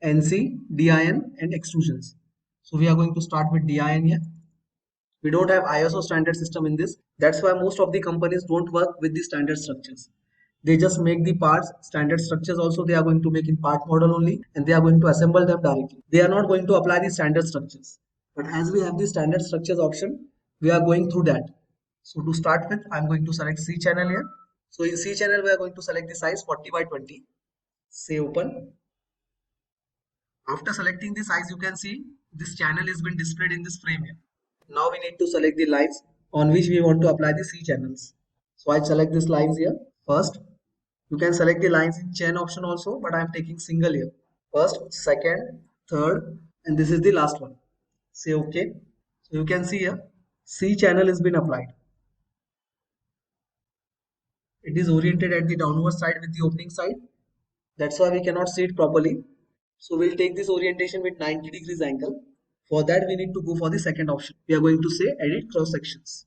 NC, DIN and extrusions. So we are going to start with DIN here. We don't have ISO standard system in this. That's why most of the companies don't work with the standard structures. They just make the parts. Standard structures also they are going to make in part model only, and they are going to assemble them directly. They are not going to apply the standard structures. But as we have the standard structures option, we are going through that. So to start with, I'm going to select C channel here. So in C channel, we are going to select the size 40 by 20. Say open. After selecting the size, you can see this channel is been displayed in this frame here. Now we need to select the lines on which we want to apply the C channels. So I select these lines here. First, you can select the lines in chain option also, but I am taking single here. First, second, third, and this is the last one. Say OK. So you can see here, C channel has been applied. It is oriented at the downward side with the opening side. That's why we cannot see it properly. So we'll take this orientation with 90 degrees angle. For that we need to go for the second option. We are going to say edit cross sections.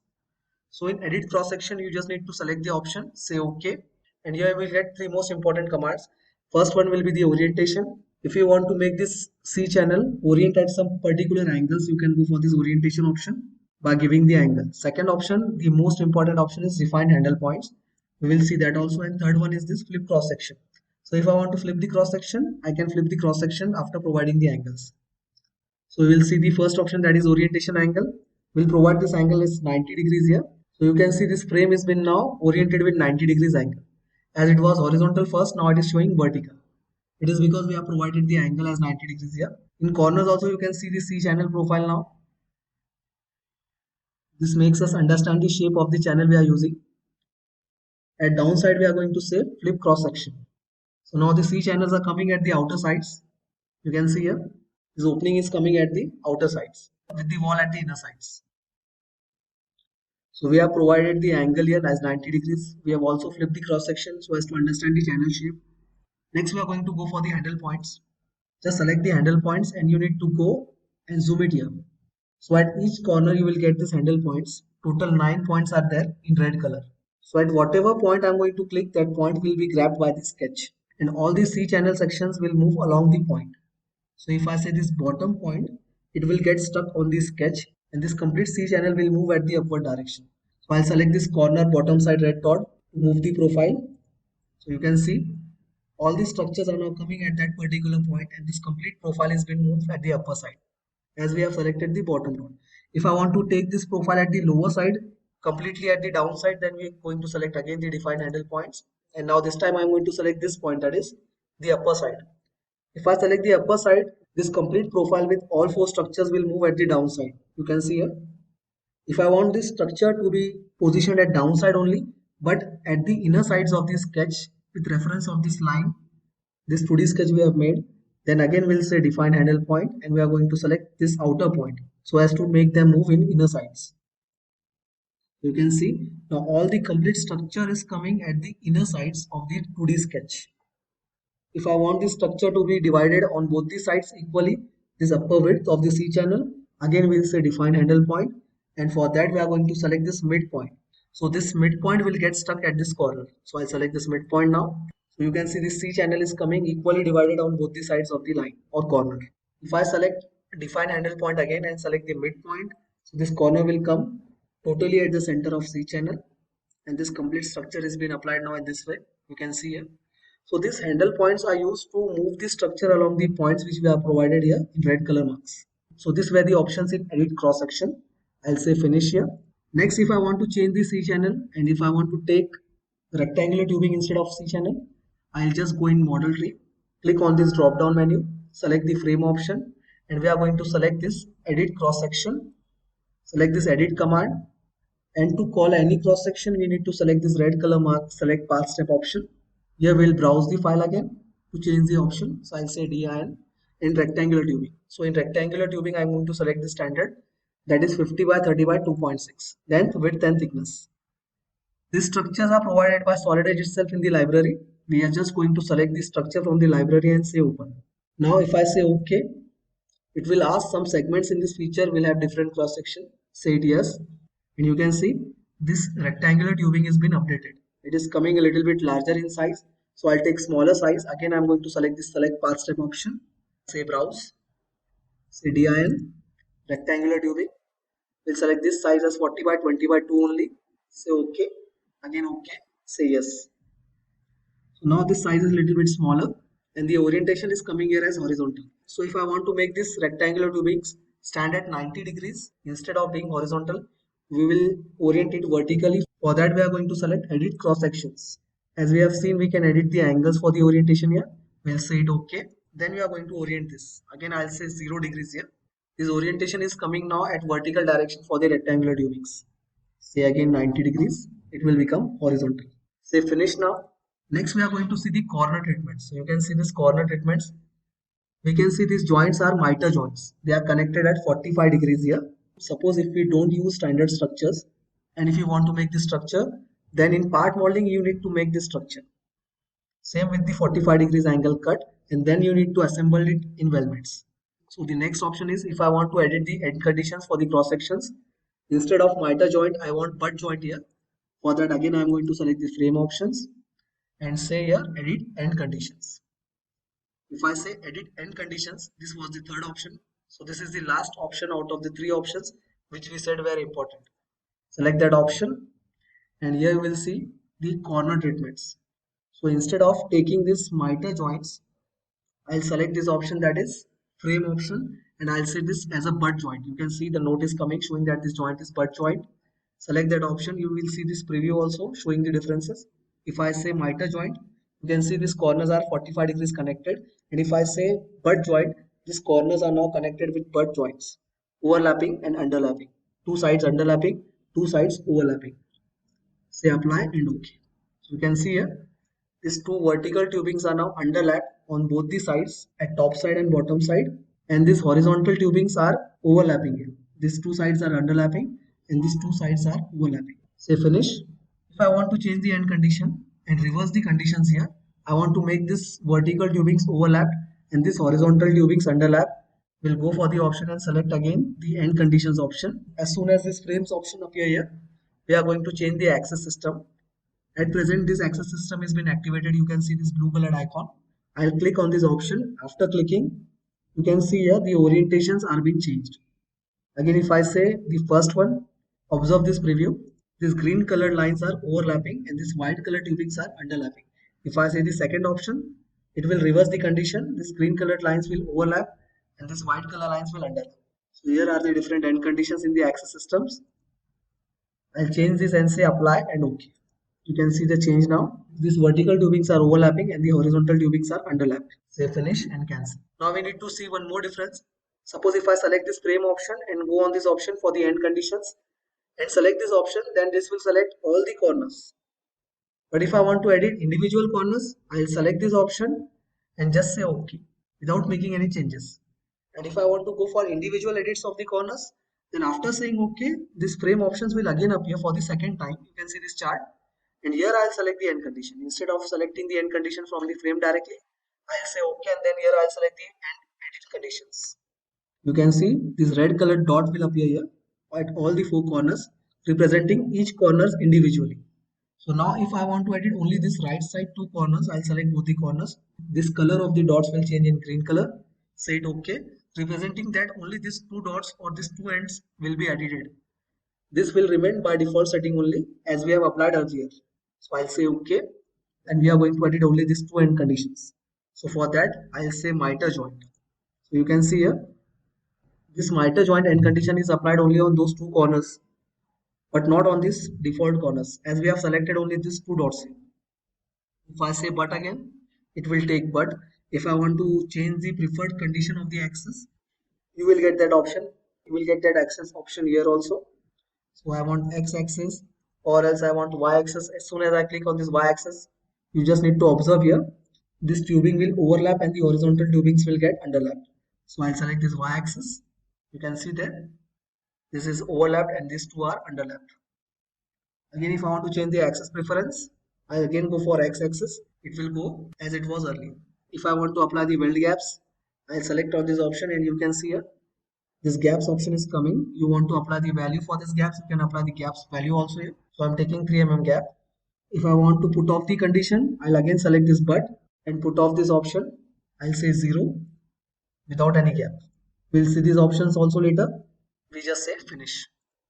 So in edit cross section, you just need to select the option, say OK, and here you will get 3 most important commands. First one will be the orientation. If you want to make this C channel orient at some particular angles, you can go for this orientation option by giving the angle. Second option, the most important option, is define handle points. We will see that also. And third one is this flip cross section. So if I want to flip the cross section, I can flip the cross section after providing the angles. So we will see the first option, that is orientation angle. We'll provide this angle is 90 degrees here. So you can see this frame has been now oriented with 90 degrees angle. As it was horizontal first, now it is showing vertical. It is because we have provided the angle as 90 degrees here. In corners also you can see the C channel profile now. This makes us understand the shape of the channel we are using. At downside we are going to say flip cross section. So now the C channels are coming at the outer sides. You can see here, this opening is coming at the outer sides with the wall at the inner sides. So we have provided the angle here as 90 degrees. We have also flipped the cross section so as to understand the channel shape. Next we are going to go for the handle points. Just select the handle points and you need to go and zoom it here. So at each corner you will get this handle points. Total 9 points are there in red color. So at whatever point I'm going to click, that point will be grabbed by the sketch. And all these C channel sections will move along the point. So if I say this bottom point, it will get stuck on the sketch, and this complete C channel will move at the upward direction. So I'll select this corner bottom side red dot to move the profile. So you can see all these structures are now coming at that particular point, and this complete profile has been moved at the upper side as we have selected the bottom node. If I want to take this profile at the lower side, completely at the downside, then we are going to select again the define handle points. And now this time I'm going to select this point, that is the upper side. If I select the upper side, this complete profile with all 4 structures will move at the downside. You can see here. If I want this structure to be positioned at downside only, but at the inner sides of this sketch with reference of this line, this 2D sketch we have made, then again we'll say define handle point, and we are going to select this outer point so as to make them move in inner sides. You can see now all the complete structure is coming at the inner sides of the 2D sketch. If I want this structure to be divided on both the sides equally, this upper width of the C channel, again we'll say define handle point, and for that we are going to select this midpoint. So this midpoint will get stuck at this corner. So I'll select this midpoint now. So you can see this C channel is coming equally divided on both the sides of the line or corner. If I select define handle point again and select the midpoint, so this corner will come totally at the center of C channel, and this complete structure is being applied now in this way. You can see here. So these handle points are used to move the structure along the points which we have provided here in red color marks. So these were the options in edit cross section. I'll say finish here. Next, if I want to change the C channel and if I want to take rectangular tubing instead of C channel, I'll just go in model tree, click on this drop down menu, select the frame option, and we are going to select this edit cross section. Select this edit command, and to call any cross section we need to select this red color mark, select path step option. Here we'll browse the file again to change the option. So I'll say DIN in rectangular tubing. So in rectangular tubing I'm going to select the standard, that is 50 by 30 by 2.6 length, width and thickness. These structures are provided by Solid Edge itself in the library. We are just going to select the structure from the library and say open. Now if I say OK, it will ask some segments in this feature will have different cross section. Say it yes, and you can see this rectangular tubing has been updated. It is coming a little bit larger in size, so I'll take smaller size. Again I'm going to select this select path step option, say browse, say DIN rectangular tubing. We'll select this size as 40 by 20 by 2 only. Say OK, again OK, say yes. So now this size is a little bit smaller and the orientation is coming here as horizontal. So if I want to make this rectangular tubing stand at 90 degrees instead of being horizontal, we will orient it vertically. For that we are going to select edit cross sections. As we have seen, we can edit the angles for the orientation here. We'll say it OK. Then we are going to orient this. Again I'll say 0 degrees here. This orientation is coming now at vertical direction for the rectangular tubings. Say again 90 degrees. It will become horizontal. Say finish now. Next we are going to see the corner treatments. So you can see this corner treatments. We can see these joints are mitre joints. They are connected at 45 degrees here. Suppose if we don't use standard structures and if you want to make this structure, then in part molding you need to make this structure. Same with the 45 degrees angle cut, and then you need to assemble it in weldments. So the next option is if I want to edit the end conditions for the cross sections. Instead of mitre joint, I want butt joint here. For that again I am going to select the frame options and say here edit end conditions. If I say edit end conditions, this was the third option. So this is the last option out of the three options which we said were important. Select that option and here you will see the corner treatments. So instead of taking this mitre joints, I'll select this option, that is frame option, and I'll set this as a butt joint. You can see the note is coming showing that this joint is butt joint. Select that option. You will see this preview also showing the differences. If I say mitre joint, you can see these corners are 45 degrees connected, and if I say butt joint, these corners are now connected with butt joints, overlapping and underlapping. Two sides underlapping, two sides overlapping. Say apply and OK. So you can see here these two vertical tubings are now underlapped on both the sides at top side and bottom side, and these horizontal tubings are overlapping here. These two sides are underlapping and these two sides are overlapping. Say finish. If I want to change the end condition and reverse the conditions here, I want to make this vertical tubings overlapped and this horizontal tubings underlap. We'll go for the option and select again the end conditions option. As soon as this frames option appear here, we are going to change the axis system. At present, this axis system has been activated. You can see this blue colored icon. I'll click on this option. After clicking, you can see here the orientations are being changed. Again, if I say the first one, observe this preview. These green colored lines are overlapping and these white colored tubings are underlapping. If I say the second option, it will reverse the condition. These green colored lines will overlap and these white color lines will underlap. So here are the different end conditions in the axis systems. I'll change this and say apply and OK. You can see the change now. These vertical tubings are overlapping and the horizontal tubings are underlapping. Say finish and cancel. Now we need to see one more difference. Suppose if I select this frame option and go on this option for the end conditions and select this option, then this will select all the corners. But if I want to edit individual corners, I'll select this option and just say OK without making any changes. And if I want to go for individual edits of the corners, then after saying OK, these frame options will again appear for the second time. You can see this chart. And here I'll select the end condition. Instead of selecting the end condition from the frame directly, I'll say OK, and then here I'll select the edit conditions. You can see this red colored dot will appear here at all the four corners, representing each corners individually. So now if I want to edit only this right side two corners, I'll select both the corners. This color of the dots will change in green color. Say it OK, representing that only these two dots or these two ends will be edited. This will remain by default setting only as we have applied earlier. So I'll say OK, and we are going to edit only these two end conditions. So for that, I'll say miter joint. So you can see here, this miter joint end condition is applied only on those two corners, but not on these default corners as we have selected only these two dots here. If I say but again, it will take but. If I want to change the preferred condition of the axis, you will get that option. You will get that axis option here also. So I want x-axis or else I want y-axis. As soon as I click on this y-axis, you just need to observe here. This tubing will overlap and the horizontal tubings will get underlapped. So I'll select this y-axis. You can see that this is overlapped and these two are underlapped. Again, if I want to change the axis preference, I again go for x-axis. It will go as it was earlier. If I want to apply the weld gaps, I'll select on this option and you can see here this gaps option is coming. You want to apply the value for this gaps, you can apply the gaps value also here. So I'm taking 3 mm gap. If I want to put off the condition, I'll again select this but and put off this option. I'll say 0 without any gap. We'll see these options also later. We just say finish.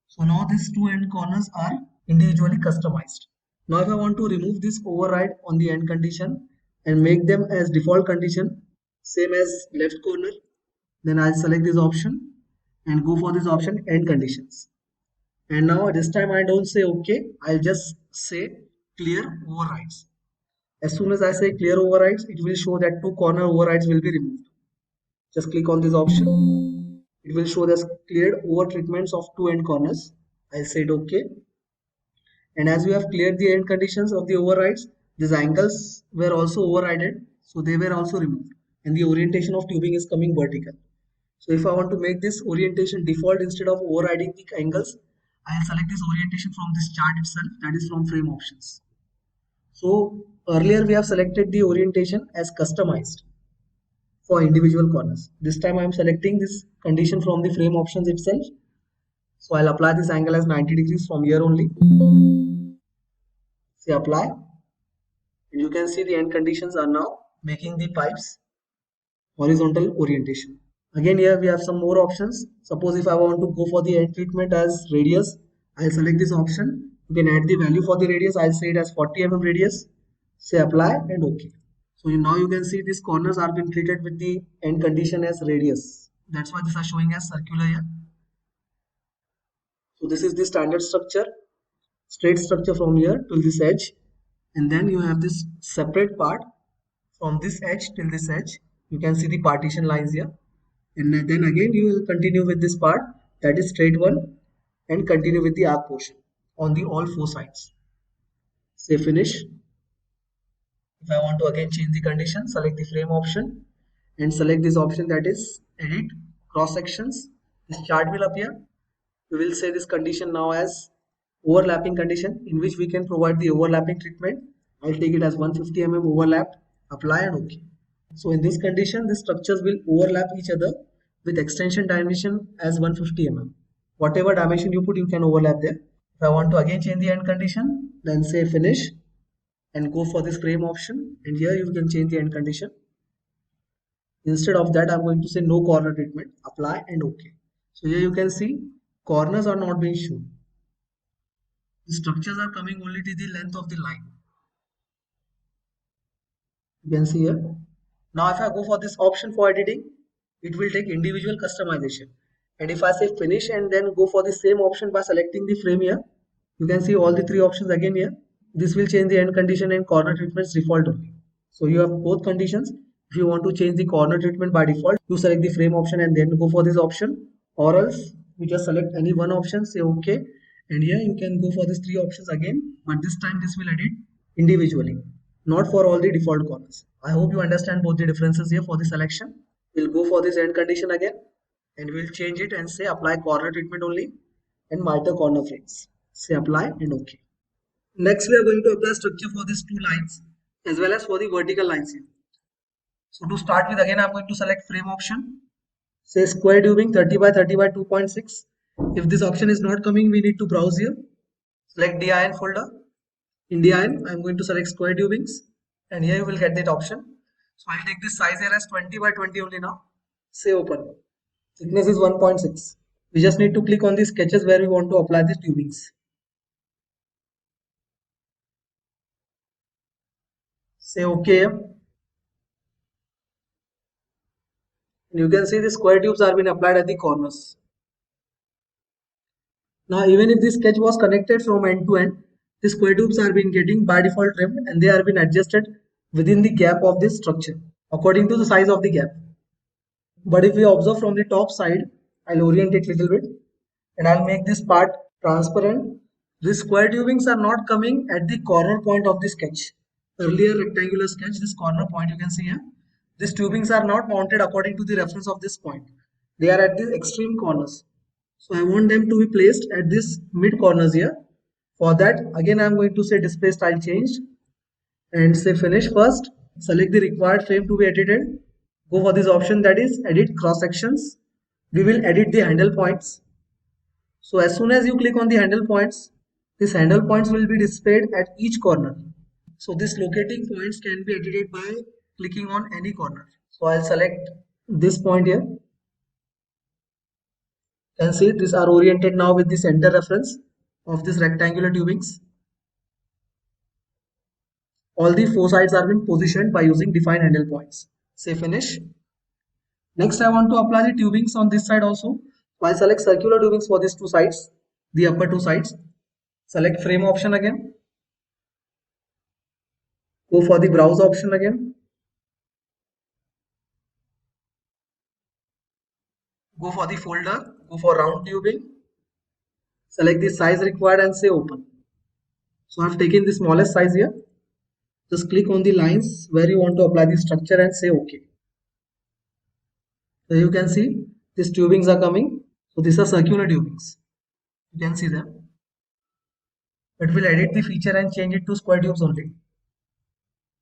So now these two end corners are individually customized. Now if I want to remove this override on the end condition and make them as default condition, same as left corner, then I'll select this option and go for this option end conditions. And now this time I don't say OK, I'll just say clear overrides. As soon as I say clear overrides, it will show that two corner overrides will be removed. Just click on this option. It will show the cleared over treatments of two end corners. I'll say it OK. And as we have cleared the end conditions of the overrides, these angles were also overrided, so they were also removed. And the orientation of tubing is coming vertical. So if I want to make this orientation default instead of overriding the angles, I'll select this orientation from this chart itself, that is from frame options. So earlier we have selected the orientation as customized for individual corners. This time I am selecting this condition from the frame options itself. So I'll apply this angle as 90 degrees from here only. Say apply. And you can see the end conditions are now making the pipes horizontal orientation. Again here we have some more options. Suppose if I want to go for the end treatment as radius, I'll select this option. You can add the value for the radius. I'll say it as 40 mm radius. Say apply and OK. So now you can see these corners are being treated with the end condition as radius. That's why these are showing as circular here. So this is the standard structure, straight structure from here till this edge. And then you have this separate part from this edge till this edge. You can see the partition lines here. And then again you will continue with this part, that is straight one, and continue with the arc portion on the all four sides. Say finish. If I want to again change the condition, select the frame option and select this option, that is edit cross sections. This chart will appear. We will say this condition now as overlapping condition, in which we can provide the overlapping treatment. I'll take it as 150 mm overlapped, apply and OK. So in this condition, the structures will overlap each other with extension dimension as 150 mm. Whatever dimension you put, you can overlap there. If I want to again change the end condition, then say finish and go for this frame option, and here you can change the end condition. Instead of that, I'm going to say no corner treatment, apply and OK. So here you can see corners are not being shown. The structures are coming only to the length of the line. You can see here. Now if I go for this option for editing, it will take individual customization. And if I say finish and then go for the same option by selecting the frame here, you can see all the three options again here. This will change the end condition and corner treatments default only. So you have both conditions. If you want to change the corner treatment by default, you select the frame option and then go for this option, or else you just select any one option, say OK, and here you can go for these three options again, but this time this will edit individually, not for all the default corners. I hope you understand both the differences here for the selection. We'll go for this end condition again and we'll change it and say apply corner treatment only and miter corner frames. Say apply and OK. Next we are going to apply structure for these two lines as well as for the vertical lines here. So to start with, again I'm going to select frame option. Say square tubing 30 by 30 by 2.6. If this option is not coming, we need to browse here. Select DIN folder. In DIN, I'm going to select square tubings, and here you will get that option. So I'll take this size here as 20 by 20 only now. Say open. Thickness is 1.6. We just need to click on the sketches where we want to apply these tubings. Say OK. You can see the square tubes are being applied at the corners. Now, even if this sketch was connected from end to end, the square tubes are being getting by default trimmed and they are being adjusted within the gap of this structure according to the size of the gap. But if we observe from the top side, I'll orient it a little bit and I'll make this part transparent. These square tubings are not coming at the corner point of the sketch. Earlier rectangular sketch, this corner point you can see here. These tubings are not mounted according to the reference of this point. They are at the extreme corners. So I want them to be placed at this mid corners here. For that, again I'm going to say display style changed and say finish first. Select the required frame to be edited. Go for this option, that is edit cross sections. We will edit the handle points. So as soon as you click on the handle points, these handle points will be displayed at each corner. So these locating points can be edited by clicking on any corner. So I'll select this point here. You can see these are oriented now with the center reference of this rectangular tubings. All the four sides are being positioned by using defined handle points. Say finish. Next, I want to apply the tubings on this side also. So I'll select circular tubings for these two sides, the upper two sides. Select frame option again. Go for the browse option again. Go for the folder. Go for round tubing. Select the size required and say open. So I've taken the smallest size here. Just click on the lines where you want to apply the structure and say OK. So you can see these tubings are coming. So these are circular tubings. You can see them. But we'll edit the feature and change it to square tubes only.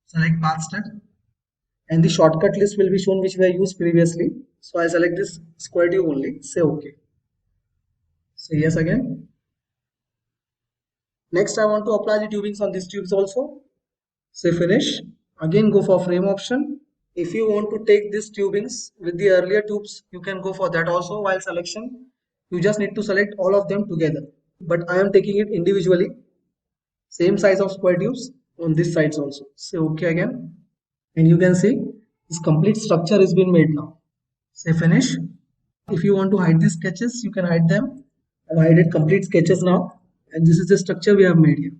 Select path stud. And the shortcut list will be shown which we used previously. So I select this square tube only. Say OK. Say yes again. Next I want to apply the tubings on these tubes also. Say finish. Again go for frame option. If you want to take these tubings with the earlier tubes, you can go for that also. While selection, you just need to select all of them together. But I am taking it individually. Same size of square tubes on this sides also. Say OK again. And you can see this complete structure is being made now. Say finish. If you want to hide these sketches, you can hide them. I've hidden complete sketches now. And this is the structure we have made here.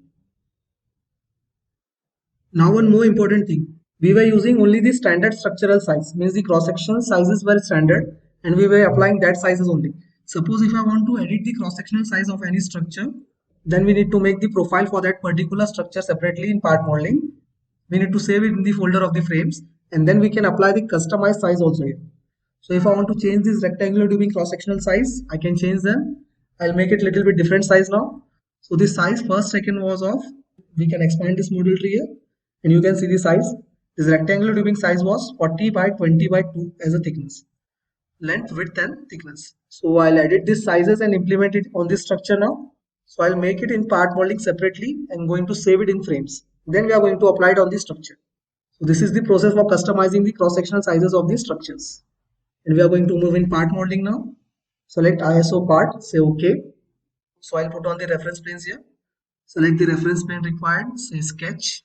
Now one more important thing. We were using only the standard structural size, means the cross-sectional sizes were standard and we were applying that sizes only. Suppose if I want to edit the cross-sectional size of any structure, then we need to make the profile for that particular structure separately in part modeling. We need to save it in the folder of the frames and then we can apply the customized size also here. So if I want to change this rectangular tubing cross-sectional size, I can change them. I'll make it a little bit different size now. So this size first second was off. We can expand this model tree here and you can see the size. This rectangular tubing size was 40 by 20 by 2 as a thickness. Length, width and thickness. So I'll edit these sizes and implement it on this structure now. So I'll make it in part modeling separately and going to save it in frames. Then we are going to apply it on the structure. So this is the process for customizing the cross-sectional sizes of these structures. And we are going to move in part modeling now. Select ISO part, say OK. So I'll put on the reference planes here. Select the reference plane required, say sketch.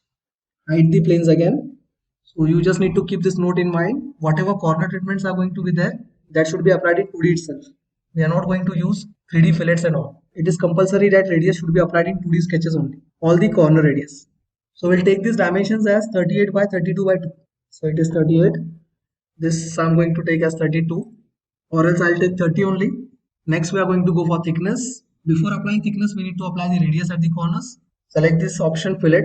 Hide the planes again. So you just need to keep this note in mind. Whatever corner treatments are going to be there, that should be applied in 2D itself. We are not going to use 3D fillets and all. It is compulsory that radius should be applied in 2D sketches only. All the corner radius. So we'll take these dimensions as 38 by 32 by 2. So it is 38. This I'm going to take as 32. Or else I'll take 30 only. Next we are going to go for thickness. Before applying thickness, we need to apply the radius at the corners. Select this option fillet.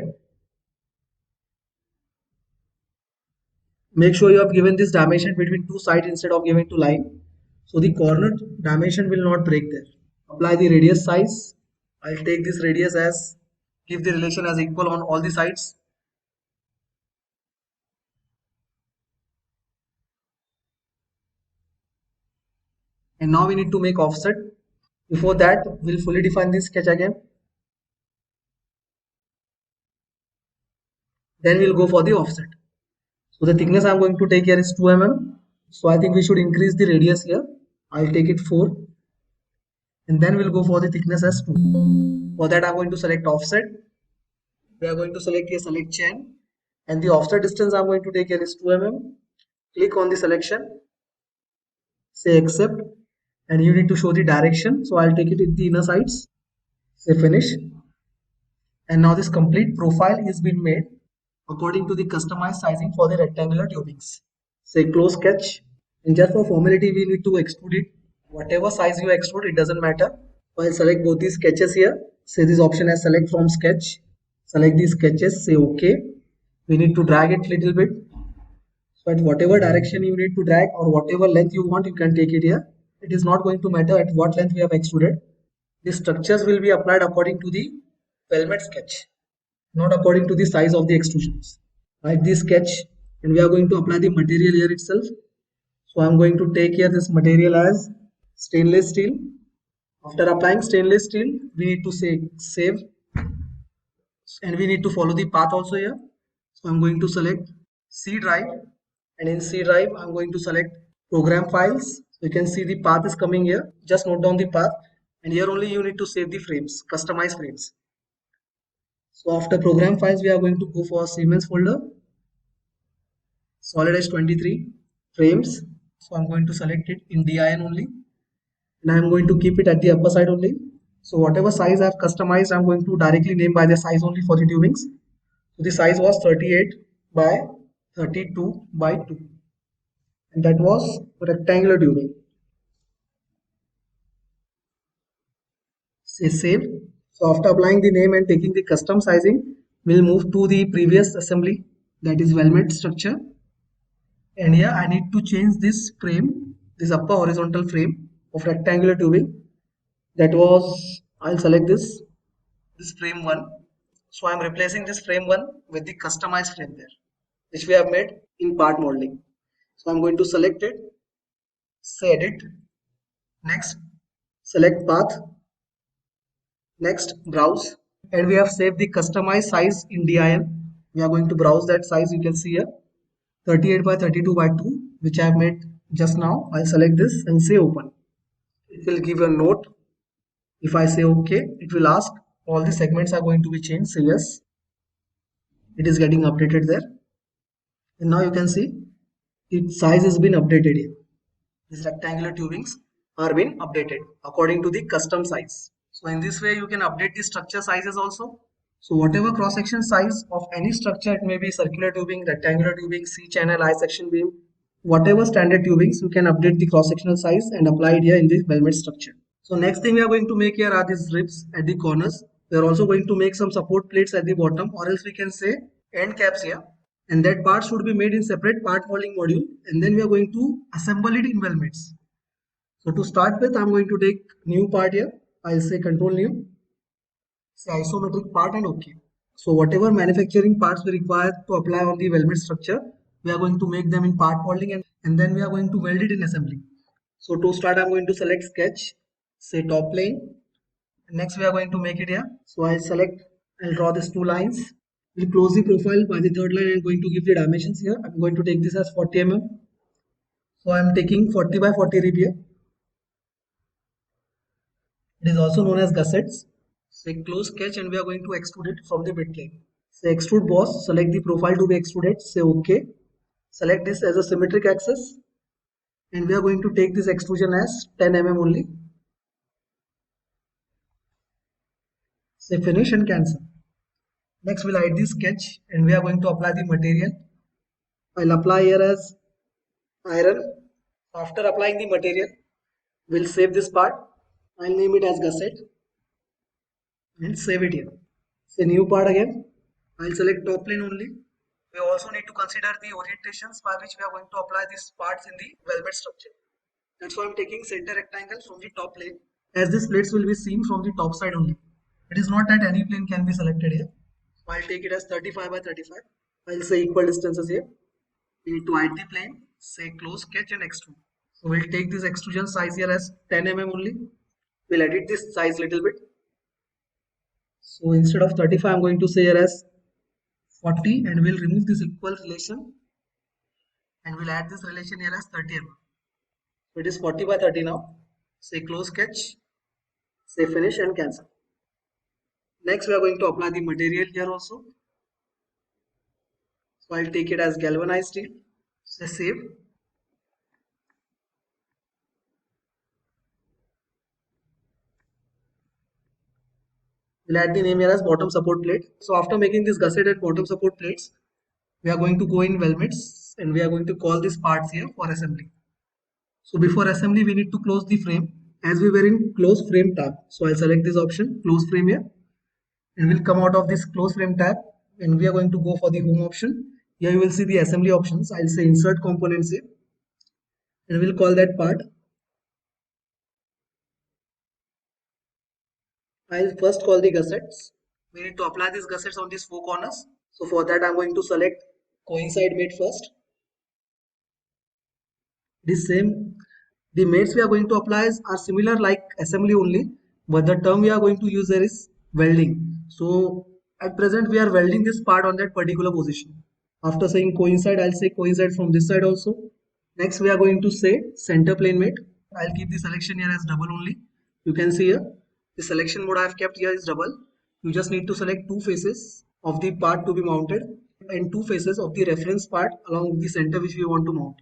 Make sure you have given this dimension between two sides instead of giving to line. So the corner dimension will not break there. Apply the radius size. I'll take this radius as, give the relation as equal on all the sides. And now we need to make offset. Before that, we'll fully define this sketch again. Then we'll go for the offset. So the thickness I'm going to take here is 2 mm. So I think we should increase the radius here. I'll take it 4. And then we'll go for the thickness as 2. For that I'm going to select offset. We are going to select here select chain. And the offset distance I'm going to take here is 2 mm. Click on the selection. Say accept. And you need to show the direction. So I'll take it in the inner sides. Say finish. And now this complete profile is been made according to the customized sizing for the rectangular tubings. Say close sketch, and just for formality we need to extrude it. Whatever size you extrude, it doesn't matter. So I'll select both these sketches here. Say this option as select from sketch. Select these sketches, say OK. We need to drag it little bit. So at whatever direction you need to drag or whatever length you want, you can take it here. It is not going to matter at what length we have extruded. The structures will be applied according to the Weldment sketch, not according to the size of the extrusions. Like this sketch, and we are going to apply the material here itself. So I'm going to take here this material as stainless steel. After applying stainless steel, we need to say save, and we need to follow the path also here. So I'm going to select C drive, and in C drive I'm going to select program files. So you can see the path is coming here. Just note down the path, and here only you need to save the frames, customize frames. So after program files, we are going to go for Siemens folder, solid as 23 frames. So I'm going to select it in DIN only, and I'm going to keep it at the upper side only. So whatever size I've customized, I'm going to directly name by the size only for the tubings. So the size was 38 by 32 by 2, and that was rectangular tubing. Say save. So after applying the name and taking the custom sizing, we'll move to the previous assembly, that is weldment structure. And here I need to change this frame, this upper horizontal frame of rectangular tubing. That was, I'll select this frame 1. So I'm replacing this frame 1 with the customized frame there, which we have made in part molding. So I'm going to select it, say edit, next select path, next browse, and we have saved the customized size in DIN. We are going to browse that size. You can see here 38 by 32 by 2, which I have made just now. I'll select this and say open. It will give a note. If I say OK, it will ask all the segments are going to be changed. Say yes. It is getting updated there. And now you can see its size has been updated here. These rectangular tubings are being updated according to the custom size. So in this way you can update the structure sizes also. So whatever cross-section size of any structure, it may be circular tubing, rectangular tubing, C-channel, I-section beam, whatever standard tubings, you can update the cross-sectional size and apply it here in the weldment structure. So next thing we are going to make here are these ribs at the corners. We are also going to make some support plates at the bottom, or else we can say end caps here. And that part should be made in separate part molding module, and then we are going to assemble it in weldments. So to start with, I'm going to take new part here. I'll say control new, say isometric part and OK. So whatever manufacturing parts we require to apply on the weldment structure, we are going to make them in part molding, and then we are going to weld it in assembly. So to start, I'm going to select sketch, say top plane. Next we are going to make it here. So I'll draw these 2 lines. We'll close the profile. By the third line I'm going to give the dimensions here. I'm going to take this as 40 mm. So I'm taking 40 by 40 rib here. It is also known as gussets. Say close sketch, and we are going to extrude it from the bit plane. Say extrude boss, select the profile to be extruded, say OK. Select this as a symmetric axis, and we are going to take this extrusion as 10 mm only. Say finish and cancel. Next we'll hide this sketch, and we are going to apply the material. I'll apply here as iron. After applying the material, we'll save this part. I'll name it as gusset and save it here. Say new part again. I'll select top plane only. We also need to consider the orientations by which we are going to apply these parts in the weldment structure. That's why I'm taking center rectangle from the top plane, as these plates will be seen from the top side only. It is not that any plane can be selected here. So I'll take it as 35 by 35. I'll say equal distances here. We need to hide the plane, say close sketch and extrude. So we'll take this extrusion size here as 10 mm only. We'll edit this size little bit. So instead of 35, I'm going to say here as 40, and we'll remove this equal relation and we'll add this relation here as 30 mm. So it is 40 by 30 now. Say close sketch, say finish and cancel. Next we are going to apply the material here also. So I'll take it as galvanized steel. Say save. We'll add the name here as bottom support plate. So after making this gusset at bottom support plates, we are going to go in weldments and we are going to call these parts here for assembly. So before assembly, we need to close the frame as we were in close frame tab. So I'll select this option, close frame here, and we'll come out of this close frame tab and we are going to go for the home option. Here you will see the assembly options. I'll say insert components here and we'll call that part. I'll first call the gussets. We need to apply these gussets on these four corners. So for that, I'm going to select coincide mate first. This same, the mates we are going to apply are similar like assembly only, but the term we are going to use there is welding. So at present, we are welding this part on that particular position. After saying coincide, I'll say coincide from this side also. Next, we are going to say center plane mate. I'll keep the selection here as double only. You can see here, the selection mode I have kept here is double. You just need to select two faces of the part to be mounted and two faces of the reference part along the center which we want to mount.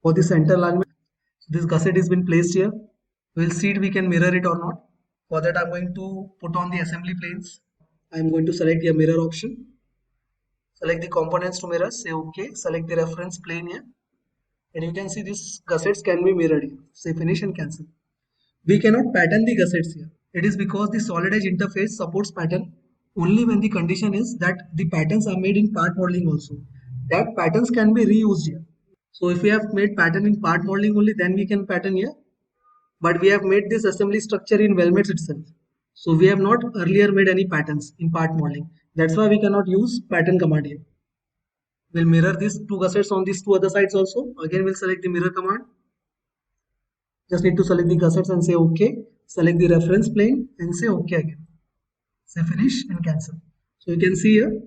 For the center alignment, this gusset has been placed here. We'll see if we can mirror it or not. For that, I'm going to put on the assembly planes. I'm going to select the mirror option. Select the components to mirror, say OK. Select the reference plane here. And you can see these gussets can be mirrored here. Say finish and cancel. We cannot pattern the gussets here. It is because the solid edge interface supports pattern only when the condition is that the patterns are made in part modeling also. That patterns can be reused here. So if we have made pattern in part modeling only, then we can pattern here. But we have made this assembly structure in weldments itself. So we have not earlier made any patterns in part modeling. That's why we cannot use pattern command here. We'll mirror these two gussets on these two other sides also. Again, we'll select the mirror command. Just need to select the gussets and say OK. Select the reference plane and say OK again. Say finish and cancel. So you can see here,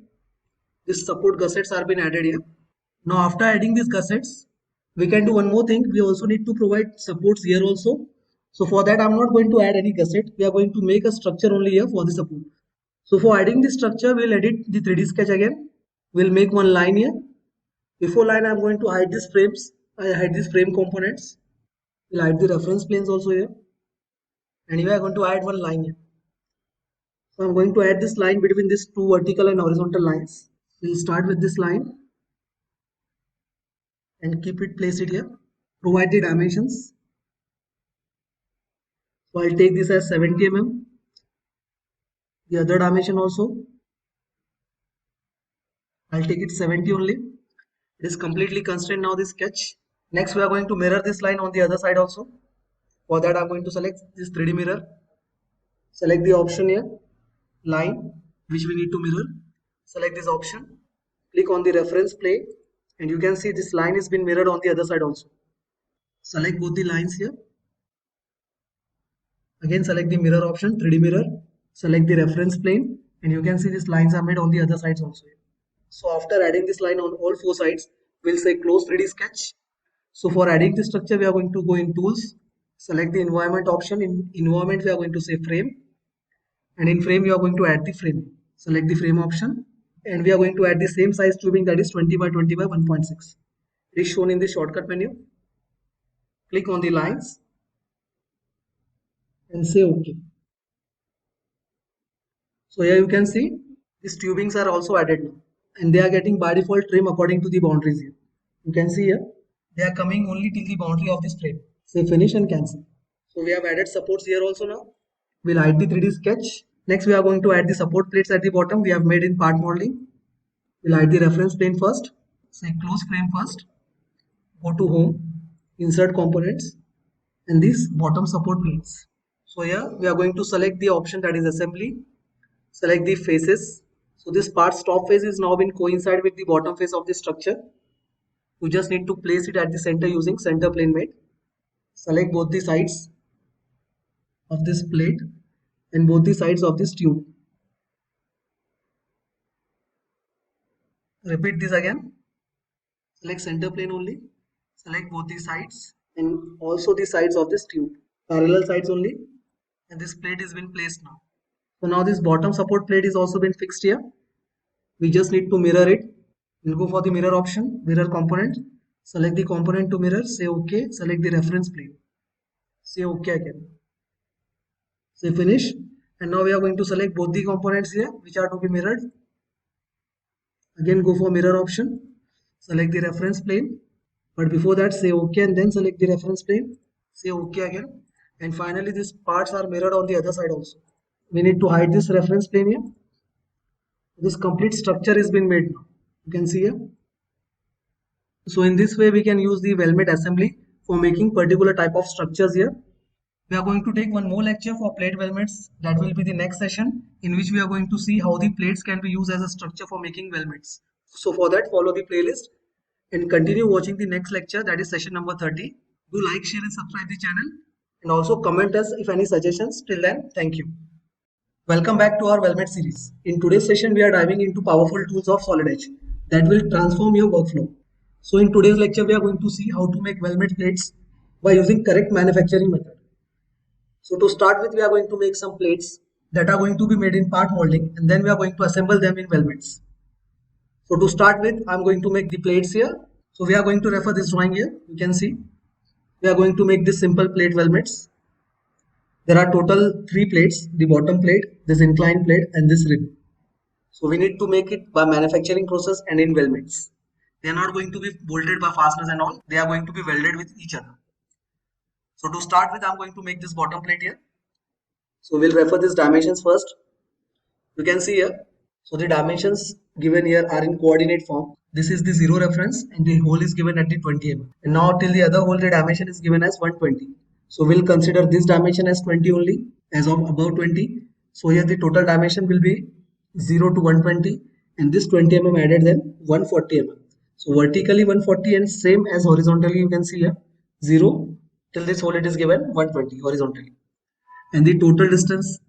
this support gussets are being added here. Now after adding these gussets, we can do one more thing. We also need to provide supports here also. So for that, I'm not going to add any gusset. We are going to make a structure only here for the support. So for adding this structure, we'll edit the 3D sketch again. We'll make one line here. Before line, I'm going to hide these frames. I hide these frame components. We'll hide the reference planes also here. And here I'm going to add one line here. So I'm going to add this line between these two vertical and horizontal lines. We'll start with this line and keep it placed here. Provide the dimensions. So I'll take this as 70 mm. The other dimension also, I'll take it 70 only. It is completely constrained now, this sketch. Next, we are going to mirror this line on the other side also. For that, I'm going to select this 3D mirror. Select the option here, line, which we need to mirror. Select this option. Click on the reference plane, and you can see this line has been mirrored on the other side also. Select both the lines here. Again, select the mirror option, 3D mirror. Select the reference plane, and you can see these lines are made on the other sides also. So after adding this line on all four sides, we'll say close 3D sketch. So for adding the structure, we are going to go in tools, select the environment option. In environment, we are going to say frame, and in frame, we are going to add the frame. Select the frame option, and we are going to add the same size tubing, that is 20 by 20 by 1.6. It is shown in the shortcut menu. Click on the lines and say OK. So here you can see these tubings are also added now, and they are getting by default trim according to the boundaries here. You can see here they are coming only till the boundary of this frame. Say finish and cancel. So we have added supports here also now. We'll hide the 3D sketch. Next we are going to add the support plates at the bottom we have made in part modeling. We'll hide the reference plane first. Say close frame first. Go to home, insert components, and these bottom support plates. So here we are going to select the option that is assembly. Select the faces. So this part's top face is now been coincide with the bottom face of the structure. You just need to place it at the center using center plane mate. Select both the sides of this plate and both the sides of this tube. Repeat this again. Select center plane only. Select both the sides and also the sides of this tube. Parallel sides only. And this plate is been placed now. So now this bottom support plate is also been fixed here. We just need to mirror it. We'll go for the mirror option, mirror component. Select the component to mirror, say OK. Select the reference plane. Say OK again. Say finish. And now we are going to select both the components here which are to be mirrored. Again go for mirror option. Select the reference plane. But before that say OK and then select the reference plane. Say OK again. And finally these parts are mirrored on the other side also. We need to hide this reference plane here. This complete structure is been made now. You can see here. So in this way we can use the weldment assembly for making particular type of structures here. We are going to take one more lecture for plate weldments. That will be the next session in which we are going to see how the plates can be used as a structure for making weldments. So for that follow the playlist and continue watching the next lecture, that is session number 30. Do like, share and subscribe the channel and also comment us if any suggestions. Till then, thank you. Welcome back to our weldment series. In today's session, we are diving into powerful tools of Solid Edge that will transform your workflow. So in today's lecture, we are going to see how to make weldment plates by using correct manufacturing method. So to start with, we are going to make some plates that are going to be made in part molding and then we are going to assemble them in weldments. So to start with, I am going to make the plates here. So we are going to refer this drawing here. You can see we are going to make this simple plate weldments. There are total 3 plates, the bottom plate, this inclined plate and this rib. So we need to make it by manufacturing process and in weldments. They are not going to be bolted by fasteners and all. They are going to be welded with each other. So to start with, I am going to make this bottom plate here. So we'll refer these dimensions first. You can see here. So the dimensions given here are in coordinate form. This is the 0 reference and the hole is given at the 20 mm. And now till the other hole, the dimension is given as 120. So we'll consider this dimension as 20 only as of above 20. So here the total dimension will be 0 to 120 and this 20 mm added then 140 mm. So vertically 140 and same as horizontally you can see here 0 till this hole it is given 120 horizontally. And the total distance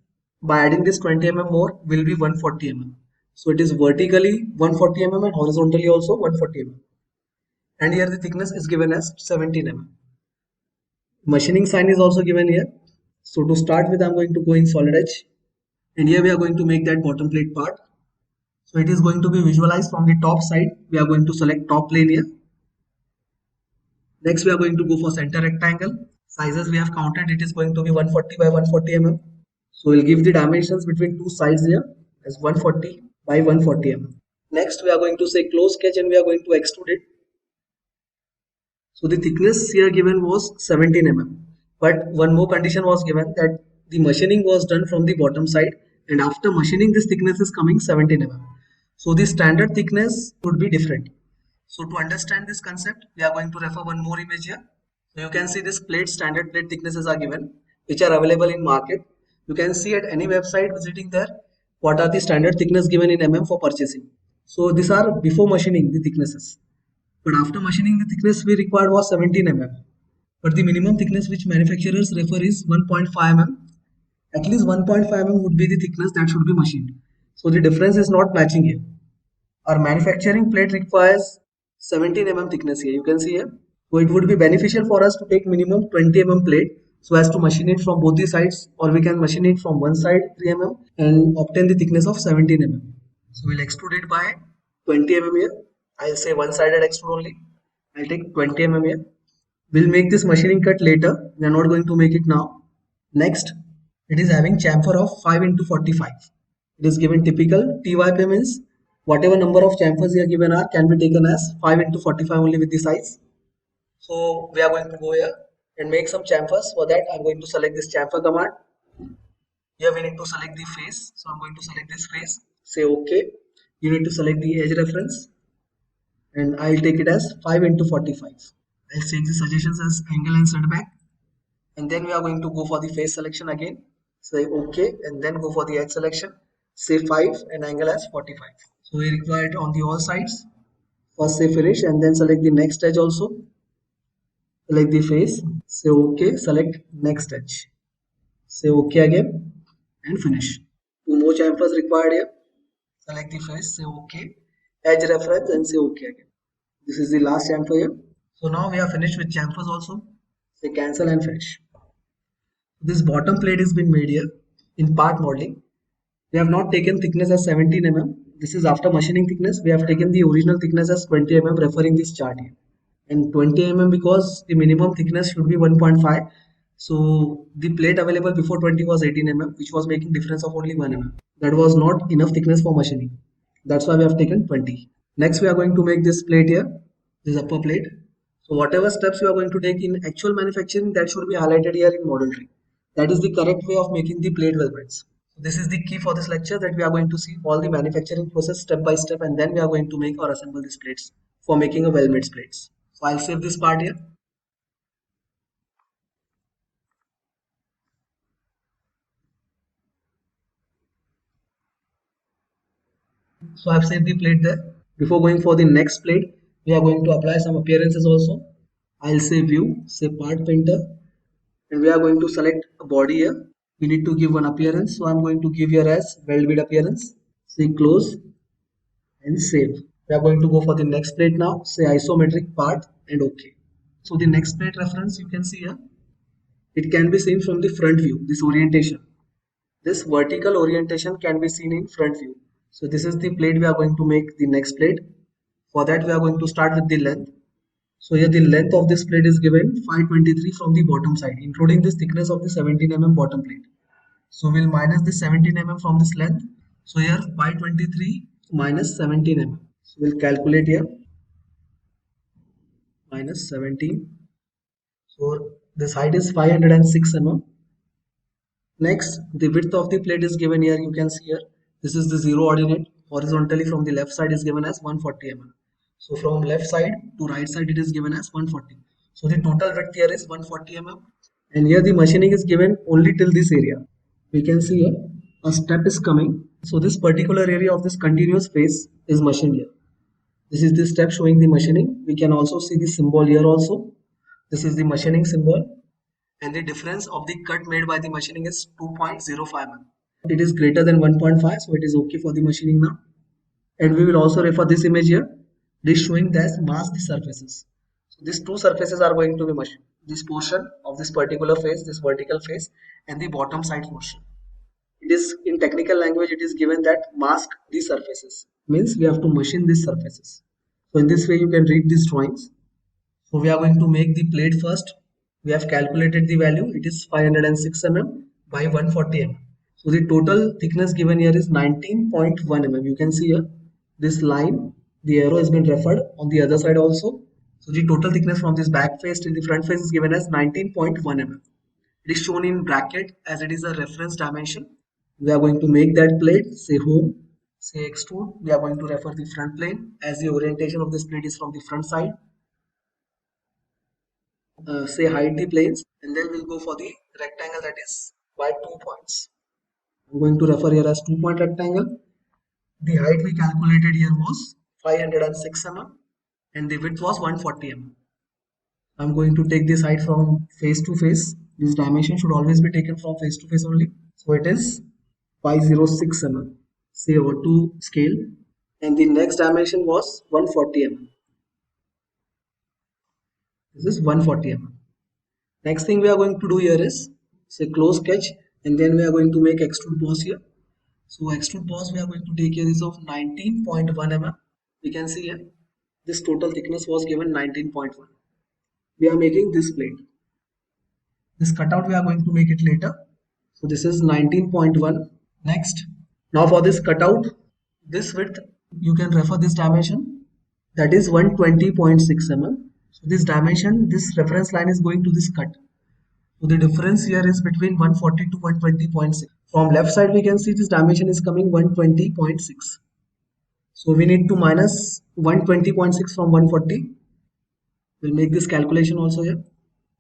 by adding this 20 mm more will be 140 mm. So it is vertically 140 mm and horizontally also 140 mm. And here the thickness is given as 17 mm. Machining sign is also given here. So to start with, I am going to go in Solid Edge and here we are going to make that bottom plate part. So it is going to be visualized from the top side. We are going to select top plane here. Next we are going to go for center rectangle. Sizes we have counted, it is going to be 140 by 140 mm. So we'll give the dimensions between two sides here as 140 by 140 mm. Next we are going to say close sketch and we are going to extrude it. So the thickness here given was 17 mm. But one more condition was given that the machining was done from the bottom side and after machining this thickness is coming 17 mm. So the standard thickness would be different. So to understand this concept, we are going to refer one more image here. So you can see this plate, standard plate thicknesses are given, which are available in market. You can see at any website visiting there, what are the standard thickness given in mm for purchasing. So these are before machining the thicknesses. But after machining the thickness we required was 17 mm. But the minimum thickness which manufacturers refer is 1.5 mm. At least 1.5 mm would be the thickness that should be machined. So the difference is not matching here. Our manufacturing plate requires 17 mm thickness here. You can see here. So it would be beneficial for us to take minimum 20 mm plate so as to machine it from both the sides, or we can machine it from one side 3 mm and obtain the thickness of 17 mm. So we'll extrude it by 20 mm here. I'll say one-sided extrude only. I'll take 20 mm here. We'll make this machining cut later. We are not going to make it now. Next, it is having chamfer of 5 into 45. It is given typical TYP means whatever number of chamfers here given are can be taken as 5 into 45 only with the size. So we are going to go here and make some chamfers. For that I'm going to select this chamfer command. Here we need to select the face. So I'm going to select this face. Say OK. You need to select the edge reference and I'll take it as 5 into 45. I'll change the suggestions as angle and setback. And then we are going to go for the face selection again. Say OK and then go for the edge selection. Say 5 and angle as 45. So we require it on the all sides. First say finish and then select the next edge also. Select the face, say OK, select next edge. Say OK again and finish. Two more chamfers required here. Select the face, say OK, edge reference and say OK again. This is the last chamfer here. So now we are finished with chamfers also. Say cancel and finish. This bottom plate is been made here in part modeling. We have not taken thickness as 17 mm. This is after machining thickness. We have taken the original thickness as 20 mm referring this chart here. And 20 mm because the minimum thickness should be 1.5. So the plate available before 20 was 18 mm, which was making difference of only 1 mm. That was not enough thickness for machining. That's why we have taken 20. Next we are going to make this plate here, this upper plate. So whatever steps you are going to take in actual manufacturing, that should be highlighted here in model tree. That is the correct way of making the plate weldments. So this is the key for this lecture, that we are going to see all the manufacturing process step by step, and then we are going to make or assemble these plates for making a weldments plates. So I'll save this part here. So I've saved the plate there. Before going for the next plate, we are going to apply some appearances also. I'll say view, say part painter, and we are going to select a body here. We need to give one appearance, so I'm going to give here as weld bit appearance. Say close and save. We are going to go for the next plate now. Say isometric part and OK. So the next plate reference you can see here. It can be seen from the front view, this orientation. This vertical orientation can be seen in front view. So this is the plate we are going to make the next plate. For that we are going to start with the length. So here the length of this plate is given 523 from the bottom side, including this thickness of the 17 mm bottom plate. So we'll minus the 17 mm from this length. So here 523 minus 17 mm. So we'll calculate here minus 17. So this height is 506 mm. Next, the width of the plate is given here. You can see here. This is the zero ordinate. Horizontally from the left side is given as 140 mm. So from left side to right side it is given as 140. So the total width here is 140 mm. And here the machining is given only till this area. We can see here a step is coming. So this particular area of this continuous face is machined here. This is the step showing the machining. We can also see the symbol here also. This is the machining symbol. And the difference of the cut made by the machining is 2.05 mm. It is greater than 1.5, so it is okay for the machining now. And we will also refer this image here. This showing that masked surfaces. So these two surfaces are going to be machined. This portion of this particular face, this vertical face, and the bottom side portion. It is in technical language, it is given that mask these surfaces. Means we have to machine these surfaces. So in this way you can read these drawings. So we are going to make the plate first. We have calculated the value. It is 506 mm by 140 mm. So the total thickness given here is 19.1 mm. You can see here this line, the arrow has been referred on the other side also. So the total thickness from this back face till the front face is given as 19.1 mm. It is shown in bracket as it is a reference dimension. We are going to make that plate, say home, say extrude. We are going to refer the front plane as the orientation of this plate is from the front side. Say hide the planes, and then we'll go for the rectangle that is by 2 points. I'm going to refer here as 2-point rectangle. The height we calculated here was 506 mm and the width was 140 mm. I'm going to take this height from face to face. This dimension should always be taken from face to face only. So it is 506 mm. Say over to scale, and the next dimension was 140 mm. This is 140 mm. Next thing we are going to do here is say close sketch, and then we are going to make extrude boss here. So extrude boss we are going to take here is of 19.1 mm. We can see here this total thickness was given 19.1. We are making this plate. This cutout we are going to make it later. So this is 19.1. Next, now for this cutout, this width you can refer this dimension, that is 120.6 mm. So this dimension, this reference line is going to this cut. So the difference here is between 140 to 120.6. From left side we can see this dimension is coming 120.6. So we need to minus 120.6 from 140. We'll make this calculation also here.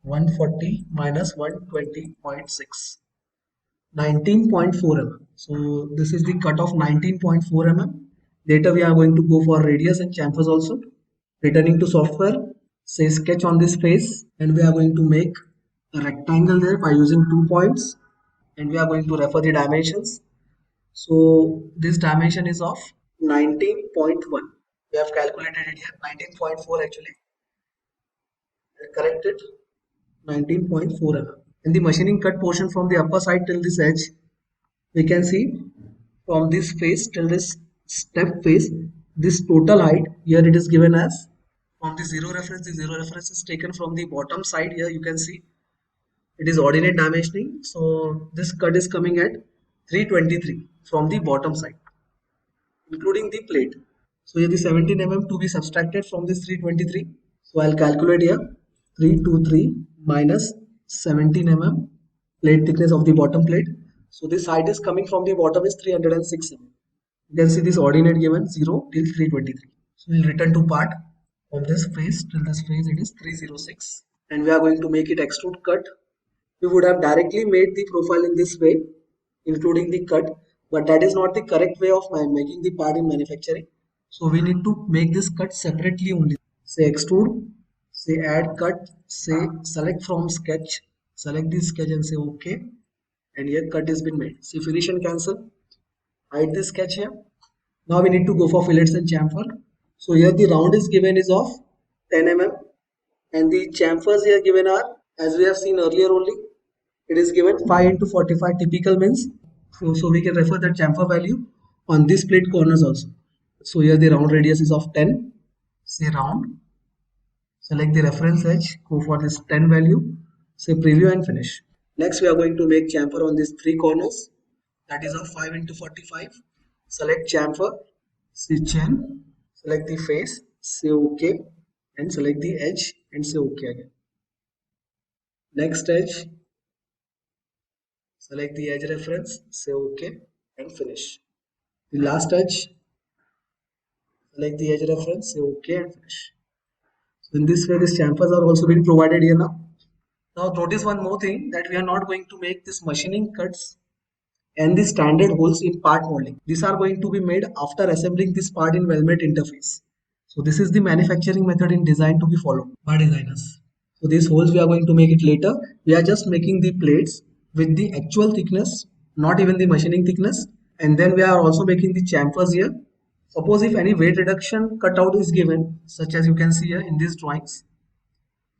140 minus 120.6. 19.4 mm. So this is the cut of 19.4 mm. Later we are going to go for radius and chamfers also. Returning to software, say sketch on this face, and we are going to make a rectangle there by using 2 points, and we are going to refer the dimensions. So this dimension is of 19.1. We have calculated it here, 19.4 actually. Correct it, 19.4 mm. In the machining cut portion from the upper side till this edge, we can see from this face till this step face, this total height here it is given as from the zero reference. The zero reference is taken from the bottom side. Here you can see it is ordinate dimensioning. So this cut is coming at 323 from the bottom side, including the plate. So here the 17 mm to be subtracted from this 323. So I'll calculate here 323 minus 17 mm plate thickness of the bottom plate. So this height is coming from the bottom is 306 mm. You can see this ordinate given 0 till 323. So we'll return to part from this face till this face it is 306, and we are going to make it extrude cut. We would have directly made the profile in this way, including the cut, but that is not the correct way of making the part in manufacturing. So we need to make this cut separately only. Say extrude, say add cut, say select from sketch, select this sketch and say OK, and here cut has been made. Say finish and cancel, hide this sketch here. Now we need to go for fillets and chamfer. So here the round is given is of 10 mm, and the chamfers here given are, as we have seen earlier only, it is given 5 into 45 typical means. So we can refer that chamfer value on this plate corners also. So here the round radius is of 10. Say round. Select the reference edge. Go for this 10 value. Say preview and finish. Next we are going to make chamfer on these three corners. That is of 5 into 45. Select chamfer. Say chain. Select the face. Say OK. And select the edge and say OK again. Next edge. Select the edge reference, say OK and finish. The last edge, select the edge reference, say OK and finish. So in this way, these chamfers are also being provided here now. Now notice one more thing, that we are not going to make this machining cuts and the standard holes in part molding. These are going to be made after assembling this part in weldment interface. So this is the manufacturing method in design to be followed by designers. So these holes we are going to make it later. We are just making the plates with the actual thickness, not even the machining thickness, and then we are also making the chamfers here. Suppose if any weight reduction cutout is given, such as you can see here in these drawings.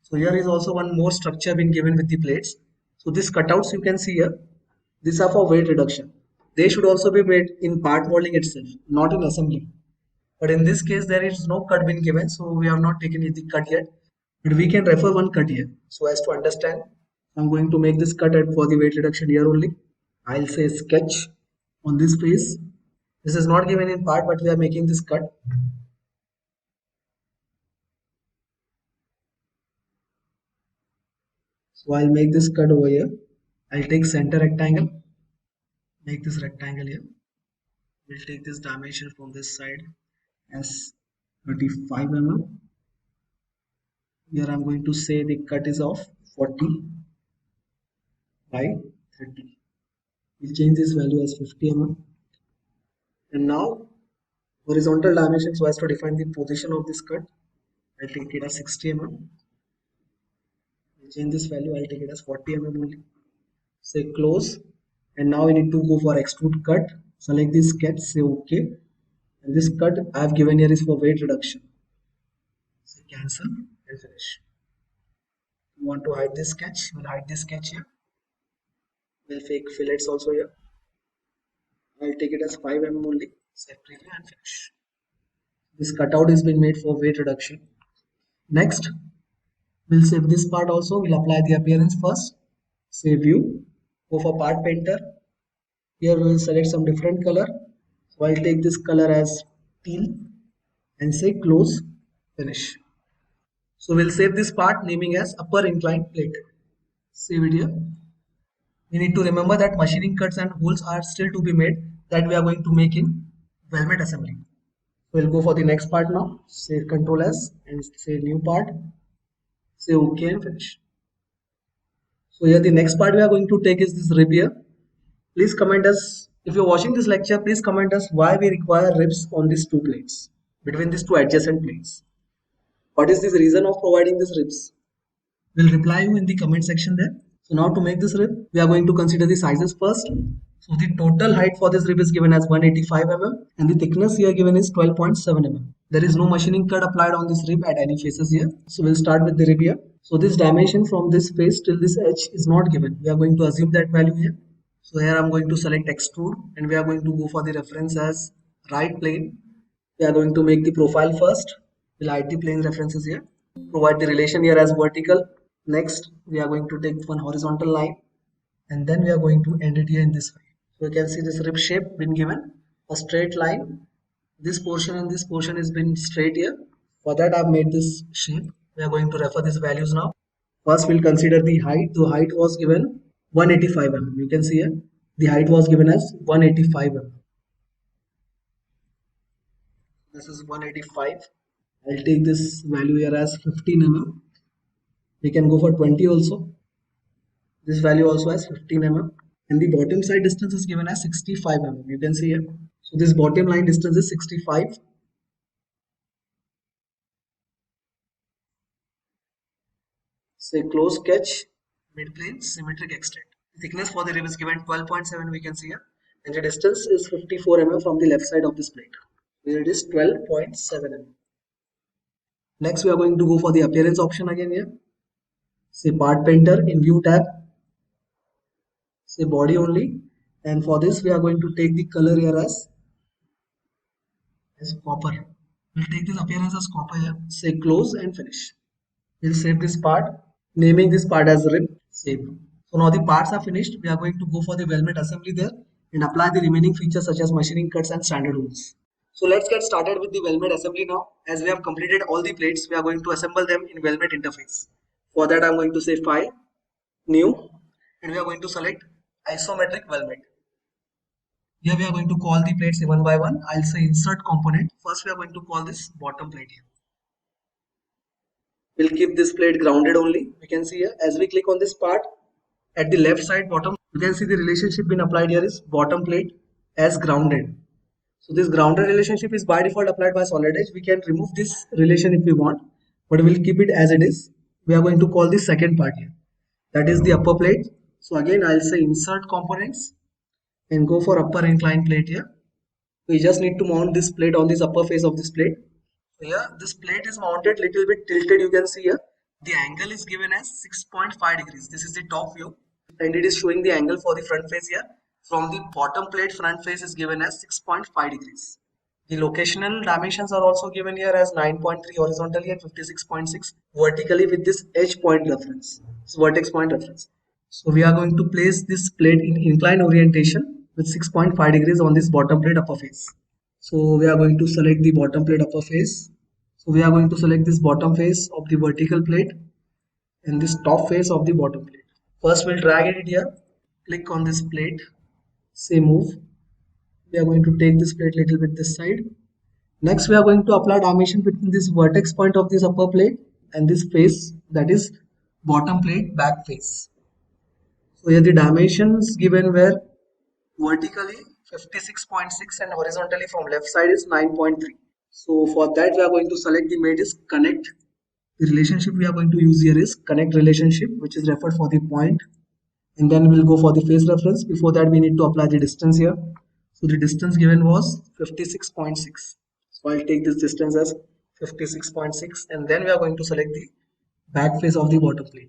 So here is also one more structure being given with the plates. So these cutouts you can see here, these are for weight reduction. They should also be made in part molding itself, not in assembly. But in this case there is no cut been given, so we have not taken the cut yet. But we can refer one cut here so as to understand. I'm going to make this cut for the weight reduction here only. I'll say sketch on this face. This is not given in part, but we are making this cut. So I'll make this cut over here. I'll take center rectangle, make this rectangle here. We'll take this dimension from this side as 35 mm. Here I'm going to say the cut is of 40 by 30. We'll change this value as 50 mm. And now horizontal dimension, so as to define the position of this cut, I'll take it as 60 mm. We'll change this value, I'll take it as 40 mm only. Say close, and now we need to go for extrude cut. Select this sketch, say OK, and this cut I have given here is for weight reduction. Say cancel and finish. You want to hide this sketch, we'll hide this sketch here. We'll fake fillets also here. I'll take it as 5 mm only. Set preview and finish. This cutout is being made for weight reduction. Next, we'll save this part also. We'll apply the appearance first. Say view. Go for part painter. Here we will select some different color. So I'll take this color as teal and say close, finish. So we'll save this part naming as upper inclined plate. Save it here. We need to remember that machining cuts and holes are still to be made that we are going to make in weldment assembly. We'll go for the next part now. Say Control S and say new part. Say OK and finish. So here the next part we are going to take is this rib here. Please comment us, if you're watching this lecture, please comment us why we require ribs on these two plates, between these two adjacent plates. What is this reason of providing these ribs? We'll reply you in the comment section there. So now to make this rib, we are going to consider the sizes first. So the total height for this rib is given as 185 mm and the thickness here given is 12.7 mm. There is no machining cut applied on this rib at any faces here. So we'll start with the rib here. So this dimension from this face till this edge is not given. We are going to assume that value here. So here I'm going to select extrude and we are going to go for the reference as right plane. We are going to make the profile first. We'll hide the plane references here. Provide the relation here as vertical. Next, we are going to take one horizontal line and then we are going to end it here in this way. So you can see this rib shape been given a straight line. This portion and this portion has been straight here. For that I've made this shape. We are going to refer these values now. First we'll consider the height. The height was given 185 mm. You can see here the height was given as 185 mm. This is 185. I'll take this value here as 15 mm. We can go for 20 also. This value also has 15 mm. And the bottom side distance is given as 65 mm. You can see here. So this bottom line distance is 65. Say close sketch, mid plane, symmetric extent. The thickness for the rib is given 12.7. We can see here. And the distance is 54 mm from the left side of this plate. Here it is 12.7 mm. Next we are going to go for the appearance option again here. Say part painter in view tab. Say body only, and for this we are going to take the color here as copper. We'll take this appearance as copper here. Say close and finish. We'll save this part, naming this part as rib. Save. So now the parts are finished. We are going to go for the weldment assembly there and apply the remaining features such as machining cuts and standard rules. So let's get started with the weldment assembly now. As we have completed all the plates, we are going to assemble them in weldment interface. For that I'm going to say file, new, and we are going to select isometric weldment. Here we are going to call the plates one by one. I'll say insert component. First we are going to call this bottom plate here. We'll keep this plate grounded only. We can see here as we click on this part at the left side bottom, you can see the relationship being applied here is bottom plate as grounded. So this grounded relationship is by default applied by solid edge. We can remove this relation if we want, but we'll keep it as it is. We are going to call the second part here. That is the upper plate. So again I'll say insert components and go for upper inclined plate here. We just need to mount this plate on this upper face of this plate. So here this plate is mounted little bit tilted. You can see here the angle is given as 6.5 degrees. This is the top view and it is showing the angle for the front face here. From the bottom plate front face is given as 6.5 degrees. The locational dimensions are also given here as 9.3 horizontally and 56.6 vertically with this edge point reference. This vertex point reference. So we are going to place this plate in inclined orientation with 6.5 degrees on this bottom plate upper face. So we are going to select the bottom plate upper face. So we are going to select this bottom face of the vertical plate and this top face of the bottom plate. First we'll drag it here, click on this plate, say move. We are going to take this plate little bit this side. Next we are going to apply dimension between this vertex point of this upper plate and this face, that is bottom plate back face. So here the dimensions given were vertically 56.6 and horizontally from left side is 9.3. So for that we are going to select the made is connect. The relationship we are going to use here is connect relationship, which is referred for the point, and then we'll go for the face reference. Before that we need to apply the distance here. So the distance given was 56.6. So I'll take this distance as 56.6 and then we are going to select the back face of the bottom plate.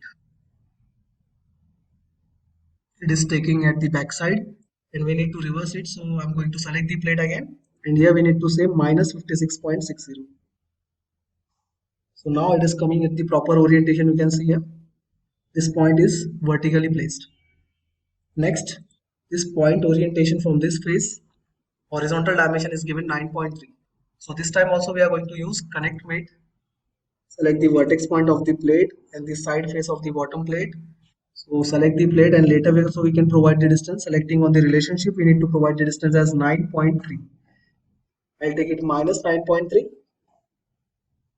It is taking at the back side and we need to reverse it. So I'm going to select the plate again and here we need to say minus 56.60. So now it is coming at the proper orientation. You can see here this point is vertically placed. Next, this point orientation from this face, horizontal dimension is given 9.3. So this time also we are going to use connect mate. Select the vertex point of the plate and the side face of the bottom plate. So select the plate and later we can provide the distance. Selecting on the relationship, we need to provide the distance as 9.3. I'll take it minus 9.3.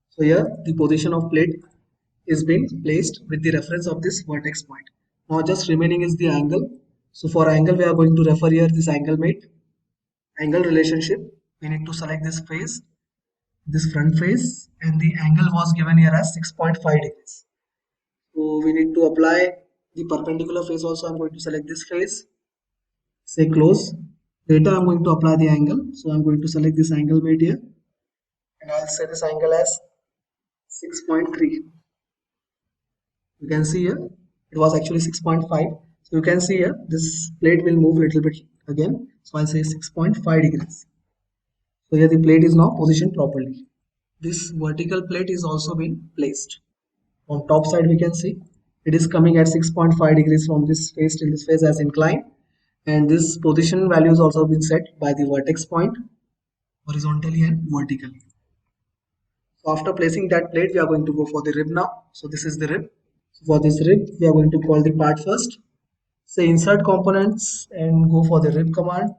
So here the position of plate is being placed with the reference of this vertex point. Now just remaining is the angle. So for angle we are going to refer here this angle mate, angle relationship. We need to select this face. this front face, and the angle was given here as 6.5 degrees. So we need to apply the perpendicular face also. I'm going to select this face, say close. Later I'm going to apply the angle. So I'm going to select this angle made here, and I'll say this angle as 6.3. You can see here it was actually 6.5. So you can see here this plate will move a little bit again. So I'll say 6.5 degrees. So here the plate is now positioned properly. This vertical plate is also been placed. On top side we can see it is coming at 6.5 degrees from this face till this face as inclined, and this position value has also been set by the vertex point horizontally and vertically. So after placing that plate, we are going to go for the rib now. So this is the rib. So for this rib, we are going to call the part first. Say insert components and go for the rib command.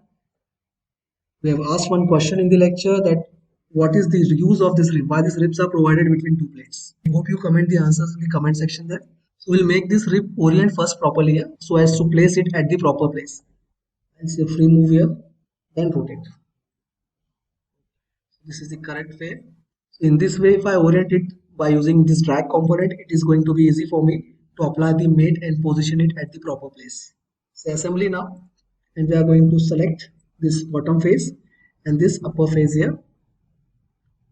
We have asked one question in the lecture that what is the use of this rib? Why these ribs are provided between two plates? I hope you comment the answers in the comment section there. So we'll make this rib orient first properly here so as to place it at the proper place. And say free move here, then rotate. So this is the correct way. So in this way, if I orient it by using this drag component, it is going to be easy for me to apply the mate and position it at the proper place. Say assembly now, and we are going to select this bottom face and this upper face here.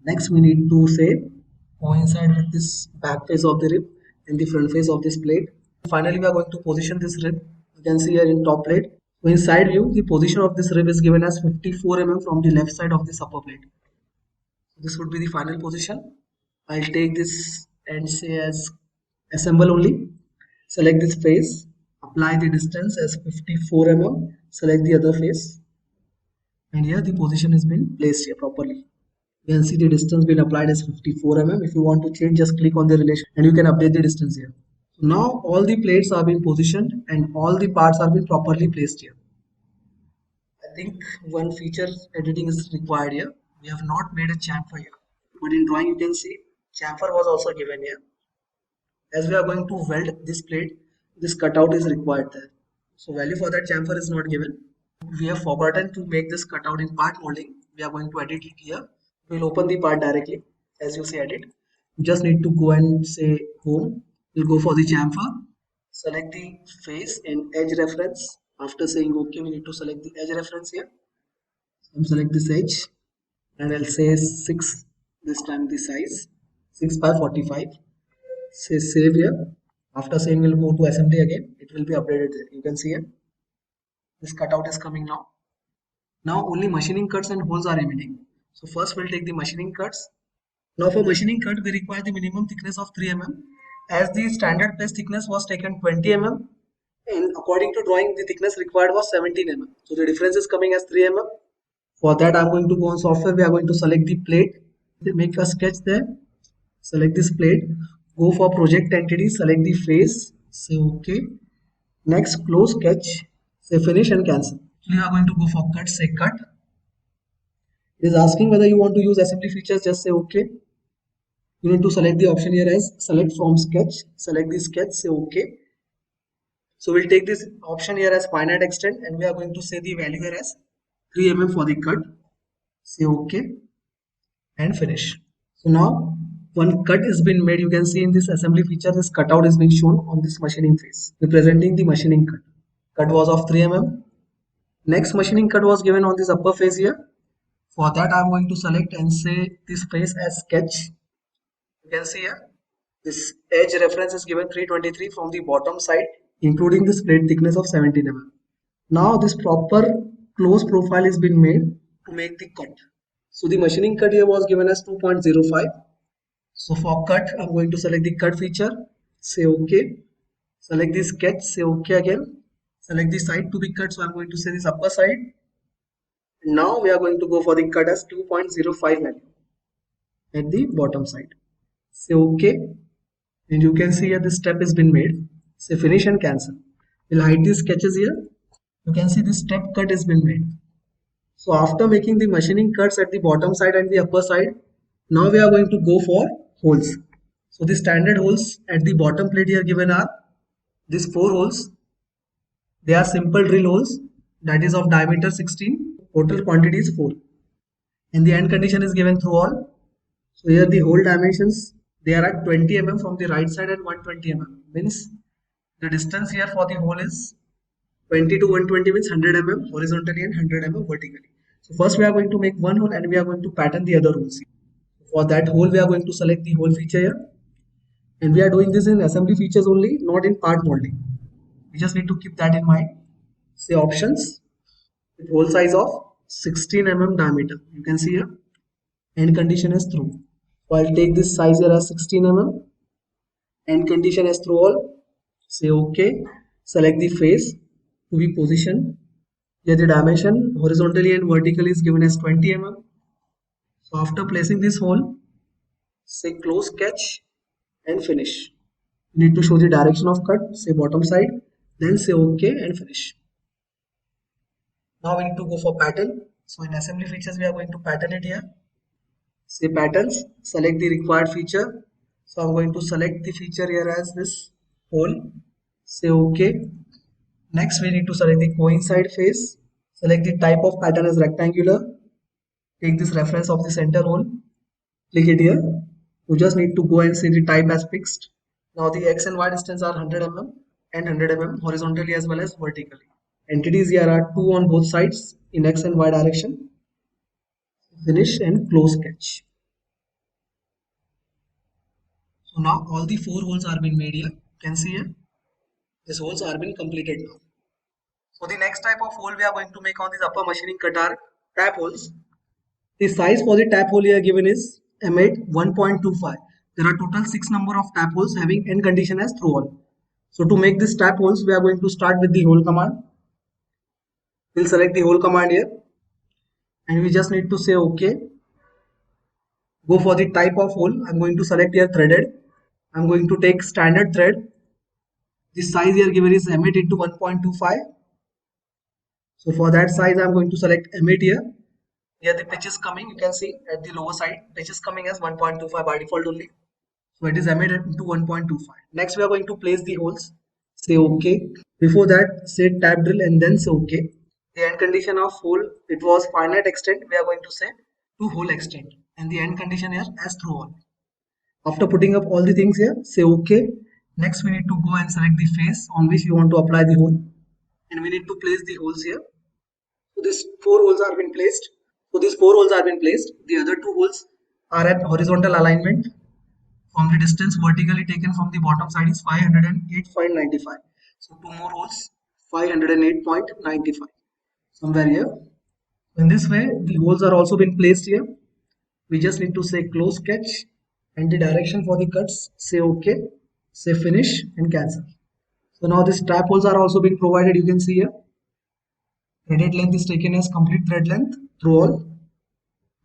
Next we need to say coincide with this back face of the rib and the front face of this plate. Finally we are going to position this rib. You can see here in top plate. So in side view, the position of this rib is given as 54 mm from the left side of this upper plate. So this would be the final position. I'll take this and say as assemble only. Select this face, apply the distance as 54 mm, select the other face, and here the position has been placed here properly. You can see the distance been applied as 54 mm. If you want to change, just click on the relation and you can update the distance here. So now all the plates are being positioned and all the parts are being properly placed here. I think one feature editing is required here. We have not made a chamfer here, but in drawing you can see chamfer was also given here. As we are going to weld this plate, this cutout is required there. So value for that chamfer is not given. We have forgotten to make this cutout in part molding. We are going to edit it here. We'll open the part directly. As you say edit, you just need to go and say home. We'll go for the chamfer. Select the face and edge reference. After saying OK, we need to select the edge reference here. I'm select this edge and I'll say 6, this time the size 6 by 45. Say save here. After saying we'll go to assembly again, it will be updated there. You can see it. This cutout is coming now. Now only machining cuts and holes are remaining. So first we'll take the machining cuts. Now for machining cut we require the minimum thickness of 3 mm. As the standard place thickness was taken 20 mm and according to drawing the thickness required was 17 mm. So the difference is coming as 3 mm. For that I'm going to go on software. We are going to select the plate. Make a sketch there. Select this plate. Go for project entity. Select the face. Say OK. Next close sketch. Say finish and cancel. We are going to go for cut. Say cut. It is asking whether you want to use assembly features. Just say OK. You need to select the option here as select from sketch. Select the sketch. Say OK. So we'll take this option here as finite extent and we are going to say the value here as 3 mm for the cut. Say OK and finish. So now one cut has been made. You can see in this assembly feature this cutout is being shown on this machining face representing the machining cut. Cut was of 3 mm. Next machining cut was given on this upper face here. For that I am going to select and say this face as sketch. You can see here this edge reference is given 323 from the bottom side including this plate thickness of 17 mm. Now this proper close profile is been made to make the cut. So the machining cut here was given as 2.05. So for cut I'm going to select the cut feature. Say OK. Select the sketch. Say OK again. Select the side to be cut. So I'm going to say this upper side. Now we are going to go for the cut as 2.05 value at the bottom side. Say OK. And you can see here this step has been made. Say finish and cancel. We'll hide these sketches here. You can see this step cut has been made. So after making the machining cuts at the bottom side and the upper side, now we are going to go for holes. So the standard holes at the bottom plate here given are these 4 holes. They are simple drill holes, that is of diameter 16. Total quantity is 4. And the end condition is given through all. So here the hole dimensions, they are at 20 mm from the right side and 120 mm. Means the distance here for the hole is 20 to 120 means 100 mm horizontally and 100 mm vertically. So first we are going to make one hole and we are going to pattern the other holes. For that hole we are going to select the hole feature here. And we are doing this in assembly features only, not in part molding. We just need to keep that in mind. Say options with hole size of 16 mm diameter. You can see here end condition is through. So I'll take this size here as 16 mm. End condition is through all. Say OK. Select the face to be positioned. Here the dimension horizontally and vertically is given as 20 mm. So after placing this hole, say close sketch and finish. You need to show the direction of cut, say bottom side, then say OK and finish. Now we need to go for pattern. So in assembly features, we are going to pattern it here. Say patterns, select the required feature. So I'm going to select the feature here as this hole. Say OK. Next, we need to select the coincide face. Select the type of pattern as rectangular. Take this reference of the center hole. Click it here. You just need to go and see the type as fixed. Now the X and Y distance are 100 mm and 100 mm horizontally as well as vertically. Entities here are 2 on both sides in X and Y direction. Finish and close sketch. So now all the 4 holes are been made here. You can see here. These holes are been completed now. So the next type of hole we are going to make on this upper machining cut are tap holes. The size for the tap hole here given is M8 1.25. There are total 6 number of tap holes having end condition as through hole. So to make this tap holes, we are going to start with the hole command. We'll select the hole command here. And we just need to say OK. Go for the type of hole. I'm going to select here threaded. I'm going to take standard thread. The size here given is M8 into 1.25. So for that size, I'm going to select M8 here. Here the pitch is coming, you can see at the lower side, pitch is coming as 1.25 by default only. So it is M8 into 1.25. Next we are going to place the holes. Say OK. Before that, say tab drill and then say OK. The end condition of hole, it was finite extent. We are going to say to hole extent. And the end condition here as through hole. After putting up all the things here, say OK. Next we need to go and select the face on which you want to apply the hole. And we need to place the holes here. So these 4 holes are been placed. So these 4 holes are been placed. The other 2 holes are at horizontal alignment. From the distance vertically taken from the bottom side is 508.95. So 2 more holes, 508.95. Somewhere here. In this way, the holes are also been placed here. We just need to say close sketch and the direction for the cuts. Say OK, say finish and cancel. So now these tap holes are also been provided. You can see here. Threaded length is taken as complete thread length through all.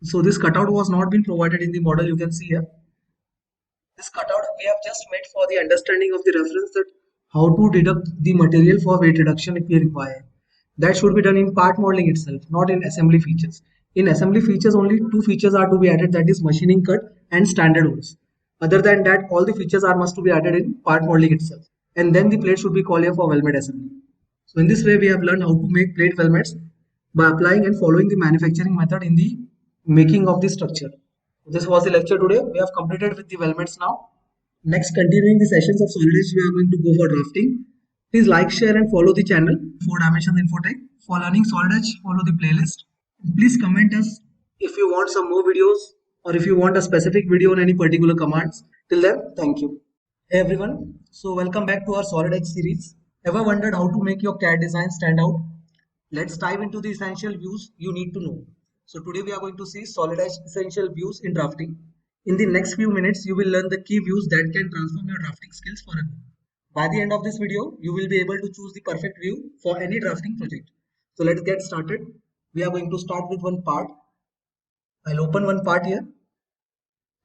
So this cutout was not been provided in the model. You can see here. This cutout we have just made for the understanding of the reference that how to deduct the material for weight reduction if we require. That should be done in part modeling itself, not in assembly features. In assembly features, only 2 features are to be added, that is machining cut and standard holes. Other than that, all the features are must to be added in part modeling itself. And then the plate should be called here for weldment assembly. So in this way, we have learned how to make plate weldments by applying and following the manufacturing method in the making of the structure. This was the lecture today. We have completed with the weldments now. Next, continuing the sessions of solid edge, we are going to go for drafting. Please like, share and follow the channel 4 Dimensions Infotech. For learning solid edge, follow the playlist. Please comment us if you want some more videos or if you want a specific video on any particular commands. Till then, thank you. Hey everyone, so welcome back to our solid edge series. Ever wondered how to make your CAD design stand out? Let's dive into the essential views you need to know. So today we are going to see solid edge essential views in drafting. In the next few minutes, you will learn the key views that can transform your drafting skills forever. By the end of this video, you will be able to choose the perfect view for any drafting project. So let's get started. We are going to start with one part. I'll open one part here.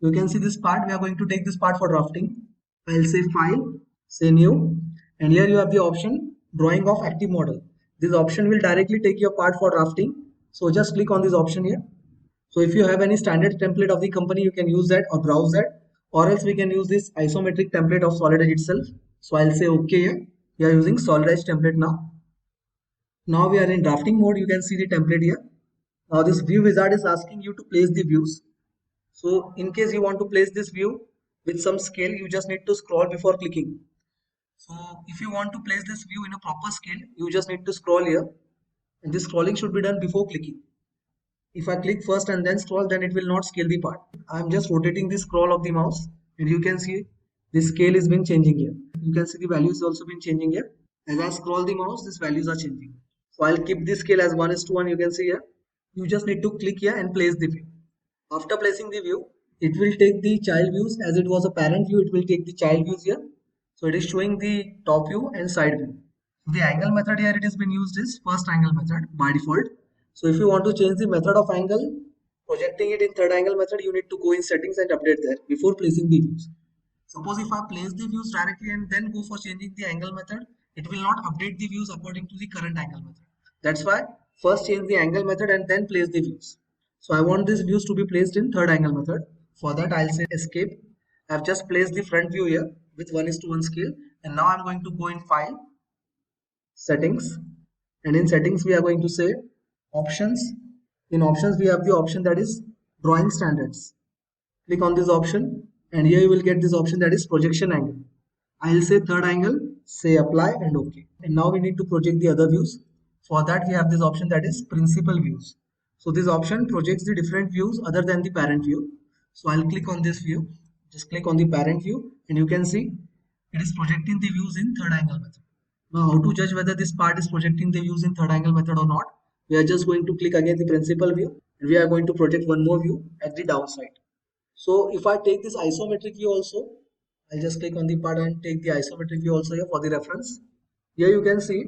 You can see this part. We are going to take this part for drafting. I'll say file, say new, and here you have the option drawing of active model. This option will directly take your part for drafting. So just click on this option here. So if you have any standard template of the company, you can use that or browse that, or else we can use this isometric template of solid edge itself. So I'll say OK here. We are using solid edge template now. Now we are in drafting mode. You can see the template here. Now this view wizard is asking you to place the views. So in case you want to place this view with some scale, you just need to scroll before clicking. So if you want to place this view in a proper scale, you just need to scroll here, and this scrolling should be done before clicking. If I click first and then scroll, then it will not scale the part. I'm just rotating the scroll of the mouse, and you can see the scale has been changing here. You can see the values also been changing here. As I scroll the mouse, these values are changing. So I'll keep this scale as 1:1. You can see here. You just need to click here and place the view. After placing the view, it will take the child views. As it was a parent view, it will take the child views here. So it is showing the top view and side view. The angle method here it has been used is first angle method by default. So if you want to change the method of angle, projecting it in third angle method, you need to go in settings and update there before placing the views. Suppose if I place the views directly and then go for changing the angle method, it will not update the views according to the current angle method. That's why first change the angle method and then place the views. So I want these views to be placed in third angle method. For that I'll say escape. I've just placed the front view here with 1:1 scale, and now I'm going to go in file, settings, and in settings we are going to say options. In options we have the option that is drawing standards. Click on this option, and here you will get this option that is projection angle. I'll say third angle, say apply and OK. And now we need to project the other views. For that we have this option that is principal views. So this option projects the different views other than the parent view. So I'll click on this view, just click on the parent view, and you can see it is projecting the views in third angle method. Now how to judge whether this part is projecting the views in third angle method or not? We are just going to click again the principal view, and we are going to project one more view at the downside. So if I take this isometric view also, I'll just click on the part and take the isometric view also here for the reference. Here you can see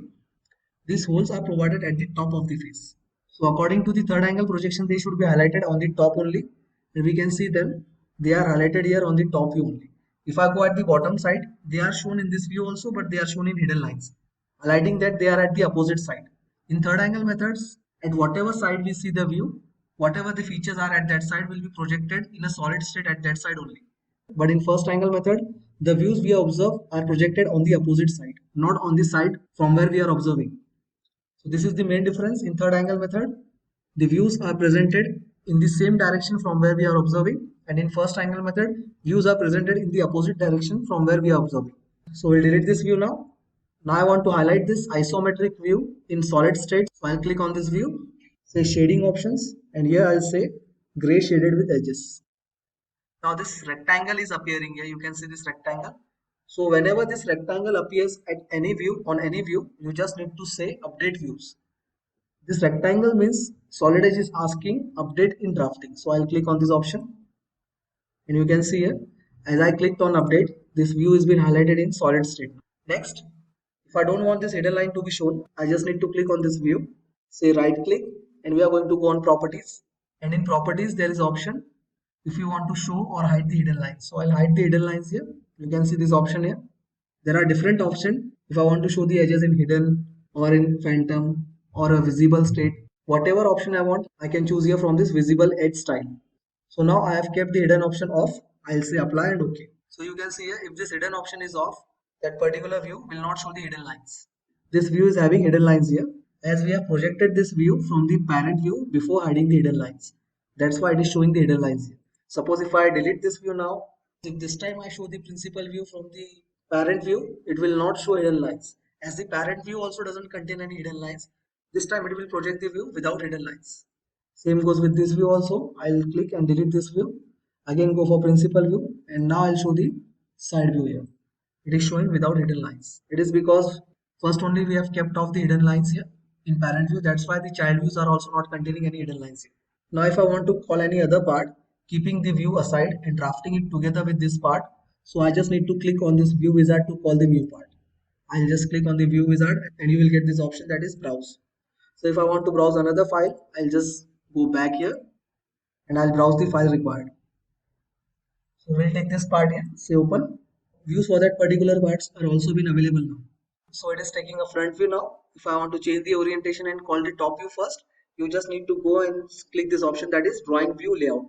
these holes are provided at the top of the face. So according to the third angle projection, they should be highlighted on the top only, and we can see them. They are highlighted here on the top view only. If I go at the bottom side, they are shown in this view also, but they are shown in hidden lines, highlighting that they are at the opposite side. In third angle methods, at whatever side we see the view, whatever the features are at that side will be projected in a solid state at that side only. But in first angle method, the views we observe are projected on the opposite side, not on the side from where we are observing. So this is the main difference. In third angle method, the views are presented in the same direction from where we are observing, and in first angle method, views are presented in the opposite direction from where we are observing. So we'll delete this view now. Now I want to highlight this isometric view in solid state. So I'll click on this view, say shading options, and here I'll say gray shaded with edges. Now this rectangle is appearing here. You can see this rectangle. So whenever this rectangle appears at any view, on any view, you just need to say update views. This rectangle means Solid Edge is asking update in drafting. So I'll click on this option, and you can see here, as I clicked on update, this view has been highlighted in solid state. Next, if I don't want this hidden line to be shown, I just need to click on this view, say right click, and we are going to go on properties. And in properties, there is option if you want to show or hide the hidden lines. So I'll hide the hidden lines here. You can see this option here. There are different options. If I want to show the edges in hidden or in phantom or a visible state, whatever option I want, I can choose here from this visible edge style. So now I have kept the hidden option off. I'll say apply and OK. So you can see here, if this hidden option is off, that particular view will not show the hidden lines. This view is having hidden lines here, as we have projected this view from the parent view before hiding the hidden lines. That's why it is showing the hidden lines here. Suppose if I delete this view now, if this time I show the principal view from the parent view, it will not show hidden lines. As the parent view also doesn't contain any hidden lines, this time it will project the view without hidden lines. Same goes with this view also. I'll click and delete this view. Again go for principal view, and now I'll show the side view here. It is showing without hidden lines. It is because first only we have kept off the hidden lines here in parent view. That's why the child views are also not containing any hidden lines here. Now if I want to call any other part, keeping the view aside and drafting it together with this part, so I just need to click on this view wizard to call the new part. I'll just click on the view wizard, and you will get this option that is browse. So if I want to browse another file, I'll just go back here and I'll browse the file required. So we'll take this part here, say open. Views for that particular parts are also been available now. So it is taking a front view now. If I want to change the orientation and call the top view first, you just need to go and click this option that is drawing view layout.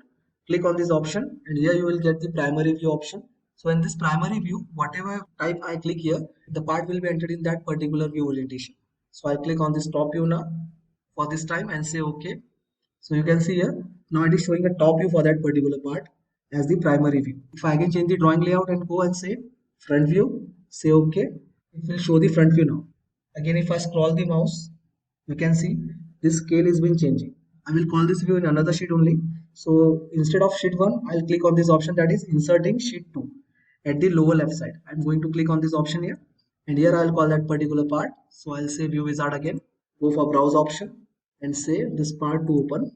Click on this option, and here you will get the primary view option. So in this primary view, whatever type I click here, the part will be entered in that particular view orientation. So I'll click on this top view now for this time and say OK. So you can see here, Now it is showing a top view for that particular part as the primary view. If I can change the drawing layout and go and say front view, say OK, it will show the front view now. Again, if I scroll the mouse, you can see this scale is been changing. I will call this view in another sheet only. So instead of sheet 1, I'll click on this option, that is inserting sheet 2 at the lower left side. I'm going to click on this option here, and here I'll call that particular part. So I'll say view wizard again, go for browse option and say this part to open.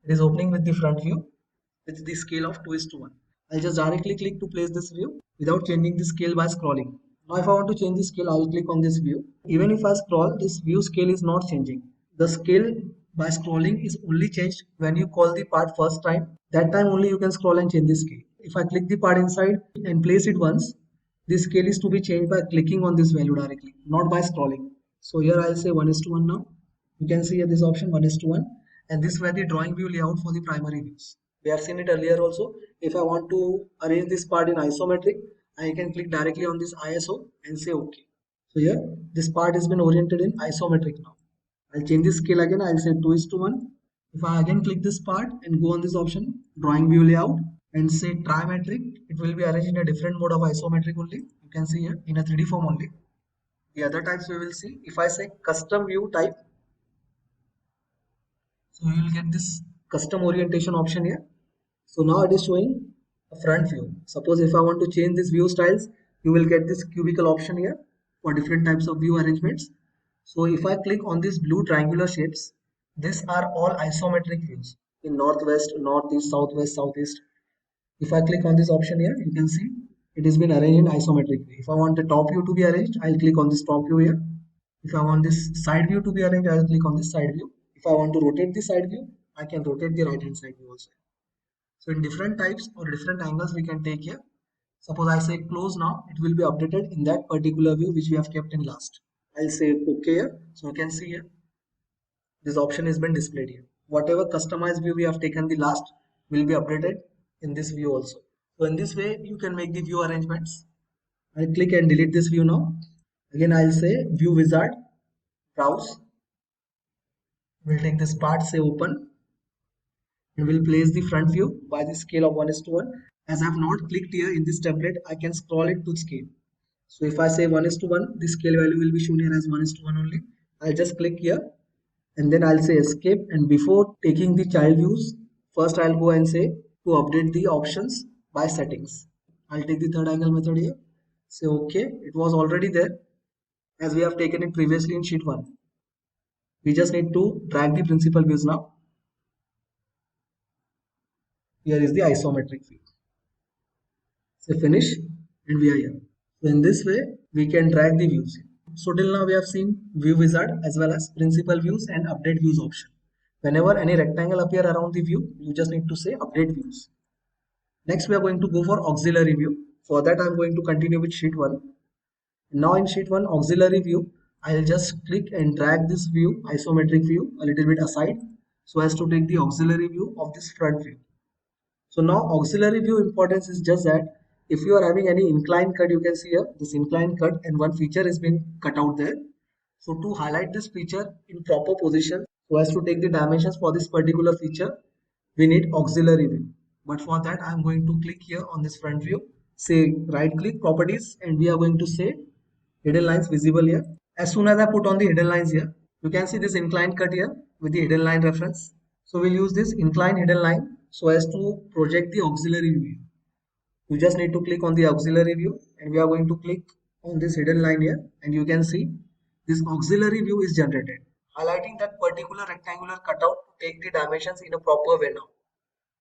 It is opening with the front view with the scale of 2:1. I'll just directly click to place this view without changing the scale by scrolling. Now if I want to change the scale, I'll click on this view. Even if I scroll, this view scale is not changing. The scale by scrolling is only changed when you call the part first time. That time only you can scroll and change the scale. If I click the part inside and place it once, the scale is to be changed by clicking on this value directly, not by scrolling. So here I'll say 1:1 now. You can see here this option 1:1, and this were the drawing view layout for the primary views. We have seen it earlier also. If I want to arrange this part in isometric, I can click directly on this ISO and say OK. So here this part has been oriented in isometric now. I'll change the scale again. I'll say 2:1. If I again click this part and go on this option, drawing view layout, and say trimetric, it will be arranged in a different mode of isometric only. You can see here in a 3D form only. The other types we will see. If I say custom view type, so you will get this custom orientation option here. So now it is showing a front view. Suppose if I want to change this view styles, you will get this cubicle option here for different types of view arrangements. So if I click on these blue triangular shapes, these are all isometric views in northwest, northeast, southwest, southeast. If I click on this option here, you can see it has been arranged in isometric way. If I want the top view to be arranged, I'll click on this top view here. If I want this side view to be arranged, I'll click on this side view. If I want to rotate the side view, I can rotate the right hand side view also. So in different types or different angles we can take here. Suppose I say close now, it will be updated in that particular view which we have kept in last. I'll say OK here. So you can see here, this option has been displayed here. Whatever customized view we have taken the last will be updated in this view also. So in this way, you can make the view arrangements. I'll click and delete this view now. Again, I'll say view wizard, browse. We'll take this part, say open, and we'll place the front view by the scale of 1:1. As I have not clicked here in this template, I can scroll it to scale. So if I say 1:1, the scale value will be shown here as 1:1 only. I'll just click here and then I'll say escape, and before taking the child views, first I'll go and say to update the options by settings. I'll take the third angle method here, say OK. It was already there as we have taken it previously in sheet 1. We just need to drag the principal views now. Here is the isometric view. Say finish, and we are here. So in this way we can drag the views. So till now we have seen view wizard as well as principal views and update views option. Whenever any rectangle appear around the view, you just need to say update views. Next we are going to go for auxiliary view. For that I am going to continue with sheet 1. Now in sheet 1 auxiliary view, I'll just click and drag this view, isometric view, a little bit aside so as to take the auxiliary view of this front view. So now auxiliary view importance is just that if you are having any incline cut, you can see here this incline cut and one feature has been cut out there. So to highlight this feature in proper position so as to take the dimensions for this particular feature, we need auxiliary view. But for that I am going to click here on this front view, say right click properties, and we are going to say hidden lines visible here. As soon as I put on the hidden lines here, you can see this incline cut here with the hidden line reference. So we'll use this incline hidden line so as to project the auxiliary view. You just need to click on the auxiliary view and we are going to click on this hidden line here, and you can see this auxiliary view is generated, highlighting that particular rectangular cutout to take the dimensions in a proper way now.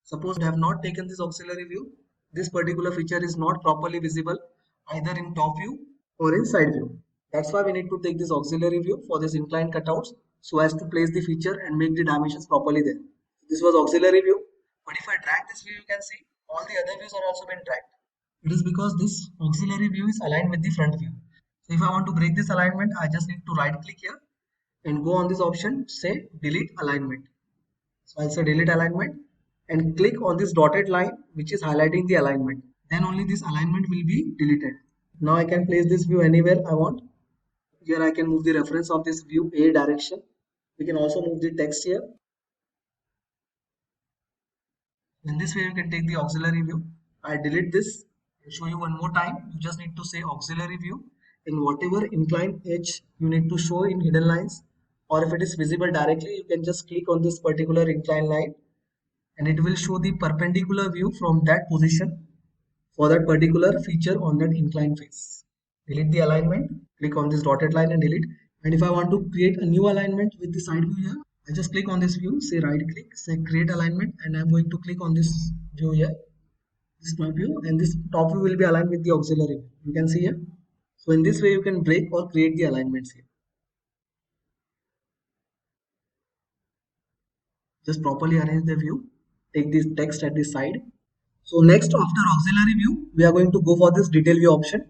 Suppose you have not taken this auxiliary view, this particular feature is not properly visible either in top view or in side view. That's why we need to take this auxiliary view for this inclined cutouts so as to place the feature and make the dimensions properly there. This was auxiliary view, but if I drag this view, you can see all the other views are also been dragged. It is because this auxiliary view is aligned with the front view. So if I want to break this alignment, I just need to right click here and go on this option, say delete alignment. So I'll say delete alignment and click on this dotted line which is highlighting the alignment. Then only this alignment will be deleted. Now I can place this view anywhere I want. Here I can move the reference of this view A direction. We can also move the text here. In this way, you can take the auxiliary view. I delete this. I'll show you one more time. You just need to say auxiliary view. In whatever inclined edge you need to show in hidden lines, or if it is visible directly, you can just click on this particular inclined line and it will show the perpendicular view from that position for that particular feature on that inclined face. Delete the alignment, click on this dotted line and delete. And if I want to create a new alignment with the side view here, I just click on this view, say right click, say create alignment, and I'm going to click on this view here, this top view, and this top view will be aligned with the auxiliary view. You can see here. So in this way you can break or create the alignments here. Just properly arrange the view, take this text at the side. So next, after auxiliary view, we are going to go for this detail view option.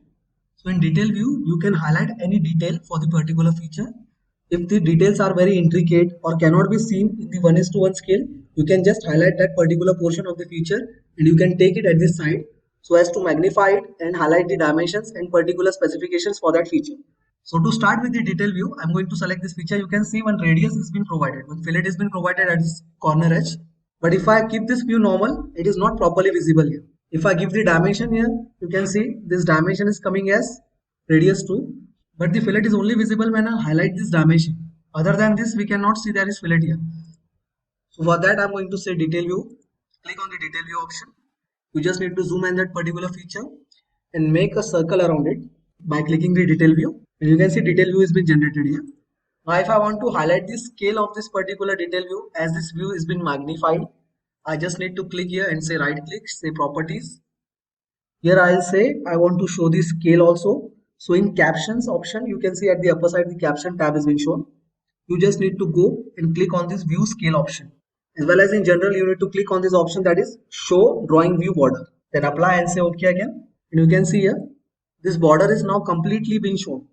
So in detail view, you can highlight any detail for the particular feature. If the details are very intricate or cannot be seen in the 1:1 scale, you can just highlight that particular portion of the feature and you can take it at the side so as to magnify it and highlight the dimensions and particular specifications for that feature. So to start with the detail view, I'm going to select this feature. You can see one radius has been provided, one fillet has been provided at this corner edge. But if I keep this view normal, it is not properly visible here. If I give the dimension here, you can see this dimension is coming as radius 2. But the fillet is only visible when I highlight this dimension. Other than this, we cannot see there is fillet here. So for that, I'm going to say detail view. Click on the detail view option. You just need to zoom in that particular feature and make a circle around it by clicking the detail view. And you can see detail view has been generated here. Now if I want to highlight the scale of this particular detail view, as this view is been magnified, I just need to click here and say right click, say properties. Here I'll say I want to show the scale also. So in captions option, you can see at the upper side the caption tab has been shown. You just need to go and click on this view scale option. As well as in general, you need to click on this option, that is show drawing view border. Then apply and say OK again. And you can see here, this border is now completely being shown.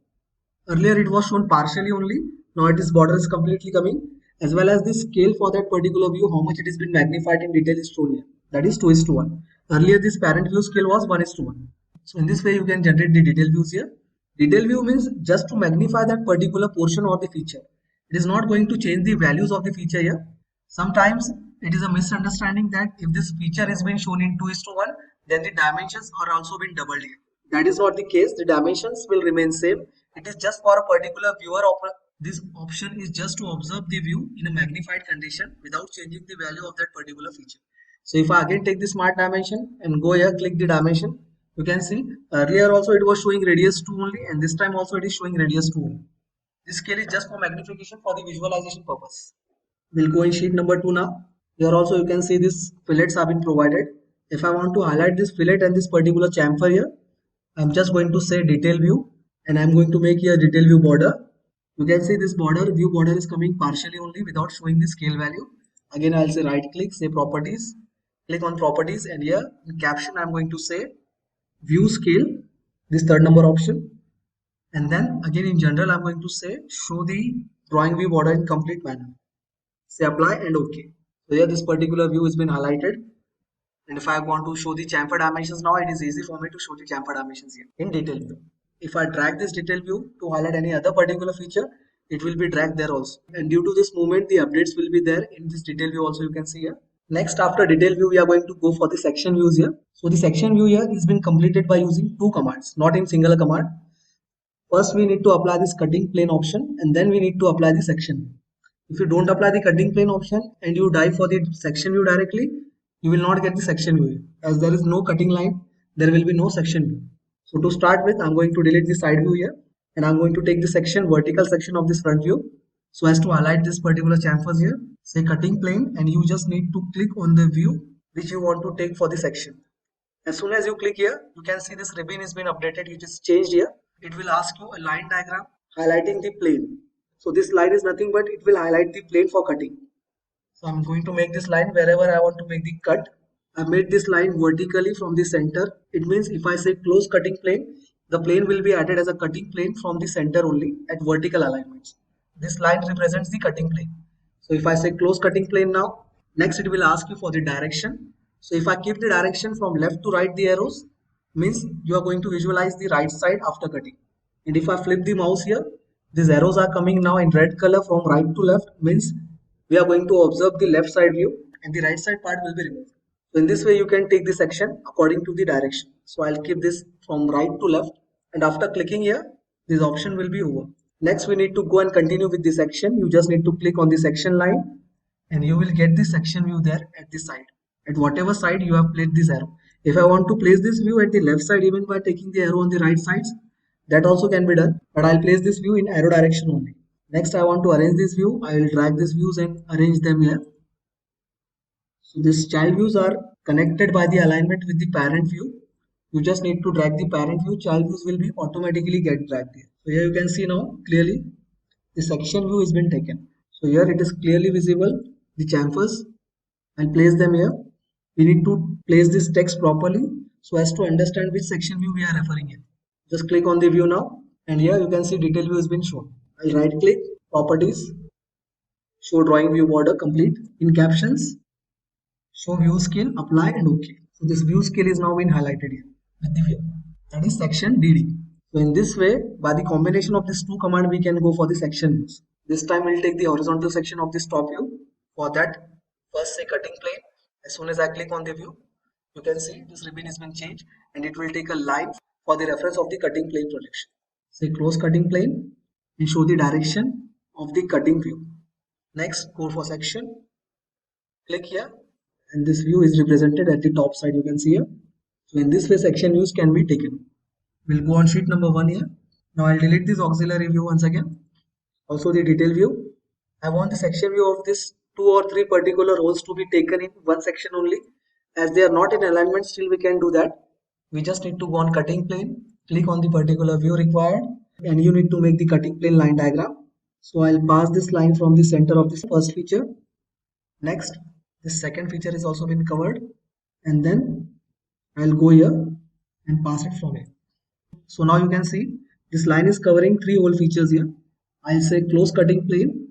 Earlier it was shown partially only. Now it is border is completely coming, as well as the scale for that particular view, how much it has been magnified in detail is shown here. That is 2:1. Earlier this parent view scale was 1:1. So in this way you can generate the detail views here. Detail view means just to magnify that particular portion of the feature. It is not going to change the values of the feature here. Sometimes it is a misunderstanding that if this feature is being shown in 2:1, then the dimensions are also being doubled here. That is not the case. The dimensions will remain same. It is just for a particular viewer. This option is just to observe the view in a magnified condition without changing the value of that particular feature. So if I again take the smart dimension and go here, click the dimension, you can see earlier also it was showing radius 2 only, and this time also it is showing radius 2 only. This scale is just for magnification for the visualization purpose. We'll go in sheet number 2 now. Here also you can see this fillets have been provided. If I want to highlight this fillet and this particular chamfer here, I'm just going to say detail view and I'm going to make here detail view border. You can see this view border is coming partially only without showing the scale value. Again, I'll say right click, say properties, click on properties, and here in caption, I'm going to say view scale, this third number option. And then again in general, I'm going to say show the drawing view border in complete manner. Say apply and OK. So here this particular view has been highlighted. And if I want to show the chamfer dimensions now, it is easy for me to show the chamfer dimensions here in detail view. If I drag this detail view to highlight any other particular feature, it will be dragged there also. And due to this movement, the updates will be there in this detail view also, you can see here. Next, after detail view, we are going to go for the section views here. So the section view here is been completed by using 2 commands, not in single command. First, we need to apply this cutting plane option and then we need to apply the section. If you don't apply the cutting plane option and you dive for the section view directly, you will not get the section view. As there is no cutting line, there will be no section view. So to start with, I'm going to delete the side view here and I'm going to take the vertical section of this front view. So as to highlight this particular chamfers here, say cutting plane, and you just need to click on the view which you want to take for the section. As soon as you click here, you can see this ribbon has been updated. It is changed here. It will ask you a line diagram highlighting the plane. So this line is nothing but it will highlight the plane for cutting. So I'm going to make this line wherever I want to make the cut. I made this line vertically from the center. It means if I say close cutting plane, the plane will be added as a cutting plane from the center only at vertical alignments. This line represents the cutting plane. So if I say close cutting plane now, next it will ask you for the direction. So if I keep the direction from left to right, the arrows means you are going to visualize the right side after cutting. And if I flip the mouse here, these arrows are coming now in red color from right to left, means we are going to observe the left side view and the right side part will be removed. So in this way you can take the section according to the direction. So I'll keep this from right to left, and after clicking here, this option will be over. Next we need to go and continue with the section. You just need to click on the section line and you will get the section view there at the side. At whatever side you have placed this arrow. If I want to place this view at the left side even by taking the arrow on the right sides, that also can be done, but I'll place this view in arrow direction only. Next I want to arrange this view. I will drag these views and arrange them here. So these child views are connected by the alignment with the parent view. You just need to drag the parent view. Child views will be automatically get dragged here. So here you can see now clearly the section view has been taken. So here it is clearly visible the chamfers. I'll place them here. We need to place this text properly so as to understand which section view we are referring here. Just click on the view now, and here you can see detail view has been shown. I'll right click, properties, show drawing view border complete. In captions, show view scale, apply and OK. So this view scale is now been highlighted here with the view. That is section DD. So in this way, by the combination of these two commands, we can go for the section views. This time we'll take the horizontal section of this top view. For that, first say cutting plane. As soon as I click on the view, you can see this ribbon has been changed and it will take a line for the reference of the cutting plane projection. Say close cutting plane and show the direction of the cutting view. Next, go for section. Click here and this view is represented at the top side, you can see here. So in this way section views can be taken. We'll go on sheet number 1 here. Now I'll delete this auxiliary view once again. Also the detail view. I want the section view of this 2 or 3 particular holes to be taken in one section only. As they are not in alignment, still we can do that. We just need to go on cutting plane, click on the particular view required, and you need to make the cutting plane line diagram. So I'll pass this line from the center of this first feature. Next, this second feature is also been covered, and then I'll go here and pass it from here. So now you can see this line is covering 3 whole features here. I'll say close cutting plane,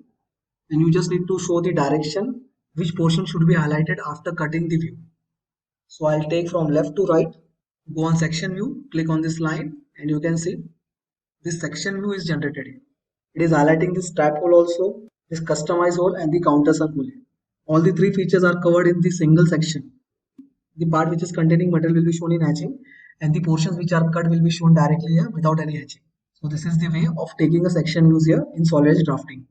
and you just need to show the direction which portion should be highlighted after cutting the view. So I'll take from left to right, go on section view, click on this line, and you can see this section view is generated here. It is highlighting this trap hole also, this customize hole and the countersunk hole. All the 3 features are covered in the single section. The part which is containing material will be shown in hatching, and the portions which are cut will be shown directly here without any hatching. So this is the way of taking a section views here in SolidEdge drafting.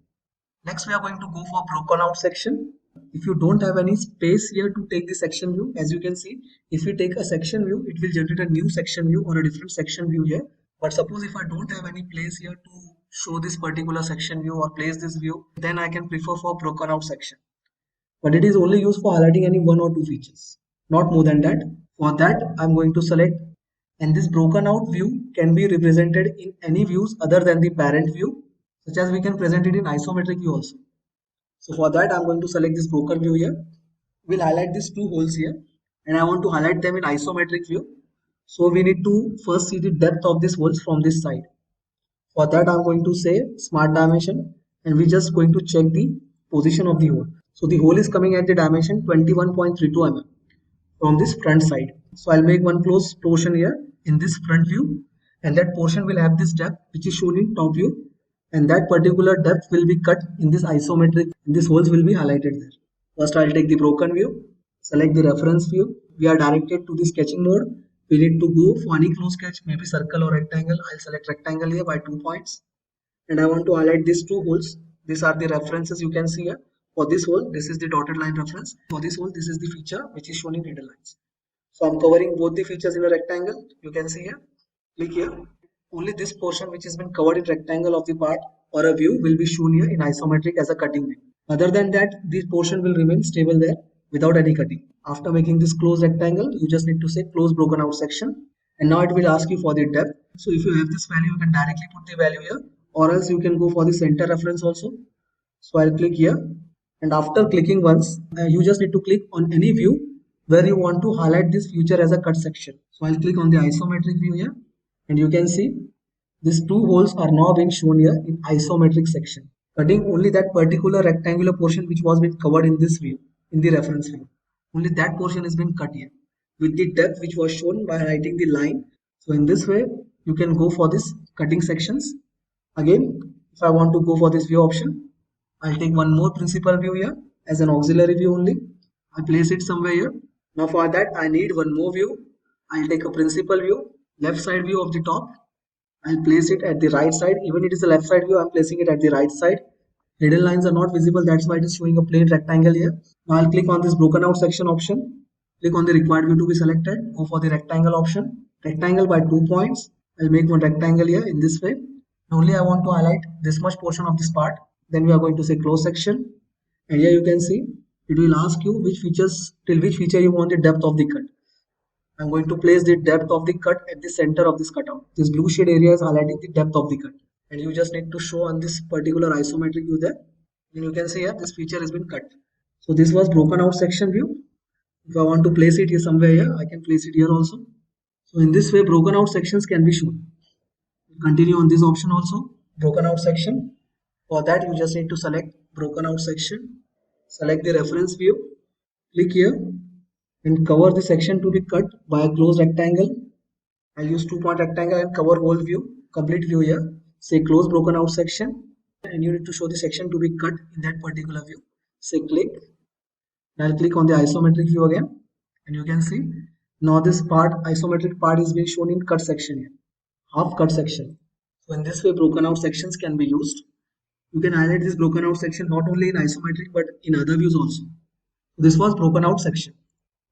Next we are going to go for broken out section. If you don't have any space here to take the section view, as you can see, if you take a section view, it will generate a new section view or a different section view here. But suppose if I don't have any place here to show this particular section view or place this view, then I can prefer for broken out section. But it is only used for highlighting any 1 or 2 features, not more than that. For that, I'm going to select, and this broken out view can be represented in any views other than the parent view, such as we can present it in isometric view also. So for that, I'm going to select this broken view here. We'll highlight these 2 holes here, and I want to highlight them in isometric view. So we need to first see the depth of these holes from this side. For that, I'm going to say smart dimension, and we're just going to check the position of the hole. So the hole is coming at the dimension 21.32 mm from this front side. So I'll make one close portion here in this front view, and that portion will have this depth which is shown in top view, and that particular depth will be cut in this isometric, and these holes will be highlighted there. First I'll take the broken view, select the reference view. We are directed to the sketching mode. We need to go for any close sketch, maybe circle or rectangle. I'll select rectangle here by 2 points, and I want to highlight these 2 holes. These are the references you can see here. For this hole, this is the dotted line reference. For this hole, this is the feature which is shown in dotted lines. So I'm covering both the features in a rectangle. You can see here. Click here. Only this portion which has been covered in rectangle of the part or a view will be shown here in isometric as a cutting view. Other than that, this portion will remain stable there without any cutting. After making this closed rectangle, you just need to say close broken out section, and now it will ask you for the depth. So if you have this value, you can directly put the value here, or else you can go for the center reference also. So I'll click here, and after clicking once, you just need to click on any view where you want to highlight this feature as a cut section. So I'll click on the isometric view here, and you can see these 2 holes are now being shown here in isometric section, cutting only that particular rectangular portion which was been covered in this view, in the reference view. Only that portion has been cut here with the depth which was shown by highlighting the line. So in this way, you can go for this cutting sections. Again, if I want to go for this view option, I'll take one more principal view here as an auxiliary view only. I place it somewhere here. Now for that I need one more view. I'll take a principal view, left side view of the top. I'll place it at the right side. Even it is the left side view, I'm placing it at the right side. Hidden lines are not visible, that's why it is showing a plain rectangle here. Now I'll click on this broken out section option. Click on the required view to be selected. Go for the rectangle option. Rectangle by 2 points. I'll make one rectangle here in this way. Only I want to highlight this much portion of this part. Then we are going to say close section. And here you can see it will ask you which features, till which feature you want the depth of the cut. I'm going to place the depth of the cut at the center of this cutout. This blue shade area is highlighting the depth of the cut. And you just need to show on this particular isometric view there. And you can see here this feature has been cut. So this was broken out section view. If I want to place it here somewhere here, I can place it here also. So in this way, broken out sections can be shown. Continue on this option also, broken out section. For that, you just need to select broken out section. Select the reference view. Click here and cover the section to be cut by a closed rectangle. I'll use 2-point rectangle and cover whole view, complete view here. Say close broken out section, and you need to show the section to be cut in that particular view. Say click. I'll click on the isometric view again, and you can see now this part, isometric part, is being shown in cut section here, half cut section. So in this way, broken out sections can be used. You can highlight this broken out section not only in isometric but in other views also. This was broken out section.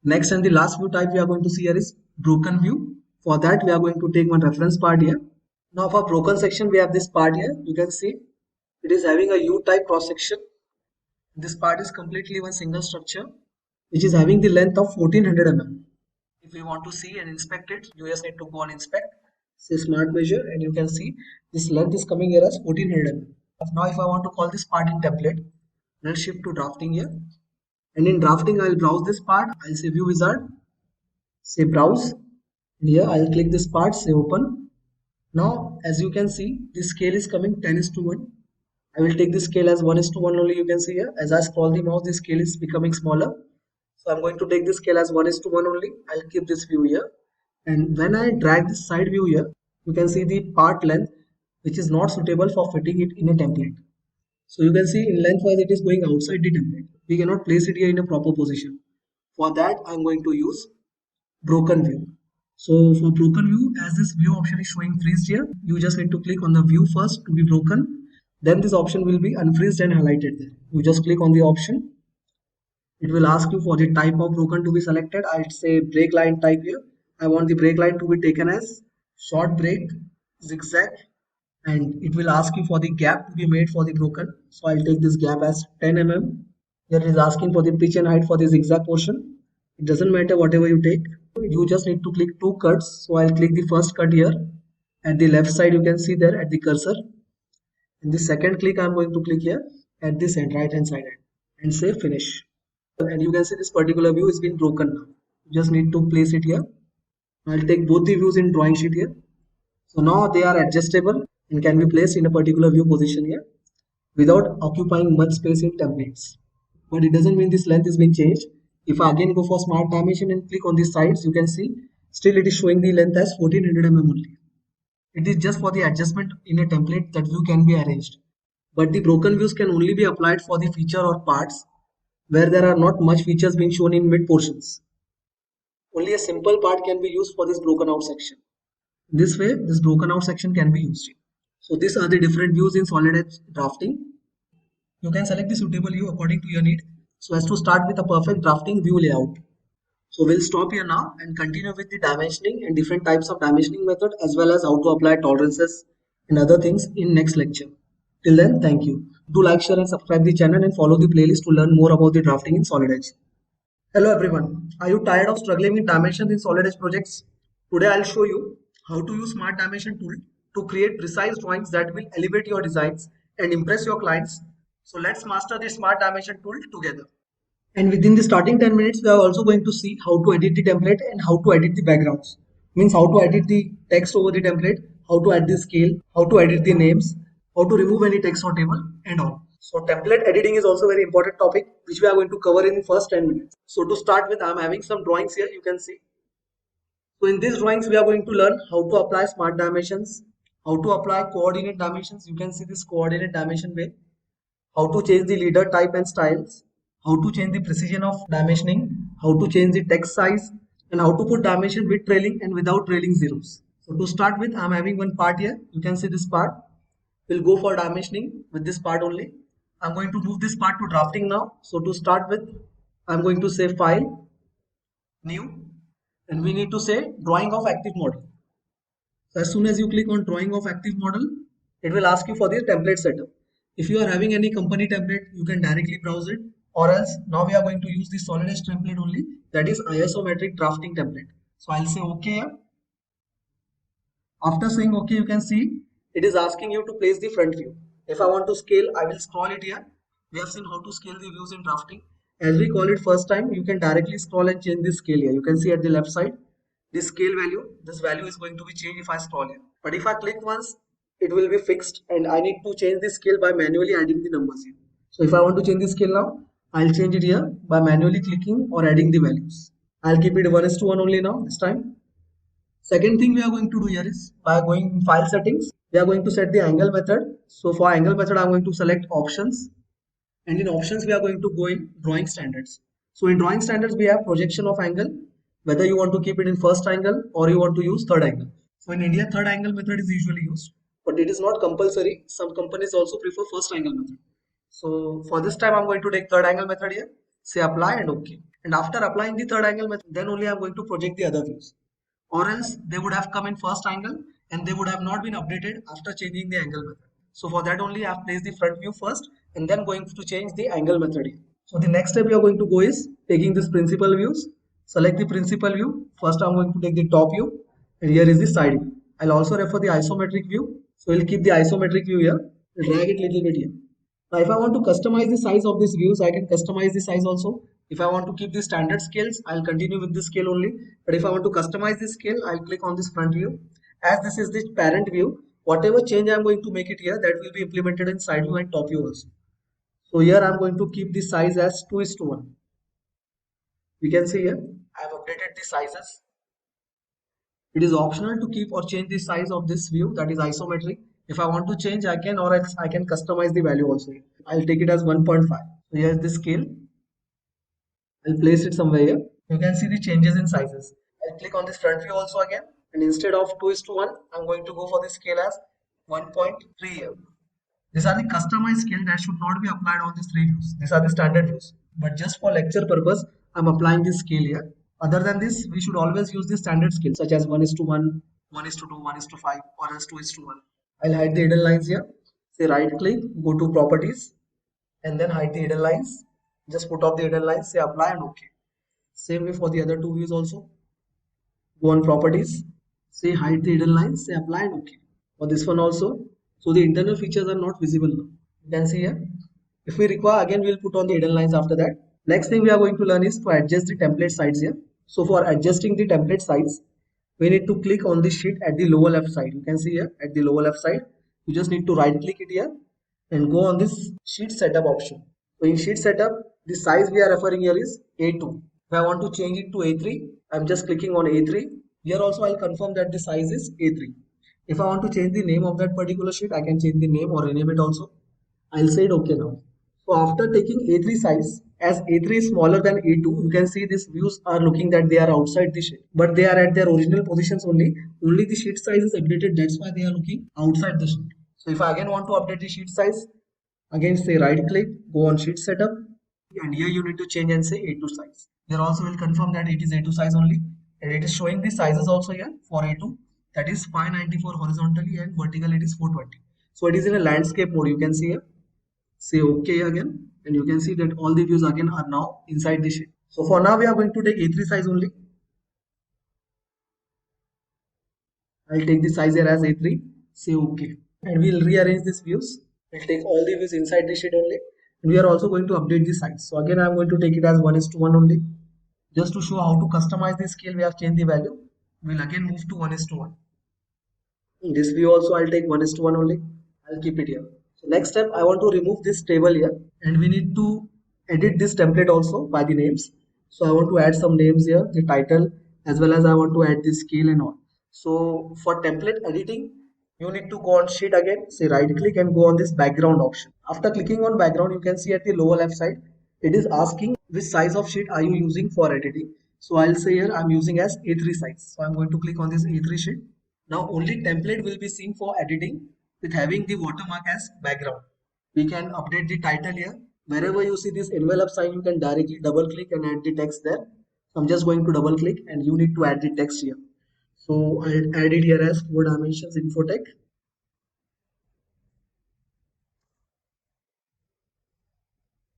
Next and the last view type we are going to see here is broken view. For that, we are going to take one reference part here. Now for broken section, we have this part here. You can see it is having a U-type cross section. This part is completely one single structure which is having the length of 1400 mm. If you want to see and inspect it, you just need to go and inspect. Say smart measure, and you can see this length is coming here as 1400 mm. Now if I want to call this part in template, I'll shift to drafting here. And in drafting, I'll browse this part. I'll say view wizard, say browse. And here I'll click this part, say open. Now as you can see, this scale is coming 10:1. I will take this scale as 1:1 only. You can see here as I scroll the mouse, the scale is becoming smaller. So I'm going to take this scale as 1:1 only. I'll keep this view here. And when I drag this side view here, you can see the part length which is not suitable for fitting it in a template. So you can see in lengthwise it is going outside the template. We cannot place it here in a proper position. For that, I'm going to use broken view. So for broken view, as this view option is showing freezed here, you just need to click on the view first to be broken. Then this option will be unfreezed and highlighted there. You just click on the option. It will ask you for the type of broken to be selected. I'll say break line type here. I want the break line to be taken as short break, zigzag, and it will ask you for the gap to be made for the broken. So I'll take this gap as 10 mm. Here it is asking for the pitch and height for the zigzag portion. It doesn't matter whatever you take. You just need to click 2 cuts. So I'll click the first cut here. At the left side, you can see there at the cursor. In the second click, I'm going to click here at this end, right hand side end, and say finish. And you can see this particular view is been broken now. You just need to place it here. I'll take both the views in drawing sheet here. So now they are adjustable and can be placed in a particular view position here without occupying much space in templates. But it doesn't mean this length is being changed. If I again go for smart dimension and click on the sides, you can see still it is showing the length as 1400 mm only. It is just for the adjustment in a template that view can be arranged. But the broken views can only be applied for the feature or parts where there are not much features being shown in mid portions. Only a simple part can be used for this broken out section. This way, this broken out section can be used. So these are the different views in Solid Edge drafting. You can select the suitable view according to your need so as to start with a perfect drafting view layout. So we'll stop here now and continue with the dimensioning and different types of dimensioning method as well as how to apply tolerances and other things in next lecture. Till then, thank you. Do like, share and subscribe the channel and follow the playlist to learn more about the drafting in Solid Edge. Hello everyone. Are you tired of struggling with dimensions in Solid Edge projects? Today I'll show you how to use Smart Dimension tool to create precise drawings that will elevate your designs and impress your clients. So let's master the Smart Dimension tool together. And within the starting 10 minutes, we are also going to see how to edit the template and how to edit the backgrounds. Means how to edit the text over the template, how to add the scale, how to edit the names, how to remove any text or table and all. So template editing is also a very important topic which we are going to cover in the first 10 minutes. So to start with, I am having some drawings here, you can see. So in these drawings, we are going to learn how to apply smart dimensions, how to apply coordinate dimensions. You can see this coordinate dimension way, how to change the leader type and styles, how to change the precision of dimensioning, how to change the text size, and how to put dimension with trailing and without trailing zeros. So to start with, I'm having one part here. You can see this part. We'll go for dimensioning with this part only. I'm going to move this part to drafting now. So to start with, I'm going to say File, New, and we need to say Drawing of Active Model. So as soon as you click on Drawing of Active Model, it will ask you for the template setup. If you are having any company template, you can directly browse it, or else now we are going to use the Solidus template only, that is isometric drafting template. So I'll say OK here. After saying OK, you can see it is asking you to place the front view. If I want to scale, I will scroll it here. We have seen how to scale the views in drafting. As we call it first time, you can directly scroll and change the scale here. You can see at the left side, this scale value, this value is going to be changed if I scroll here. But if I click once, it will be fixed and I need to change the scale by manually adding the numbers here. So if I want to change the scale now, I'll change it here by manually clicking or adding the values. I'll keep it 1:1 only now this time. Second thing we are going to do here is by going in file settings, we are going to set the angle method. So for angle method, I'm going to select options, and in options, we are going to go in drawing standards. So in drawing standards, we have projection of angle, whether you want to keep it in first angle or you want to use third angle. So in India, third angle method is usually used, but it is not compulsory. Some companies also prefer first angle method. So for this time, I'm going to take third angle method here, say apply and OK. And after applying the third angle method, then only I'm going to project the other views, or else they would have come in first angle and they would have not been updated after changing the angle method. So for that only I have placed the front view first and then going to change the angle method here. So the next step we are going to go is taking this principal views, select the principal view. First I'm going to take the top view and here is the side view. I'll also refer the isometric view. So we'll keep the isometric view here, drag it a little bit here. Now, if I want to customize the size of these views, I can customize the size also. If I want to keep the standard scales, I'll continue with this scale only. But if I want to customize the scale, I'll click on this front view. As this is the parent view, whatever change I'm going to make it here, that will be implemented in side view and top view also. So here I'm going to keep the size as 2:1. We can see here, I have updated the sizes. It is optional to keep or change the size of this view, that is isometric. If I want to change, I can, or else I can customize the value also. I'll take it as 1.5. So here's the scale. I'll place it somewhere here. You can see the changes in sizes. I'll click on this front view also again. And instead of 2:1, I'm going to go for the scale as 1.3 here. These are the customized scale that should not be applied on these three views. These are the standard views. But just for lecture purpose, I'm applying this scale here. Other than this, we should always use the standard scale such as 1:1, 1:2, 1:5, or else 2:1. I'll hide the hidden lines here. Say right click, go to properties, and then hide the hidden lines. Just put off the hidden lines, say apply and OK. Same way for the other two views also. Go on properties, say hide the hidden lines, say apply and OK. For this one also, so the internal features are not visible now. You can see here. If we require, again we'll put on the hidden lines after that. Next thing we are going to learn is to adjust the template size here. So for adjusting the template size, we need to click on the sheet at the lower left side. You can see here at the lower left side. You just need to right click it here and go on this sheet setup option. So in sheet setup, the size we are referring here is A2. If I want to change it to A3, I'm just clicking on A3. Here also I'll confirm that the size is A3. If I want to change the name of that particular sheet, I can change the name or rename it also. I'll say it OK now. So after taking A3 size, as A3 is smaller than A2, you can see these views are looking that they are outside the sheet, but they are at their original positions only. Only the sheet size is updated. That's why they are looking outside the sheet. So if I again want to update the sheet size, again say right click, go on sheet setup, and here you need to change and say A2 size. Here also will confirm that it is A2 size only, and it is showing the sizes also here for A2. That is 594 horizontally and vertical it is 420. So it is in a landscape mode. You can see here. Say OK again, and you can see that all the views again are now inside the sheet. So for now we are going to take A3 size only. I'll take the size here as A3, say OK, and we'll rearrange these views. We'll take all the views inside the sheet only, and we are also going to update the size. So again I'm going to take it as 1:1 only. Just to show how to customize the scale, we have changed the value. We'll again move to 1:1. In this view also I'll take 1:1 only. I'll keep it here. So next step, I want to remove this table here, and we need to edit this template also by the names. So I want to add some names here, the title, as well as I want to add the scale and all. So for template editing, you need to go on sheet again, say right click and go on this background option. After clicking on background, you can see at the lower left side, It is asking which size of sheet are you using for editing. So I'll say here I'm using as A3 size. So I'm going to click on this A3 sheet. Now only template will be seen for editing with having the watermark as background. We can update the title here. Wherever you see this envelope sign, you can directly double click and add the text there. So I'm just going to double click and you need to add the text here. So I'll add it here as 4 dimensions infotech.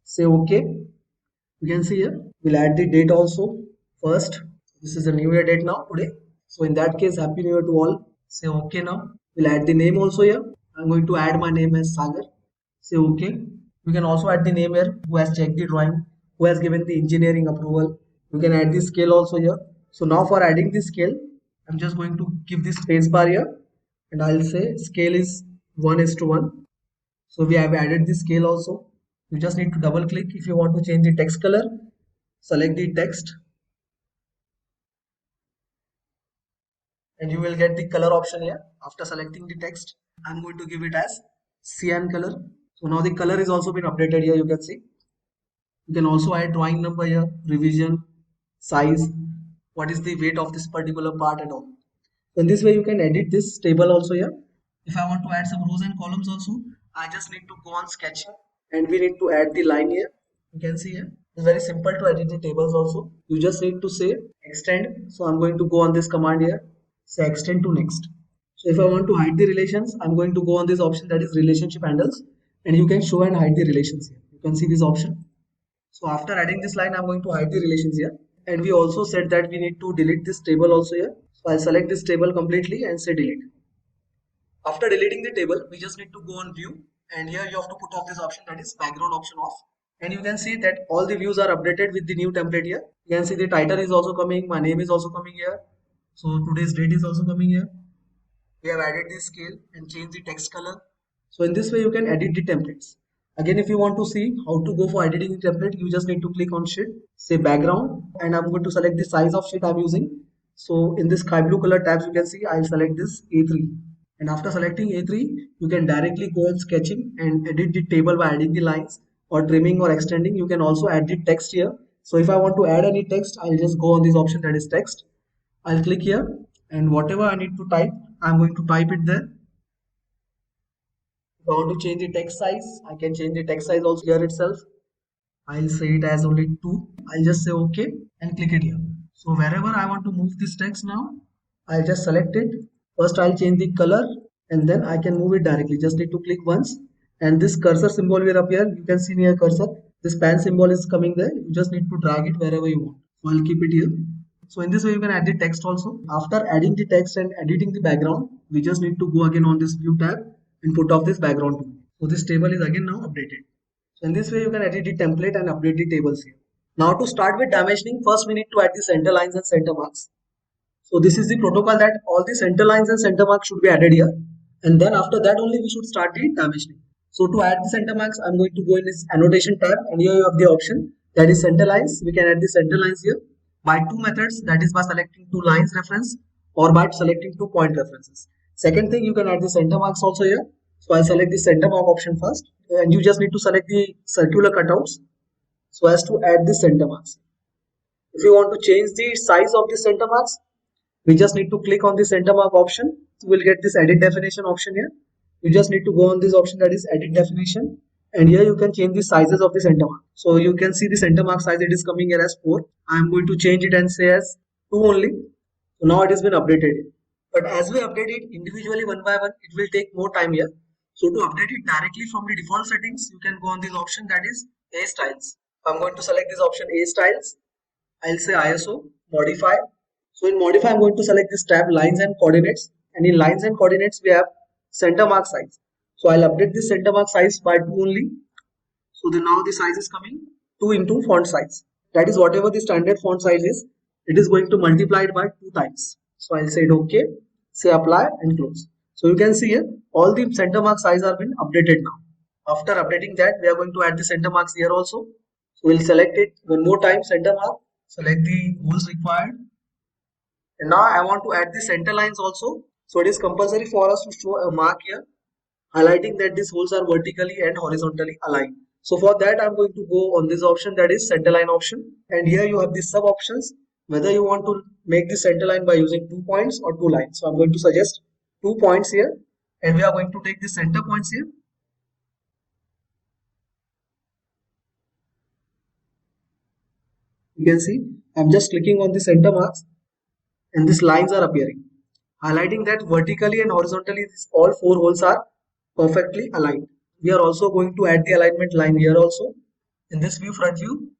Say OK. You can see here. We'll add the date also first. This is a new year date now today. So in that case, happy new year to all. Say OK now. We'll add the name also here. I'm going to add my name as Sagar. Say OK. We can also add the name here, who has checked the drawing, who has given the engineering approval. We can add the scale also here. So now for adding the scale, I'm just going to give this space bar here and I'll say scale is 1:1. So we have added the scale also. You just need to double click if you want to change the text color. Select the text and you will get the color option here. After selecting the text, I'm going to give it as cyan color. So now the color is also been updated here, you can see. You can also add drawing number here, revision, size, what is the weight of this particular part and all. So in this way you can edit this table also here. If I want to add some rows and columns also, I just need to go on sketching and we need to add the line here. You can see here. It's very simple to edit the tables also. You just need to say extend. So I'm going to go on this command here, say extend to next. So if I want to hide the relations, I'm going to go on this option that is relationship handles and you can show and hide the relations here. You can see this option. So after adding this line, I'm going to hide the relations here. And we also said that we need to delete this table also here. So I'll select this table completely and say delete. After deleting the table, we just need to go on view and here you have to put off this option that is background option off. And you can see that all the views are updated with the new template here. You can see the title is also coming, my name is also coming here. So today's date is also coming here. We have added the scale and changed the text color. So in this way you can edit the templates. Again, if you want to see how to go for editing the template, you just need to click on sheet, say background, and I'm going to select the size of sheet I'm using. So in this sky blue color tabs, you can see I'll select this A3. And after selecting A3, you can directly go on sketching and edit the table by adding the lines or trimming or extending. You can also add the text here. So if I want to add any text, I'll just go on this option that is text. I'll click here and whatever I need to type, I'm going to type it there. If I want to change the text size, I can change the text size also here itself. I'll say it as only 2. I'll just say OK and click it here. So wherever I want to move this text now, I'll just select it. First I'll change the color and then I can move it directly. Just need to click once and this cursor symbol will appear. You can see near cursor. This pen symbol is coming there. You just need to drag it wherever you want. So I'll keep it here. So in this way you can add the text also. After adding the text and editing the background, we just need to go again on this view tab and put off this background too. So this table is again now updated. So in this way you can edit the template and update the tables here. Now to start with dimensioning, first we need to add the center lines and center marks. So this is the protocol that all the center lines and center marks should be added here. And then after that only we should start the dimensioning. So to add the center marks, I'm going to go in this annotation tab and here you have the option that is center lines. We can add the center lines here by two methods, that is by selecting two lines reference or by selecting two point references. Second thing, you can add the center marks also here. So I'll select the center mark option first and you just need to select the circular cutouts so as to add the center marks. If you want to change the size of the center marks, we just need to click on the center mark option. You will get this edit definition option here. You just need to go on this option that is edit definition and here you can change the sizes of the center mark. So you can see the center mark size, it is coming here as 4. I am going to change it and say as 2 only. So now it has been updated. But as we update it individually one by one, it will take more time here. So to update it directly from the default settings, you can go on this option that is A styles. I'm going to select this option A styles. I'll say ISO, modify. So in modify, I'm going to select this tab lines and coordinates. And in lines and coordinates, we have center mark size. So I'll update this center mark size by 2 only. So then now the size is coming 2 into font size. That is whatever the standard font size is, it is going to multiply it by 2 times. So I'll say it OK, say apply and close. So you can see here, all the center mark size are been updated now. After updating that, we are going to add the center marks here also. So we'll select it one more time, center mark, select the holes required. And now I want to add the center lines also. So it is compulsory for us to show a mark here, highlighting that these holes are vertically and horizontally aligned. So for that, I'm going to go on this option, that is center line option. And here you have the sub options, whether you want to make the center line by using 2 points or 2 lines. So I'm going to suggest 2 points here, and we are going to take the center points here. You can see I'm just clicking on the center marks and these lines are appearing, highlighting that vertically and horizontally all 4 holes are perfectly aligned. We are also going to add the alignment line here also. In this view, front view,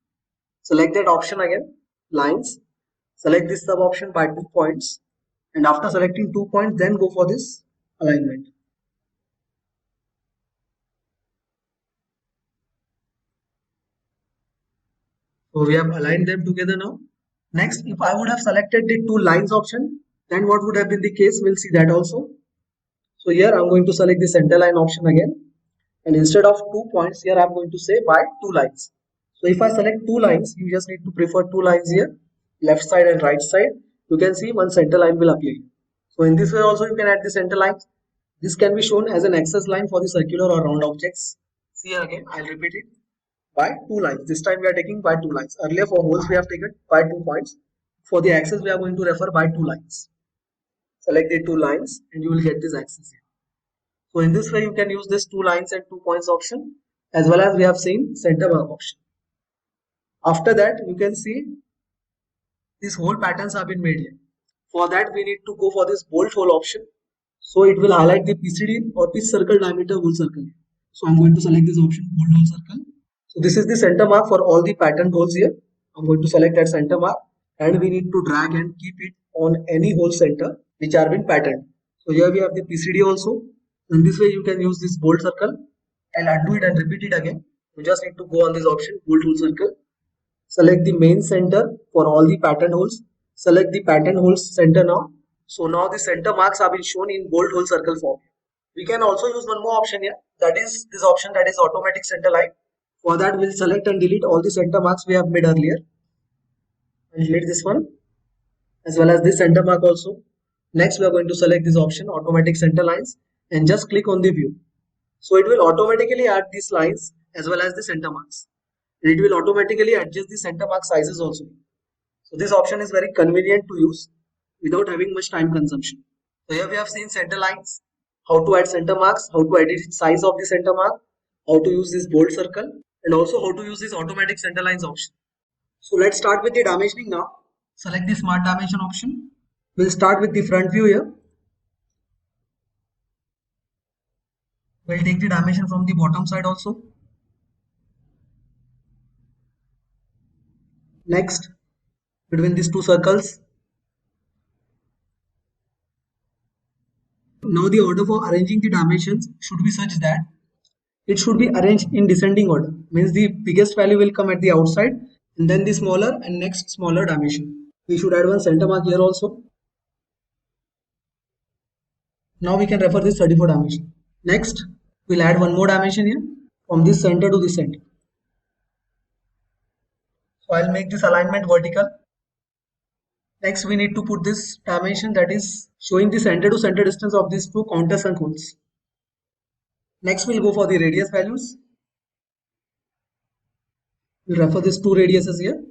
select that option again, lines, select this sub option by 2 points, and after selecting 2 points, then go for this alignment. So we have aligned them together now. Next, if I would have selected the 2 lines option, then what would have been the case? We'll see that also. So here I'm going to select the center line option again, and instead of 2 points here I'm going to say by 2 lines. So if I select 2 lines, you just need to prefer 2 lines here, left side and right side. You can see one center line will appear. So in this way also you can add the center lines. This can be shown as an access line for the circular or round objects. See here again, I'll repeat it, by 2 lines. This time we are taking by 2 lines. Earlier for holes we have taken by 2 points. For the axis we are going to refer by 2 lines. Select the 2 lines and you will get this axis here. So in this way you can use this 2 lines and 2 points option, as well as we have seen center mark option. After that you can see these hole patterns have been made here. For that we need to go for this bolt hole option. So it will highlight the PCD or pitch circle diameter hole circle. So I'm going to select this option, bolt hole circle. So this is the center mark for all the pattern holes here. I'm going to select that center mark, and we need to drag and keep it on any hole center which are been patterned. So here we have the PCD also. In this way you can use this bolt circle. I'll undo it and repeat it again. You just need to go on this option, bolt hole circle. Select the main center for all the pattern holes. Select the pattern holes center now. So now the center marks have been shown in bolt hole circle form. We can also use one more option here. That is this option, that is automatic center line. For that we'll select and delete all the center marks we have made earlier. And delete this one as well as this center mark also. Next we are going to select this option, automatic center lines, and just click on the view. So it will automatically add these lines as well as the center marks. And it will automatically adjust the center mark sizes also. So this option is very convenient to use without having much time consumption. So here we have seen center lines, how to add center marks, how to edit the size of the center mark, how to use this bolt circle, and also how to use this automatic center lines option. So let's start with the dimensioning now. Select the smart dimension option. We'll start with the front view here. We'll take the dimension from the bottom side also. Next, between these 2 circles. Now the order for arranging the dimensions should be such that it should be arranged in descending order. Means the biggest value will come at the outside and then the smaller and next smaller dimension. We should add one center mark here also. Now we can refer this 34 dimension. Next, we'll add one more dimension here from this center to this center. So I'll make this alignment vertical. Next, we need to put this dimension, that is showing the center to center distance of these 2 countersunk holes. Next, we'll go for the radius values. We'll refer these 2 radiuses here.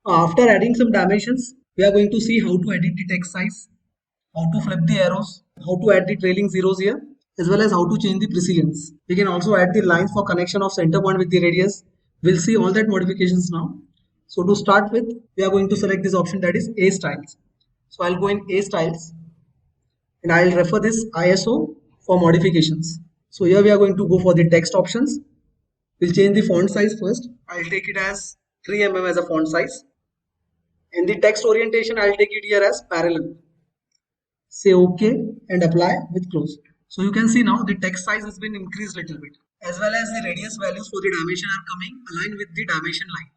After adding some dimensions, we are going to see how to edit the text size, how to flip the arrows, how to add the trailing zeros here, as well as how to change the precisions. We can also add the lines for connection of center point with the radius. We'll see all that modifications now. So to start with, we are going to select this option, that is A styles. So I'll go in A styles and I'll refer this ISO for modifications. So here we are going to go for the text options. We'll change the font size first. I'll take it as 3 mm as a font size. And the text orientation, I'll take it here as parallel. Say OK and apply with close. So you can see now the text size has been increased a little bit, as well as the radius values for the dimension are coming aligned with the dimension line.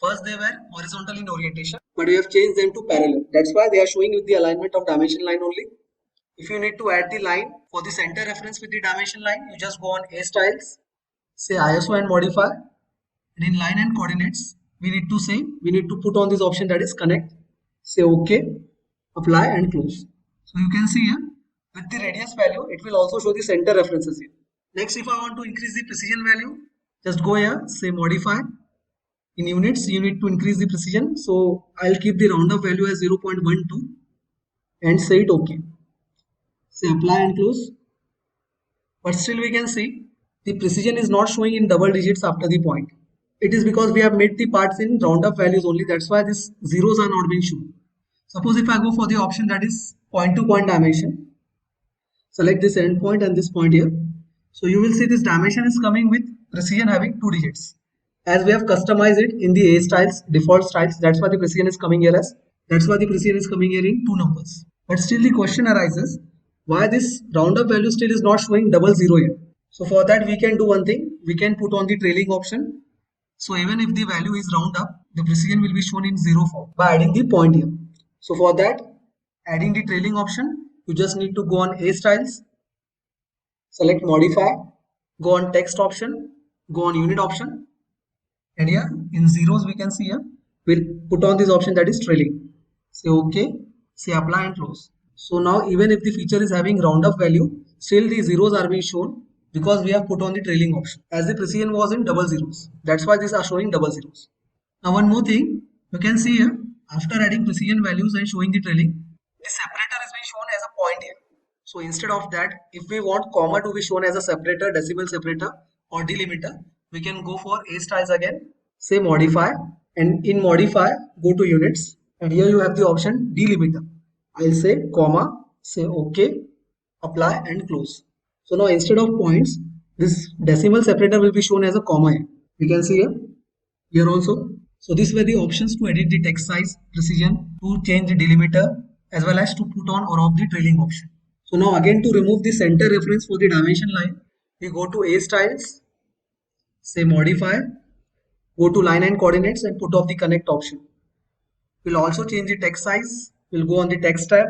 First they were horizontal in orientation, but we have changed them to parallel. That's why they are showing with the alignment of dimension line only. If you need to add the line for the center reference with the dimension line, you just go on A styles, say ISO and modify. And in line and coordinates, we need to put on this option, that is connect. Say OK, apply and close. So you can see here with the radius value, it will also show the center references here. Next, if I want to increase the precision value, Just go here, say modify. In units, you need to increase the precision. So I'll keep the round up value as 0.12 and say it OK. Say apply and close. But still we can see the precision is not showing in double digits after the point. It is because we have made the parts in round up values only. That's why these zeros are not being shown. Suppose if I go for the option that is point to point dimension, select this end point and this point here. So you will see this dimension is coming with precision having 2 digits. As we have customized it in the A styles, default styles, that's why the precision is coming here in 2 numbers. But still the question arises, why this roundup value still is not showing double zero here? So for that we can do one thing, we can put on the trailing option. So even if the value is round up, the precision will be shown in zero form by adding the point here. So for that, adding the trailing option, you just need to go on A styles, select modify, go on text option, go on unit option, and here in zeros we can see here, we'll put on this option that is trailing. Say OK, say apply and close. So now even if the feature is having roundup value, still the zeros are being shown because we have put on the trailing option. As the precision was in double zeros, that's why these are showing double zeros. Now one more thing, you can see here, after adding precision values and showing the trailing, the separator is being shown as a point here. So instead of that, if we want comma to be shown as a separator, decimal separator or delimiter, we can go for A styles again, say modify, and in modify, go to units, and here you have the option delimiter. I'll say comma, say OK, apply and close. So now instead of points, this decimal separator will be shown as a comma here. We can see here also. So these were the options to edit the text size, precision, to change the delimiter, as well as to put on or off the trailing option. So now again to remove the center reference for the dimension line, we go to A styles, say modify, go to line and coordinates and put off the connect option. We'll also change the text size. We'll go on the text tab.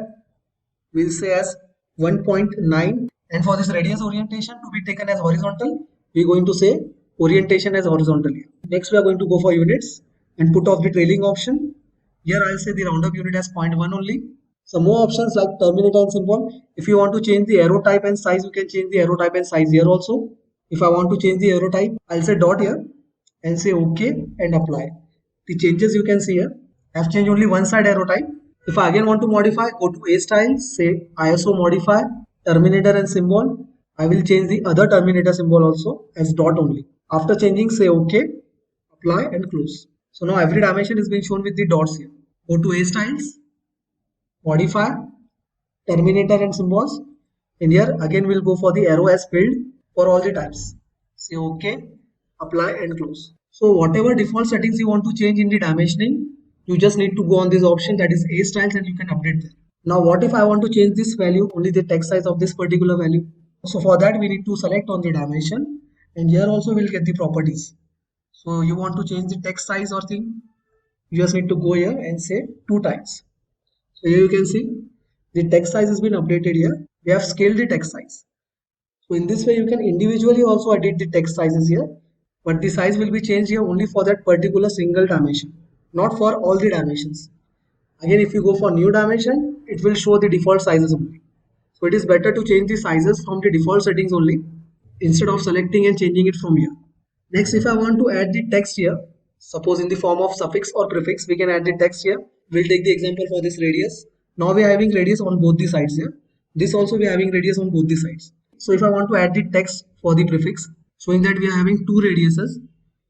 We'll say as 1.9, and for this radius orientation to be taken as horizontal, we're going to say orientation as horizontal. Next we are going to go for units and put off the trailing option. Here I'll say the roundup unit as 0.1 only. Some more options like terminator and symbol. If you want to change the arrow type and size, you can change the arrow type and size here also. If I want to change the arrow type, I'll say dot here and say OK and apply. The changes you can see here. I've changed only one side arrow type. If I again want to modify, go to A styles, say ISO modify, terminator and symbol. I will change the other terminator symbol also as dot only. After changing, say OK, apply and close. So now every dimension is being shown with the dots here. Go to A styles, modify, terminator and symbols. And here again we'll go for the arrow as filled for all the types. Say OK, apply and close. So whatever default settings you want to change in the dimensioning, you just need to go on this option that is A styles and you can update them. Now what if I want to change this value, only the text size of this particular value? So for that we need to select on the dimension, and here also we'll get the properties. So you want to change the text size or thing, you just need to go here and say 2 times. So here you can see the text size has been updated here. We have scaled the text size. So in this way you can individually also edit the text sizes here, but the size will be changed here only for that particular single dimension, not for all the dimensions. Again, if you go for new dimension, it will show the default sizes only. So it is better to change the sizes from the default settings only instead of selecting and changing it from here. Next, if I want to add the text here, suppose in the form of suffix or prefix, we can add the text here. We'll take the example for this radius. Now we are having radius on both the sides here. This also we are having radius on both the sides. So if I want to add the text for the prefix, showing that we are having 2 radiuses,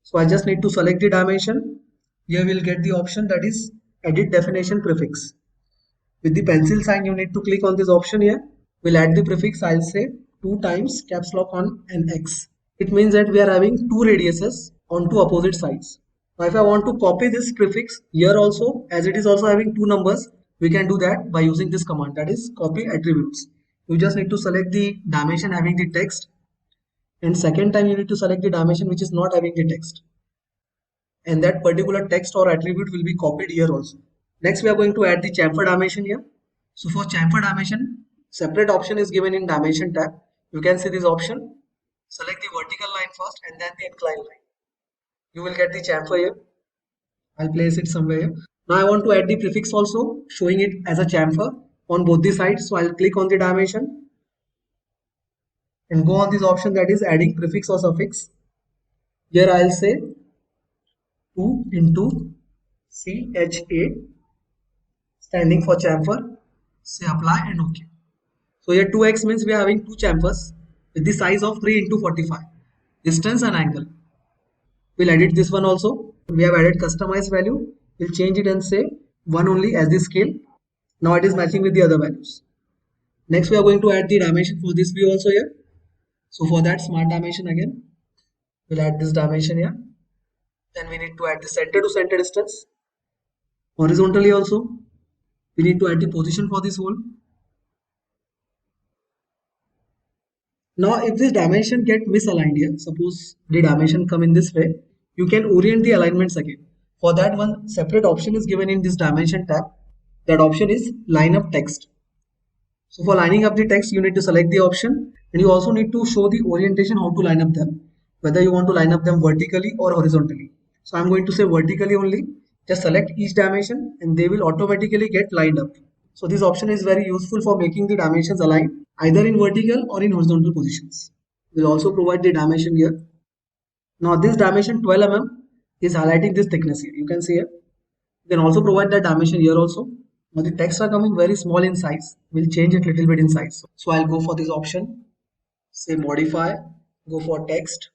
so I just need to select the dimension. Here we'll get the option that is edit definition prefix. With the pencil sign, you need to click on this option here. We'll add the prefix. I'll say 2 times caps lock on an X. It means that we are having 2 radiuses on 2 opposite sides. Now if I want to copy this prefix here also, as it is also having 2 numbers, we can do that by using this command, that is copy attributes. You just need to select the dimension having the text, and second time you need to select the dimension which is not having the text, and that particular text or attribute will be copied here also. Next we are going to add the chamfer dimension here. So for chamfer dimension, separate option is given in dimension tab. You can see this option. Select the vertical line first and then the inclined line. You will get the chamfer here. I'll place it somewhere here. Now I want to add the prefix also, showing it as a chamfer on both the sides. So I'll click on the dimension and go on this option that is adding prefix or suffix. Here I'll say 2 into CHA standing for chamfer. Say apply and OK. So here 2x means we are having two chamfers with the size of 3 into 45. Distance and angle. We'll edit this one also. We have added customized value. We'll change it and say 1 only as the scale. Now it is matching with the other values. Next we are going to add the dimension for this view also here. So for that, smart dimension again. We'll add this dimension here. Then we need to add the center to center distance. Horizontally also, we need to add the position for this hole. Now if this dimension get misaligned here, suppose the dimension come in this way, you can orient the alignments again. For that, one separate option is given in this dimension tab. That option is line up text. So for lining up the text, you need to select the option, and you also need to show the orientation how to line up them, whether you want to line up them vertically or horizontally. So I'm going to say vertically only. Just select each dimension and they will automatically get lined up. So this option is very useful for making the dimensions align either in vertical or in horizontal positions. We'll also provide the dimension here. Now this dimension 12 mm is highlighting this thickness here. You can see here. You can also provide that dimension here also. Now the text are coming very small in size. We'll change it a little bit in size. So I'll go for this option. Say modify. Go for text.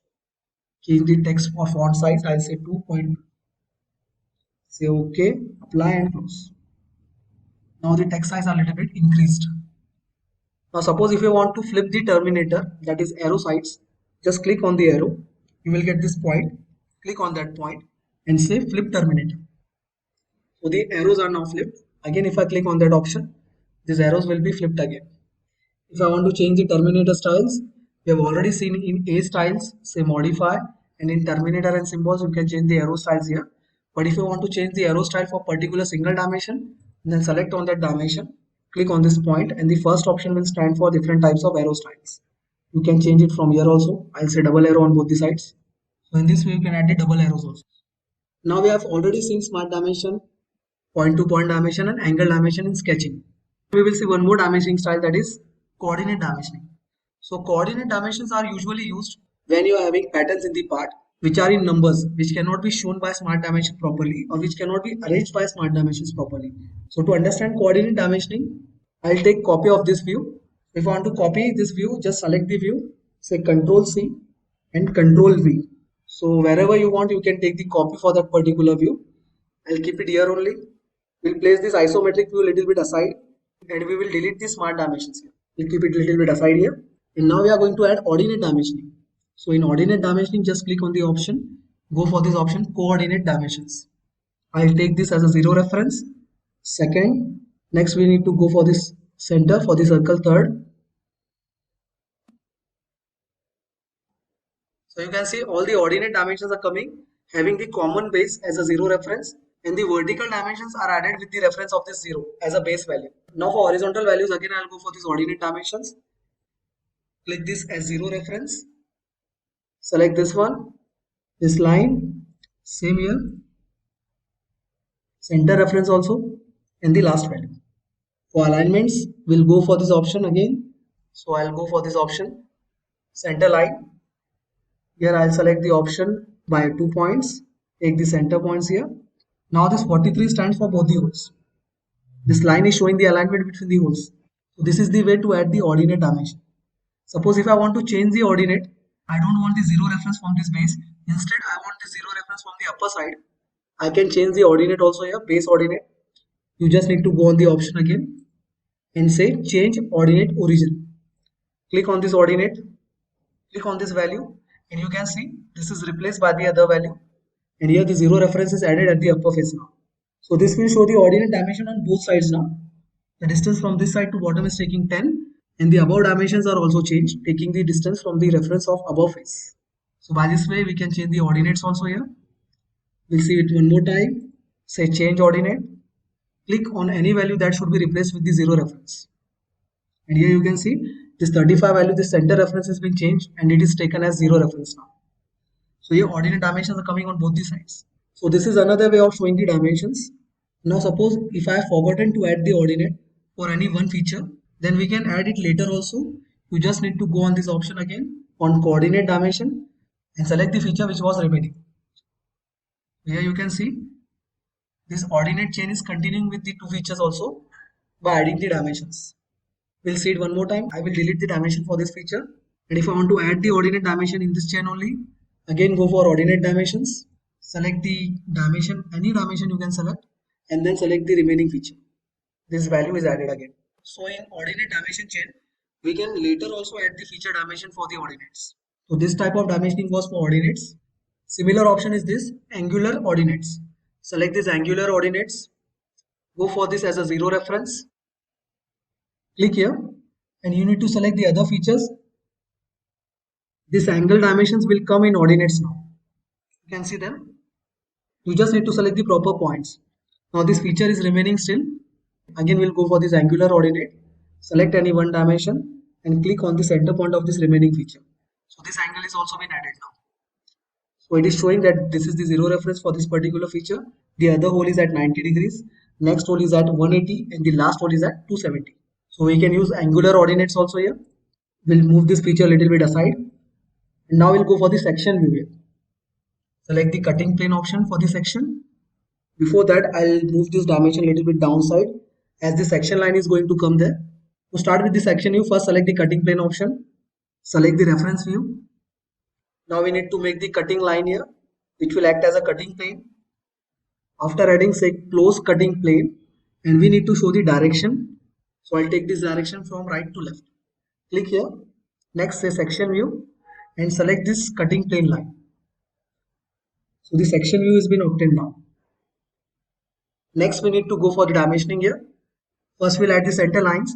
Change the text for font size. I'll say 2.2. Say OK. Apply and close. Now the text size are a little bit increased. Now suppose if you want to flip the terminator, that is arrow sides, just click on the arrow. You will get this point. Click on that point and say flip terminator. So the arrows are now flipped. Again, if I click on that option, these arrows will be flipped again. If I want to change the terminator styles, we have already seen in A styles, say modify, and in terminator and symbols, you can change the arrow styles here. But if you want to change the arrow style for particular single dimension, then select on that dimension, click on this point, and the first option will stand for different types of arrow styles. You can change it from here also. I'll say double arrow on both the sides. So in this way, you can add the double arrows also. Now we have already seen smart dimension, point to point dimension, and angle dimension in sketching. We will see one more dimensioning style, that is coordinate dimensioning. So coordinate dimensions are usually used when you are having patterns in the part which are in numbers, which cannot be shown by smart dimension properly, or which cannot be arranged by smart dimensions properly. So to understand coordinate dimensioning, I'll take copy of this view. If I want to copy this view, just select the view, say Control C and Control V. So wherever you want, you can take the copy for that particular view. I'll keep it here only. We'll place this isometric view a little bit aside, and we will delete the smart dimensions here. We'll keep it a little bit aside here. And now we are going to add ordinate dimensioning. So in ordinate dimensioning, just click on the option, go for this option, coordinate dimensions. I'll take this as a 0 reference. Second, next we need to go for this center for the circle third. So you can see all the ordinate dimensions are coming, having the common base as a 0 reference, and the vertical dimensions are added with the reference of this 0 as a base value. Now for horizontal values, again I'll go for these ordinate dimensions. Click this as 0 reference. Select this one, this line, same here, center reference also, and the last value. For alignments, we'll go for this option again. So I'll go for this option, center line. Here I'll select the option by 2 points, take the center points here. Now this 43 stands for both the holes. This line is showing the alignment between the holes. So this is the way to add the ordinate dimension. Suppose if I want to change the ordinate, I don't want the 0 reference from this base. Instead, I want the 0 reference from the upper side. I can change the ordinate also here, base ordinate. You just need to go on the option again and say change ordinate origin. Click on this ordinate, click on this value, and you can see this is replaced by the other value. And here the 0 reference is added at the upper face now. So this will show the ordinate dimension on both sides now. The distance from this side to bottom is taking 10. And the above dimensions are also changed, taking the distance from the reference of above face. So by this way, we can change the ordinates also here. We'll see it one more time. Say change ordinate. Click on any value that should be replaced with the 0 reference. And here you can see this 35 value, the center reference has been changed and it is taken as 0 reference now. So here ordinate dimensions are coming on both the sides. So this is another way of showing the dimensions. Now suppose if I have forgotten to add the ordinate for any one feature, then we can add it later also. You just need to go on this option again on coordinate dimension and select the feature which was remaining. Here you can see this ordinate chain is continuing with the two features also by adding the dimensions. We'll see it one more time. I will delete the dimension for this feature. And if I want to add the ordinate dimension in this chain only, again go for ordinate dimensions. Select the dimension, any dimension you can select, and then select the remaining feature. This value is added again. So in ordinate dimension chain, we can later also add the feature dimension for the ordinates. So this type of dimensioning was for ordinates. Similar option is this angular ordinates. Select this angular ordinates. Go for this as a 0 reference. Click here and you need to select the other features. This angle dimensions will come in ordinates now. You can see them. You just need to select the proper points. Now this feature is remaining still. Again we'll go for this angular ordinate. Select any one dimension and click on the center point of this remaining feature. So this angle is also been added now. So it is showing that this is the 0 reference for this particular feature. The other hole is at 90 degrees. Next hole is at 180 and the last hole is at 270. So we can use angular ordinates also here. We'll move this feature a little bit aside. And now we'll go for the section view here. Select the cutting plane option for the section. Before that, I'll move this dimension a little bit downside as the section line is going to come there. To start with the section view, first select the cutting plane option. Select the reference view. Now we need to make the cutting line here, which will act as a cutting plane. After adding say close cutting plane, and we need to show the direction. So I'll take this direction from right to left. Click here. Next say section view and select this cutting plane line. So the section view has been obtained now. Next we need to go for the dimensioning here. First we'll add the center lines.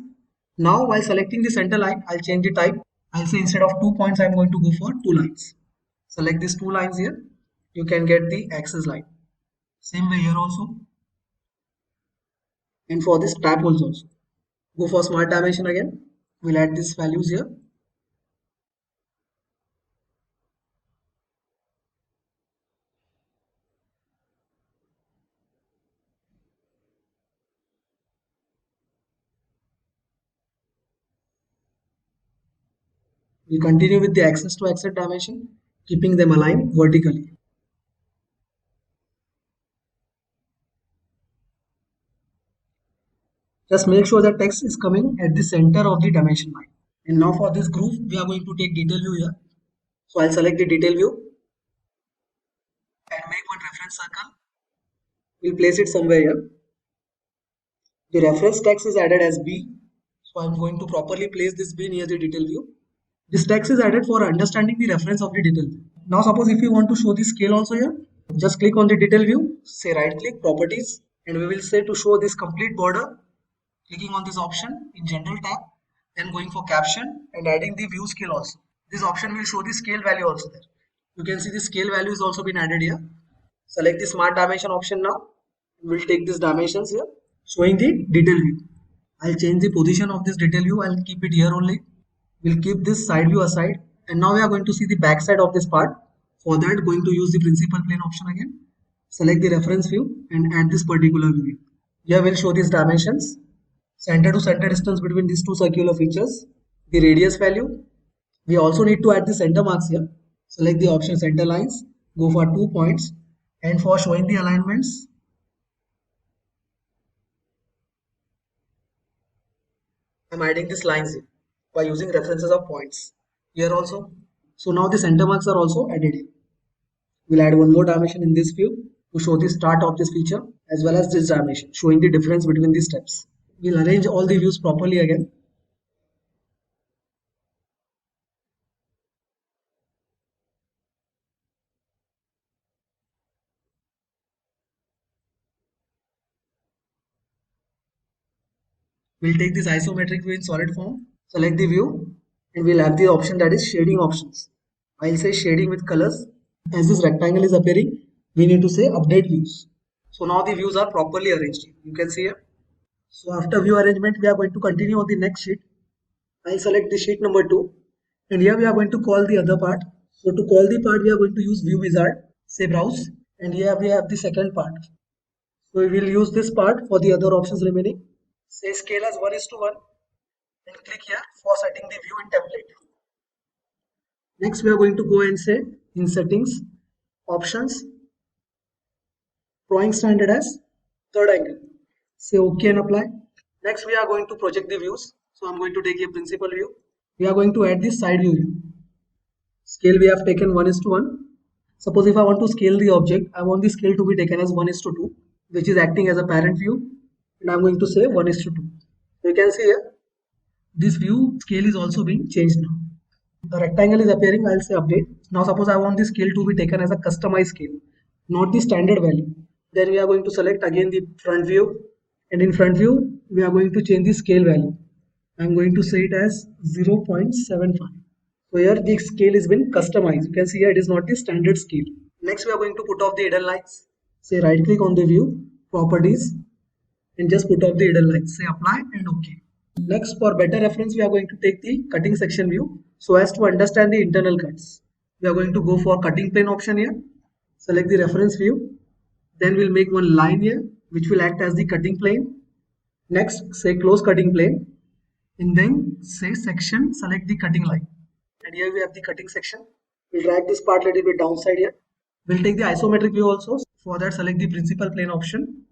Now while selecting the center line, I'll change the type. I'll say instead of 2 points, I'm going to go for 2 lines. Select these 2 lines here. You can get the axis line. Same way here also. And for this tab holes also. Go for smart dimension again. We'll add these values here. We'll continue with the axis to axis dimension, keeping them aligned vertically. Just make sure that text is coming at the center of the dimension line. And now for this groove, we are going to take detail view here. So I'll select the detail view and make one reference circle. We'll place it somewhere here. The reference text is added as B. So I'm going to properly place this B near the detail view. This text is added for understanding the reference of the detail view. Now suppose if you want to show the scale also here, just click on the detail view, say right click, properties, and we will say to show this complete border. Clicking on this option in general tab, then going for caption and adding the view scale also. This option will show the scale value also there. You can see the scale value is also been added here. Select the smart dimension option now. We'll take these dimensions here, showing the detail view. I'll change the position of this detail view. I'll keep it here only. We'll keep this side view aside. And now we are going to see the back side of this part. For that, going to use the principal plane option again. Select the reference view and add this particular view. Here we'll show these dimensions. Center to center distance between these two circular features, the radius value. We also need to add the center marks here. Select the option center lines, go for 2 points, and for showing the alignments, I'm adding these lines here by using references of points here also. So now the center marks are also added here. We'll add one more dimension in this view to show the start of this feature as well as this dimension, showing the difference between these steps. We'll arrange all the views properly again. We'll take this isometric view in solid form, select the view, and we'll have the option that is shading options. I'll say shading with colors. As this rectangle is appearing, we need to say update views. So now the views are properly arranged. You can see here. So after view arrangement, we are going to continue on the next sheet. I'll select the sheet number 2, and here we are going to call the other part. So to call the part, we are going to use view wizard, say browse, and here we have the second part. So we will use this part for the other options remaining. Say scale as 1:1 and click here for setting the view in template. Next we are going to go and say In settings, options, drawing standard as third angle. Say OK and apply. Next we are going to project the views. So I'm going to take a principal view. We are going to add this side view. Scale we have taken 1:1. Suppose if I want to scale the object, I want the scale to be taken as 1:2, which is acting as a parent view, and I'm going to say 1:2. So you can see here, this view scale is also being changed now. The rectangle is appearing, I'll say update. Now suppose I want the scale to be taken as a customized scale, not the standard value. Then we are going to select again the front view, and in front view, we are going to change the scale value. I'm going to say it as 0.75. So here the scale has been customized. You can see here it is not the standard scale. Next we are going to put off the hidden lines. Say right click on the view, properties, and just put off the hidden lines. Say apply and OK. Next, for better reference, we are going to take the cutting section view so as to understand the internal cuts. We are going to go for cutting plane option here. Select the reference view. Then we'll make one line here which will act as the cutting plane. Next, say close cutting plane. And then say section, select the cutting line. And here we have the cutting section. We'll drag this part a little bit downside here. We'll take the isometric view also. For that, select the principal plane option.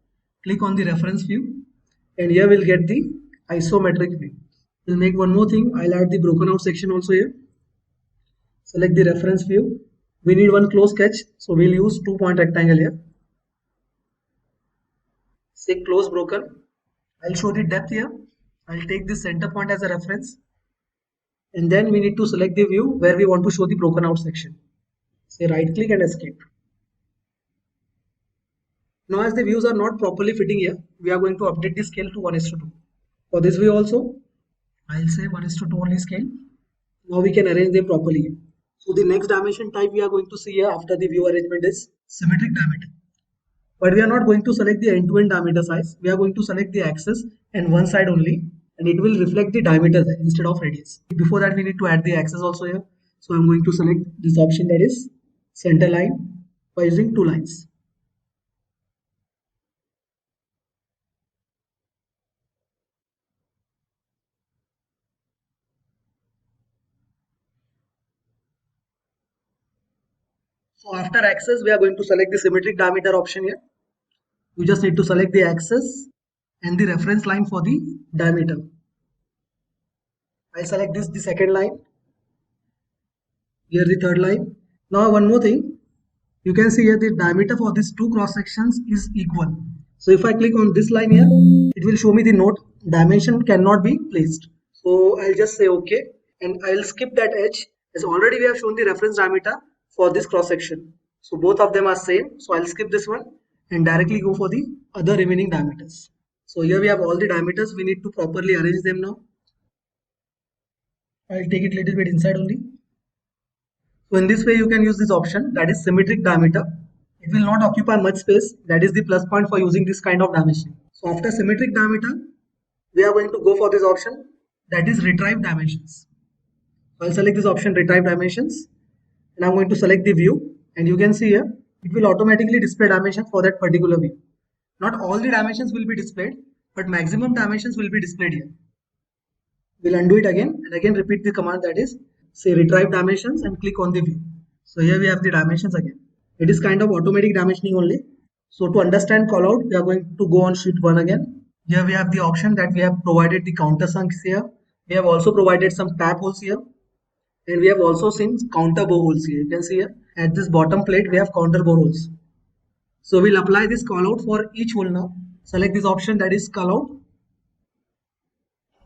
Click on the reference view. And here we'll get the isometric view. We'll make one more thing. I'll add the broken out section also here. Select the reference view. We need one close sketch, so we'll use 2-point rectangle here. Say close broken. I'll show the depth here. I'll take this center point as a reference. And then we need to select the view where we want to show the broken out section. Say right click and escape. Now as the views are not properly fitting here, we are going to update the scale to 1:2. For this view also, I'll say 1:2 only scale. Now we can arrange them properly. So the next dimension type we are going to see here after the view arrangement is symmetric diameter. But we are not going to select the end-to-end diameter size. We are going to select the axis and one side only, and it will reflect the diameter instead of radius. Before that, we need to add the axis also here. So I'm going to select this option, that is center line, by using two lines. So after axis, we are going to select the symmetric diameter option here. You just need to select the axis and the reference line for the diameter. I select this, the second line. Here the third line. Now one more thing. You can see here the diameter for these two cross sections is equal. So if I click on this line here, it will show me the note dimension cannot be placed. So I'll just say OK, and I'll skip that edge, as already we have shown the reference diameter for this cross section. So both of them are same. So I'll skip this one and directly go for the other remaining diameters. So here we have all the diameters. We need to properly arrange them now. I'll take it a little bit inside only. So in this way you can use this option, that is symmetric diameter. It will not occupy much space. That is the plus point for using this kind of dimension. So after symmetric diameter, we are going to go for this option, that is retrieve dimensions. So I'll select this option, retrieve dimensions, and I'm going to select the view, and you can see here it will automatically display dimension for that particular view. Not all the dimensions will be displayed, but maximum dimensions will be displayed here. We'll undo it again and again repeat the command, that is say retrieve dimensions, and click on the view. So here we have the dimensions again. It is kind of automatic dimensioning only. So to understand callout, we are going to go on sheet 1 again. Here we have the option that we have provided the countersunks here. We have also provided some tap holes here. And we have also seen counter bore holes here. You can see here at this bottom plate we have counter bore holes. So we'll apply this callout for each hole now. Select this option, that is callout.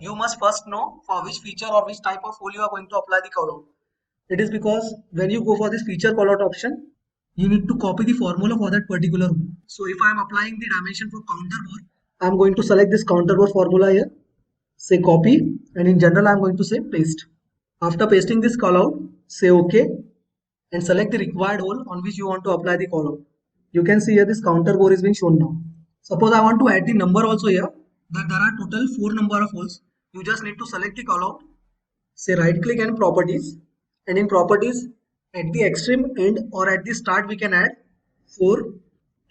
You must first know for which feature or which type of hole you are going to apply the callout. It is because when you go for this feature callout option, you need to copy the formula for that particular hole. So if I am applying the dimension for counter bore, I am going to select this counter bore formula here, say copy, and in general I am going to say paste. After pasting this callout, say OK, and select the required hole on which you want to apply the callout. You can see here this counter bore is being shown now. Suppose I want to add the number also here, that there are total 4 number of holes. You just need to select the callout, say right click and properties, and in properties at the extreme end or at the start we can add 4,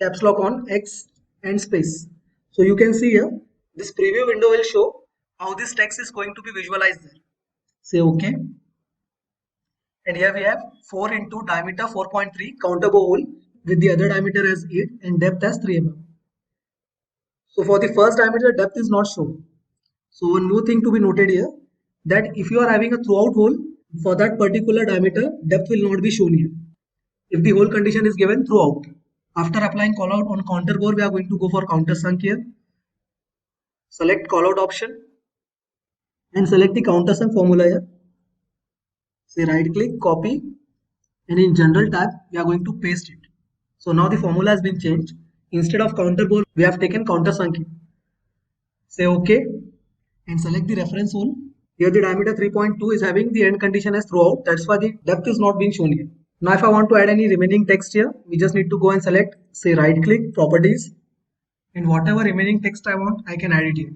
caps lock on X and space. So you can see here this preview window will show how this text is going to be visualized there. Say OK. And here we have 4 into diameter 4.3 counter bore hole with the other diameter as 8 and depth as 3 mm. So for the first diameter, depth is not shown. So one more thing to be noted here, that if you are having a throughout hole, for that particular diameter, depth will not be shown here. If the hole condition is given throughout. After applying call out on counter bore, we are going to go for countersunk here. Select call out option and select the countersunk formula here. Say right click, copy, and in general tab, we are going to paste it. So now the formula has been changed. Instead of counter bore, we have taken countersunk here. Say OK and select the reference hole. Here the diameter 3.2 is having the end condition as throughout. That's why the depth is not being shown here. Now if I want to add any remaining text here, we just need to go and select, say right click, properties, and whatever remaining text I want, I can add it here.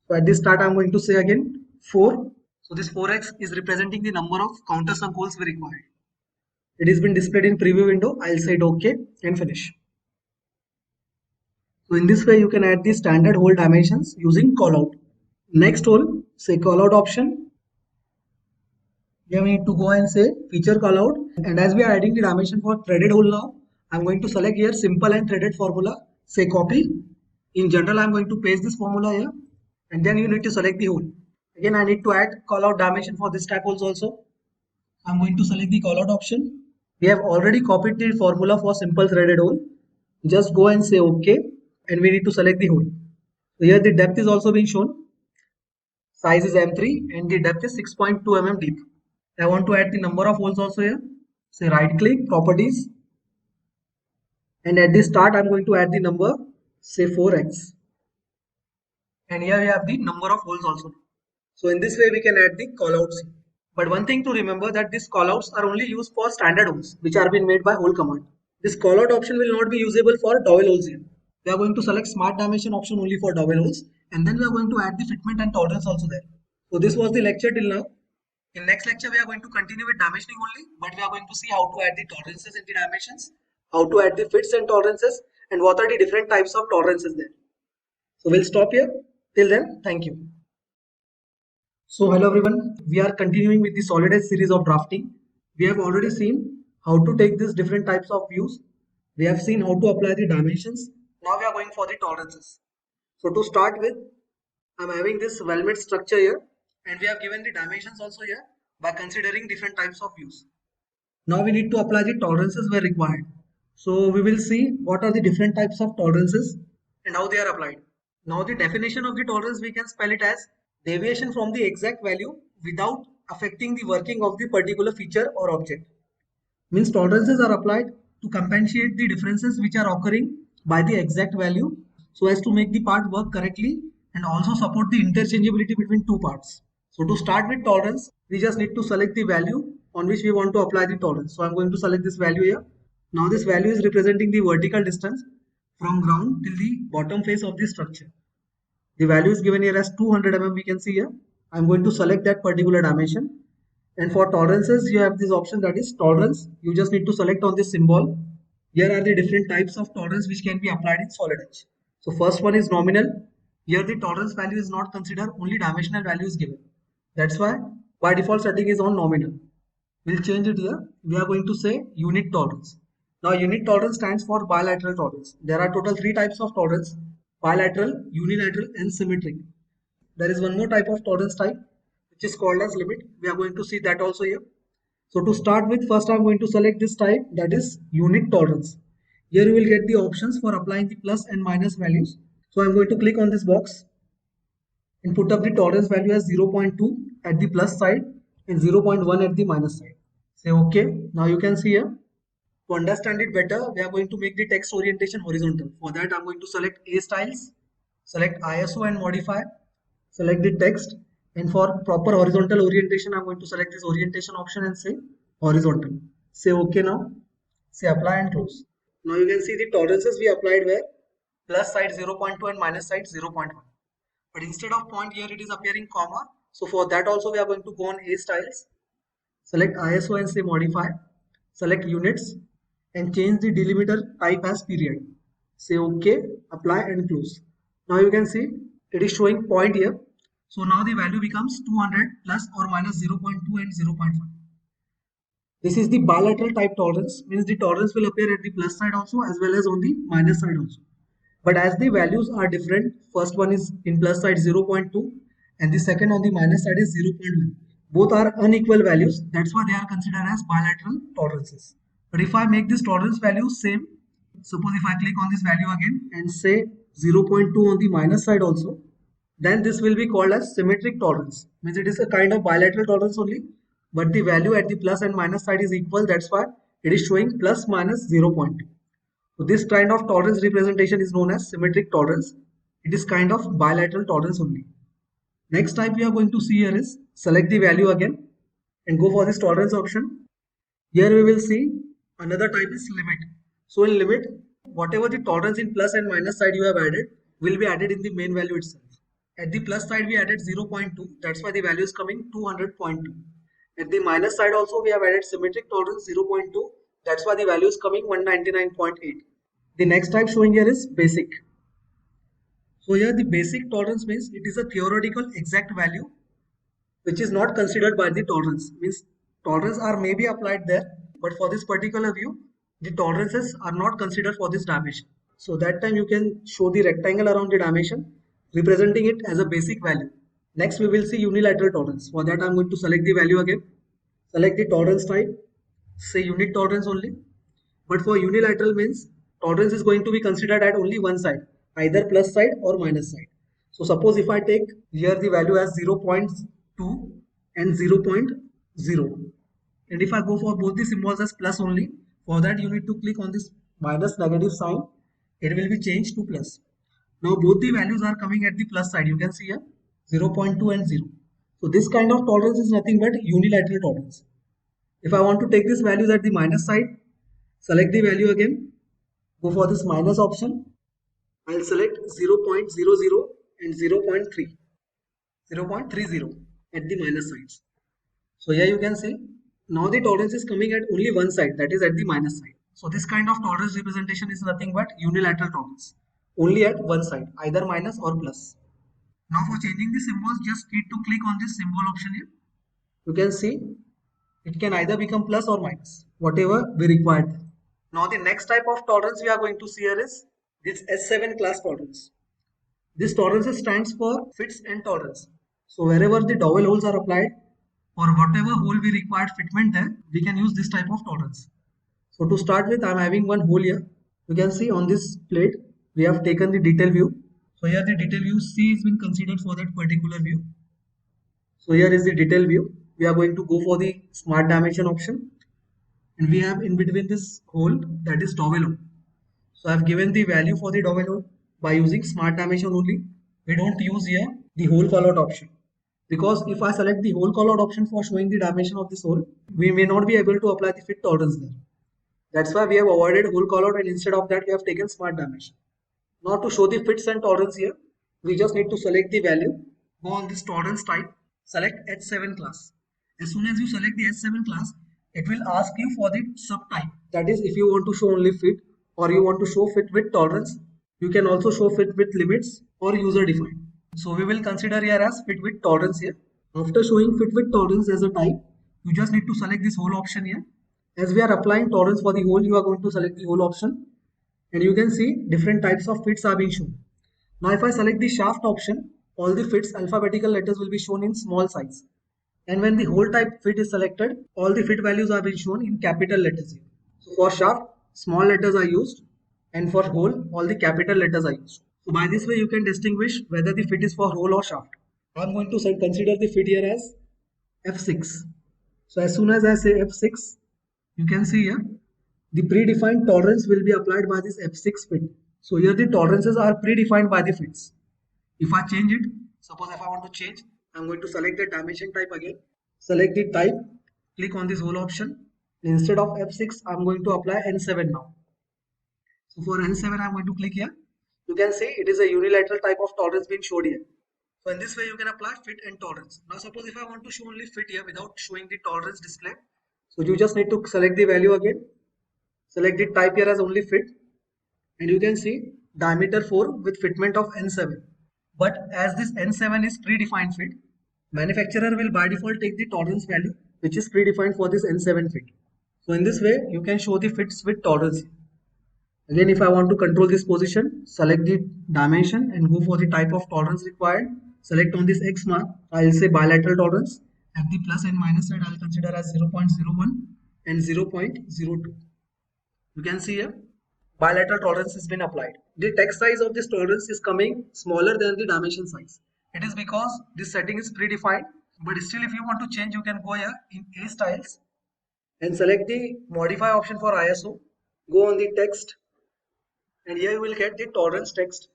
So at this start, I'm going to say again 4. So this 4x is representing the number of countersunk holes we require. It has been displayed in preview window. I'll say it OK and finish. So in this way, you can add the standard hole dimensions using callout. Next hole, say callout option. Here we need to go and say feature callout. And as we are adding the dimension for threaded hole now, I'm going to select here simple and threaded formula. Say copy. In general, I'm going to paste this formula here. And then you need to select the hole. Again, I need to add callout dimension for this type holes also. I'm going to select the callout option. We have already copied the formula for simple threaded hole. Just go and say OK. And we need to select the hole. So here the depth is also being shown. Size is M3 and the depth is 6.2 mm deep. I want to add the number of holes also here. Say right click, properties. And at the start, I'm going to add the number, say 4x. And here we have the number of holes also. So in this way, we can add the callouts. But one thing to remember that these callouts are only used for standard holes, which are being made by hole command. This callout option will not be usable for dowel holes here. We are going to select smart dimension option only for dowel holes, and then we are going to add the fitment and tolerance also there. So this was the lecture till now. In next lecture, we are going to continue with dimensioning only, but we are going to see how to add the tolerances in the dimensions, how to add the fits and tolerances, and what are the different types of tolerances there. So we'll stop here. Till then, thank you. So hello everyone, we are continuing with the solid edge series of drafting. We have already seen how to take these different types of views. We have seen how to apply the dimensions. Now we are going for the tolerances. So to start with, I'm having this well-made structure here, and we have given the dimensions also here by considering different types of views. Now we need to apply the tolerances where required. So we will see what are the different types of tolerances and how they are applied. Now the definition of the tolerance, we can spell it as deviation from the exact value without affecting the working of the particular feature or object. Means tolerances are applied to compensate the differences which are occurring by the exact value so as to make the part work correctly and also support the interchangeability between two parts. So to start with tolerance, we just need to select the value on which we want to apply the tolerance. So I'm going to select this value here. Now this value is representing the vertical distance from ground till the bottom face of the structure. The value is given here as 200 mm, we can see here. I'm going to select that particular dimension. And for tolerances, you have this option that is tolerance. You just need to select on this symbol. Here are the different types of tolerance which can be applied in solid edge. So first one is nominal. Here the tolerance value is not considered, only dimensional value is given. That's why by default setting is on nominal. We'll change it here. We are going to say unit tolerance. Now unit tolerance stands for bilateral tolerance. There are total 3 types of tolerance: bilateral, unilateral and symmetric. There is one more type of tolerance type which is called as limit. We are going to see that also here. So to start with, first I'm going to select this type, that is unit tolerance. Here you will get the options for applying the plus and minus values. So I'm going to click on this box and put up the tolerance value as 0.2 at the plus side and 0.1 at the minus side. Say OK. Now you can see here. To understand it better, we are going to make the text orientation horizontal. For that, I'm going to select A styles, select ISO and modify, select the text, and for proper horizontal orientation, I'm going to select this orientation option and say horizontal. Say OK now. Say apply and close. Now you can see the tolerances we applied were plus side 0.2 and minus side 0.1. But instead of point here, it is appearing comma. So for that also, we are going to go on A styles, select ISO and say modify, select units, and change the delimiter type as period. Say OK, apply and close. Now you can see it is showing point here. So now the value becomes 200 plus or minus 0.2 and 0.1. This is the bilateral type tolerance, means the tolerance will appear at the plus side also as well as on the minus side also. But as the values are different, first one is in plus side 0.2 and the second on the minus side is 0.1. Both are unequal values, that's why they are considered as bilateral tolerances. But if I make this tolerance value same, suppose if I click on this value again and say 0.2 on the minus side also, then this will be called as symmetric tolerance. Means it is a kind of bilateral tolerance only, but the value at the plus and minus side is equal. That's why it is showing plus minus 0.2. So this kind of tolerance representation is known as symmetric tolerance. It is kind of bilateral tolerance only. Next type we are going to see here is select the value again and go for this tolerance option. Here we will see another type is limit. So in limit, whatever the tolerance in plus and minus side you have added will be added in the main value itself. At the plus side we added 0.2, that's why the value is coming 200.2. At the minus side also we have added symmetric tolerance 0.2, that's why the value is coming 199.8. The next type showing here is basic. So here the basic tolerance means it is a theoretical exact value which is not considered by the tolerance. Means tolerance are maybe applied there, but for this particular view the tolerances are not considered for this dimension. So that time you can show the rectangle around the dimension representing it as a basic value. Next we will see unilateral tolerance. For that I am going to select the value again, select the tolerance type, say unit tolerance only. But for unilateral means tolerance is going to be considered at only one side, either plus side or minus side. So suppose if I take here the value as 0.2 and 0.0, and if I go for both the symbols as plus only, for that you need to click on this minus negative sign, it will be changed to plus. Now both the values are coming at the plus side, you can see here 0.2 and 0. So this kind of tolerance is nothing but unilateral tolerance. If I want to take this values at the minus side, select the value again, go for this minus option, I'll select 0.00 and 0.3, 0.30 at the minus sides. So here you can see, now the tolerance is coming at only one side, that is at the minus side. So this kind of tolerance representation is nothing but unilateral tolerance, only at one side, either minus or plus. Now for changing the symbols, just need to click on this symbol option here. You can see it can either become plus or minus, whatever we require. Now the next type of tolerance we are going to see here is this S7 class tolerance. This tolerance stands for fits and tolerance. So wherever the dowel holes are applied or whatever hole we required fitment there, we can use this type of tolerance. So to start with, I am having one hole here. You can see on this plate we have taken the detail view. So here the detail view C is been considered for that particular view. So here is the detail view. We are going to go for the smart dimension option, and we have in between this hole that is dowel hole. So I have given the value for the dowel hole by using smart dimension only. We don't use here the hole callout option, because if I select the hole callout option for showing the dimension of this hole, we may not be able to apply the fit tolerance there. That's why we have avoided hole callout, and instead of that we have taken smart dimension. Now to show the fits and tolerance here, we just need to select the value, go on this tolerance type, select H7 class. As soon as you select the H7 class, it will ask you for the subtype. That is, if you want to show only fit or you want to show fit with tolerance, you can also show fit with limits or user defined. So we will consider here as fit with tolerance here. After showing fit with tolerance as a type, you just need to select this whole option here. As we are applying tolerance for the whole, you are going to select the whole option, and you can see different types of fits are being shown. Now if I select the shaft option, all the fits alphabetical letters will be shown in small size. And when the whole type fit is selected, all the fit values are being shown in capital letters here. So for shaft, small letters are used, and for hole, all the capital letters are used. So by this way you can distinguish whether the fit is for hole or shaft. I am going to consider the fit here as F6. So as soon as I say F6, you can see here the predefined tolerance will be applied by this F6 fit. So here the tolerances are predefined by the fits. If I change it, suppose if I want to change, I'm going to select the dimension type again, select the type, click on this whole option. Instead of F6, I'm going to apply N7 now. So for N7, I'm going to click here. You can see it is a unilateral type of tolerance being showed here. So in this way, you can apply fit and tolerance. Now suppose if I want to show only fit here without showing the tolerance display, so you just need to select the value again, select the type here as only fit, and you can see diameter 4 with fitment of N7. But as this N7 is predefined fit, manufacturer will by default take the tolerance value which is predefined for this N7 fit. So in this way, you can show the fits with tolerance. Again, if I want to control this position, select the dimension and go for the type of tolerance required. Select on this X mark, I'll say bilateral tolerance. At the plus and minus side, I'll consider as 0.01 and 0.02. You can see here, bilateral tolerance has been applied. The text size of this tolerance is coming smaller than the dimension size. It is because this setting is predefined, but still if you want to change, you can go here in A styles and select the modify option for ISO. Go on the text and here you will get the tolerance text.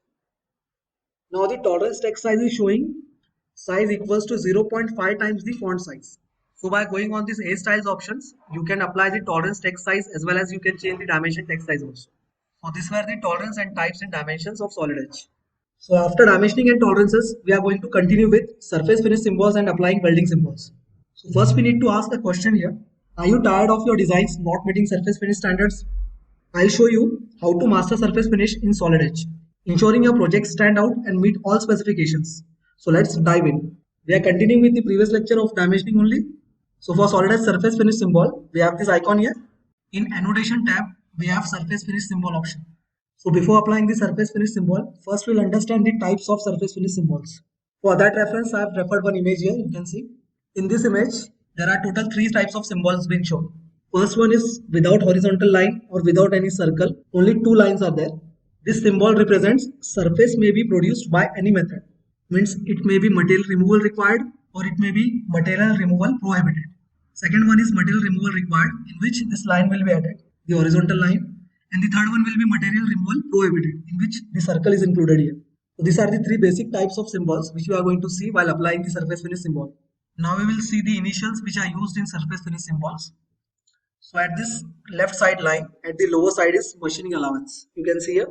Now the tolerance text size is showing size equals to 0.5 times the font size. So by going on this A styles options, you can apply the tolerance text size as well as you can change the dimension text size also. So these were the tolerance and types and dimensions of solid edge. So after dimensioning and tolerances, we are going to continue with surface finish symbols and applying welding symbols. So first we need to ask a question here. Are you tired of your designs not meeting surface finish standards? I'll show you how to master surface finish in solid edge, ensuring your projects stand out and meet all specifications. So let's dive in. We are continuing with the previous lecture of dimensioning only. So for solid edge surface finish symbol, we have this icon here. In annotation tab, we have surface finish symbol option. So before applying the surface finish symbol, first we'll understand the types of surface finish symbols. For that reference, I have referred one image here. You can see. In this image, there are total 3 types of symbols being shown. First one is without horizontal line or without any circle. Only 2 lines are there. This symbol represents surface may be produced by any method. Means it may be material removal required or it may be material removal prohibited. Second one is material removal required, in which this line will be added, the horizontal line. And the third one will be material removal prohibited, in which the circle is included here. So these are the 3 basic types of symbols which we are going to see while applying the surface finish symbol. Now we will see the initials which are used in surface finish symbols. So at this left side line, at the lower side is machining allowance. You can see here.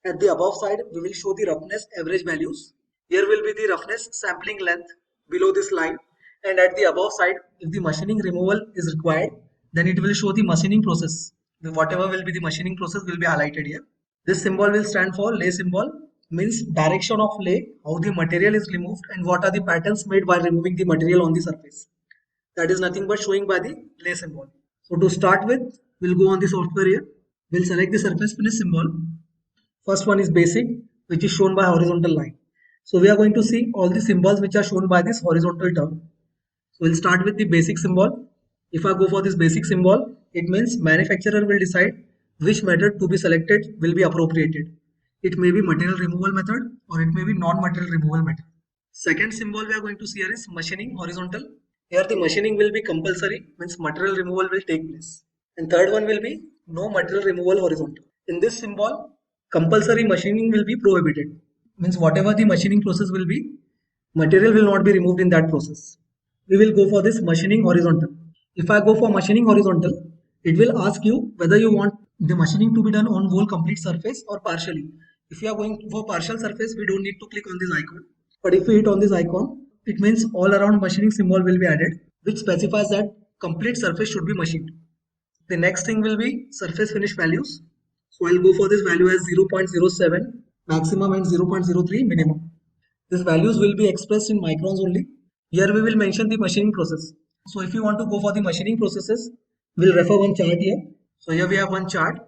At the above side, we will show the roughness average values. Here will be the roughness sampling length below this line. And at the above side, if the machining removal is required, then it will show the machining process. Whatever will be the machining process will be highlighted here. This symbol will stand for lay symbol, means direction of lay, how the material is removed and what are the patterns made while removing the material on the surface. That is nothing but showing by the lay symbol. So to start with, we'll go on the software here. We'll select the surface finish symbol. First one is basic, which is shown by horizontal line. So we are going to see all the symbols which are shown by this horizontal term. So we'll start with the basic symbol. If I go for this basic symbol, it means manufacturer will decide which method to be selected will be appropriated. It may be material removal method or it may be non-material removal method. Second symbol we are going to see here is machining horizontal. Here the machining will be compulsory, means material removal will take place. And third one will be no material removal horizontal. In this symbol, compulsory machining will be prohibited. Means whatever the machining process will be, material will not be removed in that process. We will go for this machining horizontal. If I go for machining horizontal, it will ask you whether you want the machining to be done on whole complete surface or partially. If you are going for partial surface, we don't need to click on this icon. But if we hit on this icon, it means all around machining symbol will be added, which specifies that complete surface should be machined. The next thing will be surface finish values. So I'll go for this value as 0.07 maximum and 0.03 minimum. These values will be expressed in microns only. Here we will mention the machining process. So if you want to go for the machining processes, we'll refer one chart here. So here we have one chart.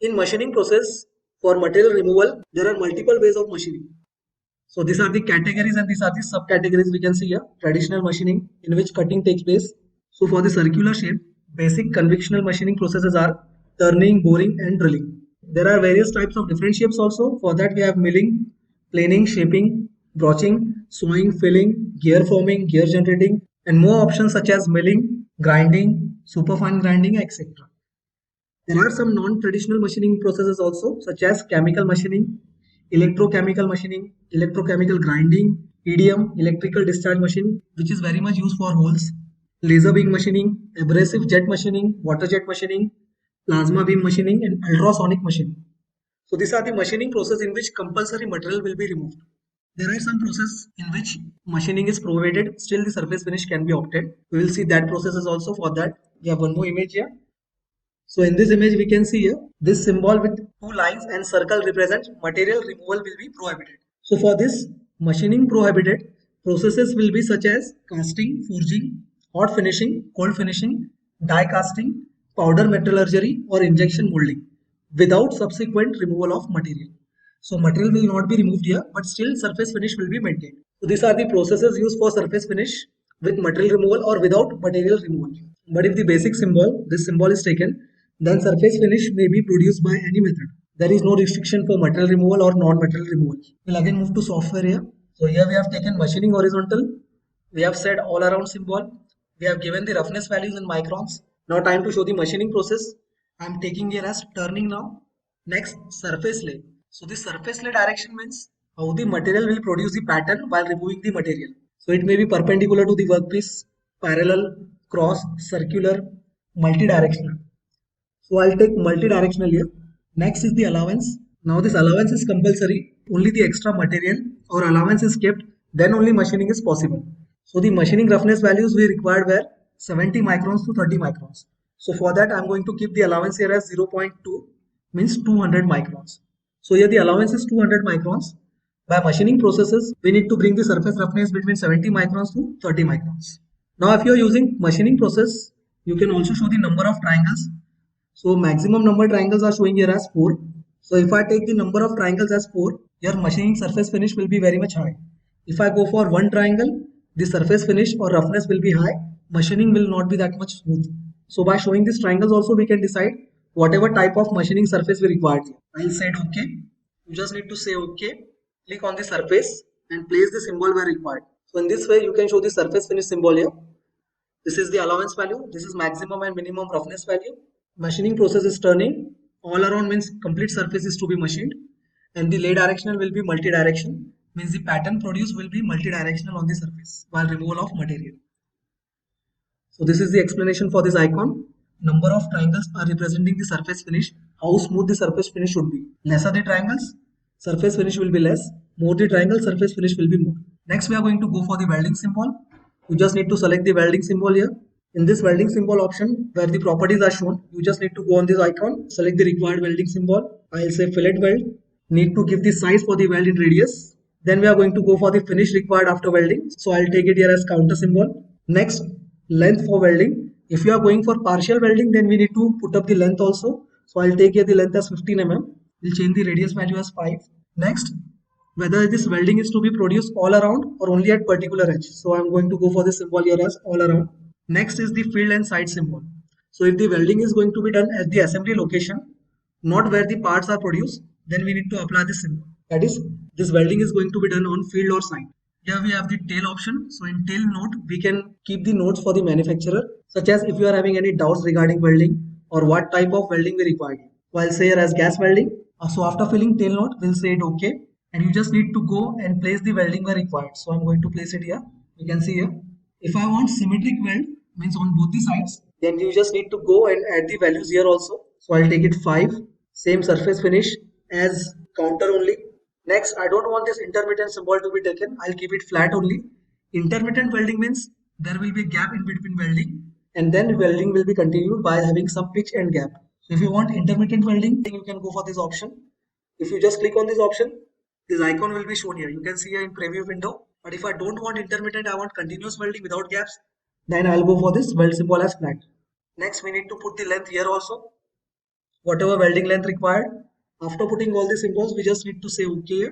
In machining process, for material removal, there are multiple ways of machining. So these are the categories and these are the subcategories we can see here. Traditional machining, in which cutting takes place. So for the circular shape, basic convectional machining processes are turning, boring and drilling. There are various types of different shapes also. For that we have milling, planing, shaping, broaching, sewing, filling, gear forming, gear generating and more options such as milling, grinding, superfine grinding, etc. There are some non-traditional machining processes also such as chemical machining, electrochemical machining, electrochemical grinding, EDM, electrical discharge machining, which is very much used for holes, laser beam machining, abrasive jet machining, water jet machining, plasma beam machining and ultrasonic machining. So these are the machining process in which compulsory material will be removed. There are some processes in which machining is prohibited, still the surface finish can be obtained. We will see that processes also. For that we have one more image here. So in this image we can see here this symbol with 2 lines and circle represents material removal will be prohibited. So for this machining prohibited processes will be such as casting, forging, hot finishing, cold finishing, die casting, powder metallurgy or injection molding without subsequent removal of material. So material will not be removed here, but still surface finish will be maintained. So these are the processes used for surface finish with material removal or without material removal. But if the basic symbol, this symbol is taken, then surface finish may be produced by any method. There is no restriction for material removal or non-material removal. We'll again move to software here. So here we have taken machining horizontal. We have said all around symbol. We have given the roughness values in microns. Now time to show the machining process. I am taking here as turning now. Next, surface lay. So this surface lay direction means how the material will produce the pattern while removing the material. So it may be perpendicular to the workpiece, parallel, cross, circular, multi-directional. So I'll take multi-directional here. Next is the allowance. Now this allowance is compulsory. Only the extra material or allowance is kept, then only machining is possible. So the machining roughness values we required were 70 microns to 30 microns. So for that I'm going to keep the allowance here as 0.2, means 200 microns. So here the allowance is 200 microns. By machining processes, we need to bring the surface roughness between 70 microns to 30 microns. Now if you are using machining process, you can also show the number of triangles. So maximum number of triangles are showing here as 4. So if I take the number of triangles as 4, your machining surface finish will be very much high. If I go for one triangle, the surface finish or roughness will be high. Machining will not be that much smooth. So by showing these triangles also we can decide whatever type of machining surface we require. I'll say OK. You just need to say OK. Click on the surface and place the symbol where required. So in this way you can show the surface finish symbol here. This is the allowance value. This is maximum and minimum roughness value. Machining process is turning. All around means complete surface is to be machined. And the lay directional will be multi-direction. Means the pattern produced will be multi-directional on the surface while removal of material. So this is the explanation for this icon. Number of triangles are representing the surface finish. How smooth the surface finish should be. Lesser the triangles, surface finish will be less. More the triangle, surface finish will be more. Next we are going to go for the welding symbol. You just need to select the welding symbol here. In this welding symbol option where the properties are shown, you just need to go on this icon, select the required welding symbol. I'll say fillet weld. Need to give the size for the weld in radius. Then we are going to go for the finish required after welding. So I'll take it here as counter symbol. Next, length for welding. If you are going for partial welding, then we need to put up the length also. So I'll take here the length as 15 mm. We'll change the radius value as 5. Next, whether this welding is to be produced all around or only at particular edge. So I'm going to go for the symbol here as all around. Next is the field and side symbol. So if the welding is going to be done at the assembly location, not where the parts are produced, then we need to apply this symbol. That is, this welding is going to be done on field or site. Here we have the tail option. So in tail note, we can keep the notes for the manufacturer, such as if you are having any doubts regarding welding or what type of welding we require. So I'll say here as gas welding. So after filling tail note, we'll say it OK. And you just need to go and place the welding where required. So I'm going to place it here. You can see here. If I want symmetric weld, means on both the sides, then you just need to go and add the values here also. So I'll take it 5. Same surface finish as counter only. Next, I don't want this intermittent symbol to be taken. I'll keep it flat only. Intermittent welding means there will be a gap in between welding, and then welding will be continued by having some pitch and gap. So if you want intermittent welding, then you can go for this option. If you just click on this option, this icon will be shown here. You can see here in preview window. But if I don't want intermittent, I want continuous welding without gaps, then I'll go for this weld symbol as flat. Next, we need to put the length here also. Whatever welding length required. After putting all the symbols, we just need to say OK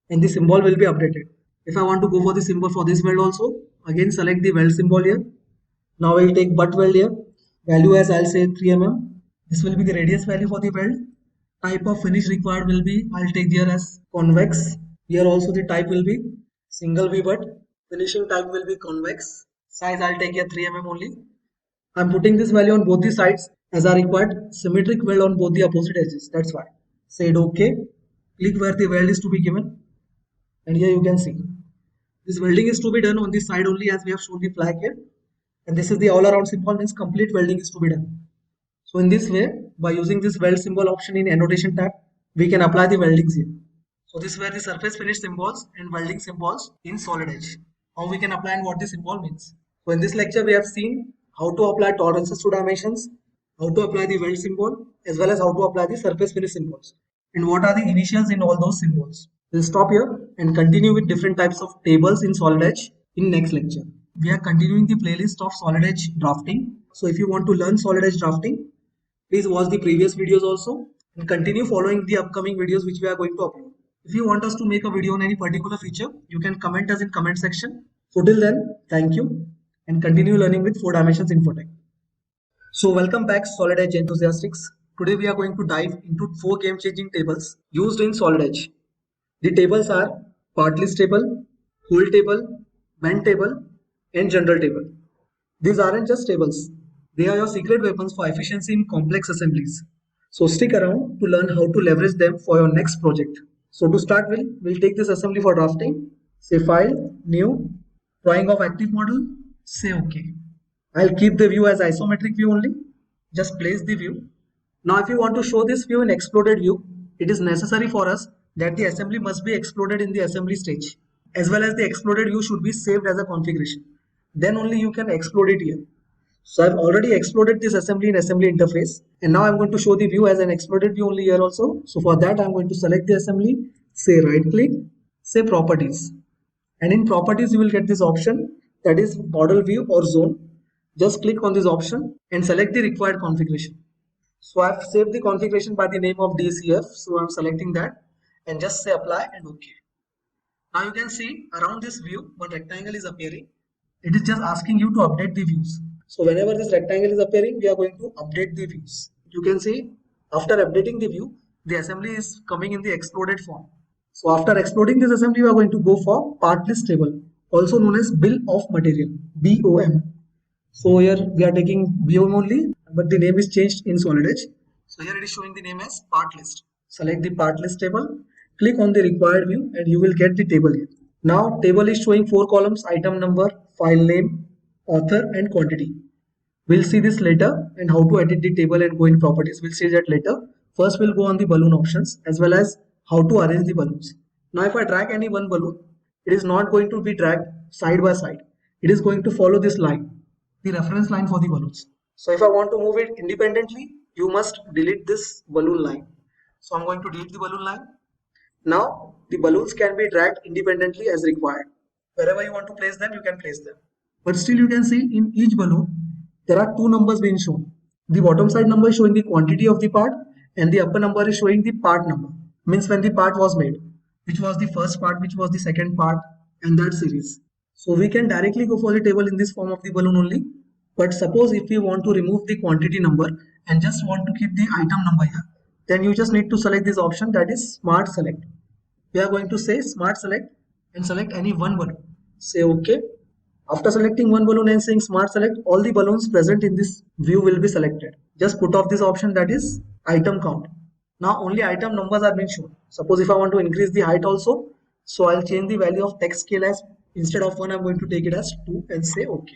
and the symbol will be updated. If I want to go for the symbol for this weld also, again select the weld symbol here. Now I'll take butt weld here. Value as I'll say 3 mm. This will be the radius value for the weld. Type of finish required will be, I'll take here as convex. Here also the type will be single V butt. Finishing type will be convex. Size I'll take here 3 mm only. I'm putting this value on both the sides as I required symmetric weld on both the opposite edges. That's why. Say it OK. Click where the weld is to be given. And here you can see. This welding is to be done on this side only as we have shown the flag here. And this is the all around symbol, means complete welding is to be done. So in this way, by using this weld symbol option in annotation tab, we can apply the weldings here. So this were the surface finish symbols and welding symbols in solid edge. How we can apply and what the symbol means. So in this lecture, we have seen how to apply tolerances to dimensions, how to apply the weld symbol, as well as how to apply the surface finish symbols, and what are the initials in all those symbols. We'll stop here and continue with different types of tables in solid edge in next lecture. We are continuing the playlist of solid edge drafting. So if you want to learn solid edge drafting, please watch the previous videos also and continue following the upcoming videos which we are going to upload. If you want us to make a video on any particular feature, you can comment us in comment section. So till then, thank you and continue learning with 4 Dimensions Infotech. So welcome back Solid Edge enthusiasts. Today we are going to dive into 4 game-changing tables used in Solid Edge. The tables are part list table, whole table, bend table and general table. These aren't just tables. They are your secret weapons for efficiency in complex assemblies. So stick around to learn how to leverage them for your next project. So to start with, we'll take this assembly for drafting. Say File, New, Drawing of Active Model, say OK. I'll keep the view as isometric view only. Just place the view. Now if you want to show this view in exploded view, it is necessary for us that the assembly must be exploded in the assembly stage, as well as the exploded view should be saved as a configuration. Then only you can explode it here. So I've already exploded this assembly in assembly interface, and now I'm going to show the view as an exploded view only here also. So for that I'm going to select the assembly, say right click, say properties, and in properties you will get this option, that is model view or zone. Just click on this option and select the required configuration. So I've saved the configuration by the name of DCF, so I'm selecting that and just say apply and OK. Now you can see around this view one rectangle is appearing. It is just asking you to update the views. So whenever this rectangle is appearing, we are going to update the views. You can see after updating the view, the assembly is coming in the exploded form. So after exploding this assembly, we are going to go for part list table, also known as bill of material, BOM. So here we are taking BOM only, but the name is changed in Solid Edge. So here it is showing the name as part list. Select the part list table, click on the required view and you will get the table here. Now table is showing 4 columns, item number, file name, author and quantity. We'll see this later, and how to edit the table and go in properties. We'll see that later. First we'll go on the balloon options as well as how to arrange the balloons. Now if I drag any one balloon, it is not going to be dragged side by side. It is going to follow this line, the reference line for the balloons. So if I want to move it independently, you must delete this balloon line. So I'm going to delete the balloon line. Now the balloons can be dragged independently as required. Wherever you want to place them, you can place them. But still you can see in each balloon, there are 2 numbers being shown. The bottom side number is showing the quantity of the part and the upper number is showing the part number. Means when the part was made, which was the first part, which was the second part, and that series. So we can directly go for the table in this form of the balloon only. But suppose if we want to remove the quantity number and just want to keep the item number here, then you just need to select this option, that is Smart Select. We are going to say Smart Select and select any one balloon. Say OK. After selecting one balloon and saying Smart Select, all the balloons present in this view will be selected. Just put off this option, that is item count. Now only item numbers are being shown. Suppose if I want to increase the height also, so I'll change the value of text scale as, instead of 1 I'm going to take it as 2 and say OK.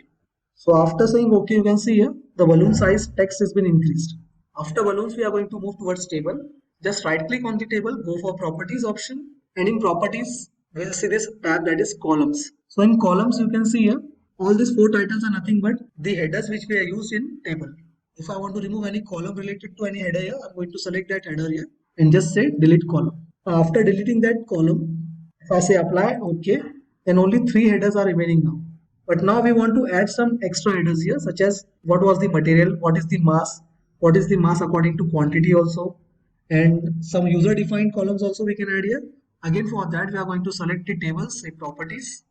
So after saying OK, you can see here the balloon size text has been increased. After balloons, we are going to move towards table. Just right click on the table, go for properties option, and in properties we'll see this tab, that is columns. So in columns you can see here all these 4 titles are nothing but the headers which we are used in table. If I want to remove any column related to any header here, I'm going to select that header here and just say delete column. After deleting that column, if I say apply OK, then only 3 headers are remaining now. But now we want to add some extra headers here, such as what was the material, what is the mass according to quantity also, and some user defined columns also we can add here. Again for that we are going to select the tables, say properties,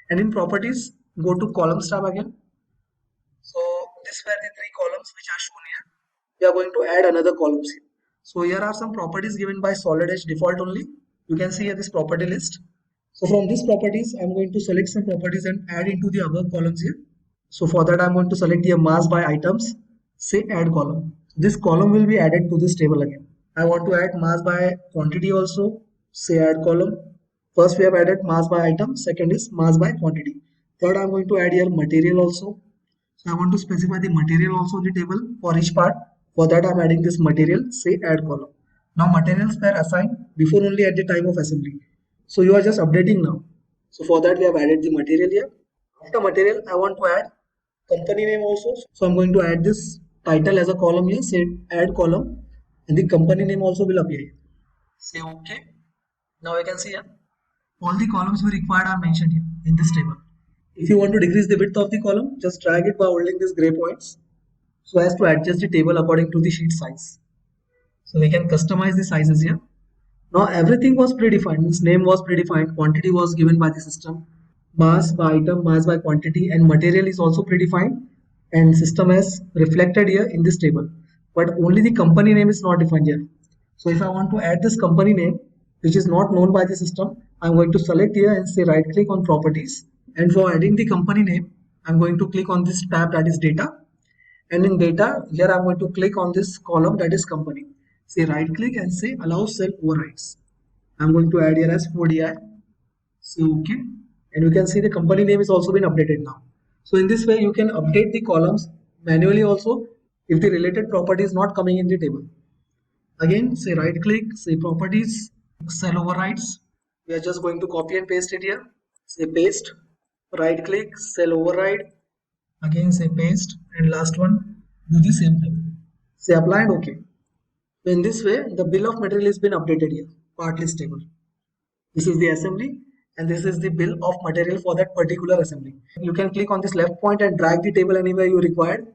and in properties go to columns tab again. So these were the 3 columns which are shown here. We are going to add another columns here. So here are some properties given by Solid Edge default only. You can see here this property list. So from these properties, I'm going to select some properties and add into the above columns here. So for that, I'm going to select here mass by items, say add column. This column will be added to this table again. I want to add mass by quantity also, say add column. First we have added mass by item, second is mass by quantity. Third, I'm going to add here material also. So I want to specify the material also in the table for each part. For that, I'm adding this material, say add column. Now materials were assigned before only at the time of assembly. So you are just updating now. So for that we have added the material here. After material, I want to add company name also. So I'm going to add this title as a column here, say add column, and the company name also will appear here. Say OK. Now you can see here all the columns we required are mentioned here in this table. If you want to decrease the width of the column, just drag it by holding these gray points so as to adjust the table according to the sheet size. So we can customize the sizes here. Now everything was predefined, means name was predefined, quantity was given by the system, mass by item, mass by quantity, and material is also predefined, and system has reflected here in this table. But only the company name is not defined here. So if I want to add this company name, which is not known by the system, I'm going to select here and say right click on properties. And for adding the company name, I'm going to click on this tab, that is data. And in data, here I'm going to click on this column, that is company. Say right click and say allow cell overrides. I'm going to add here as 4DI. Say OK. And you can see the company name is also been updated now. So in this way, you can update the columns manually also if the related property is not coming in the table. Again, say right click, say properties, cell overrides. We are just going to copy and paste it here. Say paste, right click, cell override. Again, say paste, and last one, do the same thing. Say apply and OK. So in this way, the bill of material has been updated here, part list table. This is the assembly, and this is the bill of material for that particular assembly. You can click on this left point and drag the table anywhere you required.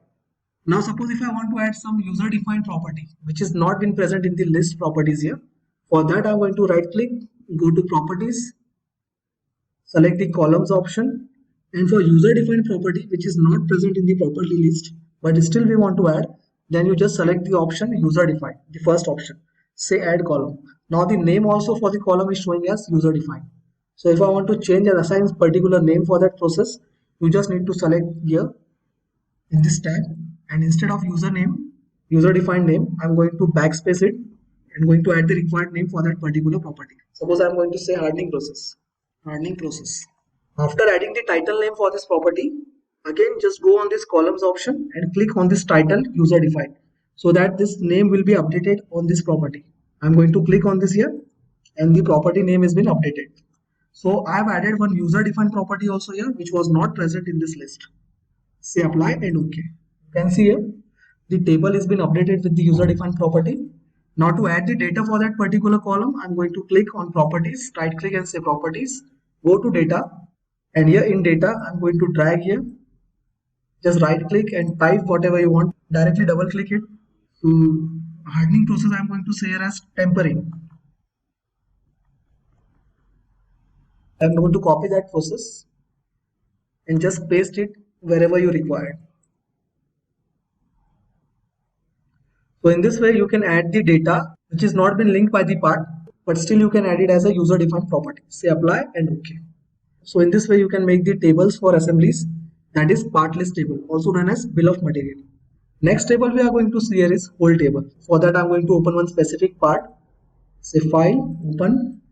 Now suppose if I want to add some user defined property which has not been present in the list properties here. For that I'm going to right click, go to properties, select the columns option, and for user defined property which is not present in the property list but still we want to add, then you just select the option user defined, the first option, say add column. Now the name also for the column is showing as user defined. So if I want to change and assign particular name for that process, you just need to select here in this tab, and instead of user defined name, I'm going to backspace it and going to add the required name for that particular property. Suppose I'm going to say hardening process. After adding the title name for this property, again just go on this columns option and click on this title user defined so that this name will be updated on this property. I'm going to click on this here and the property name has been updated. So I have added one user defined property also here which was not present in this list. Say apply and OK. You can see here the table has been updated with the user defined property. Now to add the data for that particular column, I'm going to click on properties, right click and say properties, go to data, and here in data I'm going to drag here, just right click and type whatever you want, directly double click it. So hardening process I'm going to say here as tempering. I'm going to copy that process and just paste it wherever you require. So in this way you can add the data which is not been linked by the part, but still you can add it as a user defined property. Say apply and OK. So in this way you can make the tables for assemblies, that is part list table, also known as bill of material. Next table we are going to see here is whole table. For that I'm going to open one specific part. Say file, open.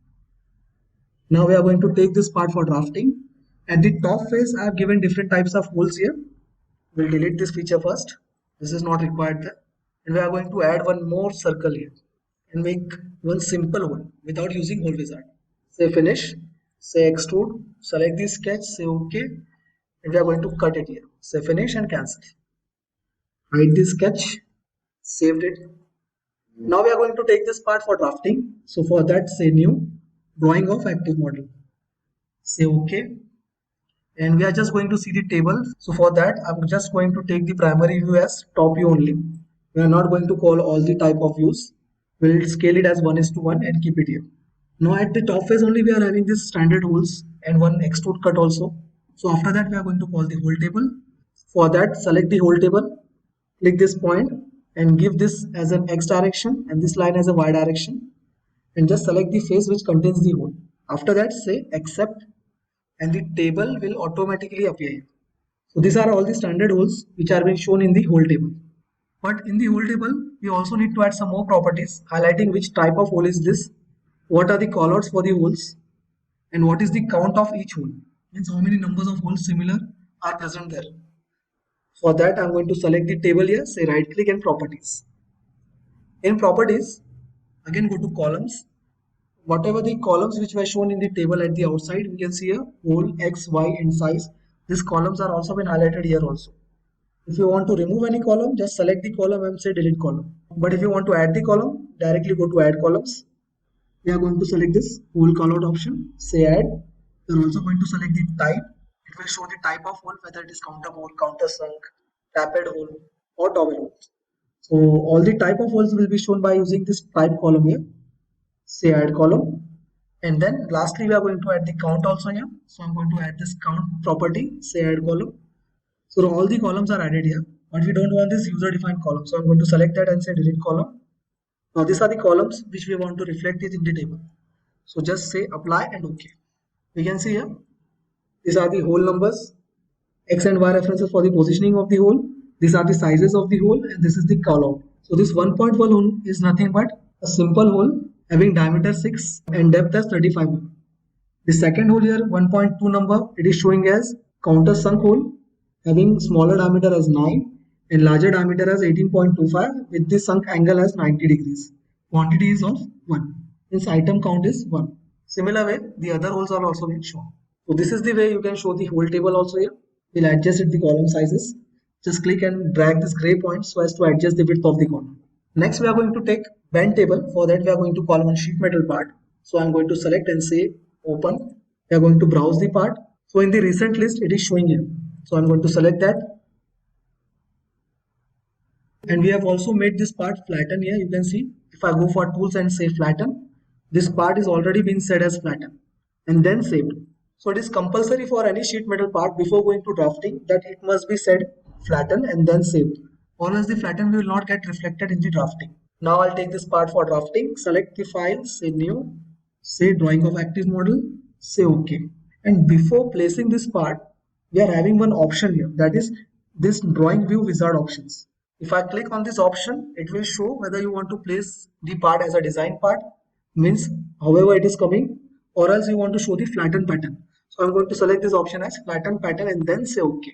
Now we are going to take this part for drafting. At the top face I have given different types of holes here. We'll delete this feature first. This is not required there. And we are going to add one more circle here and make one simple hole without using hole wizard. Say finish, say extrude, select the sketch, say OK, and we are going to cut it here. Say finish and cancel. Hide the sketch, saved it. Now we are going to take this part for drafting. So for that say new, drawing of active model. Say OK. And we are just going to see the table. So for that I'm just going to take the primary view as top view only. We are not going to call all the type of views. We'll scale it as 1:1 and keep it here. Now at the top face only we are having this standard holes and one extrude cut also. So after that we are going to call the whole table. For that select the whole table, click this point and give this as an X direction and this line as a Y direction, and just select the face which contains the hole. After that say accept and the table will automatically appear. So these are all the standard holes which are being shown in the whole table. But in the whole table, we also need to add some more properties highlighting which type of hole is this, what are the callouts for the holes, and what is the count of each hole. Means how many numbers of holes similar are present there. For that, I'm going to select the table here, say right click and properties. In properties, again go to columns. Whatever the columns which were shown in the table at the outside, we can see here hole, X, Y, and size. These columns are also been highlighted here also. If you want to remove any column, just select the column and say delete column. But if you want to add the column, directly go to add columns. We are going to select this whole callout option, say add. We are also going to select the type It will show the type of hole, whether it is counter bore, counter sunk, tapped hole, or dowel hole. So all the type of holes will be shown by using this type column here. Say add column. And then lastly, we are going to add the count also here. So I'm going to add this count property, say add column. So all the columns are added here, but we don't want this user defined column. So I'm going to select that and say delete column. Now these are the columns which we want to reflect it in the table. So just say apply and OK. We can see here, these are the hole numbers, X and Y references for the positioning of the hole. These are the sizes of the hole, and this is the callout. So this 1.1 hole is nothing but a simple hole having diameter 6 and depth as 35 mm. The second hole here, 1.2 number, it is showing as counter sunk hole having smaller diameter as 9 and larger diameter as 18.25 with the sunk angle as 90 degrees. Quantity is of 1. Its item count is 1. Similar way, the other holes are also being shown. So this is the way you can show the hole table also here. We'll adjust it the column sizes. Just click and drag this gray point so as to adjust the width of the column. Next, we are going to take bend table. For that, we are going to call one sheet metal part. So I'm going to select and say open. We are going to browse the part. So in the recent list, it is showing here. So I'm going to select that. And we have also made this part flatten here. You can see if I go for tools and say flatten, this part is already been set as flatten and then saved. So it is compulsory for any sheet metal part before going to drafting that it must be set flatten and then saved, or else the flatten will not get reflected in the drafting. Now I'll take this part for drafting, select the file, say new, say drawing of active model, say OK. And before placing this part, we are having one option here, that is this drawing view wizard options. If I click on this option, it will show whether you want to place the part as a design part, means however it is coming, or else you want to show the flatten pattern. So I'm going to select this option as flatten pattern and then say OK.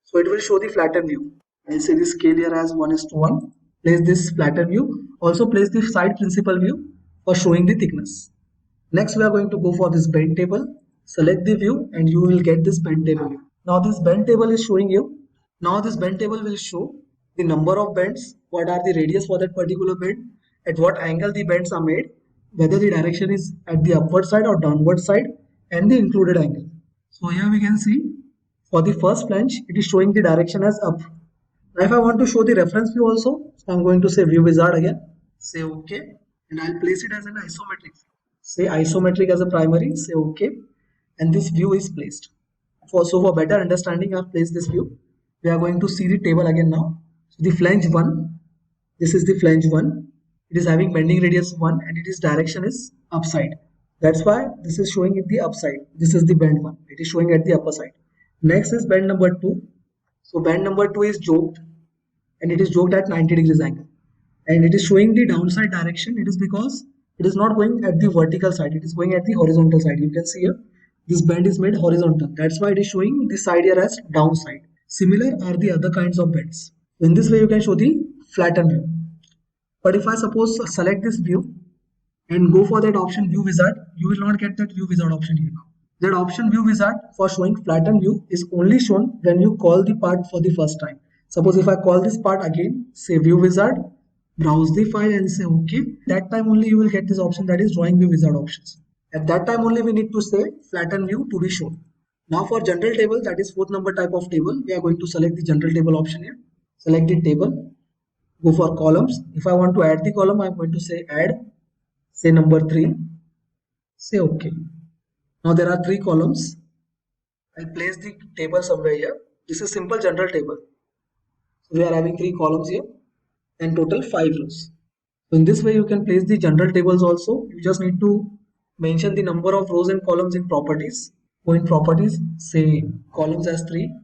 So it will show the flatten view. I'll say the scale here as 1:1. Place this flatten view. Also place the side principal view for showing the thickness. Next we are going to go for this bend table. Select the view and you will get this bend table view. Now this bend table is showing you. Now this bend table will show the number of bends, what are the radius for that particular bend, at what angle the bends are made, whether the direction is at the upward side or downward side, and the included angle. So here we can see for the first flange, it is showing the direction as up. Now if I want to show the reference view also, so I'm going to say view wizard again, say OK, and I'll place it as an isometric view. Say isometric as a primary, say OK, and this view is placed. So for better understanding, I've placed this view. We are going to see the table again now. So the flange 1, this is the flange 1. It is having bending radius 1 and its direction is upside. That's why this is showing it the upside. This is the bend 1. It is showing at the upper side. Next is bend number 2. So bend number 2 is joked and it is joked at 90 degrees angle. And it is showing the downside direction. It is because it is not going at the vertical side. It is going at the horizontal side. You can see here, this bend is made horizontal. That's why it is showing the side here as downside. Similar are the other kinds of bends. In this way, you can show the flatten view. But if I suppose select this view and go for that option view wizard, you will not get that view wizard option here. That option view wizard for showing flatten view is only shown when you call the part for the first time. Suppose if I call this part again, say view wizard, browse the file and say OK. That time only you will get this option, that is drawing view wizard options. At that time only we need to say flatten view to be shown. Now for general table, that is 4th number type of table, we are going to select the general table option here. Select the table, go for columns. If I want to add the column, I am going to say add, say number 3, say OK. Now there are 3 columns. I'll place the table somewhere here. This is simple general table. So we are having 3 columns here and total 5 rows. So in this way you can place the general tables also. You just need to mention the number of rows and columns in properties. Go in properties, say columns as 3.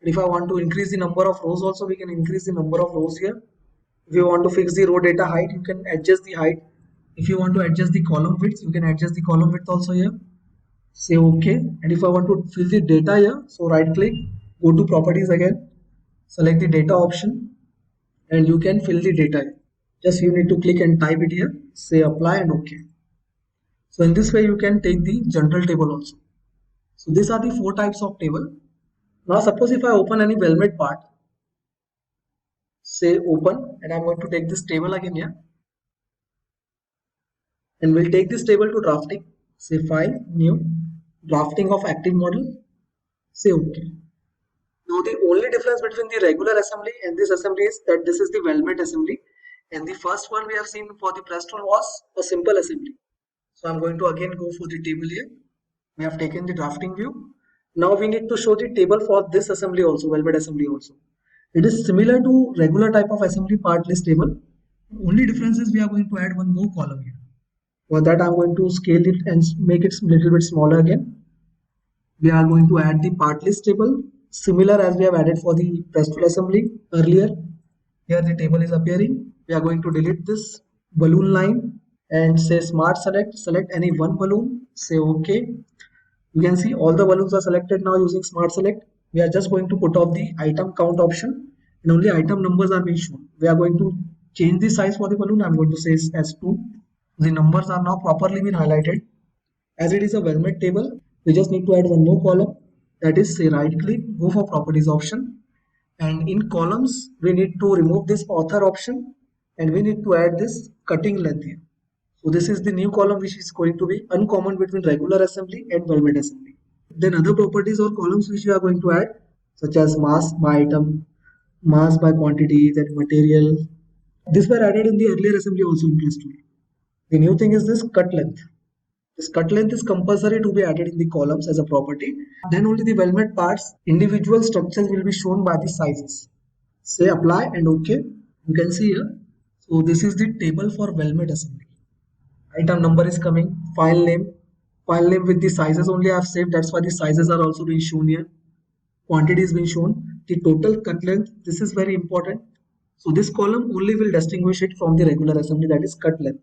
If I want to increase the number of rows also, we can increase the number of rows here. If you want to fix the row data height, you can adjust the height. If you want to adjust the column width, you can adjust the column width also here. Say OK. And if I want to fill the data here, so right click, go to properties again, select the data option and you can fill the data here. Just you need to click and type it here, say apply and OK. So in this way you can take the general table also. So these are the 4 types of table. Now suppose if I open any well-made part, say open, and I'm going to take this table again here. And we'll take this table to drafting. Say file, new, drafting of active model. say OK. Now the only difference between the regular assembly and this assembly is that this is the weldment assembly, and the first one we have seen for the press tool was a simple assembly. So I'm going to again go for the table here. We have taken the drafting view. Now we need to show the table for this assembly also, weldment assembly also. It is similar to regular type of assembly part list table. Only difference is we are going to add one more column here. For that I'm going to scale it and make it a little bit smaller again. We are going to add the part list table, similar as we have added for the press tool assembly earlier. Here the table is appearing. We are going to delete this balloon line and say smart select. Select any one balloon, say OK. You can see all the balloons are selected now using smart select. We are just going to put off the item count option and only item numbers are being shown. We are going to change the size for the balloon. I'm going to say as 2. The numbers are now properly been highlighted. As it is a weldment table, we just need to add one more column, that is say right click, go for properties option, and in columns we need to remove this author option and we need to add this cutting length here. So this is the new column which is going to be uncommon between regular assembly and weldment assembly. Then other properties or columns which we are going to add, such as mass by item, mass by quantity, then material. These were added in the earlier assembly also in press tool. The new thing is this cut length. This cut length is compulsory to be added in the columns as a property. Then only the weldment parts, individual structures will be shown by the sizes. Say apply and OK. You can see here. So this is the table for weldment assembly. Item number is coming, file name with the sizes only I have saved. That's why the sizes are also being shown here. Quantity is being shown. The total cut length, this is very important. So this column only will distinguish it from the regular assembly, that is cut length.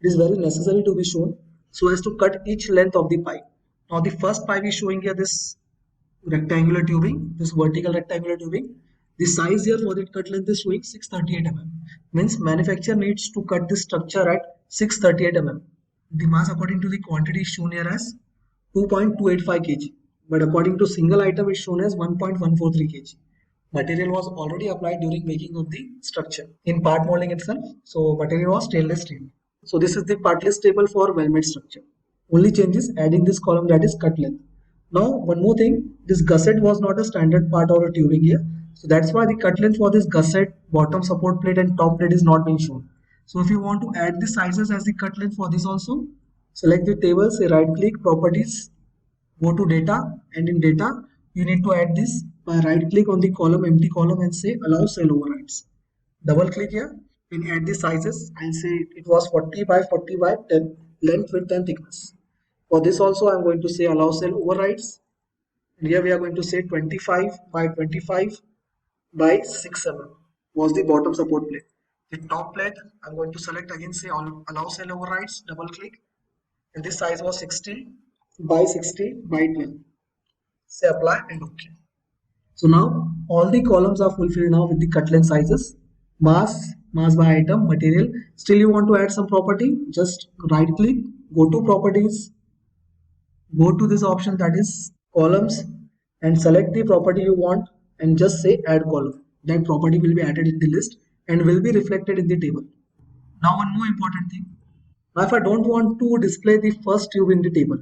It is very necessary to be shown so as to cut each length of the pipe. Now the first pipe is showing here this rectangular tubing, this vertical rectangular tubing. The size here for the cut length is showing 638 mm. Means manufacturer needs to cut this structure at 638 mm. The mass according to the quantity is shown here as 2.285 kg. But according to single item is shown as 1.143 kg. Material was already applied during making of the structure in part molding itself. So material was stainless steel. So this is the part list table for weldment structure. Only change is adding this column, that is cut length. Now one more thing, this gusset was not a standard part or a tubing here. So that's why the cut length for this gusset, bottom support plate and top plate is not being shown. So if you want to add the sizes as the cut length for this also, select the table, say right click, properties, go to data, and in data you need to add this by right click on the column, empty column, and say allow cell overrides. Double click here and add the sizes. I'll say it was 40 by 40 by 10 length, width and thickness. For this also I'm going to say allow cell overrides, and here we are going to say 25 by 25 by 6 mm was the bottom support plate. The top plate I'm going to select again, say allow cell overrides, double click, and this size was 60 by 60 by 12. Say apply and OK. So now all the columns are fulfilled now with the cut length sizes, mass by item, material. Still you want to add some property, just right click, go to properties, go to this option, that is columns, and select the property you want and just say add column. That property will be added in the list and will be reflected in the table. Now one more important thing. Now if I don't want to display the first tube in the table,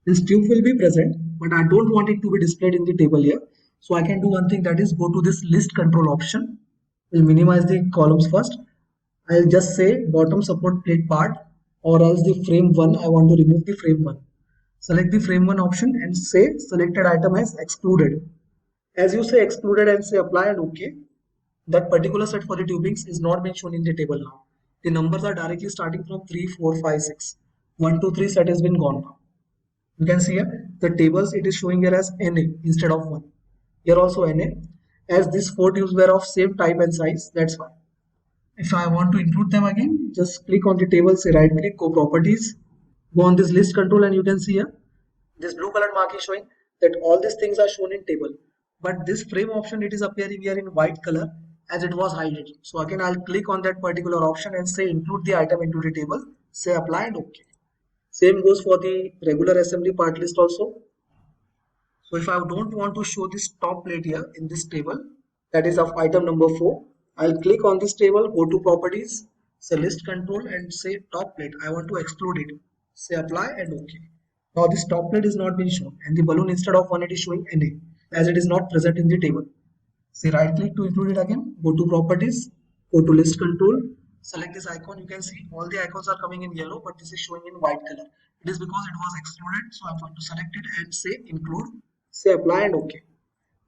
this tube will be present, but I don't want it to be displayed in the table here. So I can do one thing, that is go to this list control option. We'll minimize the columns first. I'll just say bottom support plate part, or else the frame 1, I want to remove the frame 1. Select the frame 1 option and say selected item as excluded. As you say excluded and say apply and OK, that particular set for the tubings is not being shown in the table now. The numbers are directly starting from 3, 4, 5, 6. 1, 2, 3 set has been gone now. You can see here the tables, it is showing here as NA instead of 1. Here also NA, as these 4 tubes were of same type and size, that's why. If I want to include them again, just click on the table, say right click, go properties, go on this list control, and you can see here this blue colored mark is showing that all these things are shown in table. But this frame option, it is appearing here in white color as it was highlighted. So again I'll click on that particular option and say include the item into the table, say apply and OK. Same goes for the regular assembly part list also. So if I don't want to show this top plate here in this table, that is of item number 4, I'll click on this table, go to properties, say list control and say top plate. I want to exclude it. Say apply and OK. Now this top plate is not been shown and the balloon instead of 1 it is showing NA as it is not present in the table. Say right click to include it again, go to properties, go to list control, select this icon. You can see all the icons are coming in yellow but this is showing in white color. It is because it was extruded, so I'm going to select it and say include, say apply and OK.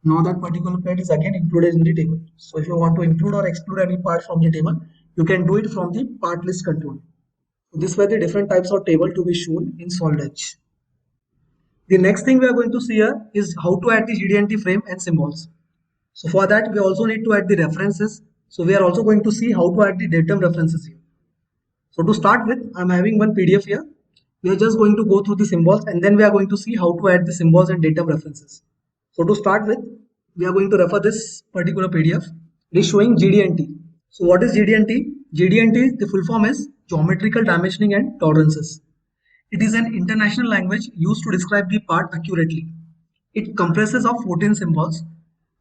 Now that particular plate is again included in the table. So if you want to include or exclude any part from the table, you can do it from the part list control. So these were the different types of table to be shown in Solid Edge. The next thing we are going to see here is how to add the GD&T frame and symbols. So for that, we also need to add the references. So we are also going to see how to add the datum references here. So to start with, I'm having one PDF here. We are just going to go through the symbols and then we are going to see how to add the symbols and datum references. So to start with, we are going to refer this particular PDF. It is showing GD&T. So what is GD&T? GD&T, the full form is Geometrical Dimensioning and Tolerances. It is an international language used to describe the part accurately. It comprises of 14 symbols.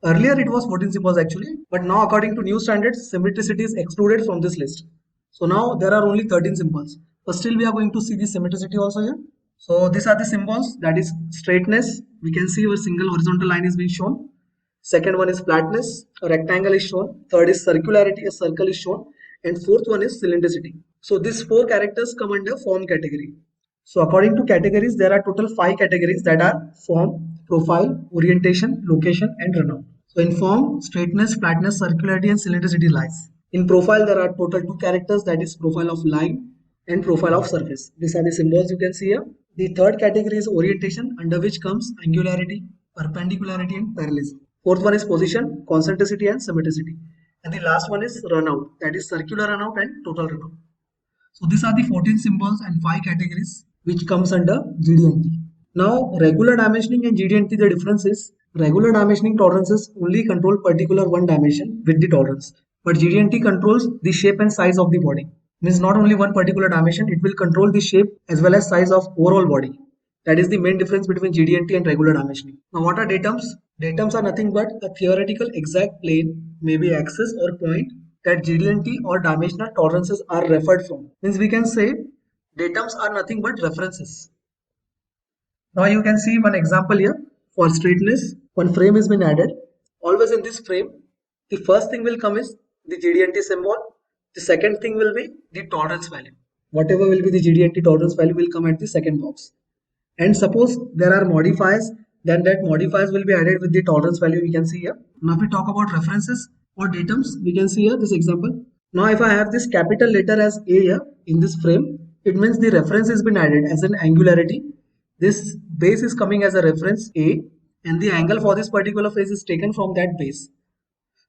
Earlier it was 14 symbols actually, but now according to new standards, symmetricity is excluded from this list. So now there are only 13 symbols, but still we are going to see the symmetricity also here. So these are the symbols, that is straightness. We can see a single horizontal line is being shown. Second one is flatness, a rectangle is shown. Third is circularity, a circle is shown. And fourth one is cylindricity. So these 4 characters come under form category. So according to categories, there are total 5 categories that are form, profile, orientation, location and runout. So in form, straightness, flatness, circularity and cylindricity lies. In profile, there are total 2 characters, that is profile of line and profile of surface. These are the symbols you can see here. The third category is orientation, under which comes angularity, perpendicularity and parallelism. Fourth one is position, concentricity and symmetricity. And the last one is runout, that is circular runout and total runout. So these are the 14 symbols and 5 categories which comes under GD&T. Now regular dimensioning and GD&T, the difference is regular dimensioning tolerances only control particular one dimension with the tolerance, but GD&T controls the shape and size of the body. Means not only one particular dimension, it will control the shape as well as size of overall body. That is the main difference between GD&T and regular dimensioning. Now what are datums? Datums are nothing but a theoretical exact plane, maybe axis or point, that GD&T or dimensional tolerances are referred from. Means we can say datums are nothing but references. Now you can see one example here. For straightness, one frame has been added. Always in this frame, the first thing will come is the GD&T symbol. The second thing will be the tolerance value. Whatever will be the GD&T tolerance value will come at the second box. And suppose there are modifiers, then that modifiers will be added with the tolerance value we can see here. Now if we talk about references or datums, we can see here this example. Now if I have this capital letter as A here in this frame, it means the reference has been added as an angularity. This base is coming as a reference A and the angle for this particular face is taken from that base.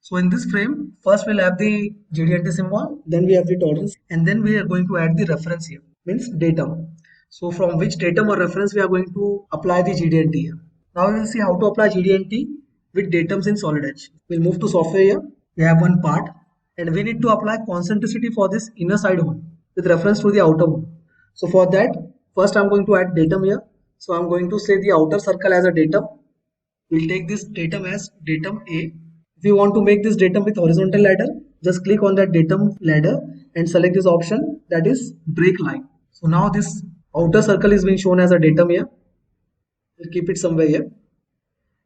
So in this frame, first we'll have the GD&T symbol, then we have the tolerance and then we are going to add the reference here, means datum. So from which datum or reference we are going to apply the GD&T here. Now we will see how to apply GD&T with datums in Solid Edge. We'll move to software here. We have one part and we need to apply concentricity for this inner side one with reference to the outer one. So for that, first I'm going to add datum here. So I'm going to say the outer circle as a datum. We'll take this datum as datum A. If you want to make this datum with horizontal ladder, just click on that datum ladder and select this option, that is break line. So now this outer circle is being shown as a datum here. We'll keep it somewhere here.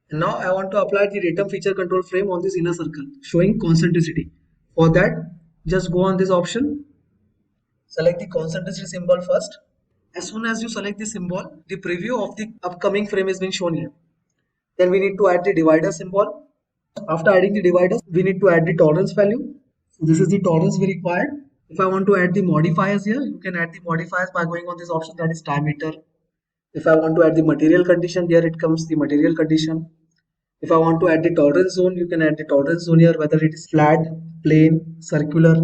And now I want to apply the datum feature control frame on this inner circle showing concentricity. For that, just go on this option, select the concentricity symbol first. As soon as you select the symbol, the preview of the upcoming frame is being shown here. Then we need to add the divider symbol. After adding the dividers, we need to add the tolerance value. So this is the tolerance we required. If I want to add the modifiers here, you can add the modifiers by going on this option, that is diameter. If I want to add the material condition, here it comes the material condition. If I want to add the tolerance zone, you can add the tolerance zone here, whether it is flat, plane, circular,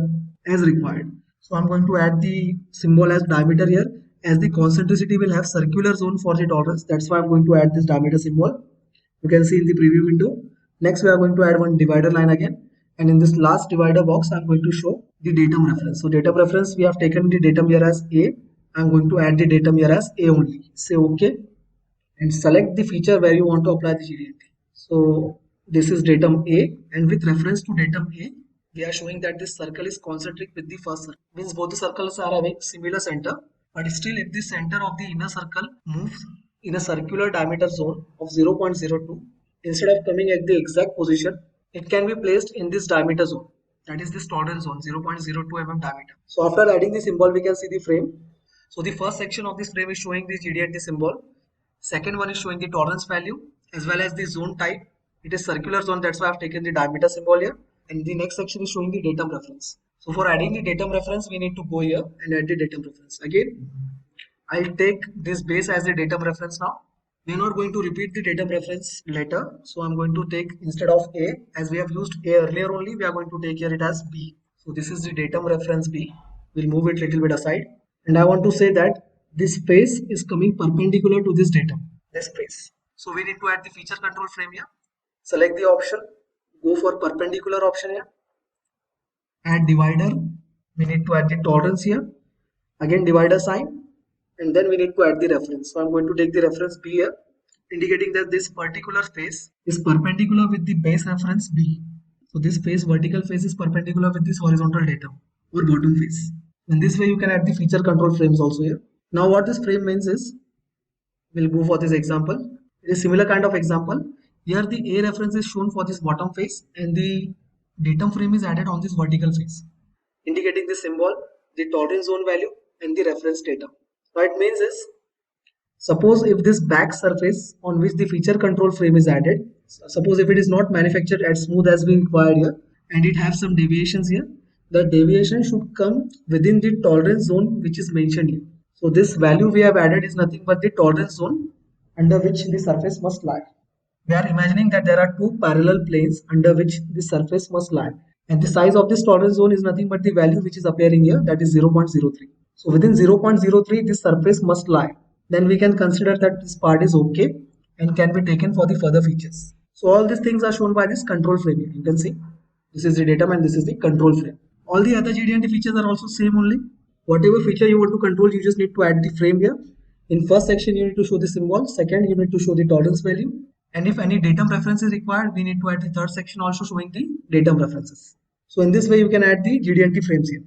as required. So I'm going to add the symbol as diameter here, as the concentricity will have circular zone for the tolerance. That's why I'm going to add this diameter symbol. You can see in the preview window. Next, we are going to add one divider line again. And in this last divider box, I'm going to show the datum reference. So datum reference, we have taken the datum here as A. I'm going to add the datum here as A only. Say OK. And select the feature where you want to apply the GD&T. So this is datum A. And with reference to datum A, we are showing that this circle is concentric with the first circle. Means both the circles are having similar center. But still, if the center of the inner circle moves, in a circular diameter zone of 0.02, instead of coming at the exact position, it can be placed in this diameter zone. That is this tolerance zone, 0.02 mm diameter. So after adding the symbol, we can see the frame. So the first section of this frame is showing the GD&T symbol. Second one is showing the tolerance value as well as the zone type. It is circular zone, that's why I've taken the diameter symbol here. And the next section is showing the datum reference. So for adding the datum reference, we need to go here and add the datum reference. Again, I'll take this base as the datum reference now. We're not going to repeat the datum reference later. So I'm going to take, instead of A, as we have used A earlier only, we are going to take here it as B. So this is the datum reference B. We'll move it a little bit aside. And I want to say that this face is coming perpendicular to this datum, this face. So we need to add the feature control frame here. Select the option, go for perpendicular option here. Add divider. We need to add the tolerance here. Again divider sign. And then we need to add the reference. So I'm going to take the reference B here, indicating that this particular face is perpendicular with the base reference B. So this face, vertical face, is perpendicular with this horizontal datum or bottom face. In this way, you can add the feature control frames also here. Now what this frame means is, we'll go for this example. It is similar kind of example. Here the A reference is shown for this bottom face and the datum frame is added on this vertical face, indicating the symbol, the tolerance zone value and the reference datum. What it means is, suppose if this back surface on which the feature control frame is added, suppose if it is not manufactured as smooth as we required here and it has some deviations here, the deviation should come within the tolerance zone which is mentioned here. So this value we have added is nothing but the tolerance zone under which the surface must lie. We are imagining that there are two parallel planes under which the surface must lie, and the size of this tolerance zone is nothing but the value which is appearing here, that is 0.03. So within 0.03 this surface must lie. Then we can consider that this part is okay and can be taken for the further features. So all these things are shown by this control frame here. You can see this is the datum and this is the control frame. All the other GD&T features are also same only. Whatever feature you want to control, you just need to add the frame here. In first section you need to show the symbol, second you need to show the tolerance value, and if any datum reference is required, we need to add the third section also showing the datum references. So in this way you can add the GD&T frames here.